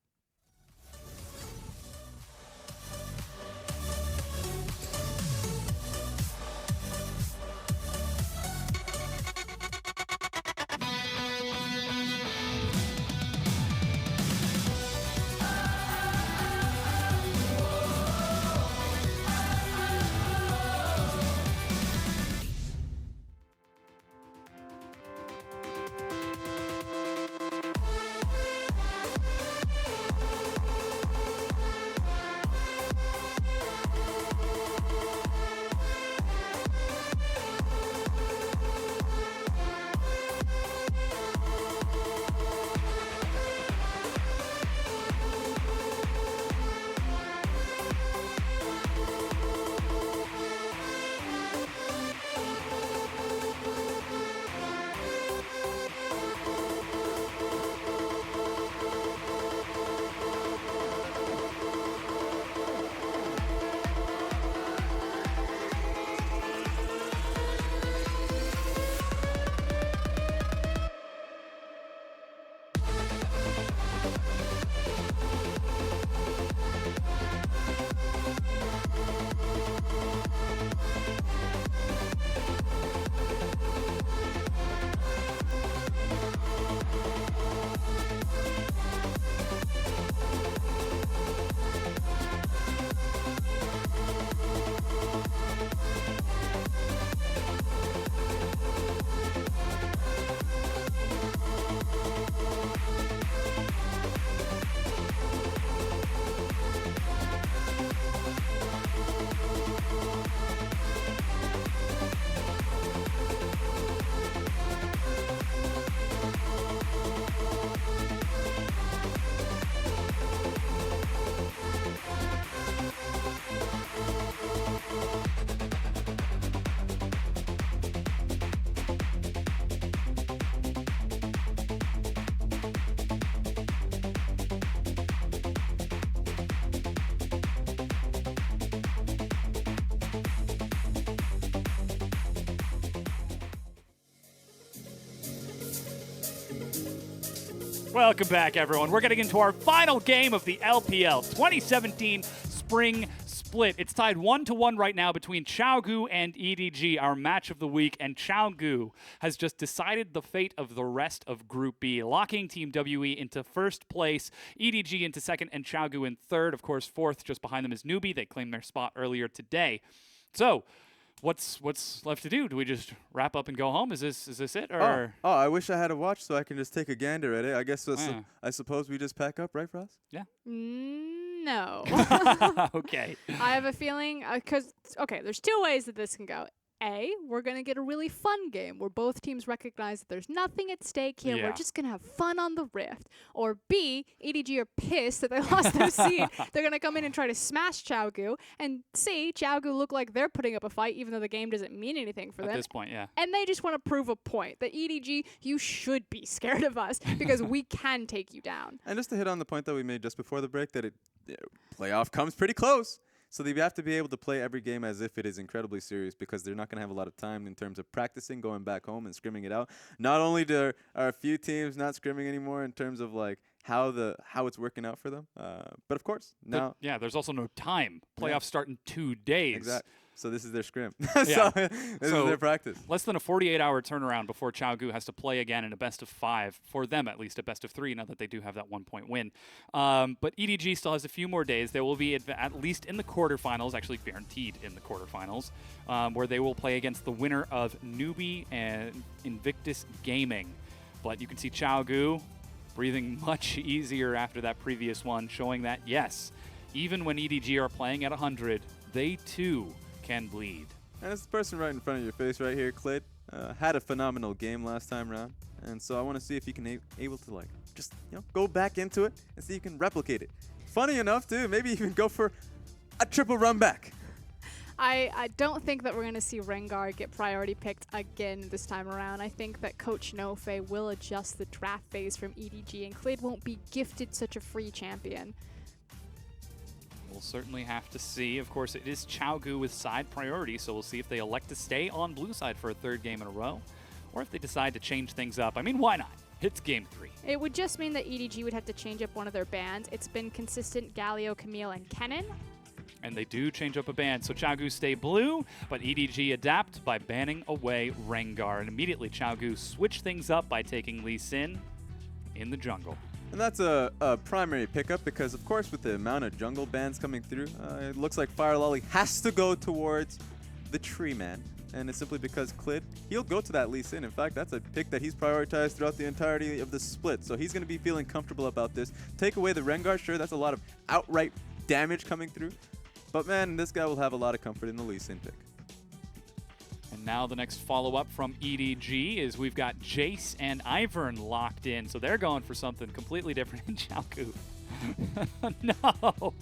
Welcome back, everyone. We're getting into our final game of the LPL 2017 Spring Split. It's tied 1-1 right now between Chaogu and EDG, our match of the week, and Chaogu has just decided the fate of the rest of Group B, locking Team WE into first place, EDG into second, and Chaogu in third. Of course, fourth just behind them is NewBee. They claimed their spot earlier today. So, what's left to do? Do we just wrap up and go home? Is this it? Or Oh, I wish I had a watch so I can just take a gander at it. I guess Yeah. I suppose we just pack up, right, Frost? Yeah. No. Okay. I have a feeling, okay, there's two ways that this can go. A, we're going to get a really fun game where both teams recognize that there's nothing at stake here. Yeah. We're just going to have fun on the Rift. Or B, EDG are pissed that they lost their seed. They're going to come in and try to smash Chaogu. And C, Chaogu look like they're putting up a fight even though the game doesn't mean anything for them. At this point, yeah. And they just want to prove a point that EDG, you should be scared of us because we can take you down. And just to hit on the point that we made just before the break, that playoff comes pretty close. So they have to be able to play every game as if it is incredibly serious because they're not going to have a lot of time in terms of practicing, going back home and scrimming it out. Not only are a few teams not scrimming anymore in terms of like how it's working out for them, but of course now there's also no time. Playoffs start in 2 days. Exactly. So this is their scrim. Yeah. This is their practice. Less than a 48-hour turnaround before Chaogu has to play again in a best of 5, for them at least, a best of 3, now that they do have that 1-point win. But EDG still has a few more days. They will be at least in the quarterfinals, actually guaranteed in the quarterfinals, where they will play against the winner of NewBee and Invictus Gaming. But you can see Chaogu breathing much easier after that previous one, showing that, yes, even when EDG are playing at 100, they too can bleed. And it's the person right in front of your face right here, Clid, had a phenomenal game last time around. And so I want to see if you can able to like just go back into it and see if you can replicate it. Funny enough too, maybe even go for a triple run back. I don't think that we're going to see Rengar get priority picked again this time around. I think that Coach Nofe will adjust the draft phase from EDG, and Clid won't be gifted such a free champion. We'll certainly have to see. Of course, it is Chaogu with side priority, so we'll see if they elect to stay on blue side for a third game in a row, or if they decide to change things up. I mean, why not? It's game 3. It would just mean that EDG would have to change up one of their bans. It's been consistent Galio, Camille, and Kennen. And they do change up a ban, so Chaogu stay blue, but EDG adapt by banning away Rengar. And immediately Chaogu switch things up by taking Lee Sin in the jungle. And that's a primary pickup because, of course, with the amount of jungle bans coming through, it looks like Fire Lolly has to go towards the Tree Man. And it's simply because Clid, he'll go to that Lee Sin. In fact, that's a pick that he's prioritized throughout the entirety of the split. So he's going to be feeling comfortable about this. Take away the Rengar, sure, that's a lot of outright damage coming through. But, man, this guy will have a lot of comfort in the Lee Sin pick. And now the next follow-up from EDG is we've got Jace and Ivern locked in. So they're going for something completely different in Chaogu. No.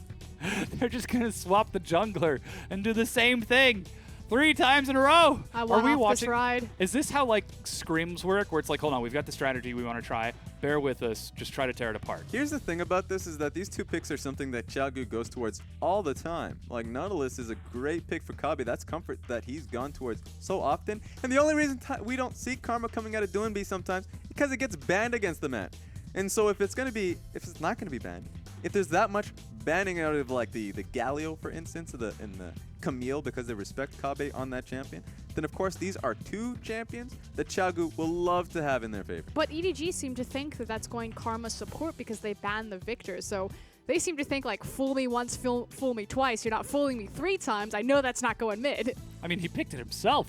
They're just going to swap the jungler and do the same thing 3 times in a row. I want off this ride. Is this how, like, scrims work, where it's like, hold on, we've got the strategy we want to try. Bear with us. Just try to tear it apart. Here's the thing about this is that these 2 picks are something that Chaogu goes towards all the time. Like, Nautilus is a great pick for Kabe. That's comfort that he's gone towards so often. And the only reason we don't see Karma coming out of Doinb sometimes because it gets banned against the man. And so if it's not going to be banned, if there's that much banning out of like the Galio, for instance, and the Camille because they respect Kabe on that champion, then of course these are 2 champions that Chaogu will love to have in their favor. But EDG seem to think that that's going Karma support because they banned the Victor. So they seem to think like, fool me once, fool me twice. You're not fooling me 3 times. I know that's not going mid. I mean, he picked it himself.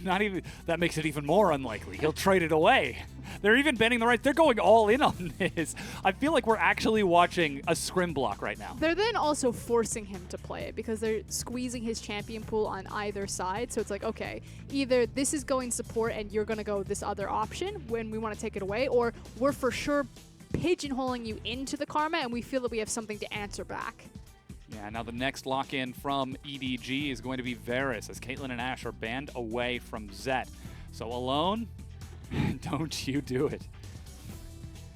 That makes it even more unlikely. He'll trade it away. They're even bending the right. They're going all in on this. I feel like we're actually watching a scrim block right now. They're then also forcing him to play it because they're squeezing his champion pool on either side. So it's like, okay, either this is going support and you're going to go this other option when we want to take it away, or we're for sure pigeonholing you into the Karma and we feel that we have something to answer back. Yeah, now the next lock-in from EDG is going to be Varus, as Caitlyn and Ashe are banned away from Zet. So alone, don't you do it.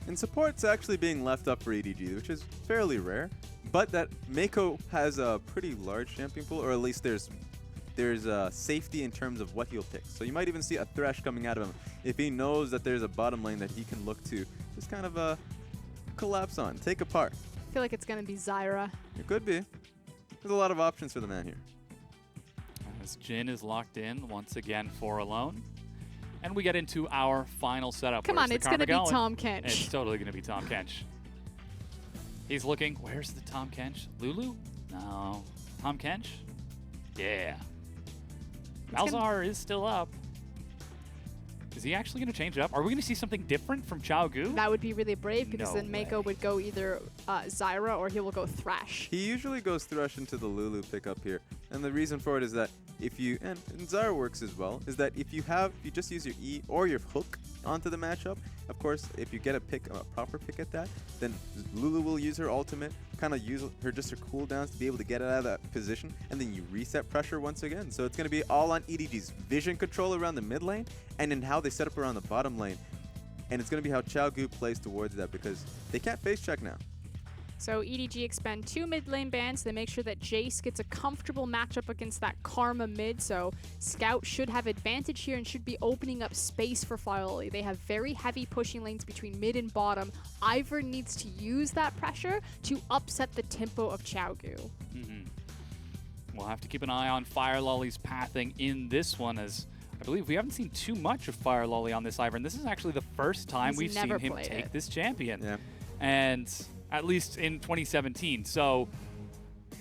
And support's actually being left up for EDG, which is fairly rare. But that Mako has a pretty large champion pool, or at least there's safety in terms of what he'll pick. So you might even see a Thresh coming out of him if he knows that there's a bottom lane that he can look to just kind of collapse on, take apart. I feel like it's going to be Zyra. It could be. There's a lot of options for the man here. As Jin is locked in once again for alone. And we get into our final setup. Come on, it's going to be Tom Kench. It's totally going to be Tom Kench. He's looking. Where's the Tom Kench? Lulu? No. Tom Kench? Yeah. Malzahar is still up. Is he actually going to change it up? Are we going to see something different from Xiaogu? That would be really brave because No then Mako would go either Zyra or he will go Thresh. He usually goes Thresh into the Lulu pickup here. And the reason for it is that if you, and Zyra works as well, is that if you just use your E or your hook onto the matchup, of course, if you get a proper pick at that, then Lulu will use her ultimate, kind of use her cooldowns to be able to get it out of that position, and then you reset pressure once again. So it's going to be all on EDG's vision control around the mid lane, and then how they set up around the bottom lane. And it's going to be how Xiaogu plays towards that because they can't face check now. So EDG expend 2 mid lane bans. They make sure that Jace gets a comfortable matchup against that Karma mid. So Scout should have advantage here and should be opening up space for Firelily. They have very heavy pushing lanes between mid and bottom. Ivern needs to use that pressure to upset the tempo of Xiaogu. We'll have to keep an eye on Firelolly's pathing in this one, as I believe we haven't seen too much of Firelolly on this Ivern. This is actually the first time we've seen him take this champion. Yeah. And at least in 2017. So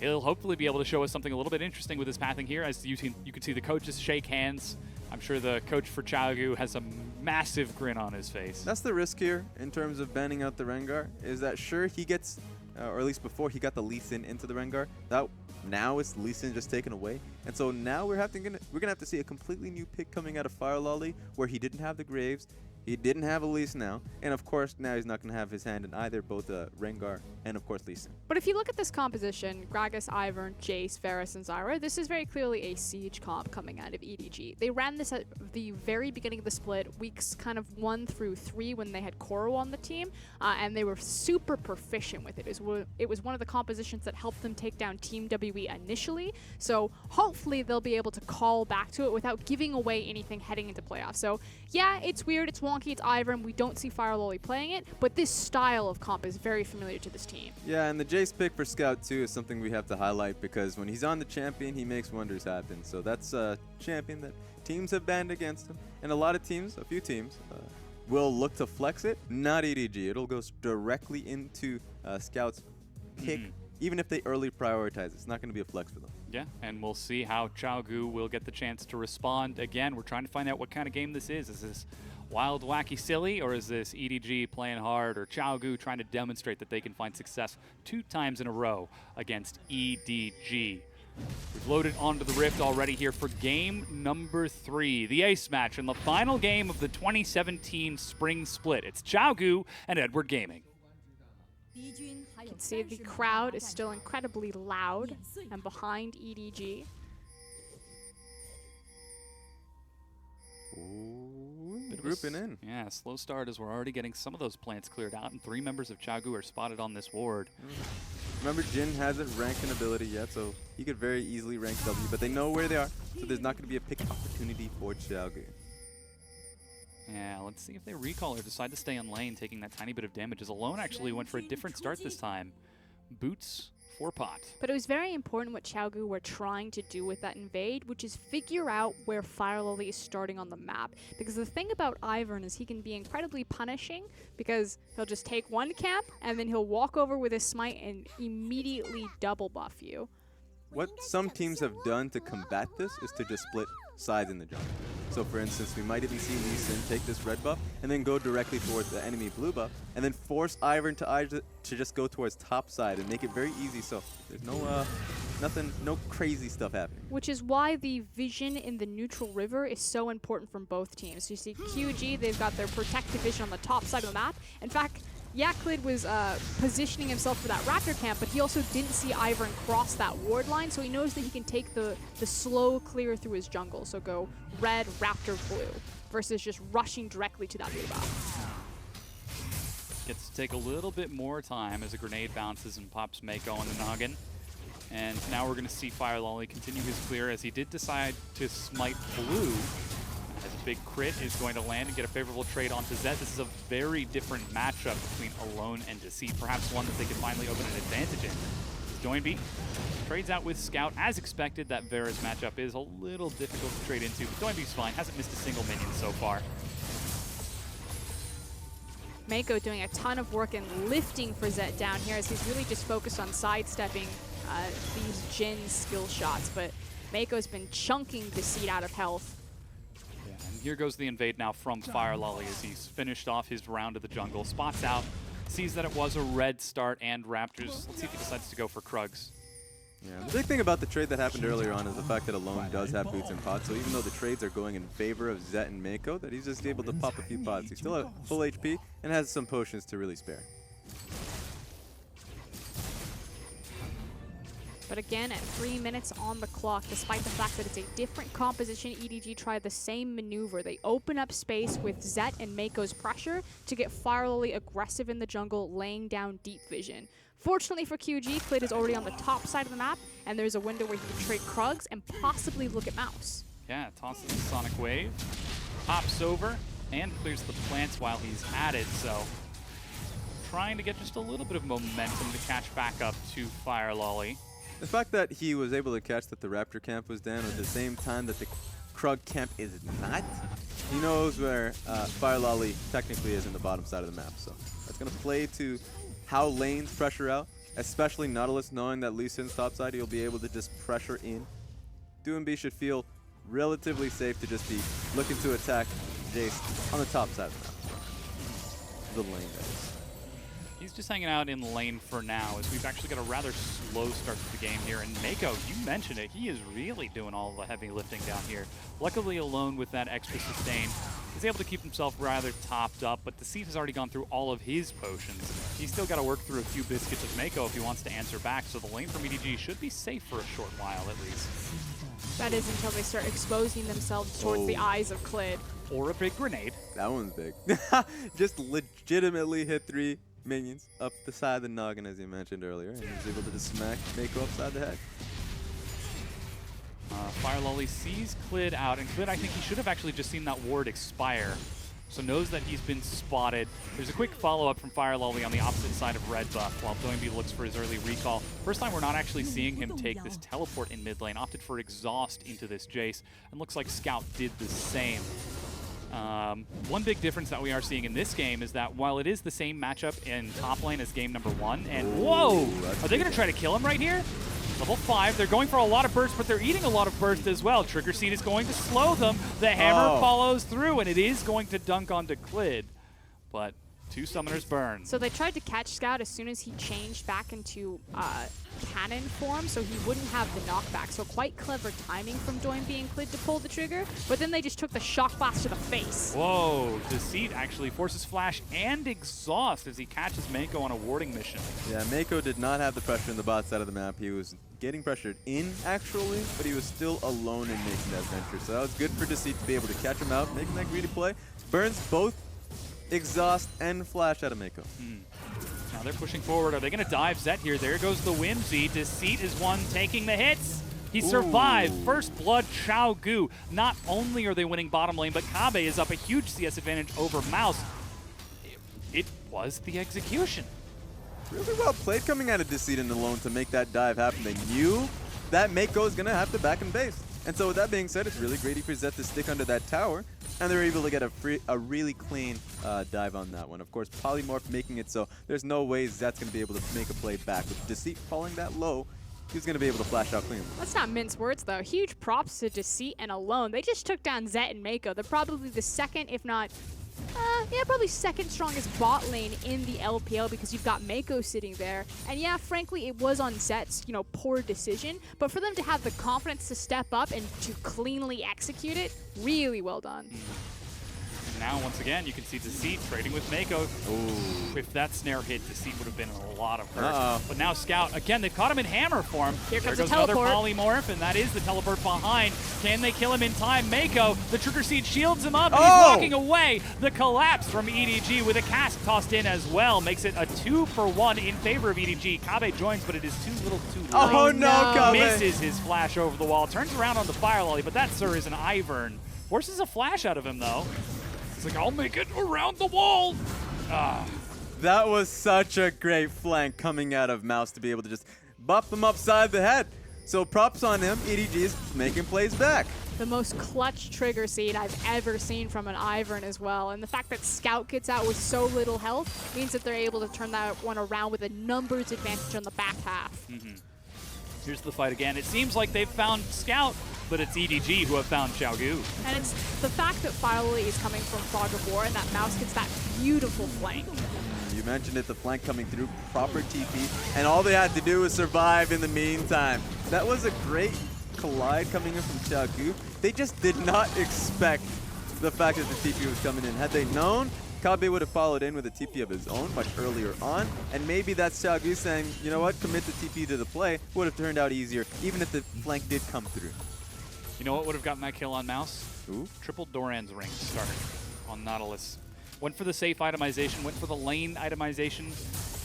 he'll hopefully be able to show us something a little bit interesting with his pathing here. As you can see the coaches shake hands. I'm sure the coach for Xiaogu has a massive grin on his face. That's the risk here in terms of banning out the Rengar, is that sure he gets, or at least before he got the Lee Sin into the Rengar, that now it's Lee Sin just taken away. And so now we're gonna have to see a completely new pick coming out of Firelolly where he didn't have the Graves. He didn't have a Lee Sin now, and of course now he's not going to have his hand in either both Rengar and of course Lee Sin. But if you look at this composition, Gragas, Ivern, Jace, Varus, and Zyra, this is very clearly a Siege comp coming out of EDG. They ran this at the very beginning of the split, weeks kind of 1 through 3 when they had Koro on the team, and they were super proficient with it. It was one of the compositions that helped them take down Team WE initially, so hopefully they'll be able to call back to it without giving away anything heading into playoffs. So yeah, it's weird, it's wonky, it's Ivern, we don't see Firelolly playing it, but this style of comp is very familiar to this team. Yeah, and the Jace pick for Scout too is something we have to highlight because when he's on the champion, he makes wonders happen. So that's a champion that teams have banned against him, and a few teams, will look to flex it. Not EDG. It'll go directly into Scout's pick, even if they early prioritize it. It's not going to be a flex for them. Yeah, and we'll see how Xiaogu will get the chance to respond. Again, we're trying to find out what kind of game this is. Is this wild, wacky, silly, or is this EDG playing hard, or Xiaogu trying to demonstrate that they can find success 2 times in a row against EDG? We've loaded onto the Rift already here for game number 3, the ace match, and the final game of the 2017 Spring Split. It's Xiaogu and Edward Gaming. You can see the crowd is still incredibly loud and behind EDG. Grouping in. Yeah, slow start as we're already getting some of those plants cleared out, and 3 members of Xiaogu are spotted on this ward. Remember, Jin hasn't ranked an ability yet, so he could very easily rank W, but they know where they are, so there's not going to be a pick opportunity for Xiaogu. Yeah, let's see if they recall or decide to stay in lane, taking that tiny bit of damage, as Alone actually went for a different start this time. Boots for pot. But it was very important what Xiaogu were trying to do with that invade, which is figure out where Firelily is starting on the map. Because the thing about Ivern is he can be incredibly punishing, because he'll just take one camp, and then he'll walk over with his smite and immediately double buff you. What some teams have done to combat this is to just split sides in the jungle. So for instance, we might even see Lee Sin take this red buff and then go directly towards the enemy blue buff, and then force Ivern to just go towards top side and make it very easy, so there's no crazy stuff happening. Which is why the vision in the neutral river is so important from both teams. You see QG, they've got their protective vision on the top side of the map. In fact, Yaklid was positioning himself for that Raptor camp, but he also didn't see Ivern cross that ward line, so he knows that he can take the slow clear through his jungle. So go red, Raptor, blue, versus just rushing directly to that blue buff. Gets to take a little bit more time as a grenade bounces and pops Mako on the noggin. And now we're going to see Firelolly continue his clear, as he did decide to smite blue, as big crit is going to land and get a favorable trade onto Zed. This is a very different matchup between Alone and Deceit, perhaps one that they can finally open an advantage in. NewBee trades out with Scout. As expected, that Varus matchup is a little difficult to trade into, but NewBee's fine. Hasn't missed a single minion so far. Mako doing a ton of work and lifting for Zed down here as he's really just focused on sidestepping these Jhin skill shots, but Mako's been chunking Deceit out of health. Yeah, and here goes the invade now from Fire Lolly as he's finished off his round of the jungle. Spots out, sees that it was a red start and Raptors. Let's see if he decides to go for Krugs. Yeah, the big thing about the trade that happened earlier on is the fact that Alone does have boots and pots, so even though the trades are going in favor of Zet and Mako, that he's just able to pop a few pots. He's still at full HP and has some potions to really spare. But again, at 3 minutes on the clock, despite the fact that it's a different composition, EDG tried the same maneuver. They open up space with Zet and Mako's pressure to get Fire Lolly aggressive in the jungle, laying down deep vision. Fortunately for QG, Clid is already on the top side of the map, and there's a window where he can trade Krugs and possibly look at Mouse. Yeah, tosses the Sonic Wave, hops over, and clears the plants while he's at it, so trying to get just a little bit of momentum to catch back up to Fire Lolly. The fact that he was able to catch that the Raptor camp was down at the same time that the Krug camp is not, he knows where Fire Lolly technically is in the bottom side of the map. So that's going to play to how lanes pressure out, especially Nautilus knowing that Lee Sin's top side, he'll be able to just pressure in. NewBee should feel relatively safe to just be looking to attack Jace on the top side of the map. The lane, that is. He's just hanging out in lane for now, as we've actually got a rather slow start to the game here. And Mako, you mentioned it, he is really doing all the heavy lifting down here. Luckily, Alone with that extra sustain is able to keep himself rather topped up, but Deceit has already gone through all of his potions. He's still got to work through a few biscuits of Mako if he wants to answer back, so the lane from EDG should be safe for a short while at least. That is until they start exposing themselves towards the eyes of Clid. Or a big grenade. That one's big. Just legitimately hit 3 minions up the side of the noggin, as you mentioned earlier, and he's able to just smack Mako upside the head. Fire Lolly sees Clid out, and Clid, I think he should have actually just seen that ward expire, so knows that he's been spotted. There's a quick follow-up from Fire Lolly on the opposite side of red buff, while NewBee looks for his early recall. First time we're not actually seeing him take this teleport in mid lane, opted for exhaust into this Jace, and looks like Scout did the same. One big difference that we are seeing in this game is that while it is the same matchup in top lane as game number 1, and whoa! Are they going to try to kill him right here? Level 5, they're going for a lot of burst, but they're eating a lot of burst as well. Trigger Seed is going to slow them. The hammer follows through, and it is going to dunk onto Clid. But 2 summoners burn. So they tried to catch Scout as soon as he changed back into cannon form, so he wouldn't have the knockback. So quite clever timing from NewBee and Clid to pull the trigger, but then they just took the shock blast to the face. Whoa, Deceit actually forces flash and exhaust as he catches Mako on a warding mission. Yeah, Mako did not have the pressure in the bot side of the map. He was getting pressured in, actually, but he was still alone in making that venture. So that was good for Deceit to be able to catch him out, making that greedy play. Burns both exhaust and flash out of Mako. Now they're pushing forward. Are they going to dive Zet here? There goes the Whimsy. Deceit is one taking the hits. He survived. First blood, Chao Gu. Not only are they winning bottom lane, but Kabe is up a huge CS advantage over Mouse. It was the execution. Really well played coming out of Deceit and Alone to make that dive happen. They knew that Mako is going to have to back in base. And so with that being said, it's really greedy for Zet to stick under that tower, and they're able to get a really clean dive on that one. Of course, Polymorph making it so there's no way Zet's going to be able to make a play back. With Deceit falling that low, he's going to be able to flash out cleanly. Let's not mince words, though. Huge props to Deceit and Alone. They just took down Zet and Mako. They're probably the second, if not probably second strongest bot lane in the LPL because you've got Mako sitting there. And yeah, frankly, it was on Zet's, poor decision. But for them to have the confidence to step up and to cleanly execute it, really well done. Now, once again, you can see Deceit trading with Mako. Ooh. If that snare hit, Deceit would have been in a lot of hurt. But now Scout, again, they've caught him in hammer form. Here comes there goes another polymorph, and that is the teleport behind. Can they kill him in time? Mako, the Trigger Seed shields him up, and he's walking away. The collapse from EDG with a cask tossed in as well makes it a 2-for-1 in favor of EDG. Kabe joins, but it is too little too late. Oh no, Kabe! Misses his flash over the wall, turns around on the Fire Lolly, but that, sir, is an Ivern. Forces a flash out of him, though. He's like, I'll make it around the wall. That was such a great flank coming out of Mouse to be able to just bop them upside the head. So props on him. EDG is making plays back. The most clutch trigger seed I've ever seen from an Ivern as well. And the fact that Scout gets out with so little health means that they're able to turn that one around with a numbers advantage on the back half. Here's the fight again. It seems like they've found Scout, but it's EDG who have found Xiaogu. And it's the fact that Firelily is coming from Fog of War and that Mouse gets that beautiful flank. You mentioned it, the flank coming through, proper TP, and all they had to do was survive in the meantime. That was a great collide coming in from Xiaogu. They just did not expect the fact that the TP was coming in. Had they known, Kabe would have followed in with a TP of his own much earlier on, and maybe that's Xiaogu saying, you know what, commit the TP to the play, would have turned out easier, even if the flank did come through. You know what would have gotten that kill on Mouse? Ooh. Triple Doran's ring starter on Nautilus. Went for the safe itemization, went for the lane itemization,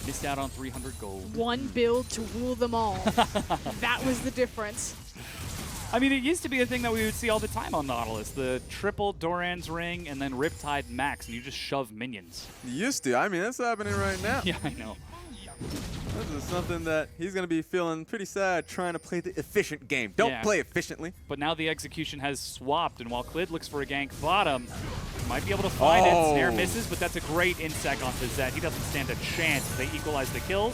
missed out on 300 gold. One build to rule them all. That was the difference. I mean, it used to be a thing that we would see all the time on Nautilus. The triple Doran's ring and then Riptide Max, and you just shove minions. Used to. I mean, that's happening right now. Yeah, I know. This is something that he's going to be feeling pretty sad trying to play the efficient game. Don't play efficiently. But now the execution has swapped, and while Clid looks for a gank bottom, he might be able to find it. Snare misses, but that's a great insec onto Zed. He doesn't stand a chance. They equalize the kills.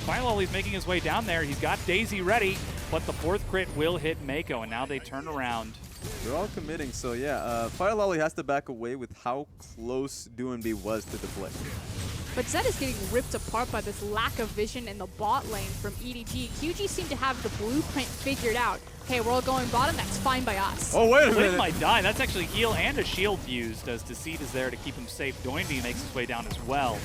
Firelolly's making his way down there. He's got Daisy ready, but the fourth crit will hit Mako, and now they turn around. They're all committing, so yeah, Firelolly has to back away with how close NewBee was to the play. But Zed is getting ripped apart by this lack of vision in the bot lane from EDG. QG seem to have the blueprint figured out. Okay, we're all going bottom, that's fine by us. Oh, wait a Clid minute. might die. That's actually heal and a shield used as Deceit is there to keep him safe. NewBee makes his way down as well.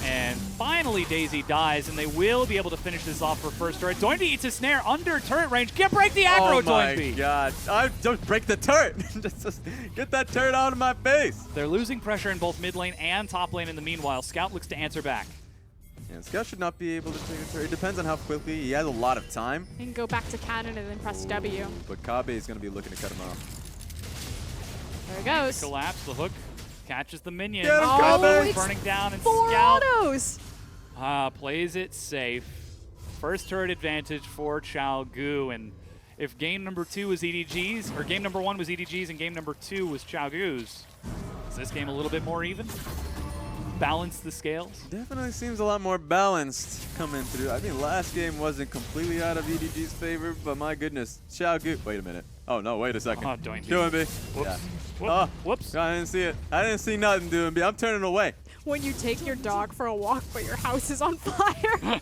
And finally, Daisy dies, and they will be able to finish this off for first turret. NewBee eats a snare under turret range. Can't break the aggro, Oh my NewBee. god. Don't break the turret. just get that turret out of my face. They're losing pressure in both mid lane and top lane in the meanwhile. Scout looks to answer back. Yeah, Scout should not be able to take a turret. It depends on how quickly. He has a lot of time. You can go back to cannon and then press W. But Kabe is going to be looking to cut him off. There it goes. The collapse, the hook catches the minion. Get him, Oh, Kabe. it's Burning down and 4 Scout autos. plays it safe. First turret advantage for Xiaogu, and if game number 2 was EDG's, or game number 1 was EDG's and game number 2 was Xiaogu's, is this game a little bit more even? Balance the scales? Definitely seems a lot more balanced coming through. I mean, last game wasn't completely out of EDG's favor, but my goodness, Xiaogu. Wait a minute. Oh, no, wait a second. Oh, NewBee. NewBee. Whoops. Yeah. Whoop. Whoops. I didn't see it. I didn't see nothing, NewBee. I'm turning away. When you take your dog for a walk, but your house is on fire.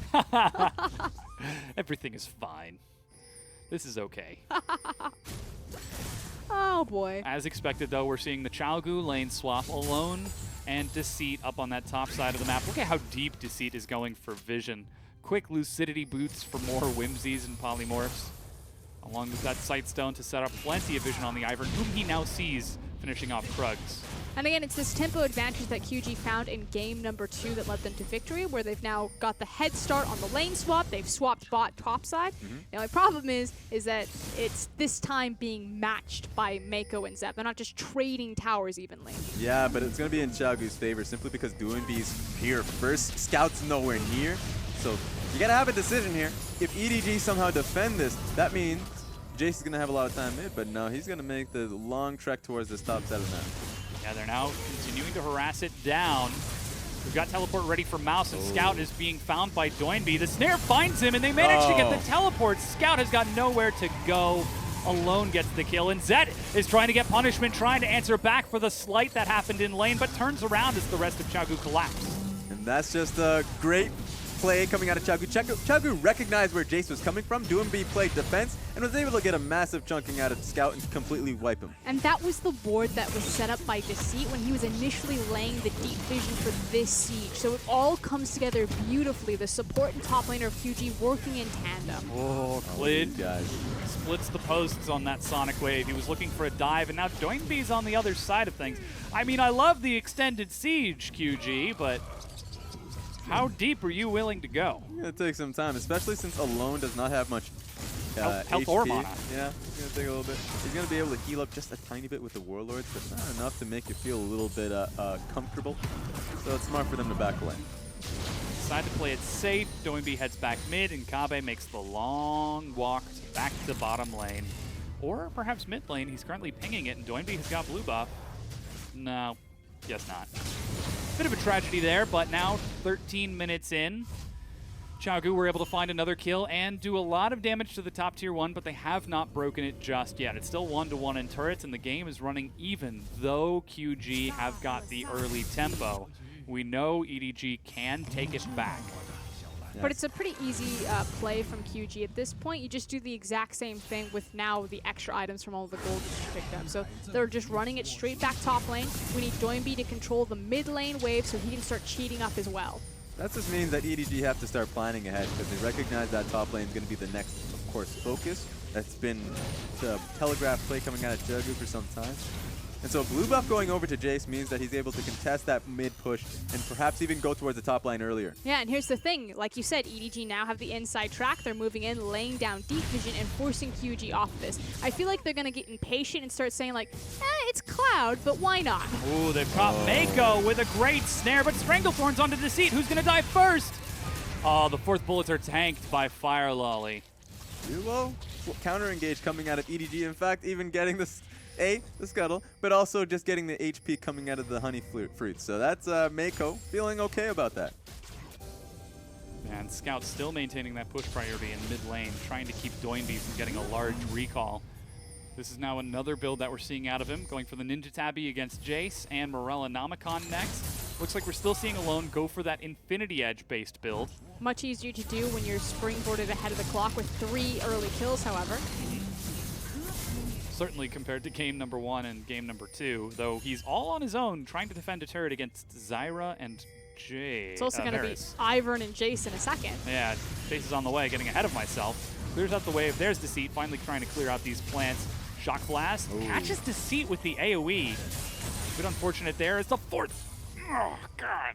Everything is fine. This is okay. Oh boy. As expected, though, we're seeing the Xiaogu lane swap alone and Deceit up on that top side of the map. Look at how deep Deceit is going for vision. Quick lucidity boots for more whimsies and polymorphs, along with that Sightstone to set up plenty of vision on the Ivern, whom he now sees finishing off Krugs. And again, it's this tempo advantage that QG found in game number 2 that led them to victory, where they've now got the head start on the lane swap. They've swapped bot topside. The only problem is that it's this time being matched by Mako and Zep. They're not just trading towers evenly. Yeah, but it's going to be in Xiaogu's favor simply because NewBee's here first. Scout's nowhere near. So you got to have a decision here. If EDG somehow defend this, that means Jace is going to have a lot of time mid, but no, he's going to make the long trek towards this top side of the map. Yeah, they're now continuing to harass it down. We've got teleport ready for Mouse, and Scout is being found by NewBee. The snare finds him, and they manage to get the teleport. Scout has got nowhere to go. Alone gets the kill, and Zed is trying to get punishment, trying to answer back for the slight that happened in lane, but turns around as the rest of Xiaogu collapse. And that's just a great play coming out of Xiaogu. Xiaogu recognized where Jace was coming from. NewBee played defense and was able to get a massive chunking out of Scout and completely wipe him. And that was the board that was set up by Deceit when he was initially laying the deep vision for this siege. So it all comes together beautifully. The support and top laner of QG working in tandem. Oh, Clid guys splits the posts on that Sonic Wave. He was looking for a dive, and now NewBee's on the other side of things. I mean, I love the extended siege, QG, but how deep are you willing to go? It's going to take some time, especially since Alone does not have much health or mana. Yeah, he's going to take a little bit. He's going to be able to heal up just a tiny bit with the Warlords, but not enough to make you feel a little bit comfortable. So it's smart for them to back away. Decide to play it safe. NewBee heads back mid, and Kabe makes the long walk back to bottom lane. Or perhaps mid lane. He's currently pinging it, and NewBee has got blue buff. No, guess not. Bit of a tragedy there, but now 13 minutes in, Xiaogu were able to find another kill and do a lot of damage to the top tier 1, but they have not broken it just yet. It's still 1-1 in turrets, and the game is running even, though QG have got the early tempo. We know EDG can take it back. But it's a pretty easy play from QG at this point. You just do the exact same thing with now the extra items from all the gold that you picked up. So they're just running it straight back top lane. We need NewBee to control the mid lane wave so he can start cheating up as well. That just means that EDG have to start planning ahead because they recognize that top lane is going to be the next, of course, focus. That's been the telegraph play coming out of Xiaogu for some time. And so blue buff going over to Jace means that he's able to contest that mid push and perhaps even go towards the top lane earlier. Yeah, and here's the thing. Like you said, EDG now have the inside track. They're moving in, laying down deep vision, and forcing QG off of this. I feel like they're going to get impatient and start saying, like, it's Cloud, but why not? Ooh, they've caught Mako with a great snare, but Stranglethorn's onto Deceit. Who's going to die first? Oh, the 4th bullets are tanked by Fire Lolly. Duo counter engage coming out of EDG. In fact, even getting this. The scuttle, but also just getting the HP coming out of the honey fruit. So that's Mako feeling okay about that. And Scout still maintaining that push priority in mid lane, trying to keep NewBee from getting a large recall. This is now another build that we're seeing out of him, going for the Ninja Tabby against Jace and Morella Namicon next. Looks like we're still seeing Alone go for that Infinity Edge based build. Much easier to do when you're springboarded ahead of the clock with 3 early kills, however. Certainly compared to game number 1 and game number 2, though he's all on his own trying to defend a turret against Zyra and Jay. It's also going to be Ivern and Jace in a second. Yeah, Jace is on the way, getting ahead of myself. Clears out the wave. There's Deceit, finally trying to clear out these plants. Shock Blast catches Deceit with the AoE. Bit unfortunate there. It's the 4th. Oh, God.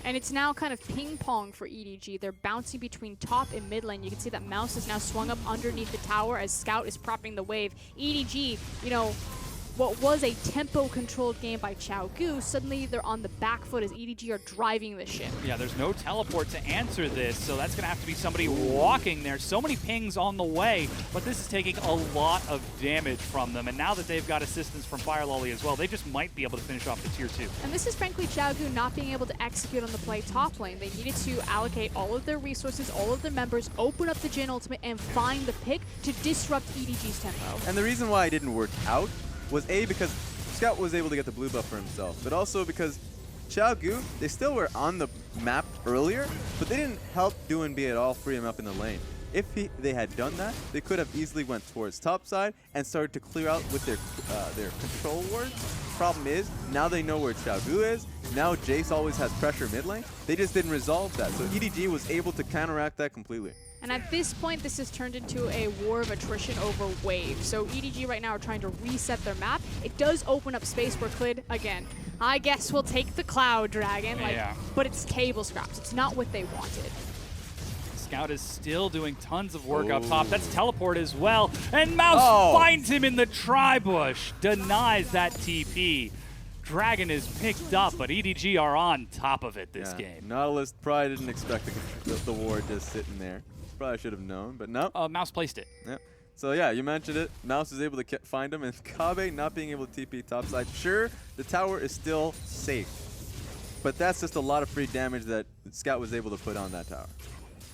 And it's now kind of ping-pong for EDG. They're bouncing between top and mid lane. You can see that Mouse is now swung up underneath the tower as Scout is propping the wave. EDG, you know, what was a tempo-controlled game by Xiaogu, suddenly they're on the back foot as EDG are driving the ship. Yeah, there's no teleport to answer this, so that's going to have to be somebody walking there. So many pings on the way, but this is taking a lot of damage from them. And now that they've got assistance from Fire Lolly as well, they just might be able to finish off the tier 2. And this is frankly Xiaogu not being able to execute on the play top lane. They needed to allocate all of their resources, all of their members, open up the Jhin Ultimate, and find the pick to disrupt EDG's tempo. And the reason why it didn't work out was because Scout was able to get the blue buff for himself, but also because Xiaogu, they still were on the map earlier, but they didn't help NewBee at all, free him up in the lane. If they had done that, they could have easily went towards top side and started to clear out with their control wards. Problem is, now they know where Xiaogu is. Now Jace always has pressure mid lane. They just didn't resolve that, so EDG was able to counteract that completely. And at this point, this has turned into a war of attrition over wave. So EDG right now are trying to reset their map. It does open up space where Clid, again, I guess we'll take the Cloud Dragon, but it's table scraps. It's not what they wanted. Scout is still doing tons of work up top. That's teleport as well. And Mouse finds him in the tri-bush, denies that TP. Dragon is picked up, but EDG are on top of it this game. Nautilus probably didn't expect the ward just sitting there. Probably should have known, but no. Mouse placed it. Yep. So yeah, you mentioned it. Mouse is able to find him, and Kabe not being able to TP topside. Sure, the tower is still safe, but that's just a lot of free damage that Scout was able to put on that tower.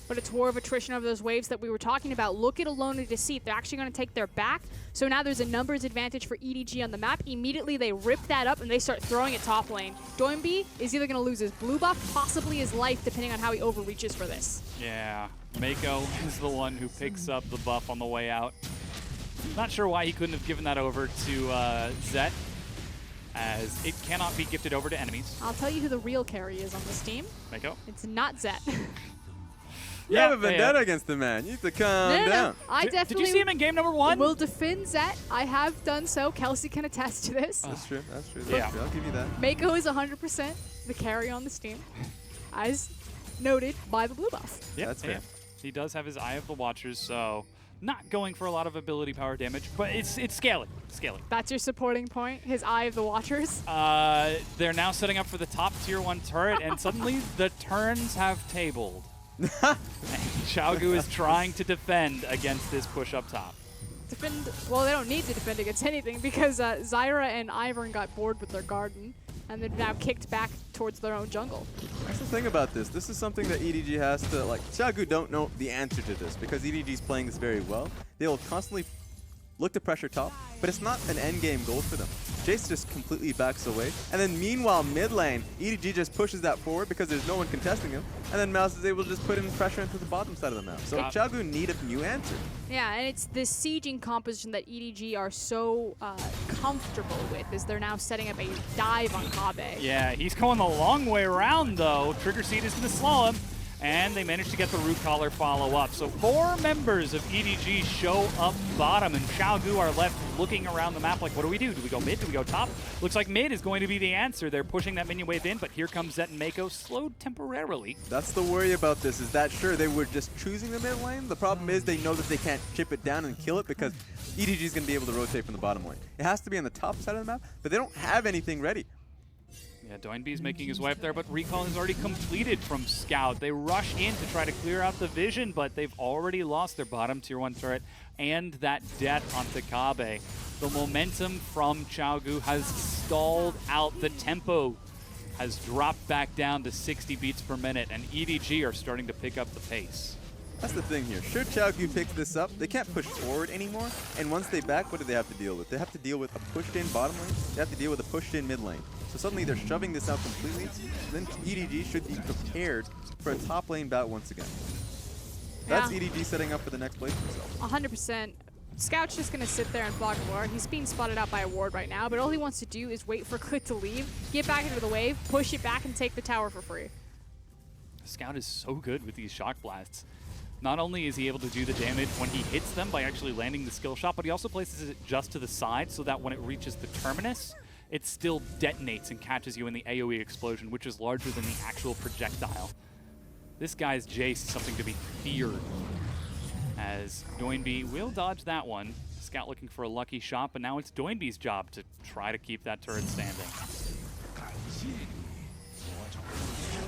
But it's war of attrition over those waves that we were talking about. Look at Alone and Deceit. They're actually going to take their back. So now there's a numbers advantage for EDG on the map. Immediately they rip that up and they start throwing it top lane. NewBee is either going to lose his blue buff, possibly his life, depending on how he overreaches for this. Yeah, Mako is the one who picks up the buff on the way out. Not sure why he couldn't have given that over to Zet, as it cannot be gifted over to enemies. I'll tell you who the real carry is on this team. Mako? It's not Zet. You have a vendetta against the man. You need to calm down. I definitely. Did you see him in game number 1? Will defend Zet. I have done so. Kelsey can attest to this. That's true. That's true. Yeah. I'll give you that. Mako is 100% the carry on this team, as noted by the blue buff. Yep, that's fair. He does have his Eye of the Watchers, so Not going for a lot of ability power damage, but it's scaling. Scaling. That's your supporting point, his Eye of the Watchers. They're now setting up for the top tier 1 turret, and suddenly the turns have tabled. And Xiaogu is trying to defend against this push up top. Defend, well, they don't need to defend against anything because Zyra and Ivern got bored with their garden, and they've now kicked back towards their own jungle. That's the thing about this. This is something that EDG has to, like, Xiaogu don't know the answer to this because EDG is playing this very well. They'll constantly look to pressure top, but it's not an end game goal for them. Jace just completely backs away, and then meanwhile mid lane, EDG just pushes that forward because there's no one contesting him, and then Mouse is able to just put in pressure into the bottom side of the map. So Xiaogu need a new answer. Yeah, and it's this sieging composition that EDG are so comfortable with, is they're now setting up a dive on Kabe. Yeah, he's going the long way around though. Trigger Seed is going to slow him. And they managed to get the Root Collar follow-up. So 4 members of EDG show up bottom, and Xiaogu are left looking around the map like, what do we do? Do we go mid? Do we go top? Looks like mid is going to be the answer. They're pushing that minion wave in, but here comes Zet and Mako, slowed temporarily. That's the worry about this, is that sure, they were just choosing the mid lane. The problem is they know that they can't chip it down and kill it because EDG is going to be able to rotate from the bottom lane. It has to be on the top side of the map, but they don't have anything ready. Yeah, Doinbee's making his way up there, but recall is already completed from Scout. They rush in to try to clear out the vision, but they've already lost their bottom tier 1 turret and that death onto Kabe. The momentum from Xiaogu has stalled out. The tempo has dropped back down to 60 beats per minute, and EDG are starting to pick up the pace. That's the thing here. Should Xiaogu pick this up, they can't push forward anymore, and once they back, what do they have to deal with? They have to deal with a pushed-in bottom lane, they have to deal with a pushed-in mid lane. So suddenly they're shoving this out completely, then EDG should be prepared for a top lane bout once again. That's EDG setting up for the next place for themselves. 100%. Scout's just going to sit there and block more. He's being spotted out by a ward right now, but all he wants to do is wait for Click to leave, get back into the wave, push it back, and take the tower for free. Scout is so good with these shock blasts. Not only is he able to do the damage when he hits them by actually landing the skill shot, but he also places it just to the side so that when it reaches the terminus, it still detonates and catches you in the AoE explosion, which is larger than the actual projectile. This guy's Jace is something to be feared, as Doinbee will dodge that one. Scout looking for a lucky shot, but now it's Doinbee's job to try to keep that turret standing.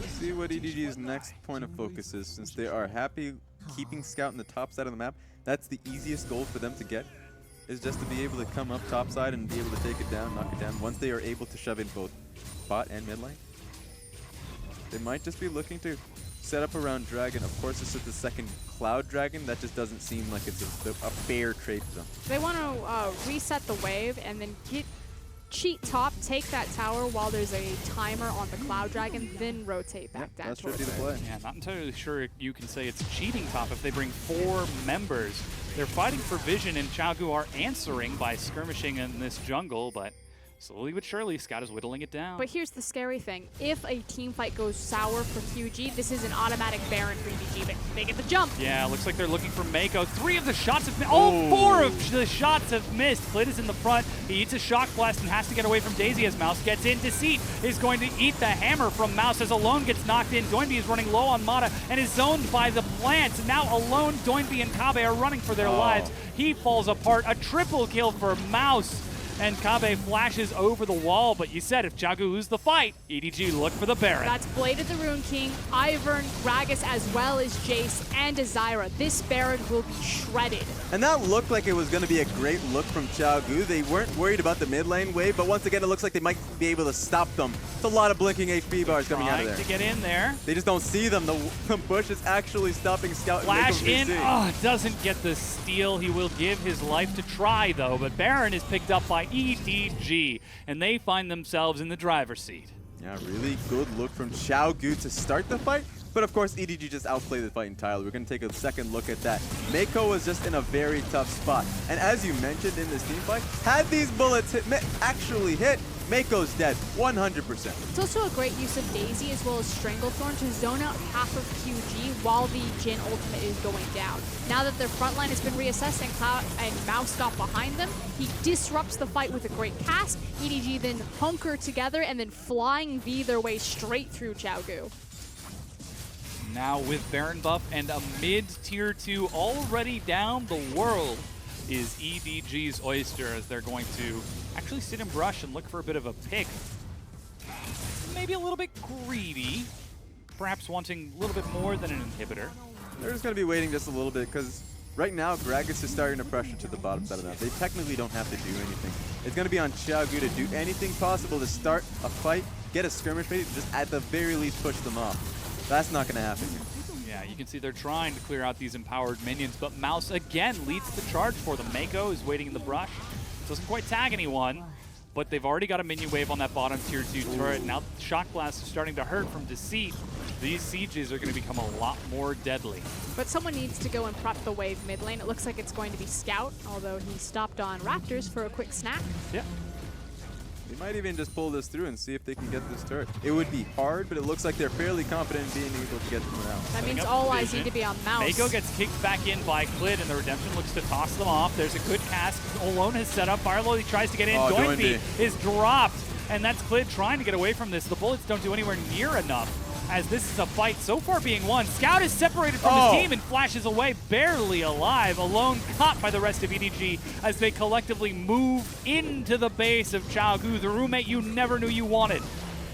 Let's see what EDG's next point of focus is, since they are happy keeping Scout on the top side of the map. That's the easiest goal for them to get, is just to be able to come up top side and be able to take it down, knock it down, once they are able to shove in both bot and mid lane. They might just be looking to set up around Dragon. Of course, this is the second Cloud Dragon. That just doesn't seem like it's a fair trade for them. They want to reset the wave and then cheat top, take that tower while there's a timer on the Cloud Dragon, then rotate back down. That should be the play. Yeah, not entirely sure you can say it's cheating top if they bring 4 members. They're fighting for vision, and Xiaogu are answering by skirmishing in this jungle, but slowly but surely, Scout is whittling it down. But here's the scary thing. If a team fight goes sour for QG, this is an automatic Baron for EDG, but they get the jump. Yeah, looks like they're looking for Mako. 3 of the shots have missed. All 4 of the shots have missed. Clit is in the front. He eats a shock blast and has to get away from Daisy as Mouse gets in. Deceit is going to eat the hammer from Mouse as Alone gets knocked in. Doinbee is running low on Mata and is zoned by the plants. Now Alone, Doinbee, and Kabe are running for their lives. He falls apart. A triple kill for Mouse. And Kabe flashes over the wall, but you said if Xiaogu loses the fight, EDG look for the Baron. That's Blade of the Rune King, Ivern, Gragas, as well as Jace and Zyra. This Baron will be shredded. And that looked like it was going to be a great look from Xiaogu. They weren't worried about the mid lane wave, but once again, it looks like they might be able to stop them. It's a lot of blinking HP bars coming out of there. Trying to get in there. They just don't see them. The bush is actually stopping Scout. Flash in. Vici. Oh, doesn't get the steal. He will give his life to try, though. But Baron is picked up by EDG, and they find themselves in the driver's seat. Yeah, really good look from Xiaogu to start the fight. But of course, EDG just outplayed the fight entirely. We're going to take a second look at that. Mako was just in a very tough spot. And as you mentioned in this team fight, had these bullets actually hit, Mako's dead, 100%. It's also a great use of Daisy as well as Stranglethorn to zone out half of QG while the Jhin ultimate is going down. Now that their front line has been reassessed and Cloud and Mouse got behind them, he disrupts the fight with a great cast. EDG then hunker together and then flying V their way straight through Xiaogu. Now with Baron buff and a mid tier 2 already down, the world is EDG's oyster as they're going to actually sit and brush and look for a bit of a pick. Maybe a little bit greedy, perhaps wanting a little bit more than an inhibitor. They're just going to be waiting just a little bit because right now Gragas is starting to pressure to the bottom side of that. They technically don't have to do anything. It's going to be on Xiaogu to do anything possible to start a fight, get a skirmish ready, just at the very least push them off. That's not going to happen here. Yeah, you can see they're trying to clear out these empowered minions, but Mouse again leads the charge for them. Mako is waiting in the brush. Doesn't quite tag anyone, but they've already got a minion wave on that bottom tier 2 turret. Now Shock Blast is starting to hurt from Deceit. These sieges are going to become a lot more deadly. But someone needs to go and prep the wave mid lane. It looks like it's going to be Scout, although he stopped on Raptors for a quick snack. Yeah. They might even just pull this through and see if they can get this turret. It would be hard, but it looks like they're fairly confident in being able to get them out. That means all eyes need to be on Mouse. Mako gets kicked back in by Clid, and the Redemption looks to toss them off. There's a good cast. Olone has set up. Firelord tries to get in. Doinby is dropped, and that's Clid trying to get away from this. The bullets don't do anywhere near enough, as this is a fight so far being won. Scout is separated from his team and flashes away, barely alive. Alone caught by the rest of EDG as they collectively move into the base of Xiaogu, the roommate you never knew you wanted,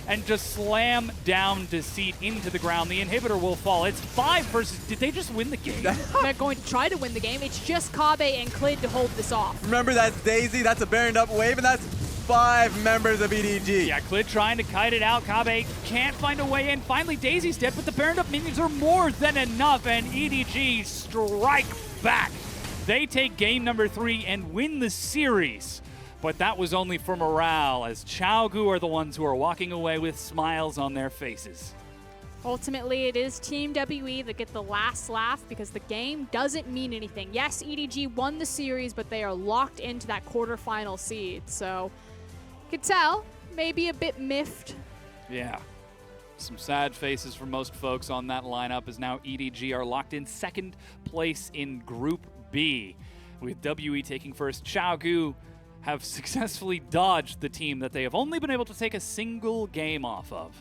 and just slam down Deceit into the ground. The inhibitor will fall. It's 5 versus... Did they just win the game? They're going to try to win the game. It's just Kabe and Clid to hold this off. Remember, that's Daisy. That's a Baroned up wave, and that's 5 members of EDG. Yeah, Clid trying to kite it out. Kabe can't find a way in. Finally, Daisy's dead, but the Baroned up minions are more than enough, and EDG strike back. They take game number 3 and win the series. But that was only for morale, as Xiaogu are the ones who are walking away with smiles on their faces. Ultimately, it is Team WE that get the last laugh because the game doesn't mean anything. Yes, EDG won the series, but they are locked into that quarterfinal seed. So, you could tell, maybe a bit miffed. Yeah. Some sad faces for most folks on that lineup, as now EDG are locked in second place in Group B, with WE taking first. Xiaogu have successfully dodged the team that they have only been able to take a single game off of.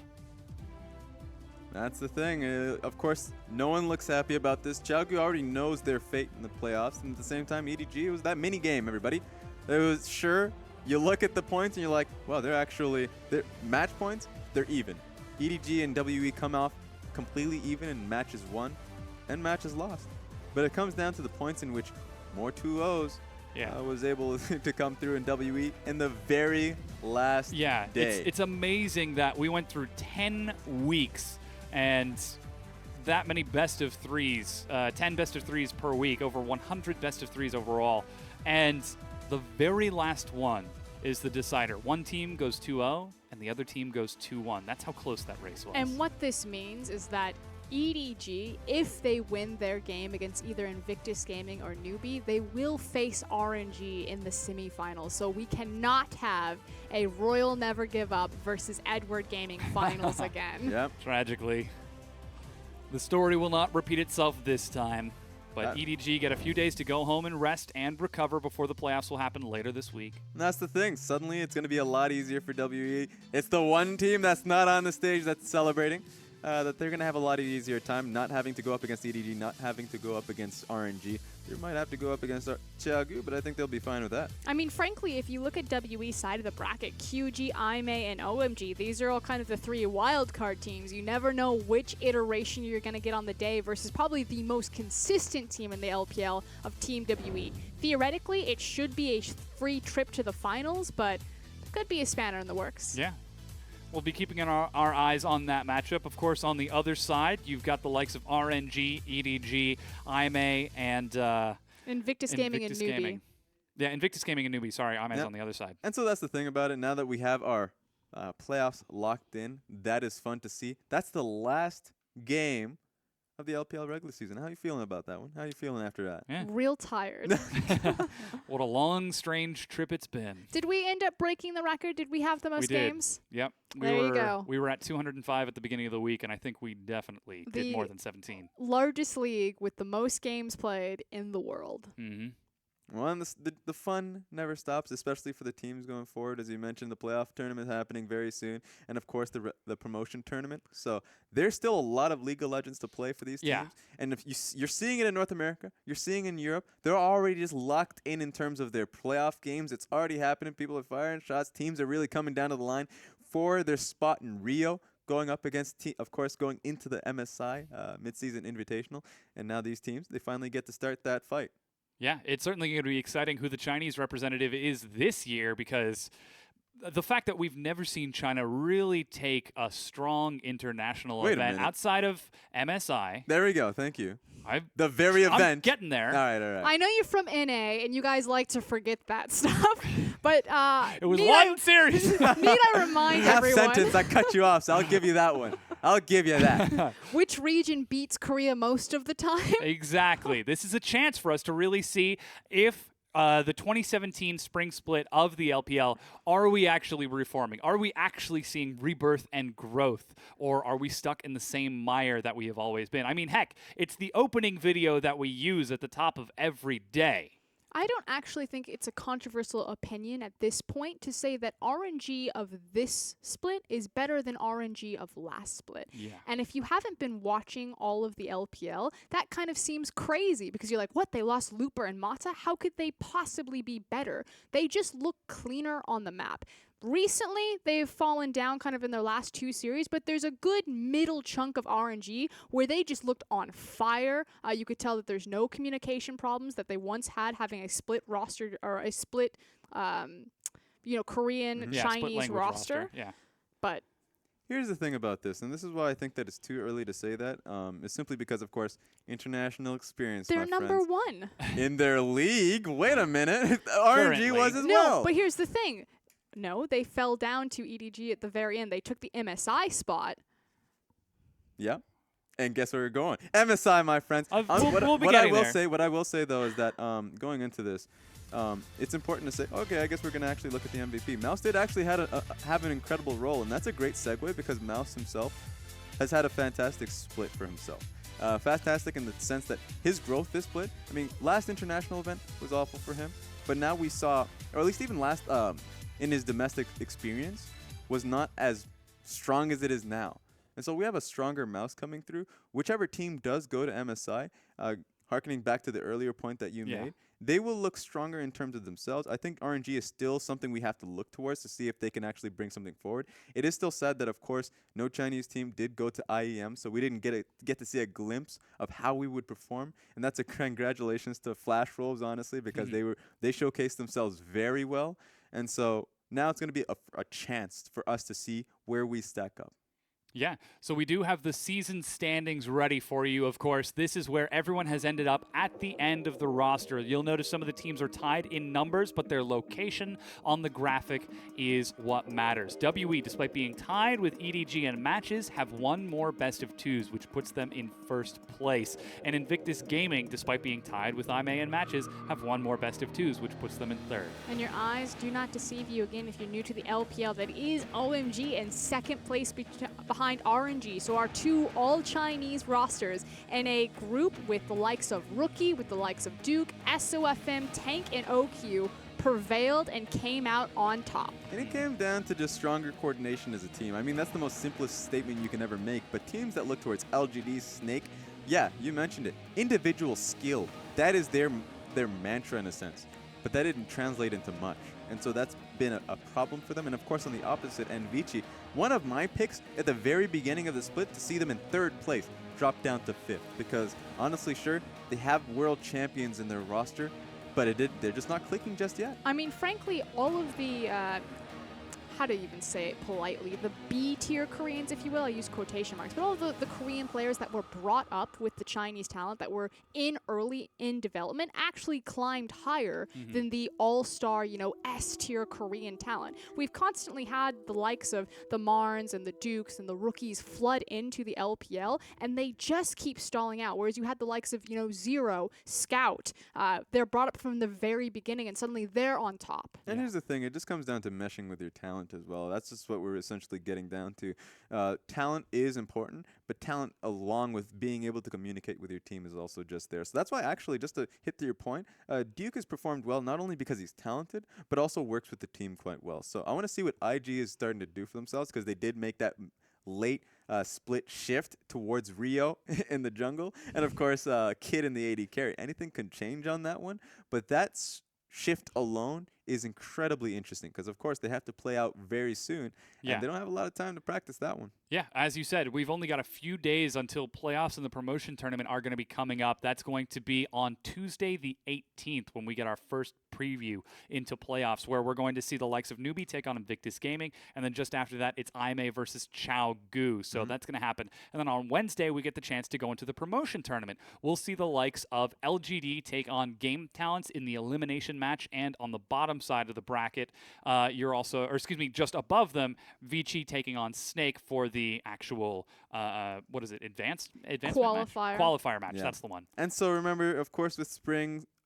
That's the thing. Of course, no one looks happy about this. Xiaogu already knows their fate in the playoffs, and at the same time, EDG, it was that mini game, everybody. It was sure, you look at the points and you're like, well, they're match points, they're even. EDG and WE come off completely even in matches won and matches lost. But it comes down to the points in which more 2-0s was able to come through in WE in the very last day. It's amazing that we went through 10 weeks and that many best of threes, 10 best of threes per week, over 100 best of threes overall. And the very last one is the decider. One team goes 2-0 and the other team goes 2-1. That's how close that race was. And what this means is that EDG, if they win their game against either Invictus Gaming or NewBee, they will face RNG in the semifinals. So we cannot have a Royal Never Give Up versus Edward Gaming finals again. Yep. Tragically. The story will not repeat itself this time, but EDG get a few days to go home and rest and recover before the playoffs will happen later this week. And that's the thing. Suddenly, it's going to be a lot easier for WE. It's the one team that's not on the stage that's celebrating. That they're going to have a lot easier time not having to go up against EDG, not having to go up against RNG. They might have to go up against Xiaogu, but I think they'll be fine with that. I mean, frankly, if you look at WE's side of the bracket, QG, IMA, and OMG, these are all kind of the 3 wildcard teams. You never know which iteration you're going to get on the day versus probably the most consistent team in the LPL of Team WE. Theoretically, it should be a free trip to the finals, but it could be a spanner in the works. Yeah. We'll be keeping our eyes on that matchup. Of course, on the other side, you've got the likes of RNG, EDG, IMA, and Invictus Gaming and NewBee. Yeah, Invictus Gaming and NewBee. Sorry, IMA's on the other side. And so that's the thing about it. Now that we have our playoffs locked in, that is fun to see. That's the last game of the LPL regular season. How are you feeling about that one? How are you feeling after that? Yeah. Real tired. What a long, strange trip it's been. Did we end up breaking the record? Did we have the most games? Yep. There you go. We were at 205 at the beginning of the week, and I think we definitely did more than 17. Largest league with the most games played in the world. Mm-hmm. Well, and the fun never stops, especially for the teams going forward. As you mentioned, the playoff tournament happening very soon, and of course the promotion tournament. So there's still a lot of League of Legends to play for these teams. And if you're seeing it in North America, you're seeing it in Europe, they're already just locked in terms of their playoff games. It's already happening. People are firing shots. Teams are really coming down to the line for their spot in Rio, going up against, of course, going into the MSI Midseason Invitational. And now these teams, they finally get to start that fight. Yeah, it's certainly going to be exciting who the Chinese representative is this year, because the fact that we've never seen China really take a strong international event outside of MSI. There we go. Thank you. The very event. I'm getting there. All right. I know you're from NA, and you guys like to forget that stuff, but it was one series. Need I remind everyone? Half sentence, I cut you off, so I'll give you that one. I'll give you that. Which region beats Korea most of the time? Exactly. This is a chance for us to really see if the 2017 spring split of the LPL, are we actually reforming? Are we actually seeing rebirth and growth? Or are we stuck in the same mire that we have always been? I mean, heck, it's the opening video that we use at the top of every day. I don't actually think it's a controversial opinion at this point to say that RNG of this split is better than RNG of last split. Yeah. And if you haven't been watching all of the LPL, that kind of seems crazy because you're like, what? They lost Looper and Mata? How could they possibly be better? They just look cleaner on the map. Recently, they've fallen down kind of in their last two series, but there's a good middle chunk of RNG where they just looked on fire. You could tell that there's no communication problems that they once had having a split roster or a split, Korean, Chinese roster. Yeah. But here's the thing about this, and this is why I think that it's too early to say that. It's simply because, of course, international experience. They're number one in their league. Wait a minute, RNG was as well. No, but here's the thing. No, they fell down to EDG at the very end. They took the MSI spot. Yeah. And guess where we're going? MSI, my friends. What I will say, though, is that going into this, it's important to say, okay, I guess we're going to actually look at the MVP. Mouse did actually have an incredible role, and that's a great segue because Mouse himself has had a fantastic split for himself. Fantastic in the sense that his growth this split, I mean, last international event was awful for him, but now we saw, or at least even last in his domestic experience, was not as strong as it is now. And so we have a stronger Mouse coming through. Whichever team does go to MSI, harkening back to the earlier point that you made, they will look stronger in terms of themselves. I think RNG is still something we have to look towards to see if they can actually bring something forward. It is still sad that, of course, no Chinese team did go to IEM, so we didn't get to see a glimpse of how we would perform. And that's a congratulations to Flash Wolves, honestly, because they showcased themselves very well. And so now it's going to be a chance for us to see where we stack up. Yeah, so we do have the season standings ready for you, of course. This is where everyone has ended up at the end of the roster. You'll notice some of the teams are tied in numbers, but their location on the graphic is what matters. WE, despite being tied with EDG and matches, have one more best of twos, which puts them in first place. And Invictus Gaming, despite being tied with IMA and matches, have one more best of twos, which puts them in third. And your eyes do not deceive you again if you're new to the LPL. That is OMG in second place behind RNG, so our two all-Chinese rosters, and a group with the likes of Rookie, with the likes of Duke, SOFM, Tank, and OQ prevailed and came out on top. And it came down to just stronger coordination as a team. I mean, that's the most simplest statement you can ever make, but teams that look towards LGD, Snake, yeah, you mentioned it, individual skill, that is their mantra in a sense, but that didn't translate into much. And so that's been a problem for them. And of course, on the opposite end, Vici, one of my picks at the very beginning of the split to see them in third place, dropped down to fifth. Because honestly, sure, they have world champions in their roster, but they're just not clicking just yet. I mean, frankly, all of the, how to even say it politely, the B-tier Koreans, if you will, I use quotation marks, but all of the Korean players that were brought up with the Chinese talent that were early in development actually climbed higher than the all-star, S-tier Korean talent. We've constantly had the likes of the Marns and the Dukes and the Rookies flood into the LPL, and they just keep stalling out, whereas you had the likes of, Zero, Scout. They're brought up from the very beginning, and suddenly they're on top. And here's the thing, it just comes down to meshing with your talent. talent as well. That's just what we're essentially getting down to. Talent is important, but talent along with being able to communicate with your team is also just there. So that's why actually, just to hit to your point, Duke has performed well not only because he's talented, but also works with the team quite well. So I want to see what IG is starting to do for themselves, because they did make that late split shift towards Rio in the jungle. And of course, Kid in the AD carry. Anything can change on that one, but that shift alone is incredibly interesting, because of course they have to play out very soon, and they don't have a lot of time to practice that one. Yeah, as you said, we've only got a few days until playoffs and the promotion tournament are going to be coming up. That's going to be on Tuesday the 18th when we get our first preview into playoffs, where we're going to see the likes of NewBee take on Invictus Gaming, and then just after that, it's IMA versus Chao Gu. So that's going to happen. And then on Wednesday, we get the chance to go into the promotion tournament. We'll see the likes of LGD take on Game Talents in the elimination match, and on the bottom side of the bracket, just above them, Vici taking on Snake for the actual advanced qualifier match. That's the one. And so remember, of course, with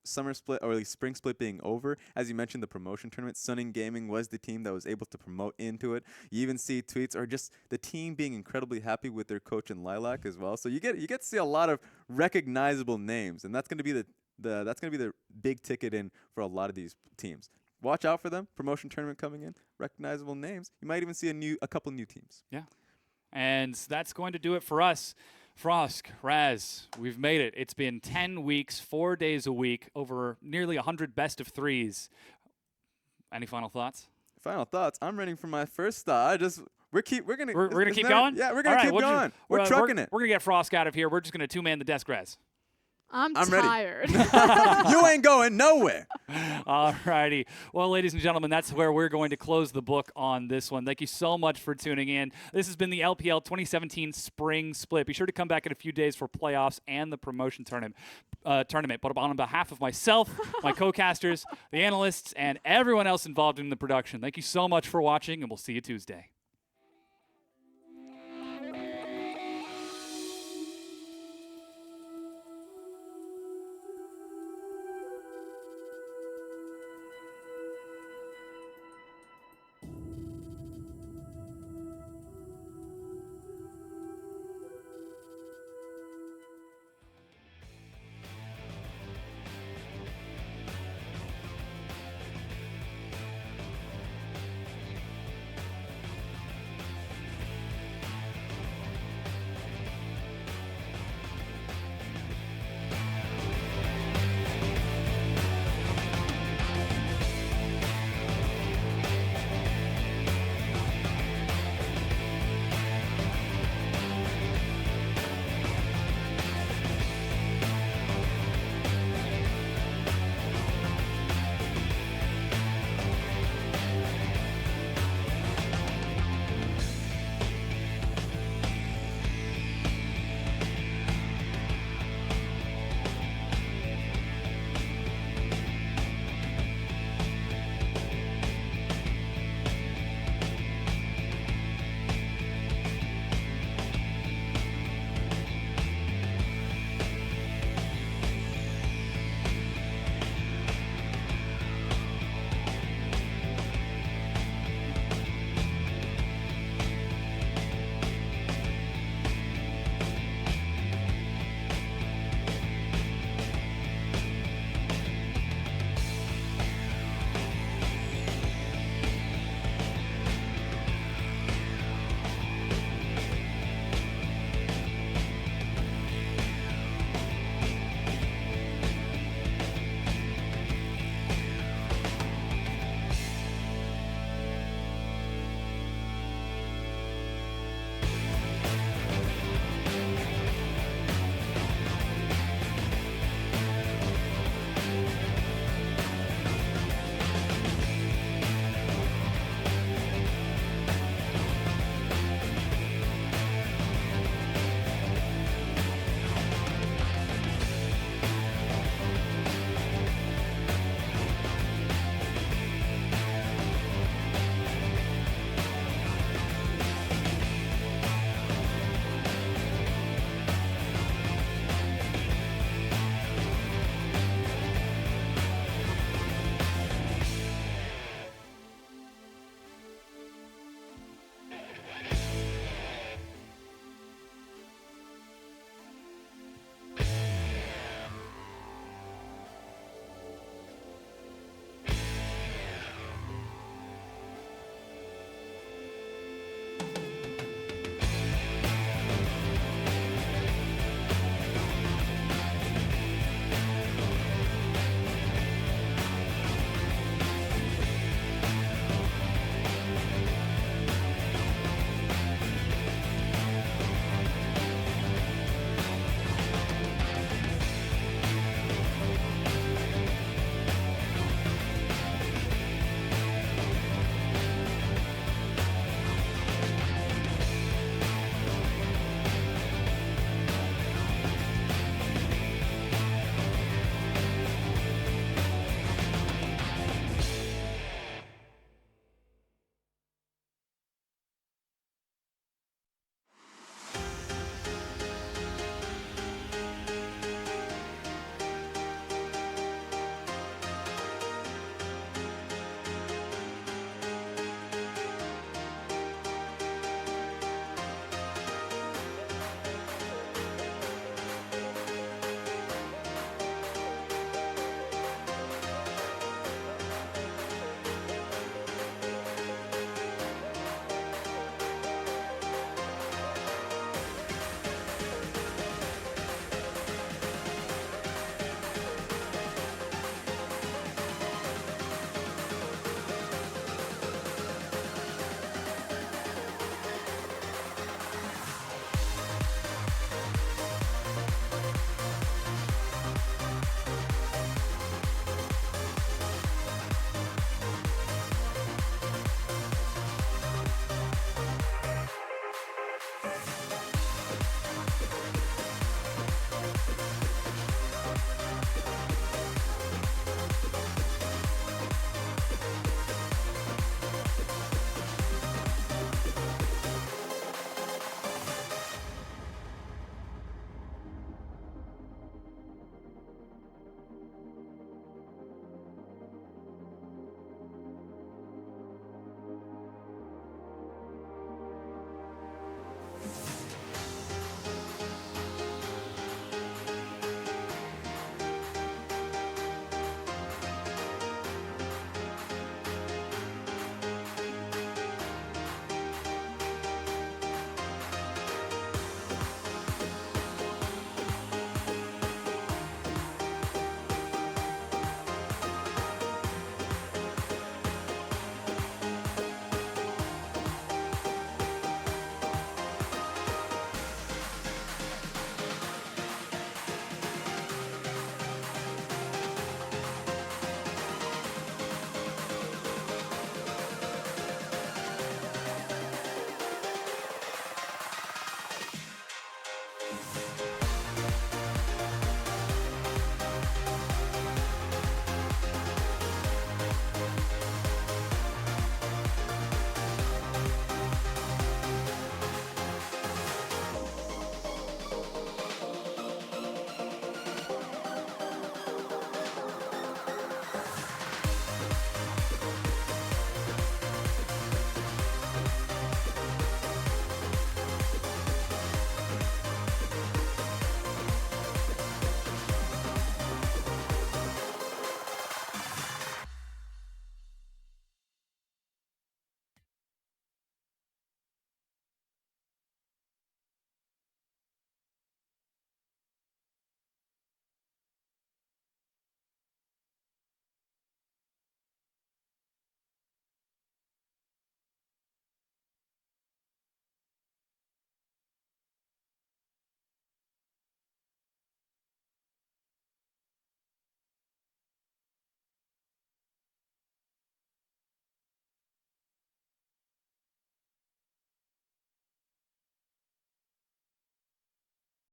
summer split, or at least spring split being over, as you mentioned, the promotion tournament, Sunning Gaming was the team that was able to promote into it. You even see tweets or just the team being incredibly happy with their coach in Lilac as well. So you get to see a lot of recognizable names, and that's going to be the big ticket in for a lot of these teams. Watch out for them. Promotion tournament coming in, recognizable names. You might even see a couple new teams. Yeah. And that's going to do it for us. Frosk, Raz, we've made it. It's been 10 weeks, 4 days a week, over nearly 100 best of threes. Any final thoughts? Final thoughts. I'm ready for my first thought. We're gonna keep going. Yeah, we're gonna keep going. We're trucking it. We're gonna get Frosk out of here. We're just gonna two-man the desk, Raz. I'm tired. You ain't going nowhere. Alrighty. Well, ladies and gentlemen, that's where we're going to close the book on this one. Thank you so much for tuning in. This has been the LPL 2017 Spring Split. Be sure to come back in a few days for playoffs and the promotion tournament. But on behalf of myself, my co-casters, the analysts, and everyone else involved in the production, thank you so much for watching, and we'll see you Tuesday.